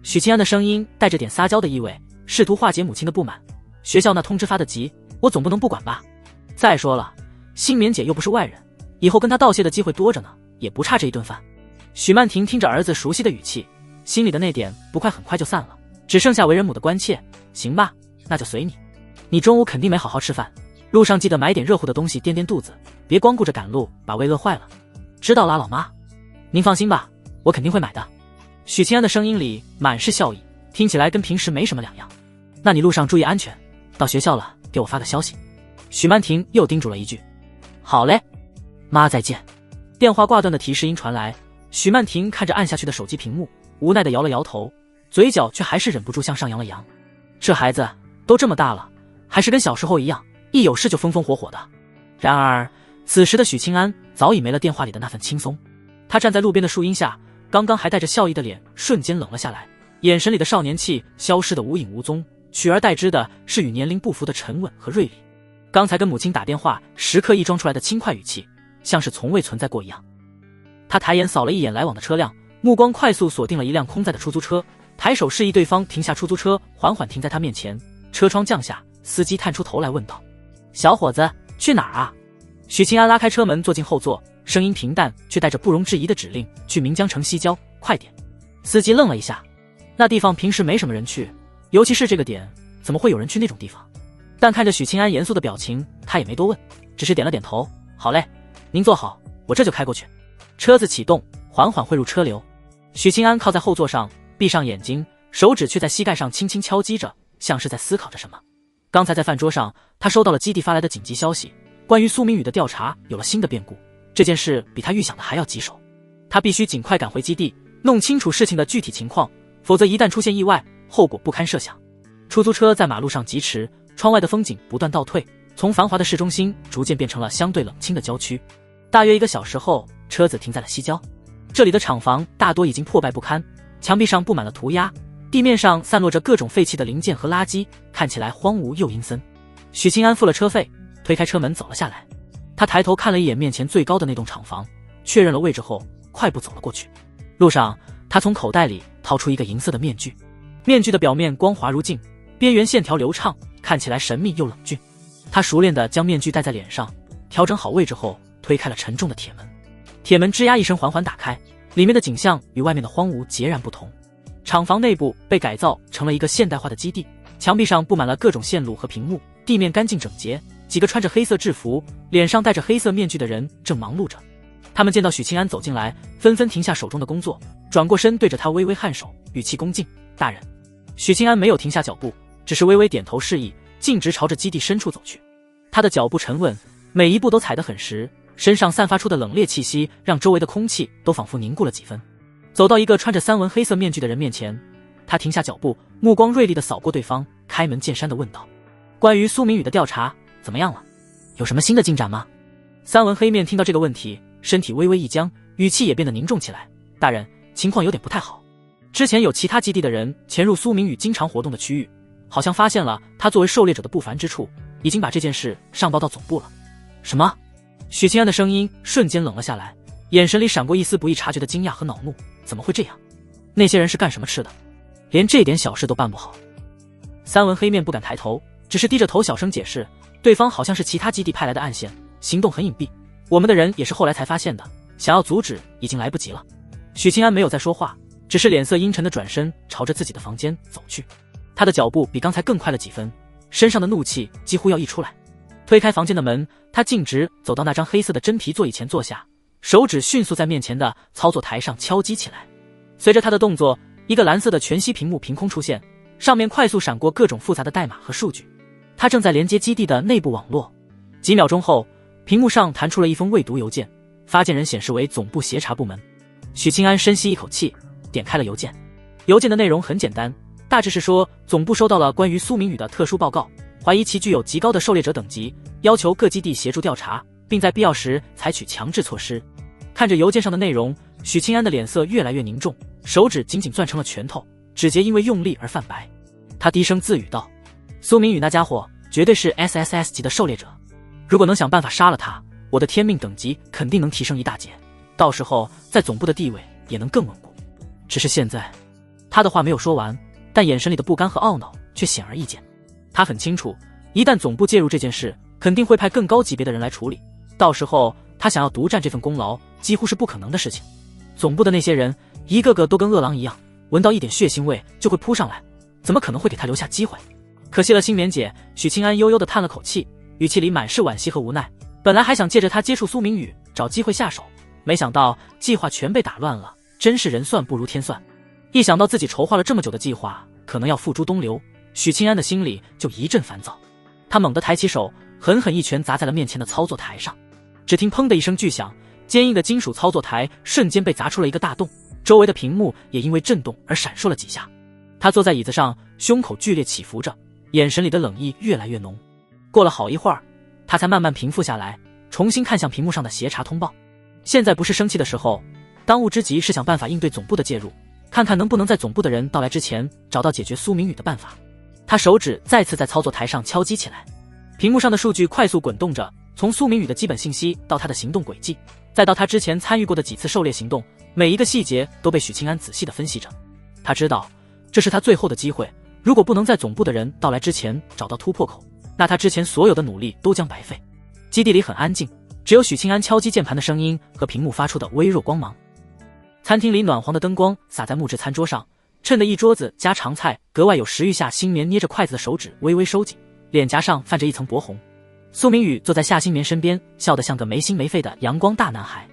许清安的声音带着点撒娇的意味，试图化解母亲的不满。学校那通知发得急，我总不能不管吧？再说了，新棉姐又不是外人，以后跟她道谢的机会多着呢，也不差这一顿饭。许曼婷听着儿子熟悉的语气，心里的那点不快很快就散了，只剩下为人母的关切。行吧，那就随你。你中午肯定没好好吃饭，路上记得买点热乎的东西垫垫肚子，别光顾着赶路把胃饿坏了。知道了，老妈。您放心吧，我肯定会买的。许清安的声音里满是笑意，听起来跟平时没什么两样。那你路上注意安全，到学校了给我发个消息。许曼婷又叮嘱了一句。好嘞，妈再见。电话挂断的提示音传来，许曼婷看着按下去的手机屏幕，无奈地摇了摇头，嘴角却还是忍不住向上扬了扬。这孩子都这么大了，还是跟小时候一样，一有事就风风火火的。然而此时的许清安早已没了电话里的那份轻松，他站在路边的树荫下，刚刚还带着笑意的脸瞬间冷了下来，眼神里的少年气消失得无影无踪，取而代之的是与年龄不符的沉稳和锐利。刚才跟母亲打电话时刻意装出来的轻快语气，像是从未存在过一样。他抬眼扫了一眼来往的车辆，目光快速锁定了一辆空在的出租车，抬手示意对方停下出租车，缓缓停在他面前，车窗降下，司机探出头来问道：小伙子，去哪儿啊？许清安拉开车门坐进后座，声音平淡却带着不容置疑的指令：去岷江城西郊，快点。司机愣了一下，那地方平时没什么人去，尤其是这个点，怎么会有人去那种地方？但看着许清安严肃的表情，他也没多问，只是点了点头。好嘞，您坐好，我这就开过去。车子启动，缓缓汇入车流。许清安靠在后座上，闭上眼睛，手指却在膝盖上轻轻敲击着，像是在思考着什么。刚才在饭桌上，他收到了基地发来的紧急消息，关于苏明宇的调查有了新的变故，这件事比他预想的还要棘手。他必须尽快赶回基地，弄清楚事情的具体情况，否则一旦出现意外，后果不堪设想。出租车在马路上疾驰，窗外的风景不断倒退，从繁华的市中心逐渐变成了相对冷清的郊区。大约1个小时后，车子停在了西郊。这里的厂房大多已经破败不堪，墙壁上布满了涂鸦，地面上散落着各种废弃的零件和垃圾，看起来荒芜又阴森。许清安付了车费，推开车门走了下来。他抬头看了一眼面前最高的那栋厂房，确认了位置后，快步走了过去。路上，他从口袋里掏出一个银色的面具，面具的表面光滑如镜，边缘线条流畅，看起来神秘又冷峻。他熟练地将面具戴在脸上，调整好位置后，推开了沉重的铁门。铁门吱呀一声缓缓打开，里面的景象与外面的荒芜截然不同。厂房内部被改造成了一个现代化的基地，墙壁上布满了各种线路和屏幕，地面干净整洁，几个穿着黑色制服、脸上戴着黑色面具的人正忙碌着。他们见到许清安走进来，纷纷停下手中的工作，转过身对着他微微颔首，语气恭敬：大人。许清安没有停下脚步，只是微微点头示意，径直朝着基地深处走去。他的脚步沉稳，每一步都踩得很实，身上散发出的冷冽气息让周围的空气都仿佛凝固了几分。走到一个穿着3纹黑色面具的人面前，他停下脚步，目光锐利地扫过对方，开门见山地问道：关于苏明宇的调查怎么样了？有什么新的进展吗？3纹黑面听到这个问题，身体微微一僵，语气也变得凝重起来：大人，情况有点不太好。之前有其他基地的人潜入苏明宇经常活动的区域，好像发现了他作为狩猎者的不凡之处，已经把这件事上报到总部了。什么？许清安的声音瞬间冷了下来，眼神里闪过一丝不易察觉的惊讶和恼怒。怎么会这样？那些人是干什么吃的？连这点小事都办不好。3纹黑面不敢抬头，只是低着头小声解释，对方好像是其他基地派来的暗线，行动很隐蔽，我们的人也是后来才发现的，想要阻止已经来不及了。许清安没有再说话，只是脸色阴沉地转身朝着自己的房间走去。他的脚步比刚才更快了几分，身上的怒气几乎要溢出来。推开房间的门，他径直走到那张黑色的真皮座椅前坐下，手指迅速在面前的操作台上敲击起来。随着他的动作，一个蓝色的全息屏幕凭空出现，上面快速闪过各种复杂的代码和数据。他正在连接基地的内部网络。几秒钟后，屏幕上弹出了一封未读邮件，发件人显示为总部协查部门。许清安深吸一口气，点开了邮件。邮件的内容很简单，大致是说总部收到了关于苏明宇的特殊报告，怀疑其具有极高的狩猎者等级，要求各基地协助调查，并在必要时采取强制措施。看着邮件上的内容，许清安的脸色越来越凝重，手指紧紧攥成了拳头，指节因为用力而泛白。他低声自语道：苏明宇那家伙绝对是 SSS 级的狩猎者，如果能想办法杀了他，我的天命等级肯定能提升一大截，到时候在总部的地位也能更稳固。只是现在，他的话没有说完，但眼神里的不甘和懊恼却显而易见。他很清楚，一旦总部介入这件事，肯定会派更高级别的人来处理，到时候他想要独占这份功劳，几乎是不可能的事情。总部的那些人，一个个都跟饿狼一样，闻到一点血腥味就会扑上来，怎么可能会给他留下机会？可惜了新棉姐，许清安悠悠地叹了口气，语气里满是惋惜和无奈。本来还想借着他接触苏明宇，找机会下手，没想到计划全被打乱了，真是人算不如天算。一想到自己筹划了这么久的计划可能要付诸东流，许清安的心里就一阵烦躁。他猛地抬起手，狠狠一拳砸在了面前的操作台上。只听砰的一声巨响，坚硬的金属操作台瞬间被砸出了一个大洞，周围的屏幕也因为震动而闪烁了几下。他坐在椅子上，胸口剧烈起伏着，眼神里的冷意越来越浓。过了好一会儿，他才慢慢平复下来，重新看向屏幕上的协查通报。现在不是生气的时候，当务之急是想办法应对总部的介入，看看能不能在总部的人到来之前找到解决苏明宇的办法。他手指再次在操作台上敲击起来，屏幕上的数据快速滚动着，从苏明宇的基本信息到他的行动轨迹，再到他之前参与过的几次狩猎行动，每一个细节都被许清安仔细地分析着。他知道这是他最后的机会，如果不能在总部的人到来之前找到突破口，那他之前所有的努力都将白费。基地里很安静，只有许清安敲击键盘的声音和屏幕发出的微弱光芒。餐厅里暖黄的灯光洒在木质餐桌上，衬得一桌子家常菜格外有食欲下新棉捏着筷子的手指微微收紧，脸颊上泛着一层薄红。苏明宇坐在夏新棉身边，笑得像个没心没肺的阳光大男孩。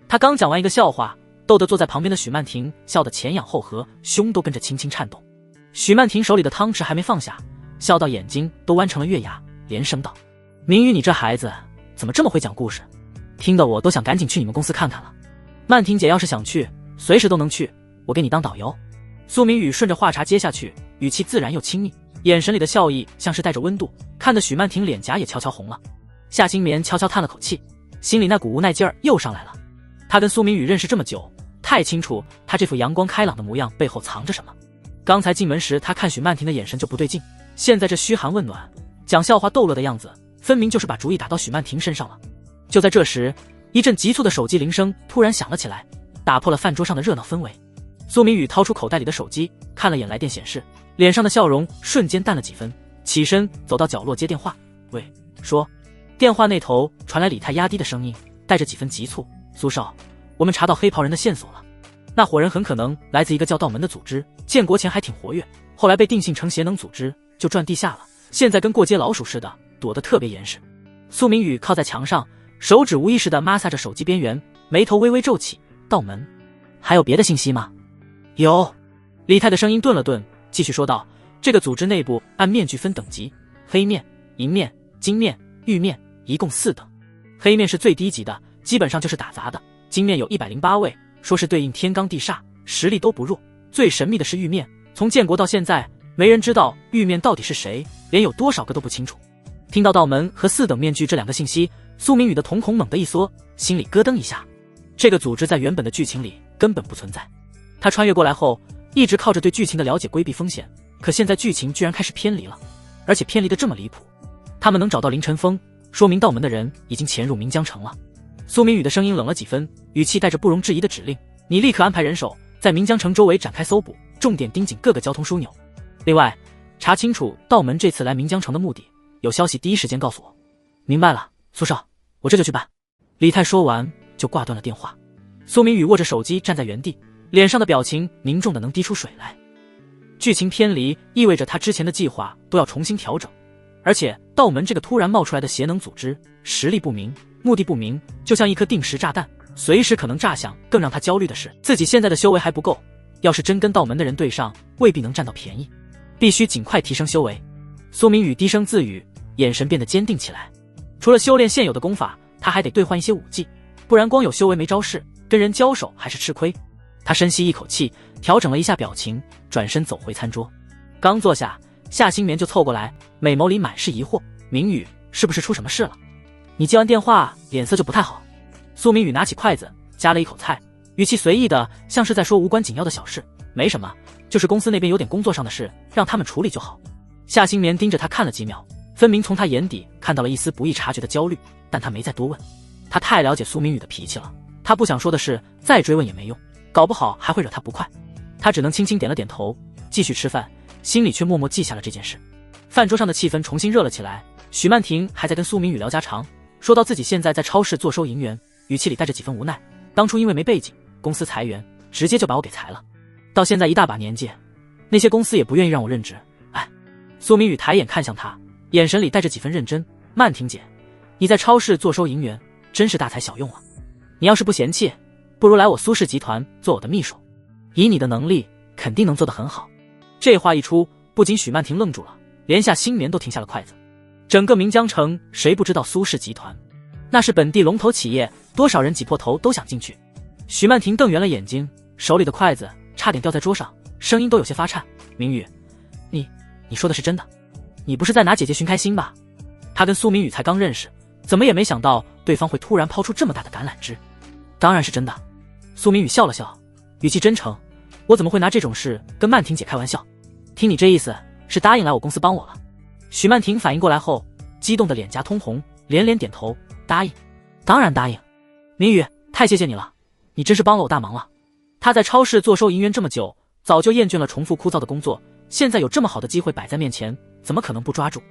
他刚讲完一个笑话，逗得坐在旁边的许曼婷笑得前仰后合，胸都跟着轻轻颤动。许曼婷手里的汤匙还没放下，笑到眼睛都弯成了月牙，连声道：明宇，你这孩子怎么这么会讲故事，听得我都想赶紧去你们公司看看了。曼婷姐要是想去，随时都能去，我给你当导游。苏明宇顺着话茬接下去，语气自然又亲密，眼神里的笑意像是带着温度，看得许曼婷脸颊也悄悄红了。夏新棉悄悄叹了口气，心里那股无奈劲儿又上来了。他跟苏明宇认识这么久，太清楚他这副阳光开朗的模样背后藏着什么。刚才进门时他看许曼婷的眼神就不对劲，现在这嘘寒问暖讲笑话逗乐的样子，分明就是把主意打到许曼婷身上了。就在这时，一阵急促的手机铃声突然响了起来，打破了饭桌上的热闹氛围。苏明宇掏出口袋里的手机，看了眼来电显示，脸上的笑容瞬间淡了几分，起身走到角落接电话。喂，说。电话那头传来李泰压低的声音，带着几分急促。苏少，我们查到黑袍人的线索了，那伙人很可能来自一个叫道门的组织，建国前还挺活跃，后来被定性成邪能组织，就转地下了，现在跟过街老鼠似的，躲得特别严实。苏明宇靠在墙上，手指无意识地摩挲着手机边缘，眉头微微皱起。道门还有别的信息吗？有。李泰的声音顿了顿，继续说道，这个组织内部按面具分等级，黑面、银面、金面、玉面，一共4等。黑面是最低级的，基本上就是打杂的。金面有108位，说是对应天罡地煞，实力都不弱。最神秘的是玉面，从建国到现在，没人知道玉面到底是谁，连有多少个都不清楚。听到道门和4等面具这2个信息，苏明宇的瞳孔猛地一缩，心里咯噔一下。这个组织在原本的剧情里根本不存在。他穿越过来后，一直靠着对剧情的了解规避风险，可现在剧情居然开始偏离了，而且偏离得这么离谱。他们能找到林晨风，说明道门的人已经潜入明江城了。苏明宇的声音冷了几分，语气带着不容置疑的指令：你立刻安排人手在明江城周围展开搜捕，重点盯紧各个交通枢纽。另外，查清楚道门这次来明江城的目的，有消息第一时间告诉我。明白了，苏少，我这就去办。李泰说完就挂断了电话。苏明宇握着手机站在原地，脸上的表情凝重的能滴出水来。剧情偏离意味着他之前的计划都要重新调整，而且道门这个突然冒出来的邪能组织，实力不明，目的不明，就像一颗定时炸弹，随时可能炸响。更让他焦虑的是，自己现在的修为还不够，要是真跟道门的人对上，未必能占到便宜，必须尽快提升修为。苏明宇低声自语，眼神变得坚定起来。除了修炼现有的功法，他还得兑换一些武技，不然光有修为没招式，跟人交手还是吃亏。他深吸一口气，调整了一下表情，转身走回餐桌。刚坐下，夏新棉就凑过来，美眸里满是疑惑：明宇，是不是出什么事了？你接完电话脸色就不太好。苏明宇拿起筷子夹了一口菜，语气随意的像是在说无关紧要的小事。没什么，就是公司那边有点工作上的事，让他们处理就好。夏新棉盯着他看了几秒，分明从他眼底看到了一丝不易察觉的焦虑，但他没再多问。他太了解苏明宇的脾气了，他不想说的是再追问也没用，搞不好还会惹他不快。他只能轻轻点了点头，继续吃饭，心里却默默记下了这件事。饭桌上的气氛重新热了起来，许曼婷还在跟苏明宇聊家常，说到自己现在在超市做收银员，语气里带着几分无奈。当初因为没背景，公司裁员，直接就把我给裁了。到现在一大把年纪，那些公司也不愿意让我任职。哎，苏明宇抬眼看向他，眼神里带着几分认真。曼婷姐，你在超市做收银员，真是大材小用啊。你要是不嫌弃，不如来我苏氏集团做我的秘书，以你的能力，肯定能做得很好。这话一出，不仅许曼婷愣住了，连夏新棉都停下了筷子。整个岷江城，谁不知道苏氏集团？那是本地龙头企业，多少人挤破头都想进去。许曼婷瞪圆了眼睛，手里的筷子差点掉在桌上，声音都有些发颤。明宇，你说的是真的？你不是在拿姐姐寻开心吧？他跟苏明宇才刚认识，怎么也没想到对方会突然抛出这么大的橄榄枝。当然是真的。苏明宇笑了笑，语气真诚，我怎么会拿这种事跟曼婷姐开玩笑？听你这意思，是答应来我公司帮我了。许曼婷反应过来后，激动的脸颊通红，连连点头，答应，当然答应。明宇，太谢谢你了，你真是帮了我大忙了。他在超市做收银员这么久，早就厌倦了重复枯燥的工作，现在有这么好的机会摆在面前，怎么可能不抓住？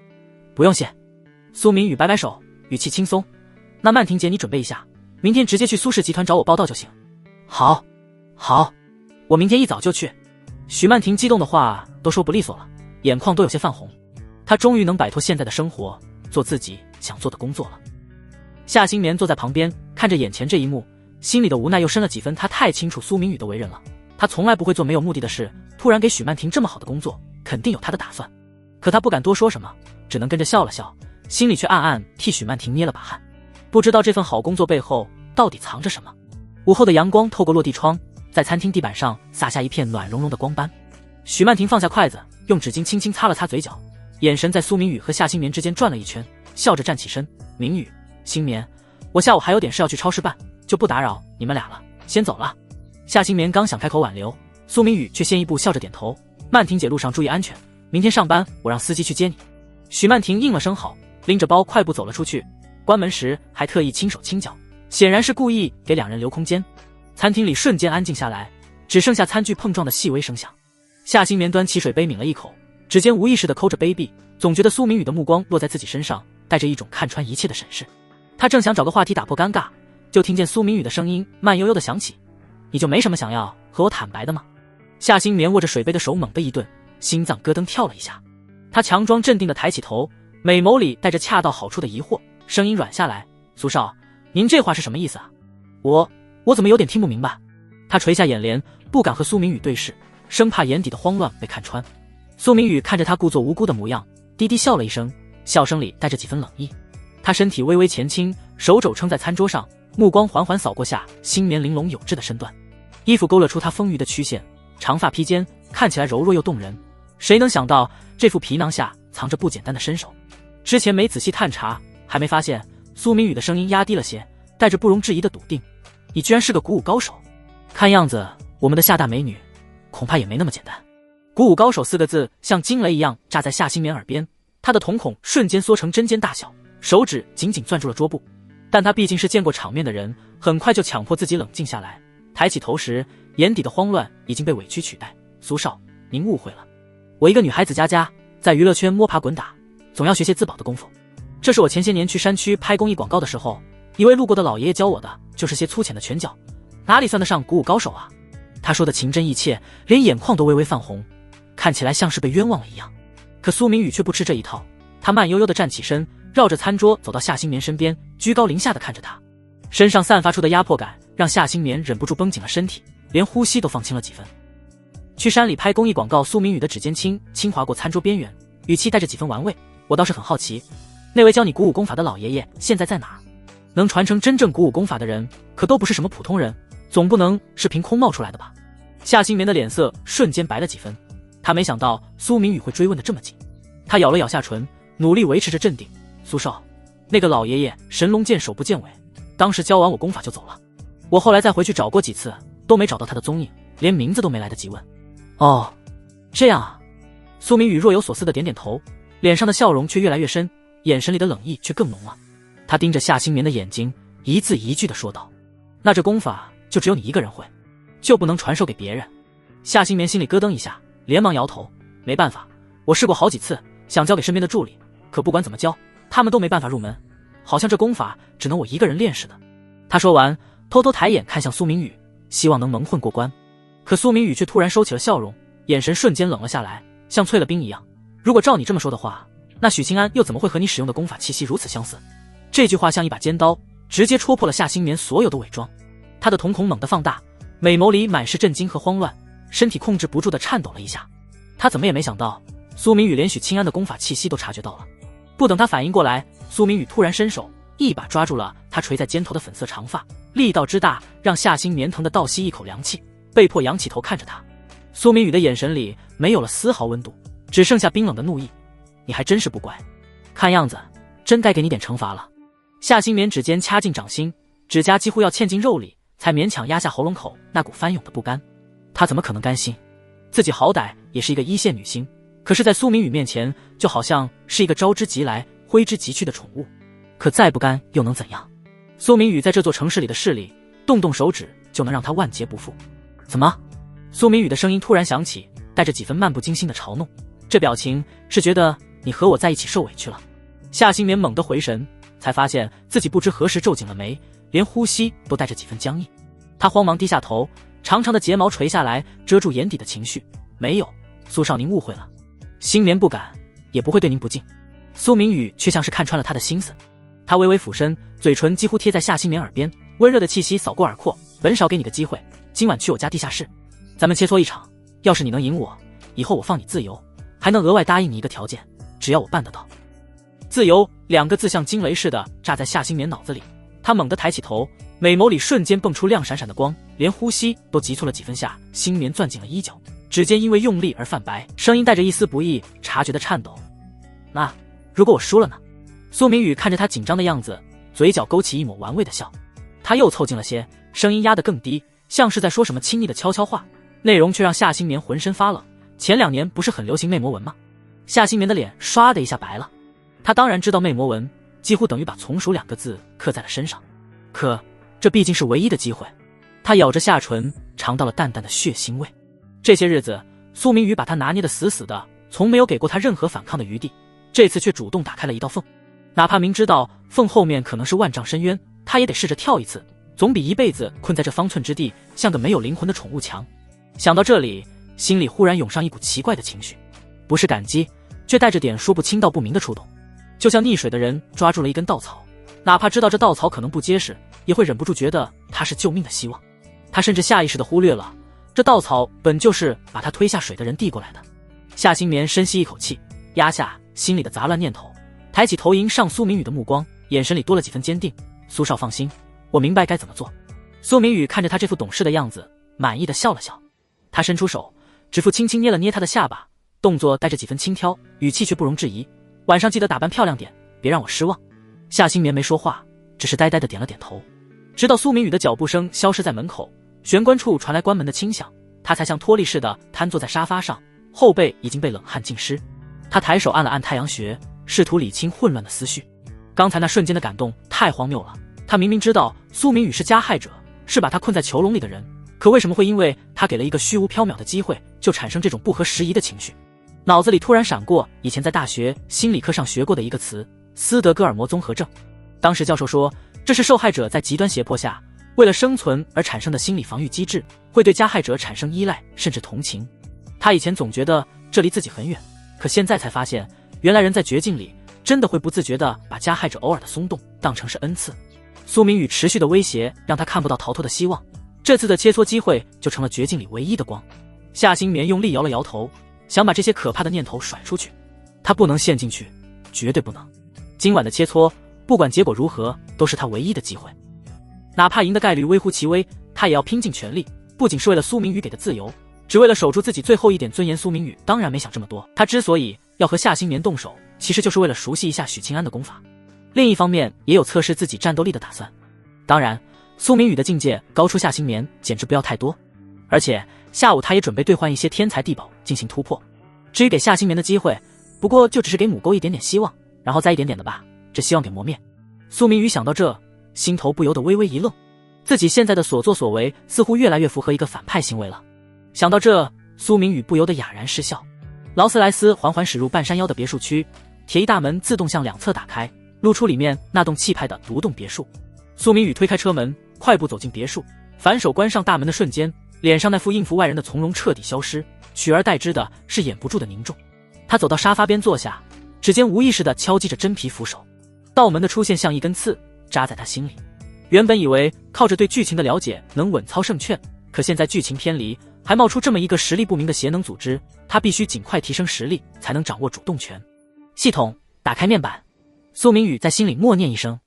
不用谢。苏明宇摆摆手，语气轻松。那曼婷姐你准备一下，明天直接去苏氏集团找我报到就行。好，我明天一早就去。许曼婷激动的话都说不利索了，眼眶都有些泛红。她终于能摆脱现在的生活，做自己想做的工作了。夏新棉坐在旁边，看着眼前这一幕，心里的无奈又深了几分。他太清楚苏明宇的为人了，他从来不会做没有目的的事，突然给许曼婷这么好的工作，肯定有他的打算。可他不敢多说什么，只能跟着笑了笑，心里却暗暗替许曼婷捏了把汗。不知道这份好工作背后到底藏着什么。午后的阳光透过落地窗，在餐厅地板上洒下一片暖融融的光斑。许曼婷放下筷子，用纸巾轻轻擦了擦嘴角，眼神在苏明宇和夏新棉之间转了一圈，笑着站起身。明宇，新棉，我下午还有点事要去超市办，就不打扰你们俩了，先走了。夏新棉刚想开口挽留，苏明宇却先一步笑着点头。曼婷姐路上注意安全，明天上班我让司机去接你。许曼婷应了声好，拎着包快步走了出去，关门时还特意轻手轻脚，显然是故意给两人留空间。餐厅里瞬间安静下来，只剩下餐具碰撞的细微声响。夏新棉端起水杯抿了一口，指尖无意识地抠着杯壁，总觉得苏明宇的目光落在自己身上，带着一种看穿一切的审视。他正想找个话题打破尴尬，就听见苏明宇的声音慢悠悠地响起：你就没什么想要和我坦白的吗？夏新棉握着水杯的手猛地一顿，心脏咯噔跳了一下。他强装镇定地抬起头，美眸里带着恰到好处的疑惑，声音软下来：苏少，您这话是什么意思啊？我怎么有点听不明白？他垂下眼帘，不敢和苏明宇对视，生怕眼底的慌乱被看穿。苏明宇看着他故作无辜的模样，低低笑了一声，笑声里带着几分冷意。他身体微微前倾，手肘撑在餐桌上，目光缓缓扫过下新棉玲珑有致的身段，衣服勾勒出她丰腴的曲线，长发披肩，看起来柔弱又动人。谁能想到这副皮囊下藏着不简单的身手？之前没仔细探查，还没发现。苏明宇的声音压低了些，带着不容置疑的笃定：你居然是个鼓舞高手，看样子我们的夏大美女恐怕也没那么简单。鼓舞高手4个字像惊雷一样炸在夏新棉耳边，他的瞳孔瞬间缩成针尖大小，手指紧紧攥住了桌布。但他毕竟是见过场面的人，很快就强迫自己冷静下来，抬起头时，眼底的慌乱已经被委屈取代。苏少，您误会了，我一个女孩子家家，在娱乐圈摸爬滚打，总要学些自保的功夫。这是我前些年去山区拍公益广告的时候，一位路过的老爷爷教我的，就是些粗浅的拳脚，哪里算得上鼓舞高手啊？他说的情真意切，连眼眶都微微泛红，看起来像是被冤枉了一样。可苏明宇却不吃这一套，他慢悠悠地站起身，绕着餐桌走到夏新棉身边，居高临下地看着他，身上散发出的压迫感让夏新棉忍不住绷紧了身体，连呼吸都放轻了几分。去山里拍公益广告，苏明宇的指尖轻轻划过餐桌边缘，语气带着几分玩味：我倒是很好奇，那位教你鼓舞功法的老爷爷现在在哪儿？能传承真正鼓舞功法的人可都不是什么普通人，总不能是凭空冒出来的吧？夏新棉的脸色瞬间白了几分，他没想到苏明宇会追问的这么紧。他咬了咬下唇，努力维持着镇定：苏少，那个老爷爷神龙见首不见尾，当时教完我功法就走了，我后来再回去找过几次，都没找到他的踪影，连名字都没来得及问。哦，这样啊。苏明宇若有所思的点点头，脸上的笑容却越来越深，眼神里的冷意却更浓了。他盯着夏新棉的眼睛，一字一句地说道：“那这功法就只有你一个人会，就不能传授给别人？”夏新棉心里咯噔一下，连忙摇头：“没办法，我试过好几次，想教给身边的助理，可不管怎么教，他们都没办法入门，好像这功法只能我一个人练似的。”他说完，偷偷抬眼看向苏明宇，希望能蒙混过关。可苏明宇却突然收起了笑容，眼神瞬间冷了下来，像淬了冰一样。如果照你这么说的话，那许清安又怎么会和你使用的功法气息如此相似？这句话像一把尖刀，直接戳破了夏新棉所有的伪装。他的瞳孔猛地放大，美眸里满是震惊和慌乱，身体控制不住地颤抖了一下。他怎么也没想到，苏明宇连许清安的功法气息都察觉到了。不等他反应过来，苏明宇突然伸手一把抓住了他垂在肩头的粉色长发，力道之大让夏新棉疼得倒吸一口凉气，被迫仰起头看着他。苏明宇的眼神里没有了丝毫温度，只剩下冰冷的怒意。你还真是不乖，看样子真该给你点惩罚了。夏新棉指尖掐进掌心，指甲几乎要嵌进肉里，才勉强压下喉咙口那股翻涌的不甘。他怎么可能甘心？自己好歹也是一个一线女星，可是在苏明宇面前就好像是一个招之即来挥之即去的宠物。可再不甘又能怎样？苏明宇在这座城市里的势力，动动手指就能让他万劫不复。怎么？苏明宇的声音突然响起，带着几分漫不经心的嘲弄。这表情是觉得你和我在一起受委屈了。夏新棉猛地回神，才发现自己不知何时皱紧了眉，连呼吸都带着几分僵硬。他慌忙低下头，长长的睫毛垂下来，遮住眼底的情绪。没有，苏少您误会了，新棉不敢，也不会对您不敬。苏明宇却像是看穿了他的心思，他微微俯身，嘴唇几乎贴在夏新棉耳边，温热的气息扫过耳廓。本少给你个机会，今晚去我家地下室，咱们切磋一场。要是你能赢我，以后我放你自由，还能额外答应你一个条件，只要我办得到。自由两个字像惊雷似的炸在夏新棉脑子里，他猛地抬起头，美眸里瞬间蹦出亮闪闪的光，连呼吸都急促了几分。夏新棉攥紧了衣角，指尖因为用力而泛白，声音带着一丝不易察觉的颤抖。那如果我输了呢？苏明宇看着他紧张的样子，嘴角勾起一抹玩味的笑。他又凑近了些，声音压得更低，像是在说什么亲昵的悄悄话，内容却让夏新棉浑身发冷。前2年不是很流行魅魔纹吗？夏新棉的脸唰的一下白了。他当然知道魅魔纹，几乎等于把从属2个字刻在了身上。可这毕竟是唯一的机会。他咬着下唇，尝到了淡淡的血腥味。这些日子，苏明宇把他拿捏得死死的，从没有给过他任何反抗的余地。这次却主动打开了一道缝，哪怕明知道缝后面可能是万丈深渊，他也得试着跳一次，总比一辈子困在这方寸之地，像个没有灵魂的宠物强。想到这里，心里忽然涌上一股奇怪的情绪，不是感激，却带着点说不清道不明的触动。就像溺水的人抓住了一根稻草，哪怕知道这稻草可能不结实，也会忍不住觉得它是救命的希望。他甚至下意识地忽略了，这稻草本就是把他推下水的人递过来的。夏新棉深吸一口气，压下心里的杂乱念头，抬起头迎上苏明宇的目光，眼神里多了几分坚定。苏少放心，我明白该怎么做。苏明宇看着他这副懂事的样子，满意的笑了笑。他伸出手，指腹轻轻捏了捏他的下巴，动作带着几分轻佻，语气却不容置疑。晚上记得打扮漂亮点，别让我失望。夏新棉没说话，只是呆呆的点了点头。直到苏明宇的脚步声消失在门口，玄关处传来关门的轻响，他才像脱力似的瘫坐在沙发上，后背已经被冷汗浸湿。他抬手按了按太阳穴，试图理清混乱的思绪。刚才那瞬间的感动太荒谬了，他明明知道苏明宇是加害者，是把他困在囚笼里的人，可为什么会因为他给了一个虚无缥缈的机会，就产生这种不合时宜的情绪？脑子里突然闪过以前在大学心理课上学过的一个词，斯德哥尔摩综合症。当时教授说，这是受害者在极端胁迫下为了生存而产生的心理防御机制，会对加害者产生依赖甚至同情。他以前总觉得这离自己很远，可现在才发现，原来人在绝境里真的会不自觉地把加害者偶尔的松动当成是恩赐。苏明宇持续的威胁让他看不到逃脱的希望，这次的切磋机会就成了绝境里唯一的光。夏新棉用力摇了摇头，想把这些可怕的念头甩出去。他不能陷进去，绝对不能。今晚的切磋，不管结果如何，都是他唯一的机会。哪怕赢的概率微乎其微，他也要拼尽全力，不仅是为了苏明宇给的自由，只为了守住自己最后一点尊严。苏明宇当然没想这么多，他之所以要和夏新棉动手，其实就是为了熟悉一下许清安的功法，另一方面也有测试自己战斗力的打算。当然，苏明宇的境界高出夏新棉简直不要太多，而且下午他也准备兑换一些天才地宝进行突破。至于给夏新棉的机会，不过就只是给母沟一点点希望，然后再一点点的把这希望给磨灭。苏明宇想到这，心头不由得微微一愣，自己现在的所作所为似乎越来越符合一个反派行为了。想到这，苏明宇不由得哑然失笑。劳斯莱斯缓缓驶入半山腰的别墅区，铁艺大门自动向两侧打开，露出里面那栋气派的独栋别墅。苏明宇推开车门，快步走进别墅，反手关上大门的瞬间，脸上那副应付外人的从容彻底消失，取而代之的是掩不住的凝重。他走到沙发边坐下，指尖无意识地敲击着真皮扶手。道门的出现像一根刺扎在他心里。原本以为靠着对剧情的了解能稳操胜券，可现在剧情偏离，还冒出这么一个实力不明的邪能组织，他必须尽快提升实力，才能掌握主动权。系统打开面板，苏明宇在心里默念一声。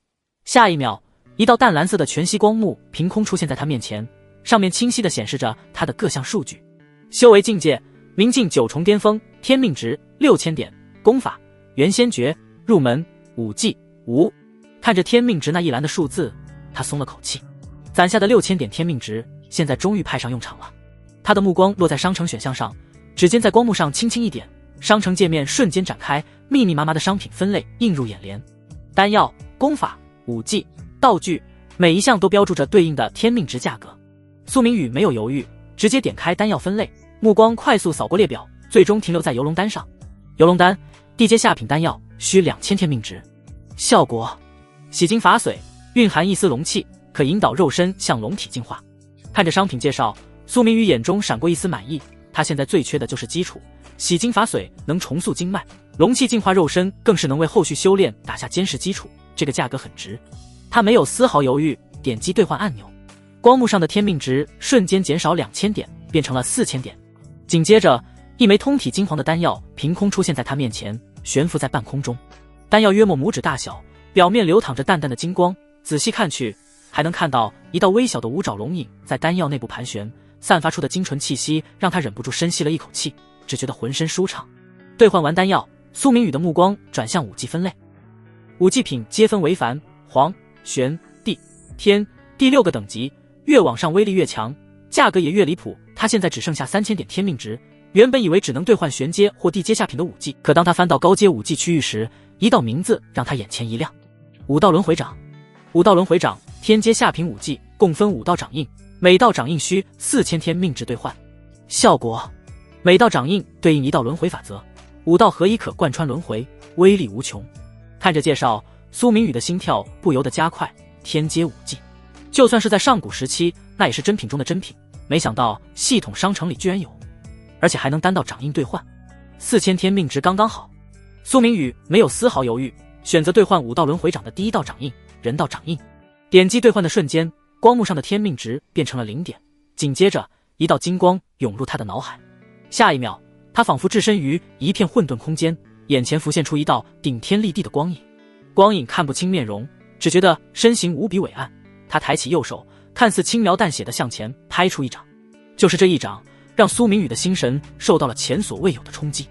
下一秒，一道淡蓝色的全息光幕凭空出现在他面前，上面清晰地显示着他的各项数据。修为境界，明镜9重巅峰，天命值6000点，功法元仙诀，入门5技5。看着天命值那一栏的数字，他松了口气。攒下的6000点天命值现在终于派上用场了。他的目光落在商城选项上，指尖在光幕上轻轻一点，商城界面瞬间展开，密密麻麻的商品分类映入眼帘。丹药、功法、武技、道具，每一项都标注着对应的天命值价格。苏明宇没有犹豫，直接点开丹药分类，目光快速扫过列表，最终停留在游龙丹上。游龙丹，地阶下品丹药，需2000天命值。效果：洗精法髓，蕴含一丝龙气，可引导肉身向龙体进化。看着商品介绍，苏明宇眼中闪过一丝满意。他现在最缺的就是基础，洗精法髓能重塑经脉，龙气净化肉身更是能为后续修炼打下坚实基础，这个价格很值。他没有丝毫犹豫，点击兑换按钮，光幕上的天命值瞬间减少2000点，变成了4000点。紧接着，一枚通体金黄的丹药凭空出现在他面前，悬浮在半空中。丹药约莫拇指大小，表面流淌着淡淡的金光，仔细看去，还能看到一道微小的五爪龙影在丹药内部盘旋，散发出的精纯气息让他忍不住深吸了一口气，只觉得浑身舒畅。兑换完丹药，苏明宇的目光转向武技分类，武技品皆分为凡、黄、玄、地、天第6个等级，越往上威力越强，价格也越离谱。他现在只剩下3000点天命值，原本以为只能兑换玄阶或地阶下品的武技，可当他翻到高阶武技区域时，一道名字让他眼前一亮：武道轮回掌。武道轮回掌，天阶下品武技，共分5道掌印，每道掌印需4000天命值兑换。效果：每道掌印对应一道轮回法则，5道合一可贯穿轮回，威力无穷。看着介绍，苏明宇的心跳不由得加快。天阶武技，就算是在上古时期，那也是珍品中的珍品，没想到系统商城里居然有，而且还能单道掌印兑换，4000天命值刚刚好。苏明宇没有丝毫犹豫，选择兑换武道轮回掌的第1道掌印，人道掌印。点击兑换的瞬间，光幕上的天命值变成了0点，紧接着一道金光涌入他的脑海。下一秒，他仿佛置身于一片混沌空间，眼前浮现出一道顶天立地的光影。光影看不清面容，只觉得身形无比伟岸。他抬起右手，看似轻描淡写的向前拍出一掌。就是这一掌，让苏明宇的心神受到了前所未有的冲击。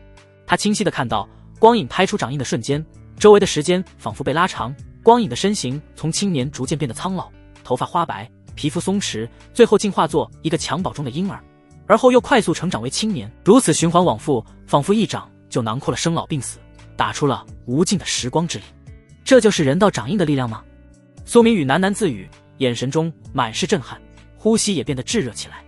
他清晰地看到，光影拍出掌印的瞬间，周围的时间仿佛被拉长，光影的身形从青年逐渐变得苍老，头发花白，皮肤松弛，最后进化作一个襁褓中的婴儿，而后又快速成长为青年，如此循环往复，仿佛一掌就囊括了生老病死，打出了无尽的时光之力。这就是人道掌印的力量吗？苏明宇喃喃自语，眼神中满是震撼，呼吸也变得炙热起来。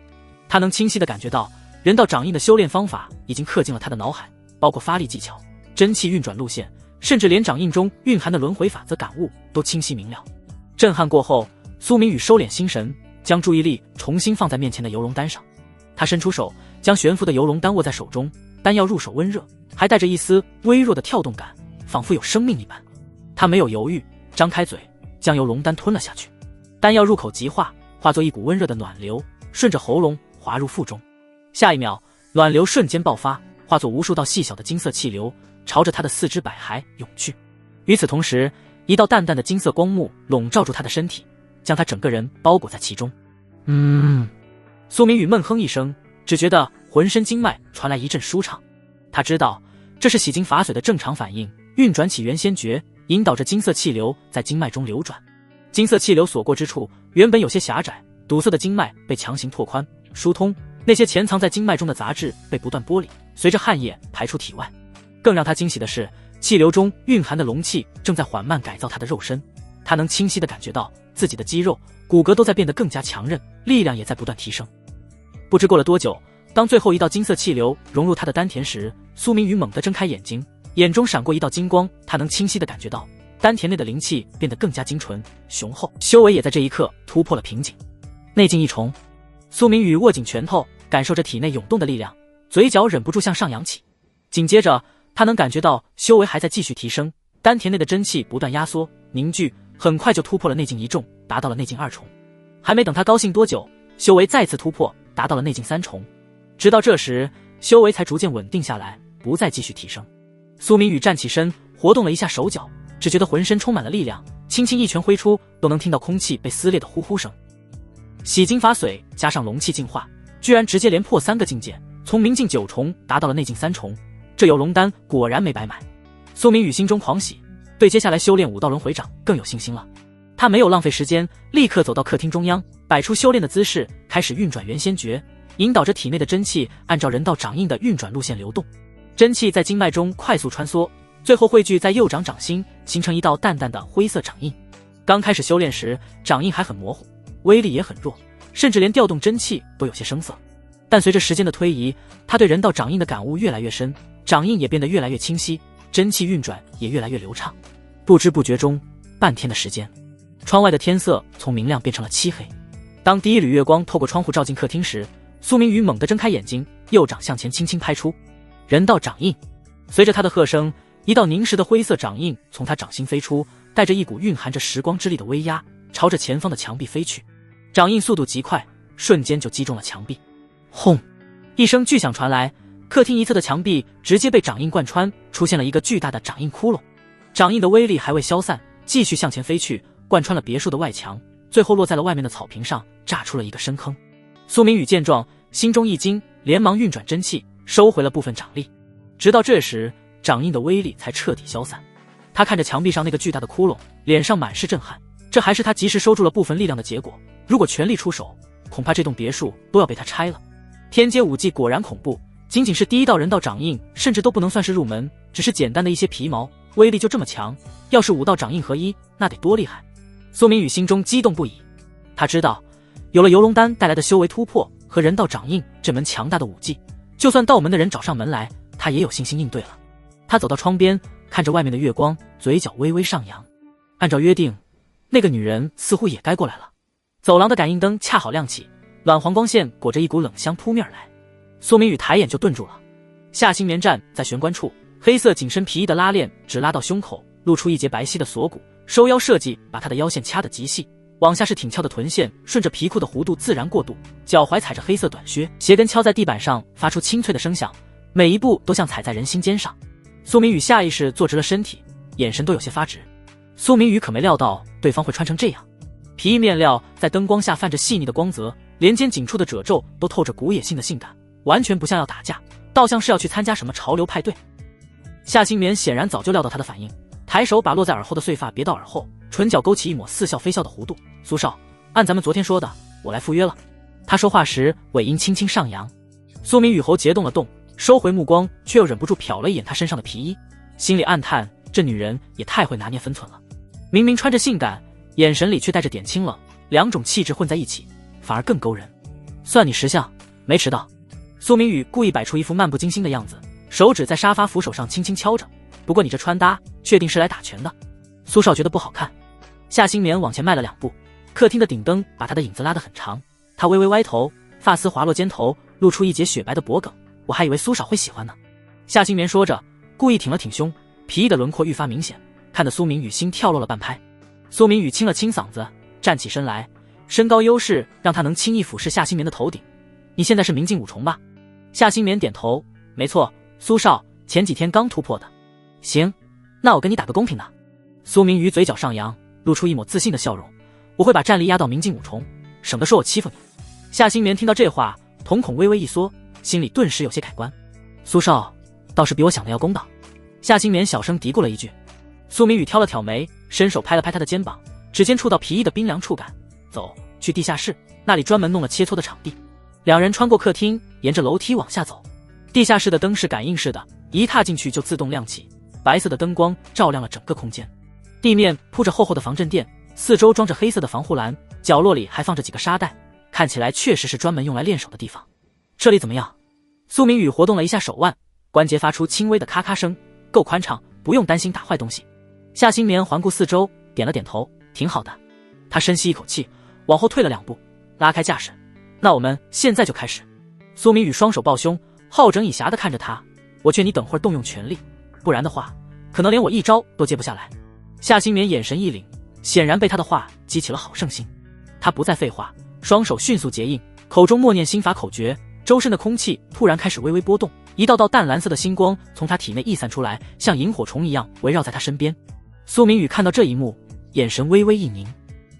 他能清晰地感觉到，人道掌印的修炼方法已经刻进了他的脑海，包括发力技巧、真气运转路线，甚至连掌印中蕴含的轮回法则感悟都清晰明了。震撼过后，苏明宇收敛心神，将注意力重新放在面前的游龙丹上。他伸出手，将悬浮的游龙丹握在手中，丹药入手温热，还带着一丝微弱的跳动感，仿佛有生命一般。他没有犹豫，张开嘴将游龙丹吞了下去。丹药入口即化，化作一股温热的暖流，顺着喉咙滑入腹中。下一秒，暖流瞬间爆发，化作无数道细小的金色气流，朝着他的四肢百骸涌去。与此同时，一道淡淡的金色光幕笼罩住他的身体，将他整个人包裹在其中。苏明宇闷哼一声，只觉得浑身经脉传来一阵舒畅。他知道这是洗精法髓的正常反应，运转起元仙诀，引导着金色气流在经脉中流转。金色气流所过之处，原本有些狭窄堵塞的经脉被强行拓宽疏通，那些潜藏在经脉中的杂质被不断剥离，随着汗液排出体外。更让他惊喜的是，气流中蕴含的龙气正在缓慢改造他的肉身。他能清晰地感觉到自己的肌肉、骨骼都在变得更加强韧，力量也在不断提升。不知过了多久，当最后一道金色气流融入他的丹田时，苏明宇猛地睁开眼睛，眼中闪过一道金光，他能清晰地感觉到丹田内的灵气变得更加精纯雄厚，修为也在这一刻突破了瓶颈。内劲一重，苏明宇握紧拳头，感受着体内涌动的力量，嘴角忍不住向上扬起。紧接着，他能感觉到修为还在继续提升，丹田内的真气不断压缩凝聚，很快就突破了内劲一重，达到了内劲2重。还没等他高兴多久，修为再次突破，达到了内劲3重。直到这时，修为才逐渐稳定下来，不再继续提升。苏明宇站起身，活动了一下手脚，只觉得浑身充满了力量，轻轻一拳挥出，都能听到空气被撕裂的呼呼声。洗精法髓加上龙气净化，居然直接连破3个境界，从明境9重达到了内境3重，这游龙丹果然没白买。苏明宇心中狂喜，对接下来修炼5道轮回掌更有信心了。他没有浪费时间，立刻走到客厅中央，摆出修炼的姿势，开始运转元仙诀，引导着体内的真气按照人道掌印的运转路线流动。真气在经脉中快速穿梭，最后汇聚在右掌掌心，形成一道淡淡的灰色掌印。刚开始修炼时，掌印还很模糊，威力也很弱，甚至连调动真气都有些生涩。但随着时间的推移，他对人道掌印的感悟越来越深，掌印也变得越来越清晰，真气运转也越来越流畅。不知不觉中，半天的时间，窗外的天色从明亮变成了漆黑。当第一缕月光透过窗户照进客厅时，苏明宇猛地睁开眼睛，右掌向前轻轻拍出，人道掌印。随着他的喝声，一道凝实的灰色掌印从他掌心飞出，带着一股蕴含着时光之力的威压，朝着前方的墙壁飞去。掌印速度极快，瞬间就击中了墙壁。轰！一声巨响传来，客厅一侧的墙壁直接被掌印贯穿，出现了一个巨大的掌印窟窿。掌印的威力还未消散，继续向前飞去，贯穿了别墅的外墙，最后落在了外面的草坪上，炸出了一个深坑。苏明宇见状，心中一惊，连忙运转真气，收回了部分掌力。直到这时，掌印的威力才彻底消散。他看着墙壁上那个巨大的窟窿，脸上满是震撼，这还是他及时收住了部分力量的结果。如果全力出手，恐怕这栋别墅都要被他拆了。天阶武技果然恐怖，仅仅是第一道人道掌印，甚至都不能算是入门，只是简单的一些皮毛，威力就这么强。要是5道掌印合一，那得多厉害！苏明宇心中激动不已，他知道有了游龙丹带来的修为突破和人道掌印这门强大的武技，就算道门的人找上门来，他也有信心应对了。他走到窗边，看着外面的月光，嘴角微微上扬。按照约定，那个女人似乎也该过来了。走廊的感应灯恰好亮起，暖黄光线裹着一股冷香扑面而来。苏明宇抬眼就顿住了。夏新棉站在玄关处，黑色紧身皮衣的拉链直拉到胸口，露出一截白皙的锁骨，收腰设计把他的腰线掐得极细，往下是挺翘的臀线，顺着皮裤的弧度自然过渡，脚踝踩着黑色短靴，鞋跟敲在地板上发出清脆的声响，每一步都像踩在人心尖上。苏明宇下意识坐直了身体，眼神都有些发直。苏明宇可没料到对方会穿成这样，皮衣面料在灯光下泛着细腻的光泽，连肩紧处的褶皱都透着古野性的性感，完全不像要打架，倒像是要去参加什么潮流派对。夏新棉显然早就料到他的反应，抬手把落在耳后的碎发别到耳后，唇角勾起一抹似笑非笑的弧度。苏少，按咱们昨天说的，我来赴约了。他说话时尾音轻轻上扬。苏明宇喉结动了动，收回目光，却又忍不住瞟了一眼他身上的皮衣，心里暗叹这女人也太会拿捏分寸了，明明穿着性感，眼神里却带着点清冷，两种气质混在一起，反而更勾人。算你识相，没迟到。苏明宇故意摆出一副漫不经心的样子，手指在沙发扶手上轻轻敲着。不过你这穿搭，确定是来打拳的？苏少觉得不好看。夏新棉往前迈了2步，客厅的顶灯把他的影子拉得很长，他微微歪头，发丝滑落肩头，露出一截雪白的脖颈。我还以为苏少会喜欢呢。夏新棉说着，故意挺了挺胸，皮衣的轮廓愈发明显，看得苏明宇心跳落了半拍。苏明宇清了清嗓子，站起身来，身高优势让他能轻易俯视夏新棉的头顶。你现在是明镜5重吧？夏新棉点头，没错，苏少前几天刚突破的。行，那我跟你打个公平的。苏明宇嘴角上扬，露出一抹自信的笑容，我会把战力压到明镜5重，省得说我欺负你。夏新棉听到这话，瞳孔微微一缩，心里顿时有些改观。苏少倒是比我想的要公道。夏新棉小声嘀咕了一句。苏明宇挑了挑眉，伸手拍了拍他的肩膀，指尖触到皮衣的冰凉触感。走，去地下室，那里专门弄了切磋的场地。两人穿过客厅，沿着楼梯往下走。地下室的灯是感应式的，一踏进去就自动亮起，白色的灯光照亮了整个空间。地面铺着厚厚的防震垫，四周装着黑色的防护栏，角落里还放着几个沙袋，看起来确实是专门用来练手的地方。这里怎么样？苏明宇活动了一下手腕，关节发出轻微的咔咔声，够宽敞，不用担心打坏东西。夏新棉环顾四周，点了点头，挺好的。他深吸一口气，往后退了2步，拉开架势。那我们现在就开始。苏明宇双手抱胸，好整以暇地看着他，我劝你等会儿动用全力，不然的话，可能连我一招都接不下来。夏新棉眼神一凛，显然被他的话激起了好胜心。他不再废话，双手迅速结印，口中默念心法口诀，周身的空气突然开始微微波动，一道道淡蓝色的星光从他体内溢散出来，像萤火虫一样围绕在他身边。苏明宇看到这一幕，眼神微微一凝。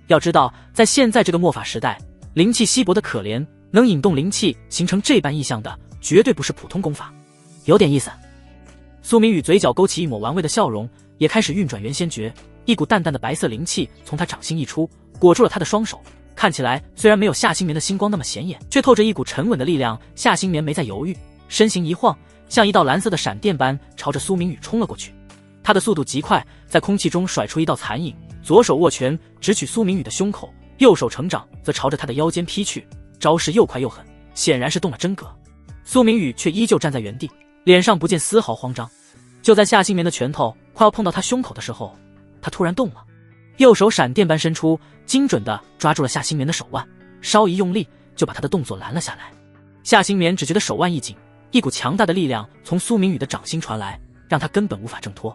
要知道，在现在这个末法时代，灵气稀薄的可怜，能引动灵气形成这般异象的，绝对不是普通功法，有点意思。苏明宇嘴角勾起一抹玩味的笑容，也开始运转元仙诀，一股淡淡的白色灵气从他掌心溢出，裹住了他的双手。看起来虽然没有夏新棉的星光那么显眼，却透着一股沉稳的力量。夏新棉没再犹豫，身形一晃，像一道蓝色的闪电般朝着苏明宇冲了过去。他的速度极快，在空气中甩出一道残影，左手握拳直取苏明宇的胸口，右手成掌则朝着他的腰间劈去，招式又快又狠，显然是动了真格。苏明宇却依旧站在原地，脸上不见丝毫慌张。就在夏新棉的拳头快要碰到他胸口的时候，他突然动了，右手闪电般伸出，精准地抓住了夏新棉的手腕，稍一用力就把他的动作拦了下来。夏新棉只觉得手腕一紧，一股强大的力量从苏明宇的掌心传来，让他根本无法挣脱。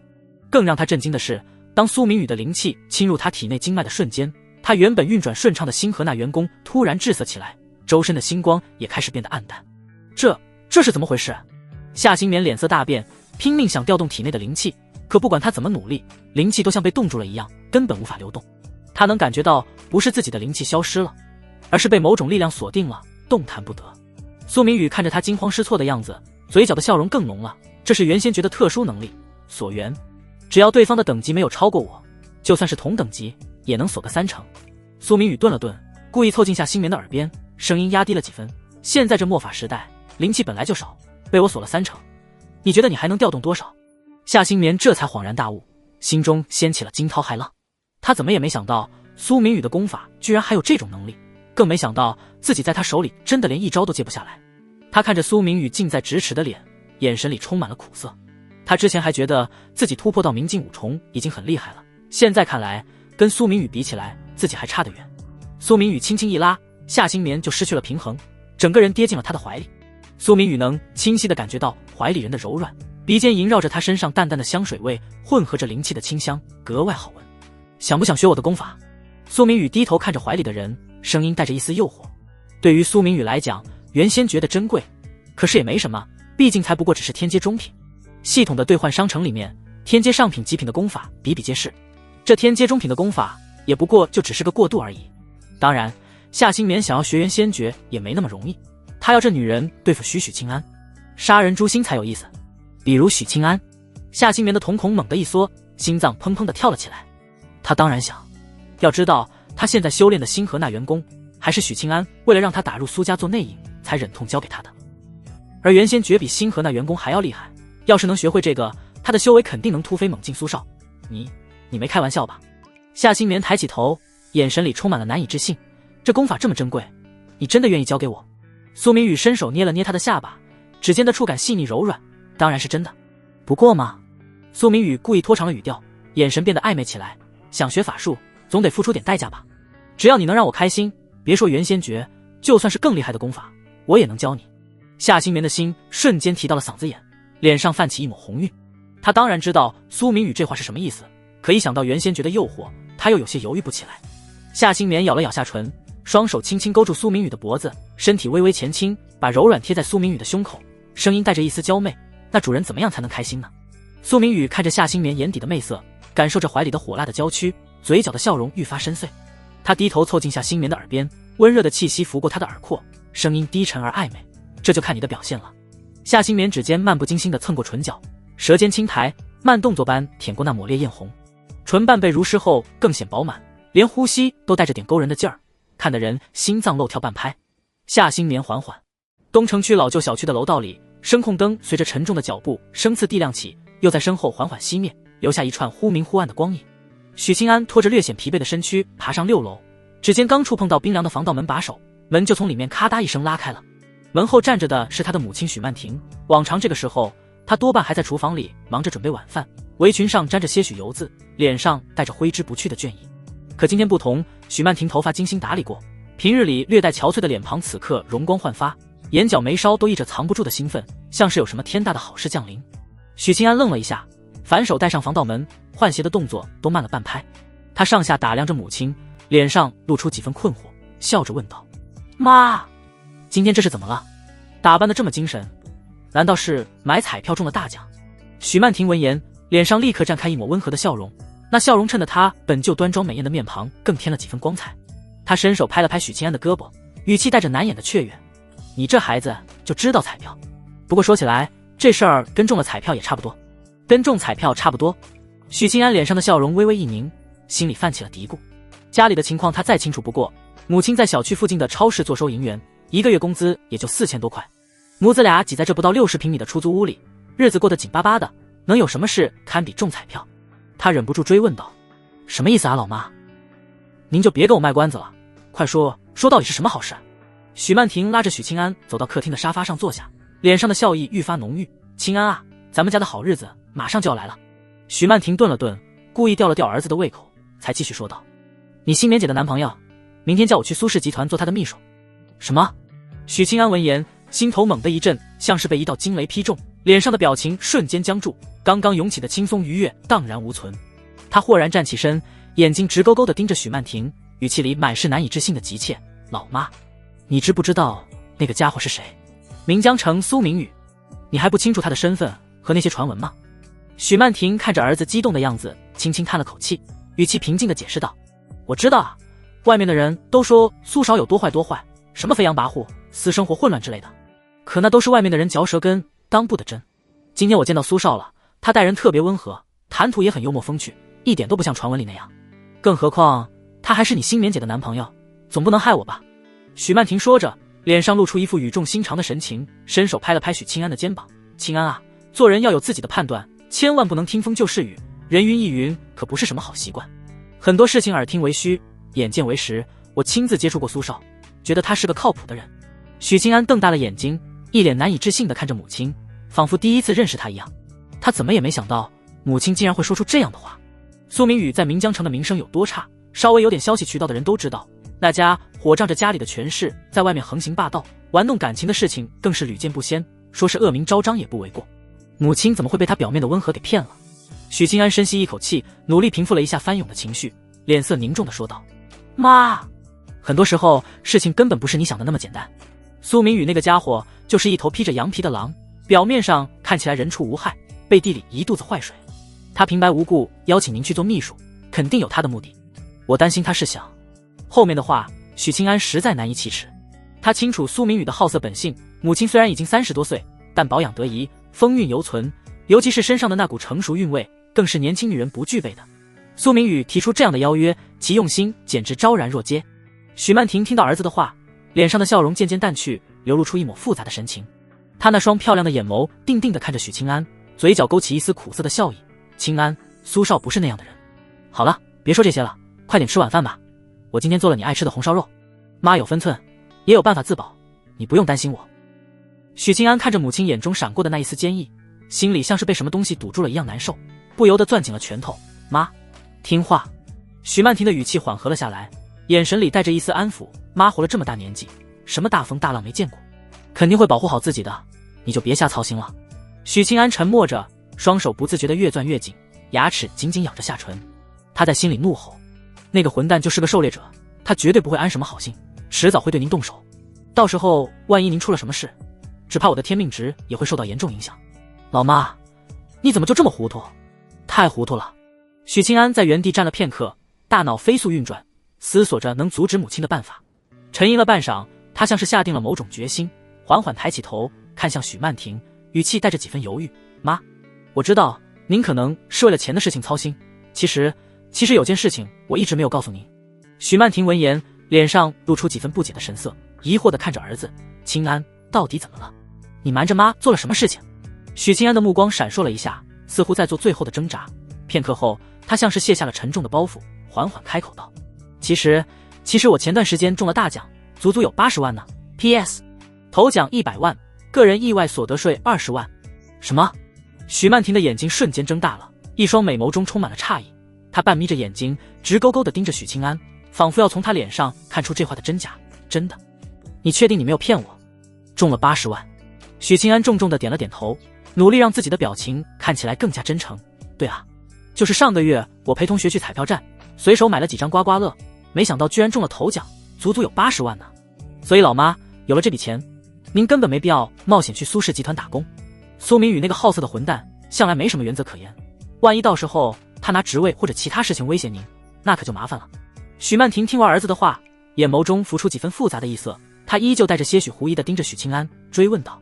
更让他震惊的是，当苏明宇的灵气侵入他体内经脉的瞬间，他原本运转顺畅的星河那元功突然滞涩起来，周身的星光也开始变得暗淡。这是怎么回事？夏新棉脸色大变，拼命想调动体内的灵气，可不管他怎么努力，灵气都像被冻住了一样，根本无法流动。他能感觉到，不是自己的灵气消失了，而是被某种力量锁定了，动弹不得。苏明宇看着他惊慌失措的样子，嘴角的笑容更浓了。这是元仙诀的特殊能力，锁元。只要对方的等级没有超过我，就算是同等级也能锁个3成。苏明宇顿了顿，故意凑近夏新棉的耳边，声音压低了几分。现在这末法时代，灵气本来就少，被我锁了3成，你觉得你还能调动多少？夏新棉这才恍然大悟，心中掀起了惊涛骇浪。他怎么也没想到苏明宇的功法居然还有这种能力，更没想到自己在他手里真的连一招都接不下来。他看着苏明宇近在咫尺的脸，眼神里充满了苦涩。他之前还觉得自己突破到明镜五重已经很厉害了，现在看来跟苏明宇比起来，自己还差得远。苏明宇轻轻一拉，夏新棉就失去了平衡，整个人跌进了他的怀里。苏明宇能清晰地感觉到怀里人的柔软，鼻尖萦绕着他身上淡淡的香水味，混合着灵气的清香，格外好闻。想不想学我的功法？苏明宇低头看着怀里的人，声音带着一丝诱惑。对于苏明宇来讲，元仙诀的珍贵，可是也没什么，毕竟才不过只是天阶中品。系统的兑换商城里面，天阶上品极品的功法比比皆是，这天阶中品的功法也不过就只是个过渡而已。当然，夏新棉想要学元仙诀也没那么容易，他要这女人对付许清安，杀人诛心才有意思。比如许清安，夏新棉的瞳孔猛地一缩，心脏砰砰地跳了起来。他当然想，要知道他现在修炼的星河那元功，还是许清安为了让他打入苏家做内应才忍痛交给他的。而元仙诀比星河那元功还要厉害，要是能学会这个，他的修为肯定能突飞猛进苏少。你没开玩笑吧？夏新棉抬起头，眼神里充满了难以置信。这功法这么珍贵，你真的愿意交给我？苏明宇伸手捏了捏他的下巴，指尖的触感细腻柔软，当然是真的。不过嘛，苏明宇故意拖长了语调，眼神变得暧昧起来。想学法术，总得付出点代价吧？只要你能让我开心，别说元仙诀，就算是更厉害的功法，我也能教你。夏新棉的心瞬间提到了嗓子眼，脸上泛起一抹红晕。他当然知道苏明宇这话是什么意思，可一想到元仙诀的诱惑，他又有些犹豫不起来。夏新棉咬了咬下唇，双手轻轻勾住苏明宇的脖子，身体微微前倾，把柔软贴在苏明宇的胸口，声音带着一丝娇媚：那主人怎么样才能开心呢？苏明宇看着夏新棉眼底的媚色，感受着怀里的火辣的娇躯，嘴角的笑容愈发深邃。他低头凑近夏新棉的耳边，温热的气息拂过他的耳廓，声音低沉而暧昧：这就看你的表现了。夏新棉指尖漫不经心地蹭过唇角，舌尖轻抬，慢动作般舔过那抹烈艳红，唇瓣被濡湿后更显饱满，连呼吸都带着点勾人的劲儿，看得人心脏漏跳半拍。夏新棉缓缓，东城区老旧小区的楼道里，声控灯随着沉重的脚步声次地亮起，又在身后缓缓熄灭，留下一串忽明忽暗的光影。许清安拖着略显疲惫的身躯爬上6楼，指尖刚触碰到冰凉的防盗门把手，门就从里面咔嗒一声拉开了。门后站着的是他的母亲许曼婷，往常这个时候，她多半还在厨房里忙着准备晚饭，围裙上沾着些许油渍，脸上带着挥之不去的倦意。可今天不同，许曼婷头发精心打理过，平日里略带憔悴的脸庞此刻容光焕发，眼角眉梢都溢着藏不住的兴奋，像是有什么天大的好事降临。许清安愣了一下，反手带上防盗门，换鞋的动作都慢了半拍。他上下打量着母亲，脸上露出几分困惑，笑着问道：妈，今天这是怎么了？打扮得这么精神，难道是买彩票中了大奖？许曼婷闻言，脸上立刻绽开一抹温和的笑容，那笑容衬得她本就端庄美艳的面庞更添了几分光彩。她伸手拍了拍许清安的胳膊，语气带着难掩的雀跃：你这孩子就知道彩票，不过说起来，这事儿跟中了彩票也差不多。跟中彩票差不多。许清安脸上的笑容微微一凝，心里泛起了嘀咕。家里的情况他再清楚不过，母亲在小区附近的超市做收银员，1个月工资也就4000多块，母子俩挤在这不到60平米的出租屋里，日子过得紧巴巴的，能有什么事堪比中彩票？他忍不住追问道：什么意思啊，老妈？您就别跟我卖关子了，快说说到底是什么好事？许曼婷拉着许清安走到客厅的沙发上坐下，脸上的笑意愈发浓郁。清安啊，咱们家的好日子马上就要来了。许曼婷顿了顿，故意吊了吊儿子的胃口，才继续说道：你新棉姐的男朋友明天叫我去苏氏集团做他的秘书。什么？许清安闻言，心头猛地一震，像是被一道惊雷劈中，脸上的表情瞬间僵住，刚刚涌起的轻松愉悦荡然无存。他豁然站起身，眼睛直勾勾地盯着许曼婷，语气里满是难以置信的急切：老妈，你知不知道那个家伙是谁？明江城苏明宇，你还不清楚他的身份和那些传闻吗？许曼婷看着儿子激动的样子，轻轻叹了口气，语气平静地解释道：我知道啊，外面的人都说苏少有多坏多坏，什么飞扬跋扈、私生活混乱之类的，可那都是外面的人嚼舌根当布的针。今天我见到苏少了，他待人特别温和，谈吐也很幽默风趣，一点都不像传闻里那样。更何况他还是你新棉姐的男朋友，总不能害我吧？许曼婷说着，脸上露出一副语重心长的神情，伸手拍了拍许清安的肩膀：清安啊，做人要有自己的判断，千万不能听风就是雨，人云亦云可不是什么好习惯。很多事情耳听为虚，眼见为实，我亲自接触过苏少，觉得他是个靠谱的人。许清安瞪大了眼睛，一脸难以置信地看着母亲，仿佛第一次认识他一样。他怎么也没想到母亲竟然会说出这样的话。苏明宇在明江城的名声有多差，稍微有点消息渠道的人都知道，那家火仗着家里的权势，在外面横行霸道，玩弄感情的事情更是屡见不鲜，说是恶名昭彰也不为过。母亲怎么会被他表面的温和给骗了？许清安深吸一口气，努力平复了一下翻涌的情绪，脸色凝重地说道：妈，很多时候事情根本不是你想的那么简单。苏明宇那个家伙就是一头披着羊皮的狼，表面上看起来人畜无害，背地里一肚子坏水。他平白无故邀请您去做秘书，肯定有他的目的。我担心他是想……后面的话许清安实在难以启齿。他清楚苏明宇的好色本性，母亲虽然已经30多岁，但保养得宜，风韵犹存，尤其是身上的那股成熟韵味，更是年轻女人不具备的。苏明宇提出这样的邀约，其用心简直昭然若揭。许曼婷听到儿子的话，脸上的笑容渐渐淡去，流露出一抹复杂的神情。她那双漂亮的眼眸定定地看着许清安，嘴角勾起一丝苦涩的笑意：清安，苏少不是那样的人。好了，别说这些了，快点吃晚饭吧。我今天做了你爱吃的红烧肉，妈有分寸，也有办法自保，你不用担心我。许清安看着母亲眼中闪过的那一丝坚毅，心里像是被什么东西堵住了一样难受，不由得攥紧了拳头。妈，听话。许曼婷的语气缓和了下来，眼神里带着一丝安抚。妈活了这么大年纪，什么大风大浪没见过，肯定会保护好自己的，你就别瞎操心了。许清安沉默着，双手不自觉地越攥越紧，牙齿紧紧咬着下唇。他在心里怒吼：那个混蛋就是个狩猎者，他绝对不会安什么好心，迟早会对您动手。到时候万一您出了什么事，只怕我的天命值也会受到严重影响。老妈，你怎么就这么糊涂？太糊涂了。许清安在原地站了片刻，大脑飞速运转，思索着能阻止母亲的办法。沉吟了半晌，他像是下定了某种决心，缓缓抬起头，看向许曼婷，语气带着几分犹豫：妈，我知道您可能是为了钱的事情操心，其实有件事情我一直没有告诉您。许曼婷闻言，脸上露出几分不解的神色，疑惑地看着儿子：清安，到底怎么了？你瞒着妈做了什么事情？许清安的目光闪烁了一下，似乎在做最后的挣扎。片刻后，他像是卸下了沉重的包袱，缓缓开口道：“其实我前段时间中了大奖，足足有80万呢。PS， 头奖100万，个人意外所得税20万。”什么？许曼婷的眼睛瞬间睁大了，一双美眸中充满了诧异。她半眯着眼睛，直勾勾地盯着许清安，仿佛要从他脸上看出这话的真假。真的？你确定你没有骗我？中了80万？许清安重重地点了点头，努力让自己的表情看起来更加真诚。对啊，就是上个月我陪同学去彩票站，随手买了几张刮刮乐，没想到居然中了头奖，足足有80万呢。所以老妈，有了这笔钱，您根本没必要冒险去苏氏集团打工。苏明宇那个好色的混蛋，向来没什么原则可言，万一到时候他拿职位或者其他事情威胁您，那可就麻烦了。许曼婷听完儿子的话，眼眸中浮出几分复杂的异色，她依旧带着些许狐疑地盯着许清安，追问道：“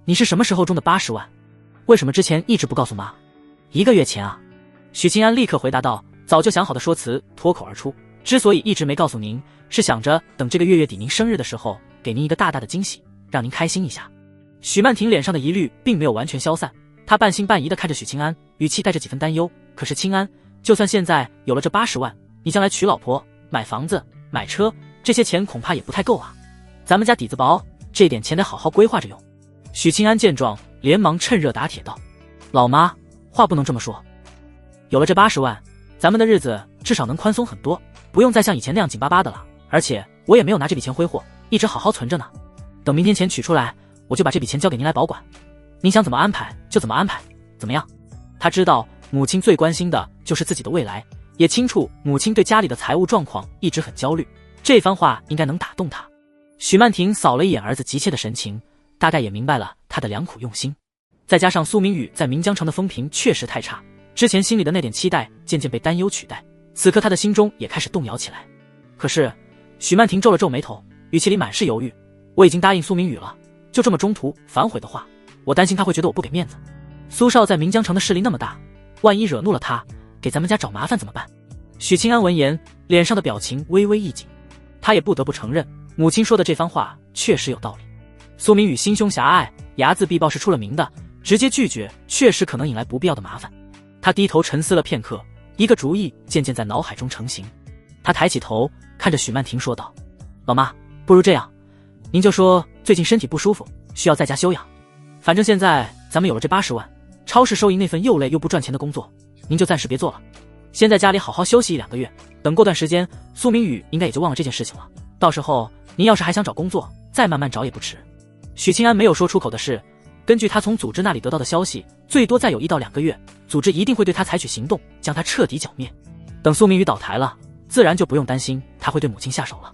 你是什么时候中的80万？为什么之前一直不告诉妈？1个月前啊。”许清安立刻回答道，早就想好的说辞脱口而出，之所以一直没告诉您，是想着等这个月底您生日的时候，给您一个大大的惊喜，让您开心一下。许曼婷脸上的疑虑并没有完全消散，她半信半疑地看着许清安，语气带着几分担忧。可是清安，就算现在有了这80万，你将来娶老婆、买房子、买车，这些钱恐怕也不太够啊。咱们家底子薄，这点钱得好好规划着用。许清安见状，连忙趁热打铁道：“老妈，话不能这么说。有了这80万，咱们的日子至少能宽松很多，不用再像以前那样紧巴巴的了。而且我也没有拿这笔钱挥霍，一直好好存着呢。等明天钱取出来，我就把这笔钱交给您来保管，您想怎么安排就怎么安排，怎么样？”他知道母亲最关心的就是自己的未来，也清楚母亲对家里的财务状况一直很焦虑，这番话应该能打动他。许曼婷扫了一眼儿子急切的神情，大概也明白了他的良苦用心。再加上苏明宇在岷江城的风评确实太差，之前心里的那点期待渐渐被担忧取代，此刻他的心中也开始动摇起来。可是许曼婷皱了皱眉头，语气里满是犹豫：“我已经答应苏明宇了，就这么中途反悔的话，我担心他会觉得我不给面子。苏少在岷江城的势力那么大，万一惹怒了他，给咱们家找麻烦怎么办？”许清安闻言，脸上的表情微微一紧，他也不得不承认，母亲说的这番话确实有道理。苏明宇心胸狭隘，睚眦必报是出了名的，直接拒绝确实可能引来不必要的麻烦。他低头沉思了片刻，一个主意渐渐在脑海中成型。他抬起头看着许曼婷说道：“老妈，不如这样，您就说最近身体不舒服，需要在家休养。反正现在咱们有了这80万，超市收银那份又累又不赚钱的工作，您就暂时别做了，先在家里好好休息1-2个月。等过段时间，苏明宇应该也就忘了这件事情了。到时候您要是还想找工作，再慢慢找也不迟。”许清安没有说出口的是，根据他从组织那里得到的消息，最多再有1到2个月，组织一定会对他采取行动，将他彻底剿灭。等苏明宇倒台了，自然就不用担心他会对母亲下手了。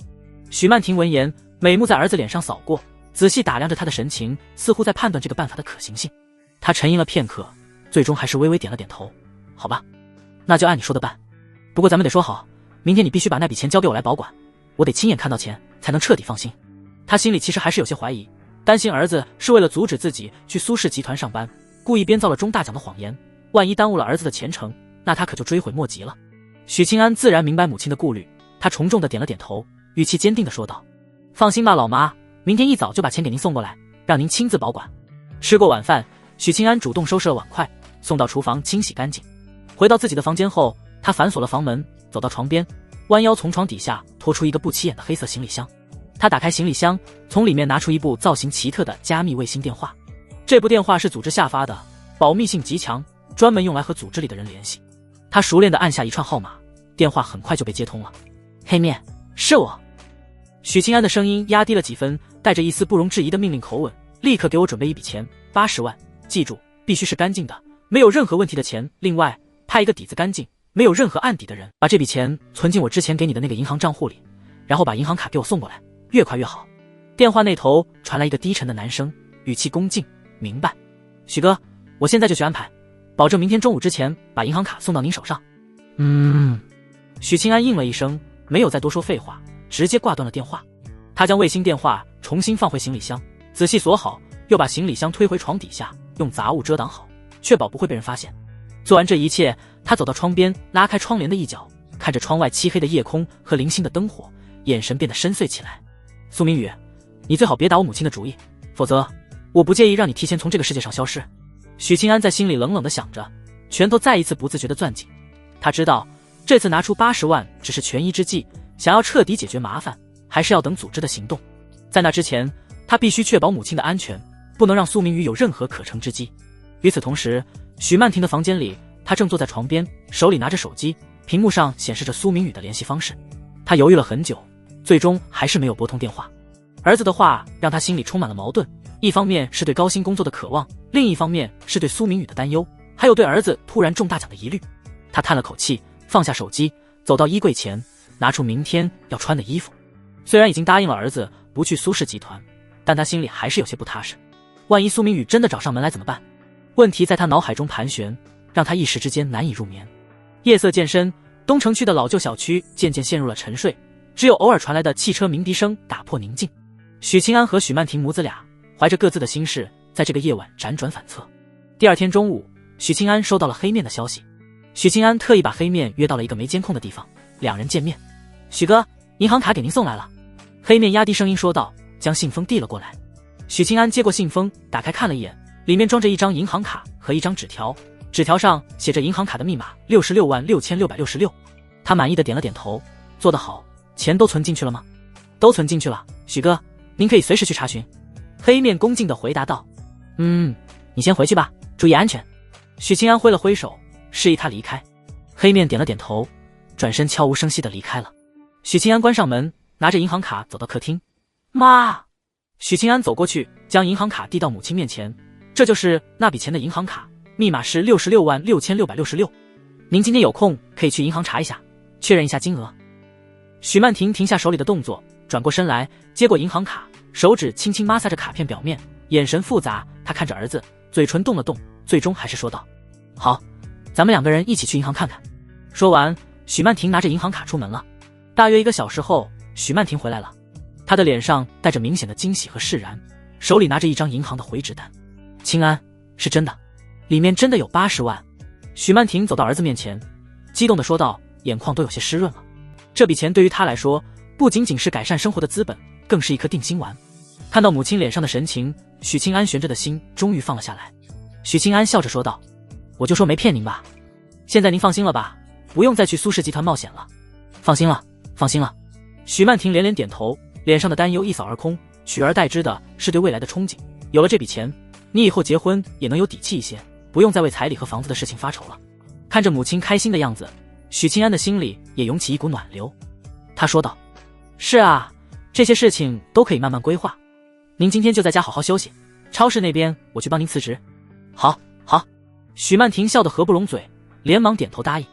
许曼婷闻言，美目在儿子脸上扫过，仔细打量着他的神情，似乎在判断这个办法的可行性。他沉吟了片刻，最终还是微微点了点头：“好吧，那就按你说的办。不过咱们得说好，明天你必须把那笔钱交给我来保管，我得亲眼看到钱，才能彻底放心。”他心里其实还是有些怀疑，担心儿子是为了阻止自己去苏氏集团上班，故意编造了中大奖的谎言，万一耽误了儿子的前程，那他可就追悔莫及了。许清安自然明白母亲的顾虑，他重重地点了点头，语气坚定地说道：“放心吧，老妈，明天一早就把钱给您送过来，让您亲自保管。”吃过晚饭，许清安主动收拾了碗筷，送到厨房清洗干净。回到自己的房间后，他反锁了房门，走到床边，弯腰从床底下拖出一个不起眼的黑色行李箱。他打开行李箱，从里面拿出一部造型奇特的加密卫星电话。这部电话是组织下发的，保密性极强，专门用来和组织里的人联系。他熟练地按下一串号码，电话很快就被接通了。“黑面，是我。”许清安的声音压低了几分，带着一丝不容置疑的命令口吻：“立刻给我准备一笔钱，80万，记住，必须是干净的，没有任何问题的钱。另外，派一个底子干净、没有任何案底的人，把这笔钱存进我之前给你的那个银行账户里，然后把银行卡给我送过来，越快越好。”电话那头传来一个低沉的男声，语气恭敬：“明白，许哥，我现在就去安排，保证明天中午之前把银行卡送到您手上。”许清安应了一声，没有再多说废话，直接挂断了电话。他将卫星电话重新放回行李箱，仔细锁好，又把行李箱推回床底下，用杂物遮挡好，确保不会被人发现。做完这一切，他走到窗边，拉开窗帘的一角，看着窗外漆黑的夜空和零星的灯火，眼神变得深邃起来。“苏明宇，你最好别打我母亲的主意，否则我不介意让你提前从这个世界上消失。”许清安在心里冷冷地想着，拳头再一次不自觉地攥紧。他知道这次拿出80万只是权宜之计，想要彻底解决麻烦，还是要等组织的行动。在那之前，他必须确保母亲的安全，不能让苏明宇有任何可乘之机。与此同时，许曼婷的房间里，她正坐在床边，手里拿着手机，屏幕上显示着苏明宇的联系方式。他犹豫了很久，最终还是没有拨通电话。儿子的话让他心里充满了矛盾，一方面是对高薪工作的渴望，另一方面是对苏明宇的担忧，还有对儿子突然中大奖的疑虑。他叹了口气，放下手机，走到衣柜前，拿出明天要穿的衣服。虽然已经答应了儿子不去苏氏集团，但他心里还是有些不踏实。万一苏明宇真的找上门来怎么办？问题在他脑海中盘旋，让他一时之间难以入眠。夜色渐深，东城区的老旧小区渐渐陷入了沉睡，只有偶尔传来的汽车鸣笛声打破宁静。许清安和许曼婷母子俩怀着各自的心事，在这个夜晚辗转反侧。第二天中午，许清安收到了黑面的消息。许清安特意把黑面约到了一个没监控的地方，两人见面。许哥，银行卡给您送来了。黑面压低声音说道，将信封递了过来。许清安接过信封，打开看了一眼，里面装着一张银行卡和一张纸条，纸条上写着银行卡的密码666666。他满意的点了点头，做得好。钱都存进去了吗？都存进去了，许哥，您可以随时去查询。黑面恭敬地回答道。你先回去吧，注意安全。许清安挥了挥手，示意他离开。黑面点了点头，转身悄无声息地离开了。许清安关上门，拿着银行卡走到客厅。妈！许清安走过去，将银行卡递到母亲面前。这就是那笔钱的银行卡，密码是666666。您今天有空可以去银行查一下，确认一下金额。许曼婷停下手里的动作，转过身来，接过银行卡，手指轻轻摩挲着卡片表面，眼神复杂。她看着儿子，嘴唇动了动，最终还是说道：好，咱们两个人一起去银行看看。说完，许曼婷拿着银行卡出门了。大约1个小时后，许曼婷回来了，她的脸上带着明显的惊喜和释然，手里拿着一张银行的回执单。清安，是真的，里面真的有80万。许曼婷走到儿子面前，激动地说道，眼眶都有些湿润了。这笔钱对于她来说，不仅仅是改善生活的资本，更是一颗定心丸。看到母亲脸上的神情，许清安悬着的心终于放了下来。许清安笑着说道，我就说没骗您吧，现在您放心了吧，不用再去苏氏集团冒险了。放心了，放心了。许曼婷连连点头，脸上的担忧一扫而空，取而代之的是对未来的憧憬。有了这笔钱，你以后结婚也能有底气一些，不用再为彩礼和房子的事情发愁了。看着母亲开心的样子，许清安的心里也涌起一股暖流。他说道，是啊，这些事情都可以慢慢规划。您今天就在家好好休息，超市那边我去帮您辞职。好，好。许曼婷笑得合不拢嘴，连忙点头答应。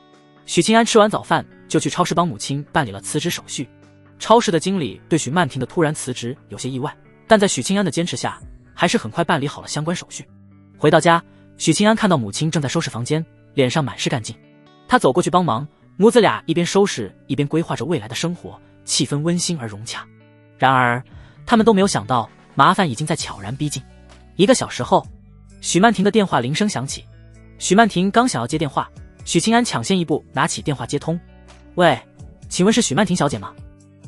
许清安吃完早饭就去超市帮母亲办理了辞职手续。超市的经理对许曼婷的突然辞职有些意外，但在许清安的坚持下，还是很快办理好了相关手续。回到家，许清安看到母亲正在收拾房间，脸上满是干劲。他走过去帮忙，母子俩一边收拾一边规划着未来的生活，气氛温馨而融洽。然而他们都没有想到，麻烦已经在悄然逼近。1个小时后，许曼婷的电话铃声响起。许曼婷刚想要接电话，许清安抢先一步拿起电话接通。喂，请问是许曼婷小姐吗？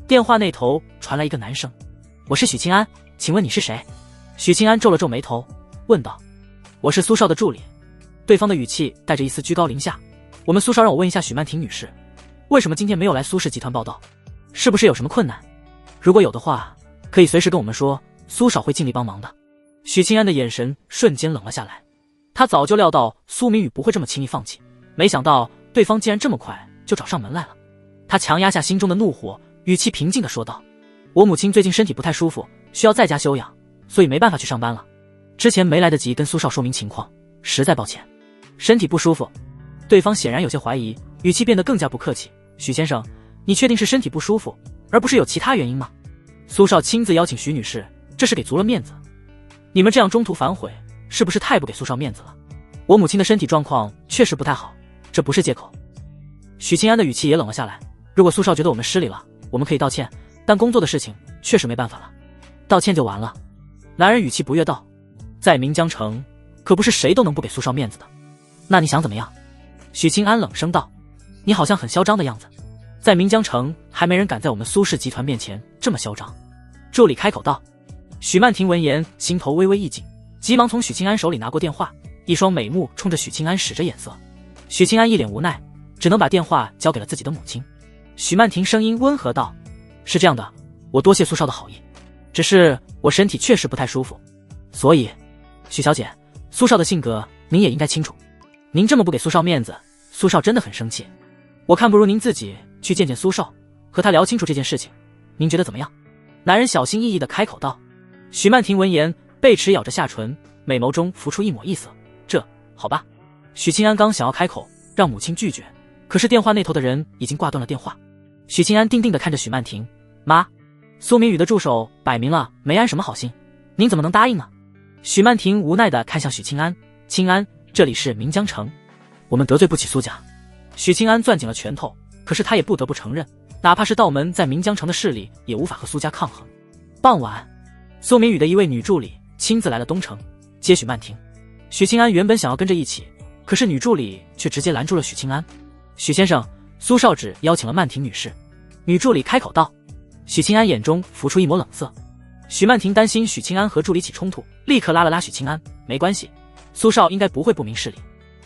电话那头传来一个男声。我是许清安，请问你是谁？许清安皱了皱眉头，问道。我是苏少的助理。对方的语气带着一丝居高临下。我们苏少让我问一下许曼婷女士，为什么今天没有来苏氏集团报道？是不是有什么困难？如果有的话，可以随时跟我们说，苏少会尽力帮忙的。许清安的眼神瞬间冷了下来。他早就料到苏明宇不会这么轻易放弃，没想到对方竟然这么快就找上门来了。他强压下心中的怒火，语气平静地说道，我母亲最近身体不太舒服，需要在家休养，所以没办法去上班了。之前没来得及跟苏少说明情况，实在抱歉。身体不舒服。对方显然有些怀疑，语气变得更加不客气。许先生，你确定是身体不舒服，而不是有其他原因吗？苏少亲自邀请许女士，这是给足了面子。你们这样中途反悔，是不是太不给苏少面子了？我母亲的身体状况确实不太好，这不是借口。许清安的语气也冷了下来。如果苏少觉得我们失礼了，我们可以道歉，但工作的事情确实没办法了。道歉就完了。男人语气不悦道，在明江城，可不是谁都能不给苏少面子的。那你想怎么样？许清安冷声道，你好像很嚣张的样子。在明江城，还没人敢在我们苏氏集团面前这么嚣张。助理开口道。许曼婷闻言，心头微微一紧，急忙从许清安手里拿过电话，一双美目冲着许清安使着眼色。许清安一脸无奈，只只能把电话交给了自己的母亲。许曼婷声音温和道：“是这样的，我多谢苏少的好意，只是我身体确实不太舒服，所以，许小姐，苏少的性格您也应该清楚，您这么不给苏少面子，苏少真的很生气。我看不如您自己去见见苏少，和他聊清楚这件事情，您觉得怎么样？”男人小心翼翼地开口道。许曼婷闻言，贝齿咬着下唇，美眸中浮出一抹异色。这好吧。许清安刚想要开口让母亲拒绝，可是电话那头的人已经挂断了电话。许清安定定地看着许曼婷：“妈，苏明宇的助手摆明了没安什么好心，您怎么能答应呢？”许曼婷无奈地看向许清安：“清安，这里是岷江城，我们得罪不起苏家。”许清安攥紧了拳头，可是他也不得不承认，哪怕是道门在岷江城的势力，也无法和苏家抗衡。傍晚，苏明宇的一位女助理亲自来了东城接许曼婷。许清安原本想要跟着一起，可是女助理却直接拦住了许清安：“许先生，苏少旨邀请了曼婷女士。”女助理开口道。许清安眼中浮出一抹冷色。许曼婷担心许清安和助理起冲突，立刻拉了拉许清安：“没关系，苏少应该不会不明事理。”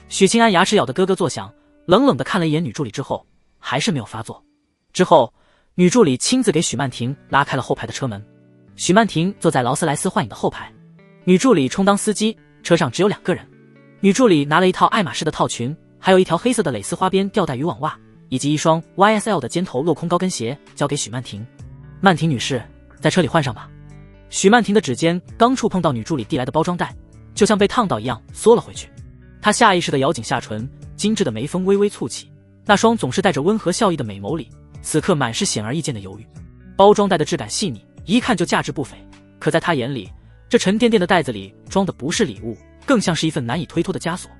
许清安牙齿咬得咯咯作响，冷冷地看了一眼女助理之后，还是没有发作。之后，女助理亲自给许曼婷拉开了后排的车门。许曼婷坐在劳斯莱斯幻影的后排，女助理充当司机，车上只有2个人。女助理拿了一套爱马仕的套裙，还有一条黑色的蕾丝花边吊带渔网袜，以及一双 YSL 的尖头镂空高跟鞋，交给许曼婷：“曼婷女士，在车里换上吧。”许曼婷的指尖刚触碰到女助理递来的包装袋，就像被烫到一样缩了回去。她下意识地咬紧下唇，精致的眉峰微微蹙起，那双总是带着温和笑意的美眸里，此刻满是显而易见的犹豫。包装袋的质感细腻，一看就价值不菲，可在她眼里，这沉甸甸的袋子里装的不是礼物，更像是一份难以推脱的枷锁。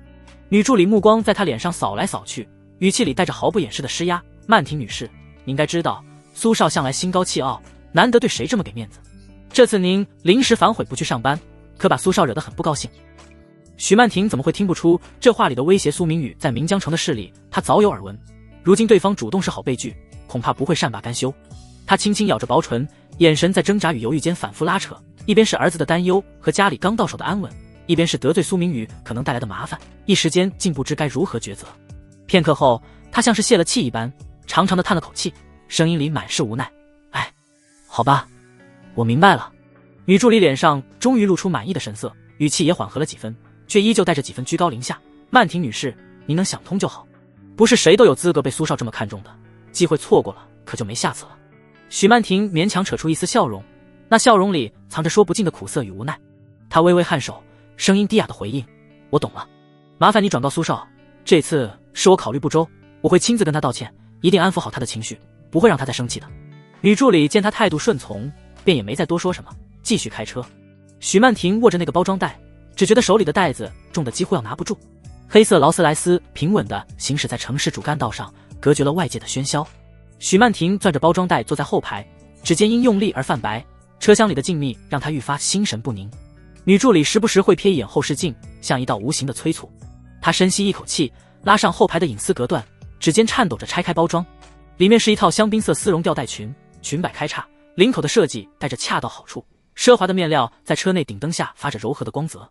女助理目光在她脸上扫来扫去，语气里带着毫不掩饰的施压：“曼婷女士，您该知道，苏少向来心高气傲，难得对谁这么给面子。这次您临时反悔不去上班，可把苏少惹得很不高兴。”许曼婷怎么会听不出这话里的威胁？苏明宇在岷江城的势力，她早有耳闻。如今对方主动示好被拒，恐怕不会善罢甘休。她轻轻咬着薄唇，眼神在挣扎与犹豫间反复拉扯，一边是儿子的担忧和家里刚到手的安稳，一边是得罪苏明宇可能带来的麻烦，一时间竟不知该如何抉择。片刻后，她像是泄了气一般，长长的叹了口气，声音里满是无奈：“哎，好吧，我明白了。”女助理脸上终于露出满意的神色，语气也缓和了几分，却依旧带着几分居高临下：“曼婷女士，您能想通就好，不是谁都有资格被苏少这么看重的，机会错过了，可就没下次了。”许曼婷勉强扯出一丝笑容，那笑容里藏着说不尽的苦涩与无奈。她微微颔首，声音低哑的回应：“我懂了，麻烦你转告苏少，这次是我考虑不周，我会亲自跟他道歉，一定安抚好他的情绪，不会让他再生气的。”女助理见他态度顺从，便也没再多说什么，继续开车。许曼婷握着那个包装袋，只觉得手里的袋子重得几乎要拿不住。黑色劳斯莱斯平稳地行驶在城市主干道上，隔绝了外界的喧嚣。许曼婷攥着包装袋坐在后排，指尖因用力而泛白，车厢里的静谧让她愈发心神不宁。女助理时不时会瞥一眼后视镜，像一道无形的催促。她深吸一口气，拉上后排的隐私隔断，指尖颤抖着拆开包装，里面是一套香槟色丝绒吊带裙，裙摆开叉，领口的设计带着恰到好处，奢华的面料在车内顶灯下发着柔和的光泽。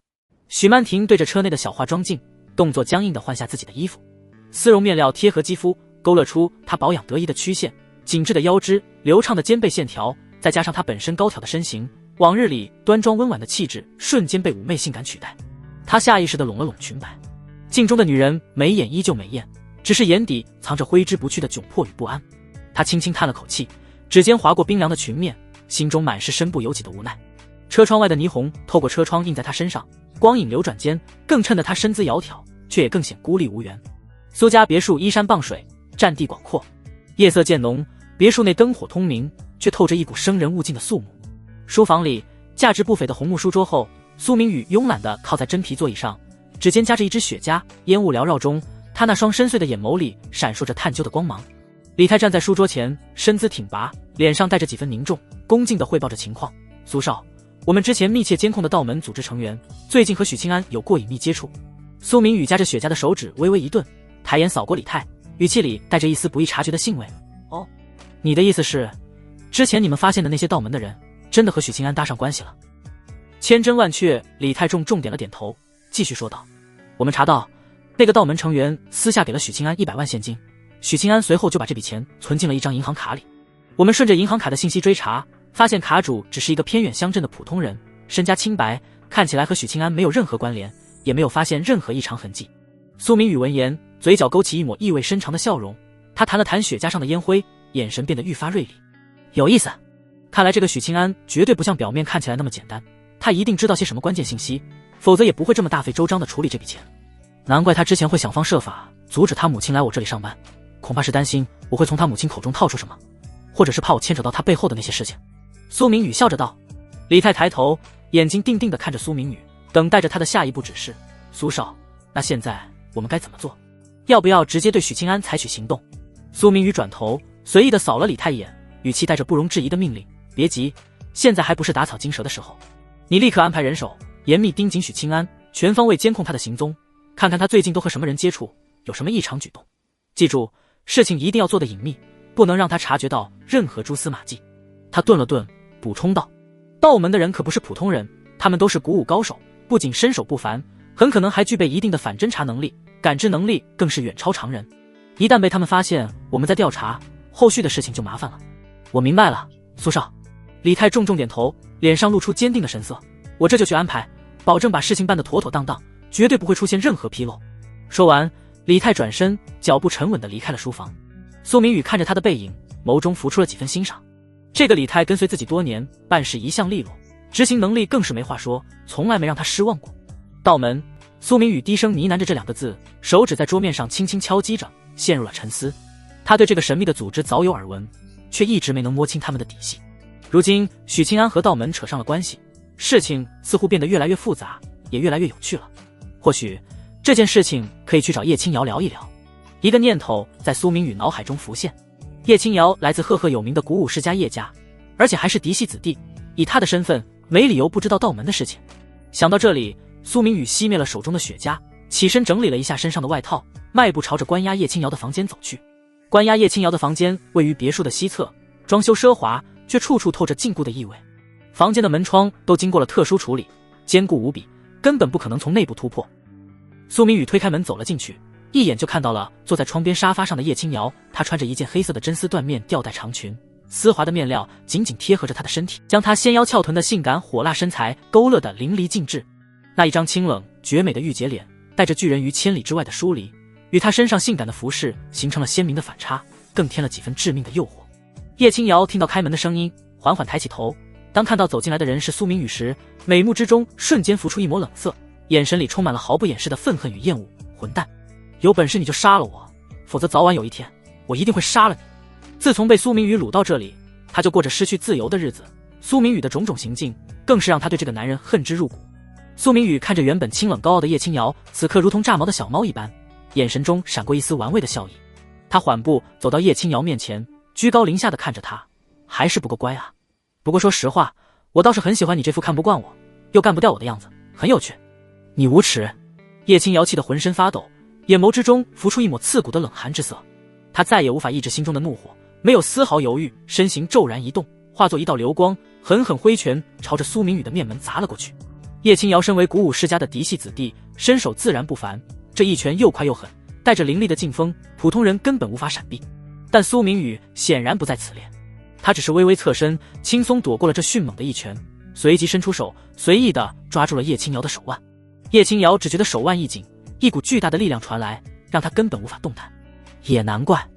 许曼婷对着车内的小化妆镜，动作僵硬地换下自己的衣服，丝绒面料贴合肌肤，勾勒出她保养得宜的曲线，紧致的腰肢，流畅的肩背线条，再加上她本身高挑的身形，往日里端庄温婉的气质瞬间被妩媚性感取代。她下意识地拢了拢裙摆，镜中的女人眉眼依旧美艳，只是眼底藏着挥之不去的窘迫与不安。她轻轻叹了口气，指尖划过冰凉的裙面，心中满是身不由己的无奈。车窗外的霓虹透过车窗映在她身上，光影流转间，更衬得她身姿窈窕，却也更显孤立无援。苏家别墅依山傍水，占地广阔，夜色渐浓，别墅内灯火通明，却透着一股生人勿近的肃穆。书房里，价值不菲的红木书桌后，苏明宇慵懒地靠在真皮座椅上，指尖夹着一支雪茄，烟雾缭绕中，他那双深邃的眼眸里闪烁着探究的光芒。李泰站在书桌前，身姿挺拔，脸上带着几分凝重，恭敬地汇报着情况：“苏少，我们之前密切监控的道门组织成员，最近和许清安有过隐秘接触。”苏明宇夹着雪茄的手指微微一顿，抬眼扫过李泰，语气里带着一丝不易察觉的兴味：“哦，你的意思是，之前你们发现的那些道门的人，真的和许清安搭上关系了？”千真万确，李泰重点了点头，继续说道：“我们查到，那个道门成员私下给了许清安100万现金，许清安随后就把这笔钱存进了一张银行卡里。我们顺着银行卡的信息追查，发现卡主只是一个偏远乡镇的普通人，身家清白，看起来和许清安没有任何关联，也没有发现任何异常痕迹。苏明宇闻言，嘴角勾起一抹意味深长的笑容，他弹了弹雪茄上的烟灰，眼神变得愈发锐利。有意思，看来这个许清安绝对不像表面看起来那么简单，他一定知道些什么关键信息，否则也不会这么大费周章地处理这笔钱。难怪他之前会想方设法阻止他母亲来我这里上班，恐怕是担心我会从他母亲口中套出什么，或者是怕我牵扯到他背后的那些事情。苏明宇笑着道。李泰抬头，眼睛定定地看着苏明宇，等待着他的下一步指示。苏少，那现在我们该怎么做？要不要直接对许清安采取行动？苏明宇转头随意地扫了李泰一眼，语气带着不容置疑的命令。别急，现在还不是打草惊蛇的时候，你立刻安排人手严密盯紧许清安，全方位监控他的行踪，看看他最近都和什么人接触，有什么异常举动。记住，事情一定要做得隐秘，不能让他察觉到任何蛛丝马迹。他顿了顿，补充道，道门的人可不是普通人，他们都是古武高手，不仅身手不凡，很可能还具备一定的反侦查能力，感知能力更是远超常人。一旦被他们发现我们在调查，后续的事情就麻烦了。我明白了，苏少。李泰重重点头，脸上露出坚定的神色。我这就去安排，保证把事情办得妥妥当当，绝对不会出现任何纰漏。说完，李泰转身，脚步沉稳地离开了书房。苏明宇看着他的背影，眸中浮出了几分欣赏。这个李泰跟随自己多年，办事一向利落，执行能力更是没话说，从来没让他失望过。道门，苏明宇低声呢喃着这两个字，手指在桌面上轻轻敲击着，陷入了沉思。他对这个神秘的组织早有耳闻，却一直没能摸清他们的底细。如今许清安和道门扯上了关系，事情似乎变得越来越复杂，也越来越有趣了。或许这件事情可以去找叶青瑶聊一聊。一个念头在苏明宇脑海中浮现。叶青瑶来自赫赫有名的古武世家叶家，而且还是嫡系子弟，以他的身份没理由不知道道门的事情。想到这里，苏明宇熄灭了手中的雪茄，起身整理了一下身上的外套，迈步朝着关押叶青瑶的房间走去。关押叶青瑶的房间位于别墅的西侧，装修奢华，却处处透着禁锢的意味。房间的门窗都经过了特殊处理，坚固无比，根本不可能从内部突破。苏明宇推开门走了进去，一眼就看到了坐在窗边沙发上的叶青瑶。她穿着一件黑色的真丝缎面吊带长裙，丝滑的面料紧紧贴合着她的身体，将她纤腰翘臀的性感火辣身材勾勒得淋漓尽致。那一张清冷绝美的御姐脸，带着拒人于千里之外的疏离，与她身上性感的服饰形成了鲜明的反差，更添了几分致命的诱惑。叶青瑶听到开门的声音，缓缓抬起头，当看到走进来的人是苏明宇时，美目之中瞬间浮出一抹冷色，眼神里充满了毫不掩饰的愤恨与厌恶。混蛋，有本事你就杀了我，否则早晚有一天我一定会杀了你。自从被苏明宇掳到这里，他就过着失去自由的日子，苏明宇的种种行径更是让他对这个男人恨之入骨。苏明宇看着原本清冷高傲的叶青瑶，此刻如同炸毛的小猫一般，眼神中闪过一丝玩味的笑意。他缓步走到叶青瑶面前，居高临下的看着她，还是不够乖啊。不过说实话，我倒是很喜欢你这副看不惯我又干不掉我的样子，很有趣。你无耻！叶青瑶气得浑身发抖，眼眸之中浮出一抹刺骨的冷寒之色。他再也无法抑制心中的怒火，没有丝毫犹豫，身形骤然一动，化作一道流光，狠狠挥拳朝着苏明宇的面门砸了过去。叶青瑶身为古武世家的嫡系子弟，身手自然不凡，这一拳又快又狠，带着凌厉的劲风，普通人根本无法闪避。但苏明宇显然不在此列，他只是微微侧身，轻松躲过了这迅猛的一拳，随即伸出手，随意地抓住了叶青瑶的手腕。叶青瑶只觉得手腕一紧，一股巨大的力量传来，让他根本无法动弹。也难怪，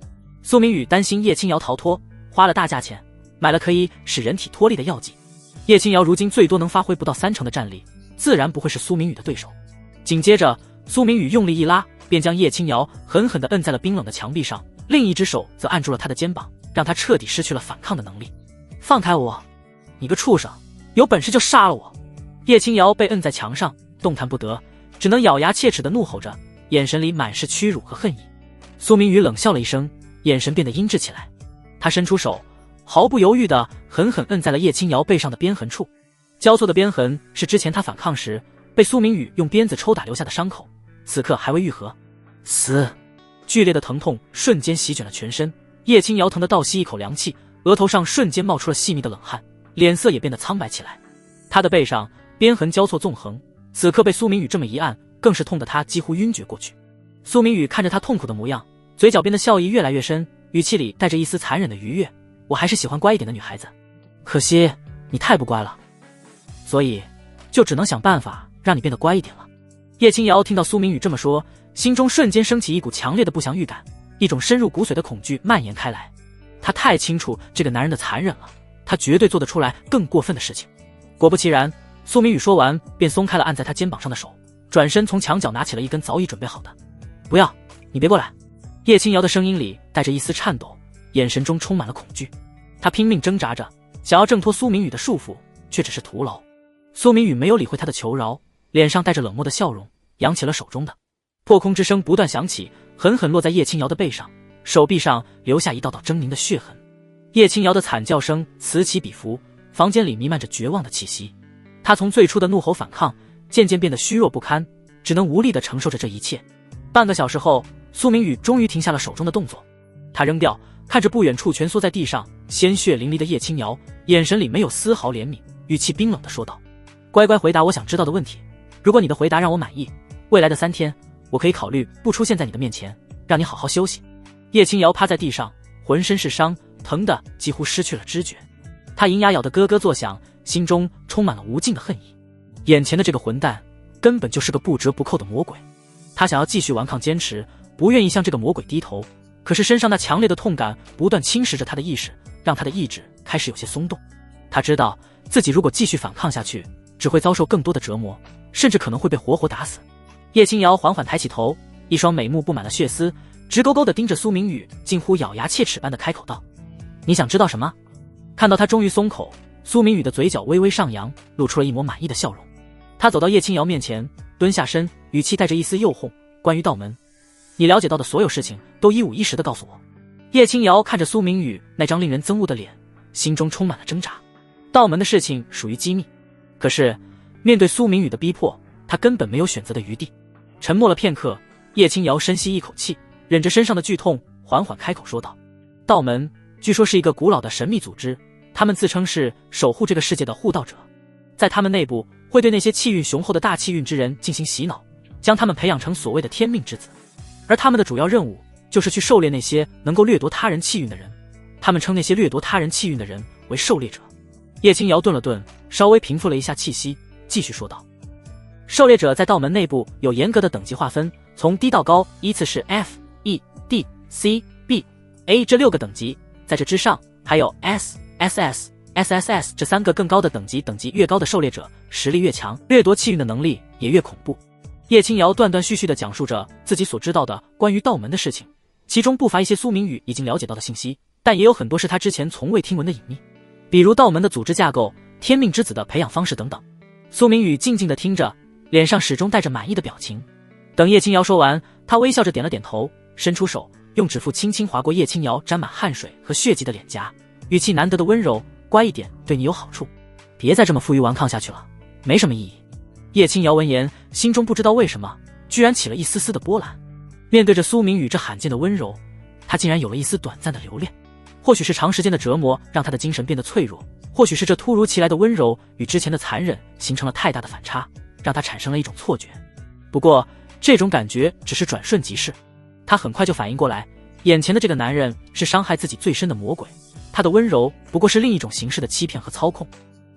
苏明宇担心叶青瑶逃脱，花了大价钱买了可以使人体脱力的药剂。叶青瑶如今最多能发挥不到30%的战力，自然不会是苏明宇的对手。紧接着，苏明宇用力一拉，便将叶青瑶狠狠地摁在了冰冷的墙壁上，另一只手则按住了他的肩膀，让他彻底失去了反抗的能力。放开我！你个畜生，有本事就杀了我！叶青瑶被摁在墙上，动弹不得，只能咬牙切齿地怒吼着，眼神里满是屈辱和恨意。苏明宇冷笑了一声，眼神变得阴鸷起来。他伸出手，毫不犹豫地狠狠摁在了叶青瑶背上的鞭痕处。交错的鞭痕是之前他反抗时被苏明宇用鞭子抽打留下的伤口，此刻还未愈合。死！剧烈的疼痛瞬间席卷了全身，叶青瑶疼得倒吸一口凉气，额头上瞬间冒出了细密的冷汗，脸色也变得苍白起来。他的背上鞭痕交错纵横，此刻被苏明宇这么一按，更是痛得他几乎晕厥过去。苏明宇看着他痛苦的模样，嘴角边的笑意越来越深，语气里带着一丝残忍的愉悦。我还是喜欢乖一点的女孩子，可惜你太不乖了，所以就只能想办法让你变得乖一点了。叶清瑶听到苏明宇这么说，心中瞬间升起一股强烈的不祥预感，一种深入骨髓的恐惧蔓延开来。她太清楚这个男人的残忍了，他绝对做得出来更过分的事情。果不其然，苏明宇说完便松开了按在他肩膀上的手，转身从墙角拿起了一根早已准备好的。不要，你别过来。叶清瑶的声音里带着一丝颤抖，眼神中充满了恐惧。他拼命挣扎着，想要挣脱苏明宇的束缚，却只是徒劳。苏明宇没有理会他的求饶，脸上带着冷漠的笑容，扬起了手中的。破空之声不断响起，狠狠落在叶清瑶的背上，手臂上留下一道道狰狞的血痕。叶清瑶的惨叫声此起彼伏，房间里弥漫着绝望的气息。他从最初的怒吼反抗，渐渐变得虚弱不堪，只能无力地承受着这一切。半个小时后，苏明宇终于停下了手中的动作，他扔掉，看着不远处蜷缩在地上鲜血淋漓的叶清瑶，眼神里没有丝毫怜悯，语气冰冷地说道：乖乖回答我想知道的问题，如果你的回答让我满意，未来的3天我可以考虑不出现在你的面前，让你好好休息。叶清瑶趴在地上，浑身是伤，疼得几乎失去了知觉。他银牙咬得咯咯作响，心中充满了无尽的恨意。眼前的这个混蛋根本就是个不折不扣的魔鬼，他想要继续顽抗坚持，不愿意向这个魔鬼低头，可是身上那强烈的痛感不断侵蚀着他的意识，让他的意志开始有些松动。他知道自己如果继续反抗下去，只会遭受更多的折磨，甚至可能会被活活打死。叶清瑶缓缓抬起头，一双美目布满了血丝，直勾勾地盯着苏明宇，近乎咬牙切齿般地开口道：你想知道什么？看到他终于松口，苏明宇的嘴角微微上扬，露出了一抹满意的笑容。他走到叶清瑶面前，蹲下身，语气带着一丝诱惑：关于道门，你了解到的所有事情都一五一十地告诉我。叶清瑶看着苏明宇那张令人憎恶的脸，心中充满了挣扎。道门的事情属于机密，可是面对苏明宇的逼迫，他根本没有选择的余地。沉默了片刻，叶清瑶深吸一口气，忍着身上的剧痛，缓缓开口说道：道门据说是一个古老的神秘组织，他们自称是守护这个世界的护道者，在他们内部会对那些气运雄厚的大气运之人进行洗脑，将他们培养成所谓的天命之子，而他们的主要任务就是去狩猎那些能够掠夺他人气运的人，他们称那些掠夺他人气运的人为狩猎者。叶清瑶顿了顿，稍微平复了一下气息，继续说道：狩猎者在道门内部有严格的等级划分，从低到高依次是 F、E、D、C、B、A 这6个等级，在这之上还有 S、SS、SSS 这3个更高的等级，等级越高的狩猎者实力越强，掠夺气运的能力也越恐怖。叶清瑶断断续续地讲述着自己所知道的关于道门的事情，其中不乏一些苏明宇已经了解到的信息，但也有很多是他之前从未听闻的隐秘，比如道门的组织架构、天命之子的培养方式等等。苏明宇静静地听着，脸上始终带着满意的表情。等叶清瑶说完，他微笑着点了点头，伸出手，用指腹轻轻划过叶清瑶沾满汗水和血迹的脸颊，语气难得的温柔：乖一点，对你有好处，别再这么负隅顽抗下去了，没什么意义。叶清瑶闻言，心中不知道为什么居然起了一丝丝的波澜。面对着苏明宇这罕见的温柔，他竟然有了一丝短暂的留恋。或许是长时间的折磨让他的精神变得脆弱，或许是这突如其来的温柔与之前的残忍形成了太大的反差，让他产生了一种错觉。不过这种感觉只是转瞬即逝，他很快就反应过来，眼前的这个男人是伤害自己最深的魔鬼，他的温柔不过是另一种形式的欺骗和操控。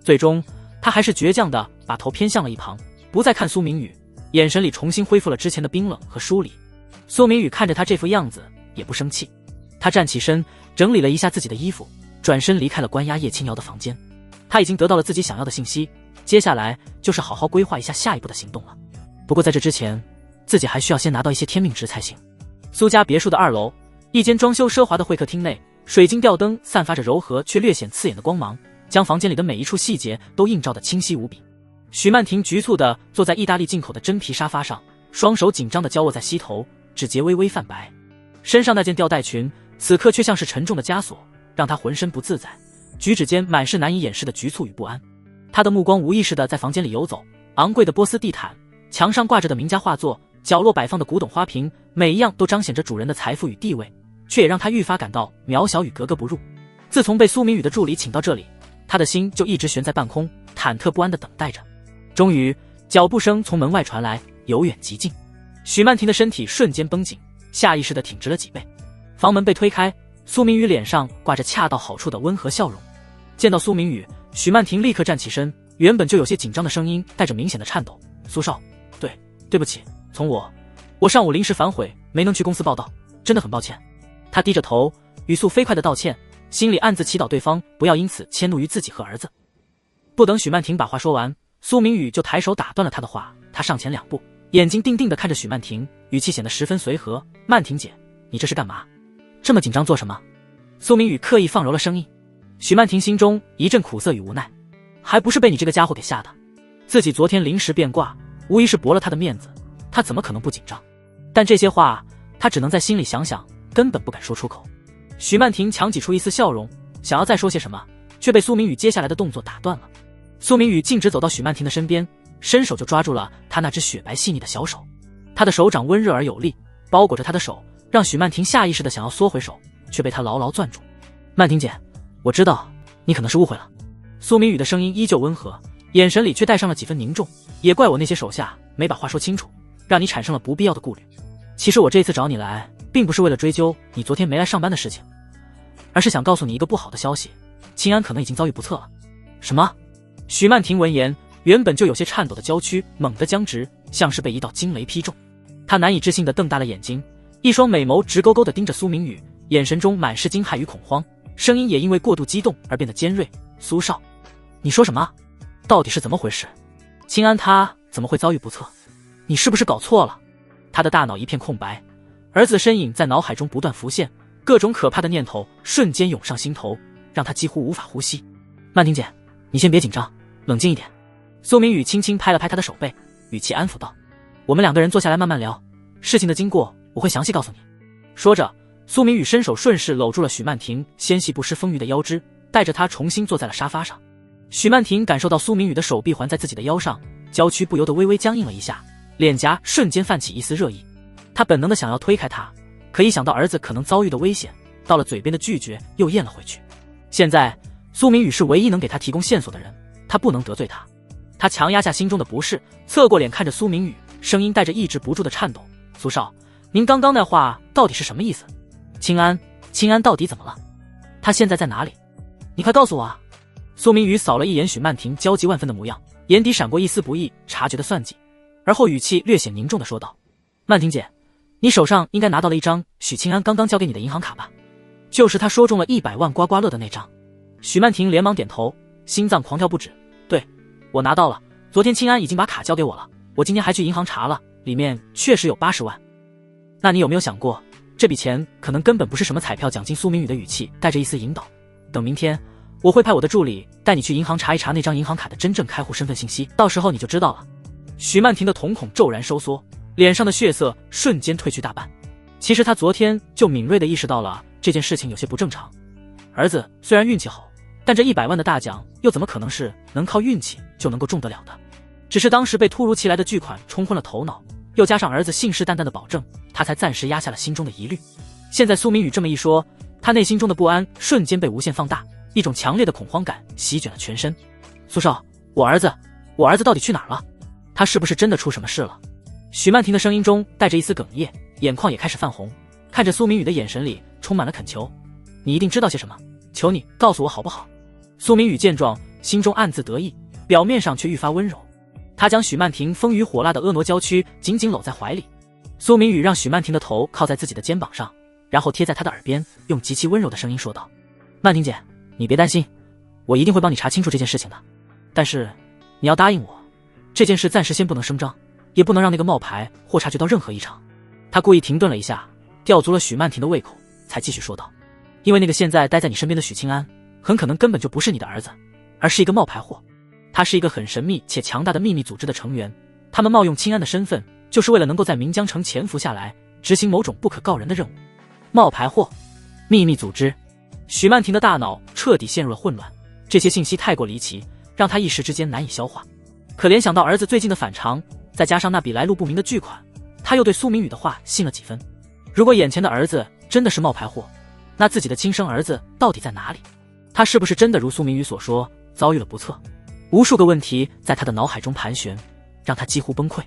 最终他还是倔强地把头偏向了一旁，不再看苏明宇，眼神里重新恢复了之前的冰冷和疏离。苏明宇看着他这副样子也不生气，他站起身整理了一下自己的衣服，转身离开了关押叶清瑶的房间。他已经得到了自己想要的信息，接下来就是好好规划一下下一步的行动了。不过在这之前，自己还需要先拿到一些天命值才行。苏家别墅的2楼，一间装修奢华的会客厅内，水晶吊灯散发着柔和却略显刺眼的光芒，将房间里的每一处细节都映照得清晰无比。许曼婷局促地坐在意大利进口的真皮沙发上，双手紧张地交握在膝头，指节微微泛白，身上那件吊带裙此刻却像是沉重的枷锁，让她浑身不自在，举止间满是难以掩饰的局促与不安。她的目光无意识地在房间里游走，昂贵的波斯地毯，墙上挂着的名家画作，角落摆放的古董花瓶，每一样都彰显着主人的财富与地位，却也让她愈发感到渺小与格格不入。自从被苏明宇的助理请到这里，她的心就一直悬在半空，忐忑不安地等待着。终于，脚步声从门外传来，由远及近。许曼婷的身体瞬间绷紧，下意识地挺直了脊背。房门被推开，苏明宇脸上挂着恰到好处的温和笑容。见到苏明宇，许曼婷立刻站起身，原本就有些紧张的声音带着明显的颤抖：“苏少，对不起，从我上午临时反悔，没能去公司报道，真的很抱歉。”他低着头，语速飞快的道歉，心里暗自祈祷对方不要因此迁怒于自己和儿子。不等许曼婷把话说完，苏明宇就抬手打断了他的话。他上前2步，眼睛定定地看着许曼婷，语气显得十分随和：“曼婷姐，你这是干嘛？这么紧张做什么？”苏明宇刻意放柔了声音。许曼婷心中一阵苦涩与无奈，还不是被你这个家伙给吓的。自己昨天临时变卦，无疑是驳了他的面子，他怎么可能不紧张？但这些话他只能在心里想想，根本不敢说出口。许曼婷强挤出一丝笑容，想要再说些什么，却被苏明宇接下来的动作打断了。苏明宇径直走到许曼婷的身边，伸手就抓住了她那只雪白细腻的小手。他的手掌温热而有力，包裹着她的手，让许曼婷下意识的想要缩回手，却被他牢牢攥住。曼婷姐，我知道你可能是误会了。苏明宇的声音依旧温和，眼神里却带上了几分凝重。也怪我那些手下没把话说清楚，让你产生了不必要的顾虑。其实我这次找你来，并不是为了追究你昨天没来上班的事情，而是想告诉你一个不好的消息，清安可能已经遭遇不测了。什么？许曼婷闻言，原本就有些颤抖的娇躯猛地僵直，像是被一道惊雷劈中。她难以置信地瞪大了眼睛，一双美眸直勾勾地盯着苏明宇，眼神中满是惊骇与恐慌，声音也因为过度激动而变得尖锐：“苏少，你说什么？到底是怎么回事？清安他怎么会遭遇不测？你是不是搞错了？”他的大脑一片空白，儿子的身影在脑海中不断浮现，各种可怕的念头瞬间涌上心头，让他几乎无法呼吸。曼婷姐，你先别紧张，冷静一点。苏明宇轻轻拍了拍他的手背，语气安抚道：“我们2个人坐下来慢慢聊，事情的经过我会详细告诉你。”说着，苏明宇伸手顺势搂住了许曼婷纤细不失丰腴的腰肢，带着她重新坐在了沙发上。许曼婷感受到苏明宇的手臂环在自己的腰上，娇躯不由得微微僵硬了一下，脸颊瞬间泛起一丝热意。她本能的想要推开他，可一想到儿子可能遭遇的危险，到了嘴边的拒绝又咽了回去。现在苏明宇是唯一能给他提供线索的人，他不能得罪他。他强压下心中的不适，侧过脸看着苏明宇，声音带着抑制不住的颤抖：“苏少，您刚刚那话到底是什么意思？清安到底怎么了？他现在在哪里？你快告诉我啊！”苏明宇扫了一眼许曼婷焦急万分的模样，眼底闪过一丝不易察觉的算计，而后语气略显凝重的说道：“曼婷姐，你手上应该拿到了一张许清安刚刚交给你的银行卡吧？就是他说中了100万刮刮乐的那张。”许曼婷连忙点头，心脏狂跳不止：“对，我拿到了，昨天清安已经把卡交给我了，我今天还去银行查了，里面确实有80万。那你有没有想过，这笔钱可能根本不是什么彩票奖金？”苏明宇的语气带着一丝引导：“等明天我会派我的助理带你去银行查一查那张银行卡的真正开户身份信息，到时候你就知道了。”许曼婷的瞳孔骤然收缩，脸上的血色瞬间褪去大半。其实她昨天就敏锐地意识到了这件事情有些不正常。儿子虽然运气好，但这100万的大奖又怎么可能是能靠运气就能够中得了的？只是当时被突如其来的巨款冲昏了头脑，又加上儿子信誓旦旦的保证，他才暂时压下了心中的疑虑。现在苏明宇这么一说，他内心中的不安瞬间被无限放大，一种强烈的恐慌感席卷了全身。苏少，我儿子到底去哪儿了？他是不是真的出什么事了？许曼婷的声音中带着一丝哽咽，眼眶也开始泛红，看着苏明宇的眼神里充满了恳求：“你一定知道些什么，求你告诉我好不好？”苏明宇见状，心中暗自得意，表面上却愈发温柔。他将许曼婷风雨火辣的婀娜娇躯紧紧搂在怀里。苏明宇让许曼婷的头靠在自己的肩膀上，然后贴在她的耳边，用极其温柔的声音说道：“曼婷姐，你别担心，我一定会帮你查清楚这件事情的。但是你要答应我，这件事暂时先不能声张，也不能让那个冒牌货察觉到任何异常。”他故意停顿了一下，吊足了许曼婷的胃口，才继续说道：“因为那个现在待在你身边的许清安，很可能根本就不是你的儿子，而是一个冒牌货。他是一个很神秘且强大的秘密组织的成员，他们冒用清安的身份，就是为了能够在岷江城潜伏下来，执行某种不可告人的任务。冒牌货，秘密组织。”许曼婷的大脑彻底陷入了混乱，这些信息太过离奇，让她一时之间难以消化。可联想到儿子最近的反常，再加上那笔来路不明的巨款，她又对苏明宇的话信了几分。如果眼前的儿子真的是冒牌货，那自己的亲生儿子到底在哪里？他是不是真的如苏明宇所说遭遇了不测？无数个问题在他的脑海中盘旋，让他几乎崩溃。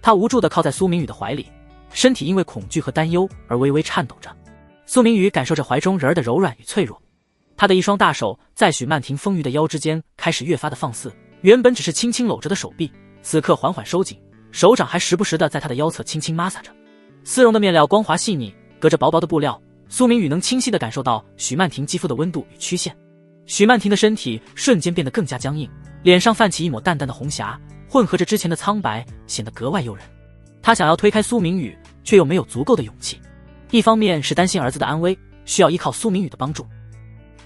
他无助地靠在苏明宇的怀里，身体因为恐惧和担忧而微微颤抖着。苏明宇感受着怀中人儿的柔软与脆弱，他的一双大手在许曼婷丰腴的腰之间开始越发的放肆，原本只是轻轻搂着的手臂，此刻缓缓收紧，手掌还时不时的在他的腰侧轻轻摩擦着。丝绒的面料光滑细腻，隔着薄薄的布料，苏明宇能清晰地感受到许曼婷肌肤的温度与曲线。许曼婷的身体瞬间变得更加僵硬，脸上泛起一抹淡淡的红霞，混合着之前的苍白，显得格外诱人。他想要推开苏明宇，却又没有足够的勇气。一方面是担心儿子的安危，需要依靠苏明宇的帮助；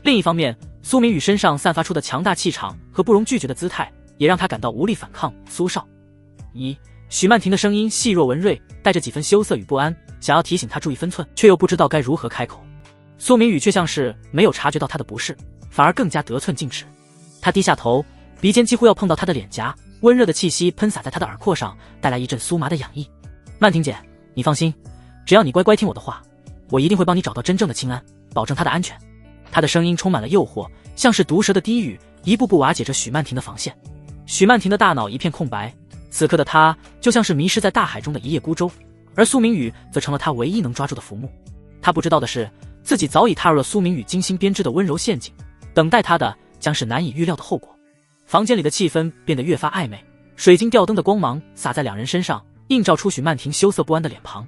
另一方面，苏明宇身上散发出的强大气场和不容拒绝的姿态，也让他感到无力反抗。苏少，许曼婷的声音细若文瑞，带着几分羞涩与不安，想要提醒他注意分寸，却又不知道该如何开口。苏明宇却像是没有察觉到他的不适，反而更加得寸进尺。他低下头，鼻尖几乎要碰到他的脸颊，温热的气息喷洒在他的耳廓上，带来一阵酥麻的痒意。曼婷姐，你放心，只要你乖乖听我的话，我一定会帮你找到真正的清安，保证他的安全。他的声音充满了诱惑，像是毒蛇的低语，一步步瓦解着许曼婷的防线。许曼婷的大脑一片空白，此刻的她就像是迷失在大海中的一叶孤舟，而苏明宇则成了她唯一能抓住的浮木。她不知道的是，自己早已踏入了苏明宇精心编织的温柔陷阱，等待她的将是难以预料的后果。房间里的气氛变得越发暧昧，水晶吊灯的光芒洒在两人身上，映照出许曼婷羞涩不安的脸庞。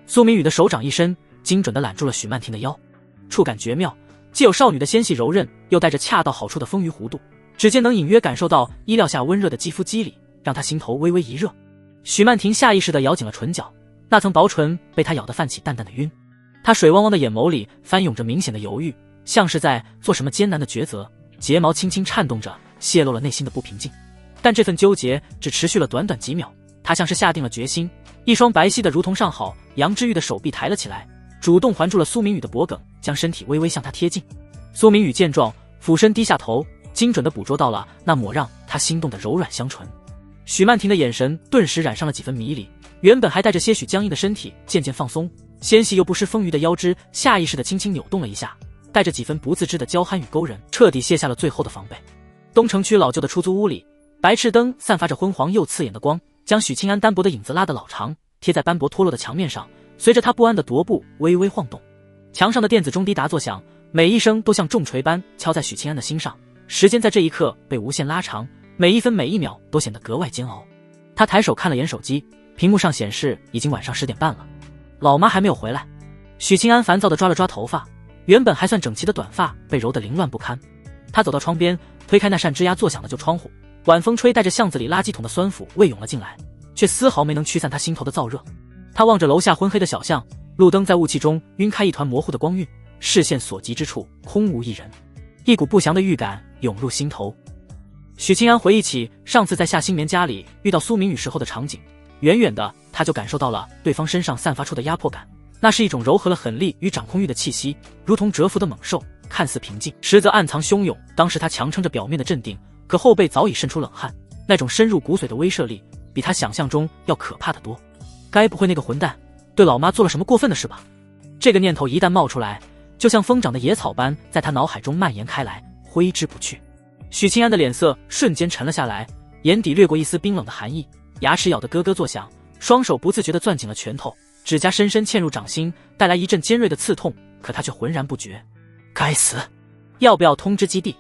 苏明宇的手掌一伸，精准地揽住了许曼婷的腰，触感绝妙，既有少女的纤细柔韧，又带着恰到好处的丰腴弧度，指尖能隐约感受到衣料下温热的肌肤肌理，让他心头微微一热。许曼婷下意识地咬紧了唇角，那层薄唇被他咬得泛起淡淡的晕。他水汪汪的眼眸里翻涌着明显的犹豫，像是在做什么艰难的抉择，睫毛轻轻颤动着，泄露了内心的不平静。但这份纠结只持续了短短几秒，他像是下定了决心，一双白皙的如同上好杨之玉的手臂抬了起来，主动环住了苏明宇的脖颈，将身体微微向他贴近。苏明宇见状，俯身低下头，精准地捕捉到了那抹让他心动的柔软香唇。许曼婷的眼神顿时染上了几分迷离，原本还带着些许僵硬的身体渐渐放松，纤细又不失丰腴的腰肢下意识地轻轻扭动了一下，带着几分不自知的娇憨与勾人，彻底卸下了最后的防备。东城区老旧的出租屋里，白炽灯散发着昏黄又刺眼的光，将许清安单薄的影子拉得老长，贴在斑驳脱落的墙面上，随着他不安的踱步微微晃动。墙上的电子钟滴答作响，每一声都像重锤般敲在许清安的心上，时间在这一刻被无限拉长，每一分每一秒都显得格外煎熬。他抬手看了眼手机，屏幕上显示已经晚上10点半了，老妈还没有回来。许清安烦躁地抓了抓头发，原本还算整齐的短发被揉得凌乱不堪。他走到窗边，推开那扇吱呀作响的旧窗户，晚风吹带着巷子里垃圾桶的酸腐味涌了进来，却丝毫没能驱散他心头的燥热。他望着楼下昏黑的小巷，路灯在雾气中晕开一团模糊的光晕，视线所及之处空无一人，一股不祥的预感涌入心头。许清安回忆起上次在夏新棉家里遇到苏明宇时候的场景，远远的他就感受到了对方身上散发出的压迫感，那是一种糅合了狠戾与掌控欲的气息，如同蛰伏的猛兽，看似平静，实则暗藏汹涌。当时他强撑着表面的镇定，可后背早已渗出冷汗，那种深入骨髓的威慑力比他想象中要可怕得多。该不会那个混蛋对老妈做了什么过分的事吧？这个念头一旦冒出来，就像疯长的野草般在他脑海中蔓延开来，挥之不去。许清安的脸色瞬间沉了下来，眼底掠过一丝冰冷的寒意，牙齿咬得咯咯作响，双手不自觉地攥紧了拳头，指甲深深嵌入掌心，带来一阵尖锐的刺痛，可他却浑然不觉。该死！要不要通知基地？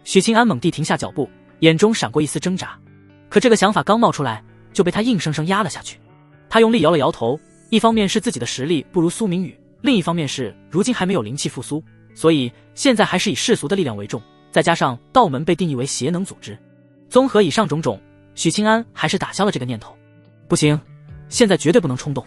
许清安猛地停下脚步，眼中闪过一丝挣扎，可这个想法刚冒出来，就被他硬生生压了下去。他用力摇了摇头，一方面是自己的实力不如苏明宇，另一方面是如今还没有灵气复苏，所以现在还是以世俗的力量为重，再加上道门被定义为邪能组织，综合以上种种，许清安还是打消了这个念头。不行，现在绝对不能冲动。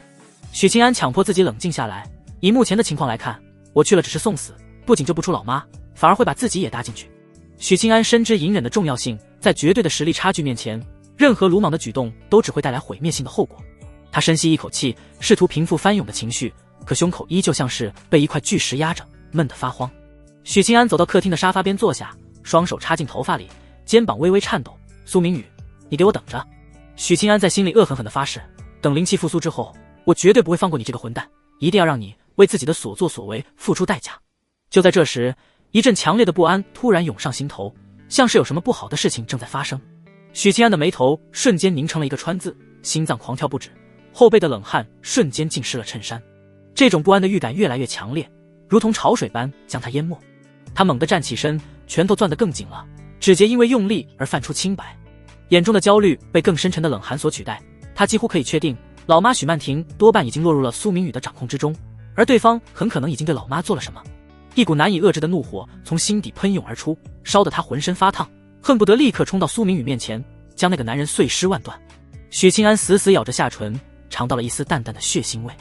许清安强迫自己冷静下来，以目前的情况来看，我去了只是送死，不仅救不出老妈，反而会把自己也搭进去。许清安深知隐忍的重要性，在绝对的实力差距面前，任何鲁莽的举动都只会带来毁灭性的后果。他深吸一口气，试图平复翻涌的情绪，可胸口依旧像是被一块巨石压着，闷得发慌。许清安走到客厅的沙发边坐下，双手插进头发里，肩膀微微颤抖。苏明宇，你给我等着！许清安在心里恶狠狠地发誓，等灵气复苏之后，我绝对不会放过你这个混蛋，一定要让你为自己的所作所为付出代价。就在这时，一阵强烈的不安突然涌上心头，像是有什么不好的事情正在发生。许清安的眉头瞬间凝成了一个川字，心脏狂跳不止，后背的冷汗瞬间浸湿了衬衫。这种不安的预感越来越强烈，如同潮水般将他淹没。他猛地站起身，拳头攥得更紧了，指节因为用力而泛出青白，眼中的焦虑被更深沉的冷寒所取代。他几乎可以确定，老妈许曼婷多半已经落入了苏明宇的掌控之中，而对方很可能已经对老妈做了什么。一股难以遏制的怒火从心底喷涌而出，烧得他浑身发烫，恨不得立刻冲到苏明宇面前，将那个男人碎尸万段。许清安死死咬着下唇，尝到了一丝淡淡的血腥味。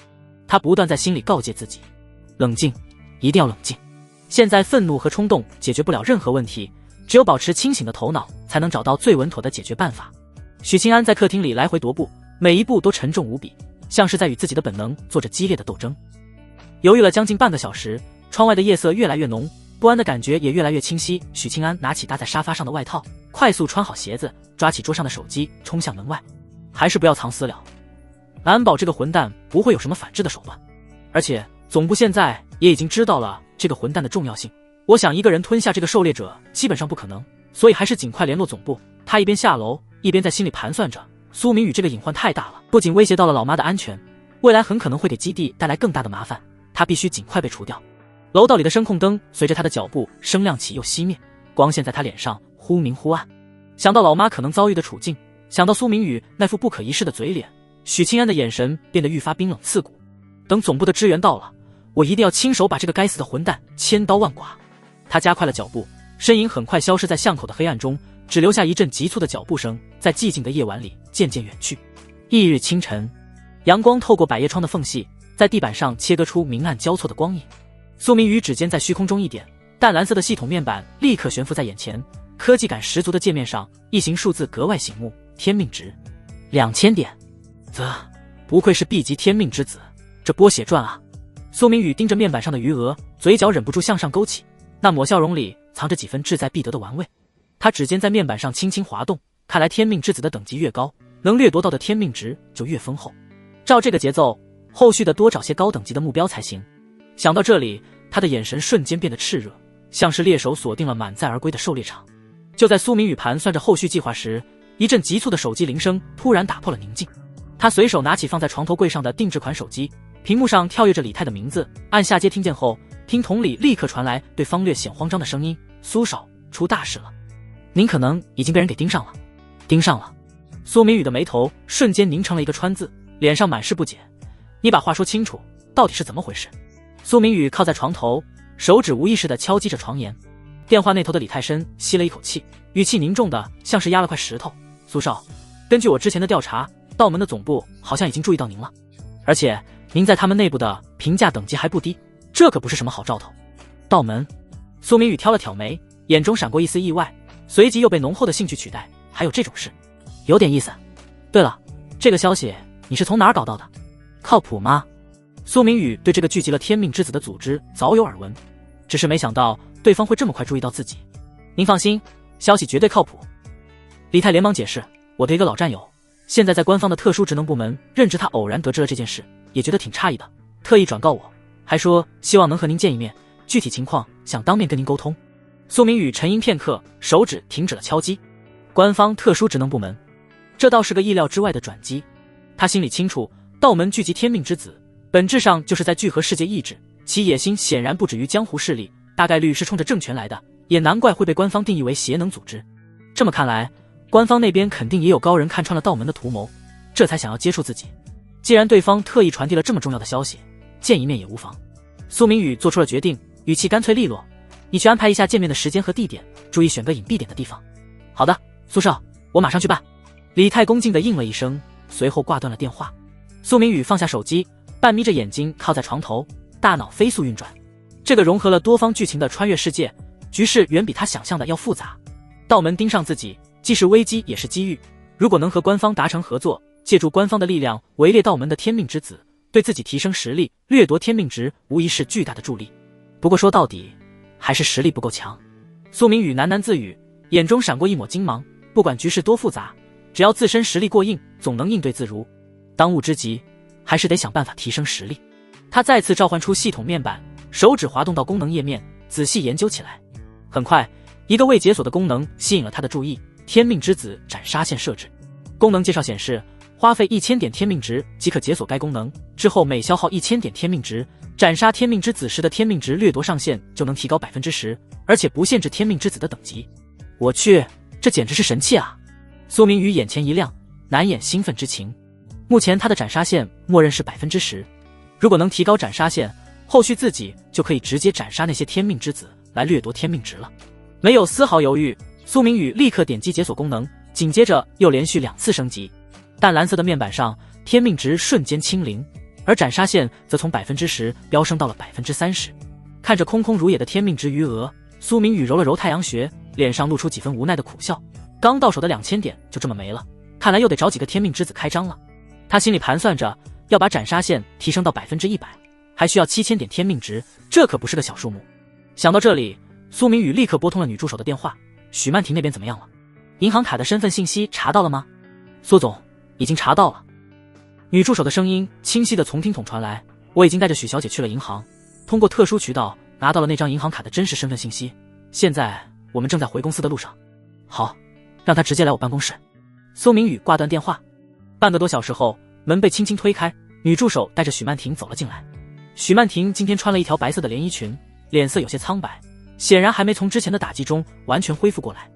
他不断在心里告诫自己，冷静，一定要冷静。现在愤怒和冲动解决不了任何问题，只有保持清醒的头脑才能找到最稳妥的解决办法。许清安在客厅里来回踱步，每一步都沉重无比，像是在与自己的本能做着激烈的斗争。犹豫了将近半个小时，窗外的夜色越来越浓，不安的感觉也越来越清晰。许清安拿起搭在沙发上的外套，快速穿好鞋子，抓起桌上的手机，冲向门外。还是不要藏私了，难保这个混蛋不会有什么反制的手段。而且总部现在也已经知道了这个混蛋的重要性，我想一个人吞下这个狩猎者基本上不可能，所以还是尽快联络总部。他一边下楼一边在心里盘算着，苏明宇这个隐患太大了，不仅威胁到了老妈的安全，未来很可能会给基地带来更大的麻烦，他必须尽快被除掉。楼道里的声控灯随着他的脚步声亮起又熄灭，光线在他脸上忽明忽暗。想到老妈可能遭遇的处境，想到苏明宇那副不可一世的嘴脸，许清安的眼神变得愈发冰冷刺骨。等总部的支援到了，我一定要亲手把这个该死的混蛋千刀万剐。他加快了脚步，身影很快消失在巷口的黑暗中，只留下一阵急促的脚步声在寂静的夜晚里渐渐远去。翌日清晨，阳光透过百叶窗的缝隙，在地板上切割出明暗交错的光影。苏明宇指尖在虚空中一点，淡蓝色的系统面板立刻悬浮在眼前，科技感十足的界面上一行数字格外醒目，天命值2000点。不愧是 B 级天命之子，这波血赚啊！苏明宇盯着面板上的余额，嘴角忍不住向上勾起，那抹笑容里藏着几分志在必得的玩味。他指尖在面板上轻轻滑动，看来天命之子的等级越高，能掠夺到的天命值就越丰厚。照这个节奏，后续的多找些高等级的目标才行。想到这里，他的眼神瞬间变得炽热，像是猎手锁定了满载而归的狩猎场。就在苏明宇盘算着后续计划时，一阵急促的手机铃声突然打破了宁静。他随手拿起放在床头柜上的定制款手机，屏幕上跳跃着李泰的名字，按下接听键后，听筒里立刻传来对方略显慌张的声音：苏少，出大事了，您可能已经被人给盯上了。盯上了？苏明宇的眉头瞬间拧成了一个川字，脸上满是不解。你把话说清楚，到底是怎么回事？苏明宇靠在床头，手指无意识地敲击着床沿。电话那头的李泰深吸了一口气，语气凝重的像是压了块石头。苏少，根据我之前的调查，道门的总部好像已经注意到您了，而且您在他们内部的评价等级还不低，这可不是什么好兆头。道门？苏明宇挑了挑眉，眼中闪过一丝意外，随即又被浓厚的兴趣取代。还有这种事？有点意思。对了，这个消息你是从哪儿搞到的？靠谱吗？苏明宇对这个聚集了天命之子的组织早有耳闻，只是没想到对方会这么快注意到自己。您放心，消息绝对靠谱。李泰连忙解释，我的一个老战友，现在在官方的特殊职能部门任职，他偶然得知了这件事，也觉得挺诧异的，特意转告我，还说希望能和您见一面，具体情况想当面跟您沟通。苏明宇沉吟片刻，手指停止了敲击。官方特殊职能部门，这倒是个意料之外的转机。他心里清楚，道门聚集天命之子，本质上就是在聚合世界意志，其野心显然不止于江湖势力，大概率是冲着政权来的，也难怪会被官方定义为邪能组织。这么看来，官方那边肯定也有高人看穿了道门的图谋，这才想要接触自己。既然对方特意传递了这么重要的消息，见一面也无妨。苏明宇做出了决定，语气干脆利落，你去安排一下见面的时间和地点，注意选个隐蔽点的地方。好的，苏少，我马上去办。李泰恭敬地应了一声，随后挂断了电话。苏明宇放下手机，半眯着眼睛靠在床头，大脑飞速运转。这个融合了多方剧情的穿越世界，局势远比他想象的要复杂。道门盯上自己，既是危机也是机遇。如果能和官方达成合作，借助官方的力量围猎道门的天命之子，对自己提升实力，掠夺天命值，无疑是巨大的助力。不过说到底，还是实力不够强。苏明宇喃喃自语，眼中闪过一抹金芒。不管局势多复杂，只要自身实力过硬，总能应对自如。当务之急，还是得想办法提升实力。他再次召唤出系统面板，手指滑动到功能页面，仔细研究起来。很快，一个未解锁的功能吸引了他的注意：天命之子斩杀线设置。功能介绍显示，花费1000点天命值即可解锁该功能，之后每消耗1000点天命值，斩杀天命之子时的天命值掠夺上限就能提高 10%， 而且不限制天命之子的等级。我去，这简直是神器啊！苏明宇眼前一亮，难掩兴奋之情。目前他的斩杀线默认是 10%， 如果能提高斩杀线，后续自己就可以直接斩杀那些天命之子来掠夺天命值了。没有丝毫犹豫，苏明宇立刻点击解锁功能，紧接着又连续2次升级。淡蓝色的面板上，天命值瞬间清零，而斩杀线则从 10% 飙升到了 30%。看着空空如也的天命值余额，苏明宇揉了揉太阳穴，脸上露出几分无奈的苦笑。刚到手的2000点就这么没了，看来又得找几个天命之子开张了。他心里盘算着，要把斩杀线提升到 100%， 还需要7000点天命值，这可不是个小数目。想到这里，苏明宇立刻拨通了女助手的电话。许曼婷那边怎么样了？银行卡的身份信息查到了吗？苏总，已经查到了。女助手的声音清晰地从听筒传来，我已经带着许小姐去了银行，通过特殊渠道拿到了那张银行卡的真实身份信息，现在我们正在回公司的路上。好，让她直接来我办公室。苏明宇挂断电话。半个多小时后，门被轻轻推开，女助手带着许曼婷走了进来。许曼婷今天穿了一条白色的连衣裙，脸色有些苍白，显然还没从之前的打击中完全恢复过来。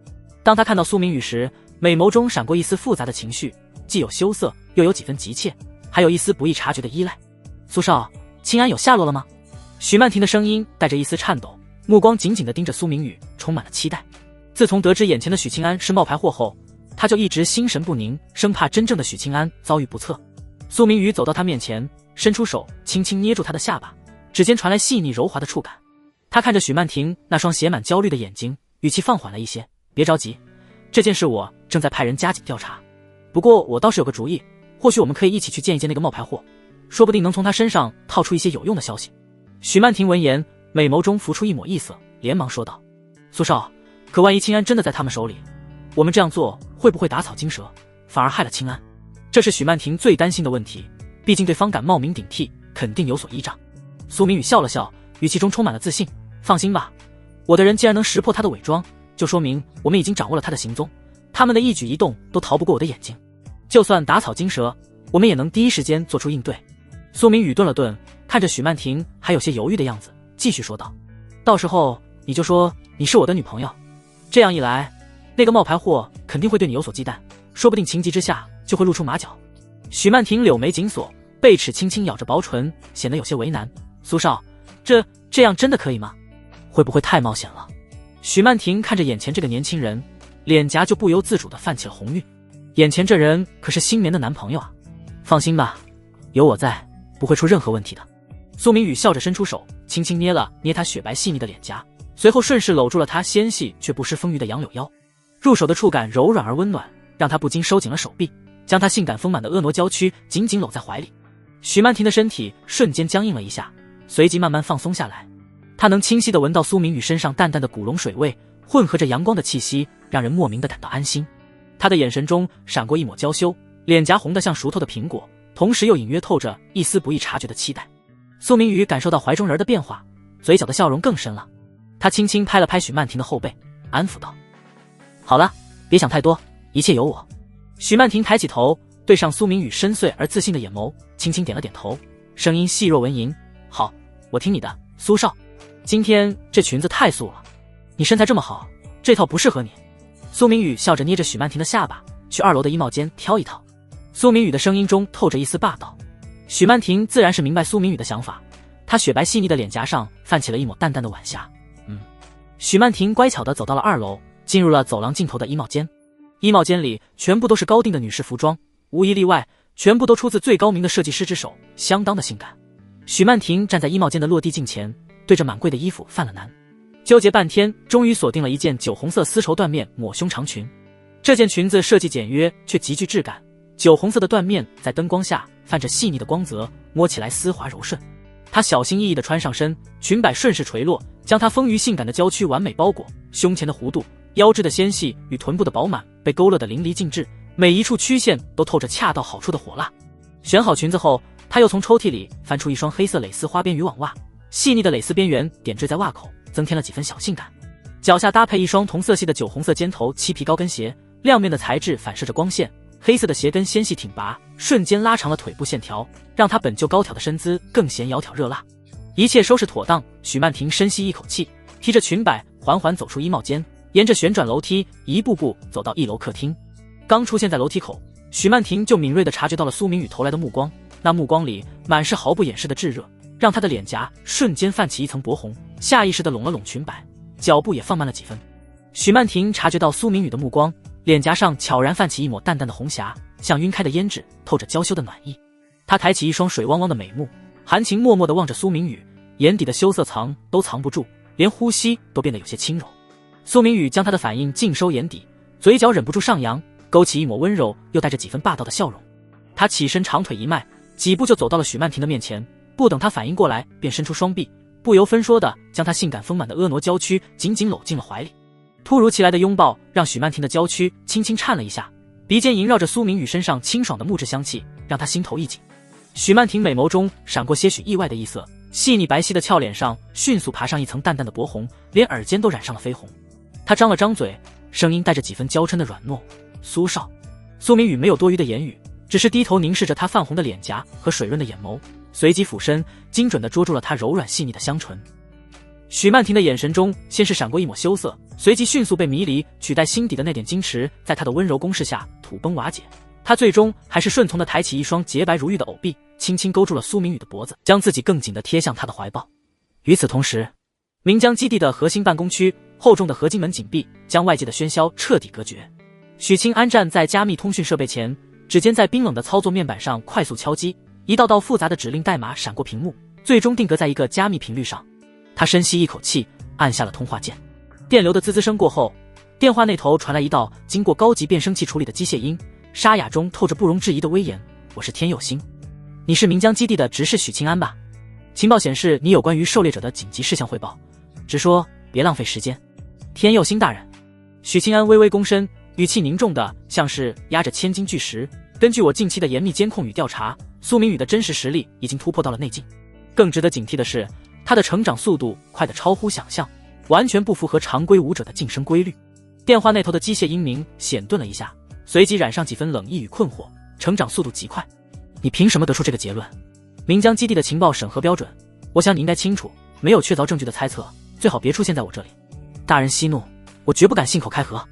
当她看到苏明宇时，美眸中闪过一丝复杂的情绪，既有羞涩，又有几分急切，还有一丝不易察觉的依赖。苏少，清安有下落了吗？许曼婷的声音带着一丝颤抖，目光紧紧地盯着苏明宇，充满了期待。自从得知眼前的许清安是冒牌货后，他就一直心神不宁，生怕真正的许清安遭遇不测。苏明宇走到他面前，伸出手轻轻捏住他的下巴，指尖传来细腻柔滑的触感。他看着许曼婷那双写满焦虑的眼睛，语气放缓了一些，别着急，这件事我正在派人加紧调查，不过我倒是有个主意，或许我们可以一起去见一见那个冒牌货，说不定能从他身上套出一些有用的消息。许曼婷闻言，美眸中浮出一抹异色，连忙说道，苏少，可万一清安真的在他们手里，我们这样做会不会打草惊蛇，反而害了清安？这是许曼婷最担心的问题，毕竟对方敢冒名顶替，肯定有所依仗。苏明宇笑了笑，语气中充满了自信，放心吧，我的人既然能识破他的伪装，就说明我们已经掌握了他的行踪，他们的一举一动都逃不过我的眼睛，就算打草惊蛇，我们也能第一时间做出应对。苏明宇顿了顿，看着许曼婷还有些犹豫的样子，继续说道，到时候你就说你是我的女朋友，这样一来，那个冒牌货肯定会对你有所忌惮，说不定情急之下就会露出马脚。许曼婷柳眉紧锁，贝齿轻轻咬着薄唇，显得有些为难。苏少，这样真的可以吗？会不会太冒险了？许曼婷看着眼前这个年轻人，脸颊就不由自主地泛起了红晕。眼前这人可是新棉的男朋友啊！放心吧，有我在，不会出任何问题的。苏明宇笑着伸出手，轻轻捏了捏她雪白细腻的脸颊，随后顺势搂住了她纤细却不失丰腴的杨柳腰。入手的触感柔软而温暖，让他不禁收紧了手臂，将她性感丰满的婀娜娇躯紧紧搂在怀里。许曼婷的身体瞬间僵硬了一下，随即慢慢放松下来。她能清晰地闻到苏明宇身上淡淡的古龙水味，混合着阳光的气息，让人莫名地感到安心。她的眼神中闪过一抹娇羞，脸颊红得像熟透的苹果，同时又隐约透着一丝不易察觉的期待。苏明宇感受到怀中人的变化，嘴角的笑容更深了。他轻轻拍了拍许曼婷的后背，安抚道，好了，别想太多，一切有我。许曼婷抬起头，对上苏明宇深邃而自信的眼眸，轻轻点了点头，声音细若蚊蝇，好，我听你的，苏少。今天这裙子太素了，你身材这么好，这套不适合你。苏明宇笑着捏着许曼婷的下巴，去2楼的衣帽间挑一套。苏明宇的声音中透着一丝霸道。许曼婷自然是明白苏明宇的想法，她雪白细腻的脸颊上泛起了一抹淡淡的晚霞。许曼婷乖巧地走到了2楼，进入了走廊尽头的衣帽间。衣帽间里全部都是高定的女士服装，无一例外，全部都出自最高明的设计师之手，相当的性感。许曼婷站在衣帽间的落地镜前，对着满柜的衣服犯了难，纠结半天，终于锁定了一件酒红色丝绸缎面抹胸长裙。这件裙子设计简约却极具质感，酒红色的缎面在灯光下泛着细腻的光泽，摸起来丝滑柔顺。她小心翼翼地穿上身，裙摆顺势垂落，将她丰腴性感的娇躯完美包裹，胸前的弧度、腰肢的纤细与臀部的饱满被勾勒得淋漓尽致，每一处曲线都透着恰到好处的火辣。选好裙子后，她又从抽屉里翻出一双黑色蕾丝花边渔网袜，细腻的蕾丝边缘点缀在袜口，增添了几分小性感。脚下搭配一双同色系的酒红色尖头漆皮高跟鞋，亮面的材质反射着光线，黑色的鞋跟纤细挺拔，瞬间拉长了腿部线条，让她本就高挑的身姿更显窈窕热辣。一切收拾妥当，许曼婷深吸一口气，提着裙摆缓缓走出衣帽间，沿着旋转楼梯一步步走到1楼客厅。刚出现在楼梯口，许曼婷就敏锐地察觉到了苏明宇投来的目光，那目光里满是毫不掩饰的炙热，让她的脸颊瞬间泛起一层薄红，下意识地拢了拢裙摆，脚步也放慢了几分。许曼婷察觉到苏明宇的目光，脸颊上悄然泛起一抹淡淡的红霞，像晕开的胭脂，透着娇羞的暖意。她抬起一双水汪汪的美目，含情脉脉地望着苏明宇，眼底的羞涩藏都藏不住，连呼吸都变得有些轻柔。苏明宇将她的反应尽收眼底，嘴角忍不住上扬，勾起一抹温柔又带着几分霸道的笑容。他起身长腿一迈，几步就走到了许曼婷的面前，不等她反应过来，便伸出双臂，不由分说地将她性感丰满的婀娜娇躯紧紧搂进了怀里。突如其来的拥抱让许曼婷的娇躯轻轻颤了一下，鼻尖萦绕着苏明宇身上清爽的木质香气，让她心头一紧。许曼婷美眸中闪过些许意外的异色，细腻白皙的俏脸上迅速爬上一层淡淡的薄红，连耳尖都染上了绯红。她张了张嘴，声音带着几分娇嗔的软糯：“苏少。”苏明宇没有多余的言语，只是低头凝视着她泛红的脸颊和水润的眼眸，随即俯身精准地捉住了她柔软细腻的香唇。许曼婷的眼神中先是闪过一抹羞涩，随即迅速被迷离取代心底的那点矜持，在她的温柔攻势下土崩瓦解。她最终还是顺从地抬起一双洁白如玉的藕臂，轻轻勾住了苏明宇的脖子，将自己更紧地贴向他的怀抱。与此同时，岷江基地的核心办公区，厚重的合金门紧闭，将外界的喧嚣彻底隔绝。许清安站在加密通讯设备前，指尖在冰冷的操作面板上快速敲击，一道道复杂的指令代码闪过屏幕，最终定格在一个加密频率上。他深吸一口气，按下了通话键。电流的滋滋声过后，电话那头传来一道经过高级变声器处理的机械音，沙哑中透着不容置疑的威严：“我是天佑星，你是岷江基地的执事许清安吧？情报显示你有关于狩猎者的紧急事项汇报，直说，别浪费时间。”天佑星大人。许清安微微躬身，语气凝重的像是压着千斤巨石。根据我近期的严密监控与调查，苏明宇的真实实力已经突破到了内境。更值得警惕的是，他的成长速度快得超乎想象，完全不符合常规武者的晋升规律。电话那头的机械音鸣险顿了一下，随即染上几分冷意与困惑：“成长速度极快，你凭什么得出这个结论？岷江基地的情报审核标准，我想你应该清楚，没有确凿证据的猜测，最好别出现在我这里。”大人息怒，我绝不敢信口开河。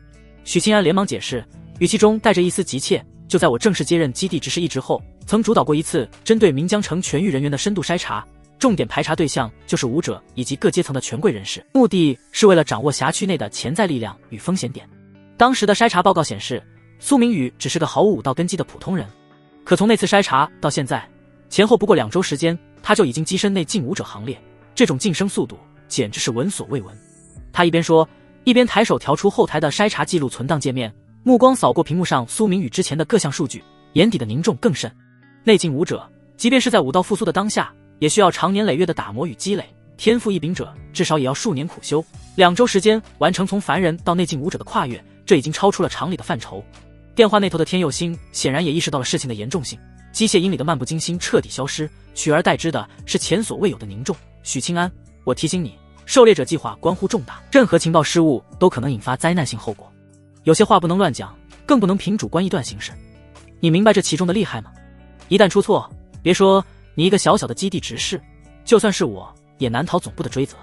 许清安连忙解释，语气中带着一丝急切。就在我正式接任基地执事一职后，曾主导过一次针对岷江城全域人员的深度筛查，重点排查对象就是武者以及各阶层的权贵人士，目的是为了掌握辖区内的潜在力量与风险点。当时的筛查报告显示，苏明宇只是个毫无武道根基的普通人，可从那次筛查到现在，前后不过2周时间，他就已经跻身内境武者行列，这种晋升速度简直是闻所未闻。他一边说，一边抬手调出后台的筛查记录存档界面，目光扫过屏幕上苏明宇之前的各项数据，眼底的凝重更甚。内境武者，即便是在武道复苏的当下，也需要长年累月的打磨与积累，天赋异禀者至少也要数年苦修，2周时间完成从凡人到内境武者的跨越，这已经超出了常理的范畴。电话那头的天佑星显然也意识到了事情的严重性，机械音里的漫不经心彻底消失，取而代之的是前所未有的凝重。许清安，我提醒你，狩猎者计划关乎重大，任何情报失误都可能引发灾难性后果，有些话不能乱讲，更不能凭主观臆断行事。你明白这其中的厉害吗？一旦出错，别说你一个小小的基地执事，就算是我也难逃总部的追责。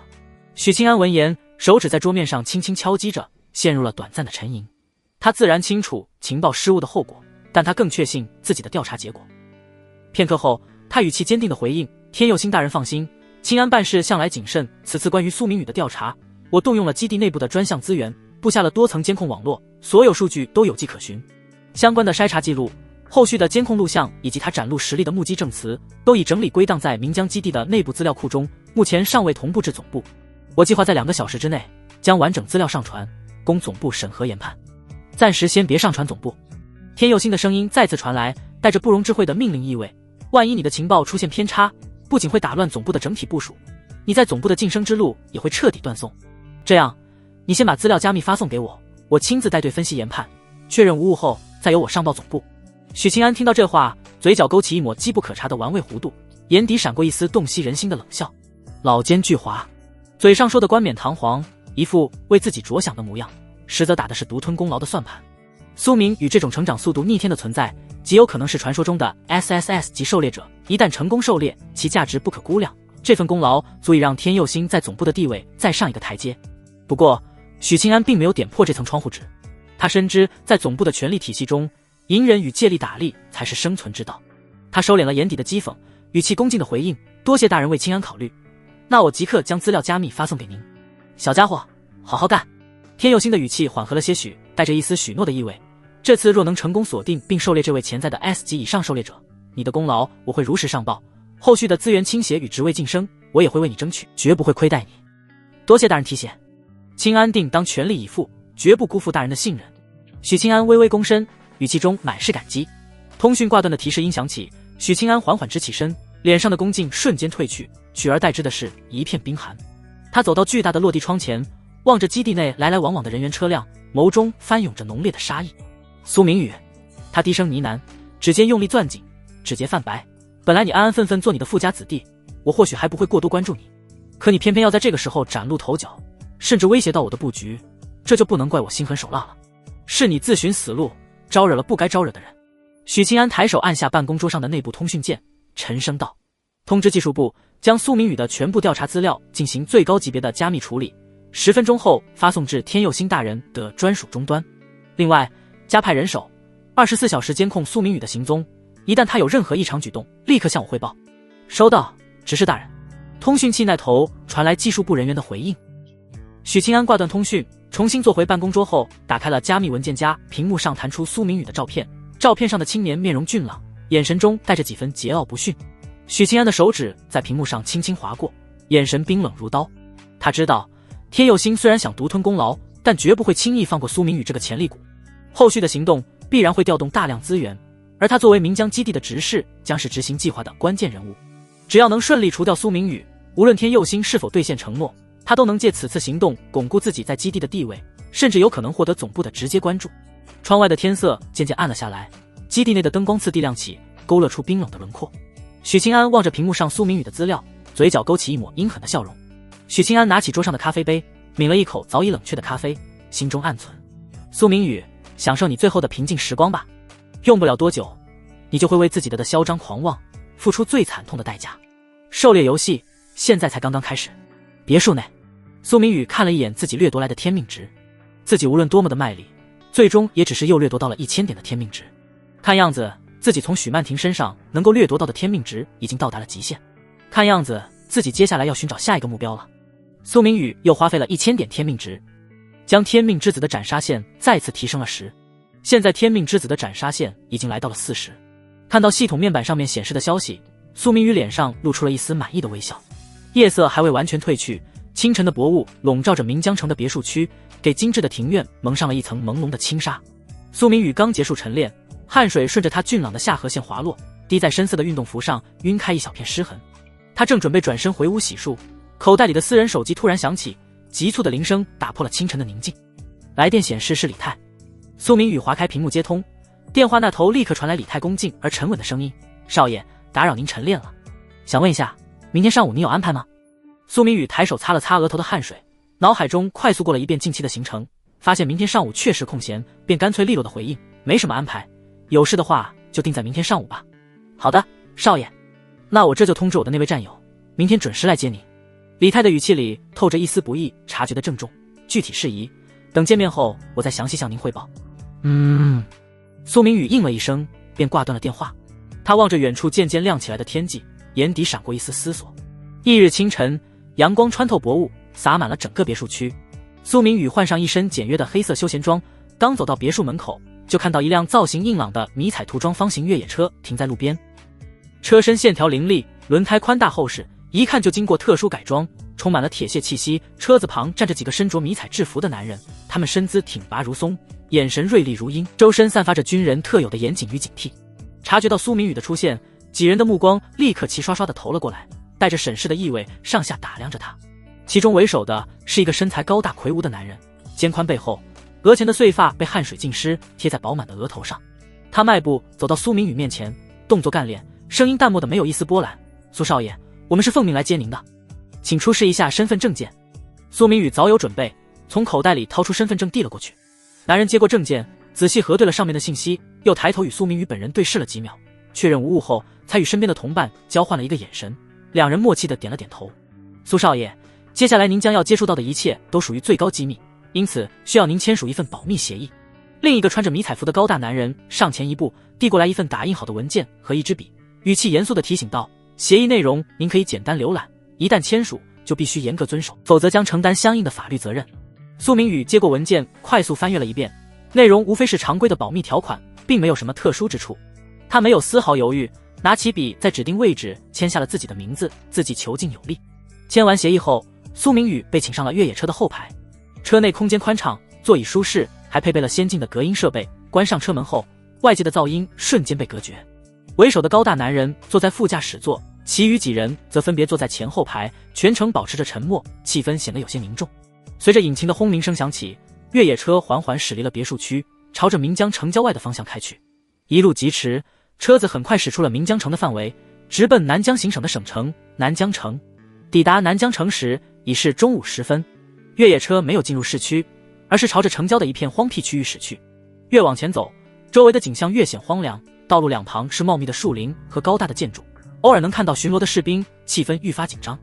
许清安闻言，手指在桌面上轻轻敲击着，陷入了短暂的沉吟。他自然清楚情报失误的后果，但他更确信自己的调查结果。片刻后，他语气坚定地回应：“天佑星大人放心，清安办事向来谨慎，此次关于苏明宇的调查，我动用了基地内部的专项资源，布下了多层监控网络，所有数据都有迹可循。相关的筛查记录、后续的监控录像以及他展露实力的目击证词，都已整理归档在岷江基地的内部资料库中，目前尚未同步至总部。我计划在2个小时之内将完整资料上传，供总部审核研判。暂时先别上传总部。”天佑星的声音再次传来，带着不容置喙的命令意味。万一你的情报出现偏差，不仅会打乱总部的整体部署，你在总部的晋升之路也会彻底断送。这样，你先把资料加密发送给我，我亲自带队分析研判，确认无误后再由我上报总部。许清安听到这话，嘴角勾起一抹机不可察的玩味弧度，眼底闪过一丝洞悉人心的冷笑。老奸巨猾，嘴上说的冠冕堂皇，一副为自己着想的模样，实则打的是独吞功劳的算盘。苏明宇这种成长速度逆天的存在，极有可能是传说中的 SSS 级狩猎者，一旦成功狩猎，其价值不可估量。这份功劳足以让天佑星在总部的地位再上一个台阶。不过，许清安并没有点破这层窗户纸，他深知在总部的权力体系中，隐忍与借力打力才是生存之道。他收敛了眼底的讥讽，语气恭敬的回应：“多谢大人为清安考虑，那我即刻将资料加密发送给您。”小家伙，好好干。天佑星的语气缓和了些许，带着一丝许诺的意味。这次若能成功锁定并狩猎这位潜在的 S 级以上狩猎者，你的功劳我会如实上报，后续的资源倾斜与职位晋升，我也会为你争取，绝不会亏待你。多谢大人提携，清安定当全力以赴，绝不辜负大人的信任。许清安微微躬身，语气中满是感激。通讯挂断的提示音响起，许清安缓缓直起身，脸上的恭敬瞬间褪去，取而代之的是一片冰寒。他走到巨大的落地窗前，望着基地内来来往往的人员车辆，眸中翻涌着浓烈的杀意。苏明宇，他低声呢喃，指尖用力攥紧，指节泛白。本来你安安分分做你的富家子弟，我或许还不会过多关注你，可你偏偏要在这个时候崭露头角，甚至威胁到我的布局，这就不能怪我心狠手辣了。是你自寻死路，招惹了不该招惹的人。许清安抬手按下办公桌上的内部通讯键，沉声道：“通知技术部，将苏明宇的全部调查资料进行最高级别的加密处理，10分钟后发送至天佑星大人的专属终端。另外，加派人手，24小时监控苏明宇的行踪，一旦他有任何异常举动，立刻向我汇报。”收到，指示大人。通讯器那头传来技术部人员的回应。许清安挂断通讯，重新坐回办公桌后，打开了加密文件夹，屏幕上弹出苏明宇的照片。照片上的青年面容俊朗，眼神中带着几分桀骜不驯。许清安的手指在屏幕上轻轻划过，眼神冰冷如刀。他知道，天佑星虽然想独吞功劳，但绝不会轻易放过苏明宇这个潜力股。后续的行动必然会调动大量资源，而他作为岷江基地的执事，将是执行计划的关键人物。只要能顺利除掉苏明宇，无论天佑星是否兑现承诺，他都能借此次行动巩固自己在基地的地位，甚至有可能获得总部的直接关注。窗外的天色渐渐暗了下来，基地内的灯光次第亮起，勾勒出冰冷的轮廓。许清安望着屏幕上苏明宇的资料，嘴角勾起一抹阴狠的笑容。许清安拿起桌上的咖啡杯，抿了一口早已冷却的咖啡，心中暗忖：苏明宇，享受你最后的平静时光吧，用不了多久，你就会为自己的嚣张狂妄付出最惨痛的代价。狩猎游戏现在才刚刚开始。别墅内，苏明宇看了一眼自己掠夺来的天命值，自己无论多么的卖力，最终也只是又掠夺到了1000点的天命值。看样子自己从许曼婷身上能够掠夺到的天命值已经到达了极限，看样子自己接下来要寻找下一个目标了。苏明宇又花费了1000点天命值，将天命之子的斩杀线再次提升了10，现在天命之子的斩杀线已经来到了40。看到系统面板上面显示的消息，苏明宇脸上露出了一丝满意的微笑。夜色还未完全褪去，清晨的薄雾笼罩着岷江城的别墅区，给精致的庭院蒙上了一层朦胧的轻纱。苏明宇刚结束晨练，汗水顺着他俊朗的下颌线滑落，滴在深色的运动服上，晕开一小片湿痕。他正准备转身回屋洗漱，口袋里的私人手机突然响起，急促的铃声打破了清晨的宁静。来电显示是李泰。苏明宇划开屏幕接通，电话那头立刻传来李泰恭敬而沉稳的声音：少爷，打扰您晨练了，想问一下，明天上午您有安排吗？苏明宇抬手擦了擦额头的汗水，脑海中快速过了一遍近期的行程，发现明天上午确实空闲，便干脆利落的回应：没什么安排，有事的话就定在明天上午吧。好的，少爷，那我这就通知我的那位战友，明天准时来接你。李泰的语气里透着一丝不易察觉的郑重，具体事宜等见面后我再详细向您汇报。苏明宇应了一声，便挂断了电话。他望着远处渐渐亮起来的天际，眼底闪过一丝思索。翌日清晨，阳光穿透薄雾，洒满了整个别墅区。苏明宇换上一身简约的黑色休闲装，刚走到别墅门口，就看到一辆造型硬朗的迷彩涂装方形越野车停在路边。车身线条凌厉，轮胎宽大厚实，一看就经过特殊改装，充满了铁屑气息。车子旁站着几个身着迷彩制服的男人，他们身姿挺拔如松，眼神锐利如鹰，周身散发着军人特有的严谨与警惕。察觉到苏明宇的出现，几人的目光立刻齐刷刷地投了过来，带着审视的意味上下打量着他。其中为首的是一个身材高大魁梧的男人，肩宽背厚，额前的碎发被汗水浸湿，贴在饱满的额头上。他迈步走到苏明宇面前，动作干练，声音淡漠的没有一丝波澜：苏少爷，我们是奉命来接您的，请出示一下身份证件。苏明宇早有准备，从口袋里掏出身份证递了过去。男人接过证件，仔细核对了上面的信息，又抬头与苏明宇本人对视了几秒，确认无误后，才与身边的同伴交换了一个眼神，两人默契地点了点头。苏少爷，接下来您将要接触到的一切都属于最高机密，因此需要您签署一份保密协议。另一个穿着迷彩服的高大男人上前一步，递过来一份打印好的文件和一支笔，语气严肃地提醒道：协议内容您可以简单浏览，一旦签署就必须严格遵守，否则将承担相应的法律责任。苏明宇接过文件，快速翻阅了一遍，内容无非是常规的保密条款，并没有什么特殊之处。他没有丝毫犹豫，拿起笔在指定位置签下了自己的名字，字迹遒劲有力。签完协议后，苏明宇被请上了越野车的后排。车内空间宽敞，座椅舒适，还配备了先进的隔音设备。关上车门后，外界的噪音瞬间被隔绝。为首的高大男人坐在副驾驶座，其余几人则分别坐在前后排，全程保持着沉默，气氛显得有些凝重。随着引擎的轰鸣声响起，越野车缓缓驶离了别墅区，朝着岷江城郊外的方向开去。一路疾驰，车子很快驶出了岷江城的范围，直奔南江行省的省城南江城。抵达南江城时已是中午时分，越野车没有进入市区，而是朝着城郊的一片荒僻区域驶去。越往前走，周围的景象越显荒凉，道路两旁是茂密的树林和高大的建筑，偶尔能看到巡逻的士兵，气氛愈发紧张。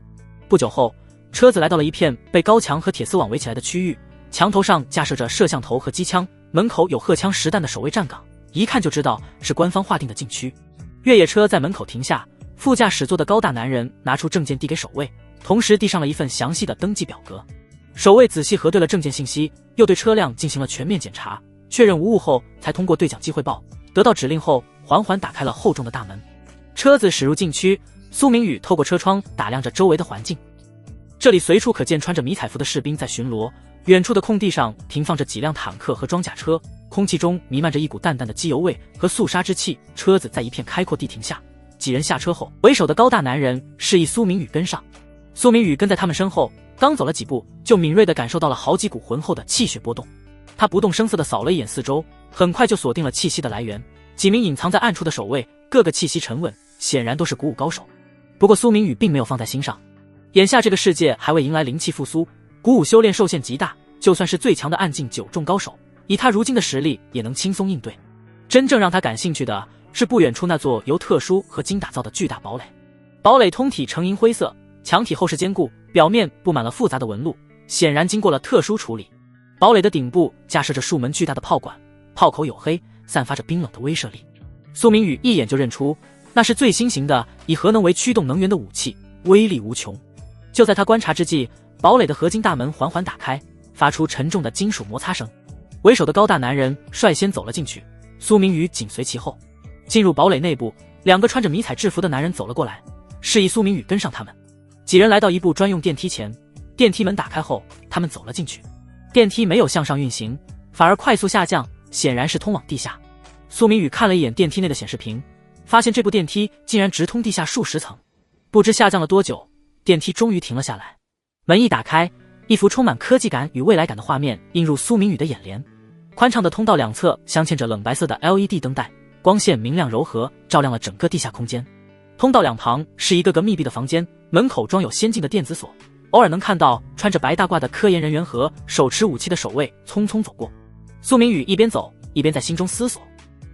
不久后，车子来到了一片被高墙和铁丝网围起来的区域，墙头上架设着摄像头和机枪，门口有荷枪实弹的守卫站岗，一看就知道是官方划定的禁区。越野车在门口停下，副驾驶座的高大男人拿出证件递给守卫，同时递上了一份详细的登记表格。守卫仔细核对了证件信息，又对车辆进行了全面检查，确认无误后才通过对讲机汇报。得到指令后，缓缓打开了厚重的大门。车子驶入禁区，苏明宇透过车窗打量着周围的环境。这里随处可见穿着迷彩服的士兵在巡逻，远处的空地上停放着几辆坦克和装甲车，空气中弥漫着一股淡淡的机油味和肃杀之气。车子在一片开阔地停下，几人下车后，为首的高大男人示意苏明宇跟上。苏明宇跟在他们身后，刚走了几步，就敏锐地感受到了好几股浑厚的气血波动。他不动声色地扫了一眼四周，很快就锁定了气息的来源。几名隐藏在暗处的守卫，个个气息沉稳，显然都是古武高手。不过苏明宇并没有放在心上，眼下这个世界还未迎来灵气复苏，古武修炼受限极大，就算是最强的暗境9重高手，以他如今的实力也能轻松应对。真正让他感兴趣的是不远处那座由特殊合金打造的巨大堡垒。堡垒通体呈银灰色，墙体厚实坚固，表面布满了复杂的纹路，显然经过了特殊处理。堡垒的顶部架设着数门巨大的炮管，炮口黝黑，散发着冰冷的威慑力。苏明宇一眼就认出，那是最新型的以核能为驱动能源的武器，威力无穷。就在他观察之际，堡垒的合金大门缓缓打开，发出沉重的金属摩擦声。为首的高大男人率先走了进去，苏明宇紧随其后。进入堡垒内部，两个穿着迷彩制服的男人走了过来，示意苏明宇跟上他们。几人来到一部专用电梯前，电梯门打开后，他们走了进去。电梯没有向上运行，反而快速下降，显然是通往地下。苏明宇看了一眼电梯内的显示屏，发现这部电梯竟然直通地下数十层。不知下降了多久，电梯终于停了下来。门一打开，一幅充满科技感与未来感的画面映入苏明宇的眼帘。宽敞的通道两侧镶嵌着冷白色的 LED 灯带，光线明亮柔和，照亮了整个地下空间。通道两旁是一个个密闭的房间，门口装有先进的电子锁，偶尔能看到穿着白大褂的科研人员和手持武器的守卫匆匆走过。苏明宇一边走一边在心中思索，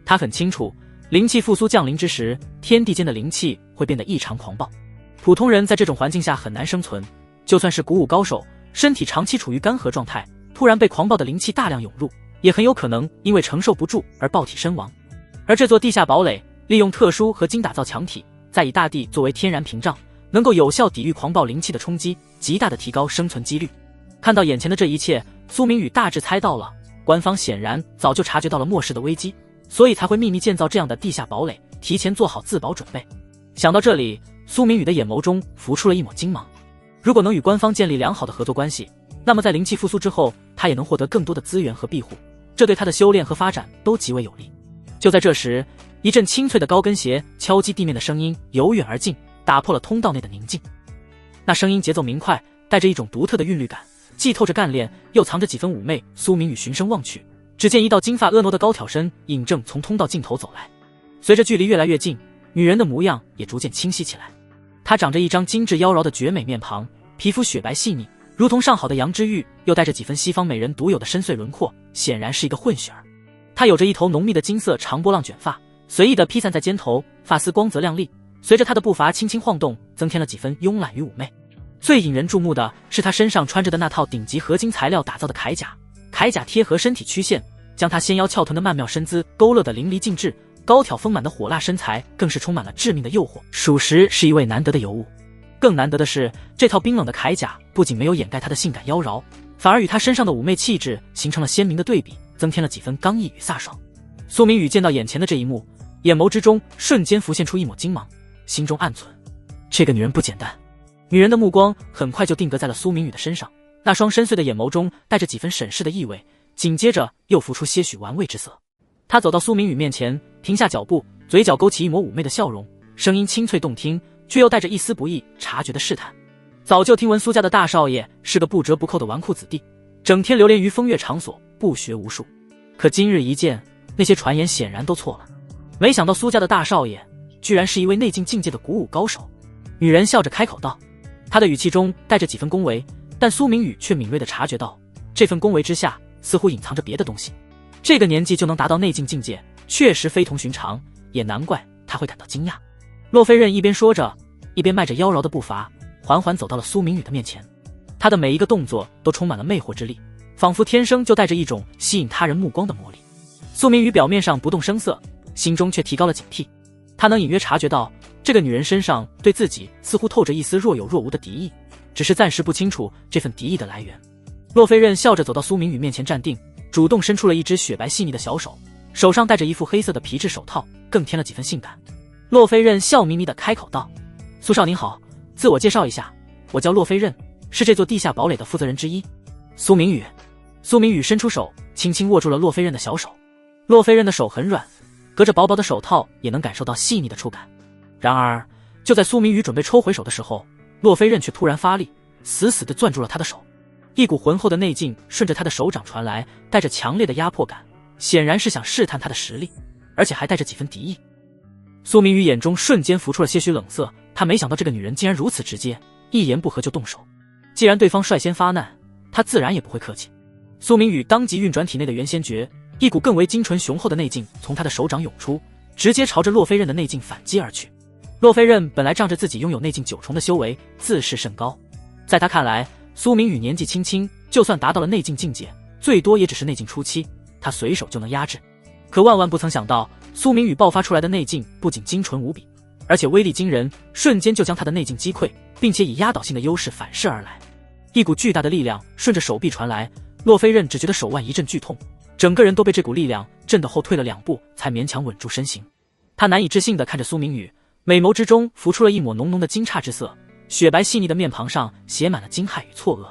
他很清楚，灵气复苏降临之时，天地间的灵气会变得异常狂暴，普通人在这种环境下很难生存，就算是古武高手，身体长期处于干涸状态，突然被狂暴的灵气大量涌入，也很有可能因为承受不住而爆体身亡。而这座地下堡垒利用特殊合金打造墙体，再以大地作为天然屏障，能够有效抵御狂暴灵气的冲击，极大的提高生存几率。看到眼前的这一切，苏明宇大致猜到了，官方显然早就察觉到了末世的危机，所以才会秘密建造这样的地下堡垒，提前做好自保准备。想到这里，苏明宇的眼眸中浮出了一抹金芒。如果能与官方建立良好的合作关系，那么在灵气复苏之后，他也能获得更多的资源和庇护，这对他的修炼和发展都极为有利。就在这时，一阵清脆的高跟鞋敲击地面的声音由远而近，打破了通道内的宁静。那声音节奏明快，带着一种独特的韵律感，既透着干练，又藏着几分妩媚。苏明宇循声望去，只见一道金发婀娜的高挑身影正从通道尽头走来。随着距离越来越近，女人的模样也逐渐清晰起来。她长着一张精致妖娆的绝美面庞，皮肤雪白细腻，如同上好的羊脂玉，又带着几分西方美人独有的深邃轮廓，显然是一个混血儿。她有着一头浓密的金色长波浪卷发，随意地披散在肩头，发丝光泽亮丽，随着她的步伐轻轻晃动，增添了几分慵懒与妩媚。最引人注目的是她身上穿着的那套顶级合金材料打造的铠甲，铠甲贴合身体曲线，将她纤腰翘臀的曼妙身姿勾勒得淋漓尽致，高挑丰满的火辣身材更是充满了致命的诱惑，属实是一位难得的尤物。更难得的是，这套冰冷的铠甲不仅没有掩盖她的性感妖娆，反而与她身上的妩媚气质形成了鲜明的对比，增添了几分刚毅与飒爽。苏明宇见到眼前的这一幕，眼眸之中瞬间浮现出一抹金芒，心中暗忖：这个女人不简单。女人的目光很快就定格在了苏明宇的身上，那双深邃的眼眸中带着几分审视的意味，紧接着又浮出些许玩味之色。她走到苏明宇面前，停下脚步，嘴角勾起一抹妩媚的笑容，声音清脆动听，却又带着一丝不易察觉的试探。早就听闻苏家的大少爷是个不折不扣的纨绔子弟，整天流连于风月场所，不学无术。可今日一见，那些传言显然都错了。没想到苏家的大少爷居然是一位内境境界的古武高手。女人笑着开口道，她的语气中带着几分恭维，但苏明宇却敏锐地察觉到，这份恭维之下似乎隐藏着别的东西。这个年纪就能达到内境境界，确实非同寻常，也难怪他会感到惊讶。洛飞刃一边说着，一边迈着妖娆的步伐，缓缓走到了苏明宇的面前。他的每一个动作都充满了魅惑之力，仿佛天生就带着一种吸引他人目光的魔力。苏明宇表面上不动声色，心中却提高了警惕。他能隐约察觉到，这个女人身上对自己似乎透着一丝若有若无的敌意，只是暂时不清楚这份敌意的来源。洛飞刃笑着走到苏明宇面前站定，主动伸出了一只雪白细腻的小手，手上戴着一副黑色的皮质手套，更添了几分性感。洛飞刃笑眯眯地开口道：苏少您好，自我介绍一下，我叫洛飞刃，是这座地下堡垒的负责人之一。苏明宇。苏明宇伸出手，轻轻握住了洛飞刃的小手。洛飞刃的手很软，隔着薄薄的手套也能感受到细腻的触感。然而就在苏明宇准备抽回手的时候，洛飞刃却突然发力，死死地攥住了他的手。一股浑厚的内劲顺着他的手掌传来，带着强烈的压迫感，显然是想试探他的实力，而且还带着几分敌意。苏明宇眼中瞬间浮出了些许冷色，他没想到这个女人竟然如此直接，一言不合就动手。既然对方率先发难，他自然也不会客气。苏明宇当即运转体内的元仙诀，一股更为精纯雄厚的内劲从他的手掌涌出，直接朝着洛飞刃的内劲反击而去。洛飞刃本来仗着自己拥有内劲9重的修为，自视甚高，在他看来，苏明宇年纪轻轻，就算达到了内境境界，最多也只是内境初期，他随手就能压制。可万万不曾想到，苏明宇爆发出来的内劲不仅精纯无比，而且威力惊人，瞬间就将他的内劲击溃，并且以压倒性的优势反噬而来。一股巨大的力量顺着手臂传来，洛飞刃只觉得手腕一阵剧痛，整个人都被这股力量震得后退了2步，才勉强稳住身形。他难以置信地看着苏明宇，美眸之中浮出了一抹浓浓的惊诧之色，雪白细腻的面庞上写满了惊骇与错愕。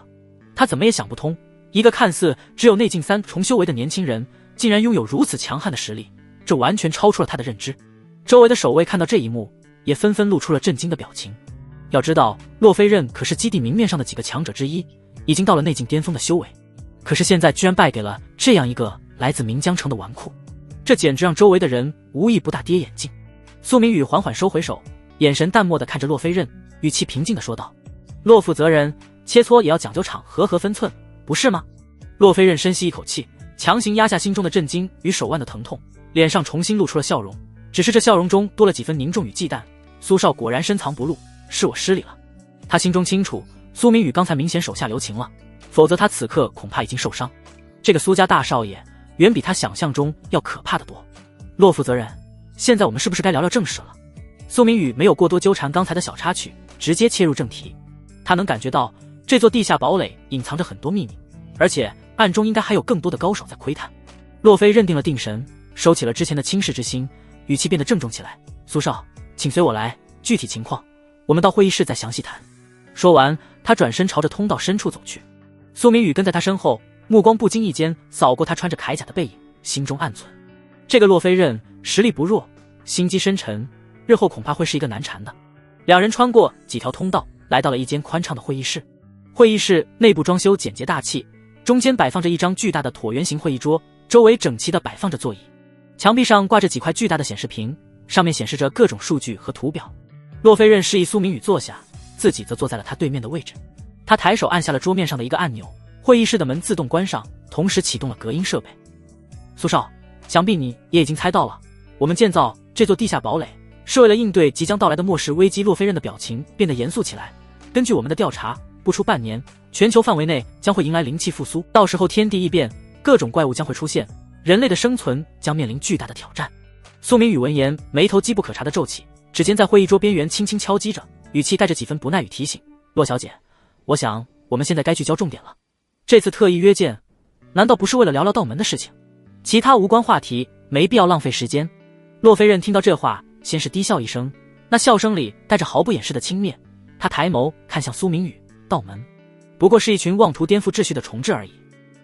他怎么也想不通，一个看似只有内境3重修为的年轻人，竟然拥有如此强悍的实力，这完全超出了他的认知。周围的守卫看到这一幕，也纷纷露出了震惊的表情。要知道，洛飞刃可是基地明面上的几个强者之一，已经到了内境巅峰的修为，可是现在居然败给了这样一个来自岷江城的纨绔，这简直让周围的人无一不大跌眼镜。苏明宇缓缓收回手，眼神淡漠地看着洛飞刃，语气平静地说道：洛负责人，切磋也要讲究场合和分寸，不是吗？洛飞刃深吸一口气，强行压下心中的震惊与手腕的疼痛，脸上重新露出了笑容，只是这笑容中多了几分凝重与忌惮。苏少果然深藏不露，是我失礼了。他心中清楚，苏明宇刚才明显手下留情了，否则他此刻恐怕已经受伤。这个苏家大少爷远比他想象中要可怕得多。洛负责人，现在我们是不是该聊聊正事了？苏明宇没有过多纠缠刚才的小插曲，直接切入正题。他能感觉到这座地下堡垒隐藏着很多秘密，而且暗中应该还有更多的高手在窥探。洛飞认定了定神，收起了之前的轻视之心，语气变得郑重起来：苏少，请随我来，具体情况我们到会议室再详细谈。说完，他转身朝着通道深处走去。苏明宇跟在他身后，目光不经意间扫过他穿着铠甲的背影，心中暗忖：这个洛飞刃实力不弱，心机深沉，日后恐怕会是一个难缠的。两人穿过几条通道，来到了一间宽敞的会议室。会议室内部装修简洁大气，中间摆放着一张巨大的椭圆形会议桌，周围整齐地摆放着座椅。墙壁上挂着几块巨大的显示屏，上面显示着各种数据和图表。洛飞刃示意苏明宇坐下，自己则坐在了他对面的位置。他抬手按下了桌面上的一个按钮，会议室的门自动关上，同时启动了隔音设备。苏少，想必你也已经猜到了，我们建造这座地下堡垒是为了应对即将到来的末世危机。洛菲任的表情变得严肃起来。根据我们的调查，不出半年，全球范围内将会迎来灵气复苏，到时候天地异变，各种怪物将会出现，人类的生存将面临巨大的挑战。苏明宇闻言，眉头机不可察地皱起，指尖在会议桌边缘轻轻敲击着，语气带着几分不耐与提醒：洛小姐，我想我们现在该聚焦重点了。这次特意约见，难道不是为了聊聊道门的事情？其他无关话题没必要浪费时间。洛菲任听到这话，先是低笑一声，那笑声里带着毫不掩饰的轻蔑。他抬眸看向苏明宇，道门不过是一群妄图颠覆秩序的虫豸而已，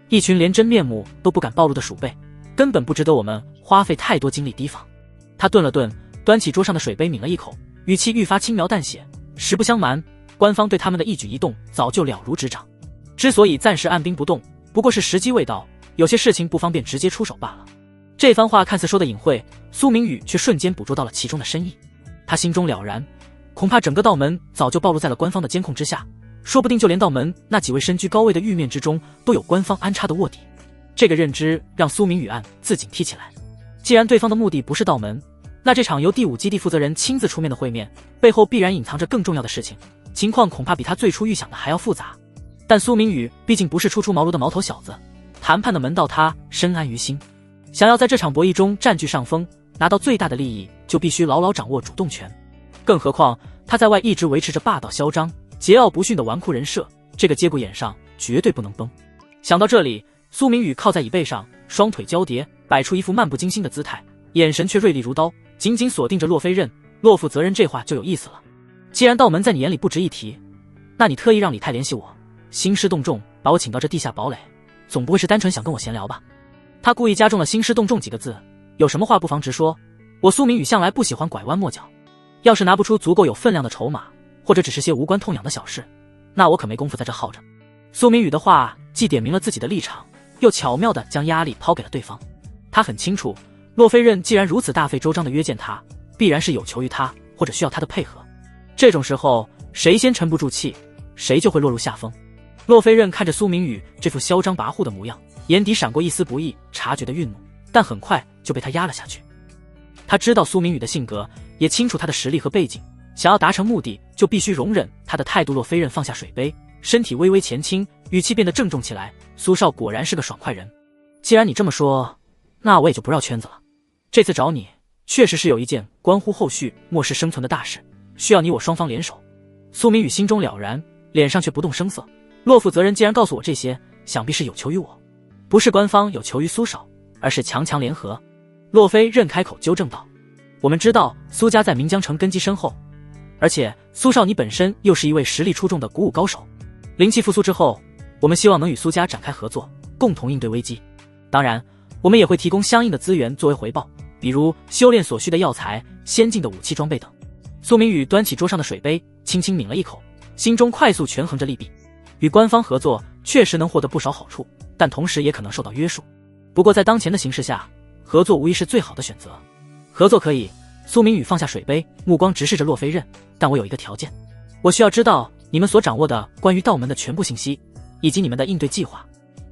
一群连真面目都不敢暴露的鼠辈，根本不值得我们花费太多精力提防。他顿了顿，端起桌上的水杯抿了一口，语气愈发轻描淡写。实不相瞒，官方对他们的一举一动早就了如指掌，之所以暂时按兵不动，不过是时机未到，有些事情不方便直接出手罢了。这番话看似说的隐晦，苏明宇却瞬间捕捉到了其中的深意。他心中了然，恐怕整个道门早就暴露在了官方的监控之下，说不定就连道门那几位身居高位的玉面之中都有官方安插的卧底。这个认知让苏明宇暗自警惕起来。既然对方的目的不是道门，那这场由第5基地负责人亲自出面的会面，背后必然隐藏着更重要的事情，情况恐怕比他最初预想的还要复杂。但苏明宇毕竟不是初出茅庐的毛头小子，谈判的门道他深谙于心，想要在这场博弈中占据上风，拿到最大的利益，就必须牢牢掌握主动权。更何况他在外一直维持着霸道嚣张、桀骜不驯的纨绔人设，这个节骨眼上绝对不能崩。想到这里，苏明宇靠在椅背上，双腿交叠，摆出一副漫不经心的姿态，眼神却锐利如刀，紧紧锁定着洛飞任。洛负责人这话就有意思了，既然道门在你眼里不值一提，那你特意让李泰联系我，兴师动众把我请到这地下堡垒，总不会是单纯想跟我闲聊吧？他故意加重了兴师动众几个字，有什么话不妨直说，我苏明宇向来不喜欢拐弯抹角，要是拿不出足够有分量的筹码，或者只是些无关痛痒的小事，那我可没工夫在这耗着。苏明宇的话既点明了自己的立场，又巧妙地将压力抛给了对方。他很清楚，洛飞任既然如此大费周章地约见他，必然是有求于他，或者需要他的配合。这种时候，谁先沉不住气，谁就会落入下风。洛飞任看着苏明宇这副嚣张跋扈的模样，眼底闪过一丝不易察觉的愠怒，但很快就被他压了下去。他知道苏明宇的性格，也清楚他的实力和背景，想要达成目的，就必须容忍他的态度。洛飞任放下水杯，身体微微前倾，语气变得郑重起来。苏少果然是个爽快人，既然你这么说，那我也就不绕圈子了。这次找你，确实是有一件关乎后续末世生存的大事，需要你我双方联手。苏明宇心中了然，脸上却不动声色。洛负责人既然告诉我这些，想必是有求于我，不是官方有求于苏少，而是强强联合。洛飞任开口纠正道：我们知道苏家在岷江城根基深厚，而且苏少你本身又是一位实力出众的鼓舞高手，灵气复苏之后，我们希望能与苏家展开合作，共同应对危机。当然，我们也会提供相应的资源作为回报，比如修炼所需的药材、先进的武器装备等。苏明宇端起桌上的水杯，轻轻抿了一口，心中快速权衡着利弊。与官方合作确实能获得不少好处，但同时也可能受到约束。不过在当前的形势下，合作无疑是最好的选择。合作可以。苏明宇放下水杯，目光直视着洛飞任，但我有一个条件，我需要知道你们所掌握的关于道门的全部信息，以及你们的应对计划。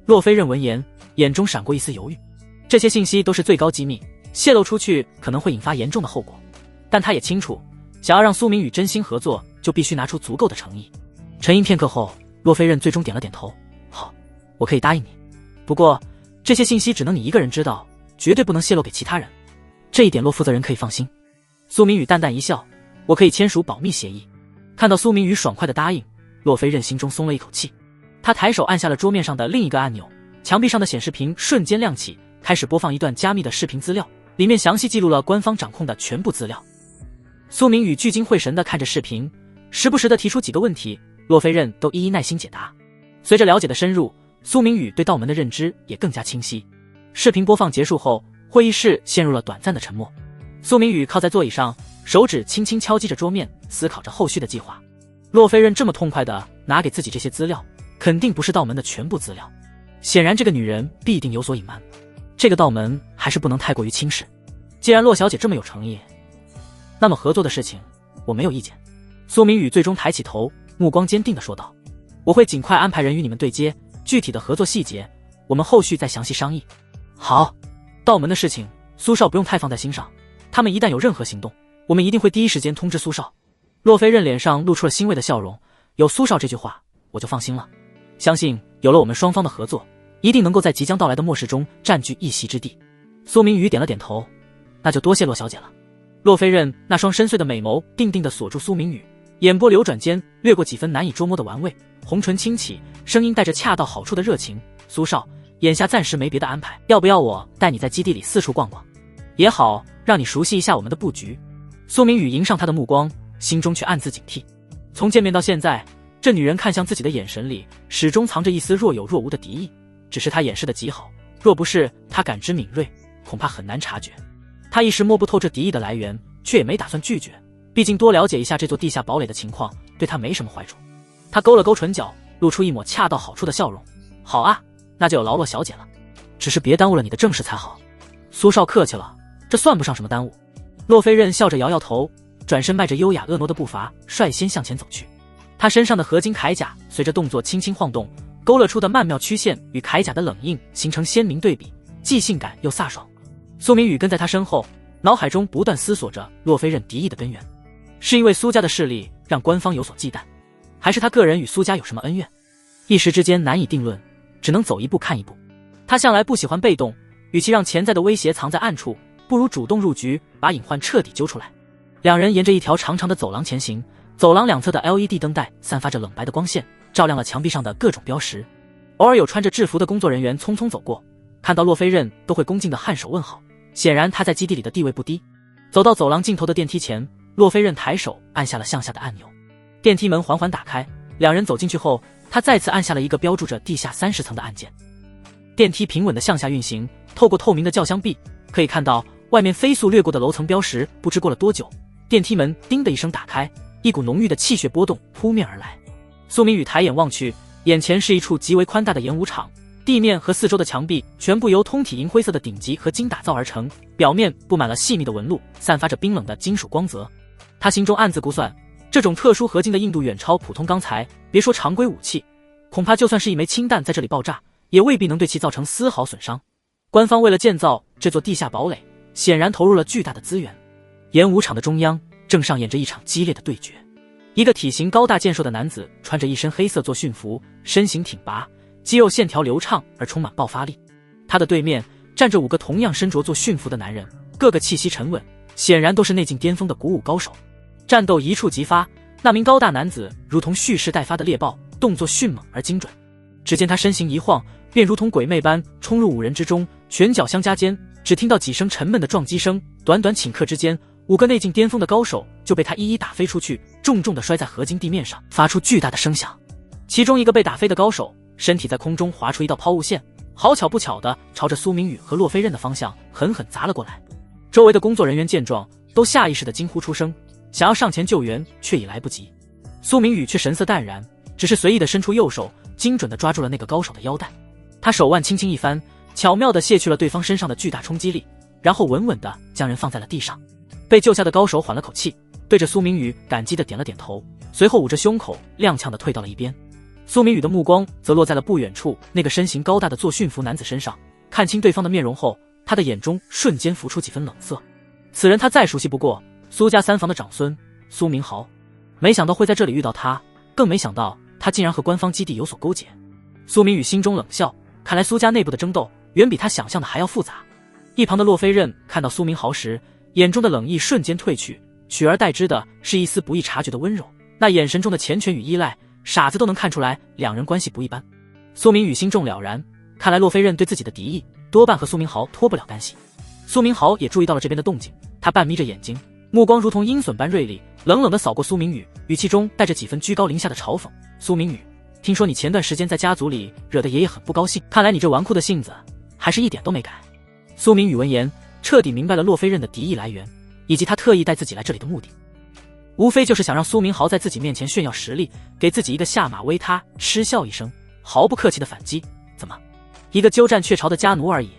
洛飞任闻言，眼中闪过一丝犹豫。这些信息都是最高机密，泄露出去可能会引发严重的后果，但他也清楚，想要让苏明宇真心合作，就必须拿出足够的诚意。沉吟片刻后，洛飞任最终点了点头，好，我可以答应你。不过这些信息只能你一个人知道，绝对不能泄露给其他人，这一点洛负责人可以放心。苏明宇淡淡一笑，我可以签署保密协议。看到苏明宇爽快的答应，洛飞任心中松了一口气。他抬手按下了桌面上的另一个按钮，墙壁上的显示屏瞬间亮起，开始播放一段加密的视频资料，里面详细记录了官方掌控的全部资料。苏明宇聚精会神地看着视频，时不时地提出几个问题，洛飞任都一一耐心解答。随着了解的深入，苏明宇对道门的认知也更加清晰。视频播放结束后，会议室陷入了短暂的沉默。苏明宇靠在座椅上，手指轻轻敲击着桌面，思考着后续的计划。洛飞任这么痛快地拿给自己这些资料，肯定不是道门的全部资料，显然这个女人必定有所隐瞒。这个道门还是不能太过于轻视。既然洛小姐这么有诚意，那么合作的事情我没有意见。苏明宇最终抬起头，目光坚定地说道：我会尽快安排人与你们对接，具体的合作细节我们后续再详细商议。好。道门的事情，苏少不用太放在心上，他们一旦有任何行动，我们一定会第一时间通知苏少。洛飞刃脸上露出了欣慰的笑容，有苏少这句话，我就放心了。相信有了我们双方的合作，一定能够在即将到来的末世中占据一席之地。苏明宇点了点头，那就多谢洛小姐了。洛飞刃那双深邃的美眸定定地锁住苏明宇，眼波流转间掠过几分难以捉摸的玩味，红唇轻启，声音带着恰到好处的热情。苏少，眼下暂时没别的安排，要不要我带你在基地里四处逛逛？也好，让你熟悉一下我们的布局。苏明宇迎上他的目光，心中却暗自警惕。从见面到现在，这女人看向自己的眼神里始终藏着一丝若有若无的敌意，只是她掩饰得极好，若不是她感知敏锐，恐怕很难察觉。他一时摸不透这敌意的来源，却也没打算拒绝，毕竟多了解一下这座地下堡垒的情况，对他没什么坏处。他勾了勾唇角，露出一抹恰到好处的笑容。好啊，那就有劳洛小姐了，只是别耽误了你的正事才好。苏少客气了，这算不上什么耽误。洛飞刃笑着摇摇头，转身迈着优雅婀娜的步伐率先向前走去。他身上的合金铠甲随着动作轻轻晃动，勾勒出的曼妙曲线与铠甲的冷硬形成鲜明对比，既性感又飒爽。苏明宇跟在他身后，脑海中不断思索着洛飞刃敌意的根源，是因为苏家的势力让官方有所忌惮，还是他个人与苏家有什么恩怨？一时之间难以定论，只能走一步看一步。他向来不喜欢被动，与其让潜在的威胁藏在暗处，不如主动入局，把隐患彻底揪出来。两人沿着一条长长的走廊前行，走廊两侧的 LED 灯带散发着冷白的光线，照亮了墙壁上的各种标识。偶尔有穿着制服的工作人员匆匆走过，看到洛飞刃都会恭敬地颔首问好，显然他在基地里的地位不低。走到走廊尽头的电梯前，洛飞刃抬手按下了向下的按钮，电梯门缓缓打开。两人走进去后，他再次按下了一个标注着地下30层的按键。电梯平稳地向下运行，透过透明的轿厢壁，可以看到外面飞速掠过的楼层标识。不知过了多久，电梯门叮的一声打开，一股浓郁的气血波动扑面而来。苏明宇抬眼望去，眼前是一处极为宽大的演武场，地面和四周的墙壁全部由通体银灰色的顶级合金打造而成，表面布满了细密的纹路，散发着冰冷的金属光泽。他心中暗自估算，这种特殊合金的硬度远超普通钢材，别说常规武器，恐怕就算是一枚氢弹在这里爆炸，也未必能对其造成丝毫损伤。官方为了建造这座地下堡垒，显然投入了巨大的资源。演武场的中央正上演着一场激烈的对决。一个体型高大健硕的男子穿着一身黑色作训服，身形挺拔，肌肉线条流畅而充满爆发力。他的对面站着5个同样身着作训服的男人，个个气息沉稳，显然都是内境巅峰的古武高手。战斗一触即发，那名高大男子如同蓄势待发的猎豹，动作迅猛而精准。只见他身形一晃，便如同鬼魅般冲入5人之中，拳脚相加间，只听到几声沉闷的撞击声，短短顷刻之间，5个内境巅峰的高手就被他一一打飞出去，重重地摔在合金地面上，发出巨大的声响。其中一个被打飞的高手身体在空中划出一道抛物线，好巧不巧地朝着苏明宇和洛飞刃的方向狠狠砸了过来。周围的工作人员见状都下意识地惊呼出声，想要上前救援，却已来不及。苏明宇却神色淡然，只是随意地伸出右手，精准地抓住了那个高手的腰带。他手腕轻轻一翻，巧妙地卸去了对方身上的巨大冲击力，然后稳稳地将人放在了地上。被救下的高手缓了口气，对着苏明宇感激地点了点头，随后捂着胸口踉跄地退到了一边。苏明宇的目光则落在了不远处那个身形高大的作训服男子身上，看清对方的面容后，他的眼中瞬间浮出几分冷色。此人他再熟悉不过，苏家3房的长孙苏明豪，没想到会在这里遇到他，更没想到他竟然和官方基地有所勾结。苏明宇心中冷笑，看来苏家内部的争斗远比他想象的还要复杂。一旁的洛飞刃看到苏明豪时，眼中的冷意瞬间褪去，取而代之的是一丝不易察觉的温柔，那眼神中的缱绻与依赖，傻子都能看出来两人关系不一般。苏明宇心中了然，看来洛飞刃对自己的敌意多半和苏明豪脱不了干系。苏明豪也注意到了这边的动静，他半眯着眼睛，目光如同鹰隼般锐利，冷冷地扫过苏明宇，语气中带着几分居高临下的嘲讽。苏明宇，听说你前段时间在家族里惹得爷爷很不高兴，看来你这纨绔的性子还是一点都没改。苏明宇闻言，彻底明白了洛飞刃的敌意来源，以及他特意带自己来这里的目的，无非就是想让苏明豪在自己面前炫耀实力，给自己一个下马威。他嗤笑一声，毫不客气的反击：怎么，一个鸠占鹊巢的家奴而已，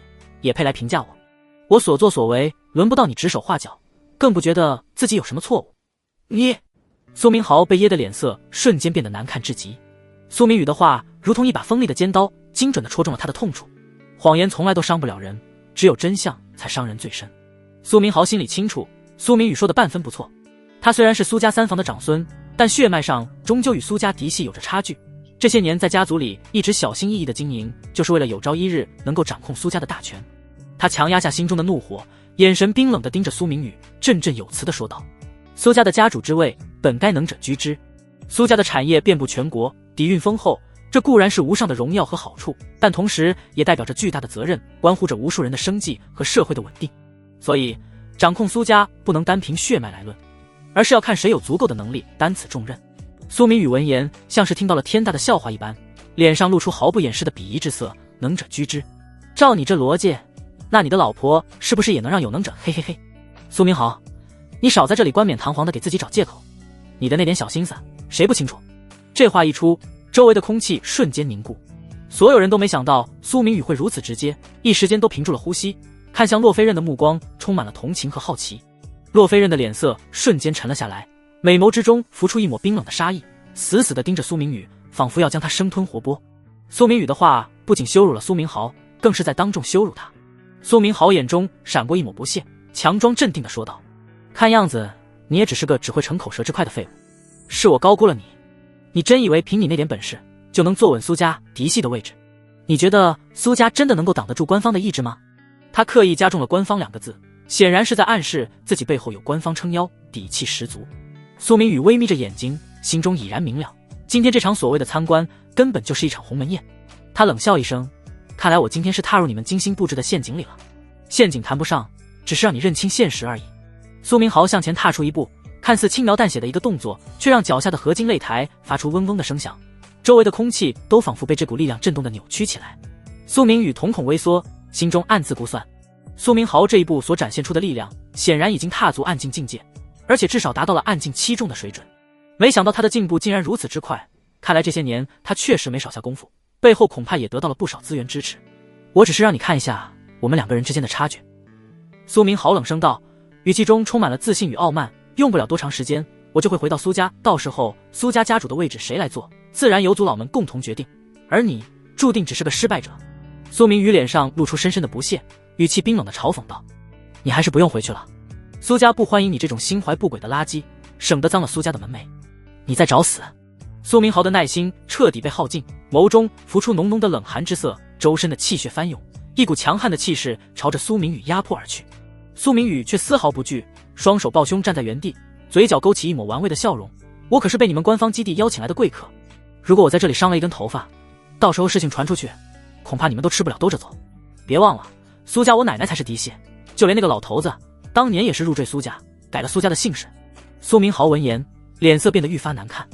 也配来评价我？我所作所为轮不到你指手画脚，更不觉得自己有什么错误。你……苏明豪被噎的脸色瞬间变得难看至极。苏明宇的话如同一把锋利的尖刀，精准地戳中了他的痛处。谎言从来都伤不了人，只有真相才伤人最深。苏明豪心里清楚，苏明宇说的半分不错。他虽然是苏家三房的长孙，但血脉上终究与苏家嫡系有着差距。这些年在家族里一直小心翼翼的经营，就是为了有朝一日能够掌控苏家的大权。他强压下心中的怒火，眼神冰冷地盯着苏明宇，振振有词地说道：苏家的家主之位本该能者居之，苏家的产业遍布全国，底蕴丰厚，这固然是无上的荣耀和好处，但同时也代表着巨大的责任，关乎着无数人的生计和社会的稳定。所以掌控苏家不能单凭血脉来论，而是要看谁有足够的能力担此重任。苏明宇闻言像是听到了天大的笑话一般，脸上露出毫不掩饰的鄙夷之色，能者居之，照你这逻辑，那你的老婆是不是也能让有能者？嘿嘿嘿，苏明豪，你少在这里冠冕堂皇的给自己找借口，你的那点小心思谁不清楚？这话一出，周围的空气瞬间凝固，所有人都没想到苏明宇会如此直接，一时间都屏住了呼吸，看向洛飞刃的目光充满了同情和好奇。洛飞刃的脸色瞬间沉了下来，美眸之中浮出一抹冰冷的杀意，死死地盯着苏明宇，仿佛要将他生吞活剥。苏明宇的话不仅羞辱了苏明豪，更是在当众羞辱他。苏明豪眼中闪过一抹不屑，强装镇定地说道：看样子你也只是个只会逞口舌之快的废物，是我高估了你。你真以为凭你那点本事就能坐稳苏家嫡系的位置？你觉得苏家真的能够挡得住官方的意志吗？他刻意加重了官方2个字，显然是在暗示自己背后有官方撑腰，底气十足。苏明宇微眯着眼睛，心中已然明了，今天这场所谓的参观根本就是一场鸿门宴。他冷笑一声，看来我今天是踏入你们精心布置的陷阱里了。陷阱谈不上，只是让你认清现实而已。苏明豪向前踏出一步，看似轻描淡写的一个动作，却让脚下的合金擂台发出嗡嗡的声响，周围的空气都仿佛被这股力量震动的扭曲起来。苏明宇瞳孔微缩，心中暗自估算，苏明豪这一步所展现出的力量显然已经踏足暗境境界，而且至少达到了暗境7重的水准。没想到他的进步竟然如此之快，看来这些年他确实没少下功夫，背后恐怕也得到了不少资源支持。我只是让你看一下我们2个人之间的差距。苏明豪冷声道，语气中充满了自信与傲慢，用不了多长时间我就会回到苏家，到时候苏家家主的位置谁来做，自然由族老们共同决定，而你注定只是个失败者。苏明宇脸上露出深深的不屑，语气冰冷的嘲讽道：你还是不用回去了，苏家不欢迎你这种心怀不轨的垃圾，省得脏了苏家的门楣。你在找死！苏明豪的耐心彻底被耗尽，眸中浮出浓浓的冷寒之色，周身的气血翻涌，一股强悍的气势朝着苏明宇压迫而去。苏明宇却丝毫不惧，双手抱胸站在原地，嘴角勾起一抹玩味的笑容。我可是被你们官方基地邀请来的贵客，如果我在这里伤了一根头发，到时候事情传出去，恐怕你们都吃不了兜着走。别忘了，苏家我奶奶才是嫡系，就连那个老头子当年也是入赘苏家，改了苏家的姓氏。苏明豪闻言脸色变得愈发难看，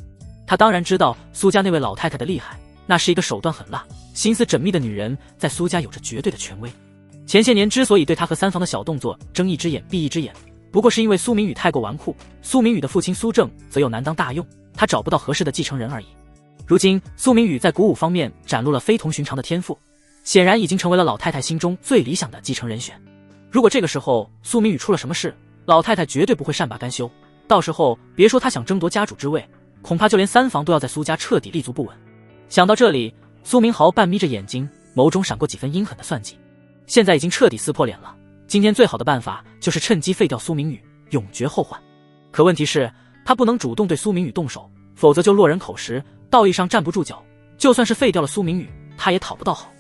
他当然知道苏家那位老太太的厉害，那是一个手段狠辣、心思缜密的女人，在苏家有着绝对的权威。前些年之所以对她和三房的小动作睁一只眼闭一只眼，不过是因为苏明宇太过纨绔，苏明宇的父亲苏正则又难当大用，他找不到合适的继承人而已。如今苏明宇在鼓舞方面展露了非同寻常的天赋，显然已经成为了老太太心中最理想的继承人选。如果这个时候苏明宇出了什么事，老太太绝对不会善罢甘休，到时候别说他想争夺家主之位，恐怕就连三房都要在苏家彻底立足不稳。想到这里，苏明豪半眯着眼睛，眸中闪过几分阴狠的算计。现在已经彻底撕破脸了，今天最好的办法就是趁机废掉苏明宇，永绝后患。可问题是，他不能主动对苏明宇动手，否则就落人口实，道义上站不住脚。就算是废掉了苏明宇，他也讨不到好。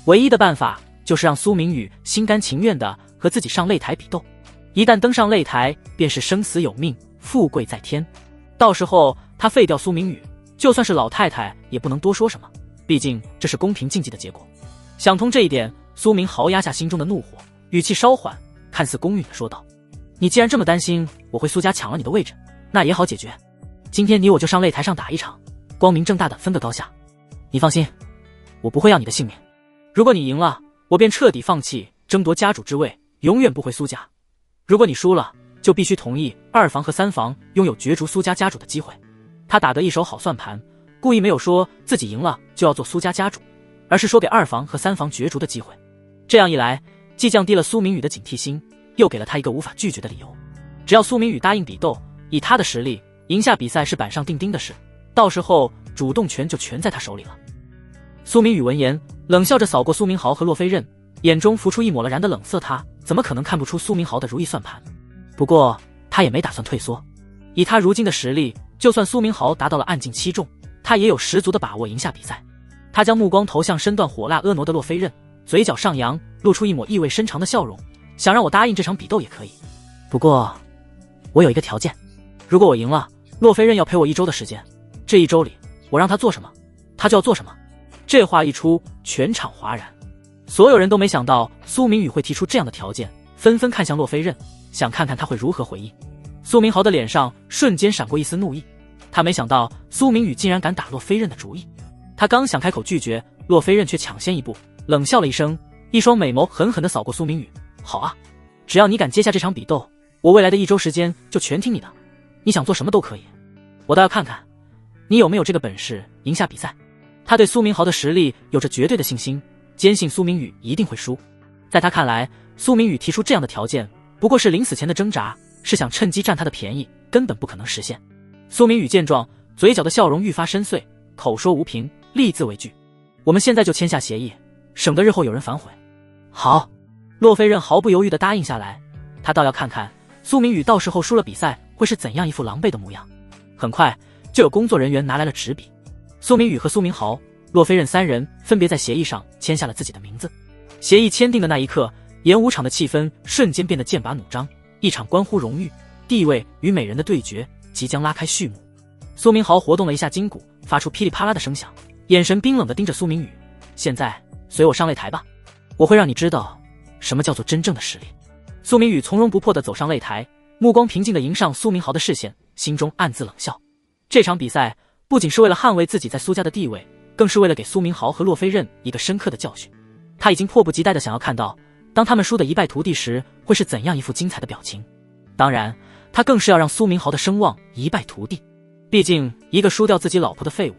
唯一的办法就是让苏明宇心甘情愿地和自己上擂台比斗，一旦登上擂台，便是生死有命，富贵在天。到时候他废掉苏明宇，就算是老太太也不能多说什么，毕竟这是公平竞技的结果。想通这一点，苏明豪压下心中的怒火，语气稍缓，看似公允地说道：你既然这么担心我回苏家抢了你的位置，那也好解决，今天你我就上擂台上打一场，光明正大的分个高下。你放心，我不会要你的性命。如果你赢了，我便彻底放弃争夺家主之位，永远不回苏家。如果你输了，就必须同意二房和三房拥有角逐苏家家主的机会。他打得一手好算盘，故意没有说自己赢了就要做苏家家主，而是说给二房和三房角逐的机会。这样一来，既降低了苏明宇的警惕心，又给了他一个无法拒绝的理由。只要苏明宇答应比斗，以他的实力，赢下比赛是板上钉钉的事，到时候主动权就全在他手里了。苏明宇闻言，冷笑着扫过苏明豪和洛飞刃，眼中浮出一抹了然的冷色。他怎么可能看不出苏明豪的如意算盘？不过他也没打算退缩，以他如今的实力，就算苏明豪达到了暗境7重，他也有十足的把握赢下比赛。他将目光投向身段火辣婀娜的洛飞刃，嘴角上扬，露出一抹意味深长的笑容，想让我答应这场比斗也可以，不过我有一个条件，如果我赢了，洛飞刃要陪我1周的时间，这1周里我让他做什么，他就要做什么。这话一出，全场哗然，所有人都没想到苏明宇会提出这样的条件，纷纷看向洛飞刃，想看看他会如何回应。苏明豪的脸上瞬间闪过一丝怒意，他没想到苏明宇竟然敢打洛飞刃的主意。他刚想开口拒绝，洛飞刃却抢先一步，冷笑了一声，一双美眸狠狠地扫过苏明宇。好啊，只要你敢接下这场比斗，我未来的1周时间就全听你的，你想做什么都可以，我倒要看看你有没有这个本事赢下比赛。他对苏明豪的实力有着绝对的信心，坚信苏明宇一定会输。在他看来，苏明宇提出这样的条件不过是临死前的挣扎，是想趁机占他的便宜，根本不可能实现。苏明宇见状，嘴角的笑容愈发深邃，口说无凭，立字为据。我们现在就签下协议，省得日后有人反悔。好，洛飞刃毫不犹豫地答应下来，他倒要看看苏明宇到时候输了比赛会是怎样一副狼狈的模样。很快就有工作人员拿来了纸笔，苏明宇和苏明豪、洛飞刃3人分别在协议上签下了自己的名字。协议签订的那一刻，演武场的气氛瞬间变得剑拔弩张，一场关乎荣誉、地位与美人的对决即将拉开序幕。苏明豪活动了一下筋骨，发出噼里啪啦的声响，眼神冰冷地盯着苏明宇。现在随我上擂台吧，我会让你知道什么叫做真正的实力。苏明宇从容不迫地走上擂台，目光平静地迎上苏明豪的视线，心中暗自冷笑。这场比赛不仅是为了捍卫自己在苏家的地位，更是为了给苏明豪和洛飞刃一个深刻的教训。他已经迫不及待地想要看到，当他们输得一败涂地时，会是怎样一副精彩的表情。当然，他更是要让苏明豪的声望一败涂地。毕竟，一个输掉自己老婆的废物，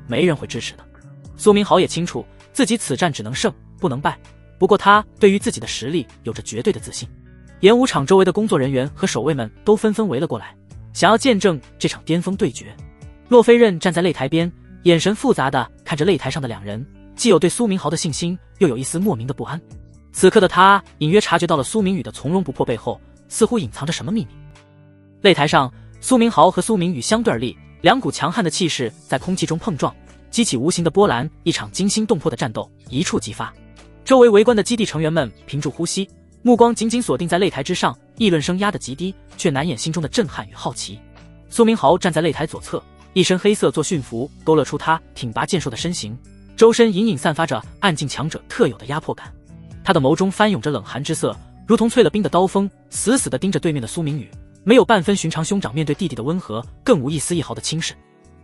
没人会支持的。苏明豪也清楚，自己此战只能胜，不能败。不过他对于自己的实力有着绝对的自信。演武场周围的工作人员和守卫们都纷纷围了过来，想要见证这场巅峰对决。洛飞刃站在擂台边，眼神复杂地看着擂台上的2人，既有对苏明豪的信心，又有一丝莫名的不安。此刻的他隐约察觉到了苏明宇的从容不迫背后，似乎隐藏着什么秘密。擂台上，苏明豪和苏明宇相对而立，2股强悍的气势在空气中碰撞，激起无形的波澜，一场惊心动魄的战斗一触即发。周围围观的基地成员们屏住呼吸，目光紧紧锁定在擂台之上，议论声压得极低，却难掩心中的震撼与好奇。苏明豪站在擂台左侧，一身黑色作训服勾勒出他挺拔健硕的身形，周身隐隐散发着暗境强者特有的压迫感。他的眸中翻涌着冷寒之色，如同淬了冰的刀锋，死死地盯着对面的苏明宇，没有半分寻常兄长面对弟弟的温和，更无一丝一毫的轻视。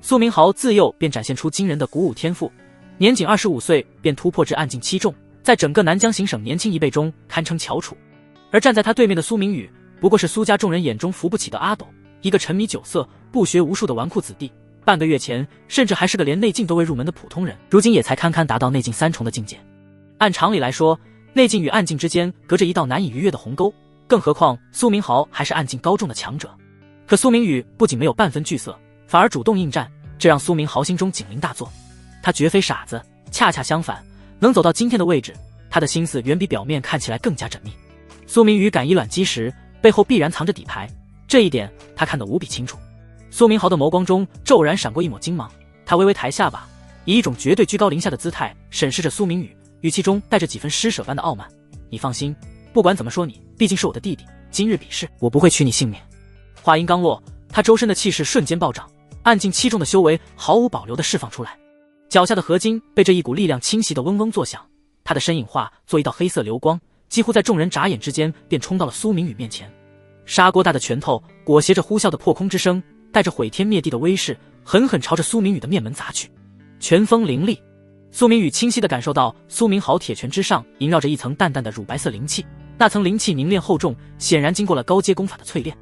苏明豪自幼便展现出惊人的鼓舞天赋，年仅25岁便突破至暗境7重，在整个南疆行省年轻一辈中堪称翘楚。而站在他对面的苏明宇，不过是苏家众人眼中扶不起的阿斗，一个沉迷酒色、不学无术的纨绔子弟。半个月前，甚至还是个连内境都未入门的普通人，如今也才堪堪达到内境3重的境界。按常理来说，内境与暗境之间隔着一道难以逾越的鸿沟，更何况苏明豪还是暗境高重的强者。可苏明宇不仅没有半分惧色，反而主动应战，这让苏明豪心中警铃大作。他绝非傻子，恰恰相反，能走到今天的位置，他的心思远比表面看起来更加缜密。苏明宇敢以卵击石，背后必然藏着底牌，这一点他看得无比清楚。苏明豪的眸光中骤然闪过一抹金芒，他微微抬下巴，以一种绝对居高临下的姿态审视着苏明宇，语气中带着几分施舍般的傲慢。你放心，不管怎么说你毕竟是我的弟弟，今日比试我不会取你性命。话音刚落，他周身的气势瞬间暴涨，暗境7重的修为毫无保留地释放出来，脚下的合金被这一股力量侵袭得嗡嗡作响，他的身影化作一道黑色流光，几乎在众人眨眼之间便冲到了苏明宇面前。砂锅大的拳头裹挟着呼啸的破空之声，带着毁天灭地的威势，狠狠朝着苏明宇的面门砸去。拳锋凌厉，苏明宇清晰地感受到苏明豪铁拳之上萦绕着一层淡淡的乳白色灵气，那层灵气凝练厚重，显然经过了高阶功法的淬炼。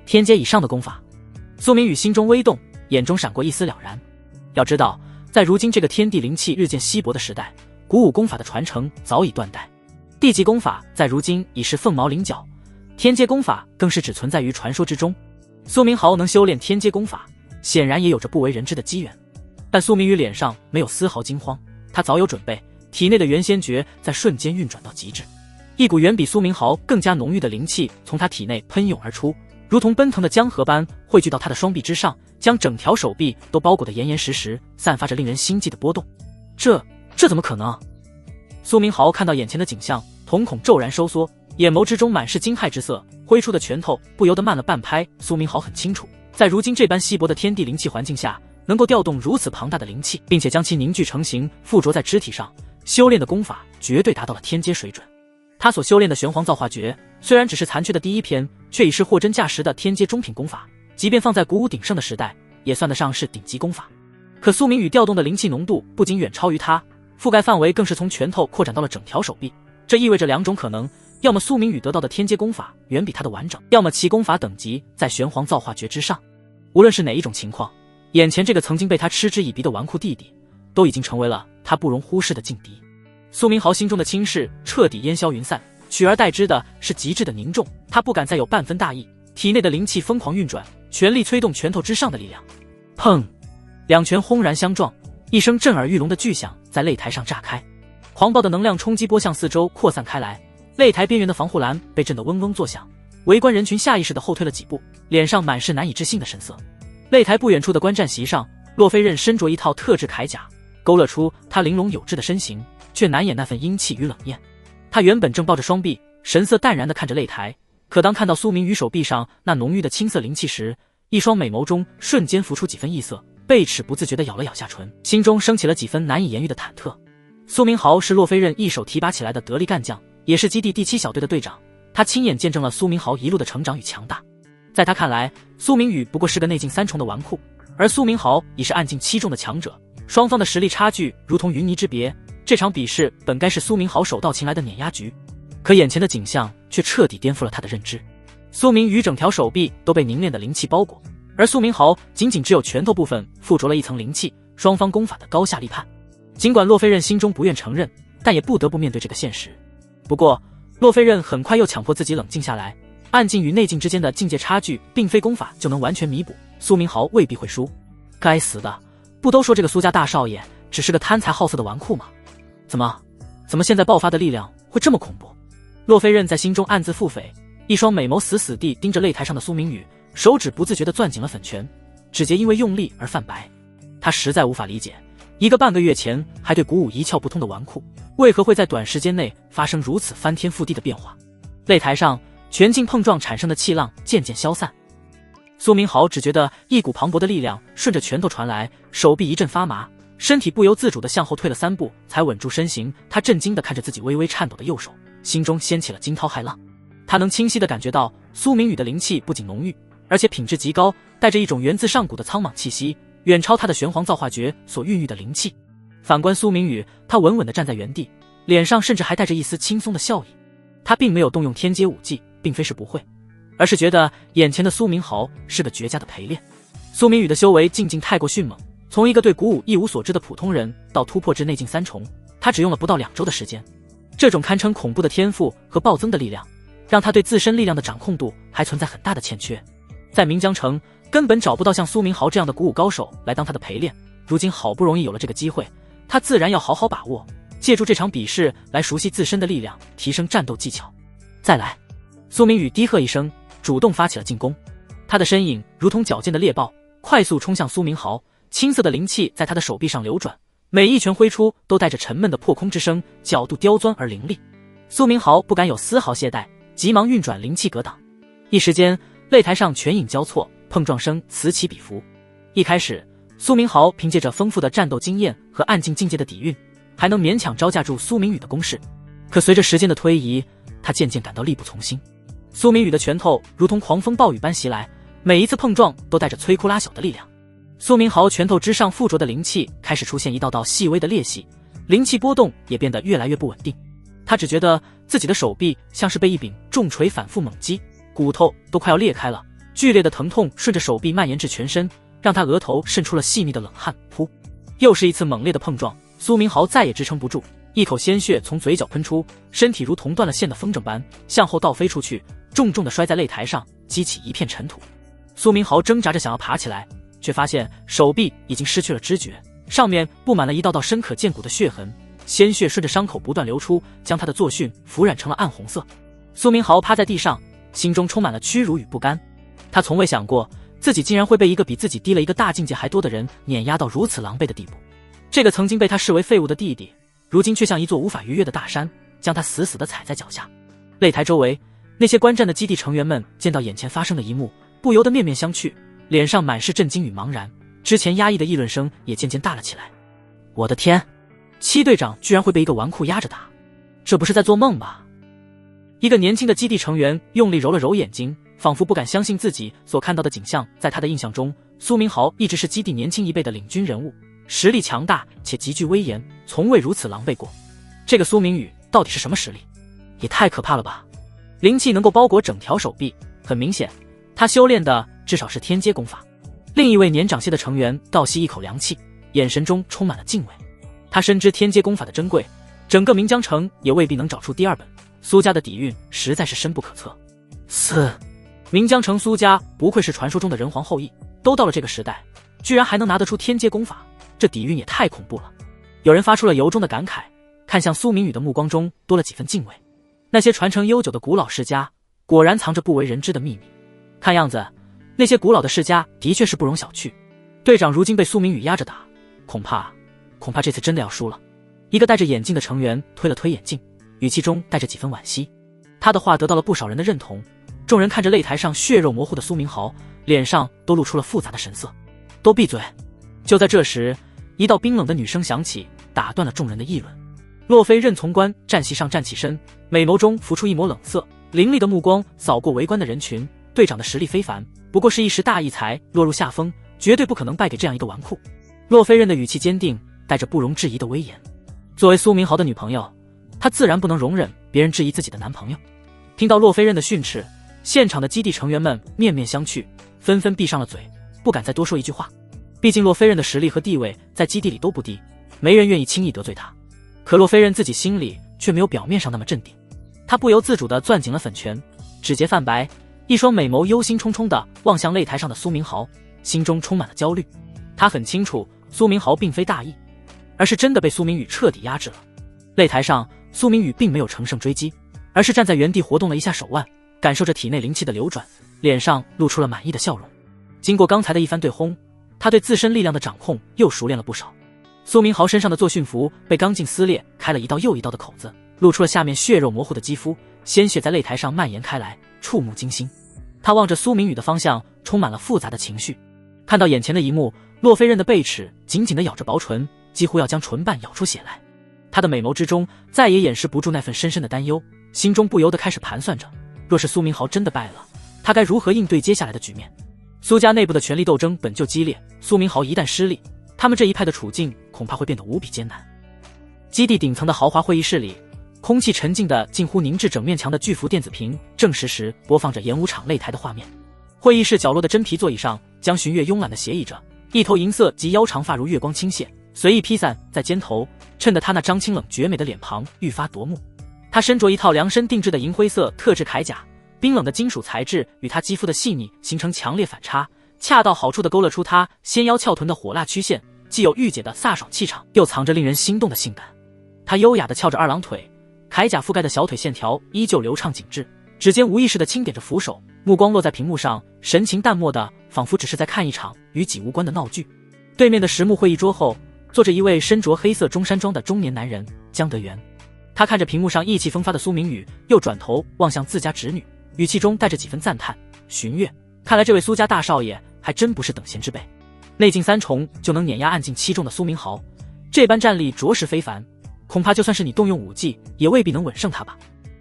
天阶以上的功法，苏明宇心中微动，眼中闪过一丝了然。要知道，在如今这个天地灵气日渐稀薄的时代，古武功法的传承早已断代，地级功法在如今已是凤毛麟角，天阶功法更是只存在于传说之中。苏明豪能修炼天阶功法，显然也有着不为人知的机缘。但苏明宇脸上没有丝毫惊慌，他早有准备，体内的元仙诀在瞬间运转到极致，一股远比苏明豪更加浓郁的灵气从他体内喷涌而出，如同奔腾的江河般汇聚到他的双臂之上，将整条手臂都包裹得严严实实，散发着令人心悸的波动。这怎么可能？苏明豪看到眼前的景象，瞳孔骤然收缩，眼眸之中满是惊骇之色，挥出的拳头不由得慢了半拍。苏明豪很清楚，在如今这般稀薄的天地灵气环境下，能够调动如此庞大的灵气，并且将其凝聚成型，附着在肢体上，修炼的功法绝对达到了天阶水准。他所修炼的玄黄造化诀，虽然只是残缺的第一篇，却已是货真价实的天阶中品功法，即便放在古武鼎盛的时代，也算得上是顶级功法。可苏明宇调动的灵气浓度不仅远超于他，覆盖范围更是从拳头扩展到了整条手臂。这意味着两种可能：要么苏明宇得到的天阶功法远比他的完整，要么其功法等级在玄黄造化诀之上。无论是哪一种情况，眼前这个曾经被他嗤之以鼻的纨绔弟弟，都已经成为了他不容忽视的劲敌。苏明豪心中的轻视彻底烟消云散，取而代之的是极致的凝重。他不敢再有半分大意，体内的灵气疯狂运转，全力催动拳头之上的力量。砰！两拳轰然相撞，一声震耳欲聋的巨响在擂台上炸开，狂暴的能量冲击波向四周扩散开来，擂台边缘的防护栏被震得嗡嗡作响，围观人群下意识地后退了几步，脸上满是难以置信的神色。擂台不远处的观战席上，洛飞刃身着一套特制铠甲，勾勒出他玲珑有致的身形，却难掩那份阴气与冷艳。他原本正抱着双臂，神色淡然地看着擂台，可当看到苏明宇手臂上那浓郁的青色灵气时，一双美眸中瞬间浮出几分异色，贝齿不自觉地咬了咬下唇，心中升起了几分难以言喻的忐忑。苏明豪是洛飞刃一手提拔起来的得力干将，也是基地第7小队的队长，他亲眼见证了苏明豪一路的成长与强大。在他看来，苏明宇不过是个内劲3重的纨绔，而苏明豪已是暗劲7重的强者，双方的实力差距如同云泥之别。这场比试本该是苏明豪手到擒来的碾压局，可眼前的景象却彻底颠覆了他的认知。苏明宇整条手臂都被凝练的灵气包裹，而苏明豪仅只有拳头部分附着了一层灵气，双方功法的高下立判。尽管洛飞刃心中不愿承认，但也不得不面对这个现实。不过洛飞刃很快又强迫自己冷静下来，暗劲与内劲之间的境界差距并非功法就能完全弥补，苏明豪未必会输。该死的，不都说这个苏家大少爷只是个贪财好色的纨绔吗？怎么现在爆发的力量会这么恐怖？洛飞刃在心中暗自腹诽，一双美眸死死地盯着擂台上的苏明宇，手指不自觉地攥紧了粉拳，指节因为用力而泛白。他实在无法理解，一个半个月前还对古武一窍不通的纨绔，为何会在短时间内发生如此翻天覆地的变化？擂台上拳劲碰撞产生的气浪渐渐消散，苏明豪只觉得一股磅礴的力量顺着拳头传来，手臂一阵发麻，身体不由自主地向后退了3步，才稳住身形。他震惊地看着自己微微颤抖的右手，心中掀起了惊涛骇浪。他能清晰地感觉到苏明宇的灵气不仅浓郁，而且品质极高，带着一种源自上古的苍莽气息，远超他的玄黄造化诀所孕育的灵气。反观苏明宇，他稳稳地站在原地，脸上甚至还带着一丝轻松的笑意。他并没有动用天阶武技，并非是不会，而是觉得眼前的苏明豪是个绝佳的陪练。苏明宇的修为竟太过迅猛，从一个对古武一无所知的普通人到突破至内劲3重，他只用了不到2周的时间。这种堪称恐怖的天赋和暴增的力量，让他对自身力量的掌控度还存在很大的欠缺。在岷江城根本找不到像苏明豪这样的古武高手来当他的陪练，如今好不容易有了这个机会，他自然要好好把握，借助这场比试来熟悉自身的力量，提升战斗技巧。再来！苏明宇低喝一声，主动发起了进攻。他的身影如同矫健的猎豹，快速冲向苏明豪，青色的灵气在他的手臂上流转，每一拳挥出都带着沉闷的破空之声，角度刁钻而凌厉。苏明豪不敢有丝毫懈怠，急忙运转灵气格挡。一时间，擂台上拳影交错，碰撞声此起彼伏。一开始，苏明豪凭借着丰富的战斗经验和暗劲境界的底蕴，还能勉强招架住苏明宇的攻势。可随着时间的推移，他渐渐感到力不从心。苏明宇的拳头如同狂风暴雨般袭来，每一次碰撞都带着摧枯拉朽的力量。苏明豪拳头之上附着的灵气开始出现一道道细微的裂隙，灵气波动也变得越来越不稳定。他只觉得自己的手臂像是被一柄重锤反复猛击，骨头都快要裂开了，剧烈的疼痛顺着手臂蔓延至全身，让他额头渗出了细密的冷汗。噗！又是一次猛烈的碰撞，苏明豪再也支撑不住，一口鲜血从嘴角喷出，身体如同断了线的风筝般向后倒飞出去，重重地摔在擂台上，激起一片尘土。苏明豪挣扎着想要爬起来，却发现手臂已经失去了知觉，上面布满了一道道深可见骨的血痕，鲜血顺着伤口不断流出，将他的作训腐染成了暗红色。苏明豪趴在地上，心中充满了屈辱与不甘。他从未想过自己竟然会被一个比自己低了一个大境界还多的人碾压到如此狼狈的地步。这个曾经被他视为废物的弟弟，如今却像一座无法逾越的大山，将他死死地踩在脚下。擂台周围，那些观战的基地成员们见到眼前发生的一幕，不由得面面相觑，脸上满是震惊与茫然。之前压抑的议论声也渐渐大了起来。我的天，7队长居然会被一个纨绔压着打，这不是在做梦吧？一个年轻的基地成员用力揉了揉眼睛，仿佛不敢相信自己所看到的景象。在他的印象中，苏明豪一直是基地年轻一辈的领军人物，实力强大且极具威严，从未如此狼狈过。这个苏明宇到底是什么实力？也太可怕了吧！灵气能够包裹整条手臂，很明显，他修炼的至少是天阶功法。另一位年长些的成员倒吸一口凉气，眼神中充满了敬畏。他深知天阶功法的珍贵，整个岷江城也未必能找出第二本。苏家的底蕴实在是深不可测。岷江城苏家不愧是传说中的人皇后裔，都到了这个时代，居然还能拿得出天阶功法，这底蕴也太恐怖了。有人发出了由衷的感慨，看向苏明宇的目光中多了几分敬畏。那些传承悠久的古老世家，果然藏着不为人知的秘密。看样子，那些古老的世家的确是不容小觑。队长如今被苏明宇压着打，恐怕这次真的要输了。一个戴着眼镜的成员推了推眼镜，语气中带着几分惋惜。他的话得到了不少人的认同。众人看着擂台上血肉模糊的苏明豪，脸上都露出了复杂的神色。都闭嘴！就在这时，一道冰冷的女声响起，打断了众人的议论。洛非任从官战席上站起身，美眸中浮出一抹冷色，凌厉的目光扫过围观的人群。队长的实力非凡，不过是一时大意才落入下风，绝对不可能败给这样一个纨绔。洛非任的语气坚定，带着不容置疑的威严。作为苏明豪的女朋友，她自然不能容忍别人质疑自己的男朋友。听到洛非任的训斥，现场的基地成员们面面相觑，纷纷闭上了嘴，不敢再多说一句话。毕竟洛非任的实力和地位在基地里都不低，没人愿意轻易得罪他。可洛非任自己心里却没有表面上那么镇定，他不由自主地攥紧了粉拳，指节泛白，一双美眸忧心忡忡地望向擂台上的苏明豪，心中充满了焦虑。他很清楚，苏明豪并非大意，而是真的被苏明宇彻底压制了。擂台上，苏明宇并没有乘胜追击，而是站在原地活动了一下手腕，感受着体内灵气的流转，脸上露出了满意的笑容。经过刚才的一番对轰，他对自身力量的掌控又熟练了不少。苏明豪身上的作训服被钢劲撕裂，开了一道又一道的口子，露出了下面血肉模糊的肌肤，鲜血在擂台上蔓延开来，触目惊心。他望着苏明宇的方向，充满了复杂的情绪。看到眼前的一幕，洛非任的贝齿紧紧地咬着薄唇，几乎要将唇瓣咬出血来。他的美眸之中再也掩饰不住那份深深的担忧，心中不由得开始盘算着，若是苏明豪真的败了，他该如何应对接下来的局面。苏家内部的权力斗争本就激烈，苏明豪一旦失利，他们这一派的处境恐怕会变得无比艰难。基地顶层的豪华会议室里，空气沉静的近乎凝滞，整面墙的巨幅电子屏正实时播放着演武场擂台的画面。会议室角落的真皮座椅上，江寻月慵懒地斜倚着，一头银色及腰长发如月光倾泻，随意披散在肩头，衬得他那张清冷绝美的脸庞愈发夺目。他身着一套量身定制的银灰色特制铠甲，冰冷的金属材质与他肌肤的细腻形成强烈反差，恰到好处地勾勒出他纤腰翘臀的火辣曲线，既有御姐的飒爽气场，又藏着令人心动的性感。他优雅地翘着二郎腿，铠甲覆盖的小腿线条依旧流畅紧致，指尖无意识地轻点着扶手，目光落在屏幕上，神情淡漠的，仿佛只是在看一场与己无关的闹剧。对面的实木会议桌后，坐着一位身着黑色中山装的中年男人江德元。他看着屏幕上意气风发的苏明宇，又转头望向自家侄女，语气中带着几分赞叹。寻月，看来这位苏家大少爷还真不是等闲之辈，内劲3重就能碾压暗劲7重的苏明豪，这般战力着实非凡，恐怕就算是你动用武技，也未必能稳胜他吧。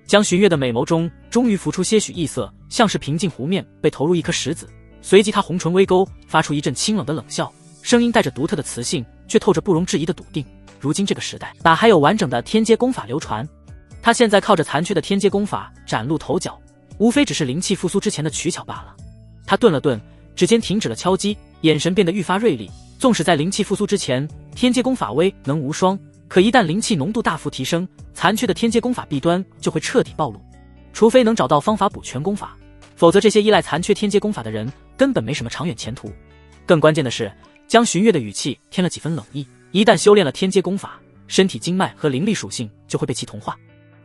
江寻月的美眸中终于浮出些许异色，像是平静湖面被投入一颗石子，随即他红唇微勾，发出一阵清冷的冷笑，声音带着独特的磁性，却透着不容置疑的笃定。如今这个时代，哪还有完整的天阶功法流传？他现在靠着残缺的天阶功法崭露头角，无非只是灵气复苏之前的取巧罢了。他顿了顿，指尖停止了敲击，眼神变得愈发锐利。纵使在灵气复苏之前，天阶功法威能无双，可一旦灵气浓度大幅提升，残缺的天阶功法弊端就会彻底暴露。除非能找到方法补全功法，否则这些依赖残缺天阶功法的人根本没什么长远前途。更关键的是，江寻月的语气添了几分冷意，一旦修炼了天阶功法，身体经脉和灵力属性就会被其同化。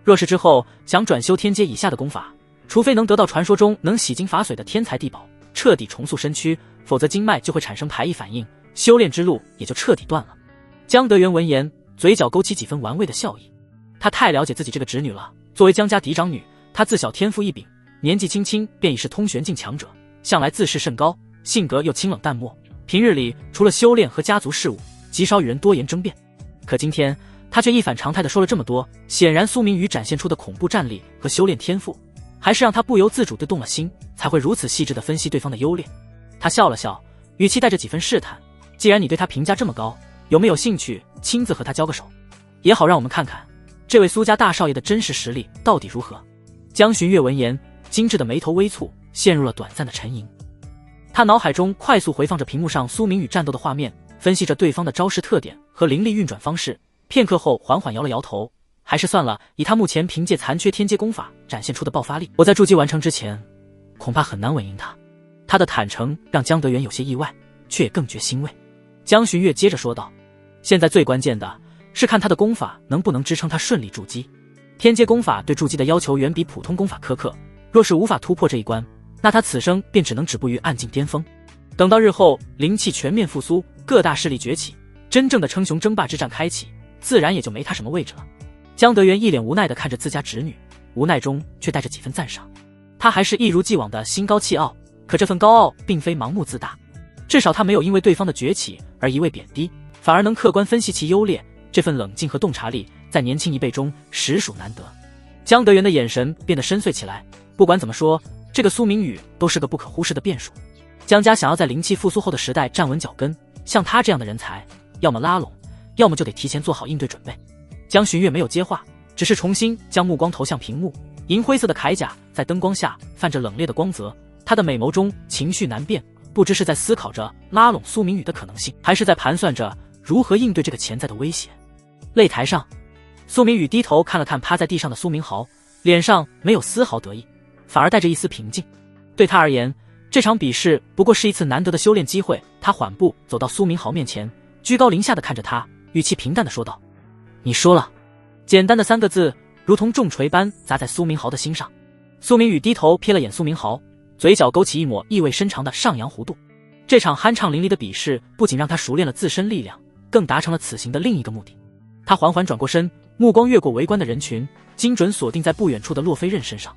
若是之后想转修天阶以下的功法，除非能得到传说中能洗精伐髓的天才地宝，彻底重塑身躯，否则经脉就会产生排异反应，修炼之路也就彻底断了。江德元闻言，嘴角勾起几分玩味的笑意。他太了解自己这个侄女了，作为江家嫡长女，她自小天赋异禀，年纪轻轻便已是通玄境强者，向来自视甚高，性格又清冷淡漠，平日里除了修炼和家族事务，极少与人多言争辩。可今天他却一反常态地说了这么多，显然苏明宇展现出的恐怖战力和修炼天赋，还是让他不由自主地动了心，才会如此细致地分析对方的优劣。他笑了笑，语气带着几分试探，既然你对他评价这么高，有没有兴趣亲自和他交个手，也好让我们看看这位苏家大少爷的真实实力到底如何。江寻月闻言，精致的眉头微蹙，陷入了短暂的沉吟。他脑海中快速回放着屏幕上苏明宇战斗的画面，分析着对方的招式特点和灵力运转方式，片刻后缓缓摇了摇头，还是算了，以他目前凭借残缺天阶功法展现出的爆发力，我在筑基完成之前恐怕很难稳赢他。他的坦诚让江德元有些意外，却也更觉欣慰。江寻月接着说道，现在最关键的是看他的功法能不能支撑他顺利筑基。天阶功法对筑基的要求远比普通功法苛刻，若是无法突破这一关，那他此生便只能止步于暗境巅峰。等到日后灵气全面复苏，各大势力崛起，真正的称雄争霸之战开启，自然也就没他什么位置了。江德元一脸无奈地看着自家侄女，无奈中却带着几分赞赏。他还是一如既往的心高气傲，可这份高傲并非盲目自大，至少他没有因为对方的崛起而一味贬低，反而能客观分析其优劣，这份冷静和洞察力在年轻一辈中实属难得。江德元的眼神变得深邃起来，不管怎么说，这个苏明宇都是个不可忽视的变数。江家想要在灵气复苏后的时代站稳脚跟，像他这样的人才，要么拉拢，要么就得提前做好应对准备。江寻月没有接话，只是重新将目光投向屏幕，银灰色的铠甲在灯光下泛着冷冽的光泽，他的美眸中情绪难辨，不知是在思考着拉拢苏明宇的可能性，还是在盘算着如何应对这个潜在的威胁。擂台上，苏明宇低头看了看趴在地上的苏明豪，脸上没有丝毫得意，反而带着一丝平静。对他而言，这场比试不过是一次难得的修炼机会。他缓步走到苏明豪面前，居高临下地看着他，语气平淡地说道，你说了。简单的3个字如同重锤般砸在苏明豪的心上。苏明宇低头瞥了眼苏明豪，嘴角勾起一抹意味深长的上扬弧度。这场酣畅淋漓的比试不仅让他熟练了自身力量，更达成了此行的另一个目的。他缓缓转过身，目光越过围观的人群，精准锁定在不远处的洛飞刃身上。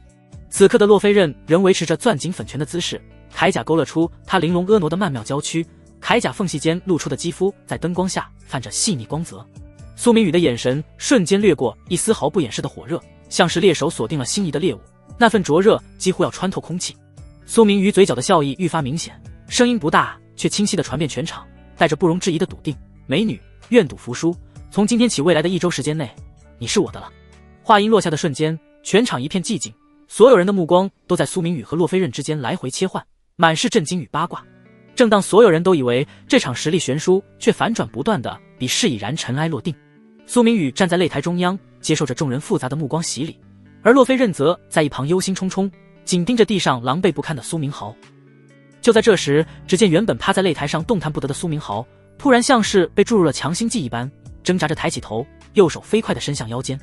此刻的洛飞刃仍维持着攥紧粉拳的姿势，铠甲勾勒出他玲珑婀娜的曼妙娇躯，铠甲缝隙间露出的肌肤在灯光下泛着细腻光泽。苏明宇的眼神瞬间掠过一丝毫不掩饰的火热，像是猎手锁定了心仪的猎物，那份灼热几乎要穿透空气。苏明宇嘴角的笑意愈发明显，声音不大却清晰地传遍全场，带着不容置疑的笃定，美女，愿赌服输，从今天起未来的1周时间内，你是我的了。话音落下的瞬间，全场一片寂静，所有人的目光都在苏明宇和洛飞刃之间来回切换，满是震惊与八卦。正当所有人都以为这场实力悬殊，却反转不断的比试已然尘埃落定。苏明宇站在擂台中央，接受着众人复杂的目光洗礼，而洛飞刃则在一旁忧心忡忡，紧盯着地上狼狈不堪的苏明豪。就在这时，只见原本趴在擂台上动弹不得的苏明豪，突然像是被注入了强心剂一般，挣扎着抬起头，右手飞快地伸向腰间。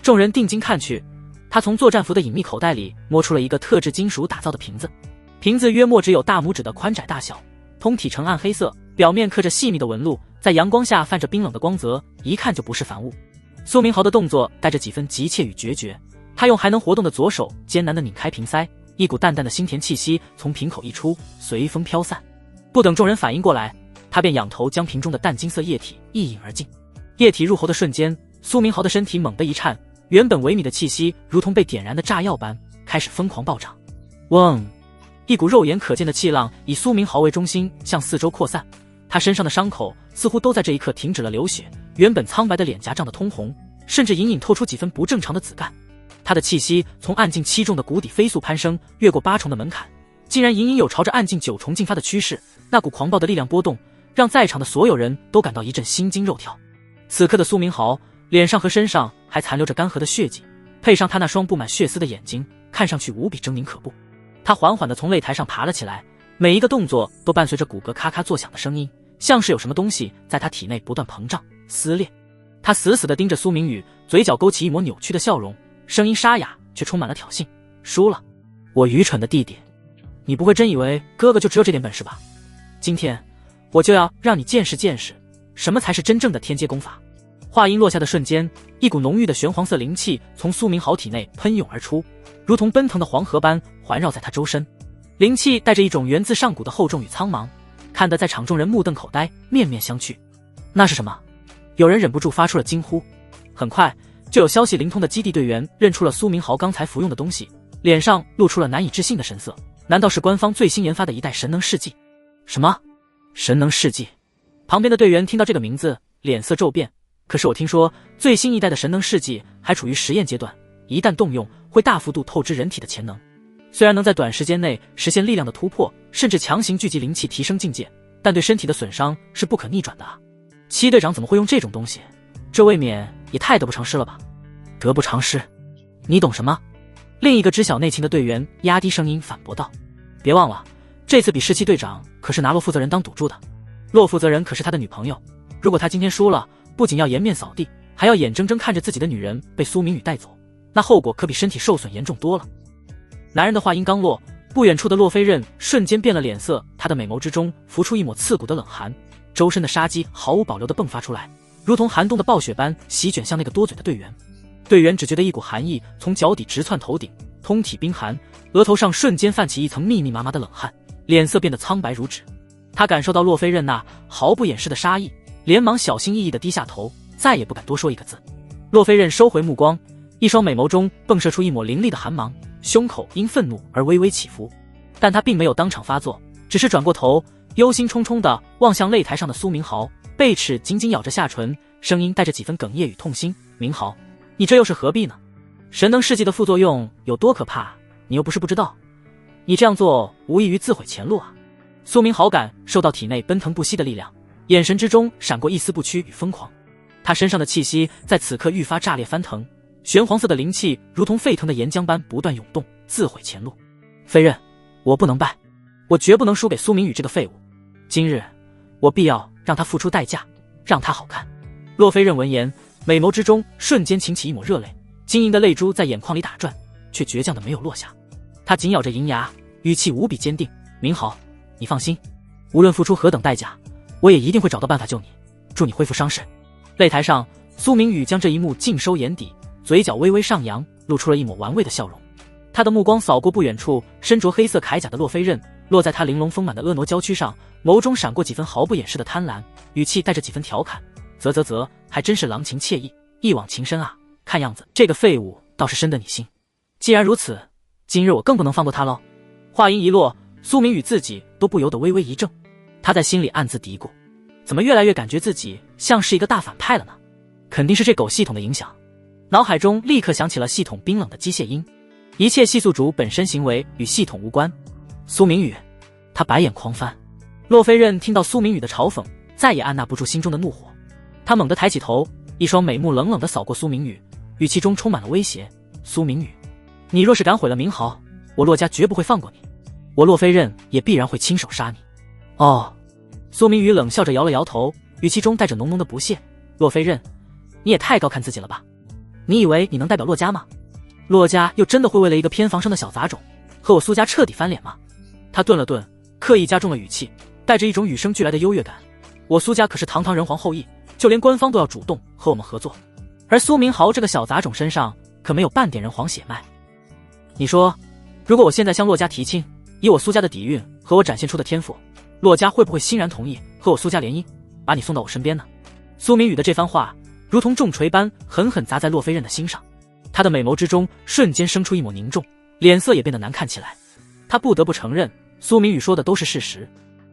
众人定睛看去，他从作战服的隐秘口袋里摸出了一个特制金属打造的瓶子，瓶子约莫只有大拇指的宽窄大小，通体呈暗黑色，表面刻着细密的纹路，在阳光下泛着冰冷的光泽，一看就不是凡物。苏明豪的动作带着几分急切与决绝，他用还能活动的左手艰难地拧开瓶塞，一股淡淡的腥甜气息从瓶口溢出，随风飘散。不等众人反应过来，他便仰头将瓶中的淡金色液体一饮而尽。液体入喉的瞬间，苏明豪的身体猛地一颤，原本萎靡的气息如同被点燃的炸药般开始疯狂暴涨。嗡！一股肉眼可见的气浪以苏明豪为中心向四周扩散，他身上的伤口似乎都在这一刻停止了流血，原本苍白的脸颊涨得通红，甚至隐隐透出几分不正常的紫干。他的气息从暗境7重的谷底飞速攀升，越过8重的门槛，竟然隐隐有朝着暗境9重进发的趋势。那股狂暴的力量波动，让在场的所有人都感到一阵心惊肉跳。此刻的苏明豪脸上和身上还残留着干涸的血迹，配上他那双布满血丝的眼睛，看上去无比狰狞可怖。他缓缓地从擂台上爬了起来，每一个动作都伴随着骨骼咔咔作响的声音，像是有什么东西在他体内不断膨胀撕裂。他死死地盯着苏明宇，嘴角勾起一抹扭曲的笑容，声音沙哑却充满了挑衅：输了，我愚蠢的弟弟，你不会真以为哥哥就只有这点本事吧？今天我就要让你见识见识什么才是真正的天阶功法。话音落下的瞬间，一股浓郁的玄黄色灵气从苏明豪体内喷涌而出，如同奔腾的黄河般环绕在他周身。灵气带着一种源自上古的厚重与苍茫，看得在场众人目瞪口呆，面面相觑。那是什么？有人忍不住发出了惊呼。很快就有消息灵通的基地队员认出了苏明豪刚才服用的东西，脸上露出了难以置信的神色。难道是官方最新研发的一代神能试剂？什么？神能试剂？旁边的队员听到这个名字，脸色骤变。可是我听说最新一代的神能试剂还处于实验阶段，一旦动用会大幅度透支人体的潜能。虽然能在短时间内实现力量的突破，甚至强行聚集灵气提升境界，但对身体的损伤是不可逆转的啊。七队长怎么会用这种东西？这未免也太得不偿失了吧。得不偿失？你懂什么？另一个知晓内情的队员压低声音反驳道。别忘了，这次比试七队长可是拿骆负责人当赌注的，骆负责人可是他的女朋友，如果他今天输了，不仅要颜面扫地，还要眼睁睁看着自己的女人被苏明宇带走，那后果可比身体受损严重多了。男人的话音刚落，不远处的洛飞刃瞬间变了脸色，他的美眸之中浮出一抹刺骨的冷寒，周身的杀机毫无保留地迸发出来，如同寒冬的暴雪般席卷向那个多嘴的队员。队员只觉得一股寒意从脚底直窜头顶，通体冰寒，额头上瞬间泛起一层密密麻麻的冷汗，脸色变得苍白如纸。他感受到洛飞刃那毫不掩饰的杀意，连忙小心翼翼地低下头，再也不敢多说一个字。洛飞刃收回目光，一双美眸中迸射出一抹凌厉的寒芒，胸口因愤怒而微微起伏，但他并没有当场发作，只是转过头，忧心忡忡地望向擂台上的苏明豪，贝齿紧紧咬着下唇，声音带着几分哽咽与痛心：明豪，你这又是何必呢？神能试剂的副作用有多可怕，你又不是不知道，你这样做无异于自毁前路啊。苏明豪感受到体内奔腾不息的力量，眼神之中闪过一丝不屈与疯狂，他身上的气息在此刻愈发炸裂翻腾，玄黄色的灵气如同沸腾的岩浆般不断涌动，自毁前路。飞刃，我不能败，我绝不能输给苏明宇这个废物，今日我必要让他付出代价，让他好看。洛飞刃闻言，美眸之中瞬间噙起一抹热泪，晶莹的泪珠在眼眶里打转，却倔强的没有落下。他紧咬着银牙，语气无比坚定：明豪，你放心，无论付出何等代价，我也一定会找到办法救你，助你恢复伤势。擂台上，苏明宇将这一幕尽收眼底，嘴角微微上扬，露出了一抹玩味的笑容。他的目光扫过不远处身着黑色铠甲的洛飞刃，落在他玲珑丰满的婀娜娇躯上，眸中闪过几分毫不掩饰的贪婪，语气带着几分调侃：啧，还真是郎情妾意，一往情深啊，看样子这个废物倒是深得你心。既然如此，今日我更不能放过他喽。话音一落，苏明宇自己都不由得微微一怔，他在心里暗自嘀咕：怎么越来越感觉自己像是一个大反派了呢？肯定是这狗系统的影响。脑海中立刻响起了系统冰冷的机械音，一切系宿主本身行为与系统无关。苏明宇，他白眼狂翻。洛飞刃听到苏明宇的嘲讽，再也按捺不住心中的怒火，他猛地抬起头，一双美目冷冷地扫过苏明宇，语气中充满了威胁：苏明宇，你若是敢毁了明豪，我洛家绝不会放过你，我洛飞刃也必然会亲手杀你。哦。苏明宇冷笑着摇了摇头，语气中带着浓浓的不屑：洛飞刃，你也太高看自己了吧？你以为你能代表洛家吗？洛家又真的会为了一个偏房生的小杂种和我苏家彻底翻脸吗？他顿了顿，刻意加重了语气，带着一种与生俱来的优越感：我苏家可是堂堂人皇后裔，就连官方都要主动和我们合作，而苏明豪这个小杂种身上可没有半点人皇血脉。你说，如果我现在向洛家提亲，以我苏家的底蕴和我展现出的天赋，洛家会不会欣然同意和我苏家联姻，把你送到我身边呢？苏明宇的这番话如同重锤般狠狠砸在洛飞刃的心上，他的美眸之中瞬间生出一抹凝重，脸色也变得难看起来。他不得不承认，苏明宇说的都是事实。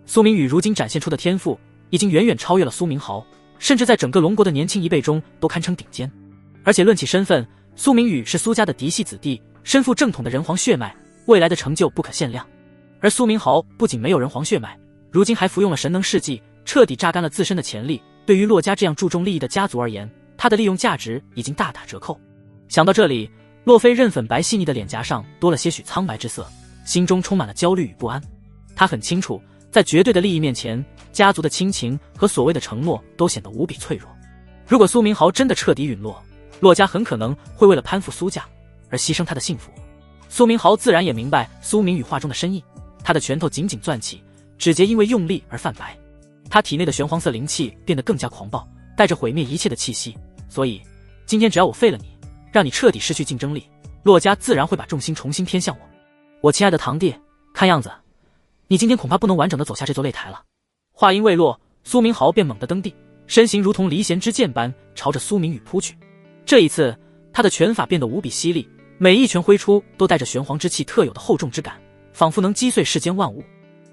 苏明宇如今展现出的天赋已经远远超越了苏明豪，甚至在整个龙国的年轻一辈中都堪称顶尖。而且论起身份，苏明宇是苏家的嫡系子弟，身负正统的人皇血脉，未来的成就不可限量。而苏明豪不仅没有人皇血脉，如今还服用了神能试剂，彻底榨干了自身的潜力。对于洛家这样注重利益的家族而言，他的利用价值已经大打折扣。想到这里，洛飞刃粉白细腻的脸颊上多了些许苍白之色，心中充满了焦虑与不安。他很清楚，在绝对的利益面前，家族的亲情和所谓的承诺都显得无比脆弱。如果苏明豪真的彻底陨落，骆家很可能会为了攀附苏家而牺牲他的幸福。苏明豪自然也明白苏明宇话中的深意，他的拳头紧紧攥起，指节因为用力而泛白。他体内的玄黄色灵气变得更加狂暴，带着毁灭一切的气息。所以今天只要我废了你，让你彻底失去竞争力，骆家自然会把重心重新偏向我。我亲爱的堂弟，看样子你今天恐怕不能完整的走下这座擂台了。话音未落，苏明豪便猛地蹬地，身形如同离弦之箭般朝着苏明宇扑去。这一次他的拳法变得无比犀利，每一拳挥出都带着玄黄之气特有的厚重之感，仿佛能击碎世间万物。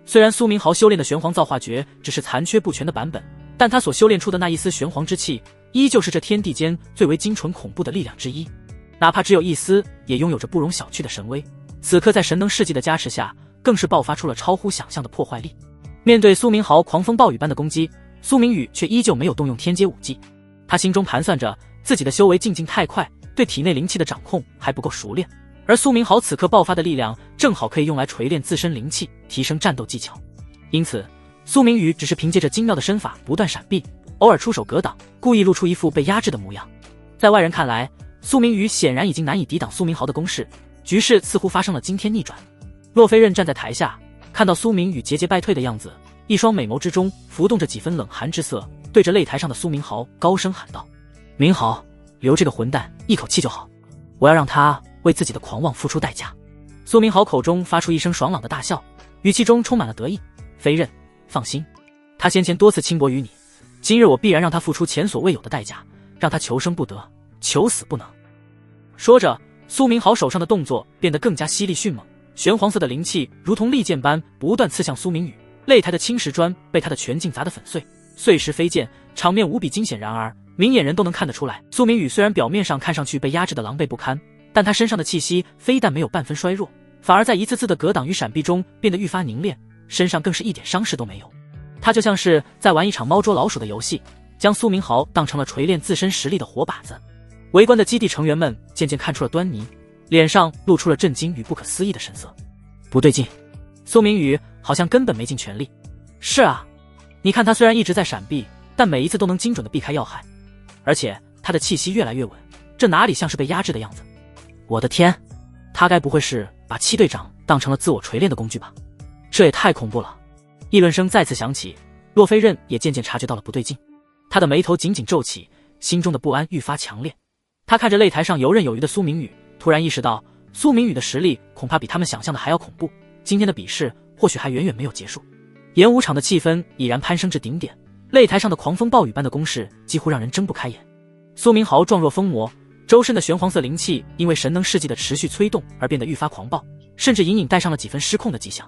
虽然苏明豪修炼的玄黄造化诀只是残缺不全的版本，但他所修炼出的那一丝玄黄之气依旧是这天地间最为精纯恐怖的力量之一，哪怕只有一丝，也拥有着不容小觑的神威。此刻在神能世纪的加持下，更是爆发出了超乎想象的破坏力。面对苏明豪狂风暴雨般的攻击，苏明宇却依旧没有动用天阶武技。他心中盘算着自己的修为进境太快，对体内灵气的掌控还不够熟练，而苏明豪此刻爆发的力量正好可以用来锤炼自身灵气，提升战斗技巧。因此苏明宇只是凭借着精妙的身法不断闪避，偶尔出手格挡，故意露出一副被压制的模样。在外人看来，苏明宇显然已经难以抵挡苏明豪的攻势，局势似乎发生了惊天逆转。洛飞刃站在台下，看到苏明宇节节败退的样子，一双美眸之中浮动着几分冷寒之色，对着擂台上的苏明豪高声喊道：明豪，留这个混蛋一口气就好，我要让他为自己的狂妄付出代价。苏明豪口中发出一声爽朗的大笑，语气中充满了得意。飞刃，放心，他先前多次轻薄于你，今日我必然让他付出前所未有的代价，让他求生不得，求死不能。说着，苏明豪手上的动作变得更加犀利迅猛，玄黄色的灵气如同利剑般不断刺向苏明宇，擂台的青石砖被他的拳劲砸得粉碎，碎石飞溅，场面无比惊险。然而明眼人都能看得出来，苏明宇虽然表面上看上去被压制的狼狈不堪，但他身上的气息非但没有半分衰弱，反而在一次次的格挡与闪避中变得愈发凝练，身上更是一点伤势都没有。他就像是在玩一场猫捉老鼠的游戏，将苏明豪当成了锤炼自身实力的活靶子。围观的基地成员们渐渐看出了端倪，脸上露出了震惊与不可思议的神色。不对劲，苏明宇好像根本没尽全力。是啊，你看他虽然一直在闪避，但每一次都能精准的避开要害，而且他的气息越来越稳，这哪里像是被压制的样子？我的天，他该不会是把七队长当成了自我锤炼的工具吧？这也太恐怖了。议论声再次响起，洛飞刃也渐渐察觉到了不对劲，他的眉头紧紧皱起，心中的不安愈发强烈。他看着擂台上游刃有余的苏明宇，突然意识到苏明宇的实力恐怕比他们想象的还要恐怖，今天的比试或许还远远没有结束。演武场的气氛已然攀升至顶点，擂台上的狂风暴雨般的攻势几乎让人睁不开眼。苏明豪状若疯魔，周身的玄黄色灵气因为神能世纪的持续催动而变得愈发狂暴，甚至隐隐带上了几分失控的迹象。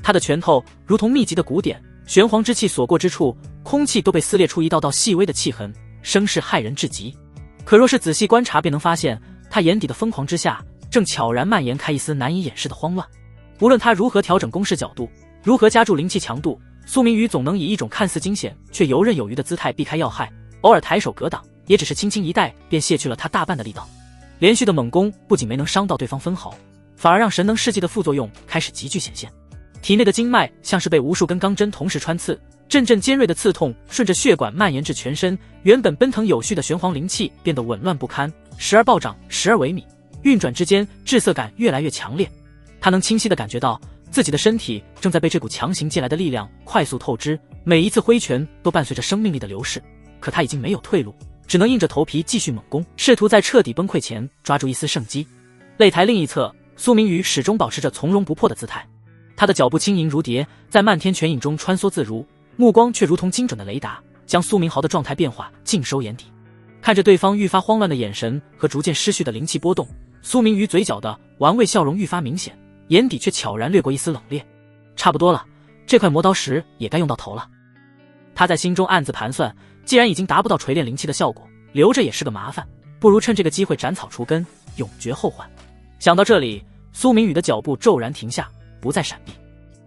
他的拳头如同密集的鼓点，玄黄之气所过之处，空气都被撕裂出一道道细微的气痕，声势骇人至极。可若是仔细观察，便能发现他眼底的疯狂之下，正悄然蔓延开一丝难以掩饰的慌乱。无论他如何调整攻势角度，如何加注灵气强度，苏明宇总能以一种看似惊险却游刃有余的姿态避开要害，偶尔抬手格挡，也只是轻轻一带便卸去了他大半的力道。连续的猛攻不仅没能伤到对方分毫，反而让神能世纪的副作用开始急剧显现。体内的经脉像是被无数根钢针同时穿刺，阵阵尖锐的刺痛顺着血管蔓延至全身，原本奔腾有序的玄黄灵气变得紊乱不堪，时而暴涨，时而萎靡，运转之间滞涩感越来越强烈。他能清晰地感觉到自己的身体正在被这股强行借来的力量快速透支，每一次挥拳都伴随着生命力的流逝。可他已经没有退路，只能硬着头皮继续猛攻，试图在彻底崩溃前抓住一丝胜机。擂台另一侧，苏明宇始终保持着从容不迫的姿态，他的脚步轻盈如蝶，在漫天拳影中穿梭自如，目光却如同精准的雷达，将苏明豪的状态变化尽收眼底。看着对方愈发慌乱的眼神和逐渐失去的灵气波动，苏明宇嘴角的玩味笑容愈发明显，眼底却悄然掠过一丝冷冽。差不多了，这块磨刀石也该用到头了。他在心中暗自盘算，既然已经达不到锤炼灵气的效果，留着也是个麻烦，不如趁这个机会斩草除根，永绝后患。想到这里，苏明宇的脚步骤然停下，不再闪避。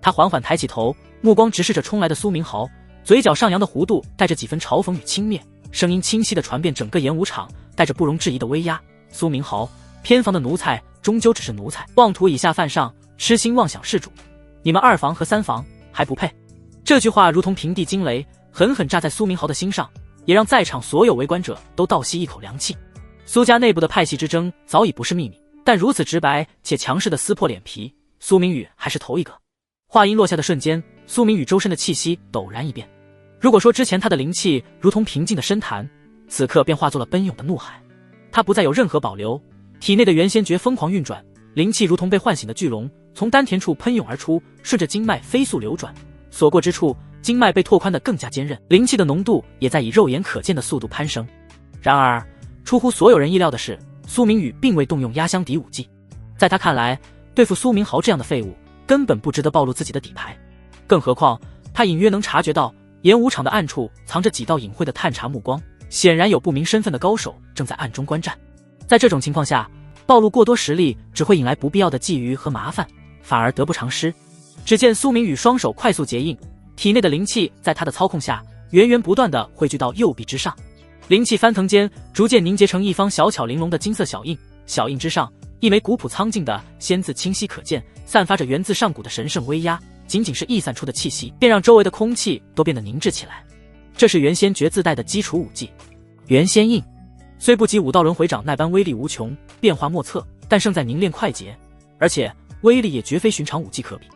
他缓缓抬起头，目光直视着冲来的苏明豪，嘴角上扬的弧度带着几分嘲讽与轻蔑，声音清晰地传遍整个演武场，带着不容置疑的威压。苏明豪，偏房的奴才终究只是奴才，妄图以下犯上，痴心妄想弑主，你们二房和三房还不配。这句话如同平地惊雷，狠狠炸在苏明豪的心上，也让在场所有围观者都倒吸一口凉气。苏家内部的派系之争早已不是秘密，但如此直白且强势的撕破脸皮，苏明宇还是头一个。话音落下的瞬间，苏明宇周身的气息陡然一变。如果说之前他的灵气如同平静的深潭，此刻便化作了奔涌的怒海。他不再有任何保留，体内的元仙诀疯狂运转，灵气如同被唤醒的巨龙，从丹田处喷涌而出，顺着经脉飞速流转。所过之处，经脉被拓宽得更加坚韧，灵气的浓度也在以肉眼可见的速度攀升。然而，出乎所有人意料的是，苏明宇并未动用压箱底武技。在他看来，对付苏明豪这样的废物，根本不值得暴露自己的底牌。更何况，他隐约能察觉到演武场的暗处藏着几道隐晦的探查目光，显然有不明身份的高手正在暗中观战。在这种情况下，暴露过多实力只会引来不必要的觊觎和麻烦，反而得不偿失。只见苏明宇双手快速结印，体内的灵气在他的操控下源源不断地汇聚到右臂之上，灵气翻腾间逐渐凝结成一方小巧玲珑的金色小印，小印之上一枚古朴苍劲的仙字清晰可见，散发着源自上古的神圣威压，仅仅是溢散出的气息便让周围的空气都变得凝滞起来。这是元仙诀自带的基础武技元仙印，虽不及武道轮回掌那般威力无穷，变化莫测，但胜在凝练快捷，而且威力也绝非寻常武技可比。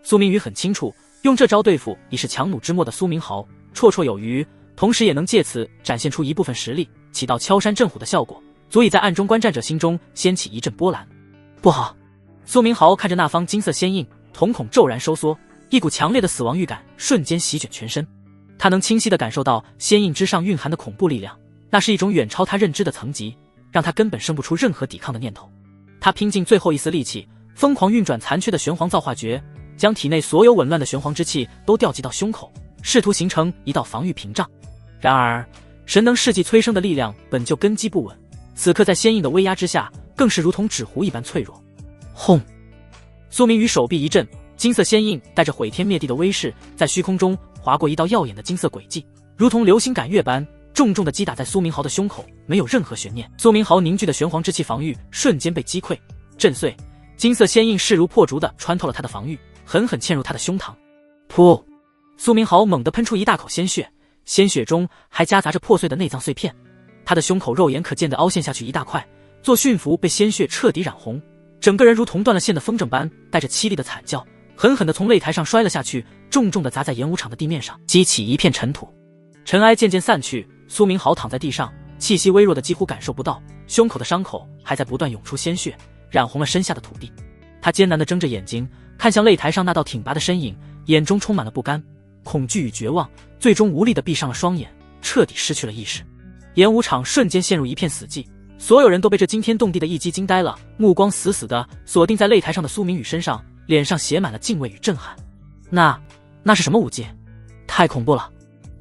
苏明宇很清楚，用这招对付已是强弩之末的苏明豪绰绰有余，同时也能借此展现出一部分实力，起到敲山震虎的效果，足以在暗中观战者心中掀起一阵波澜。不好！苏明豪看着那方金色仙印，瞳孔骤然收缩，一股强烈的死亡预感瞬间席卷全身。他能清晰地感受到仙印之上蕴含的恐怖力量，那是一种远超他认知的层级，让他根本生不出任何抵抗的念头。他拼尽最后一丝力气，疯狂运转残缺的玄黄造化诀，将体内所有紊乱的玄黄之气都调集到胸口，试图形成一道防御屏障。然而，神能世纪催生的力量本就根基不稳，此刻在仙印的威压之下，更是如同纸糊一般脆弱。轰！苏明宇手臂一震，金色仙印带着毁天灭地的威势，在虚空中划过一道耀眼的金色轨迹，如同流星赶月般重重地击打在苏明豪的胸口，没有任何悬念。苏明豪凝聚的玄黄之气防御瞬间被击溃震碎，金色仙印势如破竹地穿透了他的防御，狠狠嵌入他的胸膛。噗！苏明豪猛地喷出一大口鲜血，鲜血中还夹杂着破碎的内脏碎片，他的胸口肉眼可见地凹陷下去一大块，做驯服被鲜血彻底染红，整个人如同断了线的风筝般带着凄厉的惨叫，狠狠地从擂台上摔了下去，重重地砸在演武场的地面上，激起一片尘土。尘埃渐渐散去，苏明豪躺在地上，气息微弱的几乎感受不到，胸口的伤口还在不断涌出鲜血，染红了身下的土地。他艰难地睁着眼睛看向擂台上那道挺拔的身影，眼中充满了不甘、恐惧与绝望，最终无力地闭上了双眼，彻底失去了意识。演武场瞬间陷入一片死寂，所有人都被这惊天动地的一击惊呆了，目光死死地锁定在擂台上的苏明宇身上，脸上写满了敬畏与震撼。那是什么武技？太恐怖了！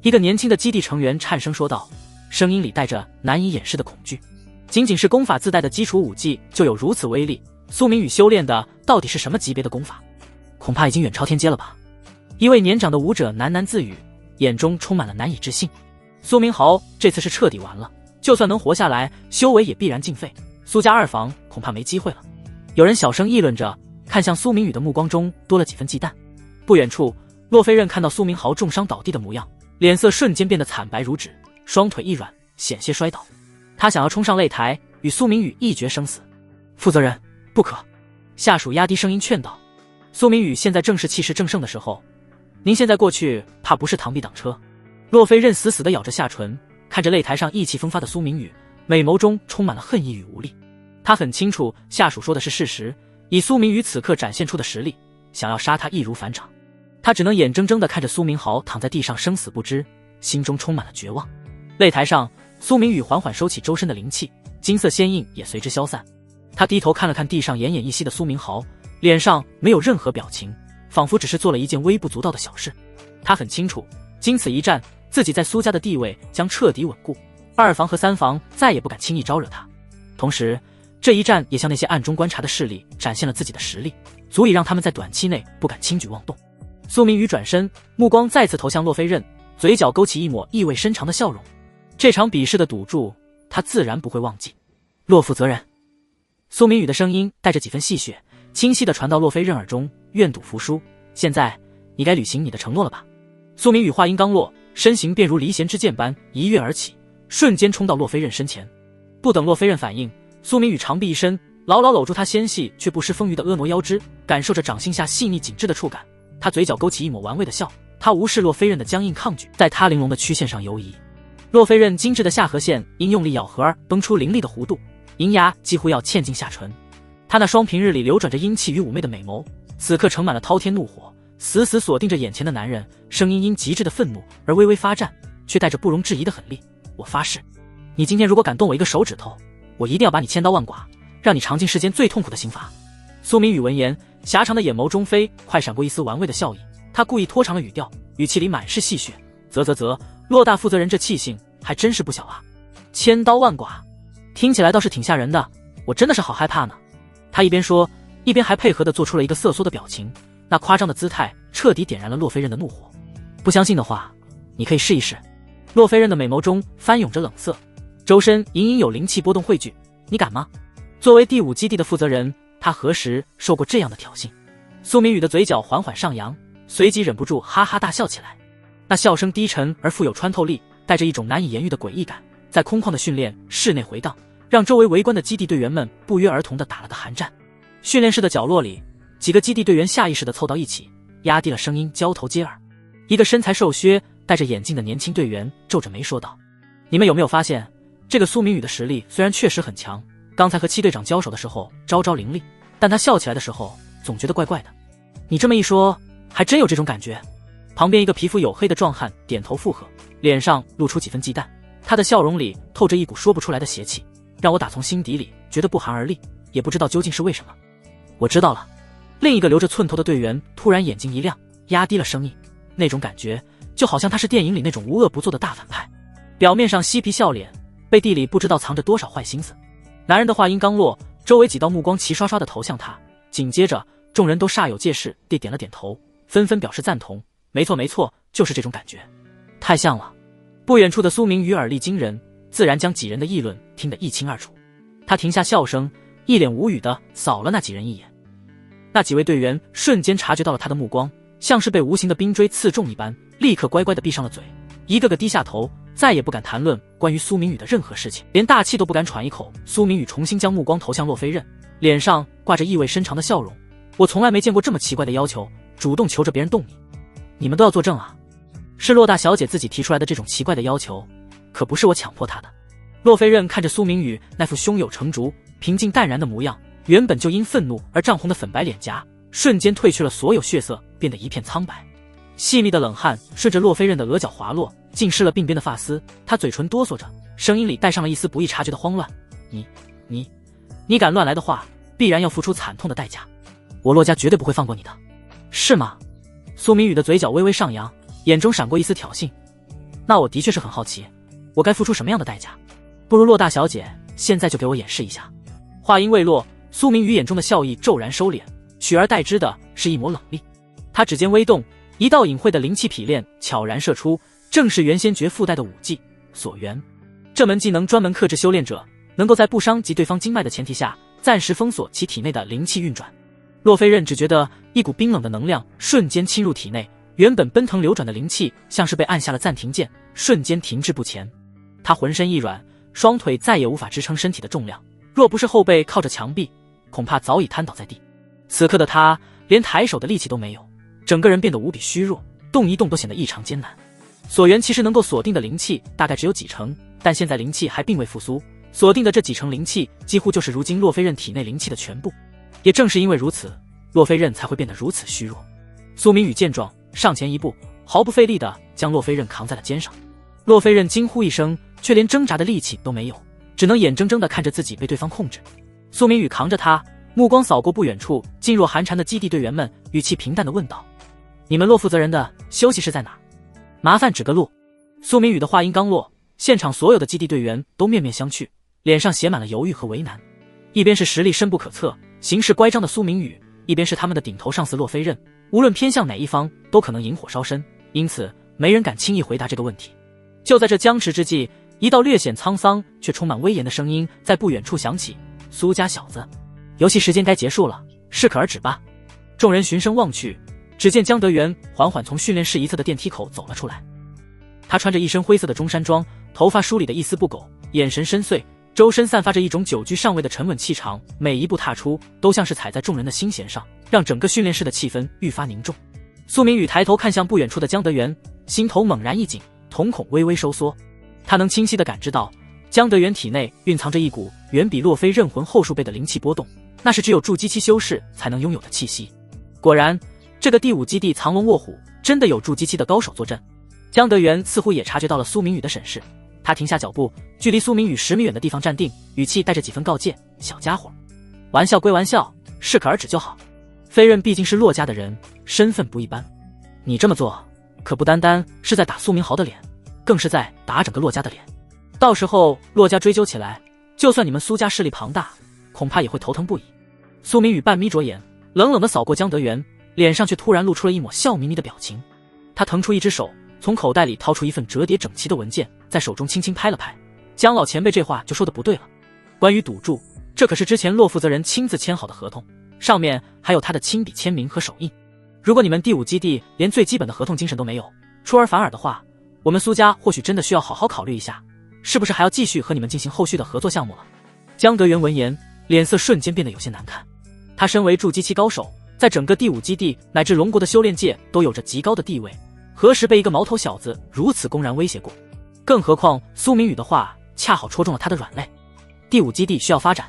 一个年轻的基地成员颤声说道，声音里带着难以掩饰的恐惧。仅仅是功法自带的基础武技就有如此威力，苏明宇修炼的到底是什么级别的功法？恐怕已经远超天阶了吧？一位年长的武者喃喃自语，眼中充满了难以置信。苏明豪这次是彻底完了，就算能活下来，修为也必然尽废，苏家二房恐怕没机会了。有人小声议论着，看向苏明宇的目光中多了几分忌惮。不远处，洛飞刃看到苏明豪重伤倒地的模样，脸色瞬间变得惨白如纸，双腿一软，险些摔倒。他想要冲上擂台，与苏明宇一决生死。负责人，不可！下属压低声音劝道。苏明宇现在正是气势正盛的时候，您现在过去，怕不是螳臂挡车。洛飞刃死死地咬着下唇，看着擂台上意气风发的苏明宇，美眸中充满了恨意与无力。他很清楚下属说的是事实，以苏明宇此刻展现出的实力，想要杀他易如反掌。他只能眼睁睁地看着苏明豪躺在地上生死不知，心中充满了绝望。擂台上，苏明宇缓缓收起周身的灵气，金色仙印也随之消散。他低头看了看地上奄奄一息的苏明豪，脸上没有任何表情，仿佛只是做了一件微不足道的小事。他很清楚，经此一战，自己在苏家的地位将彻底稳固，二房和三房再也不敢轻易招惹他。同时，这一战也向那些暗中观察的势力展现了自己的实力，足以让他们在短期内不敢轻举妄动。苏明宇转身，目光再次投向洛飞刃，嘴角勾起一抹意味深长的笑容。这场比试的赌注，他自然不会忘记。洛负责人。苏明宇的声音带着几分戏谑，清晰地传到洛飞刃耳中，愿赌服输，现在你该履行你的承诺了吧？苏明宇话音刚落，身形便如离弦之箭般一跃而起，瞬间冲到洛飞刃身前。不等洛飞刃反应，苏明宇长臂一伸，牢牢搂住他纤细却不失丰腴的婀娜腰肢，感受着掌心下细腻紧致的触感。他嘴角勾起一抹玩味的笑，他无视洛飞刃的僵硬抗拒，在他玲珑的曲线上游移。洛飞刃精致的下颌线因用力咬合而崩出凌厉的弧度，银牙几乎要嵌进下唇。他那双平日里流转着英气与妩媚的美眸，此刻盛满了滔天怒火，死死锁定着眼前的男人，声音因极致的愤怒而微微发颤，却带着不容置疑的狠厉。我发誓，你今天如果敢动我一个手指头，我一定要把你千刀万剐，让你尝尽世间最痛苦的刑罚。苏明宇闻言，狭长的眼眸中快闪过一丝玩味的笑意，他故意拖长了语调，语气里满是戏谑。啧，骆大负责人这气性还真是不小啊，千刀万剐，听起来倒是挺吓人的，我真的是好害怕呢。他一边说，一边还配合地做出了一个瑟缩的表情，那夸张的姿态彻底点燃了洛飞刃的怒火。不相信的话，你可以试一试。洛飞刃的美眸中翻涌着冷色，周身隐隐有灵气波动汇聚，你敢吗？作为第5基地的负责人，他何时受过这样的挑衅？苏明宇的嘴角缓缓上扬，随即忍不住哈哈大笑起来。那笑声低沉而富有穿透力，带着一种难以言喻的诡异感，在空旷的训练室内回荡，让周围围观的基地队员们不约而同地打了个寒战。训练室的角落里，几个基地队员下意识地凑到一起，压低了声音，交头接耳。一个身材瘦削、戴着眼镜的年轻队员皱着眉说道：“你们有没有发现，这个苏明宇的实力虽然确实很强，刚才和七队长交手的时候招招凌厉，但他笑起来的时候总觉得怪怪的。你这么一说，还真有这种感觉。”旁边一个皮肤黝黑的壮汉点头附和，脸上露出几分忌惮，他的笑容里透着一股说不出来的邪气，让我打从心底里觉得不寒而栗，也不知道究竟是为什么。我知道了。另一个留着寸头的队员突然眼睛一亮，压低了声音，那种感觉就好像他是电影里那种无恶不作的大反派，表面上嬉皮笑脸，背地里不知道藏着多少坏心思。男人的话音刚落，周围几道目光齐刷刷地投向他，紧接着众人都煞有介事地点了点头，纷纷表示赞同。没错，就是这种感觉，太像了。不远处的苏明宇耳力惊人，自然将几人的议论听得一清二楚。他停下笑声，一脸无语地扫了那几人一眼。那几位队员瞬间察觉到了他的目光，像是被无形的冰锥刺中一般，立刻乖乖地闭上了嘴，一个个低下头，再也不敢谈论关于苏明宇的任何事情，连大气都不敢喘一口。苏明宇重新将目光投向洛飞刃，脸上挂着意味深长的笑容。我从来没见过这么奇怪的要求，主动求着别人动你。你们都要作证啊！是洛大小姐自己提出来的这种奇怪的要求，可不是我强迫她的。洛飞刃看着苏明宇那副胸有成竹、平静淡然的模样，原本就因愤怒而涨红的粉白脸颊，瞬间褪去了所有血色，变得一片苍白。细密的冷汗顺着洛飞刃的额角滑落，浸湿了鬓边的发丝。他嘴唇哆嗦着，声音里带上了一丝不易察觉的慌乱。你敢乱来的话，必然要付出惨痛的代价。我洛家绝对不会放过你的，是吗？苏明宇的嘴角微微上扬，眼中闪过一丝挑衅。那我的确是很好奇，我该付出什么样的代价？不如洛大小姐现在就给我演示一下。话音未落，苏明宇眼中的笑意骤然收敛，取而代之的是一抹冷厉。他指尖微动，一道隐晦的灵气匹链悄然射出，正是元仙诀附带的武技锁元。这门技能专门克制修炼者，能够在不伤及对方经脉的前提下，暂时封锁其体内的灵气运转。洛飞刃只觉得一股冰冷的能量瞬间侵入体内，原本奔腾流转的灵气像是被按下了暂停键，瞬间停滞不前。他浑身一软，双腿再也无法支撑身体的重量，若不是后背靠着墙壁，恐怕早已瘫倒在地。此刻的他连抬手的力气都没有，整个人变得无比虚弱，动一动都显得异常艰难。锁元其实能够锁定的灵气大概只有几成，但现在灵气还并未复苏，锁定的这几成灵气几乎就是如今洛飞刃体内灵气的全部。也正是因为如此，洛飞刃才会变得如此虚弱。苏明宇见状，上前一步，毫不费力地将洛飞刃扛在了肩上。洛飞刃惊呼一声，却连挣扎的力气都没有，只能眼睁睁地看着自己被对方控制。苏明宇扛着他，目光扫过不远处噤若寒蝉的基地队员们，语气平淡地问道：“你们洛负责人的休息室在哪？麻烦指个路。”苏明宇的话音刚落，现场所有的基地队员都面面相觑，脸上写满了犹豫和为难。一边是实力深不可测、行事乖张的苏明宇，一边是他们的顶头上司洛飞刃，无论偏向哪一方都可能引火烧身，因此没人敢轻易回答这个问题。就在这僵持之际，一道略显沧桑却充满威严的声音在不远处响起：“苏家小子，游戏时间该结束了，适可而止吧。”众人循声望去，只见江德元缓缓从训练室一侧的电梯口走了出来。他穿着一身灰色的中山装，头发梳理得一丝不苟，眼神深邃，周身散发着一种久居上位的沉稳气场，每一步踏出都像是踩在众人的心弦上，让整个训练室的气氛愈发凝重。苏明宇抬头看向不远处的江德元，心头猛然一紧，瞳孔微微收缩。他能清晰地感知到江德元体内蕴藏着一股远比洛非刃魂后数倍的灵气波动，那是只有筑基期修士才能拥有的气息。果然，这个第5基地藏龙卧虎真的有筑基期的高手坐镇。江德元似乎也察觉到了苏明宇的审视，他停下脚步，距离苏明宇10米远的地方站定，语气带着几分告诫：“小家伙，玩笑归玩笑，适可而止就好。飞刃毕竟是洛家的人，身份不一般，你这么做可不单单是在打苏明豪的脸，更是在打整个洛家的脸。到时候洛家追究起来，就算你们苏家势力庞大，恐怕也会头疼不已。”苏明宇半眯着眼，冷冷地扫过江德元，脸上却突然露出了一抹笑眯眯的表情。他腾出一只手，从口袋里掏出一份折叠整齐的文件，在手中轻轻拍了拍。江老前辈这话就说的不对了，关于赌注，这可是之前洛负责人亲自签好的合同，上面还有他的亲笔签名和手印。如果你们第5基地连最基本的合同精神都没有，出尔反尔的话，我们苏家或许真的需要好好考虑一下，是不是还要继续和你们进行后续的合作项目了。江德元闻言，脸色瞬间变得有些难看。他身为筑基期高手，在整个第5基地乃至龙国的修炼界都有着极高的地位，何时被一个毛头小子如此公然威胁过？更何况苏明宇的话恰好戳中了他的软肋。第5基地需要发展，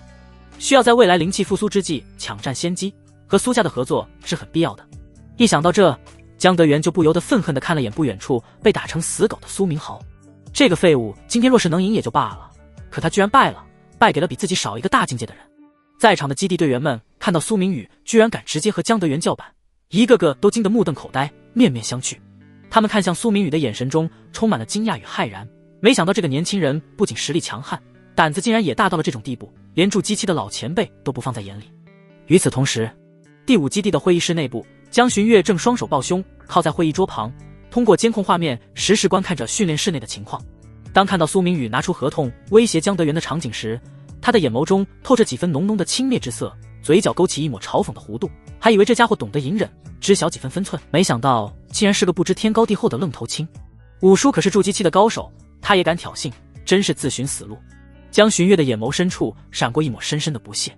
需要在未来灵气复苏之际抢占先机，和苏家的合作是很必要的。一想到这，江德元就不由得愤恨地看了眼不远处被打成死狗的苏明豪。这个废物今天若是能赢也就罢了，可他居然败了，败给了比自己少一个大境界的人。在场的基地队员们看到苏明宇居然敢直接和江德元叫板，一个个都惊得目瞪口呆，面面相觑。他们看向苏明宇的眼神中充满了惊讶与骇然，没想到这个年轻人不仅实力强悍，胆子竟然也大到了这种地步，连筑基期的老前辈都不放在眼里。与此同时，第5基地的会议室内部，江寻月正双手抱胸，靠在会议桌旁，通过监控画面实时观看着训练室内的情况。当看到苏明宇拿出合同威胁江德元的场景时，他的眼眸中透着几分浓浓的轻蔑之色，嘴角勾起一抹嘲讽的弧度，还以为这家伙懂得隐忍，知晓几分分寸，没想到竟然是个不知天高地厚的愣头青。五叔可是筑基期的高手，他也敢挑衅，真是自寻死路。江寻月的眼眸深处闪过一抹深深的不屑。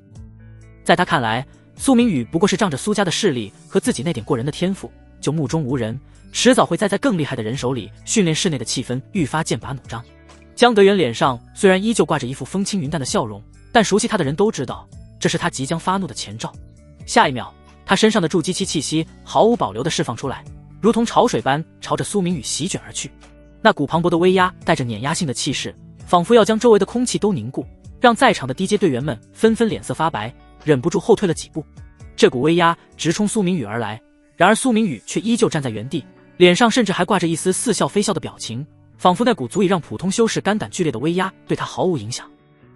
在他看来，苏明宇不过是仗着苏家的势力和自己那点过人的天赋，就目中无人，迟早会栽在更厉害的人手里。训练室内的气氛愈发剑拔弩张。江德元脸上虽然依旧挂着一副风轻云淡的笑容，但熟悉他的人都知道，这是他即将发怒的前兆。下一秒，他身上的筑基期气息毫无保留地释放出来，如同潮水般朝着苏明宇席卷而去。那股磅礴的威压带着碾压性的气势，仿佛要将周围的空气都凝固，让在场的低阶队员们纷纷脸色发白，忍不住后退了几步。这股威压直冲苏明宇而来，然而苏明宇却依旧站在原地，脸上甚至还挂着一丝似笑非笑的表情，仿佛那股足以让普通修士肝胆俱裂的威压对他毫无影响。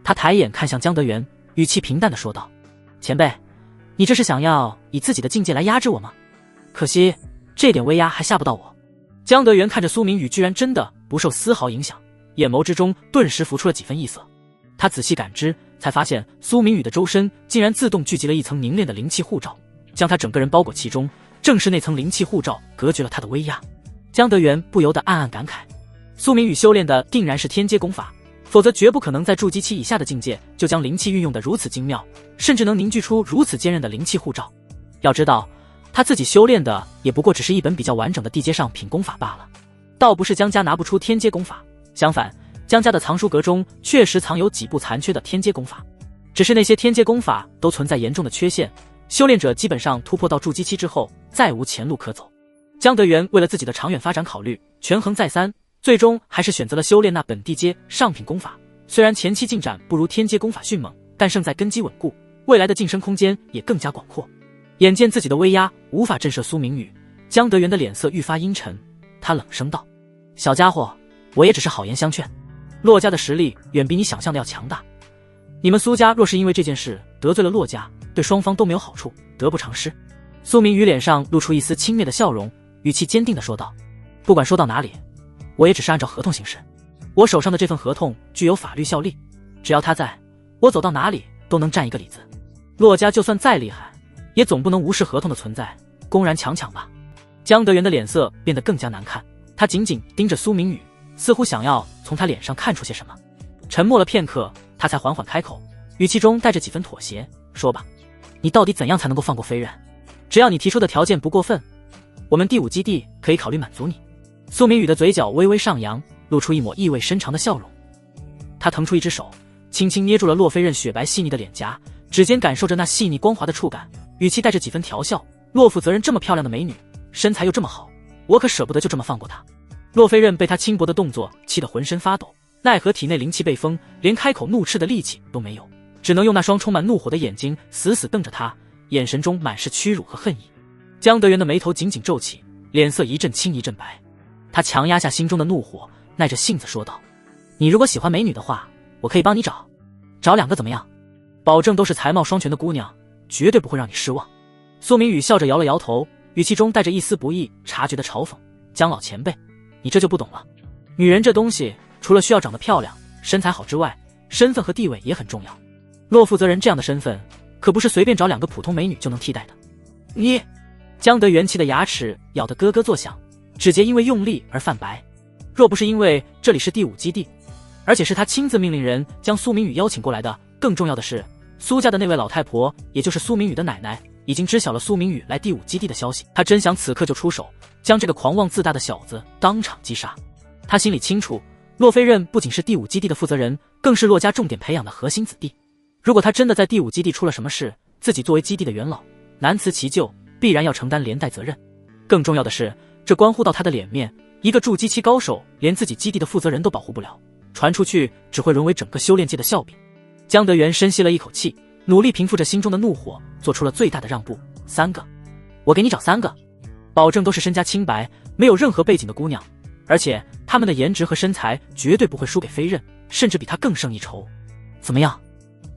他抬眼看向江德元，语气平淡地说道：“前辈，你这是想要以自己的境界来压制我吗？可惜这点威压还吓不到我。”江德元看着苏明宇居然真的不受丝毫影响，眼眸之中顿时浮出了几分异色。他仔细感知，才发现苏明宇的周身竟然自动聚集了一层凝练的灵气护罩，将他整个人包裹其中。正是那层灵气护罩隔绝了他的威压。江德元不由得暗暗感慨，苏明宇修炼的定然是天阶功法，否则绝不可能在筑基期以下的境界就将灵气运用得如此精妙，甚至能凝聚出如此坚韧的灵气护罩。要知道，他自己修炼的也不过只是一本比较完整的地阶上品功法罢了。倒不是江家拿不出天阶功法，相反，江家的藏书阁中确实藏有几部残缺的天阶功法，只是那些天阶功法都存在严重的缺陷，修炼者基本上突破到筑基期之后再无前路可走。江德元为了自己的长远发展考虑，权衡再三，最终还是选择了修炼那本地阶上品功法。虽然前期进展不如天阶功法迅猛，但胜在根基稳固，未来的晋升空间也更加广阔。眼见自己的威压无法震慑苏明宇，江德元的脸色愈发阴沉，他冷声道：“小家伙，我也只是好言相劝，洛家的实力远比你想象的要强大，你们苏家若是因为这件事得罪了洛家，对双方都没有好处，得不偿失。”苏明宇脸上露出一丝轻蔑的笑容，语气坚定地说道：“不管说到哪里，我也只是按照合同行事。我手上的这份合同具有法律效力，只要他在，我走到哪里都能占一个理字。洛家就算再厉害，也总不能无视合同的存在，公然强抢吧。”江德元的脸色变得更加难看，他紧紧盯着苏明宇，似乎想要从他脸上看出些什么。沉默了片刻，他才缓缓开口，语气中带着几分妥协：“说吧，你到底怎样才能够放过飞刃？只要你提出的条件不过分，我们第5基地可以考虑满足你。”苏明宇的嘴角微微上扬，露出一抹意味深长的笑容。他腾出一只手，轻轻捏住了洛飞刃雪白细腻的脸颊，指尖感受着那细腻光滑的触感，语气带着几分调笑：“洛负责人这么漂亮的美女，身材又这么好，我可舍不得就这么放过她。”洛飞刃被他轻薄的动作气得浑身发抖，奈何体内灵气被封，连开口怒斥的力气都没有，只能用那双充满怒火的眼睛死死瞪着他，眼神中满是屈辱和恨意。江德元的眉头紧紧皱起，脸色一阵青一阵白。他强压下心中的怒火，耐着性子说道：“你如果喜欢美女的话，我可以帮你找2个怎么样？保证都是才貌双全的姑娘，绝对不会让你失望。”苏明宇笑着摇了摇头，语气中带着一丝不易察觉的嘲讽：“江老前辈，你这就不懂了。女人这东西，除了需要长得漂亮、身材好之外，身份和地位也很重要。洛负责人这样的身份，可不是随便找2个普通美女就能替代的。”你……江德元气的牙齿咬得咯咯作响，指节因为用力而泛白。若不是因为这里是第5基地，而且是他亲自命令人将苏明宇邀请过来的，更重要的是，苏家的那位老太婆，也就是苏明宇的奶奶，已经知晓了苏明宇来第5基地的消息。他真想此刻就出手，将这个狂妄自大的小子当场击杀。他心里清楚，洛飞刃不仅是第5基地的负责人，更是洛家重点培养的核心子弟。如果他真的在第5基地出了什么事，自己作为基地的元老，难辞其咎，必然要承担连带责任。更重要的是，这关乎到他的脸面，一个筑基期高手连自己基地的负责人都保护不了，传出去只会沦为整个修炼界的笑柄。江德元深吸了一口气，努力平复着心中的怒火，做出了最大的让步：3个，我给你找3个，保证都是身家清白，没有任何背景的姑娘，而且她们的颜值和身材绝对不会输给飞刃，甚至比她更胜一筹。怎么样？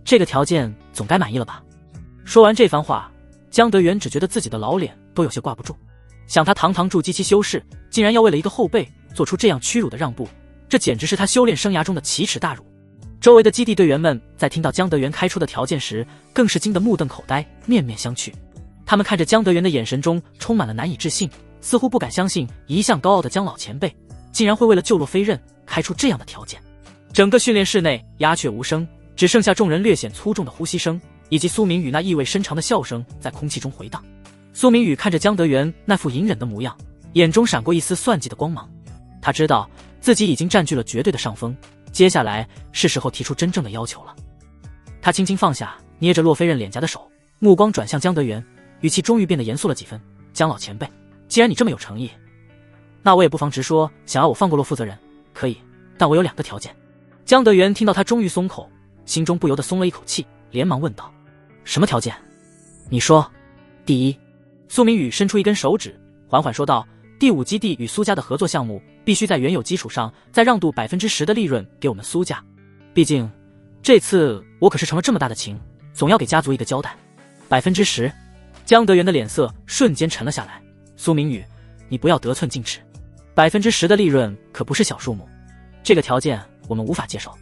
这个条件总该满意了吧？说完这番话，江德元只觉得自己的老脸都有些挂不住。想他堂堂筑基期修士，竟然要为了一个后辈做出这样屈辱的让步，这简直是他修炼生涯中的奇耻大辱。周围的基地队员们在听到江德元开出的条件时，更是惊得目瞪口呆，面面相觑。他们看着江德元的眼神中充满了难以置信，似乎不敢相信一向高傲的江老前辈竟然会为了救洛飞刃开出这样的条件。整个训练室内鸦雀无声，只剩下众人略显粗重的呼吸声，以及苏明宇那意味深长的笑声在空气中回荡。苏明宇看着江德元那副隐忍的模样，眼中闪过一丝算计的光芒。他知道自己已经占据了绝对的上风，接下来是时候提出真正的要求了。他轻轻放下捏着洛飞刃脸颊的手，目光转向江德元，语气终于变得严肃了几分：“江老前辈，既然你这么有诚意，那我也不妨直说，想要我放过洛负责人，可以，但我有2个条件。”江德元听到他终于松口，心中不由得松了一口气，连忙问道：“什么条件？你说。”第一，苏明宇伸出一根手指，缓缓说道：“第5基地与苏家的合作项目，必须在原有基础上再让渡10%的利润给我们苏家。毕竟，这次我可是成了这么大的情，总要给家族一个交代。10%。”江德元的脸色瞬间沉了下来。苏明宇，你不要得寸进尺，10%的利润可不是小数目，这个条件我们无法接受。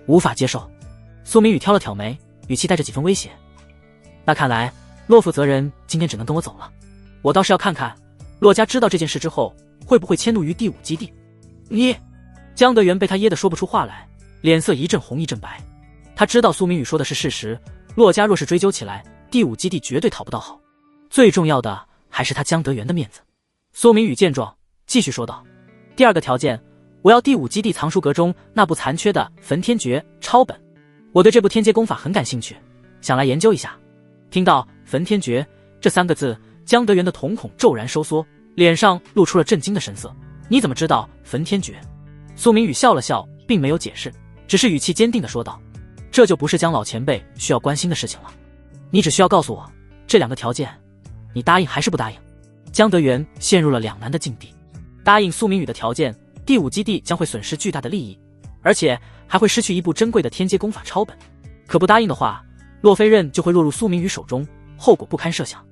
无法接受。苏明宇挑了挑眉，语气带着几分威胁：“那看来洛负责人今天只能跟我走了，我倒是要看看洛家知道这件事之后会不会迁怒于第5基地。”你……江德元被他噎得说不出话来，脸色一阵红一阵白。他知道苏明宇说的是事实，洛家若是追究起来，第5基地绝对讨不到好。最重要的还是他江德元的面子。苏明宇见状，继续说道：“第2个条件，我要第5基地藏书阁中那部残缺的焚天诀抄本。我对这部天阶功法很感兴趣，想来研究一下。”听到焚天诀这3个字，江德元的瞳孔骤然收缩，脸上露出了震惊的神色。“你怎么知道焚天诀？”苏明宇笑了笑，并没有解释，只是语气坚定地说道：“这就不是江老前辈需要关心的事情了。你只需要告诉我这2个条件，你答应还是不答应？”江德元陷入了两难的境地。答应苏明宇的条件，第5基地将会损失巨大的利益，而且还会失去一部珍贵的天阶功法抄本。可不答应的话，洛飞刃就会落入苏明宇手中，后果不堪设想。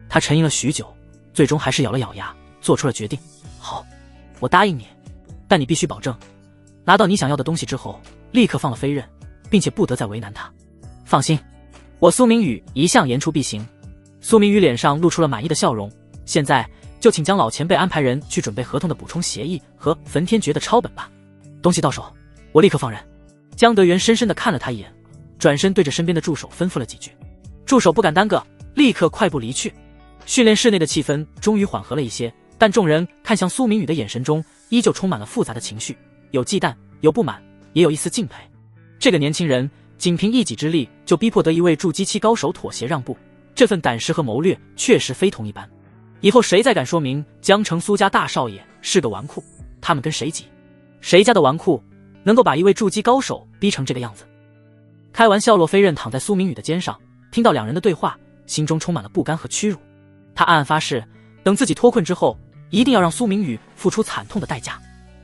他沉吟了许久，最终还是咬了咬牙，做出了决定：“好，我答应你，但你必须保证，拿到你想要的东西之后，立刻放了飞刃，并且不得再为难他。”“放心，我苏明宇一向言出必行。”苏明宇脸上露出了满意的笑容。现在就请江老前辈安排人去准备合同的补充协议和焚天诀的抄本吧。东西到手，我立刻放人。江德元深深地看了他一眼，转身对着身边的助手吩咐了几句。助手不敢耽搁，立刻快步离去。训练室内的气氛终于缓和了一些，但众人看向苏明宇的眼神中依旧充满了复杂的情绪，有忌惮，有不满，也有一丝敬佩。这个年轻人仅凭一己之力就逼迫得一位筑基期高手妥协让步，这份胆识和谋略确实非同一般。以后谁再敢说明江城苏家大少爷是个纨绔，他们跟谁急？谁家的纨绔能够把一位筑基高手逼成这个样子？开玩笑，洛飞刃躺在苏明宇的肩上，听到两人的对话，心中充满了不甘和屈辱。他暗暗发誓，等自己脱困之后，一定要让苏明宇付出惨痛的代价。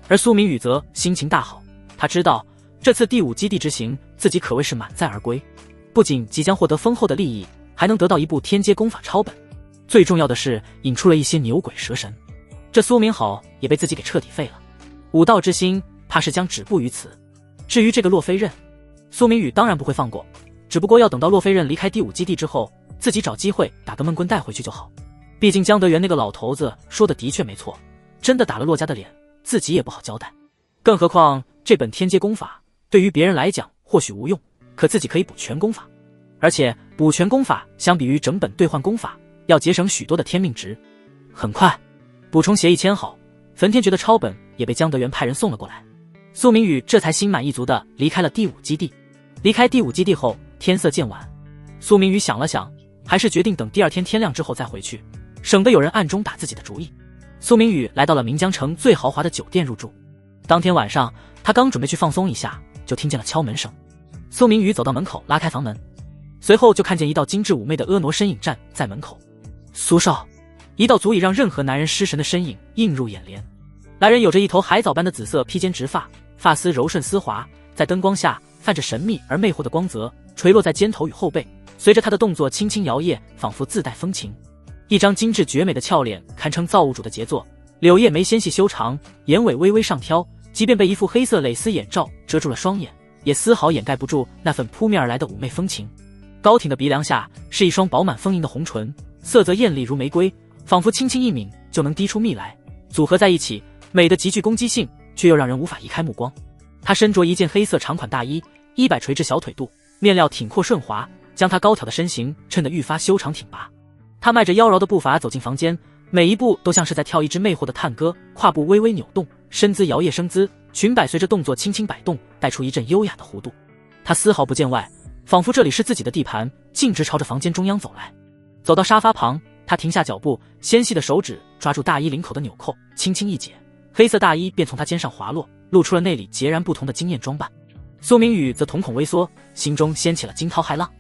而苏明宇则心情大好，他知道这次第5基地之行，自己可谓是满载而归，不仅即将获得丰厚的利益，还能得到一部天阶功法抄本，最重要的是引出了一些牛鬼蛇神。这苏明好也被自己给彻底废了，武道之心怕是将止步于此。至于这个洛飞刃，苏明宇当然不会放过，只不过要等到洛飞刃离开第5基地之后，自己找机会打个闷棍带回去就好。毕竟江德元那个老头子说的的确没错，真的打了洛家的脸，自己也不好交代。更何况这本天阶功法对于别人来讲或许无用，可自己可以补全功法，而且补全功法相比于整本兑换功法要节省许多的天命值。很快补充协议签好，焚天诀的抄本也被江德元派人送了过来。苏明宇这才心满意足地离开了第5基地。离开第5基地后，天色渐晚，苏明宇想了想，还是决定等第2天天亮之后再回去，省得有人暗中打自己的主意。苏明宇来到了岷江城最豪华的酒店入住。当天晚上，他刚准备去放松一下，就听见了敲门声。苏明宇走到门口，拉开房门，随后就看见一道精致妩媚的婀娜身影站在门口。苏少，一道足以让任何男人失神的身影映入眼帘。来人有着一头海藻般的紫色披肩直发，发丝柔顺丝滑，在灯光下泛着神秘而魅惑的光泽，垂落在肩头与后背，随着他的动作轻轻摇曳，仿佛自带风情。一张精致绝美的俏脸，堪称造物主的杰作，柳叶眉纤细修长，眼尾微微上挑，即便被一副黑色蕾丝眼罩遮住了双眼，也丝毫掩盖不住那份扑面而来的妩媚风情。高挺的鼻梁下是一双饱满丰盈的红唇，色泽艳丽如玫瑰，仿佛轻轻一抿就能滴出蜜来，组合在一起，美得极具攻击性，却又让人无法移开目光。她身着一件黑色长款大衣，衣摆垂至小腿肚，面料挺阔顺滑，将她高挑的身形衬得愈发修长挺拔。她迈着妖娆的步伐走进房间，每一步都像是在跳一支魅惑的探戈，胯部微微扭动，身姿摇曳生姿，裙摆随着动作轻轻摆动，带出一阵优雅的弧度。她丝毫不见外，仿佛这里是自己的地盘，径直朝着房间中央走来。走到沙发旁，她停下脚步，纤细的手指抓住大衣领口的纽扣，轻轻一解，黑色大衣便从她肩上滑落，露出了内里截然不同的惊艳装扮。苏明宇则瞳孔微缩，心中掀起了惊涛骇浪。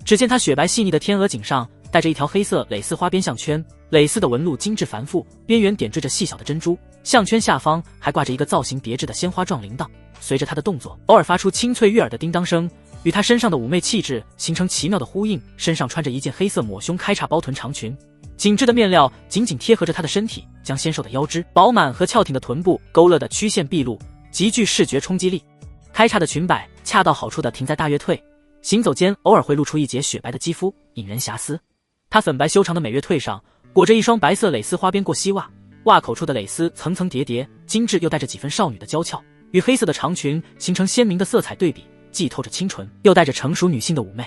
只见她雪白细腻的天鹅颈上带着一条黑色蕾丝花边项圈，蕾丝的纹路精致繁复，边缘点缀着细小的珍珠，项圈下方还挂着一个造型别致的鲜花状铃铛，随着她的动作偶尔发出清脆悦耳的叮当声，与她身上的妩媚气质形成奇妙的呼应。身上穿着一件黑色抹胸开叉包臀长裙，紧致的面料紧紧贴合着她的身体，将纤瘦的腰肢、饱满和翘挺的臀部勾勒的曲线毕露，极具视觉冲击力。开叉的裙摆恰到好处地停在大月腿，行走间偶尔会露出一截雪白的肌肤，引人遐思。她粉白修长的美月腿上裹着一双白色蕾丝花边过膝袜，袜口处的蕾丝层层叠叠，精致又带着几分少女的娇俏，与黑色的长裙形成鲜明的色彩对比，既透着清纯，又带着成熟女性的妩媚。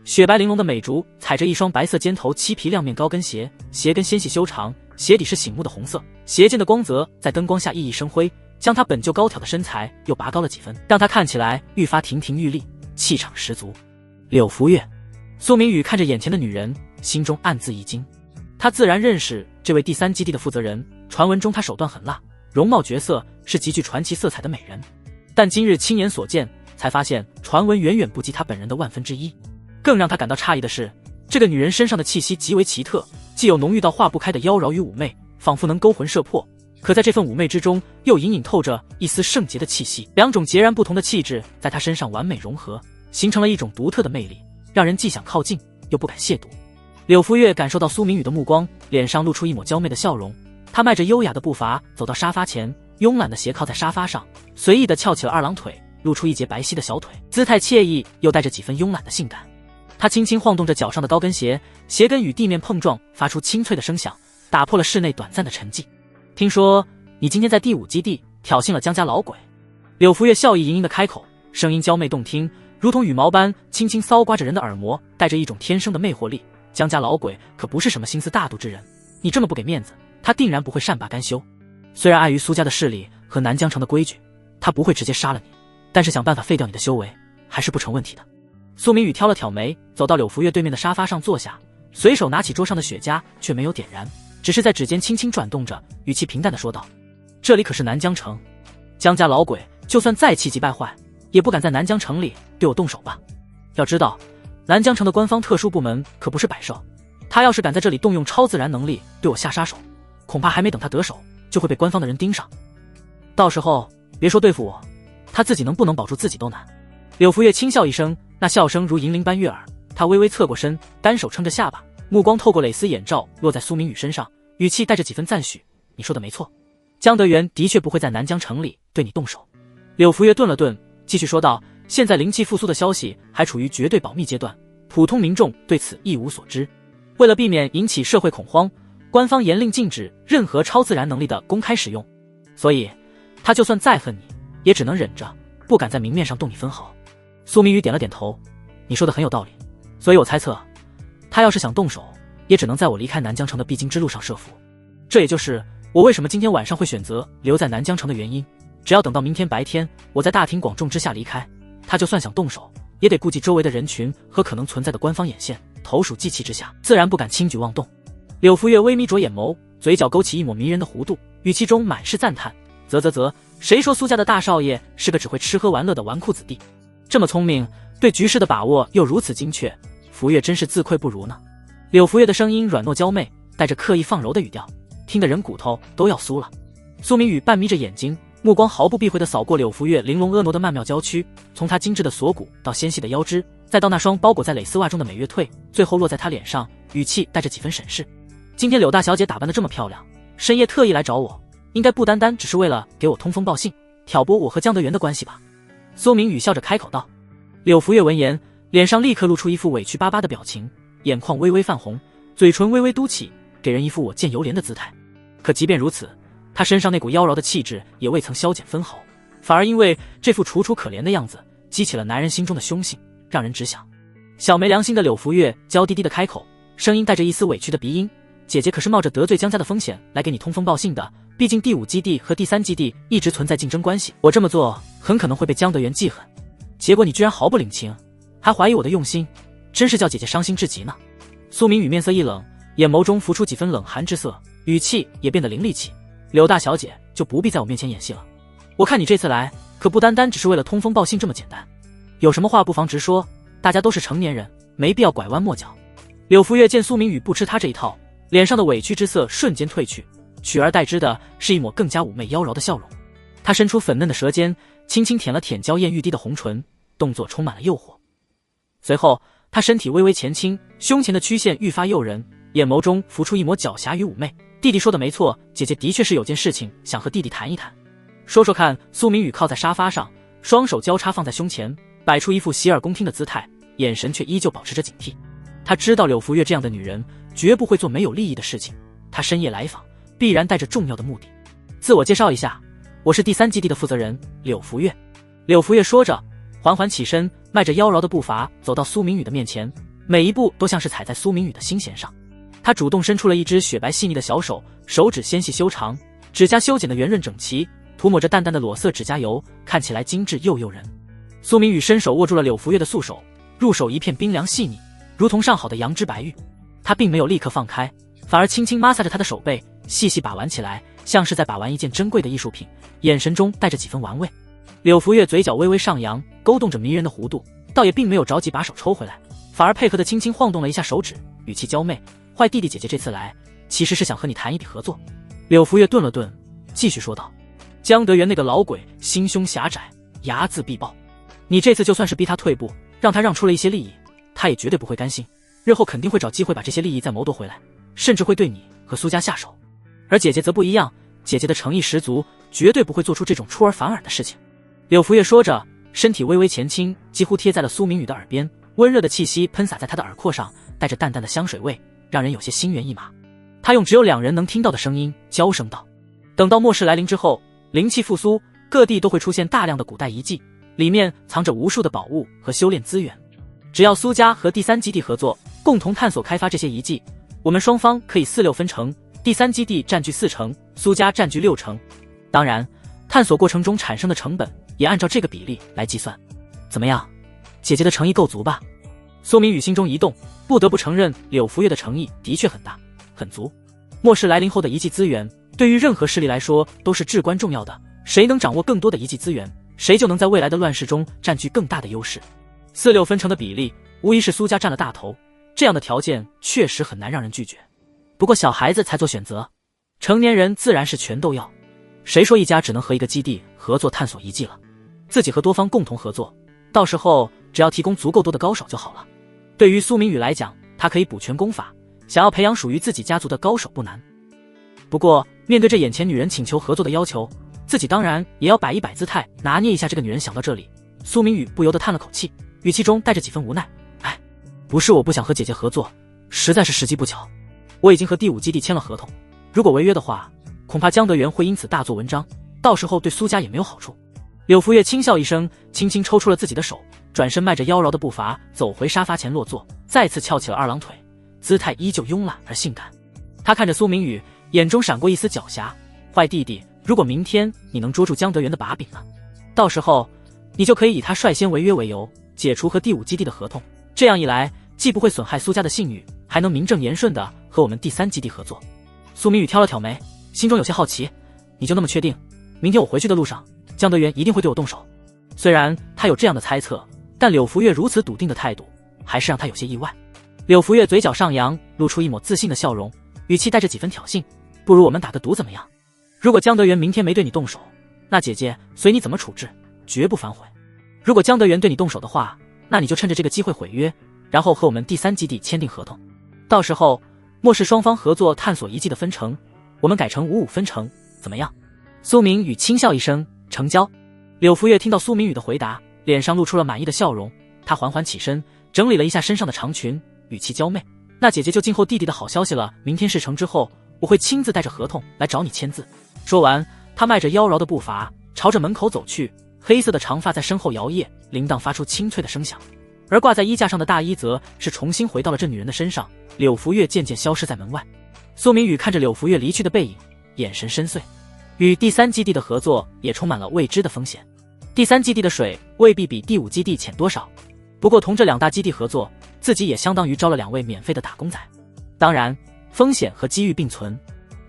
雪白玲珑的美足踩着一双白色尖头漆皮亮面高跟鞋，鞋跟纤细修长，鞋底是醒目的红色，鞋尖的光泽在灯光下熠熠生辉，将她本就高挑的身材又拔高了几分，让她看起来愈发亭亭玉立，气场十足。柳福月，苏明宇看着眼前的女人，心中暗自一惊。他自然认识这位第3基地的负责人，传闻中她手段狠辣，容貌绝色，是极具传奇色彩的美人。但今日亲眼所见，才发现传闻远远不及她本人的1/1000。更让他感到诧异的是，这个女人身上的气息极为奇特，既有浓郁到化不开的妖娆与妩媚，仿佛能勾魂摄魄，可在这份妩媚之中，又隐隐透着一丝圣洁的气息。两种截然不同的气质在她身上完美融合，形成了一种独特的魅力，让人既想靠近，又不敢亵渎。柳福月感受到苏明宇的目光，脸上露出一抹娇媚的笑容。她迈着优雅的步伐走到沙发前，慵懒地斜靠在沙发上，随意地翘起了2郎腿，露出一截白皙的小腿，姿态惬意又带着几分慵懒的性感。她轻轻晃动着脚上的高跟鞋，鞋跟与地面碰撞，发出清脆的声响，打破了室内短暂的沉寂。听说你今天在第5基地挑衅了江家老鬼？柳福月笑意盈盈的开口，声音娇媚动听，如同羽毛般轻轻搔刮着人的耳膜，带着一种天生的魅惑力。江家老鬼可不是什么心思大度之人，你这么不给面子，他定然不会善罢甘休。虽然碍于苏家的势力和南疆城的规矩，他不会直接杀了你，但是想办法废掉你的修为还是不成问题的。苏明宇挑了挑眉，走到柳福月对面的沙发上坐下，随手拿起桌上的雪茄，却没有点燃，只是在指尖轻轻转动着，语气平淡地说道：这里可是南疆城，江家老鬼就算再气急败坏，也不敢在南疆城里对我动手吧。要知道，南疆城的官方特殊部门可不是摆设，他要是敢在这里动用超自然能力对我下杀手，恐怕还没等他得手，就会被官方的人盯上。到时候别说对付我，他自己能不能保住自己都难。柳福月轻笑一声，那笑声如银铃般悦耳。他微微侧过身，单手撑着下巴，目光透过蕾丝眼罩落在苏明宇身上，语气带着几分赞许：你说的没错，江德元的确不会在南疆城里对你动手。柳福月顿了顿，继续说道：现在灵气复苏的消息还处于绝对保密阶段，普通民众对此一无所知。为了避免引起社会恐慌，官方严令禁止任何超自然能力的公开使用，所以他就算再恨你，也只能忍着，不敢在明面上动你分毫。苏明宇点了点头，你说的很有道理，所以我猜测，他要是想动手，也只能在我离开南疆城的必经之路上设伏。这也就是我为什么今天晚上会选择留在南疆城的原因。只要等到明天白天，我在大庭广众之下离开，他就算想动手，也得顾及周围的人群和可能存在的官方眼线，投鼠忌器之下，自然不敢轻举妄动。柳福月微眯着眼眸，嘴角勾起一抹迷人的弧度，语气中满是赞叹：啧，谁说苏家的大少爷是个只会吃喝玩乐的纨绔子弟？这么聪明，对局势的把握又如此精确，福月真是自愧不如呢。柳福月的声音软糯娇媚，带着刻意放柔的语调，听得人骨头都要酥了。苏明宇半眯着眼睛，目光毫不避讳地扫过柳福月玲珑婀娜的曼妙娇躯，从她精致的锁骨到纤细的腰肢，再到那双包裹在蕾丝袜中的美月腿，最后落在她脸上，语气带着几分审视：今天柳大小姐打扮得这么漂亮，深夜特意来找我，应该不单单只是为了给我通风报信，挑拨我和江德元的关系吧？苏明宇笑着开口道。柳福月闻言，脸上立刻露出一副委屈巴巴的表情，眼眶微微泛红，嘴唇微微嘟起，给人一副我见犹怜的姿态。可即便如此，她身上那股妖娆的气质也未曾消减分毫，反而因为这副楚楚可怜的样子，激起了男人心中的凶性，让人直想。小没良心的柳福月娇滴滴的开口，声音带着一丝委屈的鼻音：姐姐可是冒着得罪江家的风险来给你通风报信的，毕竟第5基地和第3基地一直存在竞争关系，我这么做很可能会被江德元记恨，结果你居然毫不领情，还怀疑我的用心，真是叫姐姐伤心至极呢。苏明宇面色一冷，眼眸中浮出几分冷寒之色，语气也变得凌厉起：柳大小姐就不必在我面前演戏了，我看你这次来可不单单只是为了通风报信这么简单，有什么话不妨直说，大家都是成年人，没必要拐弯抹角。柳福月见苏明宇不吃他这一套，脸上的委屈之色瞬间褪去，取而代之的是一抹更加妩媚妖娆的笑容。他伸出粉嫩的舌尖，轻轻舔了舔娇艳欲滴的红唇，动作充满了诱惑。随后他身体微微前倾，胸前的曲线愈发诱人，眼眸中浮出一抹狡黠与妩媚。弟弟说的没错，姐姐的确是有件事情想和弟弟谈一谈。说说看。苏明宇靠在沙发上，双手交叉放在胸前，摆出一副洗耳恭听的姿态，眼神却依旧保持着警惕。他知道柳福月这样的女人绝不会做没有利益的事情，她深夜来访必然带着重要的目的。自我介绍一下，我是第3基地的负责人柳福月。柳福月说着，缓缓起身，迈着妖娆的步伐走到苏明宇的面前，每一步都像是踩在苏明宇的心弦上。他主动伸出了一只雪白细腻的小手，手指纤细修长，指甲修剪得圆润整齐，涂抹着淡淡的裸色指甲油，看起来精致又诱人。苏明宇伸手握住了柳福月的素手，入手一片冰凉细腻，如同上好的羊脂白玉。他并没有立刻放开，反而轻轻摩挲着他的手背，细细把玩起来，像是在把玩一件珍贵的艺术品，眼神中带着几分玩味。柳福月嘴角微微上扬，勾动着迷人的弧度，倒也并没有着急把手抽回来，反而配合的轻轻晃动了一下手指，语气娇媚：坏弟弟姐姐这次来其实是想和你谈一笔合作。柳福月顿了顿，继续说道：江德元那个老鬼心胸狭窄，睚眦必报，你这次就算是逼他退步，让他让出了一些利益，他也绝对不会甘心，日后肯定会找机会把这些利益再谋夺回来，甚至会对你和苏家下手。而姐姐则不一样，姐姐的诚意十足，绝对不会做出这种出尔反尔的事情。柳福月说着，身体微微前倾，几乎贴在了苏明宇的耳边，温热的气息喷洒在他的耳廓上，带着淡淡的香水味，让人有些心猿意马。他用只有2人能听到的声音娇声道：等到末世来临之后，灵气复苏，各地都会出现大量的古代遗迹，里面藏着无数的宝物和修炼资源。只要苏家和第三基地合作，共同探索开发这些遗迹，我们双方可以4-6分成，第三基地占据4成，苏家占据6成。当然，探索过程中产生的成本也按照这个比例来计算。怎么样，姐姐的诚意够足吧？苏明宇心中一动，不得不承认柳福月的诚意的确很大，很足。末世来临后的遗迹资源，对于任何势力来说都是至关重要的。谁能掌握更多的遗迹资源，谁就能在未来的乱世中占据更大的优势。4-6分成的比例，无疑是苏家占了大头，这样的条件确实很难让人拒绝。不过小孩子才做选择，成年人自然是全都要。谁说一家只能和一个基地合作探索遗迹了？自己和多方共同合作，到时候只要提供足够多的高手就好了。对于苏明宇来讲，他可以补全功法，想要培养属于自己家族的高手不难。不过面对这眼前女人请求合作的要求，自己当然也要摆一摆姿态，拿捏一下这个女人。想到这里，苏明宇不由得叹了口气，语气中带着几分无奈。哎，不是我不想和姐姐合作，实在是时机不巧。我已经和第5基地签了合同，如果违约的话，恐怕江德元会因此大做文章，到时候对苏家也没有好处。柳福月轻笑一声，轻轻抽出了自己的手，转身迈着妖娆的步伐走回沙发前落座，再次翘起了2郎腿，姿态依旧慵懒而性感。他看着苏明宇，眼中闪过一丝狡黠。坏弟弟，如果明天你能捉住江德元的把柄呢？到时候你就可以以他率先违约为由，解除和第5基地的合同。这样一来，既不会损害苏家的信誉，还能名正言顺地和我们第3基地合作。苏明宇挑了挑眉，心中有些好奇，你就那么确定明天我回去的路上江德元一定会对我动手？虽然他有这样的猜测，但柳福月如此笃定的态度还是让他有些意外。柳福月嘴角上扬，露出一抹自信的笑容，语气带着几分挑衅，不如我们打个赌怎么样？如果江德元明天没对你动手，那姐姐随你怎么处置，绝不反悔。如果江德元对你动手的话，那你就趁着这个机会毁约，然后和我们第3基地签订合同。到时候末世双方合作探索遗迹的分成，我们改成5-5分成，怎么样？苏明宇轻笑一声，成交。柳福月听到苏明宇的回答，脸上露出了满意的笑容。她缓缓起身，整理了一下身上的长裙，语气娇媚，那姐姐就静候弟弟的好消息了。明天事成之后，我会亲自带着合同来找你签字。说完，她迈着妖娆的步伐朝着门口走去，黑色的长发在身后摇曳，铃铛发出清脆的声响。而挂在衣架上的大衣则是重新回到了这女人的身上。柳福月渐渐消失在门外。苏明宇看着柳福月离去的背影，眼神深邃。与第3基地的合作也充满了未知的风险。第3基地的水未必比第5基地浅多少，不过同这2大基地合作，自己也相当于招了2位免费的打工仔。当然，风险和机遇并存。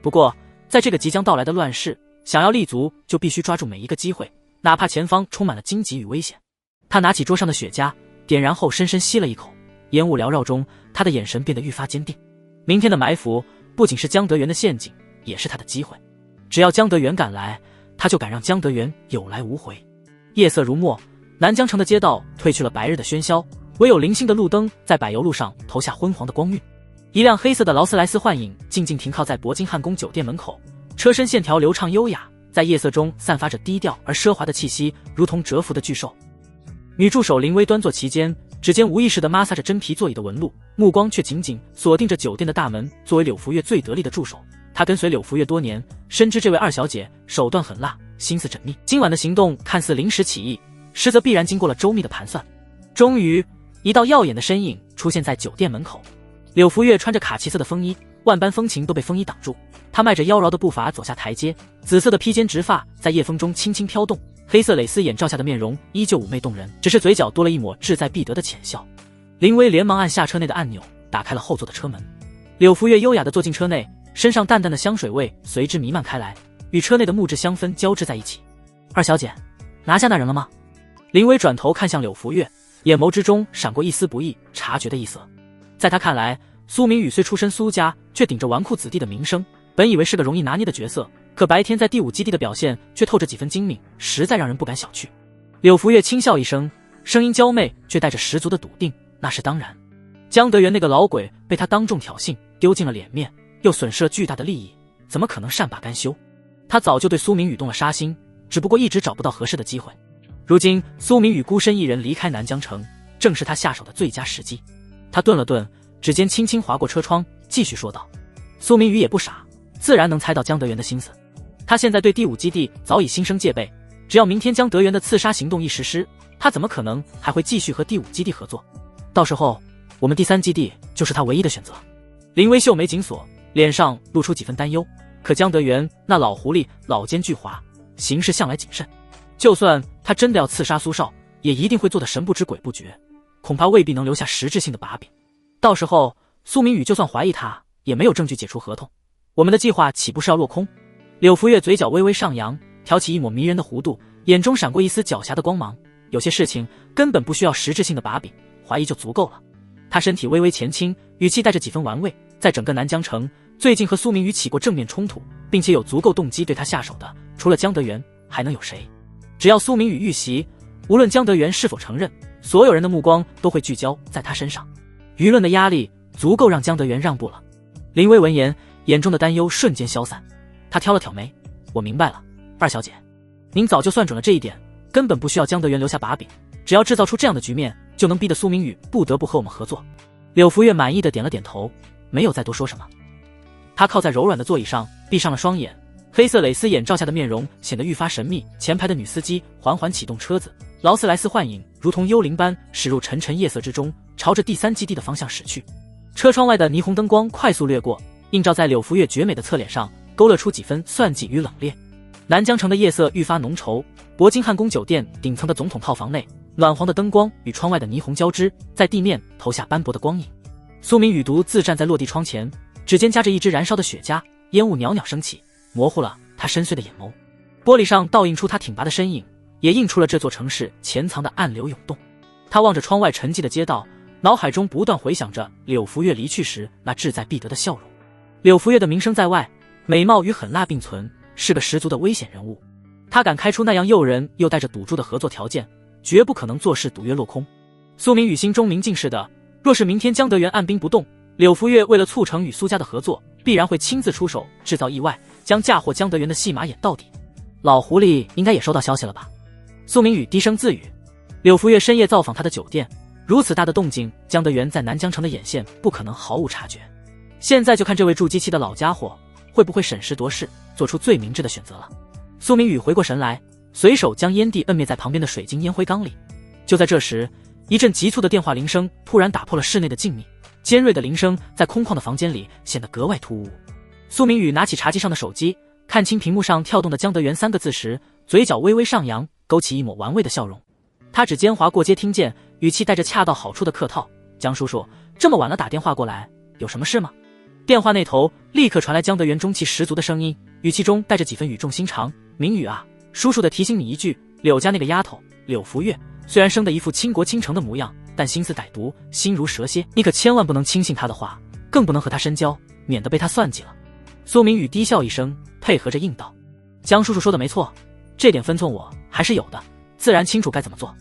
不过，在这个即将到来的乱世，想要立足就必须抓住每一个机会，哪怕前方充满了荆棘与危险。他拿起桌上的雪茄，点燃后深深吸了一口，烟雾缭绕中，他的眼神变得愈发坚定。明天的埋伏不仅是江德元的陷阱，也是他的机会。只要江德元敢来，他就敢让江德元有来无回。夜色如墨，南江城的街道褪去了白日的喧嚣，唯有零星的路灯在柏油路上投下昏黄的光晕。一辆黑色的劳斯莱斯幻影静静停靠在铂金汉宫酒店门口，车身线条流畅优雅，在夜色中散发着低调而奢华的气息，如同蛰伏的巨兽。女助手林薇端坐其间，指尖无意识地摩挲着真皮座椅的纹路，目光却紧紧锁定着酒店的大门。作为柳福月最得力的助手，她跟随柳福月多年，深知这位2小姐手段狠辣，心思缜密。今晚的行动看似临时起意，实则必然经过了周密的盘算。终于，一道耀眼的身影出现在酒店门口。柳福月穿着卡其色的风衣，万般风情都被风衣挡住。她迈着妖娆的步伐走下台阶，紫色的披肩直发在夜风中轻轻飘动，黑色蕾丝眼罩下的面容依旧妩媚动人，只是嘴角多了一抹志在必得的浅笑。林薇连忙按下车内的按钮，打开了后座的车门。柳福月优雅地坐进车内，身上淡淡的香水味随之弥漫开来，与车内的木质香氛交织在一起。2小姐，拿下那人了吗？林薇转头看向柳福月，眼眸之中闪过一丝不易察觉的异色。在他看来，苏明宇虽出身苏家，却顶着纨绔子弟的名声，本以为是个容易拿捏的角色，可白天在第5基地的表现却透着几分精明，实在让人不敢小觑。柳福月轻笑一声，声音娇媚，却带着十足的笃定，那是当然。江德元那个老鬼被他当众挑衅，丢尽了脸面，又损失了巨大的利益，怎么可能善罢甘休？他早就对苏明宇动了杀心，只不过一直找不到合适的机会。如今苏明宇孤身一人离开南江城，正是他下手的最佳时机。他顿了顿，指尖轻轻划过车窗，继续说道：苏明宇也不傻，自然能猜到江德元的心思。他现在对第5基地早已心生戒备，只要明天江德元的刺杀行动一实施，他怎么可能还会继续和第5基地合作？到时候我们第3基地就是他唯一的选择。林微秀眉紧锁，脸上露出几分担忧。可江德元那老狐狸老奸巨猾，行事向来谨慎，就算他真的要刺杀苏少，也一定会做得神不知鬼不觉，恐怕未必能留下实质性的把柄。到时候苏明宇就算怀疑他，也没有证据解除合同，我们的计划岂不是要落空？柳福月嘴角微微上扬，挑起一抹迷人的弧度，眼中闪过一丝狡黠的光芒。有些事情根本不需要实质性的把柄，怀疑就足够了。他身体微微前倾，语气带着几分玩味。在整个南疆城，最近和苏明宇起过正面冲突，并且有足够动机对他下手的，除了江德元，还能有谁？只要苏明宇遇袭，无论江德元是否承认，所有人的目光都会聚焦在他身上。舆论的压力足够让江德元让步了。林薇闻言，眼中的担忧瞬间消散。他挑了挑眉，我明白了，二小姐，您早就算准了这一点，根本不需要江德元留下把柄，只要制造出这样的局面，就能逼得苏明宇不得不和我们合作。柳福月满意的点了点头，没有再多说什么。他靠在柔软的座椅上，闭上了双眼，黑色蕾丝眼罩下的面容显得愈发神秘。前排的女司机缓缓启动车子，劳斯莱斯幻影如同幽灵般驶入沉沉夜色之中，朝着第3基地的方向驶去。车窗外的霓虹灯光快速掠过，映照在柳福月绝美的侧脸上，勾勒出几分算计与冷冽。南疆城的夜色愈发浓稠，铂金汉宫酒店顶层的总统套房内，暖黄的灯光与窗外的霓虹交织，在地面投下斑驳的光影。苏明宇独自站在落地窗前，指尖夹着一支燃烧的雪茄，烟雾袅袅升起，模糊了他深邃的眼眸。玻璃上倒映出他挺拔的身影，也映出了这座城市潜藏的暗流涌动。他望着窗外沉寂的街道，脑海中不断回想着柳福月离去时那志在必得的笑容。柳福月的名声在外，美貌与狠辣并存，是个十足的危险人物。他敢开出那样诱人又带着赌注的合作条件，绝不可能坐视赌约落空。苏明宇心中明镜似的，若是明天江德元按兵不动，柳福月为了促成与苏家的合作，必然会亲自出手制造意外，将嫁祸江德元的戏码演到底。老狐狸应该也收到消息了吧？苏明宇低声自语。柳福月深夜造访他的酒店，如此大的动静，江德元在南疆城的眼线不可能毫无察觉。现在就看这位筑基期的老家伙会不会审时度势，做出最明智的选择了。苏明宇回过神来，随手将烟蒂摁灭在旁边的水晶烟灰缸里。就在这时，一阵急促的电话铃声突然打破了室内的静谧，尖锐的铃声在空旷的房间里显得格外突兀。苏明宇拿起茶几上的手机，看清屏幕上跳动的江德元3个字时，嘴角微微上扬，勾起一抹玩味的笑容。他指尖划过接听键，语气带着恰到好处的客套：江叔叔，这么晚了打电话过来，有什么事吗？电话那头立刻传来江德元中气十足的声音，语气中带着几分语重心长：明宇啊，叔叔的提醒你一句，柳家那个丫头柳福月虽然生得一副倾国倾城的模样，但心思歹毒，心如蛇蝎，你可千万不能轻信她的话，更不能和她深交，免得被她算计了。苏明宇低笑一声，配合着应道：江叔叔说的没错，这点分寸我还是有的，自然清楚该怎么做。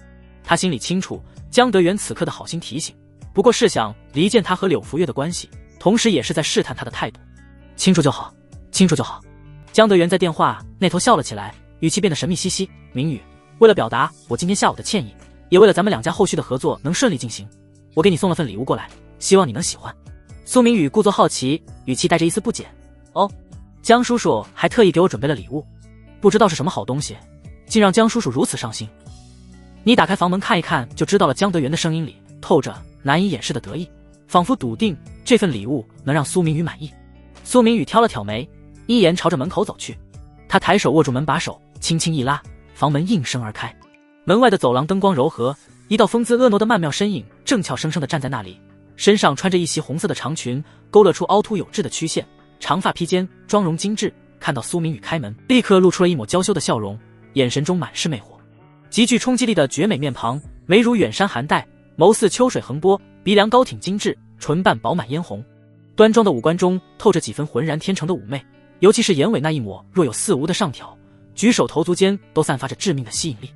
他心里清楚江德元此刻的好心提醒，不过是想离间他和柳福月的关系，同时也是在试探他的态度。清楚就好，清楚就好。江德元在电话那头笑了起来，语气变得神秘兮兮：明宇，为了表达我今天下午的歉意，也为了咱们2家后续的合作能顺利进行，我给你送了份礼物过来，希望你能喜欢。苏明宇故作好奇，语气带着一丝不解：哦，江叔叔还特意给我准备了礼物，不知道是什么好东西，竟让江叔叔如此上心。你打开房门看一看就知道了。江德元的声音里透着难以掩饰的得意，仿佛笃定这份礼物能让苏明宇满意。苏明宇挑了挑眉，依言朝着门口走去。他抬手握住门把手，轻轻一拉，房门应声而开。门外的走廊灯光柔和，一道风姿婀娜的曼妙身影正俏生生地站在那里，身上穿着一袭红色的长裙，勾勒出凹凸有致的曲线，长发披肩，妆容精致。看到苏明宇开门，立刻露出了一抹娇羞的笑容，眼神中满是魅惑。极具冲击力的绝美面庞，眉如远山寒带，眸似秋水横波，鼻梁高挺精致，唇瓣饱满嫣红。端庄的五官中透着几分浑然天成的妩媚，尤其是眼尾那一抹若有似无的上挑，举手投足间都散发着致命的吸引力。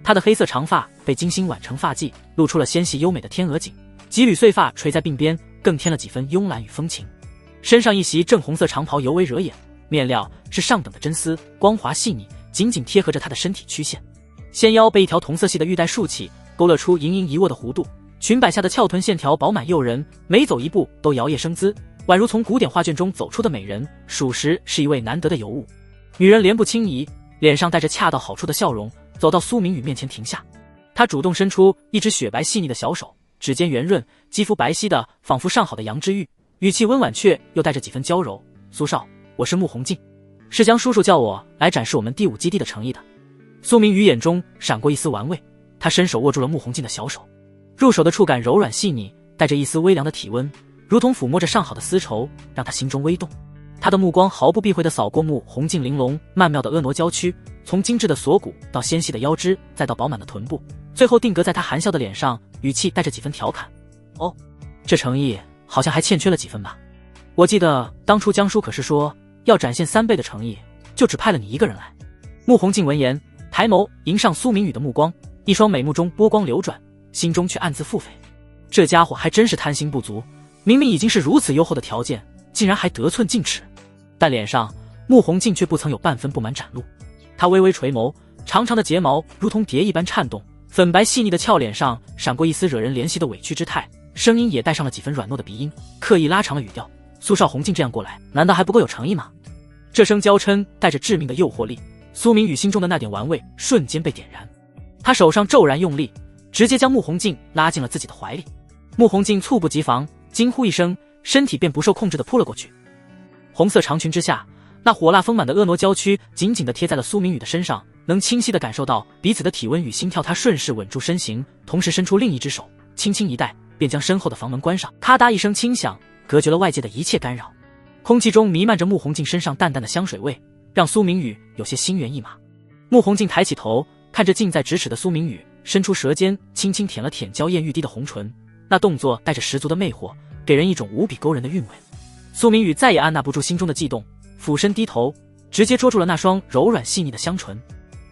她的黑色长发被精心挽成发髻，露出了纤细优美的天鹅颈，几缕碎发垂在鬓边，更添了几分慵懒与风情。身上一袭正红色长袍尤为惹眼，面料是上等的真丝，光滑细腻，紧紧贴合着她的身体曲线。纤腰被一条同色系的玉带束起，勾勒出盈盈一握的弧度，裙摆下的翘臀线条饱满诱人，每走一步都摇曳生姿，宛如从古典画卷中走出的美人，属实是一位难得的尤物。女人莲步轻移，脸上带着恰到好处的笑容，走到苏明宇面前停下。他主动伸出一只雪白细腻的小手，指尖圆润，肌肤白皙的仿佛上好的羊脂玉，语气温婉却又带着几分娇柔。苏少，我是穆弘静，是江叔叔叫我来展示我们第5基地的诚意的。苏明宇眼中闪过一丝玩味，他伸手握住了穆弘静的小手，入手的触感柔软细腻，带着一丝微凉的体温，如同抚摸着上好的丝绸，让他心中微动。他的目光毫不避讳地扫过穆弘静玲珑曼妙的婀娜娇躯，从精致的锁骨到纤细的腰肢，再到饱满的臀部，最后定格在他含笑的脸上，语气带着几分调侃：哦，这诚意好像还欠缺了几分吧？我记得当初江叔可是说要展现3倍的诚意，就只派了你一个人来。穆弘静闻言，抬眸迎上苏明宇的目光，一双美目中波光流转，心中却暗自腹诽：这家伙还真是贪心不足，明明已经是如此优厚的条件，竟然还得寸进尺。但脸上穆弘静却不曾有半分不满展露，她微微垂眸，长长的睫毛如同蝶一般颤动，粉白细腻的俏脸上闪过一丝惹人怜惜的委屈之态，声音也带上了几分软糯的鼻音，刻意拉长了语调：苏少弘静这样过来，难道还不够有诚意吗？这声娇嗔带着致命的诱惑力，苏明宇心中的那点玩味瞬间被点燃，他手上骤然用力，直接将穆弘静拉进了自己的怀里。穆弘静猝不及防，惊呼一声，身体便不受控制地扑了过去。红色长裙之下，那火辣丰满的婀娜娇躯紧紧地贴在了苏明宇的身上，能清晰地感受到彼此的体温与心跳。他顺势稳住身形，同时伸出另一只手，轻轻一带，便将身后的房门关上。咔嗒一声轻响，隔绝了外界的一切干扰。空气中弥漫着穆弘静身上淡淡的香水味，让苏明宇有些心猿意马。穆弘静抬起头，看着近在咫尺的苏明宇，伸出舌尖轻轻舔了舔娇艳欲滴的红唇，那动作带着十足的魅惑，给人一种无比勾人的韵味。苏明宇再也按捺不住心中的悸动，俯身低头，直接捉住了那双柔软细腻的香唇。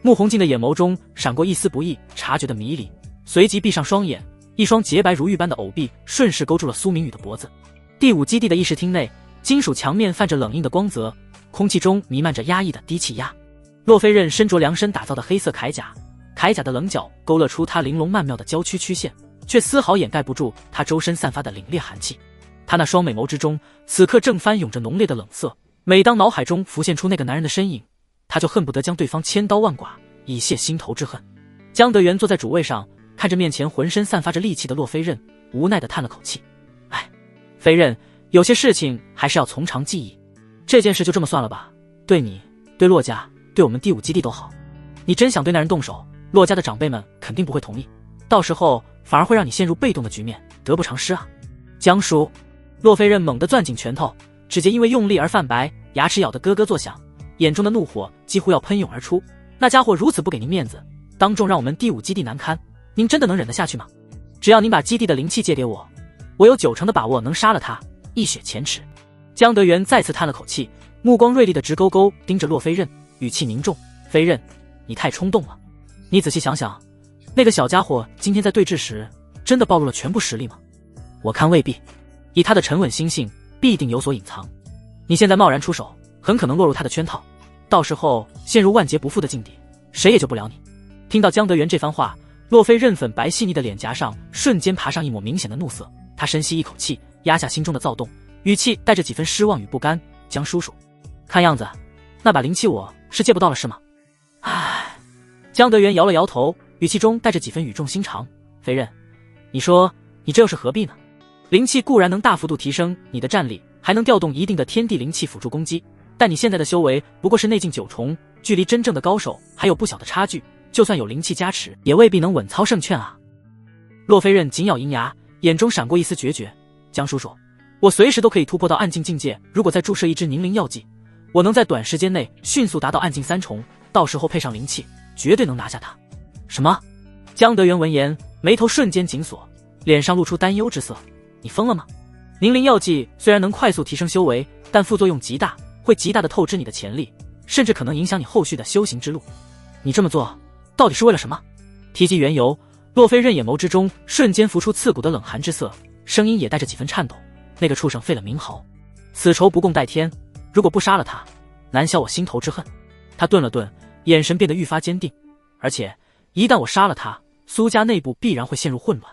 穆弘静的眼眸中闪过一丝不易察觉的迷离，随即闭上双眼，一双洁白如玉般的藕臂顺势勾住了苏明宇的脖子。第5基地的议事厅内，金属墙面泛着冷硬的光泽，空气中弥漫着压抑的低气压。洛飞刃身着量身打造的黑色铠甲，铠甲的棱角勾勒出他玲珑曼妙的娇躯曲线，却丝毫掩盖不住他周身散发的凛冽寒气。他那双美眸之中，此刻正翻涌着浓烈的冷色。每当脑海中浮现出那个男人的身影，他就恨不得将对方千刀万剐，以泄心头之恨。江德元坐在主位上，看着面前浑身散发着戾气的洛飞刃，无奈地叹了口气：哎，飞刃，有些事情还是要从长计议。这件事就这么算了吧，对你，对洛家，对我们第5基地都好。你真想对那人动手，洛家的长辈们肯定不会同意，到时候反而会让你陷入被动的局面，得不偿失啊。江叔，洛飞刃猛地攥紧拳头，指节因为用力而泛白，牙齿咬得咯咯作响，眼中的怒火几乎要喷涌而出。那家伙如此不给您面子，当众让我们第5基地难堪，您真的能忍得下去吗？只要您把基地的灵气借给我，我有90%的把握能杀了他，一雪前耻。江德元再次叹了口气，目光锐利的直勾勾盯着洛飞刃，语气凝重：飞刃，你太冲动了。你仔细想想，那个小家伙今天在对峙时真的暴露了全部实力吗？我看未必，以他的沉稳心性，必定有所隐藏。你现在贸然出手，很可能落入他的圈套，到时候陷入万劫不复的境地，谁也救不了你。听到江德元这番话，洛飞刃粉白细腻的脸颊上瞬间爬上一抹明显的怒色，他深吸一口气，压下心中的躁动，语气带着几分失望与不甘：江叔叔，看样子那把灵气我是借不到了是吗？唉，江德元摇了摇头，语气中带着几分语重心长：飞刃，你说你这又是何必呢？灵气固然能大幅度提升你的战力，还能调动一定的天地灵气辅助攻击，但你现在的修为不过是内境9重，距离真正的高手还有不小的差距，就算有灵气加持，也未必能稳操胜券啊。洛飞刃紧咬银牙，眼中闪过一丝决绝：江叔叔，我随时都可以突破到暗境境界，如果再注射一支凝灵药剂，我能在短时间内迅速达到暗境3重，到时候配上灵气，绝对能拿下他。什么？江德元闻言，眉头瞬间紧锁，脸上露出担忧之色：你疯了吗？凝灵药剂虽然能快速提升修为，但副作用极大，会极大的透支你的潜力，甚至可能影响你后续的修行之路。你这么做到底是为了什么？提及缘由，洛飞刃眼眸之中瞬间浮出刺骨的冷寒之色，声音也带着几分颤抖：那个畜生废了明豪，此仇不共戴天，如果不杀了他，难消我心头之恨。他顿了顿，眼神变得愈发坚定：而且一旦我杀了他，苏家内部必然会陷入混乱，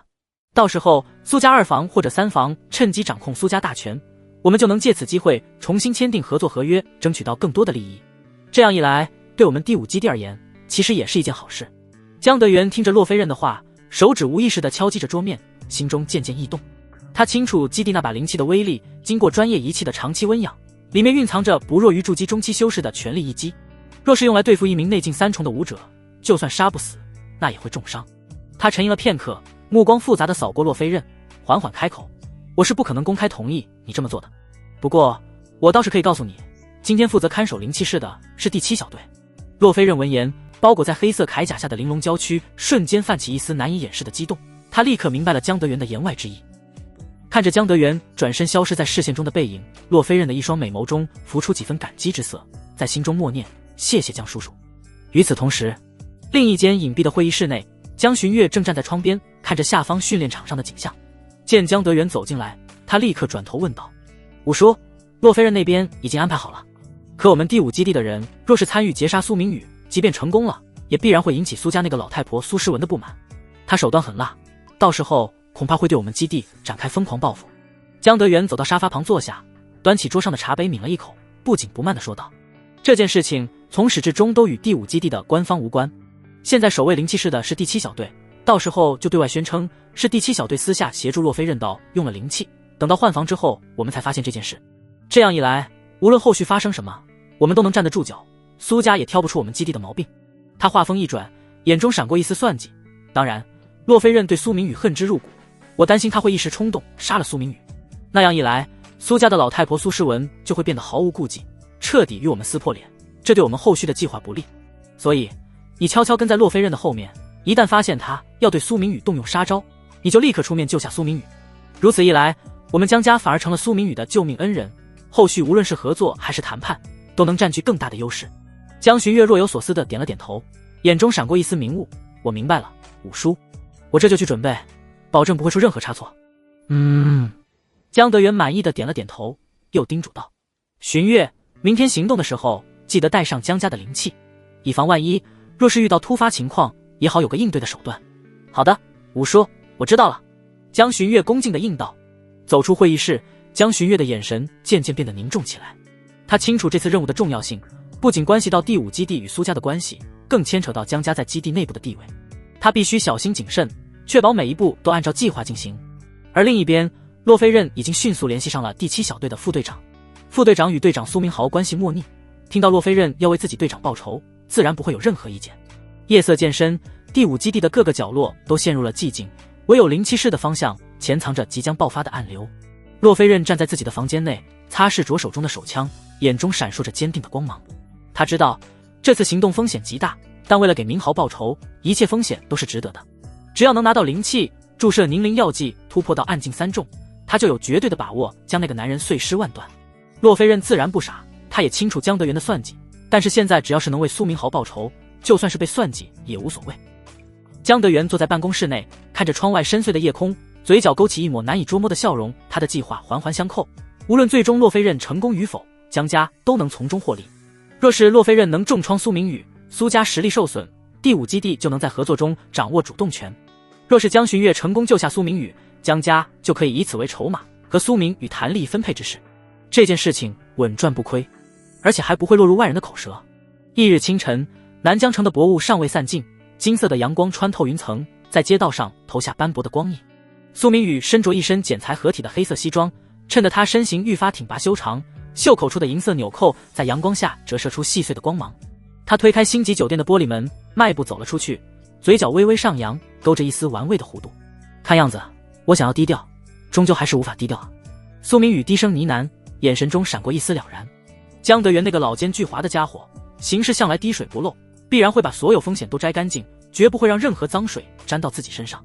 到时候苏家2房或者3房趁机掌控苏家大权，我们就能借此机会重新签订合作合约，争取到更多的利益。这样一来，对我们第5基地而言，其实也是一件好事。江德元听着洛飞刃的话，手指无意识地敲击着桌面，心中渐渐异动。他清楚基地那把灵气的威力，经过专业仪器的长期温养，里面蕴藏着不弱于筑基中期修士的全力一击。若是用来对付一名内劲3重的武者，就算杀不死，那也会重伤。他沉吟了片刻，目光复杂地扫过洛飞刃，缓缓开口：“我是不可能公开同意你这么做的。不过，我倒是可以告诉你，今天负责看守灵气室的是第7小队。”洛飞刃闻言，包裹在黑色铠甲下的玲珑娇躯瞬间泛起一丝难以掩饰的激动。他立刻明白了江德元的言外之意。看着江德元转身消失在视线中的背影，洛飞刃的一双美眸中浮出几分感激之色，在心中默念：“谢谢江叔叔。”与此同时，另一间隐蔽的会议室内，江寻月正站在窗边，看着下方训练场上的景象。见江德元走进来，他立刻转头问道：“五叔，洛飞刃那边已经安排好了，可我们第5基地的人若是参与劫杀苏明宇，即便成功了，也必然会引起苏家那个老太婆苏诗文的不满。她手段狠辣，到时候恐怕会对我们基地展开疯狂报复。”江德元走到沙发旁坐下，端起桌上的茶杯抿了一口，不紧不慢地说道：“这件事情从始至终都与第5基地的官方无关。现在守卫灵气室的是第7小队，到时候就对外宣称是第7小队私下协助洛飞刃道用了灵气，等到换防之后，我们才发现这件事。这样一来，无论后续发生什么，我们都能站得住脚，苏家也挑不出我们基地的毛病。”他话锋一转，眼中闪过一丝算计。当然，洛飞刃对苏明宇恨之入骨，我担心他会一时冲动杀了苏明宇，那样一来，苏家的老太婆苏诗文就会变得毫无顾忌，彻底与我们撕破脸，这对我们后续的计划不利。所以，你悄悄跟在洛飞刃的后面，一旦发现他要对苏明宇动用杀招，你就立刻出面救下苏明宇。如此一来，我们江家反而成了苏明宇的救命恩人，后续无论是合作还是谈判，都能占据更大的优势。江寻月若有所思地点了点头，眼中闪过一丝明悟：“我明白了，五叔，我这就去准备，保证不会出任何差错。”江德元满意地点了点头，又叮嘱道：“寻月，明天行动的时候记得带上江家的灵气，以防万一，若是遇到突发情况，也好有个应对的手段。”“好的，五叔，我知道了。”江寻月恭敬地应道。走出会议室，江寻月的眼神渐渐变得凝重起来。他清楚这次任务的重要性，不仅关系到第5基地与苏家的关系，更牵扯到江家在基地内部的地位。他必须小心谨慎，确保每一步都按照计划进行。而另一边，洛飞刃已经迅速联系上了第7小队的副队长。副队长与队长苏明豪关系莫逆，听到洛飞刃要为自己队长报仇，自然不会有任何意见。夜色渐深，第5基地的各个角落都陷入了寂静，唯有灵气室的方向潜藏着即将爆发的暗流。洛飞刃站在自己的房间内，擦拭着手中的手枪，眼中闪烁着坚定的光芒。他知道这次行动风险极大，但为了给明豪报仇，一切风险都是值得的。只要能拿到灵气，注射凝灵药剂，突破到暗境3重，他就有绝对的把握将那个男人碎尸万段。洛飞刃自然不傻，他也清楚江德元的算计，但是现在只要是能为苏明豪报仇，就算是被算计也无所谓。江德元坐在办公室内，看着窗外深邃的夜空，嘴角勾起一抹难以捉摸的笑容。他的计划环环相扣，无论最终洛飞刃成功与否，江家都能从中获利。若是洛飞刃能重创苏明宇，苏家实力受损，第5基地就能在合作中掌握主动权。若是江寻月成功救下苏明宇，江家就可以以此为筹码，和苏明宇谈利益分配之事。这件事情稳赚不亏，而且还不会落入外人的口舌。翌日清晨，南江城的薄雾尚未散尽，金色的阳光穿透云层，在街道上投下斑驳的光影。苏明宇身着一身剪裁合体的黑色西装，衬得他身形愈发挺拔修长，袖口处的银色纽扣在阳光下折射出细碎的光芒。他推开星级酒店的玻璃门，迈步走了出去，嘴角微微上扬，勾着一丝玩味的弧度。看样子，我想要低调，终究还是无法低调啊。苏明宇低声呢喃，眼神中闪过一丝了然。江德元那个老奸巨猾的家伙，行事向来滴水不漏，必然会把所有风险都摘干净，绝不会让任何脏水沾到自己身上。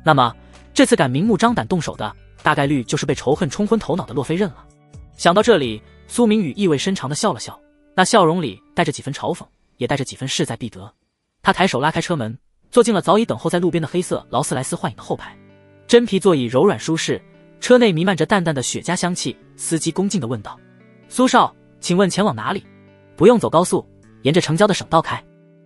那么，这次敢明目张胆动手的，大概率就是被仇恨冲昏头脑的洛飞刃了。想到这里，苏明宇意味深长地笑了笑，那笑容里带着几分嘲讽，也带着几分势在必得。他抬手拉开车门，坐进了早已等候在路边的黑色劳斯莱斯幻影的后排。真皮座椅柔软舒适，车内弥漫着淡淡的雪茄香气。司机恭敬地问道：“苏少，请问前往哪里？”“不用走高速，沿着城郊的省道开。”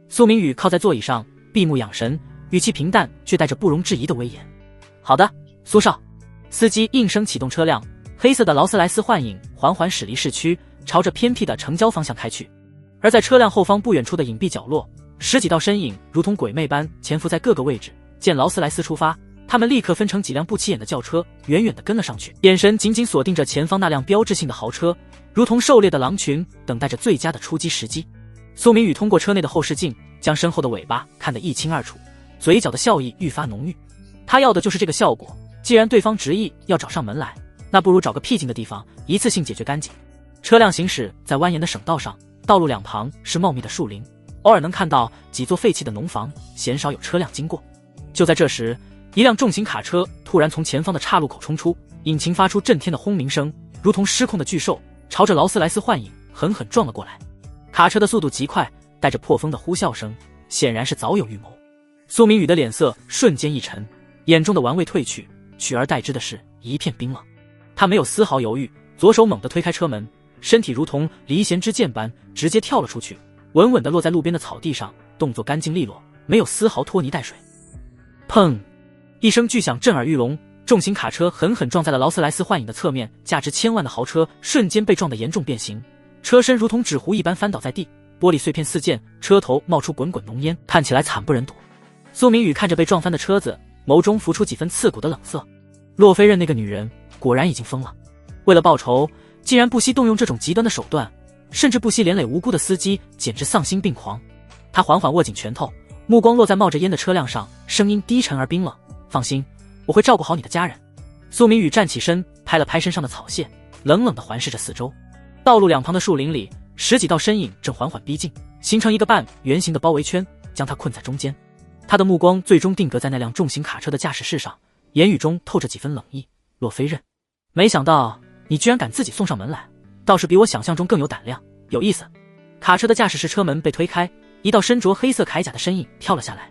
苏明宇靠在座椅上，闭目养神，语气平淡却带着不容置疑的威严。“好的，苏少。”司机应声启动车辆，黑色的劳斯莱斯幻影缓缓驶离市区，朝着偏僻的城郊方向开去。而在车辆后方不远处的隐蔽角落，十几道身影如同鬼魅般潜伏在各个位置。见劳斯莱斯出发，他们立刻分成几辆不起眼的轿车，远远地跟了上去，眼神紧紧锁定着前方那辆标志性的豪车，如同狩猎的狼群，等待着最佳的出击时机。苏明宇通过车内的后视镜，将身后的尾巴看得一清二楚，嘴角的笑意愈发浓郁。他要的就是这个效果，既然对方执意要找上门来，那不如找个僻静的地方，一次性解决干净。车辆行驶在蜿蜒的省道上，道路两旁是茂密的树林，偶尔能看到几座废弃的农房，鲜少有车辆经过。就在这时，一辆重型卡车突然从前方的岔路口冲出，引擎发出震天的轰鸣声，如同失控的巨兽，朝着劳斯莱斯幻影狠狠撞了过来。卡车的速度极快，带着破风的呼啸声，显然是早有预谋。苏明宇的脸色瞬间一沉，眼中的玩味褪去，取而代之的是一片冰冷。他没有丝毫犹豫，左手猛地推开车门，身体如同离弦之箭般直接跳了出去，稳稳地落在路边的草地上，动作干净利落，没有丝毫拖泥带水。砰！一声巨响震耳欲聋，重型卡车狠狠撞在了劳斯莱斯幻影的侧面，价值千万的豪车瞬间被撞得严重变形，车身如同纸糊一般翻倒在地，玻璃碎片四溅，车头冒出滚滚浓烟，看起来惨不忍睹。苏明宇看着被撞翻的车子，眸中浮出几分刺骨的冷色。洛菲任那个女人果然已经疯了，为了报仇，竟然不惜动用这种极端的手段，甚至不惜连累无辜的司机，简直丧心病狂。他缓缓握紧拳头，目光落在冒着烟的车辆上，声音低沉而冰冷：“放心，我会照顾好你的家人。”苏明宇站起身，拍了拍身上的草屑，冷冷地环视着四周。道路两旁的树林里，十几道身影正缓缓逼近，形成一个半圆形的包围圈，将他困在中间。他的目光最终定格在那辆重型卡车的驾驶室上，言语中透着几分冷意：“洛菲任，没想到你居然敢自己送上门来，倒是比我想象中更有胆量，有意思。”卡车的驾驶室车门被推开，一道身着黑色铠甲的身影跳了下来，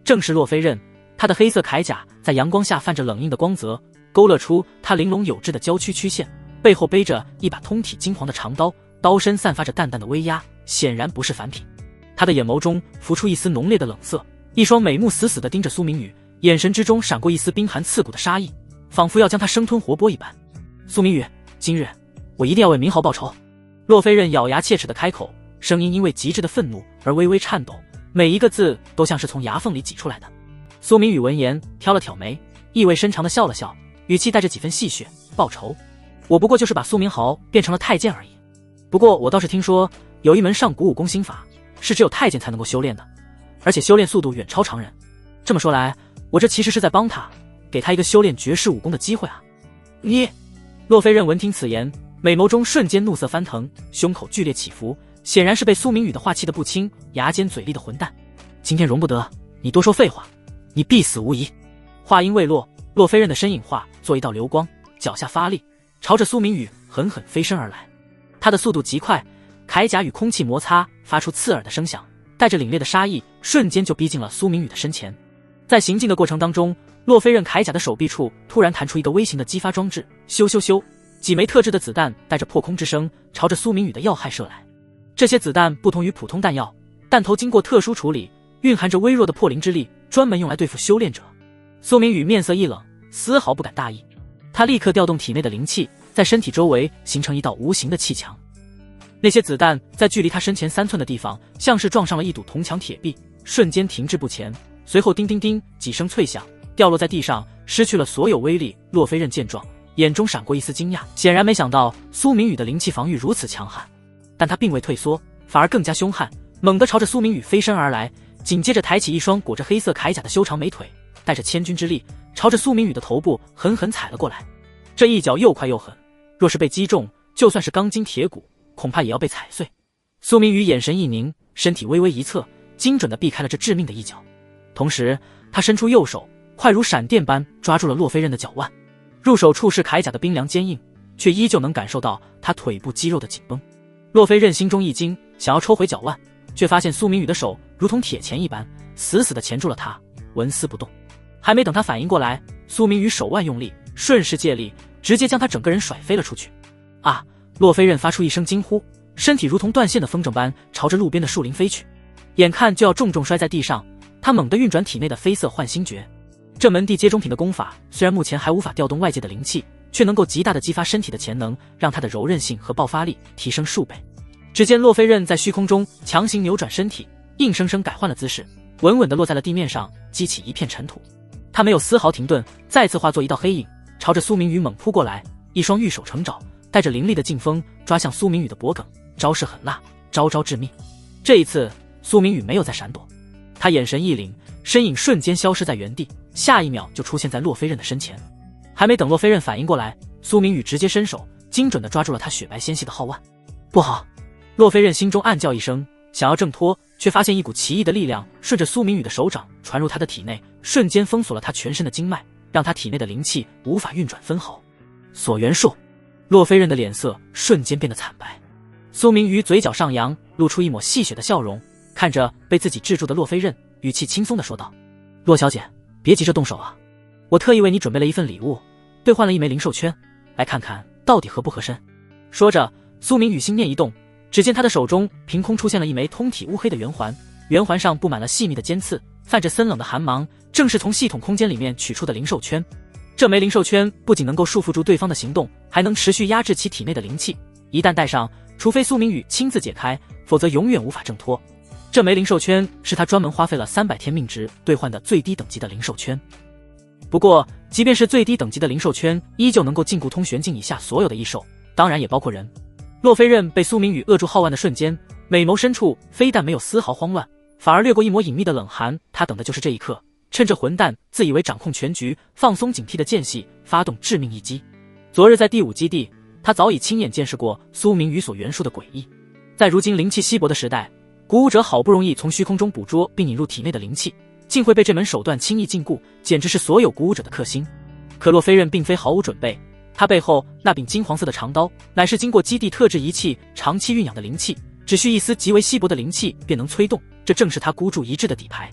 正是洛菲任。他的黑色铠甲在阳光下泛着冷硬的光泽，勾勒出他玲珑有致的娇躯曲线，背后背着一把通体金黄的长刀，刀身散发着淡淡的威压，显然不是凡品。他的眼眸中浮出一丝浓烈的冷色，一双美目死死地盯着苏明宇，眼神之中闪过一丝冰寒刺骨的杀意，仿佛要将他生吞活剥一般。苏明宇，今日我一定要为明豪报仇。洛菲任咬牙切齿地开口，声音因为极致的愤怒而微微颤抖，每一个字都像是从牙缝里挤出来的。苏明宇闻言挑了挑眉，意味深长地笑了笑，语气带着几分戏谑：“报仇？我不过就是把苏明豪变成了太监而已。不过我倒是听说有一门上古武功心法，是只有太监才能够修炼的，而且修炼速度远超常人。这么说来，我这其实是在帮他，给他一个修炼绝世武功的机会啊！”你……洛菲任闻听此言，美眸中瞬间怒色翻腾，胸口剧烈起伏，显然是被苏明宇的话气得不轻，牙尖嘴利的混蛋，今天容不得你多说废话，你必死无疑。话音未落，洛菲任的身影化作一道流光，脚下发力，朝着苏明宇狠狠飞身而来。他的速度极快，铠甲与空气摩擦，发出刺耳的声响，带着凛冽的杀意，瞬间就逼近了苏明宇的身前。在行进的过程当中，洛菲任铠甲的手臂处突然弹出一个微型的激发装置，咻咻咻，几枚特制的子弹带着破空之声，朝着苏明宇的要害射来。这些子弹不同于普通弹药，弹头经过特殊处理，蕴含着微弱的破灵之力，专门用来对付修炼者。苏明宇面色一冷，丝毫不敢大意，他立刻调动体内的灵气，在身体周围形成一道无形的气墙。那些子弹在距离他身前3寸的地方，像是撞上了一堵铜墙铁壁，瞬间停滞不前，随后叮叮叮几声脆响，掉落在地上，失去了所有威力。洛菲任见状，眼中闪过一丝惊讶，显然没想到苏明宇的灵气防御如此强悍，但他并未退缩，反而更加凶悍，猛地朝着苏明宇飞身而来，紧接着抬起一双裹着黑色铠甲的修长美腿，带着千钧之力，朝着苏明宇的头部狠狠踩了过来。这一脚又快又狠，若是被击中，就算是钢筋铁骨，恐怕也要被踩碎。苏明宇眼神一凝，身体微微一侧，精准地避开了这致命的一脚。同时，他伸出右手，快如闪电般抓住了洛菲任的脚腕。入手处是铠甲的冰凉坚硬，却依旧能感受到他腿部肌肉的紧绷。洛菲任心中一惊，想要抽回脚腕，却发现苏明宇的手如同铁钳一般，死死地钳住了他，纹丝不动。还没等他反应过来，苏明宇手腕用力，顺势借力，直接将他整个人甩飞了出去。啊！洛菲任发出一声惊呼，身体如同断线的风筝般朝着路边的树林飞去，眼看就要重重摔在地上，他猛地运转体内的绯色幻星诀。这门地接中品的功法，虽然目前还无法调动外界的灵气，却能够极大的激发身体的潜能，让他的柔韧性和爆发力提升数倍。只见洛飞刃在虚空中强行扭转身体，硬生生改换了姿势，稳稳地落在了地面上，激起一片尘土。他没有丝毫停顿，再次化作一道黑影，朝着苏明宇猛扑过来，一双玉手成爪，带着凌厉的劲风抓向苏明宇的脖颈，招式狠辣，招招致命。这一次苏明宇没有再闪躲，他眼神一凛，身影瞬间消失在原地，下一秒就出现在洛飞刃的身前。还没等洛飞刃反应过来，苏明宇直接伸手精准地抓住了他雪白纤细的皓腕。不好！洛飞刃心中暗叫一声，想要挣脱，却发现一股奇异的力量顺着苏明宇的手掌传入他的体内，瞬间封锁了他全身的经脉，让他体内的灵气无法运转分毫。锁元术！洛飞刃的脸色瞬间变得惨白。苏明宇嘴角上扬，露出一抹戏谑的笑容，看着被自己制住的洛飞刃，语气轻松地说道：“洛小姐，别急着动手啊，我特意为你准备了一份礼物，兑换了一枚灵兽圈，来看看到底合不合身。”说着，苏明宇心念一动，只见他的手中凭空出现了一枚通体乌黑的圆环，圆环上布满了细密的尖刺，泛着森冷的寒芒，正是从系统空间里面取出的灵兽圈。这枚灵兽圈不仅能够束缚住对方的行动，还能持续压制其体内的灵气，一旦戴上，除非苏明宇亲自解开，否则永远无法挣脱。这枚灵兽圈是他专门花费了300天命值兑换的最低等级的灵兽圈。不过即便是最低等级的灵兽圈，依旧能够禁锢通玄境以下所有的异兽，当然也包括人。洛飞刃被苏明宇扼住皓腕的瞬间，美眸深处非但没有丝毫慌乱，反而掠过一抹隐秘的冷寒。他等的就是这一刻，趁着混蛋自以为掌控全局，放松警惕的间隙，发动致命一击。昨日在第5基地，他早已亲眼见识过苏明宇所元术的诡异。在如今灵气稀薄的时代，鼓舞者好不容易从虚空中捕捉并引入体内的灵气，竟会被这门手段轻易禁锢，简直是所有鼓舞者的克星。可洛飞刃并非毫无准备，他背后那柄金黄色的长刀，乃是经过基地特制仪器长期蕴养的灵气，只需一丝极为稀薄的灵气便能催动，这正是他孤注一掷的底牌。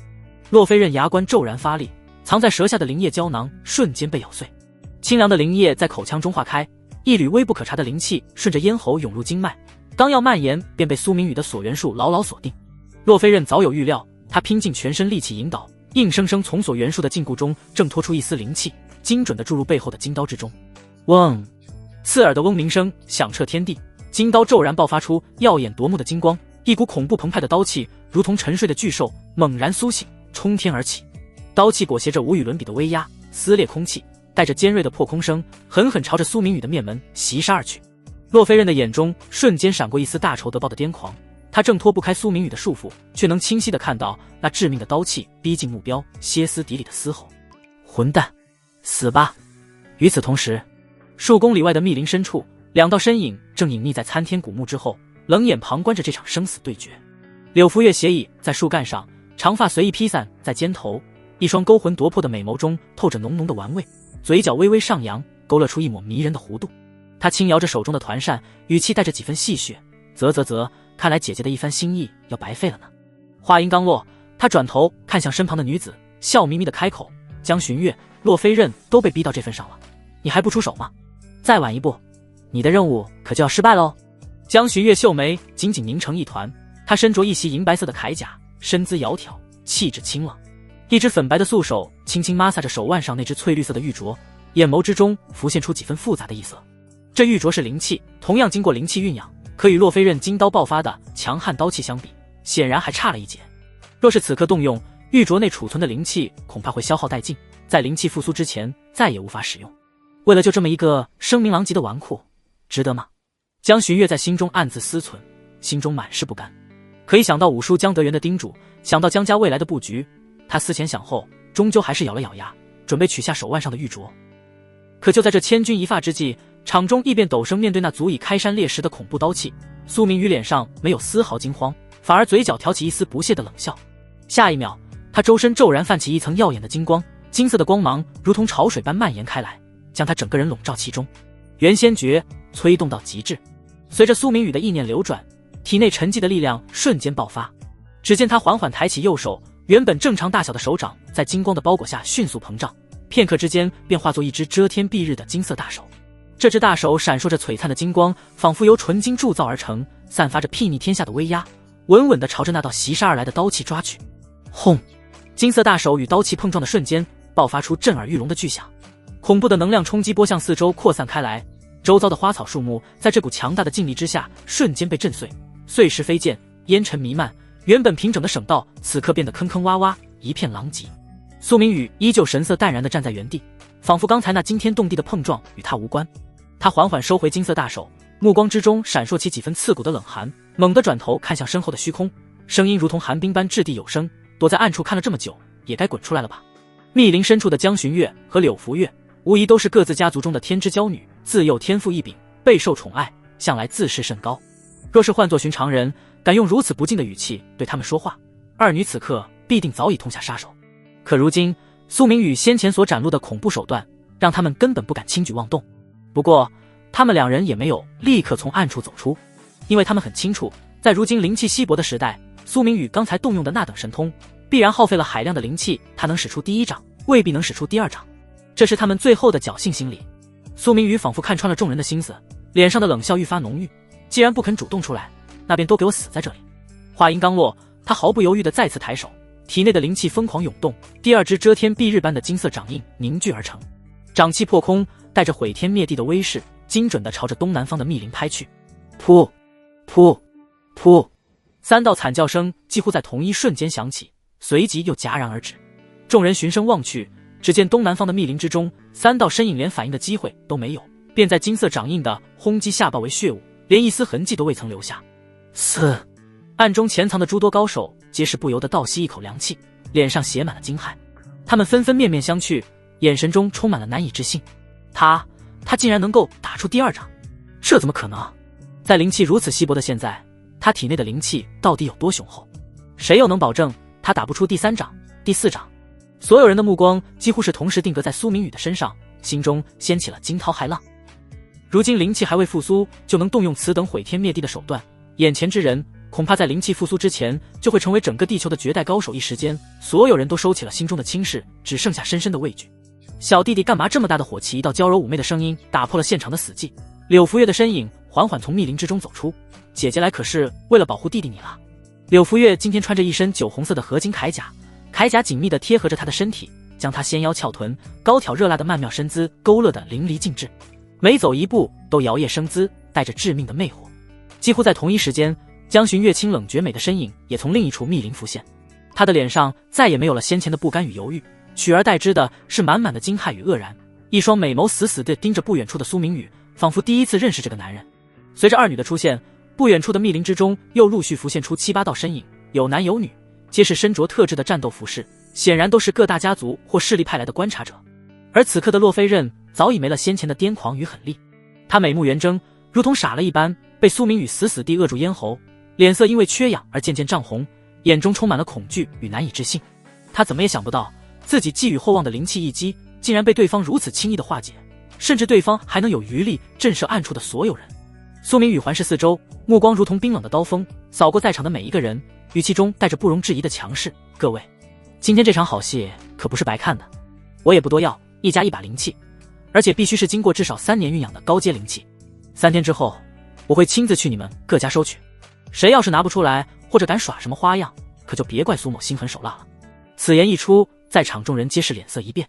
洛飞刃牙关骤然发力，藏在舌下的灵液胶囊瞬间被咬碎，清凉的灵液在口腔中化开，一缕微不可察的灵气顺着咽喉涌入经脉，刚要蔓延，便被苏明宇的锁元术牢牢锁定。洛飞刃早有预料，他拼尽全身力气引导，硬生生从锁元术的禁锢中挣脱出一丝灵气，精准地注入背后的金刀之中。嗡！刺耳的嗡鸣声响彻天地，金刀骤然爆发出耀眼夺目的金光，一股恐怖澎湃的刀气如同沉睡的巨兽猛然苏醒，冲天而起。刀气裹挟着无与伦比的威压，撕裂空气，带着尖锐的破空声，狠狠朝着苏明宇的面门袭杀而去。洛飞刃的眼中瞬间闪过一丝大仇得报的癫狂，他挣脱不开苏明宇的束缚，却能清晰地看到那致命的刀气逼近目标，歇斯底里的嘶吼：“混蛋，死吧！”与此同时，数公里外的密林深处，2道身影正隐匿在参天古木之后，冷眼旁观着这场生死对决。柳福月斜倚在树干上，长发随意披散在肩头，一双勾魂夺魄的美眸中透着浓浓的玩味，嘴角微微上扬，勾勒出一抹迷人的弧度。他轻摇着手中的团扇，语气带着几分戏谑：“啧，看来姐姐的一番心意要白费了呢。”话音刚落，他转头看向身旁的女子，笑眯眯的开口：“江寻月，洛飞刃都被逼到这份上了，你还不出手吗？再晚一步，你的任务可就要失败喽。”江寻月秀眉紧紧拧成一团，她身着一袭银白色的铠甲，身姿窈窕，气质清冷，一只粉白的素手轻轻摩挲着手腕上那只翠绿色的玉镯，眼眸之中浮现出几分复杂的异色。这玉镯是灵气，同样经过灵气蕴养，可与洛飞刃金刀爆发的强悍刀气相比，显然还差了一截。若是此刻动用，玉镯内储存的灵气恐怕会消耗殆尽，在灵气复苏之前再也无法使用。为了就这么一个声名狼藉的纨绔，值得吗？江寻月在心中暗自思忖，心中满是不甘。可一想到五叔江德元的叮嘱，想到江家未来的布局，他思前想后，终究还是咬了咬牙，准备取下手腕上的玉镯。可就在这千钧一发之际，场中异变陡生，面对那足以开山裂石的恐怖刀气，苏明宇脸上没有丝毫惊慌，反而嘴角挑起一丝不屑的冷笑。下一秒，他周身骤然泛起一层耀眼的金光，金色的光芒如同潮水般蔓延开来，将他整个人笼罩其中。元仙诀催动到极致，随着苏明宇的意念流转，体内沉寂的力量瞬间爆发。只见他缓缓抬起右手，原本正常大小的手掌在金光的包裹下迅速膨胀，片刻之间便化作一只遮天蔽日的金色大手。这只大手闪烁着璀璨的金光，仿佛由纯金铸造而成，散发着睥睨天下的威压，稳稳地朝着那道袭杀而来的刀气抓去。轰！金色大手与刀气碰撞的瞬间，爆发出震耳欲聋的巨响，恐怖的能量冲击波向四周扩散开来，周遭的花草树木在这股强大的劲力之下瞬间被震碎，碎石飞溅，烟尘弥漫，原本平整的省道此刻变得坑坑洼洼，一片狼藉。苏明宇依旧神色淡然地站在原地，仿佛刚才那惊天动地的碰撞与他无关。他缓缓收回金色大手，目光之中闪烁起几分刺骨的冷寒，猛地转头看向身后的虚空，声音如同寒冰般掷地有声：躲在暗处看了这么久，也该滚出来了吧。密林深处的江寻月和柳福月无疑都是各自家族中的天之娇女，自幼天赋异禀，备受宠爱，向来自视甚高。若是换作寻常人，敢用如此不敬的语气对他们说话，二女此刻必定早已痛下杀手。可如今苏明宇先前所展露的恐怖手段，让他们根本不敢轻举妄动。不过他们两人也没有立刻从暗处走出，因为他们很清楚，在如今灵气稀薄的时代，苏明宇刚才动用的那等神通必然耗费了海量的灵气，他能使出第一掌，未必能使出第二掌，这是他们最后的侥幸心理。苏明宇仿佛看穿了众人的心思，脸上的冷笑愈发浓郁，既然不肯主动出来，那便都给我死在这里。话音刚落，他毫不犹豫地再次抬手，体内的灵气疯狂涌动，第二只遮天蔽日般的金色掌印凝聚而成，掌气破空，带着毁天灭地的威势，精准地朝着东南方的密林拍去。噗噗噗，3道惨叫声几乎在同一瞬间响起，随即又戛然而止。众人循声望去，只见东南方的密林之中，3道身影连反应的机会都没有，便在金色掌印的轰击下爆为血雾，连一丝痕迹都未曾留下。暗中潜藏的诸多高手皆是不由得倒吸一口凉气，脸上写满了惊骇。他们纷纷面面相觑，眼神中充满了难以置信。他竟然能够打出第二掌，这怎么可能？在灵气如此稀薄的现在，他体内的灵气到底有多雄厚？谁又能保证他打不出第3掌、第4掌？所有人的目光几乎是同时定格在苏明宇的身上，心中掀起了惊涛骇浪。如今灵气还未复苏，就能动用此等毁天灭地的手段，眼前之人恐怕在灵气复苏之前就会成为整个地球的绝代高手。一时间，所有人都收起了心中的轻视，只剩下深深的畏惧。小弟弟干嘛这么大的火气？一道娇柔妩媚的声音打破了现场的死寂。柳福月的身影缓缓从密林之中走出，姐姐来可是为了保护弟弟你了。柳福月今天穿着一身酒红色的合金铠甲，铠甲紧密地贴合着她的身体，将她纤腰翘臀、高挑热辣的曼妙身姿勾勒得淋漓尽致，每走一步都摇曳生姿，带着致命的魅惑。几乎在同一时间，江寻月清冷绝美的身影也从另一处密林浮现，她的脸上再也没有了先前的不甘与犹豫，取而代之的是满满的惊骇与愕然，一双美眸死死地盯着不远处的苏明宇，仿佛第一次认识这个男人。随着二女的出现，不远处的密林之中又陆续浮现出7、8道身影，有男有女，皆是身着特制的战斗服饰，显然都是各大家族或势力派来的观察者。而此刻的洛飞刃早已没了先前的癫狂与狠戾，他美目圆睁，如同傻了一般，被苏明宇死死地扼住咽喉，脸色因为缺氧而渐渐涨红，眼中充满了恐惧与难以置信。他怎么也想不到，自己寄予厚望的灵气一击竟然被对方如此轻易地化解，甚至对方还能有余力震慑暗处的所有人。苏明宇环视四周，目光如同冰冷的刀锋，扫过在场的每一个人，语气中带着不容置疑的强势：各位，今天这场好戏可不是白看的，我也不多要，1加1把灵气，而且必须是经过至少3年酝养的高阶灵气。3天之后，我会亲自去你们各家收取，谁要是拿不出来，或者敢耍什么花样，可就别怪苏某心狠手辣了。此言一出，在场众人皆是脸色一变，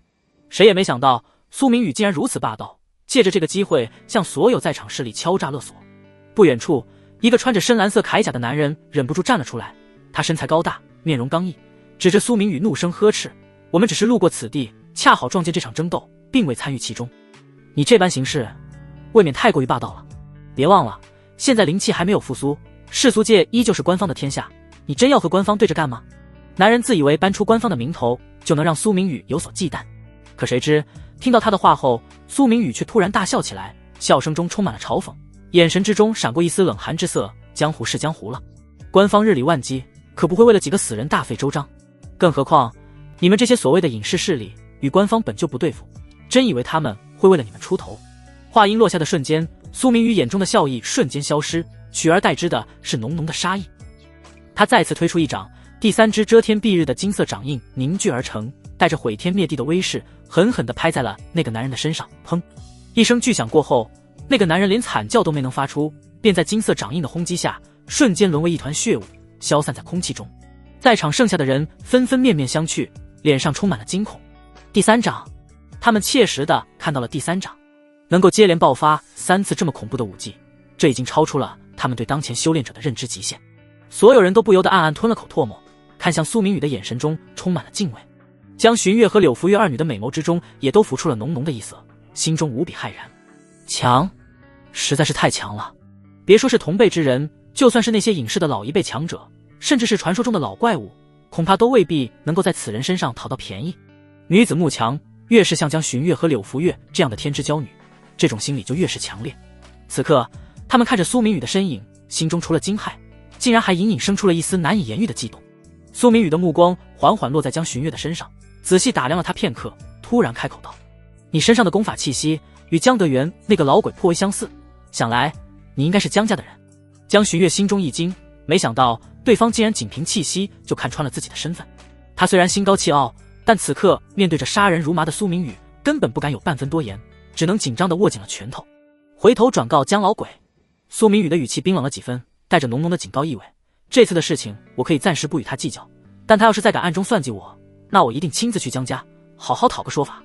谁也没想到苏明宇竟然如此霸道，借着这个机会向所有在场势力敲诈勒索。不远处，一个穿着深蓝色铠甲的男人忍不住站了出来，他身材高大，面容刚毅，指着苏明宇怒声呵斥：我们只是路过此地，恰好撞见这场争斗，并未参与其中，你这般行事未免太过于霸道了。别忘了，现在灵气还没有复苏，世俗界依旧是官方的天下，你真要和官方对着干吗？男人自以为搬出官方的名头就能让苏明宇有所忌惮，可谁知听到他的话后，苏明宇却突然大笑起来，笑声中充满了嘲讽，眼神之中闪过一丝冷寒之色。江湖是江湖了，官方日理万机，可不会为了几个死人大费周章，更何况你们这些所谓的隐士势力与官方本就不对付，真以为他们会为了你们出头？话音落下的瞬间，苏明宇眼中的笑意瞬间消失，取而代之的是浓浓的杀意。他再次推出一掌，第3只遮天蔽日的金色掌印凝聚而成，带着毁天灭地的威势，狠狠地拍在了那个男人的身上。砰！一声巨响过后，那个男人连惨叫都没能发出，便在金色掌印的轰击下，瞬间沦为一团血雾，消散在空气中。在场剩下的人纷纷面面相觑，脸上充满了惊恐。第3掌，他们切实地看到了第3掌，能够接连爆发3次这么恐怖的武技，这已经超出了他他们对当前修炼者的认知极限。所有人都不由得暗暗吞了口唾沫，看向苏明宇的眼神中充满了敬畏。江寻月和柳福月二女的美眸之中也都浮出了浓浓的异色，心中无比骇然。强，实在是太强了。别说是同辈之人，就算是那些隐世的老一辈强者，甚至是传说中的老怪物，恐怕都未必能够在此人身上讨到便宜。女子慕强，越是像江寻月和柳福月这样的天之娇女，这种心理就越是强烈。此刻他们看着苏明宇的身影，心中除了惊骇，竟然还隐隐生出了一丝难以言喻的悸动。苏明宇的目光缓缓落在江寻月的身上，仔细打量了她片刻，突然开口道：你身上的功法气息与江德元那个老鬼颇为相似，想来你应该是江家的人。江寻月心中一惊，没想到对方竟然仅凭气息就看穿了自己的身份。他虽然心高气傲，但此刻面对着杀人如麻的苏明宇，根本不敢有半分多言，只能紧张地握紧了拳头。回头转告江老鬼。苏明宇的语气冰冷了几分，带着浓浓的警告意味。这次的事情我可以暂时不与他计较，但他要是再敢暗中算计我，那我一定亲自去江家好好讨个说法，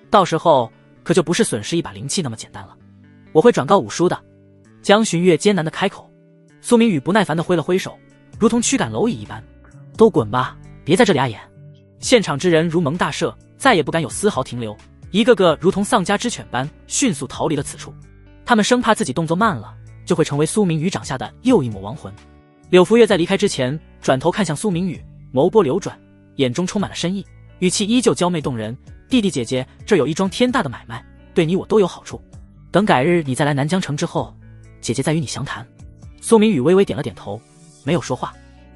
到时候可就不是损失一把灵气那么简单了。我会转告五叔的。江寻月艰难地开口。苏明宇不耐烦地挥了挥手，如同驱赶蝼蚁一般，都滚吧，别在这里碍眼。现场之人如蒙大赦，再也不敢有丝毫停留，一个个如同丧家之犬般迅速逃离了此处。他们生怕自己动作慢了，就会成为苏明宇掌下的又一抹亡魂。柳福月在离开之前转头看向苏明宇，眸波流转，眼中充满了深意，语气依旧娇媚动人。弟弟姐姐，这有一桩天大的买卖，对你我都有好处，等改日你再来南疆城之后，姐姐再与你详谈。苏明宇微微点了点头，没有说话。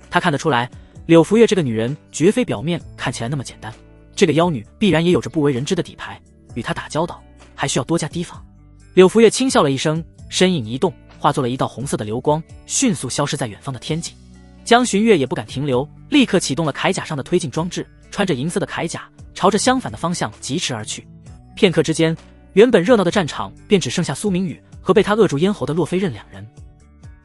他看得出来，柳福月这个女人绝非表面看起来那么简单，这个妖女必然也有着不为人知的底牌，与她打交道还需要多加提防。柳福月轻笑了一声，身影一动，化作了一道红色的流光，迅速消失在远方的天际。江寻月也不敢停留，立刻启动了铠甲上的推进装置，穿着银色的铠甲，朝着相反的方向疾驰而去。片刻之间，原本热闹的战场便只剩下苏明宇和被他扼住咽喉的洛飞刃两人。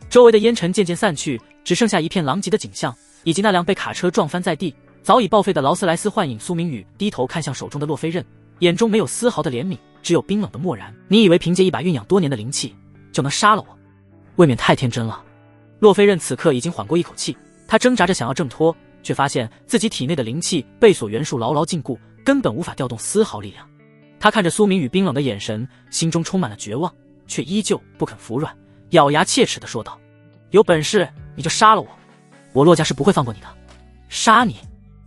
周围的烟尘渐渐散去，只剩下一片狼藉的景象，以及那辆被卡车撞翻在地早已报废的劳斯莱斯幻影。苏明宇低头看向手中的洛飞刃，眼中没有丝毫的怜悯，只有冰冷的漠然。你以为凭借一把酝养多年的灵气就能杀了我？未免太天真了。洛飞刃此刻已经缓过一口气，他挣扎着想要挣脱，却发现自己体内的灵气被锁元素牢牢禁锢，根本无法调动丝毫力量。他看着苏明宇冰冷的眼神，心中充满了绝望，却依旧不肯服软，咬牙切齿地说道：有本事你就杀了我，我洛家是不会放过你的。杀你？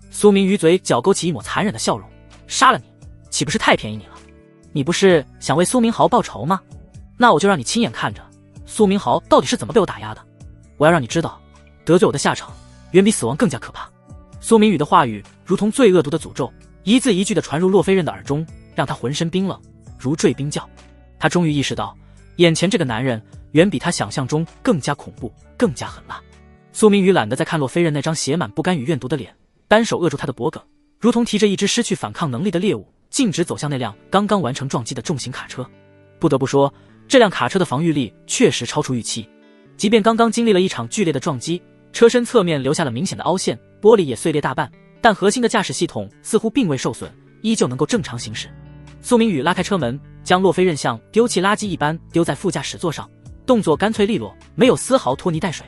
苏明宇嘴角勾起一抹残忍的笑容，杀了你岂不是太便宜你了？你不是想为苏明豪报仇吗？那我就让你亲眼看着苏明豪到底是怎么被我打压的。我要让你知道，得罪我的下场远比死亡更加可怕。苏明宇的话语如同最恶毒的诅咒，一字一句地传入洛飞刃的耳中，让他浑身冰冷，如坠冰窖。他终于意识到，眼前这个男人远比他想象中更加恐怖，更加狠辣。苏明宇懒得再看洛飞刃那张写满不甘与怨毒的脸，单手扼住他的脖颈，如同提着一只失去反抗能力的猎物，径直走向那辆刚刚完成撞击的重型卡车。不得不说，这辆卡车的防御力确实超出预期，即便刚刚经历了一场剧烈的撞击，车身侧面留下了明显的凹陷，玻璃也碎裂大半，但核心的驾驶系统似乎并未受损，依旧能够正常行驶。苏明宇拉开车门，将洛飞刃像丢弃垃圾一般丢在副驾驶座上，动作干脆利落，没有丝毫拖泥带水。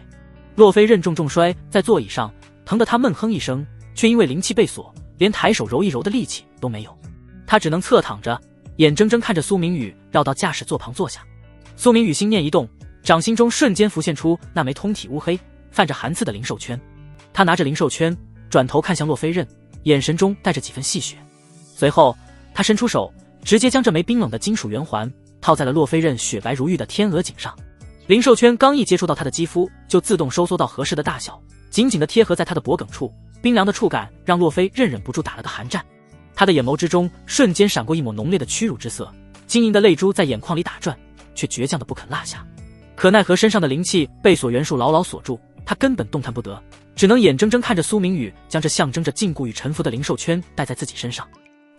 洛飞刃重重摔在座椅上，疼得他闷哼一声，却因为灵气被锁，连抬手揉一揉的力气都没有。他只能侧躺着，眼睁睁看着苏明宇绕到驾驶座旁坐下。苏明宇心念一动，掌心中瞬间浮现出那枚通体乌黑、泛着寒刺的灵兽圈。他拿着灵兽圈，转头看向洛飞刃，眼神中带着几分戏谑。随后，他伸出手，直接将这枚冰冷的金属圆环套在了洛飞刃雪白如玉的天鹅颈上。灵兽圈刚一接触到他的肌肤，就自动收缩到合适的大小，紧紧地贴合在他的脖颈处。冰凉的触感让洛飞刃忍不住打了个寒战。他的眼眸之中瞬间闪过一抹浓烈的屈辱之色，晶莹的泪珠在眼眶里打转，却倔强的不肯落下。可奈何身上的灵气被锁元素牢牢锁住，他根本动弹不得，只能眼睁睁看着苏明宇将这象征着禁锢与臣服的灵兽圈戴在自己身上。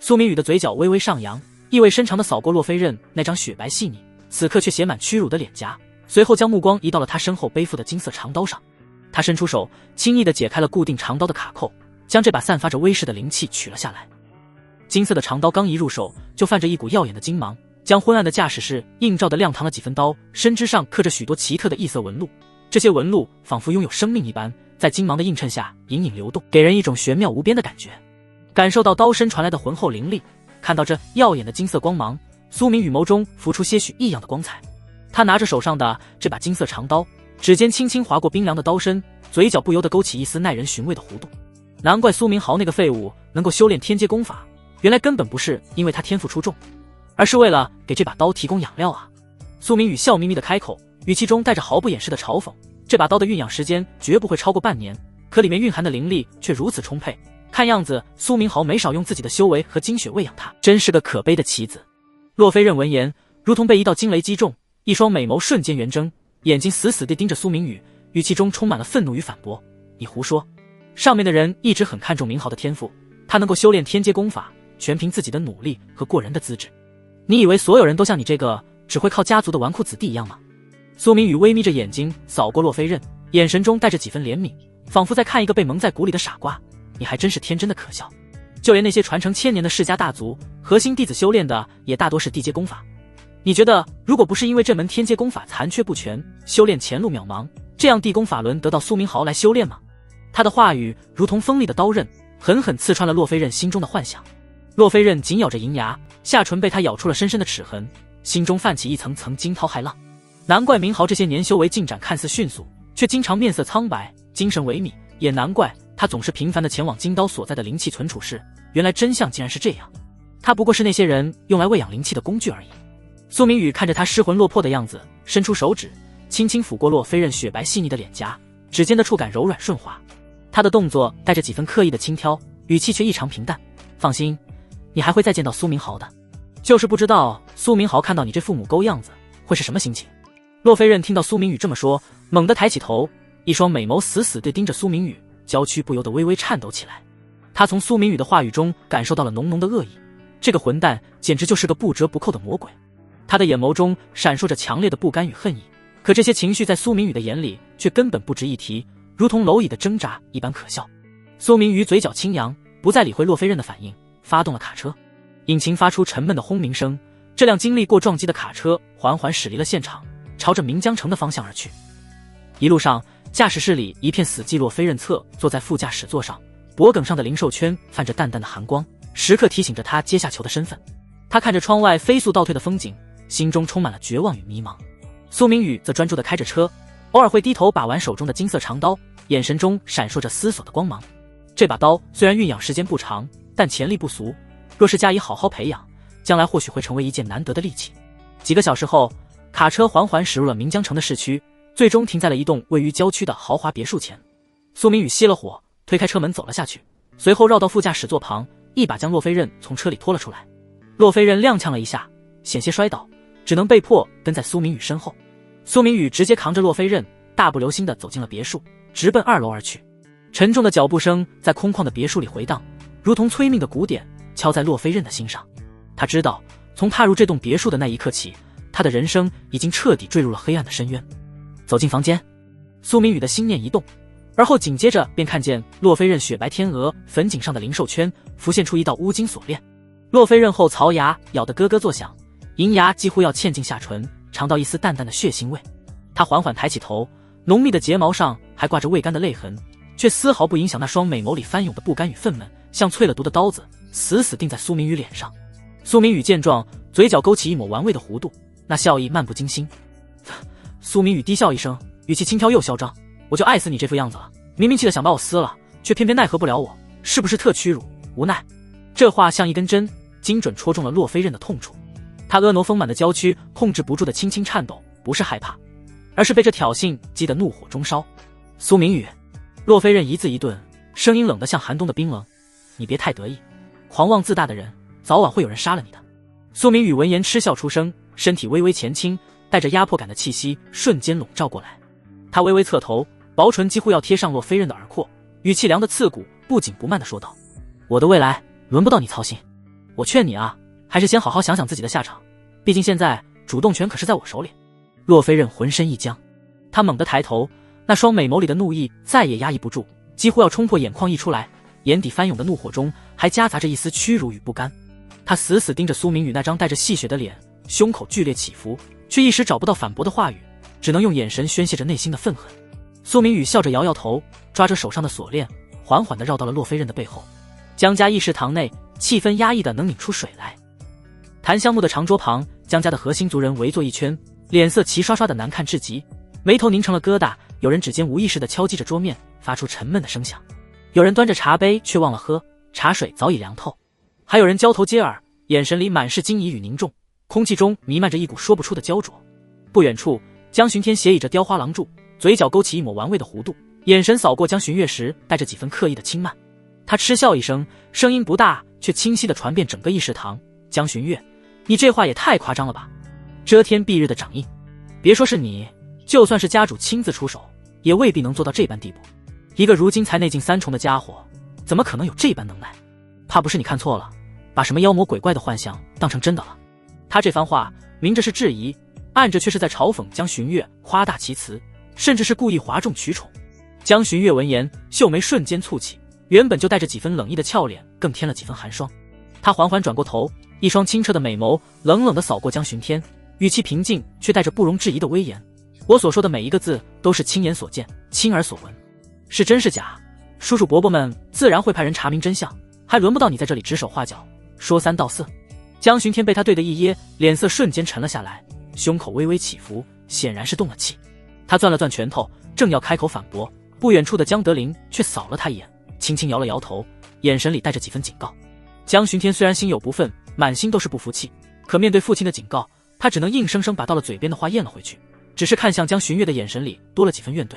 苏明宇的嘴角微微上扬，意味深长地扫过洛飞刃那张雪白细腻，此刻却写满屈辱的脸颊，随后将目光移到了他身后背负的金色长刀上。他伸出手，轻易地解开了固定长刀的卡扣，将这把散发着威势的灵气取了下来。金色的长刀刚一入手，就泛着一股耀眼的金芒，将昏暗的驾驶室映照得亮堂了几分刀，身之上刻着许多奇特的异色纹路，这些纹路仿佛拥有生命一般，在金芒的映衬下隐隐流动，给人一种玄妙无边的感觉。感受到刀身传来的浑厚灵力，看到这耀眼的金色光芒，苏明宇眸中浮出些许异样的光彩。他拿着手上的这把金色长刀，指尖轻轻划过冰凉的刀身，嘴角不由得勾起一丝耐人寻味的弧度。难怪苏明豪那个废物能够修炼天阶功法，原来根本不是因为他天赋出众，而是为了给这把刀提供养料啊！苏明宇笑眯眯的开口，语气中带着毫不掩饰的嘲讽。这把刀的酝养时间绝不会超过半年，可里面蕴含的灵力却如此充沛，看样子苏明豪没少用自己的修为和精血喂养它，真是个可悲的棋子。洛飞刃闻言，如同被一道惊雷击中，一双美眸瞬间圆睁，眼睛死死地盯着苏明宇，语气中充满了愤怒与反驳：“你胡说！上面的人一直很看重明豪的天赋，他能够修炼天阶功法，全凭自己的努力和过人的资质。你以为所有人都像你这个只会靠家族的纨绔子弟一样吗？”苏明宇微眯着眼睛扫过洛飞刃，眼神中带着几分怜悯，仿佛在看一个被蒙在鼓里的傻瓜。你还真是天真的可笑。就连那些传承千年的世家大族，核心弟子修炼的也大多是地阶功法。你觉得如果不是因为这门天阶功法残缺不全，修炼前路渺茫，这样地宫法轮得到苏明豪来修炼吗？他的话语如同锋利的刀刃，狠狠刺穿了洛飞刃心中的幻想。洛飞刃紧咬着银牙，下唇被他咬出了深深的齿痕，心中泛起一层层惊涛骇浪。难怪明豪这些年修为进展看似迅速，却经常面色苍白，精神萎靡，也难怪他总是频繁地前往金刀所在的灵气存储室。原来真相竟然是这样，他不过是那些人用来喂养灵气的工具而已。苏明宇看着他失魂落魄的样子，伸出手指轻轻抚过洛飞刃雪白细腻的脸颊，指尖的触感柔软顺滑。他的动作带着几分刻意的轻佻，语气却异常平淡：“放心，你还会再见到苏明豪的，就是不知道苏明豪看到你这父母沟样子会是什么心情。”洛飞刃听到苏明宇这么说，猛地抬起头，一双美眸死死地盯着苏明宇，娇躯不由得微微颤抖起来。他从苏明宇的话语中感受到了浓浓的恶意，这个混蛋简直就是个不折不扣的魔鬼。他的眼眸中闪烁着强烈的不甘与恨意，可这些情绪在苏明宇的眼里却根本不值一提，如同蝼蚁的挣扎一般可笑。苏明宇嘴角轻扬，不再理会洛飞刃的反应，发动了卡车。引擎发出沉闷的轰鸣声，这辆经历过撞击的卡车缓缓驶离了现场，朝着岷江城的方向而去。一路上，驾驶室里一片死寂，洛飞刃侧坐在副驾驶座上，脖颈上的灵兽圈泛着淡淡的寒光，时刻提醒着他阶下囚的身份。他看着窗外飞速倒退的风景，心中充满了绝望与迷茫。苏明宇则专注地开着车，偶尔会低头把玩手中的金色长刀，眼神中闪烁着思索的光芒。这把刀虽然酝养时间不长，但潜力不俗，若是加以好好培养，将来或许会成为一件难得的利器。几个小时后，卡车缓缓驶入了岷江城的市区，最终停在了一栋位于郊区的豪华别墅前。苏明宇熄了火，推开车门走了下去，随后绕到副驾驶座旁，一把将洛飞刃从车里拖了出来。洛飞刃踉跄了一下，险些摔倒，只能被迫跟在苏明宇身后。苏明宇直接扛着洛飞刃，大步流星地走进了别墅，直奔2楼而去。沉重的脚步声在空旷的别墅里回荡，如同催命的鼓点，敲在洛飞刃的心上。他知道，从踏入这栋别墅的那一刻起，他的人生已经彻底坠入了黑暗的深渊。走进房间，苏明宇的心念一动，而后紧接着便看见洛飞刃雪白天鹅粉颈上的灵兽圈浮现出一道乌金锁链。洛飞刃后槽牙咬得咯咯作响，银牙几乎要嵌进下唇，尝到一丝淡淡的血腥味。他缓缓抬起头，浓密的睫毛上还挂着未干的泪痕，却丝毫不影响那双美眸里翻涌的不甘与愤懑，像淬了毒的刀子，死死钉在苏明宇脸上。苏明宇见状，嘴角勾起一抹玩味的弧度，那笑意漫不经心。苏明宇低笑一声，语气轻佻又嚣张：“我就爱死你这副样子了，明明气得想把我撕了，却偏偏奈何不了我，是不是特屈辱无奈？”这话像一根针，精准戳中了洛飞刃的痛处。他婀娜丰满的娇躯控制不住的轻轻颤抖，不是害怕，而是被这挑衅激得怒火中烧。苏明宇，洛飞刃一字一顿，声音冷得像寒冬的冰冷：“你别太得意，狂妄自大的人，早晚会有人杀了你的。”苏明宇闻言嗤笑出声，身体微微前倾，带着压迫感的气息瞬间笼罩过来。他微微侧头，薄唇几乎要贴上洛飞刃的耳廓，语气凉得刺骨，不紧不慢地说道：“我的未来轮不到你操心，我劝你啊，还是先好好想想自己的下场，毕竟现在主动权可是在我手里。”洛飞刃浑身一僵，他猛地抬头，那双美眸里的怒意再也压抑不住，几乎要冲破眼眶溢出来，眼底翻涌的怒火中还夹杂着一丝屈辱与不甘。他死死盯着苏明宇那张带着戏谑的脸，胸口剧烈起伏，却一时找不到反驳的话语，只能用眼神宣泄着内心的愤恨。苏明宇笑着摇摇头，抓着手上的锁链，缓缓地绕到了洛飞刃的背后。江家议事堂内气氛压抑的能拧出水来。檀香木的长桌旁，江家的核心族人围坐一圈，脸色齐刷刷的难看至极，眉头拧成了疙瘩。有人指尖无意识地敲击着桌面，发出沉闷的声响；有人端着茶杯却忘了喝，茶水早已凉透；还有人交头接耳，眼神里满是惊疑与凝重，空气中弥漫着一股说不出的焦灼。不远处，江巡天斜倚着雕花廊柱，嘴角勾起一抹玩味的弧度，眼神扫过江巡月时带着几分刻意的轻慢。他嗤笑一声，声音不大，却清晰地传遍整个议事堂：江巡月，你这话也太夸张了吧！遮天蔽日的掌印，别说是你，就算是家主亲自出手，也未必能做到这般地步。一个如今才内劲3重的家伙，怎么可能有这般能耐？怕不是你看错了，把什么妖魔鬼怪的幻象当成真的了。他这番话明着是质疑，暗着却是在嘲讽江巡月夸大其词，甚至是故意哗众取宠。江巡月闻言，秀眉瞬间蹙起，原本就带着几分冷意的俏脸更添了几分寒霜。他缓缓转过头，一双清澈的美眸冷冷地扫过江巡天，语气平静却带着不容置疑的威严：我所说的每一个字都是亲眼所见，亲耳所闻，是真是假，叔叔伯伯们自然会派人查明真相，还轮不到你在这里指手画脚，说三道四。江巡天被他对的一噎，脸色瞬间沉了下来，胸口微微起伏，显然是动了气。他攥了攥拳头，正要开口反驳，不远处的江德林却扫了他一眼，轻轻摇了摇头，眼神里带着几分警告。江巡天虽然心有不忿，满心都是不服气，可面对父亲的警告，他只能硬生生把到了嘴边的话咽了回去，只是看向江巡月的眼神里多了几分怨怼。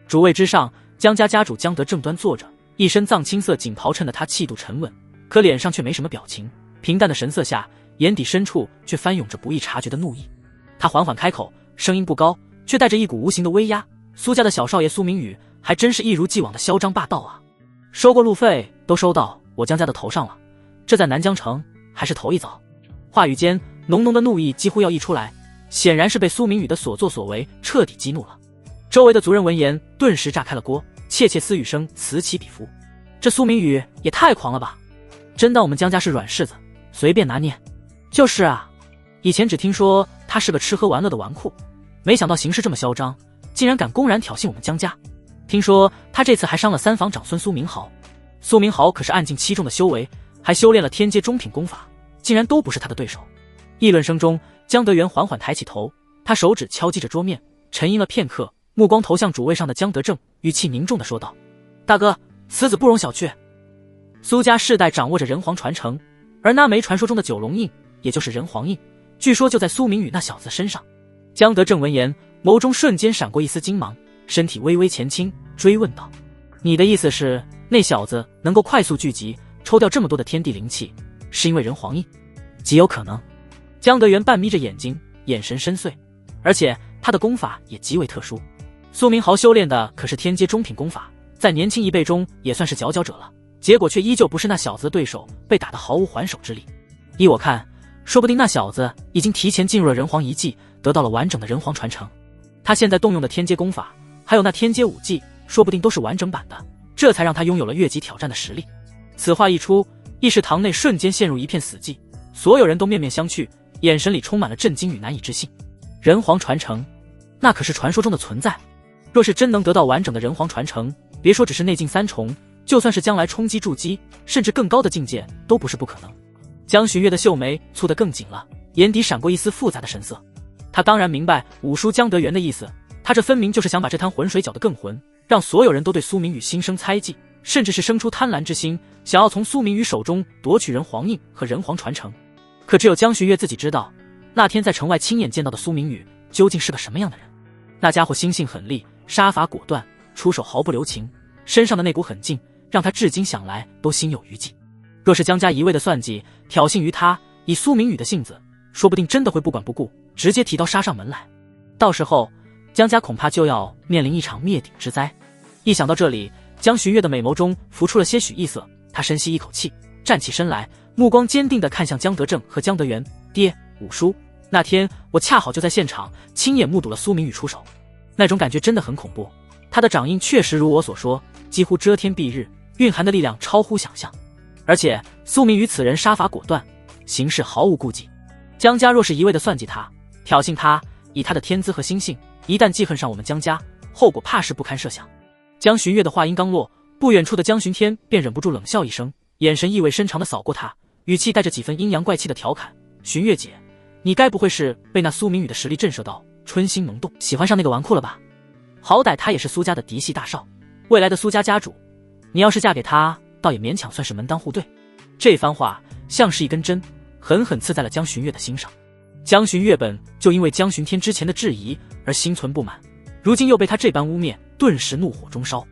主位之上，江家家主江德正端坐着，一身藏青色锦袍衬得他气度沉稳，可脸上却没什么表情，平淡的神色下，眼底深处却翻涌着不易察觉的怒意。他缓缓开口，声音不高，却带着一股无形的威压：苏家的小少爷苏明宇还真是一如既往的嚣张霸道啊！收过路费都收到我江家的头上了，这在南疆城还是头一遭。话语间，浓浓的怒意几乎要溢出来，显然是被苏明宇的所作所为彻底激怒了。周围的族人闻言顿时炸开了锅，窃窃私语声此起彼伏。这苏明宇也太狂了吧，真当我们江家是软柿子，随便拿捏？就是啊，以前只听说他是个吃喝玩乐的纨绔，没想到行事这么嚣张，竟然敢公然挑衅我们江家。听说他这次还伤了3房长孙苏明豪，苏明豪可是暗境7重的修为，还修炼了天阶中品功法，竟然都不是他的对手。议论声中，江德元缓缓抬起头，他手指敲击着桌面，沉吟了片刻，目光投向主位上的江德正，语气凝重地说道：大哥，此子不容小觑。苏家世代掌握着人皇传承，而那枚传说中的九龙印，也就是人皇印，据说就在苏明宇那小子身上。江德正闻言，眸中瞬间闪过一丝金芒，身体微微前倾，追问道：你的意思是，那小子能够快速聚集抽掉这么多的天地灵气，是因为人皇印？极有可能。江德元半眯着眼睛，眼神深邃，而且他的功法也极为特殊。苏明豪修炼的可是天阶中品功法，在年轻一辈中也算是佼佼者了，结果却依旧不是那小子的对手，被打得毫无还手之力。依我看，说不定那小子已经提前进入了人皇遗迹，得到了完整的人皇传承。他现在动用的天阶功法，还有那天阶武技，说不定都是完整版的，这才让他拥有了越级挑战的实力。此话一出，议事堂内瞬间陷入一片死寂，所有人都面面相觑，眼神里充满了震惊与难以置信。人皇传承，那可是传说中的存在，若是真能得到完整的人皇传承，别说只是内境3重，就算是将来冲击筑基，甚至更高的境界，都不是不可能。江巡月的秀眉蹙得更紧了，眼底闪过一丝复杂的神色。他当然明白五叔江德元的意思，他这分明就是想把这滩浑水搅得更浑，让所有人都对苏明宇心生猜忌，甚至是生出贪婪之心，想要从苏明宇手中夺取人皇印和人皇传承。可只有江巡月自己知道，那天在城外亲眼见到的苏明宇究竟是个什么样的人。那家伙心性狠戾，杀伐果断，出手毫不留情，身上的那股狠劲让他至今想来都心有余悸。若是江家一味的算计挑衅于他，以苏明宇的性子，说不定真的会不管不顾，直接提刀杀上门来。到时候江家恐怕就要面临一场灭顶之灾。一想到这里，江巡月的美眸中浮出了些许异色，他深吸一口气，站起身来，目光坚定地看向江德正和江德元。爹，五叔，那天我恰好就在现场，亲眼目睹了苏明宇出手，那种感觉真的很恐怖。他的掌印确实如我所说，几乎遮天蔽日，蕴含的力量超乎想象。而且苏明宇此人杀伐果断，行事毫无顾忌。江家若是一味的算计他，挑衅他，以他的天资和心性，一旦记恨上我们江家，后果怕是不堪设想。江寻月的话音刚落，不远处的江寻天便忍不住冷笑一声，眼神意味深长地扫过他，语气带着几分阴阳怪气的调侃：寻月姐，你该不会是被那苏明宇的实力震慑到，春心萌动，喜欢上那个纨绔了吧？好歹他也是苏家的嫡系大少，未来的苏家家主，你要是嫁给他，倒也勉强算是门当户对。这番话像是一根针，狠狠刺在了江寻月的心上。江寻月本就因为江寻天之前的质疑而心存不满，如今又被他这般污蔑，顿时怒火中烧，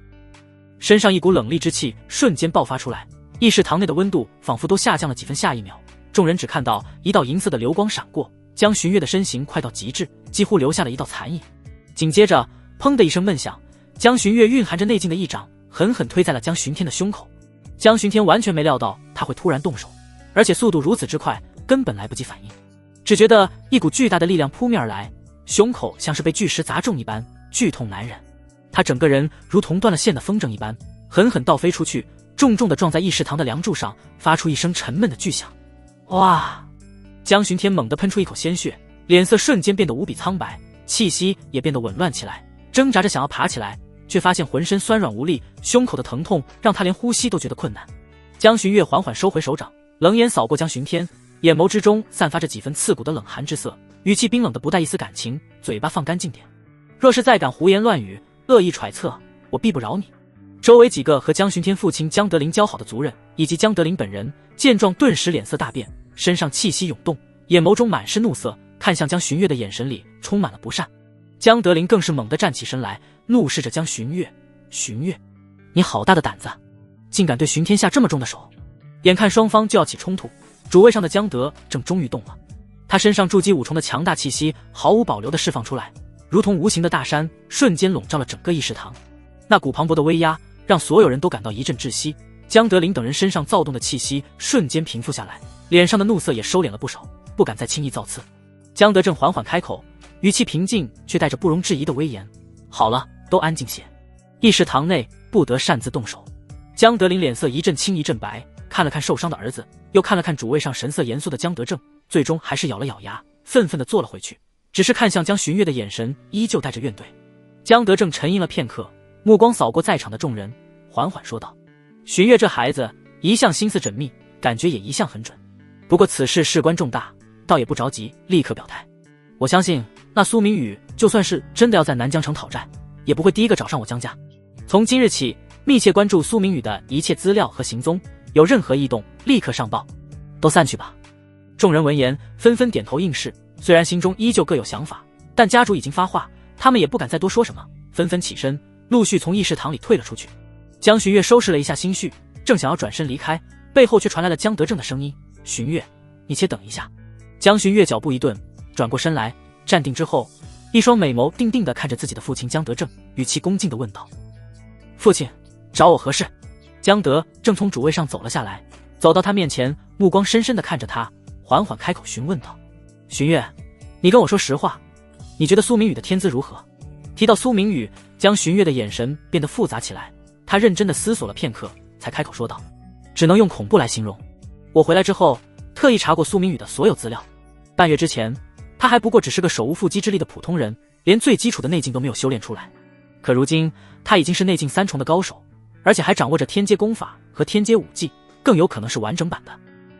身上一股冷厉之气瞬间爆发出来，议事堂内的温度仿佛都下降了几分。下一秒，众人只看到一道银色的流光闪过，江寻月的身形快到极致，几乎留下了一道残影。紧接着砰的一声闷响，江寻月蕴含着内劲的一掌狠狠推在了江寻天的胸口。江寻天完全没料到他会突然动手，而且速度如此之快，根本来不及反应，只觉得一股巨大的力量扑面而来，胸口像是被巨石砸中一般，剧痛难忍。他整个人如同断了线的风筝一般，狠狠倒飞出去，重重地撞在议事堂的梁柱上，发出一声沉闷的巨响。哇！江寻天猛地喷出一口鲜血，脸色瞬间变得无比苍白，气息也变得紊乱起来，挣扎着想要爬起来，却发现浑身酸软无力，胸口的疼痛让他连呼吸都觉得困难。江寻月缓缓收回手掌，冷眼扫过江寻天，眼眸之中散发着几分刺骨的冷寒之色，语气冰冷的不带一丝感情，嘴巴放干净点，若是再敢胡言乱语，恶意揣测，我必不饶你。周围几个和江寻天父亲江德林交好的族人以及江德林本人见状，顿时脸色大变，身上气息涌动，眼眸中满是怒色，看向江寻月的眼神里充满了不善。江德林更是猛地站起身来，怒视着江寻月：寻月，你好大的胆子，竟敢对寻天下这么重的手！眼看双方就要起冲突，主位上的江德正终于动了，他身上筑基五重的强大气息毫无保留地释放出来，如同无形的大山，瞬间笼罩了整个议事堂。那股磅礴的威压让所有人都感到一阵窒息，江德林等人身上躁动的气息瞬间平复下来，脸上的怒色也收敛了不少，不敢再轻易造次。江德正缓缓开口，语气平静却带着不容置疑的威严：好了，都安静些，议事堂内不得擅自动手。江德林脸色一阵青一阵白，看了看受伤的儿子，又看了看主位上神色严肃的江德正，最终还是咬了咬牙，愤愤地坐了回去，只是看向江寻月的眼神依旧带着怨怼。江德正沉吟了片刻，目光扫过在场的众人，缓缓说道：寻月这孩子一向心思缜密，感觉也一向很准，不过此事事关重大，倒也不着急立刻表态。我相信那苏明宇就算是真的要在南江城讨债，也不会第一个找上我江家。从今日起，密切关注苏明宇的一切资料和行踪，有任何异动立刻上报。都散去吧。众人闻言纷纷点头应是，虽然心中依旧各有想法，但家主已经发话，他们也不敢再多说什么，纷纷起身陆续从议事堂里退了出去。江寻月收拾了一下心绪，正想要转身离开，背后却传来了江德正的声音：寻月，你且等一下。江寻月脚步一顿，转过身来，站定之后，一双美眸定定地看着自己的父亲江德正，语气恭敬地问道：父亲，找我何事？江德正从主位上走了下来，走到他面前，目光深深地看着他，缓缓开口询问道：寻月，你跟我说实话，你觉得苏明宇的天资如何？提到苏明宇，江寻月的眼神变得复杂起来，他认真地思索了片刻，才开口说道：只能用恐怖来形容。我回来之后特意查过苏明宇的所有资料，半月之前他还不过只是个手无缚鸡之力的普通人，连最基础的内劲都没有修炼出来，可如今他已经是内劲3重的高手，而且还掌握着天阶功法和天阶武技，更有可能是完整版的。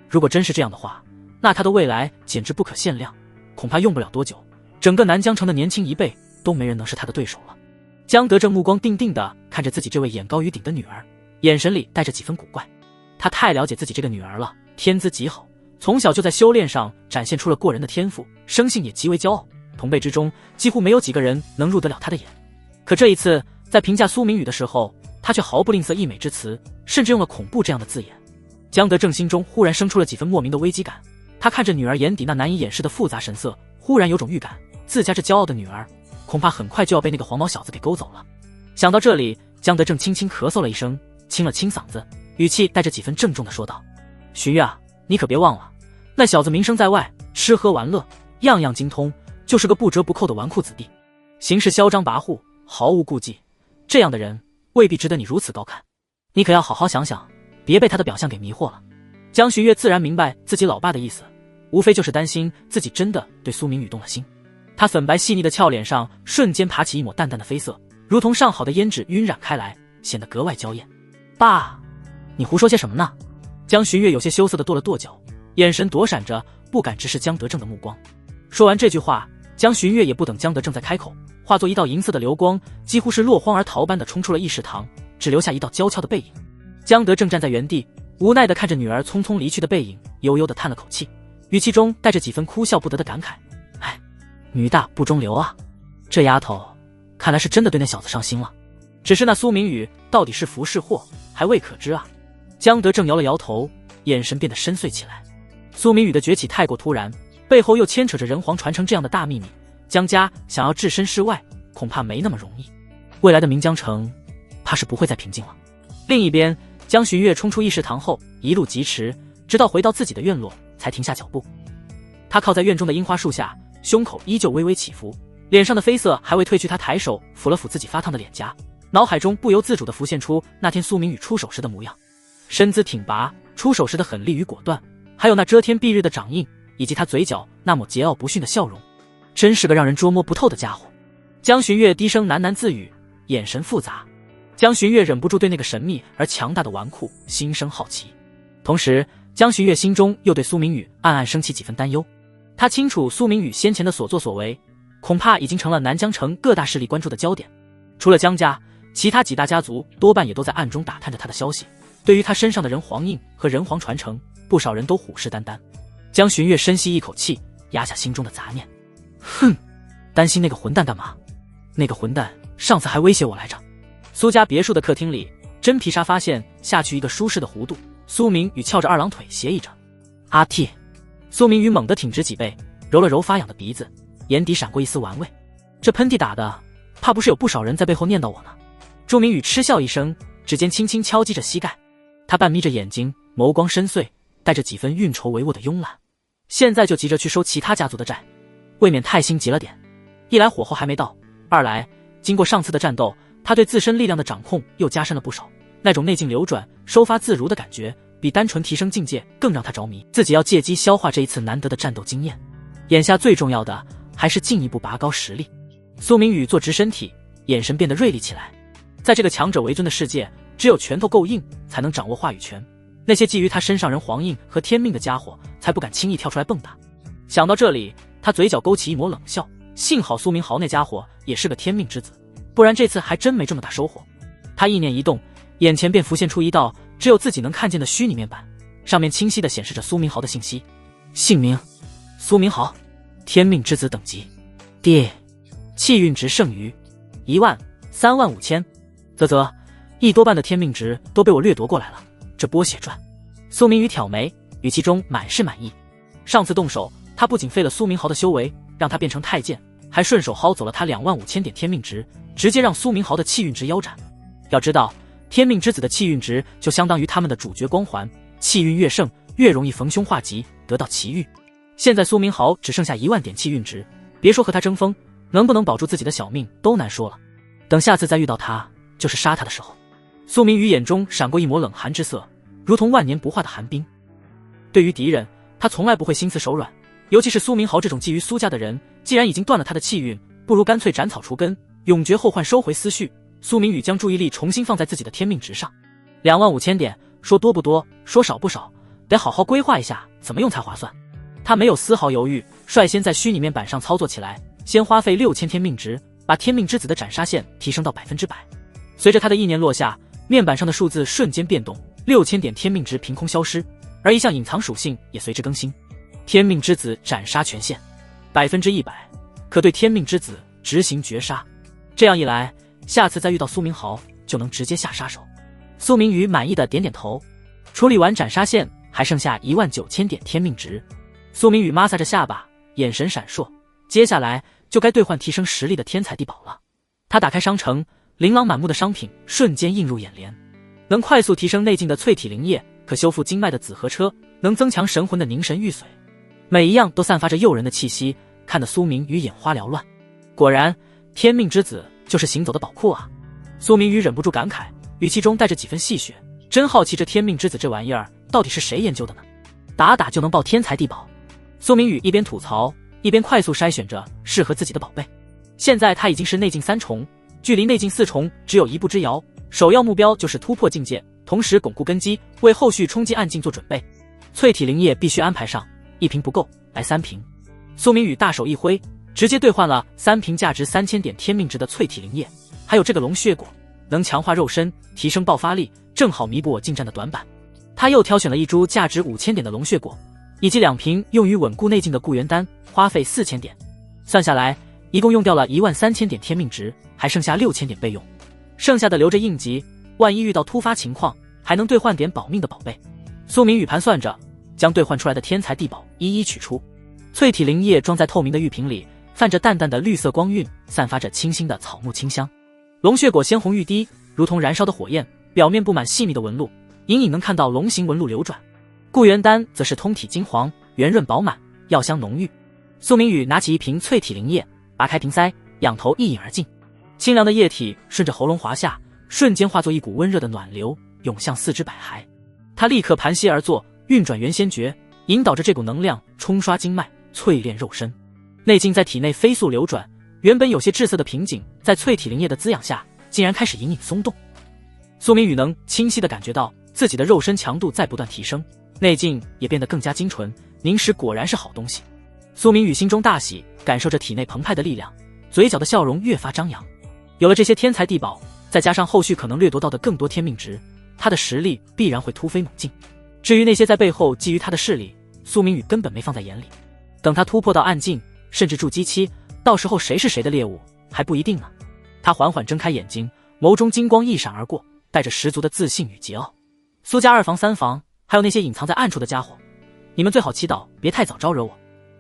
如果真是这样的话，那他的未来简直不可限量，恐怕用不了多久，整个南疆城的年轻一辈都没人能是他的对手了。江德正目光定定地看着自己这位眼高于顶的女儿，眼神里带着几分古怪。他太了解自己这个女儿了，天资极好，从小就在修炼上展现出了过人的天赋，生性也极为骄傲，同辈之中几乎没有几个人能入得了他的眼。可这一次在评价苏明宇的时候，他却毫不吝啬溢美之词，甚至用了恐怖这样的字眼。江德正心中忽然生出了几分莫名的危机感，他看着女儿眼底那难以掩饰的复杂神色，忽然有种预感，自家这骄傲的女儿恐怕很快就要被那个黄毛小子给勾走了。想到这里，江德正轻轻咳嗽了一声，清了清嗓子，语气带着几分郑重地说道：寻月啊，你可别忘了，那小子名声在外，吃喝玩乐样样精通，就是个不折不扣的纨绔子弟，行事嚣张跋扈，毫无顾忌，这样的人未必值得你如此高看，你可要好好想想，别被他的表象给迷惑了。江寻月自然明白自己老爸的意思，无非就是担心自己真的对苏明宇动了心。他粉白细腻的俏脸上瞬间爬起一抹淡淡的绯色，如同上好的胭脂晕染开来，显得格外娇艳。爸，你胡说些什么呢？江寻月有些羞涩地跺了跺脚，眼神躲闪着不敢直视江德正的目光。说完这句话，江寻月也不等江德正再开口，化作一道银色的流光，几乎是落荒而逃般的冲出了议事堂，只留下一道娇俏的背影。江德正站在原地，无奈地看着女儿匆匆离去的背影，悠悠地叹了口气，语气中带着几分哭笑不得的感慨：哎，女大不中留啊，这丫头看来是真的对那小子上心了。只是那苏明宇到底是福是祸，还未可知啊。江德正摇了摇头，眼神变得深邃起来。苏明宇的崛起太过突然，背后又牵扯着人皇传承这样的大秘密，江家想要置身事外，恐怕没那么容易。未来的岷江城怕是不会再平静了。另一边，江寻月冲出议事堂后，一路疾驰，直到回到自己的院落才停下脚步。他靠在院中的樱花树下，胸口依旧微微起伏，脸上的绯色还未褪去。他抬手抚了抚自己发烫的脸颊，脑海中不由自主地浮现出那天苏明宇出手时的模样，身姿挺拔，出手时的狠厉与果断，还有那遮天蔽日的掌印，以及他嘴角那抹桀骜不驯的笑容，真是个让人捉摸不透的家伙。江寻月低声喃喃自语，眼神复杂。江寻月忍不住对那个神秘而强大的纨绔心生好奇，同时江寻月心中又对苏明宇暗暗升起几分担忧。他清楚苏明宇先前的所作所为，恐怕已经成了南江城各大势力关注的焦点。除了江家，其他几大家族多半也都在暗中打探着他的消息。对于他身上的人皇印和人皇传承，不少人都虎视眈眈。江寻月深吸一口气，压下心中的杂念。哼，担心那个混蛋干嘛？那个混蛋上次还威胁我来着。苏家别墅的客厅里，真皮沙发线下去一个舒适的弧度，苏明宇翘着二郎腿斜倚着。阿嚏！苏明宇猛地挺直脊背，揉了揉发痒的鼻子，眼底闪过一丝玩味。这喷嚏打的，怕不是有不少人在背后念叨我呢。祝明宇嗤笑一声，指尖轻轻敲击着膝盖。他半眯着眼睛，眸光深邃，带着几分运筹帷幄的慵懒。现在就急着去收其他家族的债，未免太心急了点。一来火候还没到，二来经过上次的战斗，他对自身力量的掌控又加深了不少，那种内劲流转、收发自如的感觉，比单纯提升境界更让他着迷。自己要借机消化这一次难得的战斗经验，眼下最重要的还是进一步拔高实力。苏明宇坐直身体，眼神变得锐利起来。在这个强者为尊的世界，只有拳头够硬，才能掌握话语权。那些觊觎他身上人皇印和天命的家伙，才不敢轻易跳出来蹦跶。想到这里，他嘴角勾起一抹冷笑。幸好苏明豪那家伙也是个天命之子，不然这次还真没这么大收获。他意念一动，眼前便浮现出一道只有自己能看见的虚拟面板，上面清晰地显示着苏明豪的信息：姓名苏明豪，天命之子等级D，气运值剩余1305000。啧，一多半的天命值都被我掠夺过来了，这波血赚。苏明宇挑眉，语气中满是满意。上次动手，他不仅废了苏明豪的修为，让他变成太监，还顺手薅走了他25000点天命值，直接让苏明豪的气运值腰斩。要知道，天命之子的气运值就相当于他们的主角光环，气运越盛，越容易逢凶化吉，得到奇遇。现在苏明豪只剩下10000点气运值，别说和他争锋，能不能保住自己的小命都难说了。等下次再遇到他，就是杀他的时候。苏明宇眼中闪过一抹冷寒之色，如同万年不化的寒冰。对于敌人，他从来不会心慈手软，尤其是苏明豪这种觊觎苏家的人，既然已经断了他的气运，不如干脆斩草除根，永绝后患，收回思绪。苏明宇将注意力重新放在自己的天命值上。25000点，说多不多，说少不少，得好好规划一下怎么用才划算。他没有丝毫犹豫，率先在虚拟面板上操作起来，先花费6000天命值，把天命之子的斩杀线提升到100%。随着他的意念落下，面板上的数字瞬间变动，6000点天命值凭空消失，而一项隐藏属性也随之更新。天命之子斩杀权限100%，可对天命之子执行绝杀。这样一来，下次再遇到苏明豪就能直接下杀手。苏明宇满意的点点头。处理完斩杀线，还剩下19000点天命值。苏明宇抹擦着下巴，眼神闪烁，接下来就该兑换提升实力的天采地宝了。他打开商城，琳琅满目的商品瞬间映入眼帘，能快速提升内劲的淬体灵液，可修复经脉的紫河车，能增强神魂的凝神玉髓，每一样都散发着诱人的气息，看得苏明宇眼花缭乱。果然，天命之子就是行走的宝库啊！苏明宇忍不住感慨，语气中带着几分戏谑，真好奇这天命之子这玩意儿到底是谁研究的呢？打打就能爆天才地宝。苏明宇一边吐槽，一边快速筛选着适合自己的宝贝。现在他已经是内劲3重，距离内境4重只有1步之遥，首要目标就是突破境界，同时巩固根基，为后续冲击暗境做准备。淬体灵液必须安排上，1瓶不够，来3瓶。苏明宇大手一挥，直接兑换了3瓶价值3000点天命值的淬体灵液，还有这个龙血果，能强化肉身，提升爆发力，正好弥补我近战的短板。他又挑选了一株价值5000点的龙血果，以及2瓶用于稳固内境的固元丹，花费4000点。算下来，一共用掉了13000点天命值，还剩下6000点备用，剩下的留着应急，万一遇到突发情况，还能兑换点保命的宝贝。苏明宇盘算着，将兑换出来的天才地宝一一取出。淬体灵液装在透明的玉瓶里，泛着淡淡的绿色光晕，散发着清新的草木清香。龙血果鲜红欲滴，如同燃烧的火焰，表面布满细密的纹路，隐隐能看到龙形纹路流转。固元丹则是通体金黄，圆润饱满，药香浓郁。苏明宇拿起一瓶淬体灵液，拔开瓶塞，仰头一饮而尽。清凉的液体顺着喉咙滑下，瞬间化作一股温热的暖流，涌向4肢百骸。他立刻盘膝而坐，运转元仙诀，引导着这股能量冲刷经脉，淬炼肉身。内劲在体内飞速流转，原本有些滞涩的瓶颈，在淬体灵液的滋养下，竟然开始隐隐松动。苏明宇能清晰地感觉到自己的肉身强度在不断提升，内劲也变得更加精纯，凝实果然是好东西。苏明宇心中大喜，感受着体内澎湃的力量，嘴角的笑容越发张扬。有了这些天才地宝，再加上后续可能掠夺到的更多天命值，他的实力必然会突飞猛进。至于那些在背后觊觎他的势力，苏明宇根本没放在眼里。等他突破到暗境，甚至筑基期，到时候谁是谁的猎物还不一定呢。他缓缓睁开眼睛，眸中金光一闪而过，带着十足的自信与桀骜。苏家2房3房，还有那些隐藏在暗处的家伙，你们最好祈祷别太早招惹我，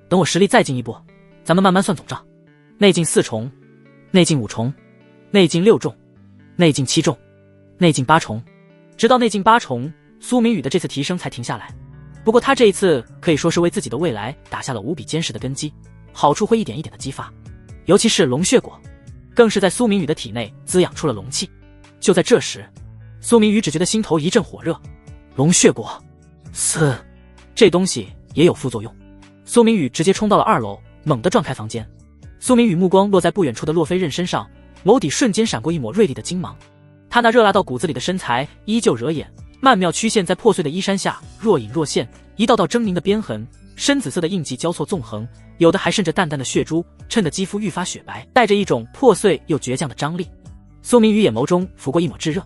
等我实力再进一步，咱们慢慢算总账。内境4重，内境5重，内境6重，内境7重，内境8重。直到内境8重，苏明宇的这次提升才停下来。不过他这一次可以说是为自己的未来打下了无比坚实的根基，好处会一点一点的激发。尤其是龙血果，更是在苏明宇的体内滋养出了龙气。就在这时，苏明宇只觉得心头一阵火热。龙血果，这东西也有副作用。苏明宇直接冲到了2楼，猛地撞开房间。苏明宇目光落在不远处的洛飞刃身上，眸底瞬间闪过一抹锐利的金芒。他那热辣到骨子里的身材依旧惹眼，曼妙曲线在破碎的衣衫下若隐若现，一道道狰狞的边痕，深紫色的印记交错纵横，有的还渗着淡淡的血珠，衬得肌肤愈发雪白，带着一种破碎又倔强的张力。苏明宇眼眸中浮过一抹炙热。